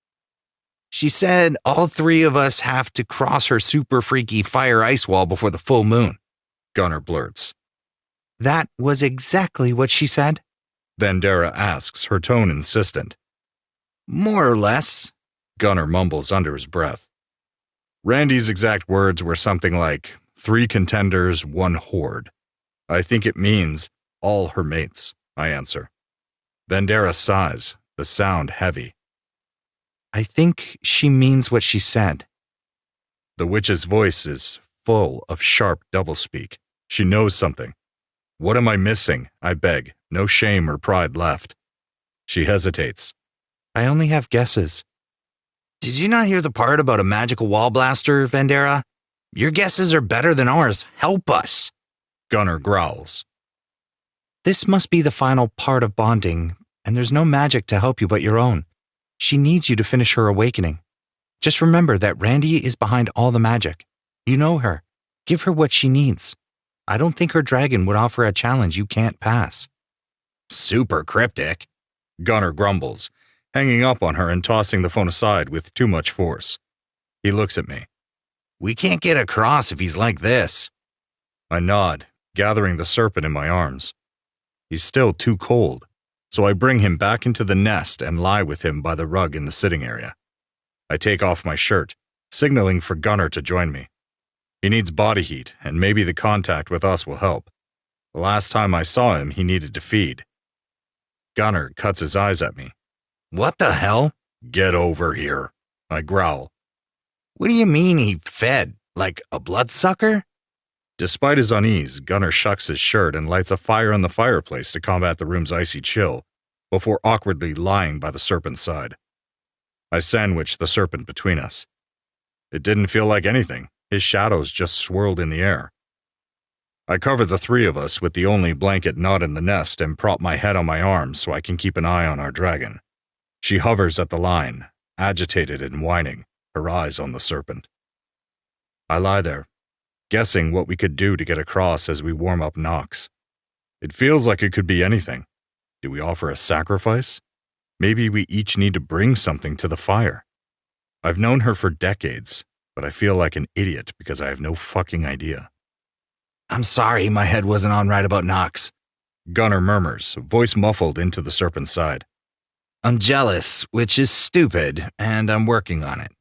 She said all 3 of us have to cross her super freaky fire ice wall before the full moon, Gunner blurts. That was exactly what she said? Vandera asks, her tone insistent. More or less, Gunner mumbles under his breath. Randy's exact words were something like, 3 contenders, 1 horde. I think it means all her mates, I answer. Vandera sighs, the sound heavy. I think she means what she said. The witch's voice is full of sharp doublespeak. She knows something. What am I missing? I beg, no shame or pride left. She hesitates. I only have guesses. Did you not hear the part about a magical wall blaster, Vandera? Your guesses are better than ours. Help us. Gunner growls. This must be the final part of bonding, and there's no magic to help you but your own. She needs you to finish her awakening. Just remember that Randy is behind all the magic. You know her. Give her what she needs. I don't think her dragon would offer a challenge you can't pass. Super cryptic, Gunner grumbles, hanging up on her and tossing the phone aside with too much force. He looks at me. We can't get across if he's like this. I nod, gathering the serpent in my arms. He's still too cold, so I bring him back into the nest and lie with him by the rug in the sitting area. I take off my shirt, signaling for Gunner to join me. He needs body heat, and maybe the contact with us will help. The last time I saw him, he needed to feed. Gunner cuts his eyes at me. What the hell? Get over here, I growl. What do you mean he fed? Like a bloodsucker? Despite his unease, Gunner shucks his shirt and lights a fire on the fireplace to combat the room's icy chill, before awkwardly lying by the serpent's side. I sandwiched the serpent between us. It didn't feel like anything. His shadows just swirled in the air. I covered the three of us with the only blanket not in the nest and prop my head on my arm so I can keep an eye on our dragon. She hovers at the line, agitated and whining, her eyes on the serpent. I lie there, guessing what we could do to get across as we warm up Nox. It feels like it could be anything. Do we offer a sacrifice? Maybe we each need to bring something to the fire. I've known her for decades, but I feel like an idiot because I have no fucking idea. I'm sorry my head wasn't on right about Nox, Gunnar murmurs, voice muffled into the serpent's side. I'm jealous, which is stupid, and I'm working on it.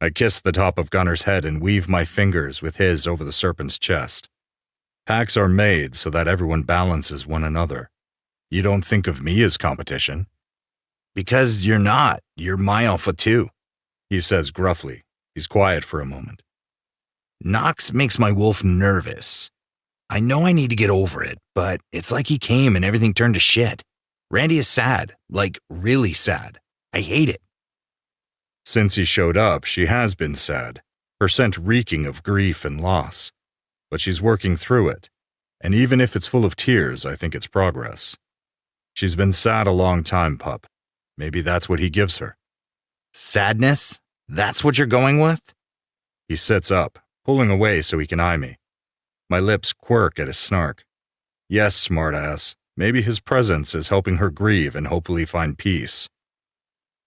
I kiss the top of Gunnar's head and weave my fingers with his over the serpent's chest. Packs are made so that everyone balances one another. You don't think of me as competition. Because you're not. You're my alpha too, he says gruffly. He's quiet for a moment. Nox makes my wolf nervous. I know I need to get over it, but it's like he came and everything turned to shit. Randy is sad, like really sad. I hate it. Since he showed up, she has been sad, her scent reeking of grief and loss. But she's working through it, and even if it's full of tears, I think it's progress. She's been sad a long time, pup. Maybe that's what he gives her. Sadness? That's what you're going with? He sits up, pulling away so he can eye me. My lips quirk at his snark. Yes, smartass. Maybe his presence is helping her grieve and hopefully find peace.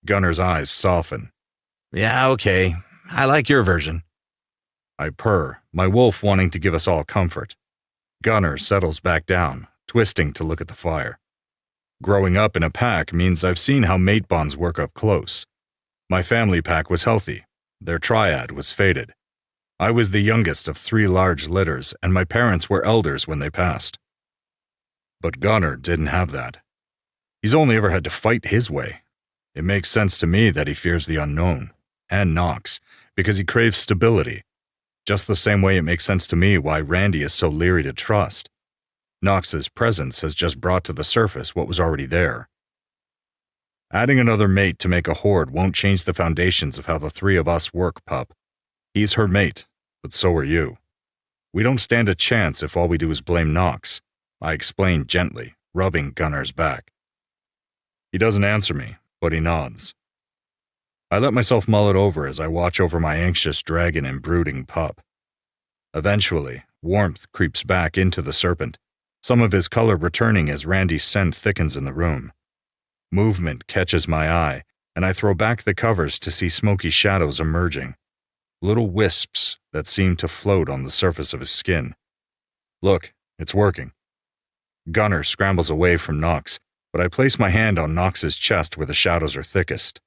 Gunnar's eyes soften. Yeah, okay. I like your version. I purr, my wolf wanting to give us all comfort. Gunnar settles back down, twisting to look at the fire. Growing up in a pack means I've seen how mate bonds work up close. My family pack was healthy. Their triad was fated. I was the youngest of 3 large litters, and my parents were elders when they passed. But Gunnar didn't have that. He's only ever had to fight his way. It makes sense to me that he fears the unknown, and Nox, because he craves stability. Just the same way it makes sense to me why Randy is so leery to trust. Nox's presence has just brought to the surface what was already there. Adding another mate to make a horde won't change the foundations of how the 3 of us work, pup. He's her mate, but so are you. We don't stand a chance if all we do is blame Nox, I explain gently, rubbing Gunnar's back. He doesn't answer me, but he nods. I let myself mull it over as I watch over my anxious dragon and brooding pup. Eventually, warmth creeps back into the serpent, some of his color returning as Randy's scent thickens in the room. Movement catches my eye, and I throw back the covers to see smoky shadows emerging, little wisps that seem to float on the surface of his skin. Look, it's working. Gunnar scrambles away from Nox, but I place my hand on Nox's chest where the shadows are thickest.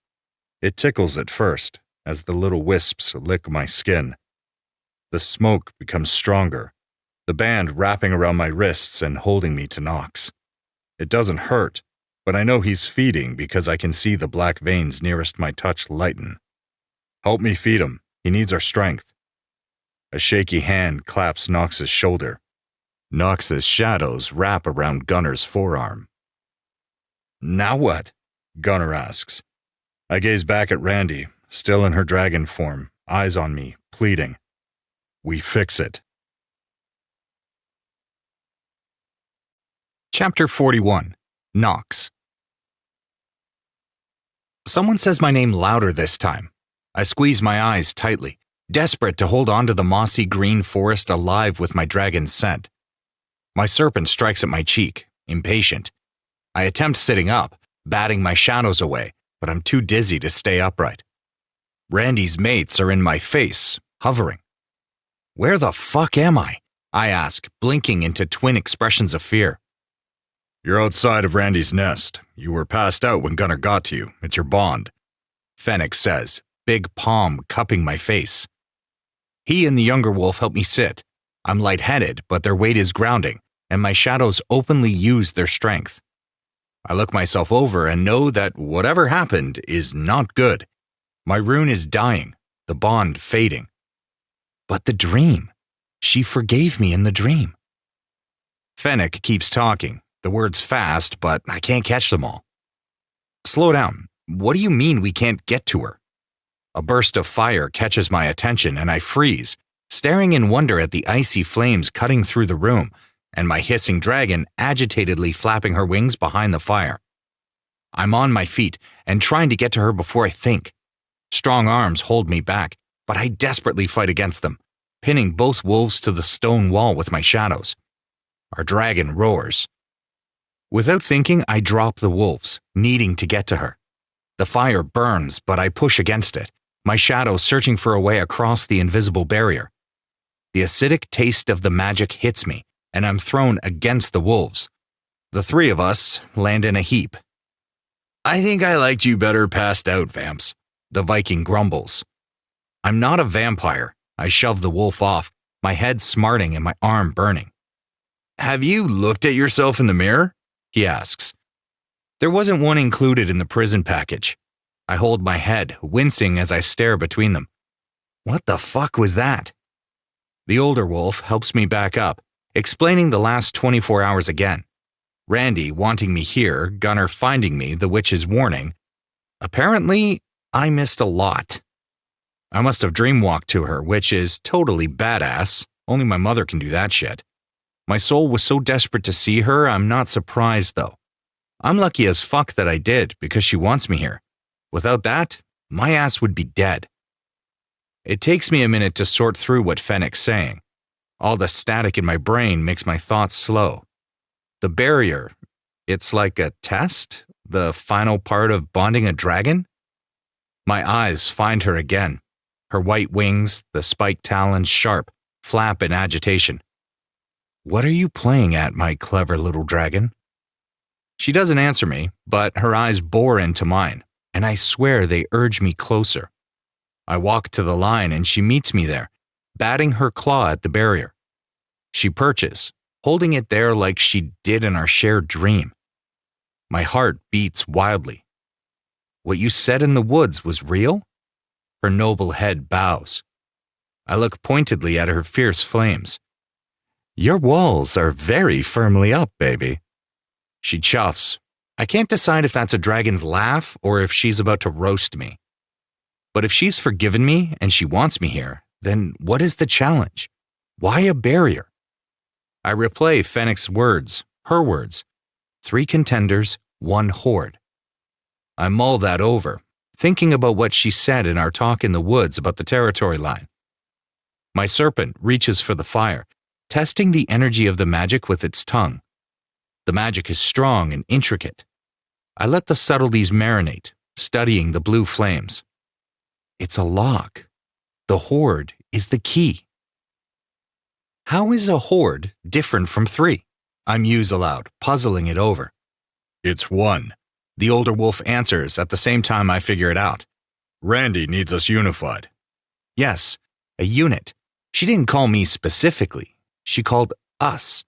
It tickles at first, as the little wisps lick my skin. The smoke becomes stronger, the band wrapping around my wrists and holding me to Nox. It doesn't hurt, but I know he's feeding because I can see the black veins nearest my touch lighten. Help me feed him. He needs our strength. A shaky hand claps Nox's shoulder. Nox's shadows wrap around Gunnar's forearm. Now what? Gunnar asks. I gaze back at Randy, still in her dragon form, eyes on me, pleading. We fix it. Chapter 41. Nox. Someone says my name louder this time. I squeeze my eyes tightly, desperate to hold on to the mossy green forest alive with my dragon's scent. My serpent strikes at my cheek, impatient. I attempt sitting up, batting my shadows away, but I'm too dizzy to stay upright. Randy's mates are in my face, hovering. Where the fuck am I? I ask, blinking into twin expressions of fear. You're outside of Randy's nest. You were passed out when Gunnar got to you. It's your bond. Fennec says, big palm cupping my face. He and the younger wolf help me sit. I'm lightheaded, but their weight is grounding, and my shadows openly use their strength. I look myself over and know that whatever happened is not good. My rune is dying, the bond fading. But the dream. She forgave me in the dream. Fennec keeps talking, the words fast, but I can't catch them all. Slow down. What do you mean we can't get to her? A burst of fire catches my attention and I freeze, staring in wonder at the icy flames cutting through the room and my hissing dragon agitatedly flapping her wings behind the fire. I'm on my feet and trying to get to her before I think. Strong arms hold me back, but I desperately fight against them, pinning both wolves to the stone wall with my shadows. Our dragon roars. Without thinking, I drop the wolves, needing to get to her. The fire burns, but I push against it, my shadow searching for a way across the invisible barrier. The acidic taste of the magic hits me, and I'm thrown against the wolves. The three of us land in a heap. I think I liked you better passed out, Vamps, the Viking grumbles. I'm not a vampire. I shove the wolf off, my head smarting and my arm burning. Have you looked at yourself in the mirror? He asks. There wasn't one included in the prison package. I hold my head, wincing as I stare between them. What the fuck was that? The older wolf helps me back up, explaining the last 24 hours again. Randy wanting me here, Gunnar finding me, the witch's warning. Apparently, I missed a lot. I must have dreamwalked to her, which is totally badass. Only my mother can do that shit. My soul was so desperate to see her, I'm not surprised though. I'm lucky as fuck that I did, because she wants me here. Without that, my ass would be dead. It takes me a minute to sort through what Fennec's saying. All the static in my brain makes my thoughts slow. The barrier, it's like a test? The final part of bonding a dragon? My eyes find her again. Her white wings, the spiked talons sharp, flap in agitation. What are you playing at, my clever little dragon? She doesn't answer me, but her eyes bore into mine, and I swear they urge me closer. I walk to the line and she meets me there, batting her claw at the barrier. She perches, holding it there like she did in our shared dream. My heart beats wildly. What you said in the woods was real? Her noble head bows. I look pointedly at her fierce flames. Your walls are very firmly up, baby. She chuffs. I can't decide if that's a dragon's laugh or if she's about to roast me. But if she's forgiven me and she wants me here, then what is the challenge? Why a barrier? I replay Fennec's words, her words. 3 contenders, 1 horde. I mull that over, thinking about what she said in our talk in the woods about the territory line. My serpent reaches for the fire, testing the energy of the magic with its tongue. The magic is strong and intricate. I let the subtleties marinate, studying the blue flames. It's a lock. The horde is the key. How is a horde different from 3? I muse aloud, puzzling it over. It's 1. The older wolf answers at the same time I figure it out. Randy needs us unified. Yes, a unit. She didn't call me specifically. She called us.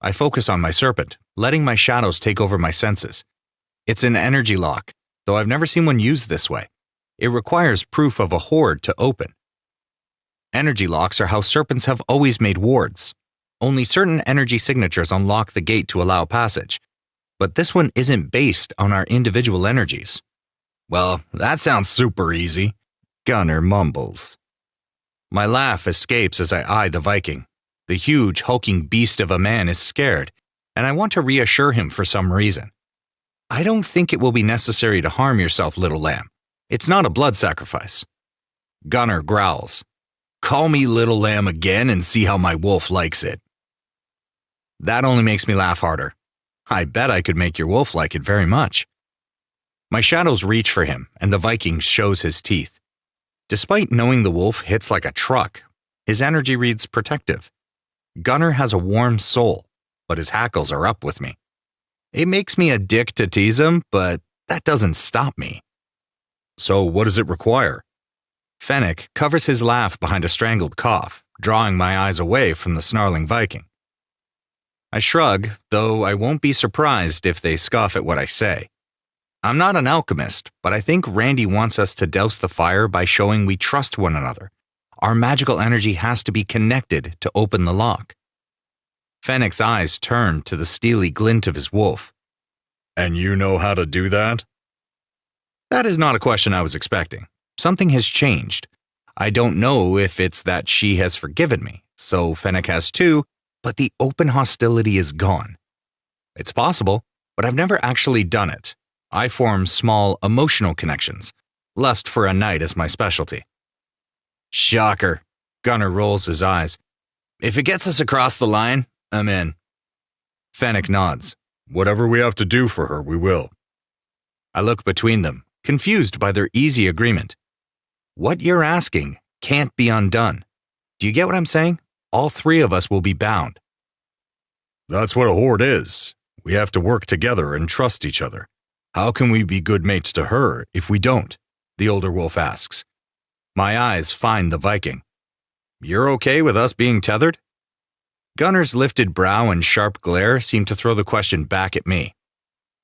I focus on my serpent, letting my shadows take over my senses. It's an energy lock, though I've never seen one used this way. It requires proof of a horde to open. Energy locks are how serpents have always made wards. Only certain energy signatures unlock the gate to allow passage. But this one isn't based on our individual energies. Well, that sounds super easy, Gunnar mumbles. My laugh escapes as I eye the Viking. The huge, hulking beast of a man is scared, and I want to reassure him for some reason. I don't think it will be necessary to harm yourself, little lamb. It's not a blood sacrifice. Gunnar growls. Call me little lamb again and see how my wolf likes it. That only makes me laugh harder. I bet I could make your wolf like it very much. My shadows reach for him, and the Viking shows his teeth. Despite knowing the wolf hits like a truck, his energy reads protective. Gunnar has a warm soul, but his hackles are up with me. It makes me a dick to tease him, but that doesn't stop me. So what does it require? Fennec covers his laugh behind a strangled cough, drawing my eyes away from the snarling Viking. I shrug, though I won't be surprised if they scoff at what I say. I'm not an alchemist, but I think Randy wants us to douse the fire by showing we trust one another. Our magical energy has to be connected to open the lock. Fennec's eyes turn to the steely glint of his wolf. And you know how to do that? That is not a question I was expecting. Something has changed. I don't know if it's that she has forgiven me, so Fennec has too, but the open hostility is gone. It's possible, but I've never actually done it. I form small emotional connections. Lust for a night is my specialty. Shocker. Gunnar rolls his eyes. If it gets us across the line, I'm in. Fennec nods. Whatever we have to do for her, we will. I look between them, confused by their easy agreement. What you're asking can't be undone. Do you get what I'm saying? All three of us will be bound. That's what a horde is. We have to work together and trust each other. How can we be good mates to her if we don't? The older wolf asks. My eyes find the Viking. You're okay with us being tethered? Gunnar's lifted brow and sharp glare seem to throw the question back at me.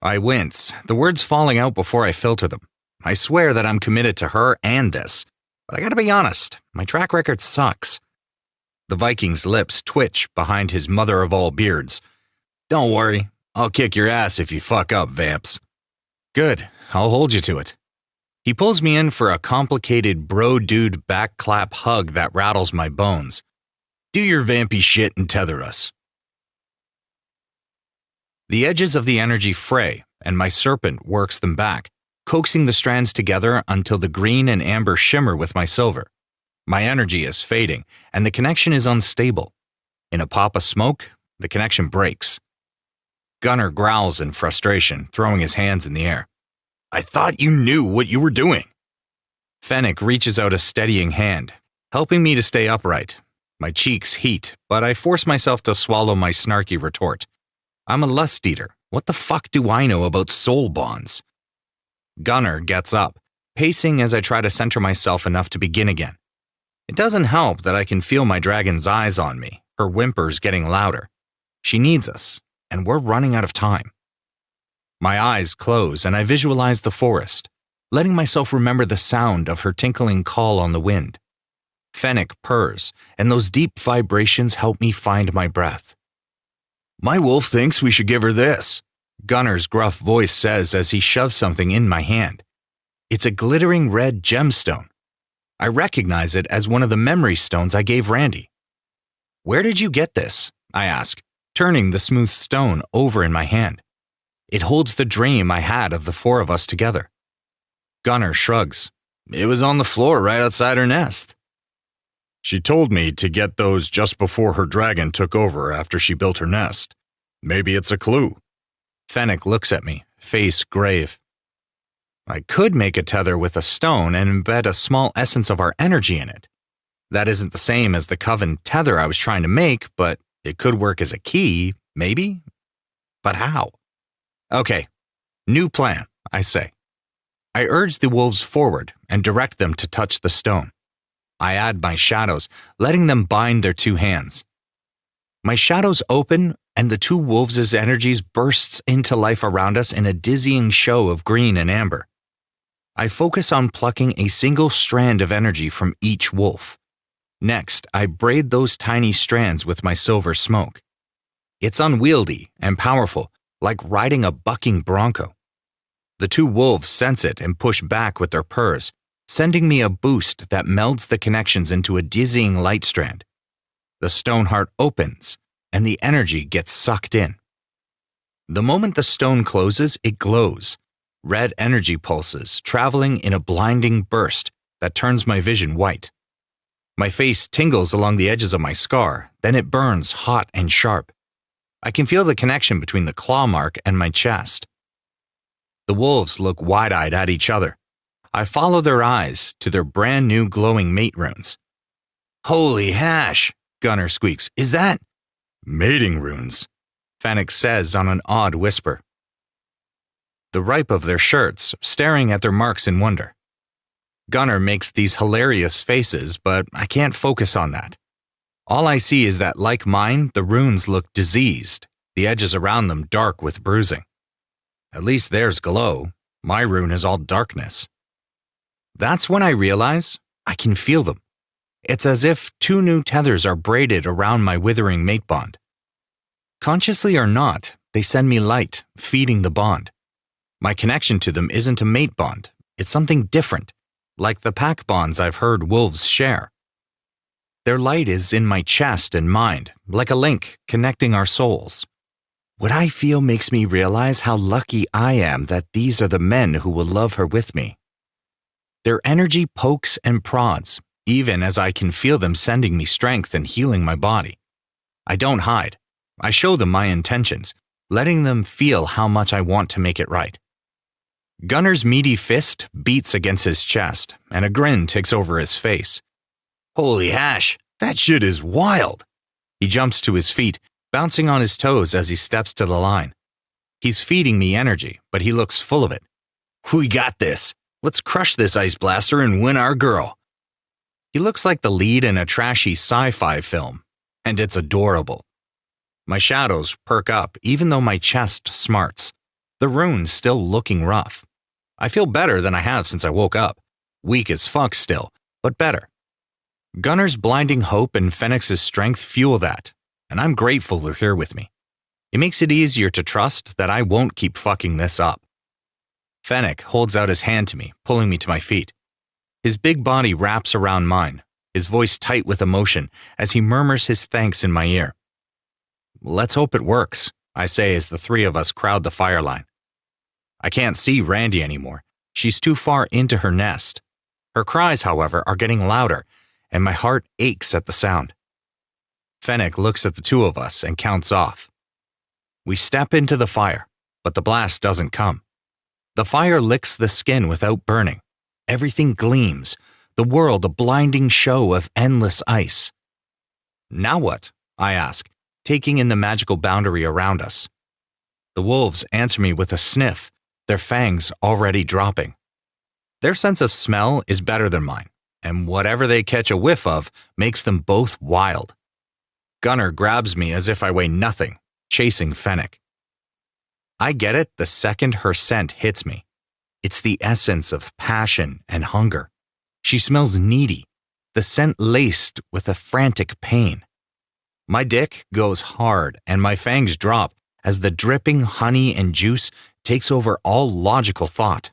I wince, the words falling out before I filter them. I swear that I'm committed to her and this, but I gotta be honest, my track record sucks. The Viking's lips twitch behind his mother-of-all beards. Don't worry, I'll kick your ass if you fuck up, vamps. Good, I'll hold you to it. He pulls me in for a complicated bro-dude back-clap hug that rattles my bones. Do your vampy shit and tether us. The edges of the energy fray, and my serpent works them back, coaxing the strands together until the green and amber shimmer with my silver. My energy is fading, and the connection is unstable. In a pop of smoke, the connection breaks. Gunnar growls in frustration, throwing his hands in the air. I thought you knew what you were doing. Fennec reaches out a steadying hand, helping me to stay upright. My cheeks heat, but I force myself to swallow my snarky retort. I'm a lust eater. What the fuck do I know about soul bonds? Gunnar gets up, pacing as I try to center myself enough to begin again. It doesn't help that I can feel my dragon's eyes on me, her whimpers getting louder. She needs us, and we're running out of time. My eyes close and I visualize the forest, letting myself remember the sound of her tinkling call on the wind. Fennec purrs, and those deep vibrations help me find my breath. My wolf thinks we should give her this, Gunnar's gruff voice says as he shoves something in my hand. It's a glittering red gemstone. I recognize it as one of the memory stones I gave Randy. Where did you get this? I ask, turning the smooth stone over in my hand. It holds the dream I had of the four of us together. Gunnar shrugs. It was on the floor right outside her nest. She told me to get those just before her dragon took over after she built her nest. Maybe it's a clue. Fennec looks at me, face grave. I could make a tether with a stone and embed a small essence of our energy in it. That isn't the same as the coven tether I was trying to make, but it could work as a key, maybe? But how? Okay, new plan, I say. I urge the wolves forward and direct them to touch the stone. I add my shadows, letting them bind their two hands. My shadows open, and the two wolves' energies bursts into life around us in a dizzying show of green and amber. I focus on plucking a single strand of energy from each wolf. Next, I braid those tiny strands with my silver smoke. It's unwieldy and powerful, like riding a bucking bronco. The two wolves sense it and push back with their purrs, sending me a boost that melds the connections into a dizzying light strand. The stone heart opens, and the energy gets sucked in. The moment the stone closes, it glows, red energy pulses traveling in a blinding burst that turns my vision white. My face tingles along the edges of my scar, then it burns hot and sharp. I can feel the connection between the claw mark and my chest. The wolves look wide-eyed at each other. I follow their eyes to their brand new glowing mate runes. Holy hash, Gunnar squeaks. Is that? Mating runes, Fennec says on an odd whisper. The ripe of their shirts, staring at their marks in wonder. Gunnar makes these hilarious faces, but I can't focus on that. All I see is that, like mine, the runes look diseased, the edges around them dark with bruising. At least theirs glow. My rune is all darkness. That's when I realize I can feel them. It's as if two new tethers are braided around my withering mate bond. Consciously or not, they send me light, feeding the bond. My connection to them isn't a mate bond. It's something different, like the pack bonds I've heard wolves share. Their light is in my chest and mind, like a link connecting our souls. What I feel makes me realize how lucky I am that these are the men who will love her with me. Their energy pokes and prods, even as I can feel them sending me strength and healing my body. I don't hide. I show them my intentions, letting them feel how much I want to make it right. Gunner's meaty fist beats against his chest, and a grin takes over his face. Holy hash, that shit is wild. He jumps to his feet, bouncing on his toes as he steps to the line. He's feeding me energy, but he looks full of it. We got this. Let's crush this ice blaster and win our girl. He looks like the lead in a trashy sci-fi film, and it's adorable. My shadows perk up even though my chest smarts, the rune's still looking rough. I feel better than I have since I woke up. Weak as fuck still, but better. Gunner's blinding hope and Fenix's strength fuel that, and I'm grateful they're here with me. It makes it easier to trust that I won't keep fucking this up. Fennec holds out his hand to me, pulling me to my feet. His big body wraps around mine, his voice tight with emotion as he murmurs his thanks in my ear. Let's hope it works, I say as the three of us crowd the fire line. I can't see Randy anymore. She's too far into her nest. Her cries, however, are getting louder, and my heart aches at the sound. Fennec looks at the two of us and counts off. We step into the fire, but the blast doesn't come. The fire licks the skin without burning. Everything gleams, the world a blinding show of endless ice. Now what? I ask, taking in the magical boundary around us. The wolves answer me with a sniff, their fangs already dropping. Their sense of smell is better than mine, and whatever they catch a whiff of makes them both wild. Gunner grabs me as if I weigh nothing, chasing Fennec. I get it the second her scent hits me. It's the essence of passion and hunger. She smells needy, the scent laced with a frantic pain. My dick goes hard and my fangs drop as the dripping honey and juice takes over all logical thought.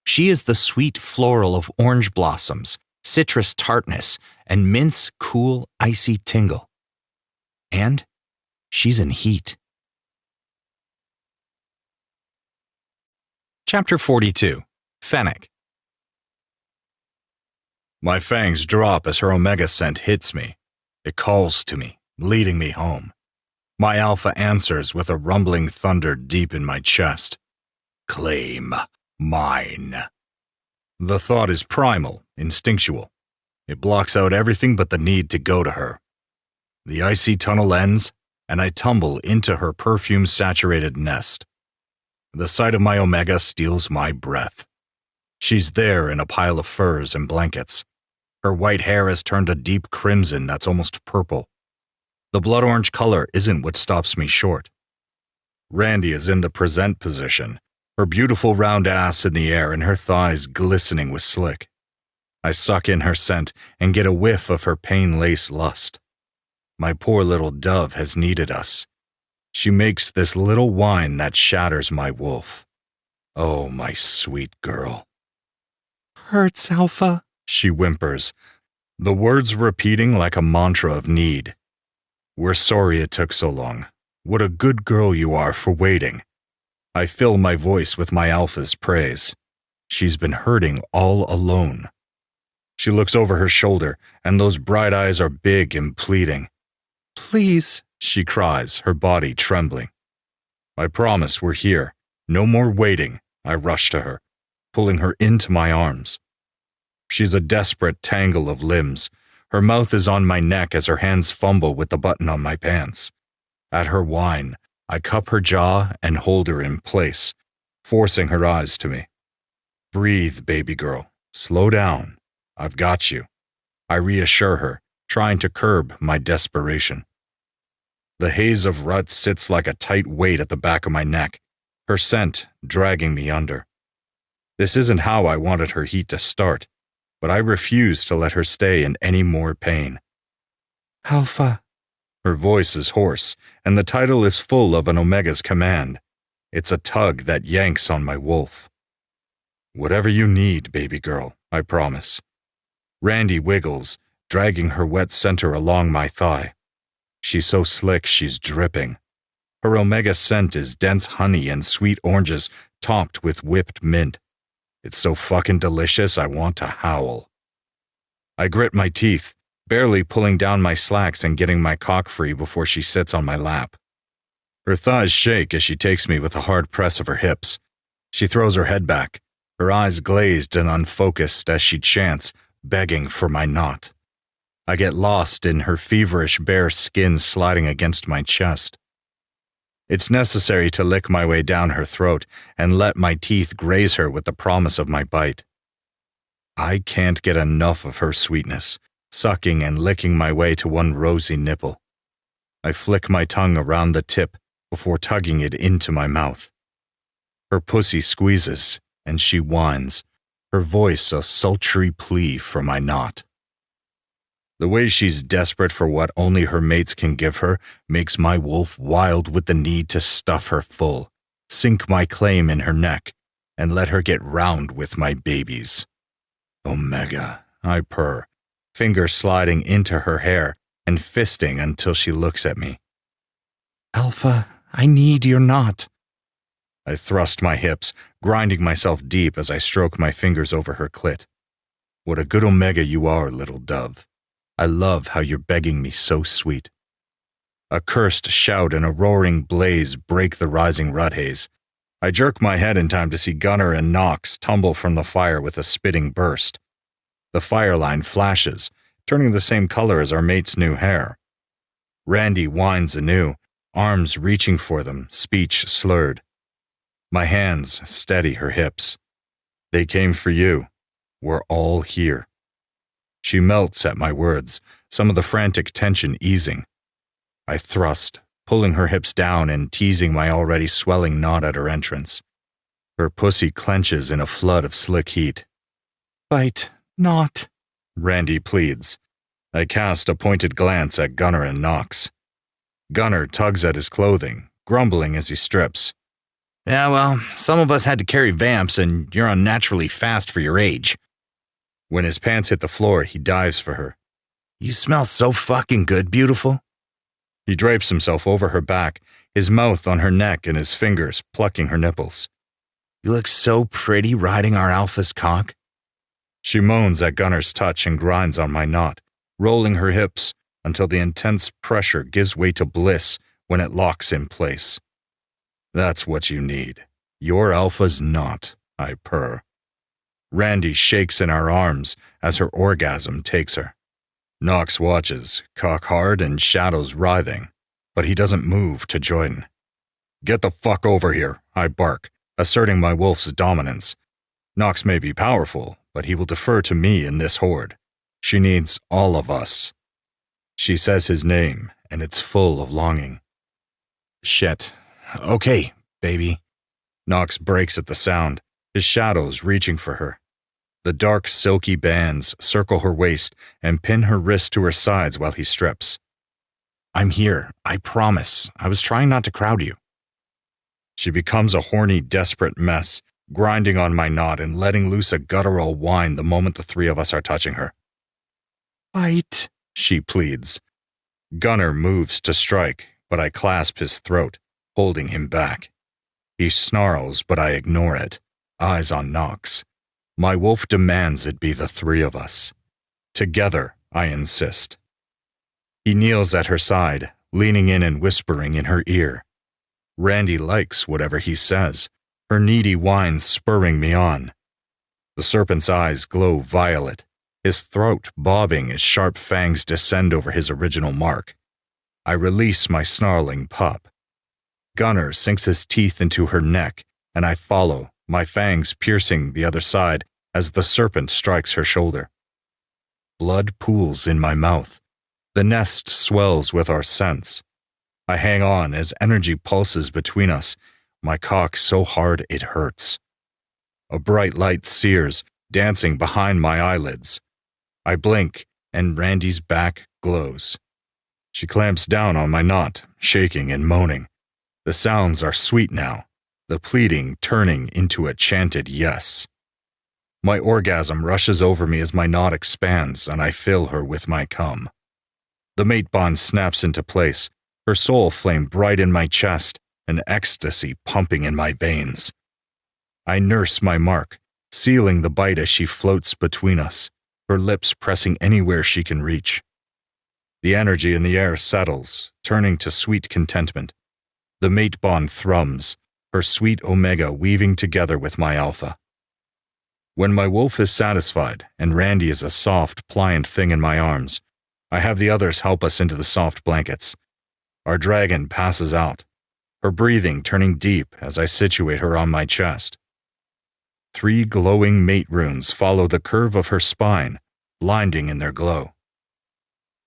She is the sweet floral of orange blossoms, citrus tartness, and mint's cool, icy tingle. And she's in heat. Chapter 42. Fennec. My fangs drop as her omega scent hits me. It calls to me, leading me home. My alpha answers with a rumbling thunder deep in my chest. Claim mine. The thought is primal, instinctual. It blocks out everything but the need to go to her. The icy tunnel ends, and I tumble into her perfume-saturated nest. The sight of my omega steals my breath. She's there in a pile of furs and blankets. Her white hair has turned a deep crimson that's almost purple. The blood orange color isn't what stops me short. Randy is in the present position, her beautiful round ass in the air and her thighs glistening with slick. I suck in her scent and get a whiff of her pain-laced lust. My poor little dove has needed us. She makes this little wine that shatters my wolf. Oh, my sweet girl. Hurts, Alpha, she whimpers, the words repeating like a mantra of need. We're sorry it took so long. What a good girl you are for waiting. I fill my voice with my alpha's praise. She's been hurting all alone. She looks over her shoulder, and those bright eyes are big and pleading. Please, she cries, her body trembling. I promise we're here. No more waiting. I rush to her, pulling her into my arms. She's a desperate tangle of limbs. Her mouth is on my neck as her hands fumble with the button on my pants. At her whine, I cup her jaw and hold her in place, forcing her eyes to me. Breathe, baby girl. Slow down. I've got you. I reassure her, trying to curb my desperation. The haze of rut sits like a tight weight at the back of my neck, her scent dragging me under. This isn't how I wanted her heat to start, but I refuse to let her stay in any more pain. Alpha. Her voice is hoarse, and the title is full of an Omega's command. It's a tug that yanks on my wolf. Whatever you need, baby girl, I promise. Randy wiggles, dragging her wet center along my thigh. She's so slick she's dripping. Her Omega scent is dense honey and sweet oranges topped with whipped mint. It's so fucking delicious I want to howl. I grit my teeth, barely pulling down my slacks and getting my cock free before she sits on my lap. Her thighs shake as she takes me with a hard press of her hips. She throws her head back, her eyes glazed and unfocused as she chants, begging for my knot. I get lost in her feverish bare skin sliding against my chest. It's necessary to lick my way down her throat and let my teeth graze her with the promise of my bite. I can't get enough of her sweetness, sucking and licking my way to one rosy nipple. I flick my tongue around the tip before tugging it into my mouth. Her pussy squeezes, and she whines, her voice a sultry plea for my knot. The way she's desperate for what only her mates can give her makes my wolf wild with the need to stuff her full, sink my claim in her neck, and let her get round with my babies. Omega, I purr, fingers sliding into her hair and fisting until she looks at me. Alpha, I need your knot. I thrust my hips, grinding myself deep as I stroke my fingers over her clit. What a good Omega you are, little dove. I love how you're begging me so sweet. A cursed shout and a roaring blaze break the rising rut haze. I jerk my head in time to see Gunnar and Knox tumble from the fire with a spitting burst. The fire line flashes, turning the same color as our mate's new hair. Randy whines anew, arms reaching for them, speech slurred. My hands steady her hips. They came for you. We're all here. She melts at my words, some of the frantic tension easing. I thrust, pulling her hips down and teasing my already swelling knot at her entrance. Her pussy clenches in a flood of slick heat. Bite, knot, Randy pleads. I cast a pointed glance at Gunnar and Knox. Gunnar tugs at his clothing, grumbling as he strips. Yeah, well, some of us had to carry vamps, and you're unnaturally fast for your age. When his pants hit the floor, he dives for her. You smell so fucking good, beautiful. He drapes himself over her back, his mouth on her neck and his fingers plucking her nipples. You look so pretty riding our alpha's cock. She moans at Gunnar's touch and grinds on my knot, rolling her hips until the intense pressure gives way to bliss when it locks in place. That's what you need. Your alpha's knot, I purr. Randy shakes in our arms as her orgasm takes her. Knox watches, cock hard and shadows writhing, but he doesn't move to join. Get the fuck over here, I bark, asserting my wolf's dominance. Knox may be powerful, but he will defer to me in this horde. She needs all of us. She says his name, and it's full of longing. Shit. Okay, baby. Knox breaks at the sound, his shadows reaching for her. The dark, silky bands circle her waist and pin her wrists to her sides while he strips. I'm here, I promise. I was trying not to crowd you. She becomes a horny, desperate mess, grinding on my knot and letting loose a guttural whine the moment the three of us are touching her. bite, She pleads. Gunnar moves to strike, but I clasp his throat, holding him back. He snarls, but I ignore it, eyes on Knox. My wolf demands it be the three of us. Together, I insist. He kneels at her side, leaning in and whispering in her ear. Randy likes whatever he says, her needy whines spurring me on. The serpent's eyes glow violet, his throat bobbing as sharp fangs descend over his original mark. I release my snarling pup. Gunnar sinks his teeth into her neck, and I follow, my fangs piercing the other side as the serpent strikes her shoulder. Blood pools in my mouth. The nest swells with our scents. I hang on as energy pulses between us, my cock so hard it hurts. A bright light sears, dancing behind my eyelids. I blink, and Randy's back glows. She clamps down on my knot, shaking and moaning. The sounds are sweet now, the pleading turning into a chanted yes. My orgasm rushes over me as my knot expands and I fill her with my cum. The mate bond snaps into place, her soul flame bright in my chest, and ecstasy pumping in my veins. I nurse my mark, sealing the bite as she floats between us, her lips pressing anywhere she can reach. The energy in the air settles, turning to sweet contentment. The mate bond thrums, her sweet omega weaving together with my alpha. When my wolf is satisfied and Randy is a soft, pliant thing in my arms, I have the others help us into the soft blankets. Our dragon passes out, her breathing turning deep as I situate her on my chest. 3 glowing mate runes follow the curve of her spine, blinding in their glow.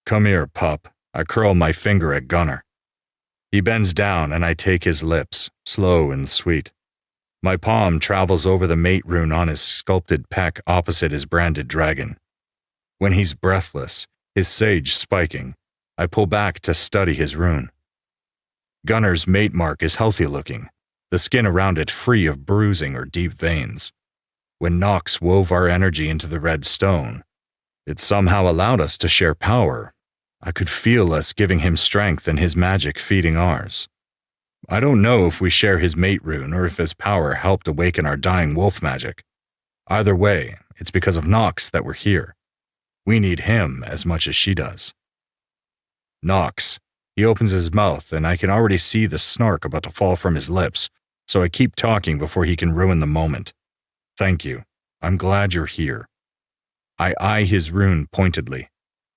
Come here, pup. I curl my finger at Gunner. He bends down and I take his lips, slow and sweet. My palm travels over the mate rune on his sculpted peck opposite his branded dragon. When he's breathless, his sage spiking, I pull back to study his rune. Gunner's mate mark is healthy looking, the skin around it free of bruising or deep veins. When Nox wove our energy into the red stone, it somehow allowed us to share power. I could feel us giving him strength and his magic feeding ours. I don't know if we share his mate rune or if his power helped awaken our dying wolf magic. Either way, it's because of Nox that we're here. We need him as much as she does. Nox. He opens his mouth and I can already see the snark about to fall from his lips, so I keep talking before he can ruin the moment. Thank you. I'm glad you're here. I eye his rune pointedly.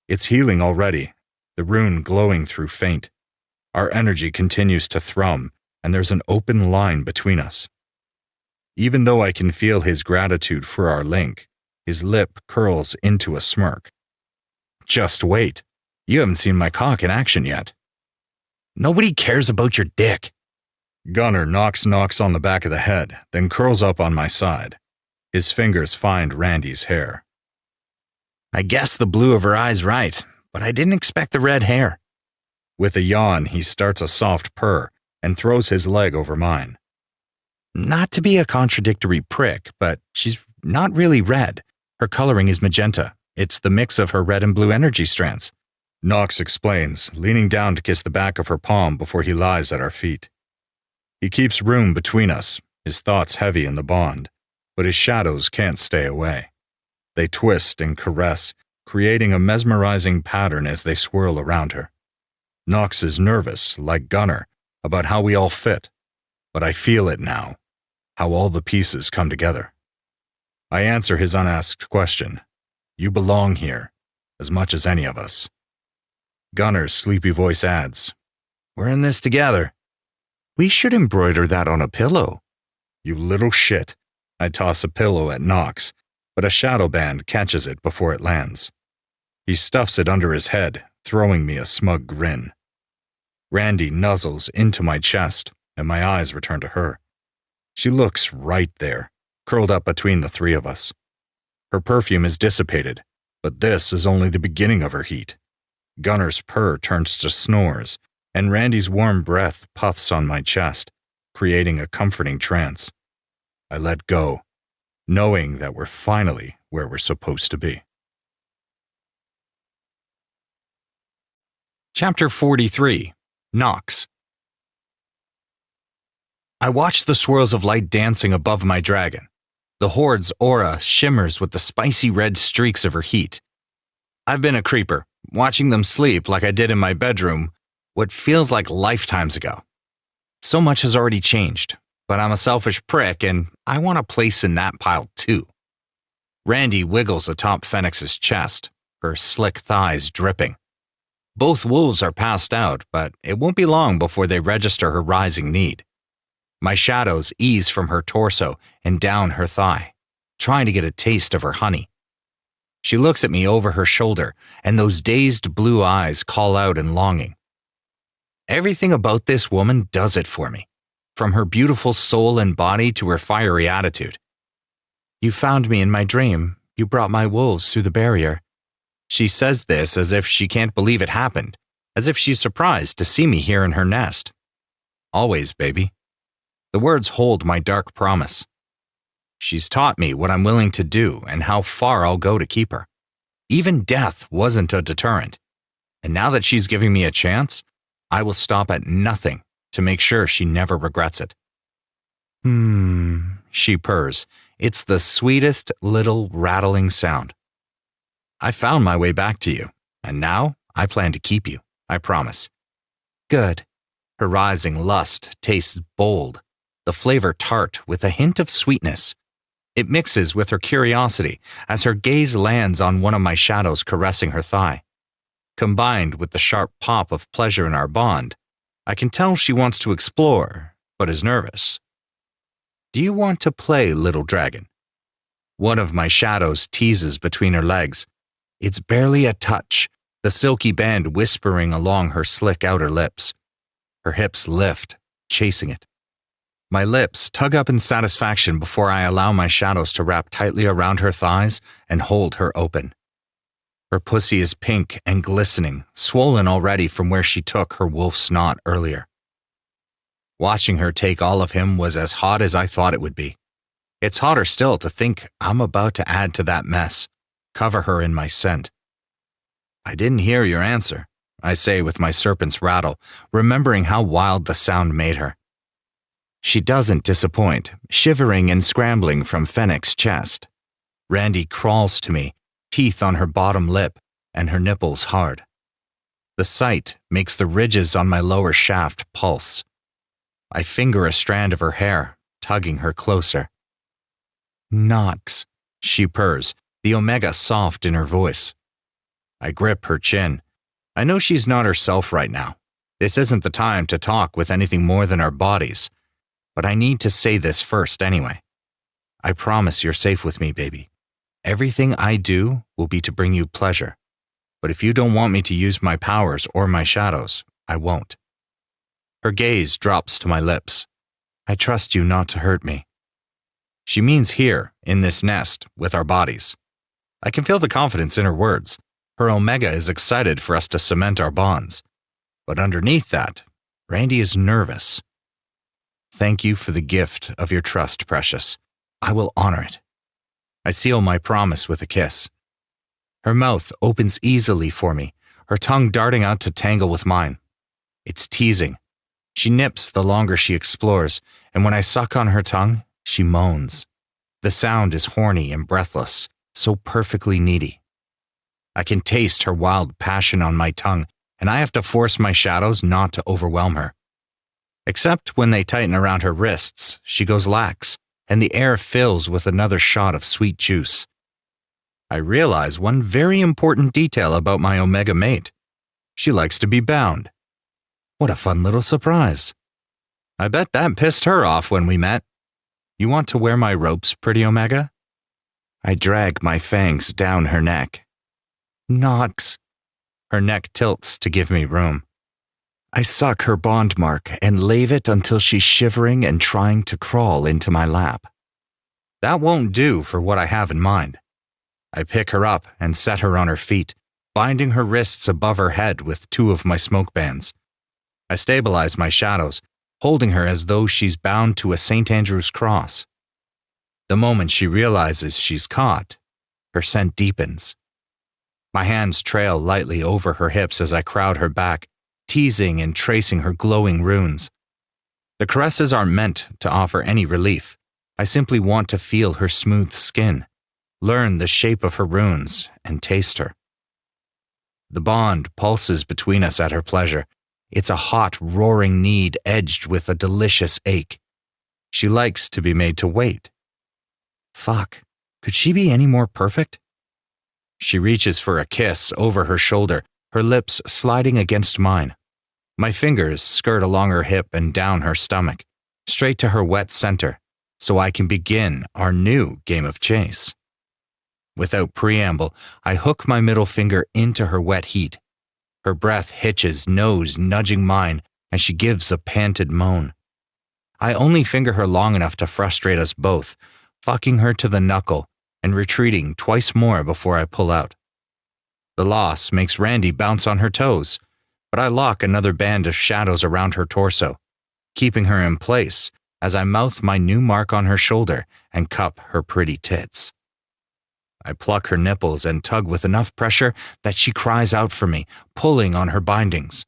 It's healing already, the rune glowing through faint. Our energy continues to thrum, and there's an open line between us. Even though I can feel his gratitude for our link, his lip curls into a smirk. Just wait. You haven't seen my cock in action yet. Nobody cares about your dick. Gunner knocks on the back of the head, then curls up on my side. His fingers find Randy's hair. I guess the blue of her eye's right, but I didn't expect the red hair. With a yawn, he starts a soft purr and throws his leg over mine. Not to be a contradictory prick, but she's not really red. Her coloring is magenta. It's the mix of her red and blue energy strands. Nox explains, leaning down to kiss the back of her palm before he lies at our feet. He keeps room between us, his thoughts heavy in the bond, but his shadows can't stay away. They twist and caress, creating a mesmerizing pattern as they swirl around her. Nox is nervous, like Gunner, about how we all fit, but I feel it now, how all the pieces come together. I answer his unasked question. You belong here, as much as any of us. Gunner's sleepy voice adds, We're in this together. We should embroider that on a pillow. You little shit. I toss a pillow at Nox, but a shadow band catches it before it lands. He stuffs it under his head, throwing me a smug grin. Randy nuzzles into my chest, and my eyes return to her. She looks right there, curled up between the 3 of us. Her perfume is dissipated, but this is only the beginning of her heat. Gunner's purr turns to snores, and Randy's warm breath puffs on my chest, creating a comforting trance. I let go, knowing that we're finally where we're supposed to be. Chapter 43. Nox. I watch the swirls of light dancing above my dragon. The horde's aura shimmers with the spicy red streaks of her heat. I've been a creeper, watching them sleep like I did in my bedroom, what feels like lifetimes ago. So much has already changed, but I'm a selfish prick and I want a place in that pile too. Randy wiggles atop Phoenix's chest, her slick thighs dripping. Both wolves are passed out, but it won't be long before they register her rising need. My shadows ease from her torso and down her thigh, trying to get a taste of her honey. She looks at me over her shoulder, and those dazed blue eyes call out in longing. Everything about this woman does it for me, from her beautiful soul and body to her fiery attitude. You found me in my dream. You brought my wolves through the barrier. She says this as if she can't believe it happened, as if she's surprised to see me here in her nest. Always, baby. The words hold my dark promise. She's taught me what I'm willing to do and how far I'll go to keep her. Even death wasn't a deterrent. And now that she's giving me a chance, I will stop at nothing to make sure she never regrets it. She purrs. It's the sweetest little rattling sound. I found my way back to you, and now I plan to keep you, I promise. Good. Her rising lust tastes bold, the flavor tart with a hint of sweetness. It mixes with her curiosity as her gaze lands on one of my shadows caressing her thigh. Combined with the sharp pop of pleasure in our bond, I can tell she wants to explore, but is nervous. Do you want to play, little dragon? One of my shadows teases between her legs. It's barely a touch, the silky band whispering along her slick outer lips. Her hips lift, chasing it. My lips tug up in satisfaction before I allow my shadows to wrap tightly around her thighs and hold her open. Her pussy is pink and glistening, swollen already from where she took her wolf's knot earlier. Watching her take all of him was as hot as I thought it would be. It's hotter still to think I'm about to add to that mess, cover her in my scent. I didn't hear your answer, I say with my serpent's rattle, remembering how wild the sound made her. She doesn't disappoint, shivering and scrambling from Fennec's chest. Randy crawls to me, teeth on her bottom lip and her nipples hard. The sight makes the ridges on my lower shaft pulse. I finger a strand of her hair, tugging her closer. Knox, she purrs, the omega soft in her voice. I grip her chin. I know she's not herself right now. This isn't the time to talk with anything more than our bodies. But I need to say this first anyway. I promise you're safe with me, baby. Everything I do will be to bring you pleasure. But if you don't want me to use my powers or my shadows, I won't. Her gaze drops to my lips. I trust you not to hurt me. She means here, in this nest, with our bodies. I can feel the confidence in her words. Her omega is excited for us to cement our bonds. But underneath that, Randy is nervous. Thank you for the gift of your trust, precious. I will honor it. I seal my promise with a kiss. Her mouth opens easily for me, her tongue darting out to tangle with mine. It's teasing. She nips the longer she explores, and when I suck on her tongue, she moans. The sound is horny and breathless, so perfectly needy. I can taste her wild passion on my tongue, and I have to force my shadows not to overwhelm her. Except when they tighten around her wrists, she goes lax, and the air fills with another shot of sweet juice. I realize one very important detail about my omega mate. She likes to be bound. What a fun little surprise. I bet that pissed her off when we met. You want to wear my ropes, pretty omega? I drag my fangs down her neck. Knox. Her neck tilts to give me room. I suck her bond mark and lave it until she's shivering and trying to crawl into my lap. That won't do for what I have in mind. I pick her up and set her on her feet, binding her wrists above her head with two of my smoke bands. I stabilize my shadows, holding her as though she's bound to a St. Andrew's cross. The moment she realizes she's caught, her scent deepens. My hands trail lightly over her hips as I crowd her back, teasing and tracing her glowing runes. The caresses aren't meant to offer any relief. I simply want to feel her smooth skin, learn the shape of her runes, and taste her. The bond pulses between us at her pleasure. It's a hot, roaring need edged with a delicious ache. She likes to be made to wait. Fuck, could she be any more perfect? She reaches for a kiss over her shoulder, her lips sliding against mine. My fingers skirt along her hip and down her stomach, straight to her wet center, so I can begin our new game of chase. Without preamble, I hook my middle finger into her wet heat. Her breath hitches, nose nudging mine, and she gives a panted moan. I only finger her long enough to frustrate us both, fucking her to the knuckle and retreating twice more before I pull out. The loss makes Randy bounce on her toes, but I lock another band of shadows around her torso, keeping her in place as I mouth my new mark on her shoulder and cup her pretty tits. I pluck her nipples and tug with enough pressure that she cries out for me, pulling on her bindings.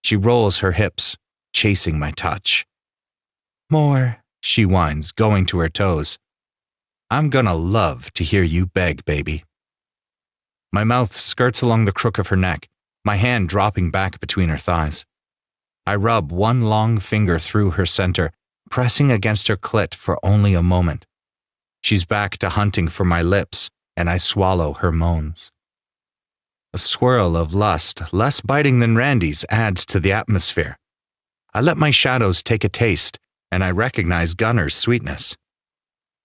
She rolls her hips, chasing my touch. More, she whines, going to her toes. I'm gonna love to hear you beg, baby. My mouth skirts along the crook of her neck, my hand dropping back between her thighs. I rub one long finger through her center, pressing against her clit for only a moment. She's back to hunting for my lips, and I swallow her moans. A swirl of lust, less biting than Randy's, adds to the atmosphere. I let my shadows take a taste, and I recognize Gunner's sweetness.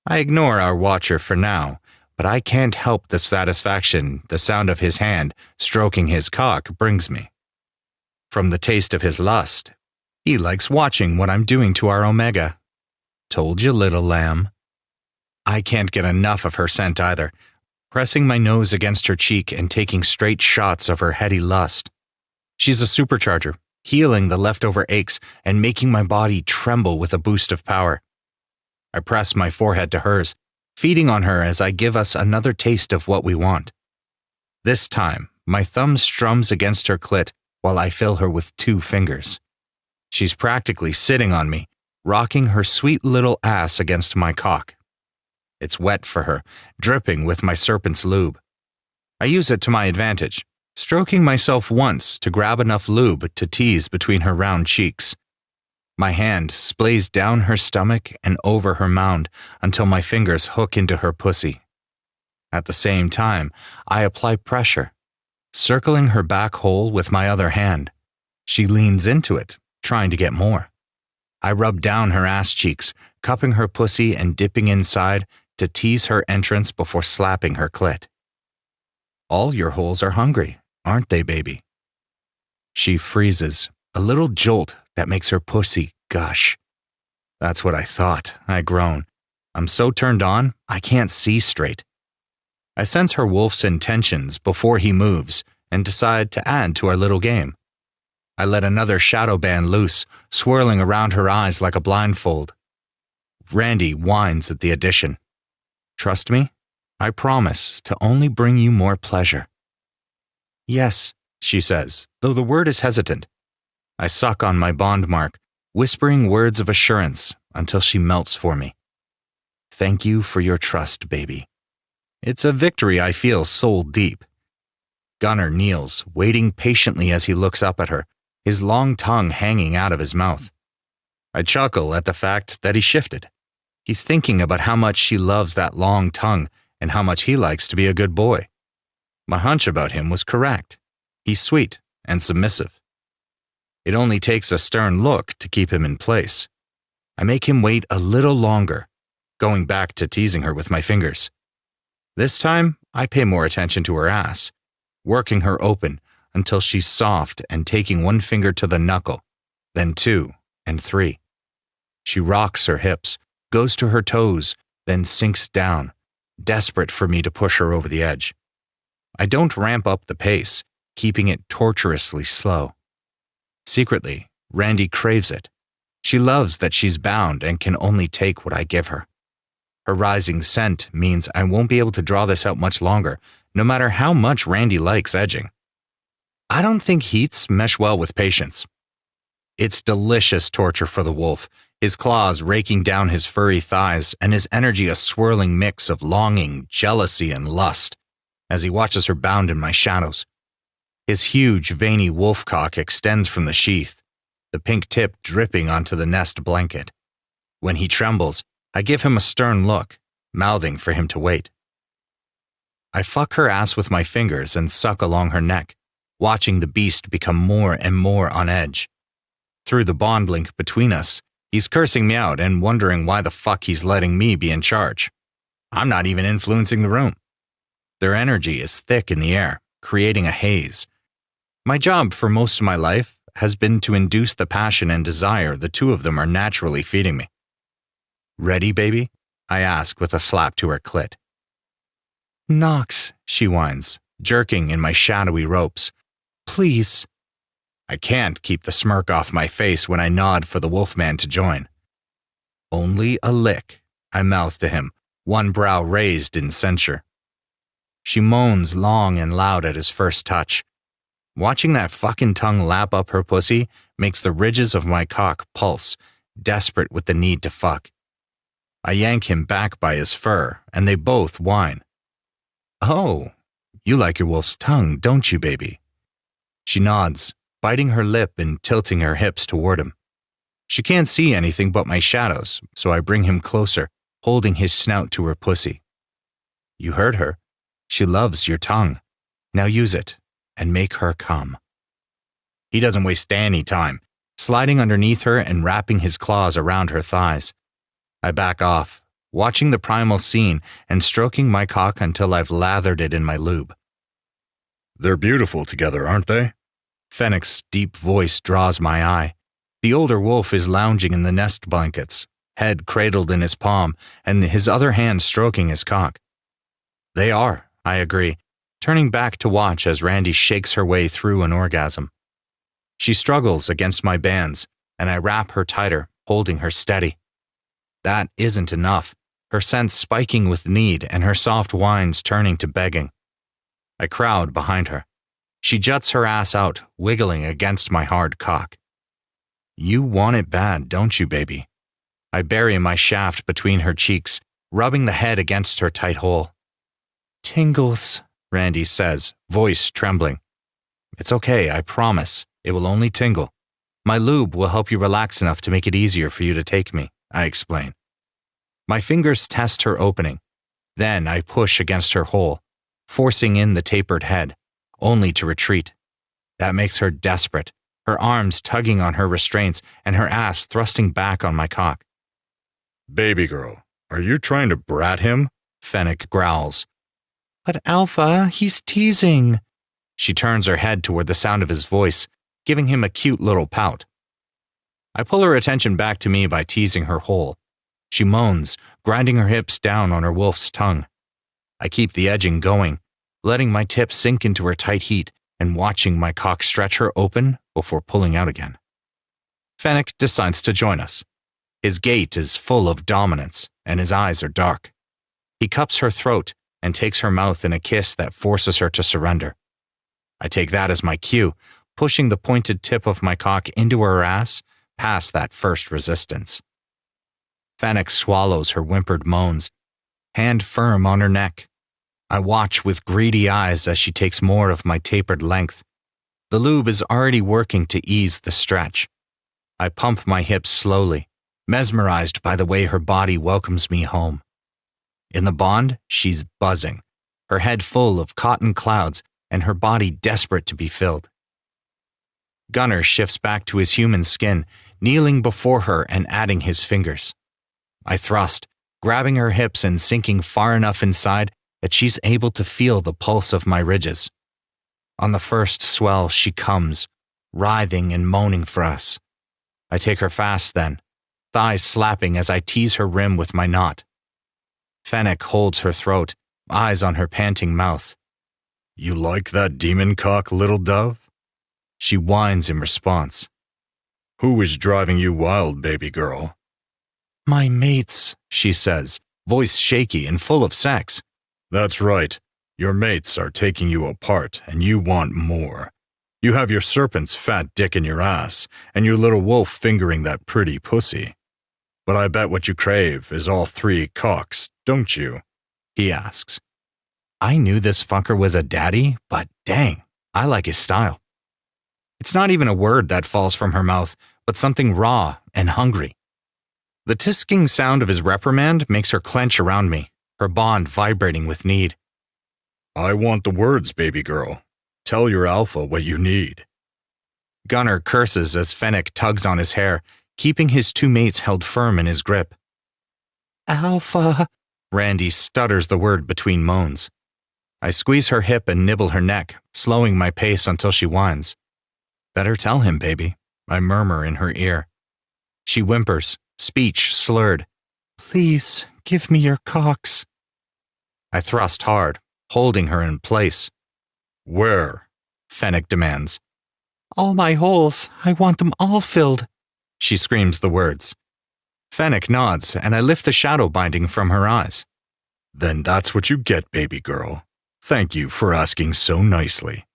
I ignore our watcher for now, but I can't help the satisfaction the sound of his hand stroking his cock brings me. From the taste of his lust, he likes watching what I'm doing to our Omega. Told you, little lamb. I can't get enough of her scent either, pressing my nose against her cheek and taking straight shots of her heady lust. She's a supercharger, healing the leftover aches and making my body tremble with a boost of power. I press my forehead to hers, feeding on her as I give us another taste of what we want. This time, my thumb strums against her clit while I fill her with 2 fingers. She's practically sitting on me, rocking her sweet little ass against my cock. It's wet for her, dripping with my serpent's lube. I use it to my advantage, stroking myself once to grab enough lube to tease between her round cheeks. My hand splays down her stomach and over her mound until my fingers hook into her pussy. At the same time, I apply pressure, circling her back hole with my other hand. She leans into it, trying to get more. I rub down her ass cheeks, cupping her pussy and dipping inside to tease her entrance before slapping her clit. All your holes are hungry, aren't they, baby? She freezes, a little jolt that makes her pussy gush. That's what I thought, I groan. I'm so turned on, I can't see straight. I sense her wolf's intentions before he moves and decide to add to our little game. I let another shadow band loose, swirling around her eyes like a blindfold. Randy whines at the addition. Trust me, I promise to only bring you more pleasure. Yes, she says, though the word is hesitant. I suck on my bond mark, whispering words of assurance until she melts for me. Thank you for your trust, baby. It's a victory I feel soul deep. Gunner kneels, waiting patiently as he looks up at her, his long tongue hanging out of his mouth. I chuckle at the fact that he shifted. He's thinking about how much she loves that long tongue and how much he likes to be a good boy. My hunch about him was correct. He's sweet and submissive. It only takes a stern look to keep him in place. I make him wait a little longer, going back to teasing her with my fingers. This time, I pay more attention to her ass, working her open until she's soft and taking 1 finger to the knuckle, then 2 and 3. She rocks her hips, goes to her toes, then sinks down, desperate for me to push her over the edge. I don't ramp up the pace, keeping it torturously slow. Secretly, Randy craves it. She loves that she's bound and can only take what I give her. Her rising scent means I won't be able to draw this out much longer, no matter how much Randy likes edging. I don't think heats mesh well with patience. It's delicious torture for the wolf, his claws raking down his furry thighs and his energy a swirling mix of longing, jealousy, and lust as he watches her bound in my shadows. His huge, veiny wolf cock extends from the sheath, the pink tip dripping onto the nest blanket. When he trembles, I give him a stern look, mouthing for him to wait. I fuck her ass with my fingers and suck along her neck, watching the beast become more and more on edge. Through the bond link between us, he's cursing me out and wondering why the fuck he's letting me be in charge. I'm not even influencing the room. Their energy is thick in the air, creating a haze. My job for most of my life has been to induce the passion and desire the two of them are naturally feeding me. Ready, baby? I ask with a slap to her clit. Knox, she whines, jerking in my shadowy ropes. Please. I can't keep the smirk off my face when I nod for the wolfman to join. Only a lick, I mouth to him, one brow raised in censure. She moans long and loud at his first touch. Watching that fucking tongue lap up her pussy makes the ridges of my cock pulse, desperate with the need to fuck. I yank him back by his fur, and they both whine. Oh, you like your wolf's tongue, don't you, baby? She nods, biting her lip and tilting her hips toward him. She can't see anything but my shadows, so I bring him closer, holding his snout to her pussy. You heard her. She loves your tongue. Now use it, and make her come. He doesn't waste any time, sliding underneath her and wrapping his claws around her thighs. I back off, watching the primal scene and stroking my cock until I've lathered it in my lube. They're beautiful together, aren't they? Fennec's deep voice draws my eye. The older wolf is lounging in the nest blankets, head cradled in his palm and his other hand stroking his cock. They are, I agree, turning back to watch as Randy shakes her way through an orgasm. She struggles against my bands, and I wrap her tighter, holding her steady. That isn't enough, her sense spiking with need and her soft whines turning to begging. I crowd behind her. She juts her ass out, wiggling against my hard cock. You want it bad, don't you, baby? I bury my shaft between her cheeks, rubbing the head against her tight hole. Tingles, Randy says, voice trembling. It's okay, I promise. It will only tingle. My lube will help you relax enough to make it easier for you to take me, I explain. My fingers test her opening. Then I push against her hole, forcing in the tapered head, only to retreat. That makes her desperate, her arms tugging on her restraints and her ass thrusting back on my cock. Baby girl, are you trying to brat him? Fennec growls. But Alpha, he's teasing. She turns her head toward the sound of his voice, giving him a cute little pout. I pull her attention back to me by teasing her hole. She moans, grinding her hips down on her wolf's tongue. I keep the edging going, letting my tip sink into her tight heat and watching my cock stretch her open before pulling out again. Fennec decides to join us. His gait is full of dominance, and his eyes are dark. He cups her throat and takes her mouth in a kiss that forces her to surrender. I take that as my cue, pushing the pointed tip of my cock into her ass past that first resistance. Fennec swallows her whimpered moans, hand firm on her neck. I watch with greedy eyes as she takes more of my tapered length. The lube is already working to ease the stretch. I pump my hips slowly, mesmerized by the way her body welcomes me home. In the bond, she's buzzing, her head full of cotton clouds and her body desperate to be filled. Gunner shifts back to his human skin, kneeling before her and adding his fingers. I thrust, grabbing her hips and sinking far enough inside that she's able to feel the pulse of my ridges. On the first swell, she comes, writhing and moaning for us. I take her fast then, thighs slapping as I tease her rim with my knot. Fennec holds her throat, eyes on her panting mouth. You like that demon cock, little dove? She whines in response. Who is driving you wild, baby girl? My mates, she says, voice shaky and full of sex. That's right. Your mates are taking you apart, and you want more. You have your serpent's fat dick in your ass, and your little wolf fingering that pretty pussy. But I bet what you crave is all three cocks, don't you? He asks. I knew this fucker was a daddy, but dang, I like his style. It's not even a word that falls from her mouth, but something raw and hungry. The tisking sound of his reprimand makes her clench around me, her bond vibrating with need. I want the words, baby girl. Tell your alpha what you need. Gunner curses as Fennec tugs on his hair, keeping his two mates held firm in his grip. Alpha, Randy stutters the word between moans. I squeeze her hip and nibble her neck, slowing my pace until she whines. Better tell him, baby, I murmur in her ear. She whimpers, speech slurred. Please, give me your cocks. I thrust hard, holding her in place. Where? Fennec demands. All my holes, I want them all filled. She screams the words. Fennec nods, and I lift the shadow binding from her eyes. Then that's what you get, baby girl. Thank you for asking so nicely,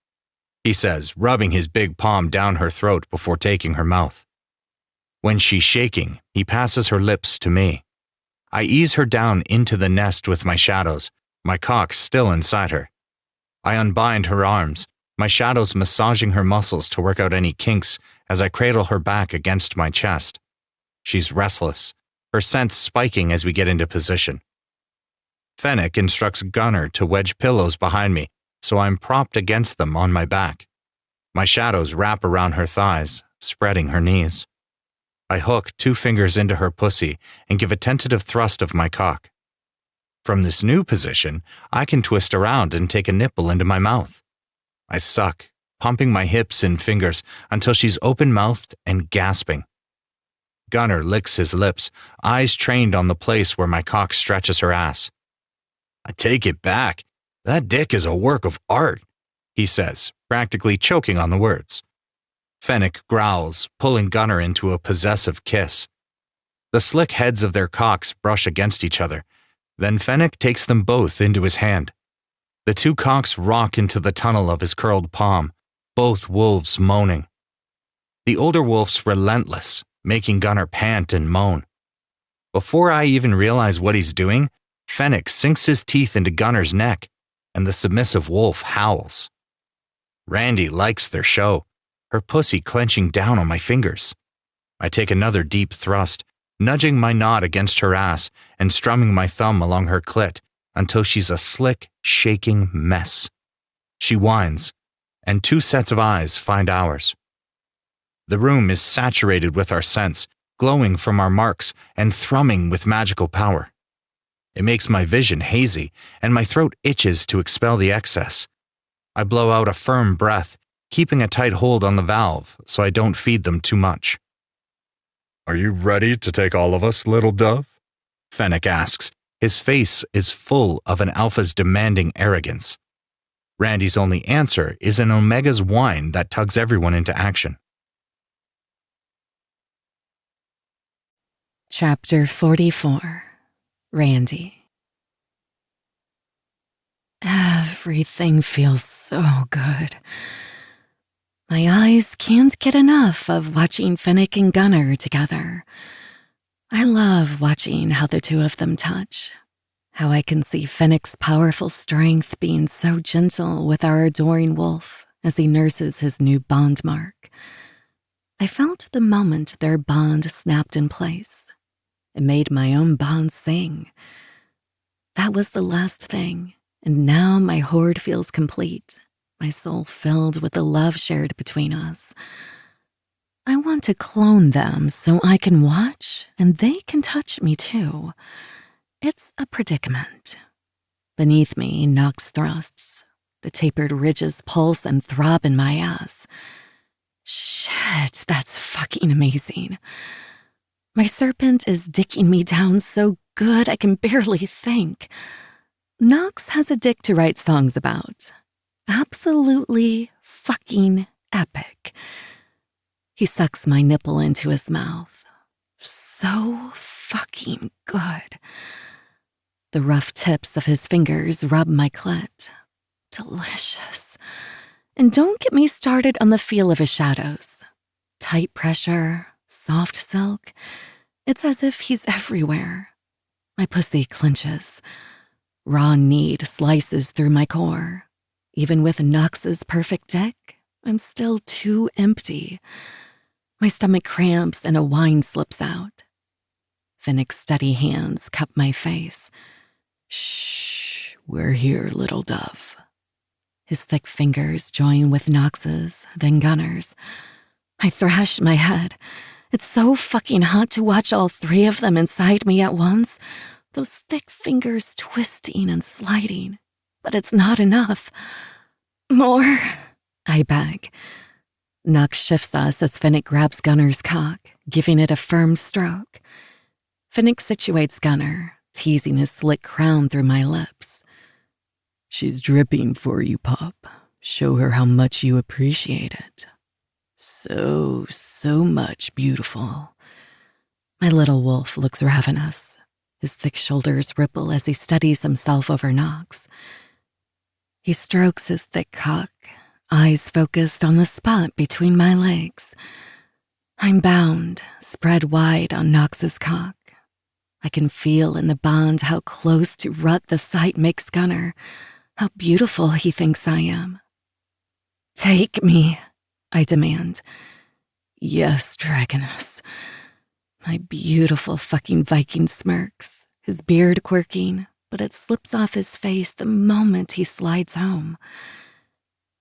he says, rubbing his big palm down her throat before taking her mouth. When she's shaking, he passes her lips to me. I ease her down into the nest with my shadows, my cock still inside her. I unbind her arms, my shadows massaging her muscles to work out any kinks as I cradle her back against my chest. She's restless, her scent spiking as we get into position. Fennec instructs Gunner to wedge pillows behind me, so I'm propped against them on my back. My shadows wrap around her thighs, spreading her knees. I hook 2 fingers into her pussy and give a tentative thrust of my cock. From this new position, I can twist around and take a nipple into my mouth. I suck, pumping my hips and fingers until she's open-mouthed and gasping. Gunner licks his lips, eyes trained on the place where my cock stretches her ass. I take it back. That dick is a work of art, he says, practically choking on the words. Fennec growls, pulling Gunner into a possessive kiss. The slick heads of their cocks brush against each other. Then Fennec takes them both into his hand. The 2 cocks rock into the tunnel of his curled palm, both wolves moaning. The older wolf's relentless, making Gunner pant and moan. Before I even realize what he's doing, Fennec sinks his teeth into Gunner's neck, and the submissive wolf howls. Randy likes their show, her pussy clenching down on my fingers. I take another deep thrust, nudging my knot against her ass and strumming my thumb along her clit until she's a slick, shaking mess. She whines, and 2 sets of eyes find ours. The room is saturated with our scents, glowing from our marks and thrumming with magical power. It makes my vision hazy, and my throat itches to expel the excess. I blow out a firm breath, keeping a tight hold on the valve so I don't feed them too much. Are you ready to take all of us, little dove? Fennec asks. His face is full of an alpha's demanding arrogance. Randy's only answer is an omega's whine that tugs everyone into action. Chapter 44. Randy. Everything feels so good. My eyes can't get enough of watching Fennec and Gunner together. I love watching how the 2 of them touch, how I can see Fennec's powerful strength being so gentle with our adoring wolf as he nurses his new bond mark. I felt the moment their bond snapped in place. It made my own bond sing. That was the last thing, and now my hoard feels complete, my soul filled with the love shared between us. I want to clone them so I can watch and they can touch me too. It's a predicament. Beneath me, Nox thrusts. The tapered ridges pulse and throb in my ass. Shit, that's fucking amazing. My serpent is dicking me down so good I can barely think. Nox has a dick to write songs about. Absolutely fucking epic. He sucks my nipple into his mouth. So fucking good. The rough tips of his fingers rub my clit. Delicious. And don't get me started on the feel of his shadows. Tight pressure, soft silk. It's as if he's everywhere. My pussy clenches. Raw need slices through my core. Even with Nox's perfect dick, I'm still too empty. My stomach cramps and a whine slips out. Fennec's steady hands cup my face. Shh, we're here, little dove. His thick fingers join with Nox's, then Gunner's. I thrash my head. It's so fucking hot to watch all 3 of them inside me at once. Those thick fingers twisting and sliding. But it's not enough. More, I beg. Nox shifts us as Fennec grabs Gunner's cock, giving it a firm stroke. Fennec situates Gunner, teasing his slick crown through my lips. She's dripping for you, pup. Show her how much you appreciate it. So much, beautiful. My little wolf looks ravenous. His thick shoulders ripple as he steadies himself over Nox. He strokes his thick cock, eyes focused on the spot between my legs. I'm bound, spread wide on Nox's cock. I can feel in the bond how close to rut the sight makes Gunnar, how beautiful he thinks I am. Take me, I demand. Yes, Dragoness. My beautiful fucking Viking smirks, his beard quirking, but it slips off his face the moment he slides home.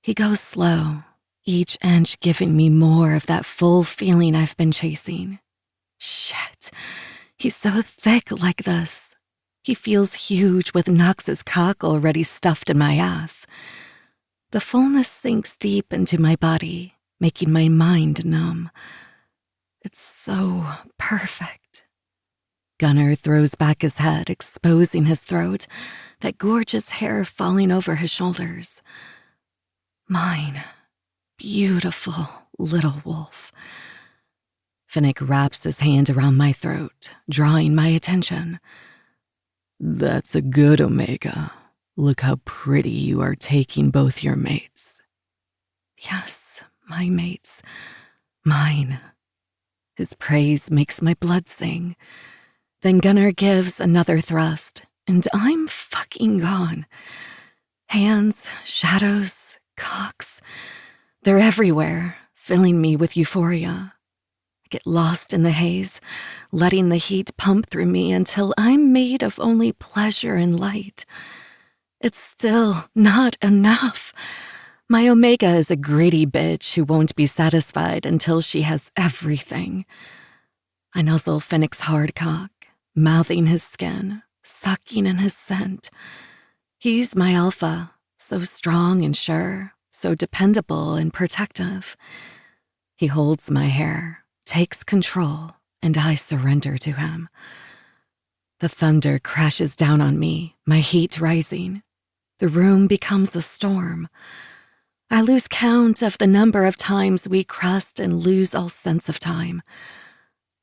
He goes slow, each inch giving me more of that full feeling I've been chasing. Shit, he's so thick like this. He feels huge with Nox's cock already stuffed in my ass. The fullness sinks deep into my body, making my mind numb. It's so perfect. Gunnar throws back his head, exposing his throat, that gorgeous hair falling over his shoulders. Mine, beautiful little wolf. Finnick wraps his hand around my throat, drawing my attention. That's a good Omega. Look how pretty you are taking both your mates. Yes, my mates. Mine. His praise makes my blood sing. Then Gunnar gives another thrust, and I'm fucking gone. Hands, shadows, cocks. They're everywhere, filling me with euphoria. I get lost in the haze, letting the heat pump through me until I'm made of only pleasure and light. It's still not enough. My Omega is a greedy bitch who won't be satisfied until she has everything. I nuzzle Finnick's hard cock, mouthing his skin, sucking in his scent. He's my alpha, so strong and sure, so dependable and protective. He holds my hair, takes control, and I surrender to him. The thunder crashes down on me, my heat rising. The room becomes a storm. I lose count of the number of times we crust and lose all sense of time.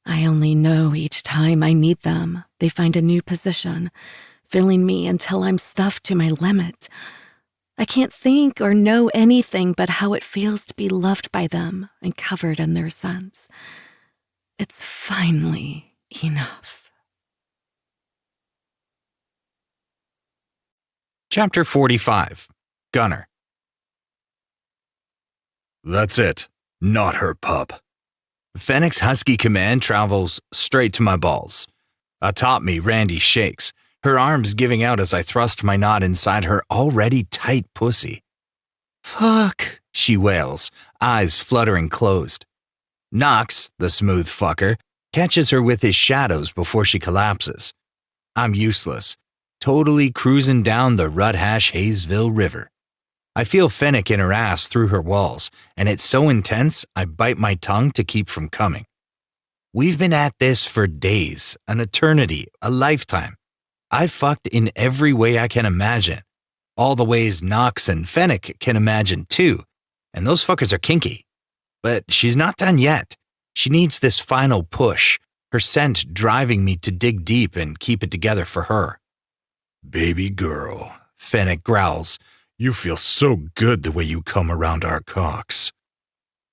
I only know each time I need them, they find a new position, filling me until I'm stuffed to my limit. I can't think or know anything but how it feels to be loved by them and covered in their scents. It's finally enough. Chapter 45. Gunnar. That's it. Not her pup. Fennec's husky command travels straight to my balls. Atop me, Randy shakes, her arms giving out as I thrust my knot inside her already tight pussy. Fuck, she wails, eyes fluttering closed. Knox, the smooth fucker, catches her with his shadows before she collapses. I'm useless, totally cruising down the Rudhash-Hayesville River. I feel Fennec in her ass through her walls, and it's so intense I bite my tongue to keep from coming. We've been at this for days, an eternity, a lifetime. I've fucked in every way I can imagine. All the ways Knox and Fennec can imagine too, and those fuckers are kinky. But she's not done yet. She needs this final push, her scent driving me to dig deep and keep it together for her. Baby girl, Fennec growls. You feel so good the way you come around our cocks.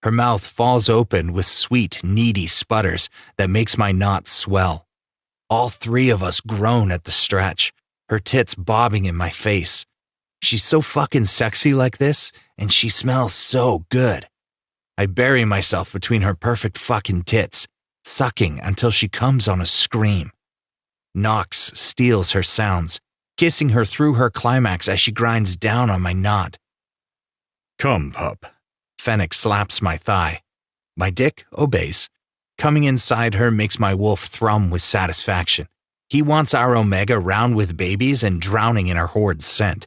Her mouth falls open with sweet, needy sputters that makes my knot swell. All three of us groan at the stretch, her tits bobbing in my face. She's so fucking sexy like this, and she smells so good. I bury myself between her perfect fucking tits, sucking until she comes on a scream. Knox steals her sounds, kissing her through her climax as she grinds down on my knot. Come, pup. Fennec slaps my thigh. My dick obeys. Coming inside her makes my wolf thrum with satisfaction. He wants our Omega round with babies and drowning in our horde's scent.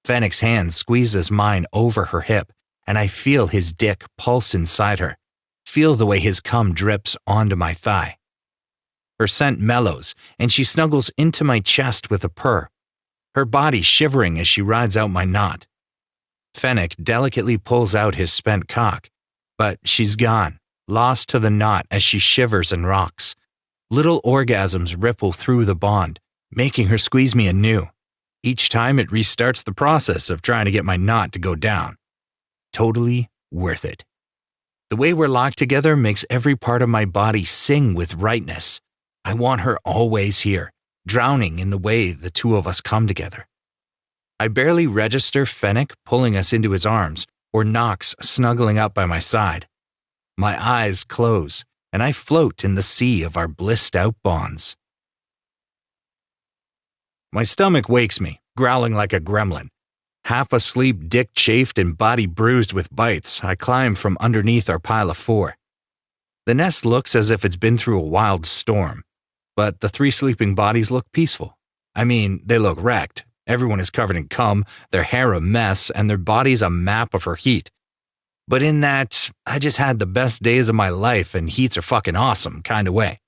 Fennec's hand squeezes mine over her hip, and I feel his dick pulse inside her, feel the way his cum drips onto my thigh. Her scent mellows, and she snuggles into my chest with a purr, her body shivering as she rides out my knot. Fennec delicately pulls out his spent cock, but she's gone, lost to the knot as she shivers and rocks, Little orgasms ripple through the bond, making her squeeze me anew. Each time it restarts the process of trying to get my knot to go down. Totally worth it. The way we're locked together makes every part of my body sing with rightness. I want her always here, drowning in the way the two of us come together. I barely register Fennec pulling us into his arms or Knox snuggling up by my side. My eyes close, and I float in the sea of our blissed-out bonds. My stomach wakes me, growling like a gremlin. Half asleep, dick chafed, and body bruised with bites, I climb from underneath our pile of 4. The nest looks as if it's been through a wild storm, but the 3 sleeping bodies look peaceful. I mean, they look wrecked. Everyone is covered in cum, their hair a mess, and their bodies a map of her heat. But in that, I just had the best days of my life and heats are fucking awesome kind of way.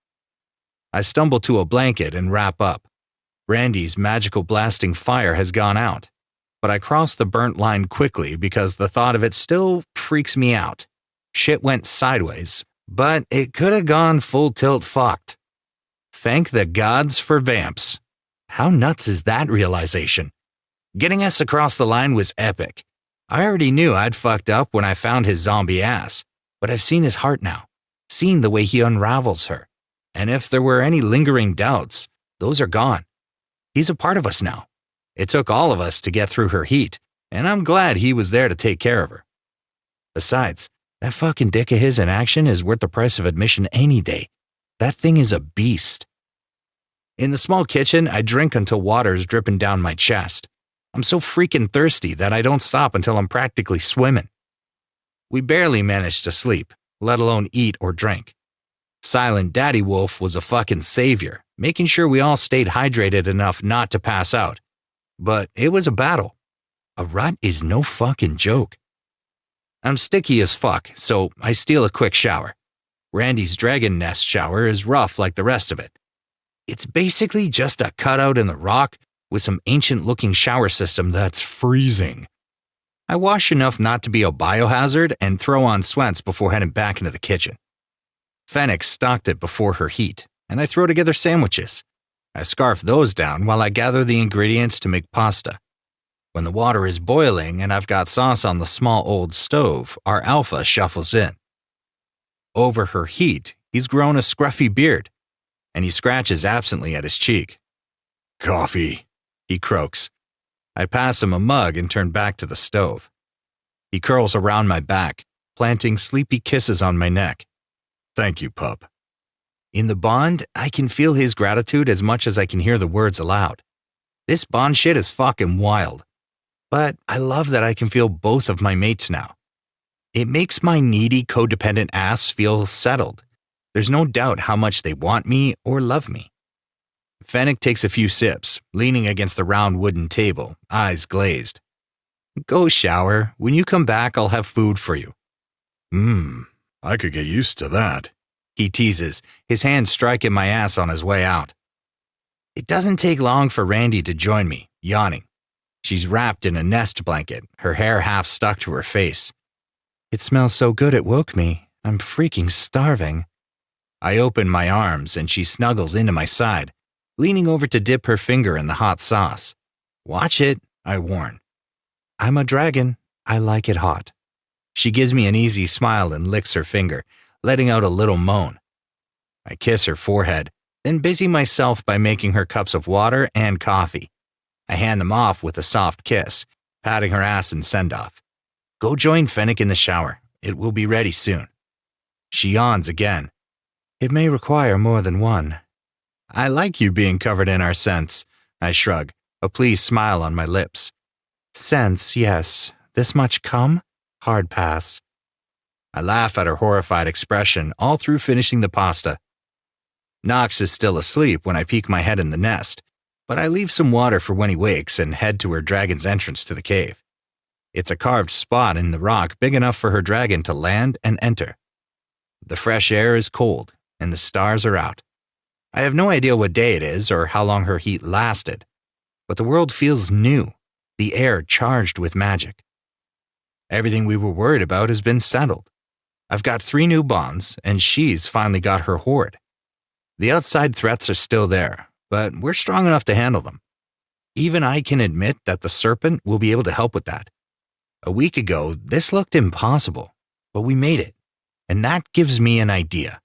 I stumble to a blanket and wrap up. Randy's magical blasting fire has gone out, but I cross the burnt line quickly because the thought of it still freaks me out. Shit went sideways, but it could have gone full tilt fucked. Thank the gods for vamps. How nuts is that realization? Getting us across the line was epic. I already knew I'd fucked up when I found his zombie ass, but I've seen his heart now, seen the way he unravels her. And if there were any lingering doubts, those are gone. He's a part of us now. It took all of us to get through her heat, and I'm glad he was there to take care of her. Besides, that fucking dick of his in action is worth the price of admission any day. That thing is a beast. In the small kitchen, I drink until water is dripping down my chest. I'm so freaking thirsty that I don't stop until I'm practically swimming. We barely managed to sleep, let alone eat or drink. Silent Daddy Wolf was a fucking savior, making sure we all stayed hydrated enough not to pass out. But it was a battle. A rut is no fucking joke. I'm sticky as fuck, so I steal a quick shower. Randy's dragon nest shower is rough like the rest of it. It's basically just a cutout in the rock with some ancient-looking shower system that's freezing. I wash enough not to be a biohazard and throw on sweats before heading back into the kitchen. Fennec stocked it before her heat, and I throw together sandwiches. I scarf those down while I gather the ingredients to make pasta. When the water is boiling and I've got sauce on the small old stove, our alpha shuffles in. Over her heat, he's grown a scruffy beard, and he scratches absently at his cheek. Coffee, he croaks. I pass him a mug and turn back to the stove. He curls around my back, planting sleepy kisses on my neck. Thank you, pup. In the bond, I can feel his gratitude as much as I can hear the words aloud. This bond shit is fucking wild. But I love that I can feel both of my mates now. It makes my needy, codependent ass feel settled. There's no doubt how much they want me or love me. Fennec takes a few sips, leaning against the round wooden table, eyes glazed. Go shower. When you come back, I'll have food for you. I could get used to that. He teases, his hand striking my ass on his way out. It doesn't take long for Randy to join me, yawning. She's wrapped in a nest blanket, her hair half stuck to her face. It smells so good it woke me. I'm freaking starving. I open my arms and she snuggles into my side, leaning over to dip her finger in the hot sauce. Watch it, I warn. I'm a dragon. I like it hot. She gives me an easy smile and licks her finger, letting out a little moan. I kiss her forehead, then busy myself by making her cups of water and coffee. I hand them off with a soft kiss, patting her ass in send-off. Go join Fennec in the shower. It will be ready soon. She yawns again. It may require more than one. I like you being covered in our scents, I shrug, a pleased smile on my lips. Scents, yes. This much cum? Hard pass. I laugh at her horrified expression all through finishing the pasta. Knox is still asleep when I peek my head in the nest, but I leave some water for when he wakes and head to her dragon's entrance to the cave. It's a carved spot in the rock big enough for her dragon to land and enter. The fresh air is cold, and the stars are out. I have no idea what day it is or how long her heat lasted, but the world feels new, the air charged with magic. Everything we were worried about has been settled. I've got 3 new bonds, and she's finally got her horde. The outside threats are still there, but we're strong enough to handle them. Even I can admit that the serpent will be able to help with that. A week ago, this looked impossible, but we made it, and that gives me an idea.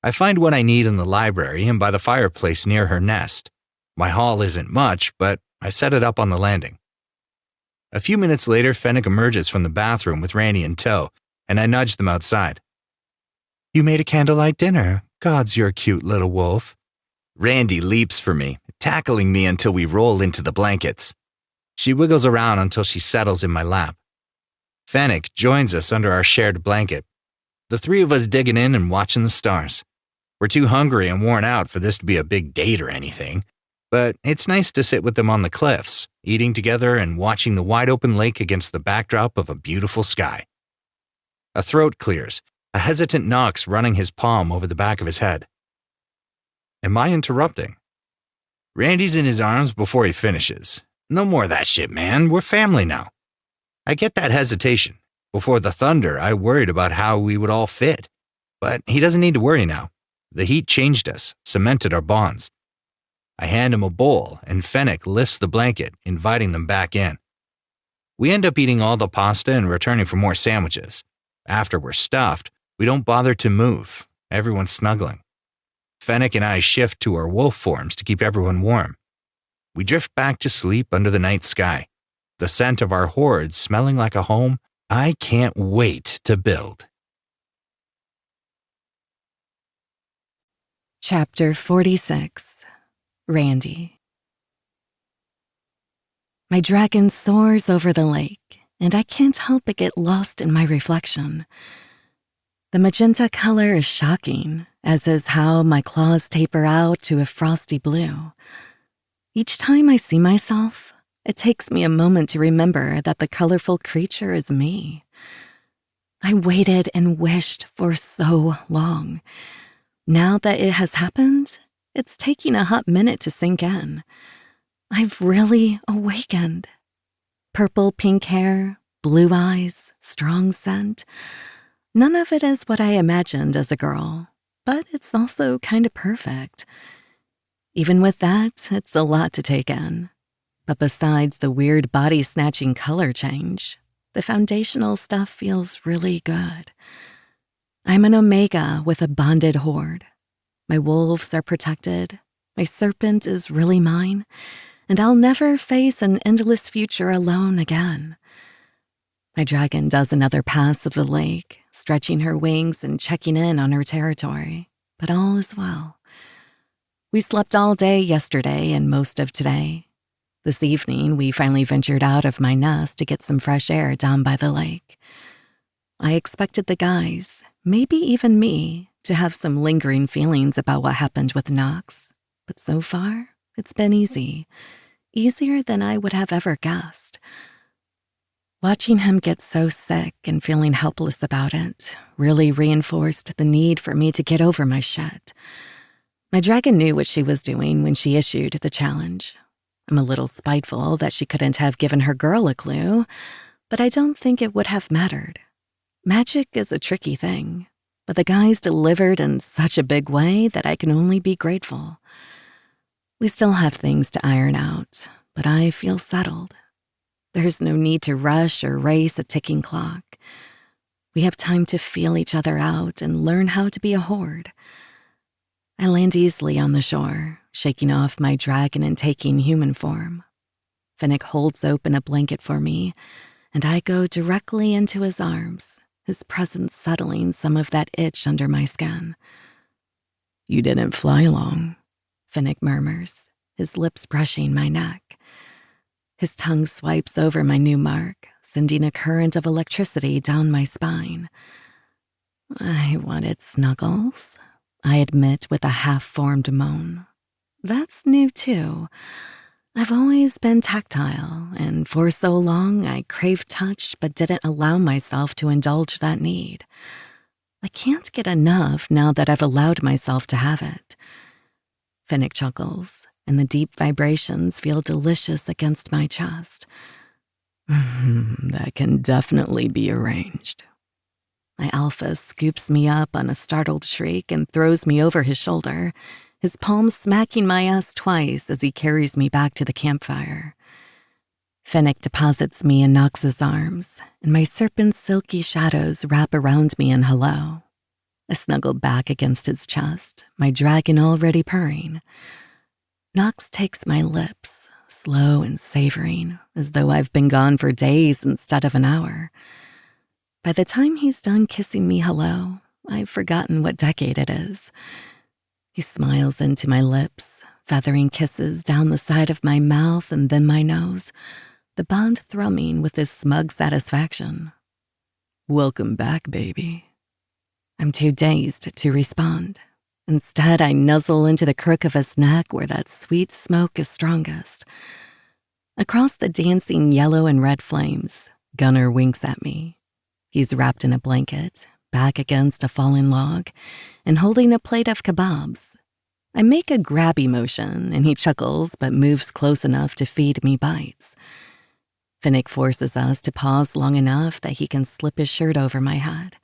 I find what I need in the library and by the fireplace near her nest. My haul isn't much, but I set it up on the landing. A few minutes later, Fennec emerges from the bathroom with Randy in tow, and I nudge them outside. You made a candlelight dinner. Gods, you're a cute little wolf. Randy leaps for me, tackling me until we roll into the blankets. She wiggles around until she settles in my lap. Fennec joins us under our shared blanket, the three of us digging in and watching the stars. We're too hungry and worn out for this to be a big date or anything, but it's nice to sit with them on the cliffs, eating together and watching the wide-open lake against the backdrop of a beautiful sky. A throat clears, a hesitant Knox running his palm over the back of his head. Am I interrupting? Randy's in his arms before he finishes. No more of that shit, man. We're family now. I get that hesitation. Before the thunder, I worried about how we would all fit. But he doesn't need to worry now. The heat changed us, cemented our bonds. I hand him a bowl, and Fennec lifts the blanket, inviting them back in. We end up eating all the pasta and returning for more sandwiches. After we're stuffed, we don't bother to move. Everyone's snuggling. Fennec and I shift to our wolf forms to keep everyone warm. We drift back to sleep under the night sky, the scent of our horde smelling like a home I can't wait to build. Chapter 46. Randy. My dragon soars over the lake, and I can't help but get lost in my reflection. The magenta color is shocking, as is how my claws taper out to a frosty blue. Each time I see myself, it takes me a moment to remember that the colorful creature is me. I waited and wished for so long. Now that it has happened, it's taking a hot minute to sink in. I've really awakened. Purple pink hair, blue eyes, strong scent. None of it is what I imagined as a girl, but it's also kind of perfect. Even with that, it's a lot to take in. But besides the weird body-snatching color change, the foundational stuff feels really good. I'm an omega with a bonded horde. My wolves are protected, my serpent is really mine, and I'll never face an endless future alone again. My dragon does another pass of the lake, stretching her wings and checking in on her territory, but all is well. We slept all day yesterday and most of today. This evening, we finally ventured out of my nest to get some fresh air down by the lake. I expected the guys, maybe even me, to have some lingering feelings about what happened with Knox, but so far, it's been easy. Easier than I would have ever guessed. Watching him get so sick and feeling helpless about it really reinforced the need for me to get over my shit. My dragon knew what she was doing when she issued the challenge. I'm a little spiteful that she couldn't have given her girl a clue, but I don't think it would have mattered. Magic is a tricky thing, but the guys delivered in such a big way that I can only be grateful. We still have things to iron out, but I feel settled. There's no need to rush or race a ticking clock. We have time to feel each other out and learn how to be a horde. I land easily on the shore, shaking off my dragon and taking human form. Fennec holds open a blanket for me, and I go directly into his arms, his presence settling some of that itch under my skin. You didn't fly long. Fennec murmurs, his lips brushing my neck. His tongue swipes over my new mark, sending a current of electricity down my spine. I wanted snuggles, I admit with a half-formed moan. That's new, too. I've always been tactile, and for so long I craved touch but didn't allow myself to indulge that need. I can't get enough now that I've allowed myself to have it. Fennec chuckles, and the deep vibrations feel delicious against my chest. That can definitely be arranged. My alpha scoops me up on a startled shriek and throws me over his shoulder, his palm smacking my ass twice as he carries me back to the campfire. Finnick deposits me in Knox's arms, and my serpent's silky shadows wrap around me in hello. I snuggle back against his chest, my dragon already purring. Knox takes my lips, slow and savoring, as though I've been gone for days instead of an hour. By the time he's done kissing me hello, I've forgotten what decade it is. He smiles into my lips, feathering kisses down the side of my mouth and then my nose, the bond thrumming with his smug satisfaction. Welcome back, baby. I'm too dazed to respond. Instead, I nuzzle into the crook of his neck where that sweet smoke is strongest. Across the dancing yellow and red flames, Gunnar winks at me. He's wrapped in a blanket, back against a fallen log, and holding a plate of kebabs. I make a grabby motion, and he chuckles but moves close enough to feed me bites. Finnick forces us to pause long enough that he can slip his shirt over my head.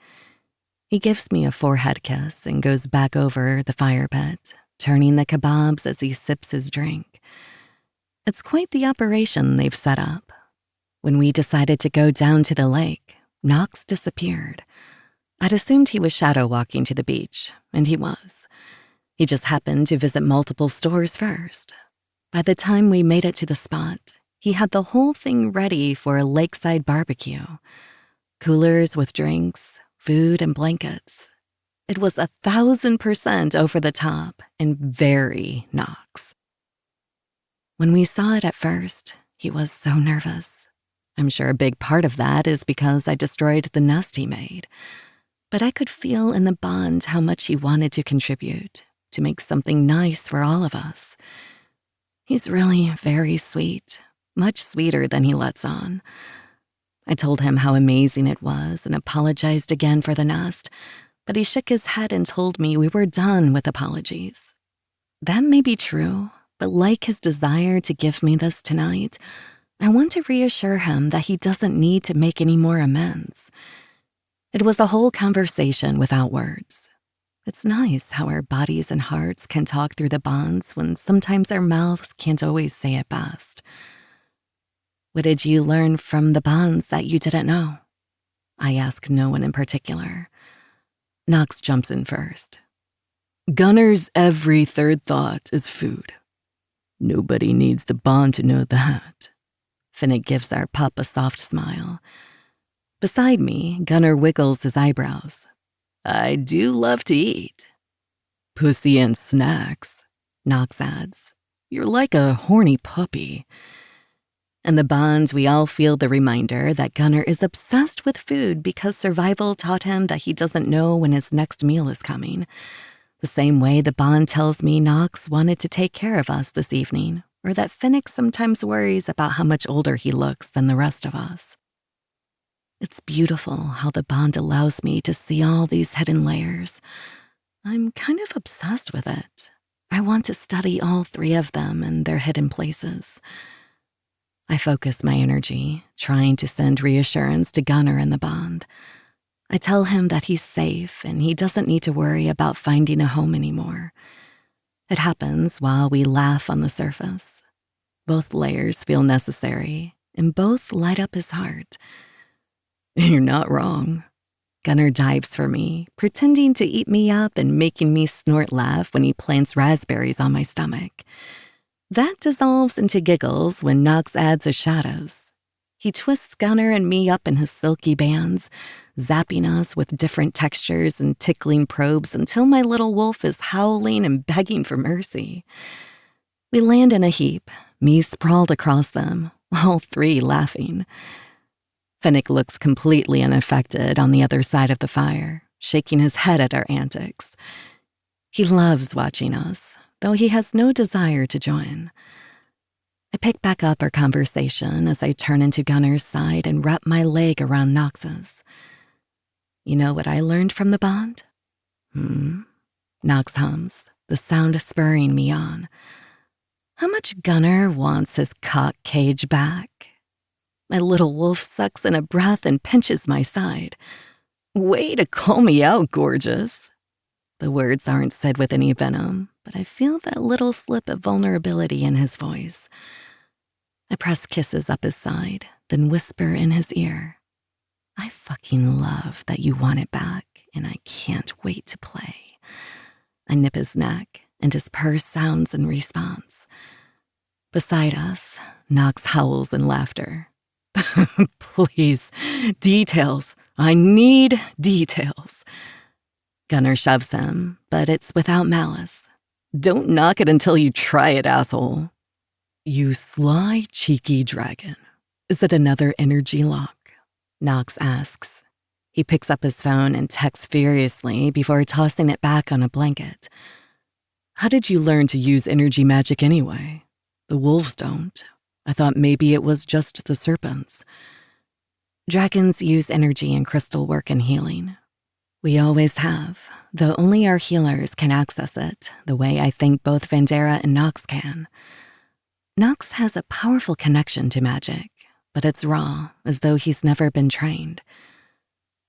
He gives me a forehead kiss and goes back over the fire pit, turning the kebabs as he sips his drink. It's quite the operation they've set up. When we decided to go down to the lake, Knox disappeared. I'd assumed he was shadow walking to the beach, and he was. He just happened to visit multiple stores first. By the time we made it to the spot, he had the whole thing ready for a lakeside barbecue. Coolers with drinks, food, and blankets. It was 1,000% over the top and very Knox. When we saw it at first, he was so nervous. I'm sure a big part of that is because I destroyed the nest he made. But I could feel in the bond how much he wanted to contribute, to make something nice for all of us. He's really very sweet, much sweeter than he lets on. I told him how amazing it was and apologized again for the nest, but he shook his head and told me we were done with apologies. That may be true, but like his desire to give me this tonight, I want to reassure him that he doesn't need to make any more amends. It was a whole conversation without words. It's nice how our bodies and hearts can talk through the bonds when sometimes our mouths can't always say it best. What did you learn from the bonds that you didn't know? I ask no one in particular. Knox jumps in first. Gunnar's every third thought is food. Nobody needs the bond to know that. Finnick gives our pup a soft smile. Beside me, Gunnar wiggles his eyebrows. I do love to eat. Pussy and snacks, Knox adds. You're like a horny puppy. In the bond, we all feel the reminder that Gunnar is obsessed with food because survival taught him that he doesn't know when his next meal is coming. The same way the bond tells me Knox wanted to take care of us this evening, or that Finnick sometimes worries about how much older he looks than the rest of us. It's beautiful how the bond allows me to see all these hidden layers. I'm kind of obsessed with it. I want to study all three of them and their hidden places. I focus my energy, trying to send reassurance to Gunnar in the bond. I tell him that he's safe and he doesn't need to worry about finding a home anymore. It happens while we laugh on the surface. Both layers feel necessary, and both light up his heart. You're not wrong. Gunnar dives for me, pretending to eat me up and making me snort laugh when he plants raspberries on my stomach. That dissolves into giggles when Knox adds his shadows. He twists Gunnar and me up in his silky bands, zapping us with different textures and tickling probes until my little wolf is howling and begging for mercy. We land in a heap, me sprawled across them, all three laughing. Finnick looks completely unaffected on the other side of the fire, shaking his head at our antics. He loves watching us, though he has no desire to join. I pick back up our conversation as I turn into Gunnar's side and wrap my leg around Knox's. You know what I learned from the bond? Knox hums, the sound spurring me on. How much Gunnar wants his cock cage back. My little wolf sucks in a breath and pinches my side. Way to call me out, gorgeous. The words aren't said with any venom, but I feel that little slip of vulnerability in his voice. I press kisses up his side, then whisper in his ear. I fucking love that you want it back, and I can't wait to play. I nip his neck, and his purr sounds in response. Beside us, Knox howls in laughter. Please, details. I need details. Gunnar shoves him, but it's without malice. Don't knock it until you try it, asshole. You sly, cheeky dragon. Is it another energy lock? Knox asks. He picks up his phone and texts furiously before tossing it back on a blanket. How did you learn to use energy magic anyway? The wolves don't. I thought maybe it was just the serpents. Dragons use energy in crystal work and healing. We always have, though only our healers can access it, the way I think both Vandera and Nox can. Nox has a powerful connection to magic, but it's raw, as though he's never been trained.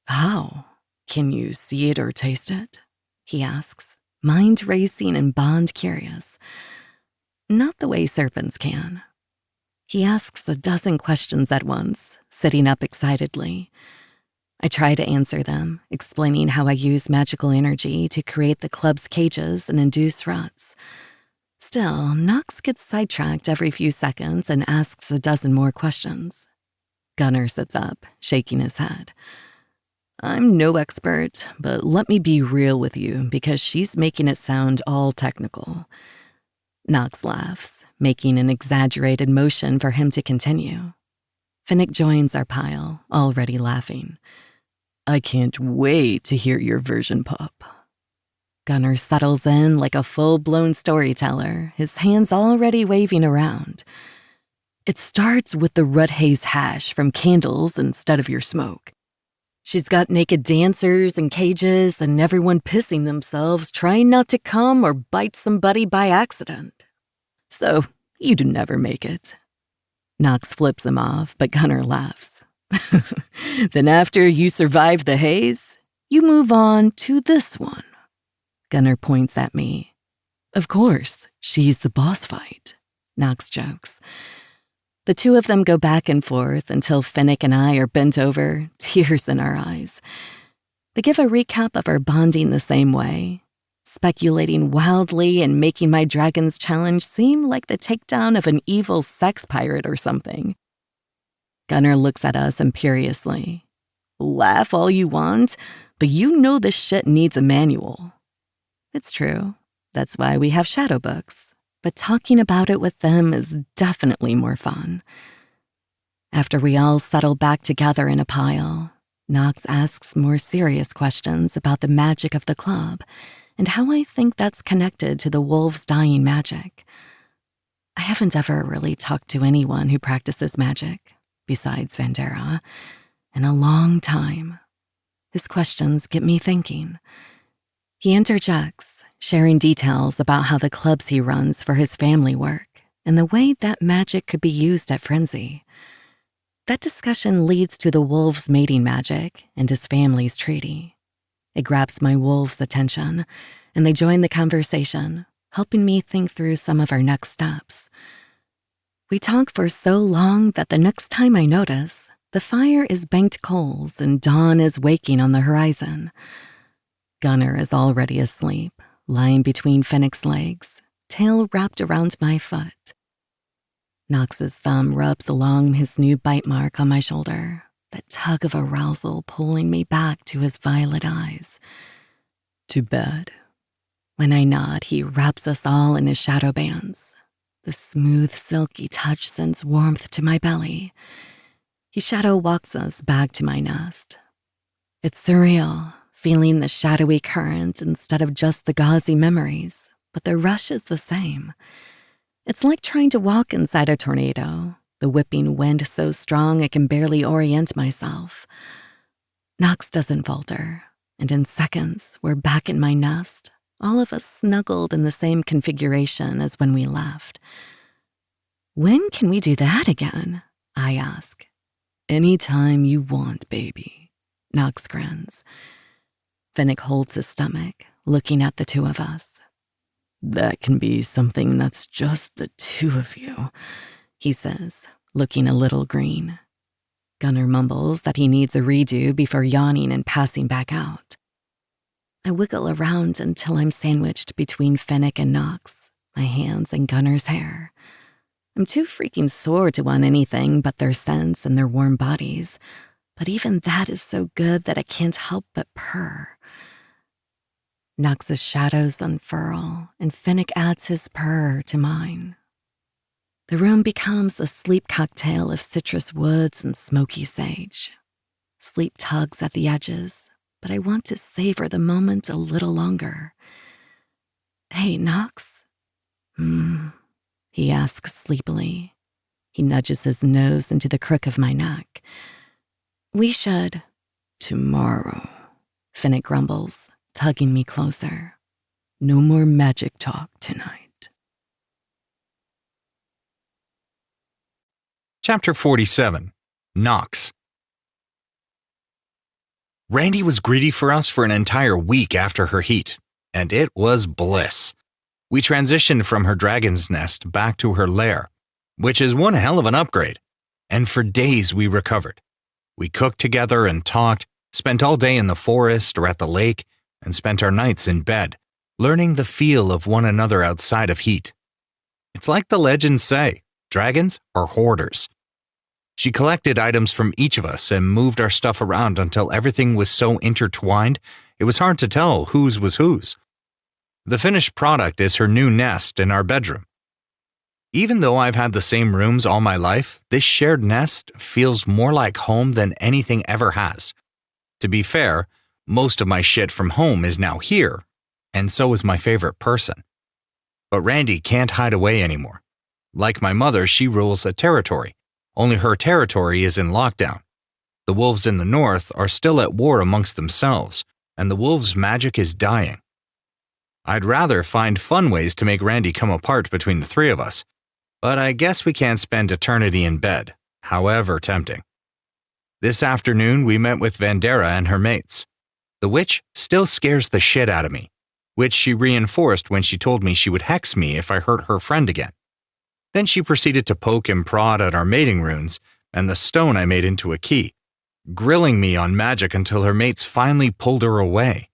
How? Can you see it or taste it? He asks, mind racing and bond curious. Not the way serpents can. He asks a dozen questions at once, sitting up excitedly. I try to answer them, explaining how I use magical energy to create the club's cages and induce ruts. Still, Nox gets sidetracked every few seconds and asks a dozen more questions. Gunnar sits up, shaking his head. I'm no expert, but let me be real with you because she's making it sound all technical. Nox laughs, making an exaggerated motion for him to continue. Finnick joins our pile, already laughing. I can't wait to hear your version, pup. Gunnar settles in like a full-blown storyteller, his hands already waving around. It starts with the red haze hash from candles instead of your smoke. She's got naked dancers and cages and everyone pissing themselves, trying not to come or bite somebody by accident. So, you'd never make it. Nox flips him off, but Gunnar laughs. Then after you survive the haze, you move on to this one. Gunnar points at me. Of course, she's the boss fight, Nox jokes. The two of them go back and forth until Finnick and I are bent over, tears in our eyes. They give a recap of our bonding the same way, speculating wildly and making my dragon's challenge seem like the takedown of an evil sex pirate or something. Gunnar looks at us imperiously. Laugh all you want, but you know this shit needs a manual. It's true. That's why we have shadow books. But talking about it with them is definitely more fun. After we all settle back together in a pile, Nox asks more serious questions about the magic of the club and how I think that's connected to the wolves' dying magic. I haven't ever really talked to anyone who practices magic, besides Vandera, in a long time. His questions get me thinking. He interjects, sharing details about how the clubs he runs for his family work and the way that magic could be used at Frenzy. That discussion leads to the wolves' mating magic and his family's treaty. It grabs my wolves' attention, and they join the conversation, helping me think through some of our next steps. We talk for so long that the next time I notice, the fire is banked coals and dawn is waking on the horizon. Gunnar is already asleep, lying between Finnick's legs, tail wrapped around my foot. Nox's thumb rubs along his new bite mark on my shoulder, that tug of arousal pulling me back to his violet eyes. To bed. When I nod, he wraps us all in his shadow bands. The smooth, silky touch sends warmth to my belly. He shadow walks us back to my nest. It's surreal, feeling the shadowy current instead of just the gauzy memories, but the rush is the same. It's like trying to walk inside a tornado, the whipping wind so strong I can barely orient myself. Nox doesn't falter, and in seconds, we're back in my nest, all of us snuggled in the same configuration as when we left. When can we do that again? I ask. Anytime you want, baby, Knox grins. Finnick holds his stomach, looking at the two of us. That can be something that's just the two of you, he says, looking a little green. Gunnar mumbles that he needs a redo before yawning and passing back out. I wiggle around until I'm sandwiched between Finnick and Knox, my hands in Gunnar's hair. I'm too freaking sore to want anything but their scents and their warm bodies, but even that is so good that I can't help but purr. Knox's shadows unfurl, and Finnick adds his purr to mine. The room becomes a sleep cocktail of citrus woods and smoky sage. Sleep tugs at the edges, but I want to savor the moment a little longer. Hey, Knox? He asks sleepily. He nudges his nose into the crook of my neck. We should. Tomorrow, Finnick grumbles, tugging me closer. No more magic talk tonight. Chapter 47. Knox. Randy was greedy for us for an entire week after her heat, and it was bliss. We transitioned from her dragon's nest back to her lair, which is one hell of an upgrade, and for days we recovered. We cooked together and talked, spent all day in the forest or at the lake, and spent our nights in bed, learning the feel of one another outside of heat. It's like the legends say, dragons are hoarders. She collected items from each of us and moved our stuff around until everything was so intertwined, it was hard to tell whose was whose. The finished product is her new nest in our bedroom. Even though I've had the same rooms all my life, this shared nest feels more like home than anything ever has. To be fair, most of my shit from home is now here, and so is my favorite person. But Randy can't hide away anymore. Like my mother, she rules a territory. Only her territory is in lockdown. The wolves in the north are still at war amongst themselves, and the wolves' magic is dying. I'd rather find fun ways to make Randy come apart between the three of us, but I guess we can't spend eternity in bed, however tempting. This afternoon, we met with Vandera and her mates. The witch still scares the shit out of me, which she reinforced when she told me she would hex me if I hurt her friend again. Then she proceeded to poke and prod at our mating runes and the stone I made into a key, grilling me on magic until her mates finally pulled her away.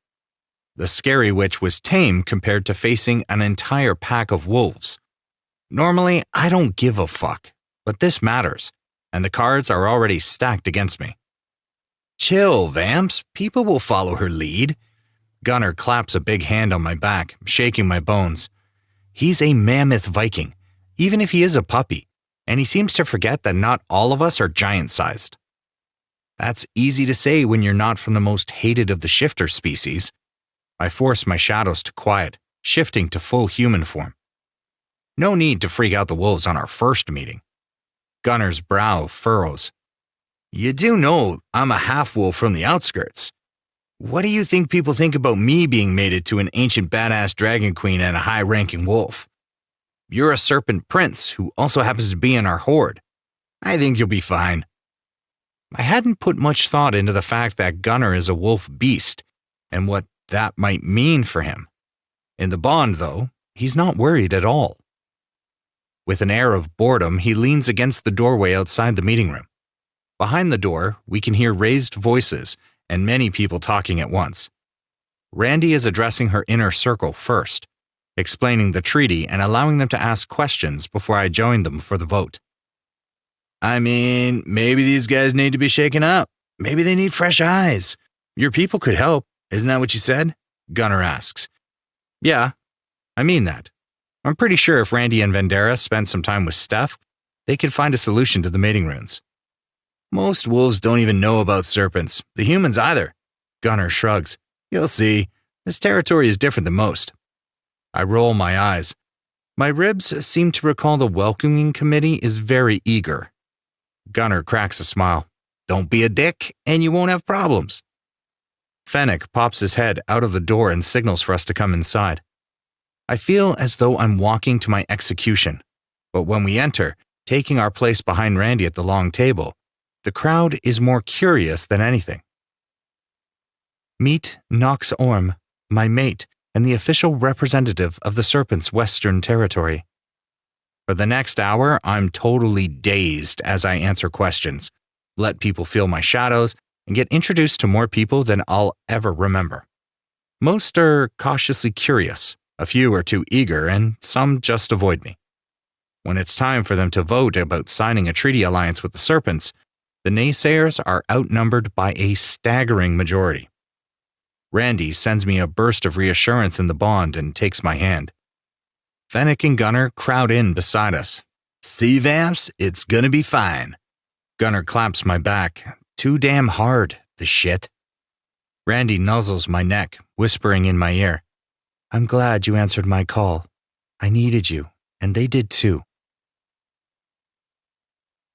The scary witch was tame compared to facing an entire pack of wolves. Normally, I don't give a fuck, but this matters, and the cards are already stacked against me. Chill, Vamps. People will follow her lead. Gunnar claps a big hand on my back, shaking my bones. He's a mammoth Viking, even if he is a puppy, and he seems to forget that not all of us are giant-sized. That's easy to say when you're not from the most hated of the shifter species. I force my shadows to quiet, shifting to full human form. No need to freak out the wolves on our first meeting. Gunnar's brow furrows. You do know I'm a half-wolf from the outskirts. What do you think people think about me being mated to an ancient badass dragon queen and a high-ranking wolf? You're a serpent prince who also happens to be in our horde. I think you'll be fine. I hadn't put much thought into the fact that Gunnar is a wolf beast and what that might mean for him. In the bond, though, he's not worried at all. With an air of boredom, he leans against the doorway outside the meeting room. Behind the door, we can hear raised voices and many people talking at once. Randy is addressing her inner circle first, explaining the treaty and allowing them to ask questions before I join them for the vote. I mean, maybe these guys need to be shaken up. Maybe they need fresh eyes. Your people could help. Isn't that what you said? Gunnar asks. Yeah, I mean that. I'm pretty sure if Randy and Vandera spent some time with Steph, they could find a solution to the mating runes. Most wolves don't even know about serpents. The humans either. Gunnar shrugs. You'll see. This territory is different than most. I roll my eyes. My ribs seem to recall the welcoming committee is very eager. Gunnar cracks a smile. Don't be a dick, and you won't have problems. Fennec pops his head out of the door and signals for us to come inside. I feel as though I'm walking to my execution, but when we enter, taking our place behind Randy at the long table, the crowd is more curious than anything. Meet Nox Orm, my mate and the official representative of the Serpent's Western Territory. For the next hour, I'm totally dazed as I answer questions, let people feel my shadows, and get introduced to more people than I'll ever remember. Most are cautiously curious, a few are too eager, and some just avoid me. When it's time for them to vote about signing a treaty alliance with the Serpents, the naysayers are outnumbered by a staggering majority. Randy sends me a burst of reassurance in the bond and takes my hand. Fennec and Gunnar crowd in beside us. See, Vamps, it's gonna be fine. Gunnar claps my back. Too damn hard, the shit. Randy nuzzles my neck, whispering in my ear, I'm glad you answered my call. I needed you, and they did too.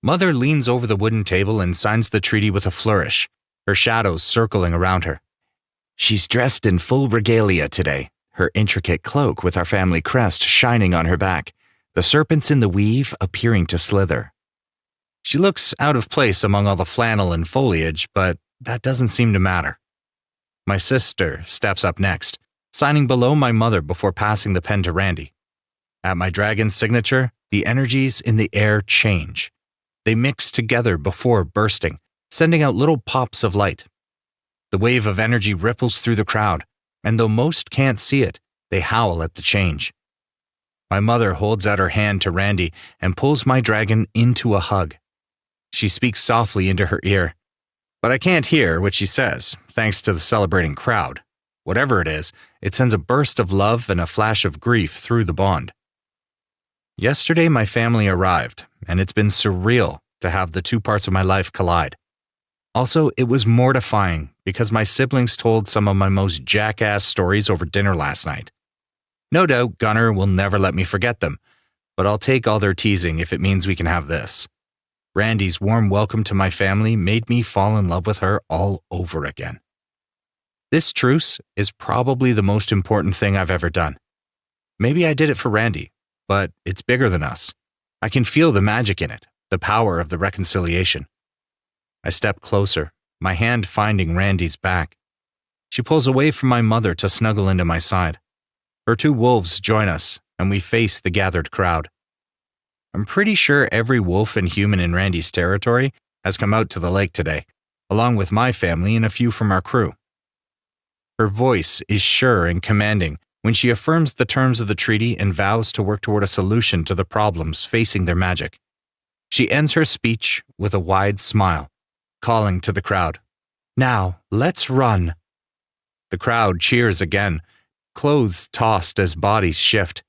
Mother leans over the wooden table and signs the treaty with a flourish, her shadows circling around her. She's dressed in full regalia today, her intricate cloak with our family crest shining on her back, the serpents in the weave appearing to slither. She looks out of place among all the flannel and foliage, but that doesn't seem to matter. My sister steps up next, signing below my mother before passing the pen to Randy. At my dragon's signature, the energies in the air change. They mix together before bursting, sending out little pops of light. The wave of energy ripples through the crowd, and though most can't see it, they howl at the change. My mother holds out her hand to Randy and pulls my dragon into a hug. She speaks softly into her ear, but I can't hear what she says, thanks to the celebrating crowd. Whatever it is, it sends a burst of love and a flash of grief through the bond. Yesterday, my family arrived, and it's been surreal to have the two parts of my life collide. Also, it was mortifying because my siblings told some of my most jackass stories over dinner last night. No doubt Gunnar will never let me forget them, but I'll take all their teasing if it means we can have this. Randy's warm welcome to my family made me fall in love with her all over again. This truce is probably the most important thing I've ever done. Maybe I did it for Randy, but it's bigger than us. I can feel the magic in it, the power of the reconciliation. I step closer, my hand finding Randy's back. She pulls away from my mother to snuggle into my side. Her two wolves join us, and we face the gathered crowd. I'm pretty sure every wolf and human in Randy's territory has come out to the lake today, along with my family and a few from our crew. Her voice is sure and commanding when she affirms the terms of the treaty and vows to work toward a solution to the problems facing their magic. She ends her speech with a wide smile, calling to the crowd, "Now, let's run." The crowd cheers again, clothes tossed as bodies shift.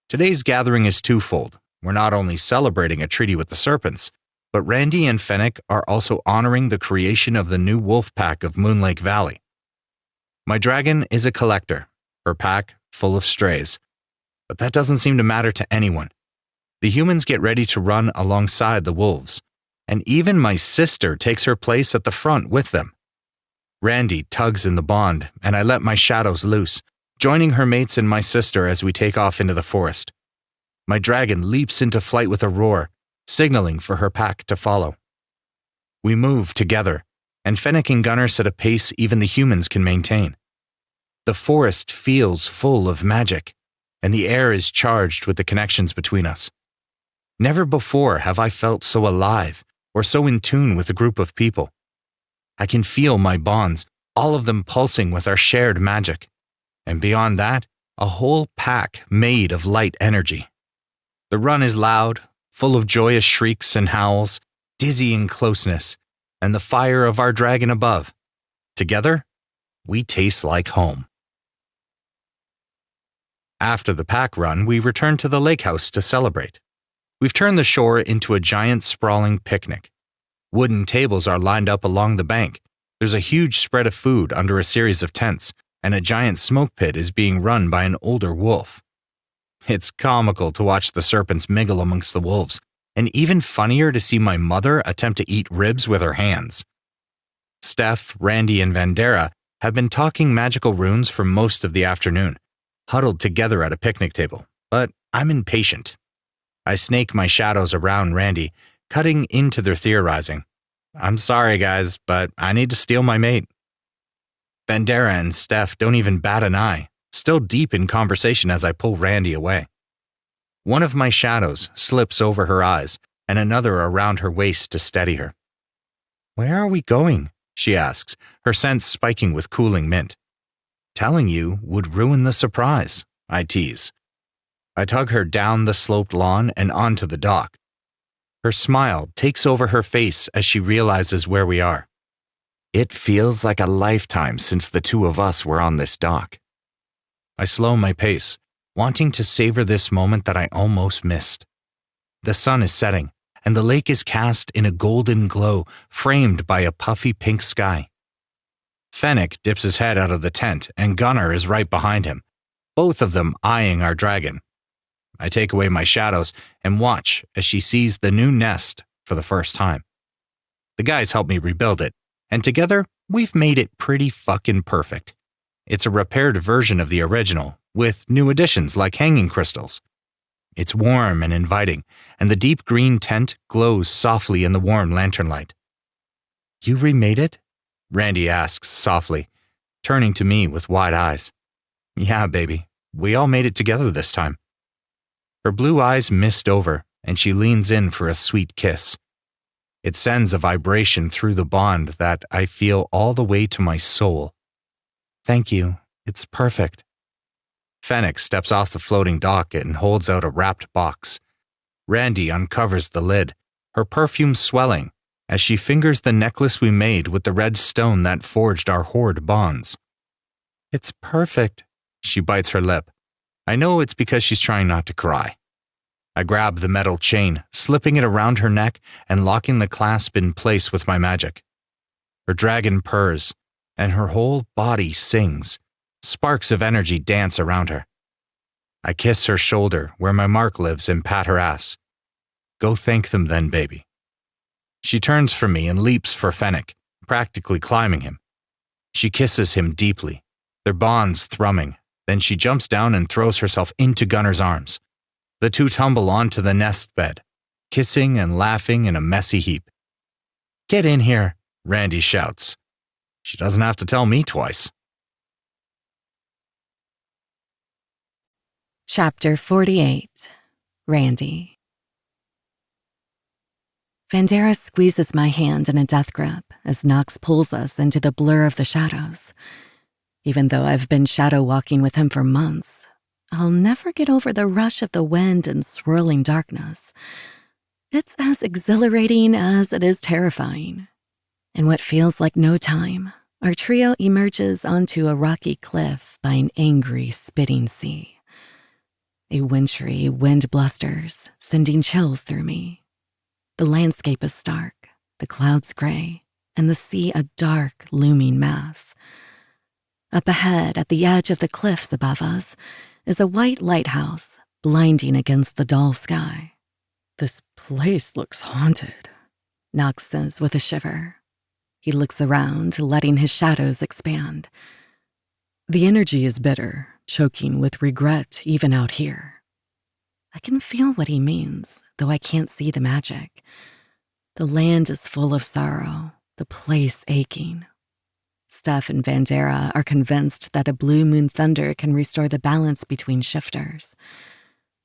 Today's gathering is twofold. We're not only celebrating a treaty with the Serpents, but Randy and Fennec are also honoring the creation of the new wolf pack of Moon Lake Valley. My dragon is a collector, her pack full of strays. But that doesn't seem to matter to anyone. The humans get ready to run alongside the wolves, and even my sister takes her place at the front with them. Randy tugs in the bond, and I let my shadows loose, joining her mates and my sister as we take off into the forest. My dragon leaps into flight with a roar, signaling for her pack to follow. We move together, and Fennec and Gunnar set a pace even the humans can maintain. The forest feels full of magic, and the air is charged with the connections between us. Never before have I felt so alive or so in tune with a group of people. I can feel my bonds, all of them pulsing with our shared magic. And beyond that, a whole pack made of light energy. The run is loud, full of joyous shrieks and howls, dizzying closeness, and the fire of our dragon above. Together, we taste like home. After the pack run, we return to the lake house to celebrate. We've turned the shore into a giant sprawling picnic. Wooden tables are lined up along the bank. There's a huge spread of food under a series of tents, and a giant smoke pit is being run by an older wolf. It's comical to watch the serpents mingle amongst the wolves, and even funnier to see my mother attempt to eat ribs with her hands. Steph, Randy, and Vandera have been talking magical runes for most of the afternoon, huddled together at a picnic table, but I'm impatient. I snake my shadows around Randy, cutting into their theorizing. I'm sorry, guys, but I need to steal my mate. Bandera and Steph don't even bat an eye, still deep in conversation as I pull Randy away. One of my shadows slips over her eyes and another around her waist to steady her. "Where are we going?" she asks, her sense spiking with cooling mint. "Telling you would ruin the surprise," I tease. I tug her down the sloped lawn and onto the dock. Her smile takes over her face as she realizes where we are. It feels like a lifetime since the two of us were on this dock. I slow my pace, wanting to savor this moment that I almost missed. The sun is setting, and the lake is cast in a golden glow framed by a puffy pink sky. Fennec dips his head out of the tent, and Gunnar is right behind him, both of them eyeing our dragon. I take away my shadows and watch as she sees the new nest for the first time. The guys help me rebuild it, and together we've made it pretty fucking perfect. It's a repaired version of the original, with new additions like hanging crystals. It's warm and inviting, and the deep green tent glows softly in the warm lantern light. "You remade it?" Randy asks softly, turning to me with wide eyes. "Yeah, baby. We all made it together this time." Her blue eyes mist over, and she leans in for a sweet kiss. It sends a vibration through the bond that I feel all the way to my soul. "Thank you. It's perfect." Fennec steps off the floating dock and holds out a wrapped box. Randy uncovers the lid, her perfume swelling, as she fingers the necklace we made with the red stone that forged our horde bonds. "It's perfect." She bites her lip. I know it's because she's trying not to cry. I grab the metal chain, slipping it around her neck and locking the clasp in place with my magic. Her dragon purrs, and her whole body sings. Sparks of energy dance around her. I kiss her shoulder where my mark lives and pat her ass. "Go thank them then, baby." She turns from me and leaps for Fennec, practically climbing him. She kisses him deeply, their bonds thrumming. Then she jumps down and throws herself into Gunnar's arms. The two tumble onto the nest bed, kissing and laughing in a messy heap. "Get in here," Randy shouts. She doesn't have to tell me twice. Chapter 48. Randy. Vandera squeezes my hand in a death grip as Nox pulls us into the blur of the shadows. Even though I've been shadow walking with him for months, I'll never get over the rush of the wind and swirling darkness. It's as exhilarating as it is terrifying. In what feels like no time, our trio emerges onto a rocky cliff by an angry, spitting sea. A wintry wind blusters, sending chills through me. The landscape is stark, the clouds gray, and the sea a dark, looming mass. Up ahead, at the edge of the cliffs above us, is a white lighthouse, blinding against the dull sky. "This place looks haunted," Nox says with a shiver. He looks around, letting his shadows expand. "The energy is bitter, choking with regret even out here." I can feel what he means, though I can't see the magic. The land is full of sorrow, the place aching. Steph and Vandera are convinced that a blue moon thunder can restore the balance between shifters.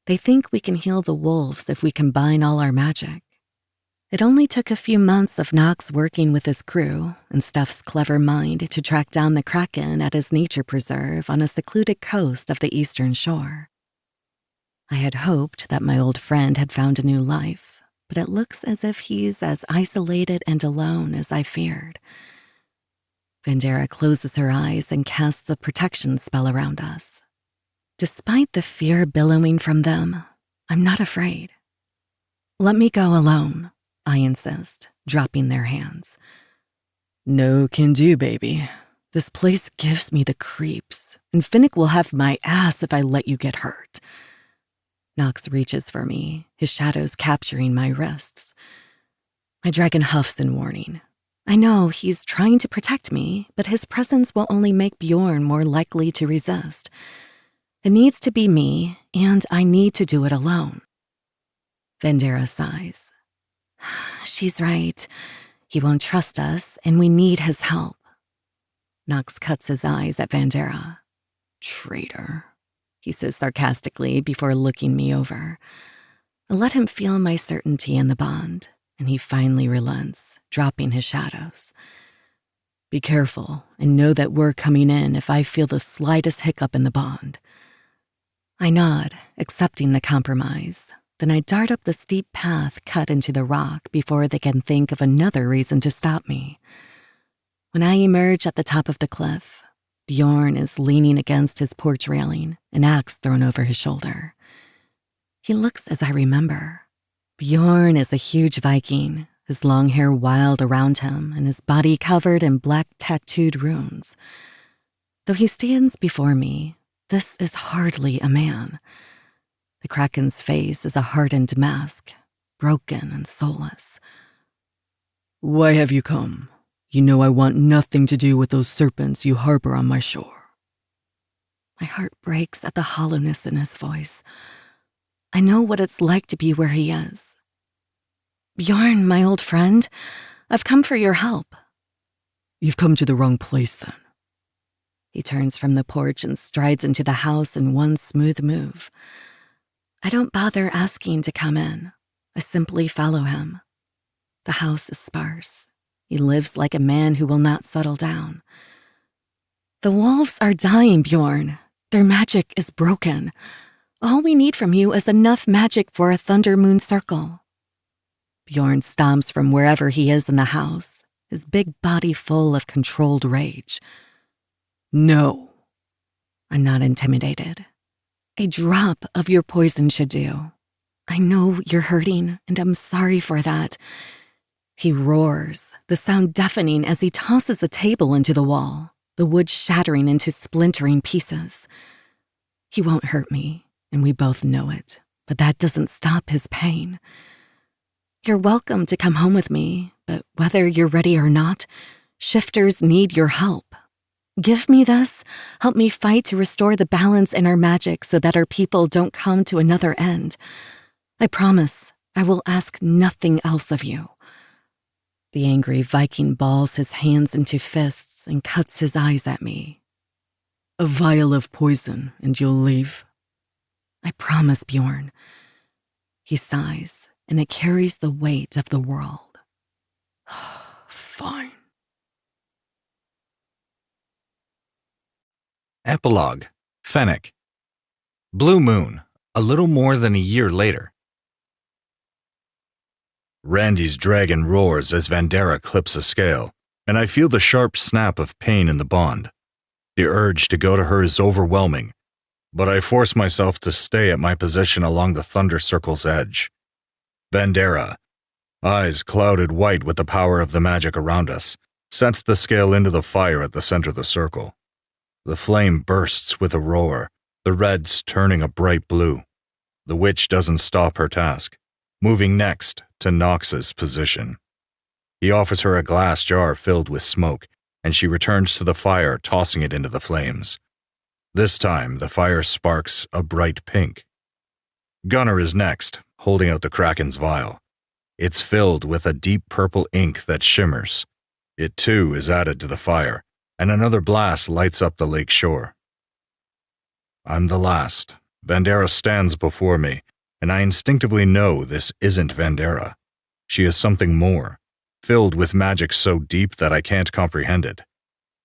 They think we can heal the wolves if we combine all our magic. It only took a few months of Nox working with his crew and Steph's clever mind to track down the Kraken at his nature preserve on a secluded coast of the eastern shore. I had hoped that my old friend had found a new life, but it looks as if he's as isolated and alone as I feared. Vandera closes her eyes and casts a protection spell around us. Despite the fear billowing from them, I'm not afraid. "Let me go alone," I insist, dropping their hands. "No can do, baby. This place gives me the creeps, and Finnick will have my ass if I let you get hurt." Nox reaches for me, his shadows capturing my wrists. My dragon huffs in warning. I know he's trying to protect me, but his presence will only make Bjorn more likely to resist. It needs to be me, and I need to do it alone. Vandera sighs. She's right. He won't trust us, and we need his help. Nox cuts his eyes at Vandera. Traitor. He says sarcastically before looking me over. I let him feel my certainty in the bond, and he finally relents, dropping his shadows. Be careful and know that we're coming in if I feel the slightest hiccup in the bond. I nod, accepting the compromise. Then I dart up the steep path cut into the rock before they can think of another reason to stop me. When I emerge at the top of the cliff, Bjorn is leaning against his porch railing, an axe thrown over his shoulder. He looks as I remember. Bjorn is a huge Viking, his long hair wild around him and his body covered in black tattooed runes. Though he stands before me, this is hardly a man. The Kraken's face is a hardened mask, broken and soulless. Why have you come? You know I want nothing to do with those serpents you harbor on my shore. My heart breaks at the hollowness in his voice. I know what it's like to be where he is. Bjorn, my old friend, I've come for your help. You've come to the wrong place then. He turns from the porch and strides into the house in one smooth move. I don't bother asking to come in. I simply follow him. The house is sparse. He lives like a man who will not settle down. The wolves are dying, Bjorn. Their magic is broken. All we need from you is enough magic for a thunder moon circle. Bjorn stomps from wherever he is in the house, his big body full of controlled rage. No. I'm not intimidated. A drop of your poison should do. I know you're hurting, and I'm sorry for that. He roars, the sound deafening as he tosses a table into the wall, the wood shattering into splintering pieces. He won't hurt me, and we both know it, but that doesn't stop his pain. You're welcome to come home with me, but whether you're ready or not, shifters need your help. Give me this, help me fight to restore the balance in our magic so that our people don't come to another end. I promise I will ask nothing else of you. The angry Viking balls his hands into fists and cuts his eyes at me. A vial of poison, and you'll leave? I promise, Bjorn. He sighs, and it carries the weight of the world. Fine. Epilogue. Fennec. Blue Moon, a little more than a year later. Randy's dragon roars as Vandera clips a scale, and I feel the sharp snap of pain in the bond. The urge to go to her is overwhelming, but I force myself to stay at my position along the thunder circle's edge. Vandera, eyes clouded white with the power of the magic around us, sets the scale into the fire at the center of the circle. The flame bursts with a roar, the reds turning a bright blue. The witch doesn't stop her task, moving next to Nox's position. He offers her a glass jar filled with smoke, and she returns to the fire, tossing it into the flames. This time, the fire sparks a bright pink. Gunnar is next, holding out the Kraken's vial. It's filled with a deep purple ink that shimmers. It too is added to the fire, and another blast lights up the lake shore. I'm the last. Vandera stands before me, and I instinctively know this isn't Vandera. She is something more, filled with magic so deep that I can't comprehend it.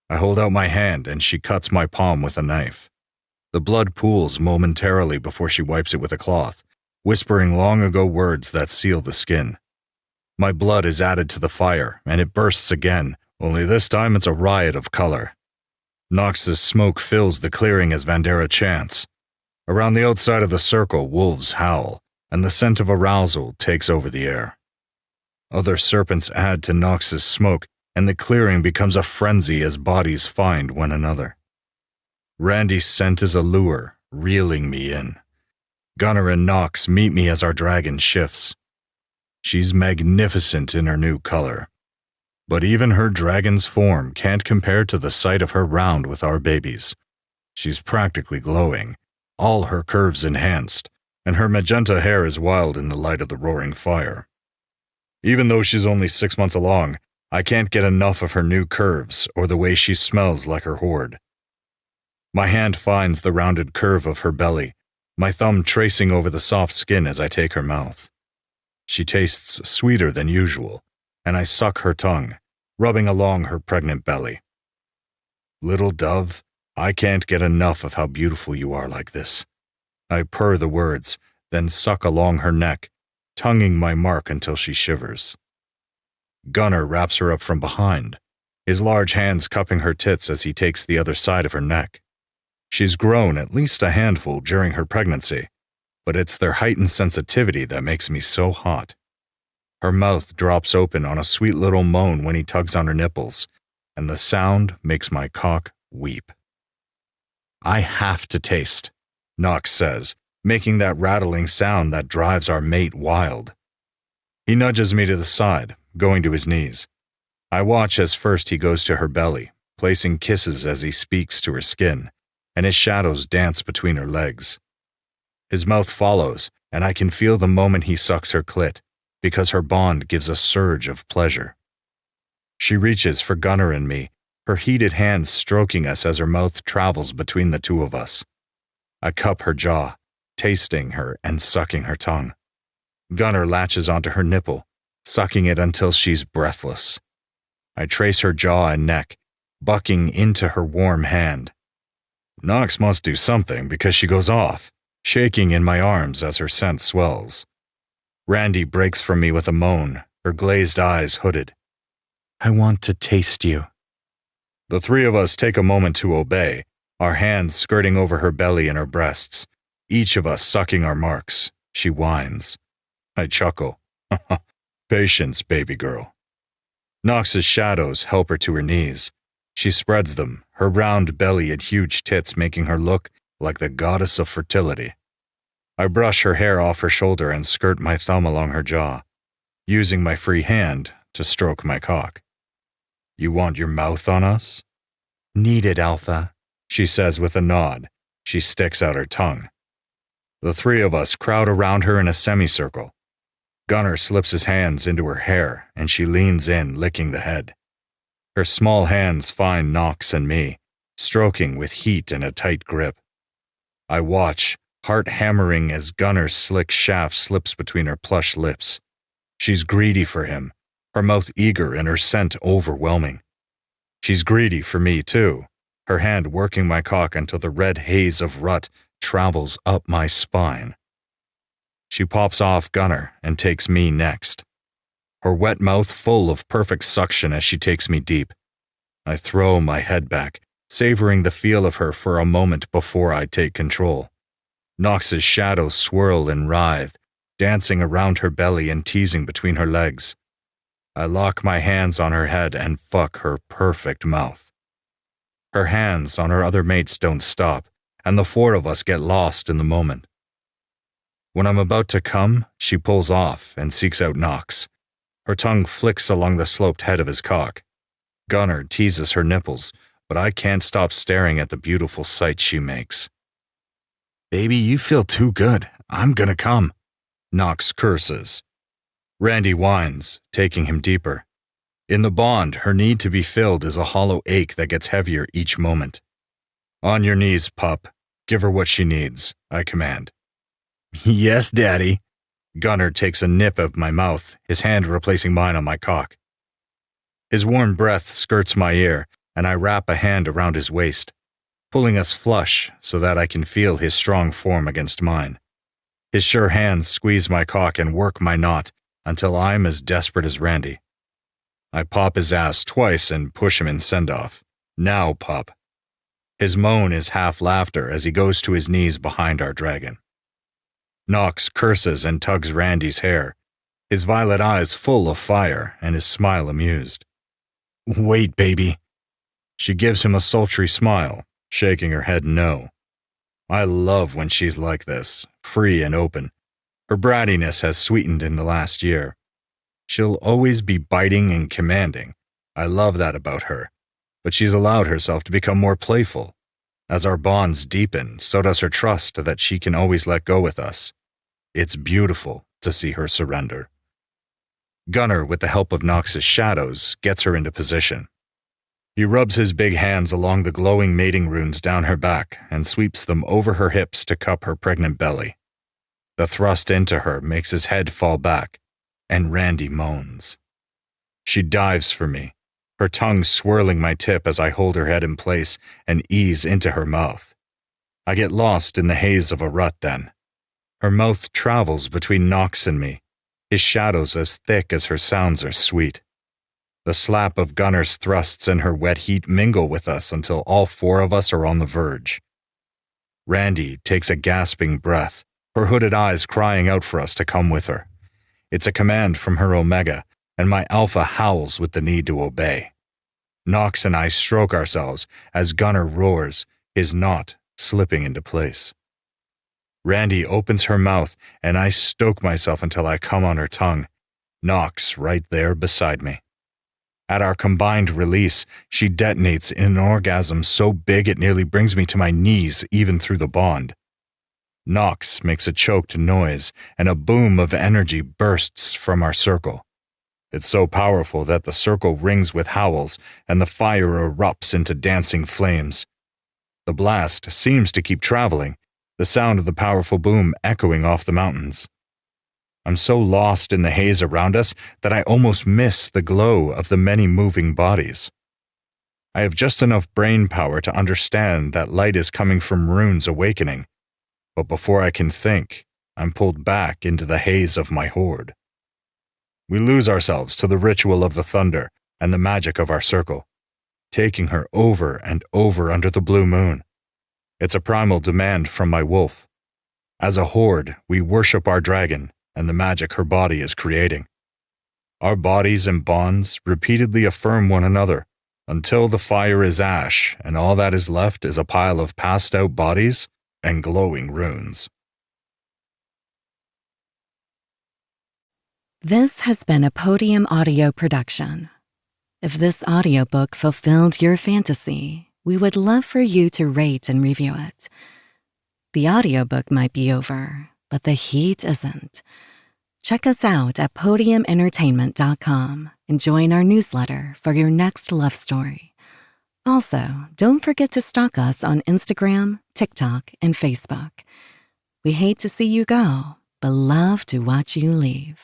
I hold out my hand, and she cuts my palm with a knife. The blood pools momentarily before she wipes it with a cloth, whispering long-ago words that seal the skin. My blood is added to the fire, and it bursts again, only this time it's a riot of color. Nox's smoke fills the clearing as Vandera chants. Around the outside of the circle, wolves howl, and the scent of arousal takes over the air. Other serpents add to Nox's smoke, and the clearing becomes a frenzy as bodies find one another. Randy's scent is a lure, reeling me in. Gunnar and Nox meet me as our dragon shifts. She's magnificent in her new color, but even her dragon's form can't compare to the sight of her round with our babies. She's practically glowing, all her curves enhanced, and her magenta hair is wild in the light of the roaring fire. Even though she's only 6 months along, I can't get enough of her new curves or the way she smells like her hoard. My hand finds the rounded curve of her belly, my thumb tracing over the soft skin as I take her mouth. She tastes sweeter than usual, and I suck her tongue, rubbing along her pregnant belly. Little dove, I can't get enough of how beautiful you are like this. I purr the words, then suck along her neck, tonguing my mark until she shivers. Gunnar wraps her up from behind, his large hands cupping her tits as he takes the other side of her neck. She's grown at least a handful during her pregnancy, but it's their heightened sensitivity that makes me so hot. Her mouth drops open on a sweet little moan when he tugs on her nipples, and the sound makes my cock weep. I have to taste, Knox says, making that rattling sound that drives our mate wild. He nudges me to the side, going to his knees. I watch as first he goes to her belly, placing kisses as he speaks to her skin, and his shadows dance between her legs. His mouth follows, and I can feel the moment he sucks her clit, because her bond gives a surge of pleasure. She reaches for Gunnar and me, her heated hands stroking us as her mouth travels between the two of us. I cup her jaw, tasting her and sucking her tongue. Gunnar latches onto her nipple, sucking it until she's breathless. I trace her jaw and neck, bucking into her warm hand. Knox must do something because she goes off, shaking in my arms as her scent swells. Randy breaks from me with a moan, her glazed eyes hooded. I want to taste you. The three of us take a moment to obey, our hands skirting over her belly and her breasts, each of us sucking our marks. She whines. I chuckle. Patience, baby girl. Knox's shadows help her to her knees. She spreads them, her round belly and huge tits making her look like the goddess of fertility. I brush her hair off her shoulder and skirt my thumb along her jaw, using my free hand to stroke my cock. You want your mouth on us? Need it, Alpha, she says with a nod. She sticks out her tongue. The three of us crowd around her in a semicircle. Gunnar slips his hands into her hair, and she leans in, licking the head. Her small hands find Knox and me, stroking with heat and a tight grip. I watch, heart hammering as Gunnar's slick shaft slips between her plush lips. She's greedy for him, her mouth eager and her scent overwhelming. She's greedy for me, too, her hand working my cock until the red haze of rut travels up my spine. She pops off Gunnar and takes me next, her wet mouth full of perfect suction as she takes me deep. I throw my head back, savoring the feel of her for a moment before I take control. Knox's shadows swirl and writhe, dancing around her belly and teasing between her legs. I lock my hands on her head and fuck her perfect mouth. Her hands on her other mates don't stop, and the four of us get lost in the moment. When I'm about to come, she pulls off and seeks out Knox. Her tongue flicks along the sloped head of his cock. Gunnar teases her nipples, but I can't stop staring at the beautiful sight she makes. Baby, you feel too good. I'm gonna come. Knox curses. Randy whines, taking him deeper. In the bond, her need to be filled is a hollow ache that gets heavier each moment. On your knees, pup. Give her what she needs, I command. Yes, Daddy. Gunnar takes a nip of my mouth, his hand replacing mine on my cock. His warm breath skirts my ear, and I wrap a hand around his waist, pulling us flush so that I can feel his strong form against mine. His sure hands squeeze my cock and work my knot until I'm as desperate as Randy. I pop his ass twice and push him in send-off. Now, pup. His moan is half laughter as he goes to his knees behind our dragon. Knox curses and tugs Randy's hair, his violet eyes full of fire and his smile amused. Wait, baby. She gives him a sultry smile, shaking her head no. I love when she's like this, free and open. Her brattiness has sweetened in the last year. She'll always be biting and commanding. I love that about her. But she's allowed herself to become more playful. As our bonds deepen, so does her trust that she can always let go with us. It's beautiful to see her surrender. Gunnar, with the help of Nox's shadows, gets her into position. He rubs his big hands along the glowing mating runes down her back and sweeps them over her hips to cup her pregnant belly. The thrust into her makes his head fall back, and Randy moans. She dives for me, her tongue swirling my tip as I hold her head in place and ease into her mouth. I get lost in the haze of a rut then. Her mouth travels between Nox and me, his shadows as thick as her sounds are sweet. The slap of Gunnar's thrusts and her wet heat mingle with us until all four of us are on the verge. Randy takes a gasping breath, her hooded eyes crying out for us to come with her. It's a command from her Omega, and my Alpha howls with the need to obey. Nox and I stroke ourselves as Gunnar roars, his knot slipping into place. Randy opens her mouth, and I stoke myself until I come on her tongue, Nox right there beside me. At our combined release, she detonates in an orgasm so big it nearly brings me to my knees even through the bond. Nox makes a choked noise, and a boom of energy bursts from our circle. It's so powerful that the circle rings with howls, and the fire erupts into dancing flames. The blast seems to keep traveling, the sound of the powerful boom echoing off the mountains. I'm so lost in the haze around us that I almost miss the glow of the many moving bodies. I have just enough brain power to understand that light is coming from runes awakening, but before I can think, I'm pulled back into the haze of my horde. We lose ourselves to the ritual of the thunder and the magic of our circle, taking her over and over under the blue moon. It's a primal demand from my wolf. As a horde, we worship our dragon and the magic her body is creating. Our bodies and bonds repeatedly affirm one another until the fire is ash and all that is left is a pile of passed out bodies and glowing runes. This has been a Podium audio production. If this audiobook fulfilled your fantasy, we would love for you to rate and review it. The audiobook might be over, but the heat isn't. Check us out at podiumentertainment.com and join our newsletter for your next love story. Also, don't forget to stalk us on Instagram, TikTok, and Facebook. We hate to see you go, but love to watch you leave.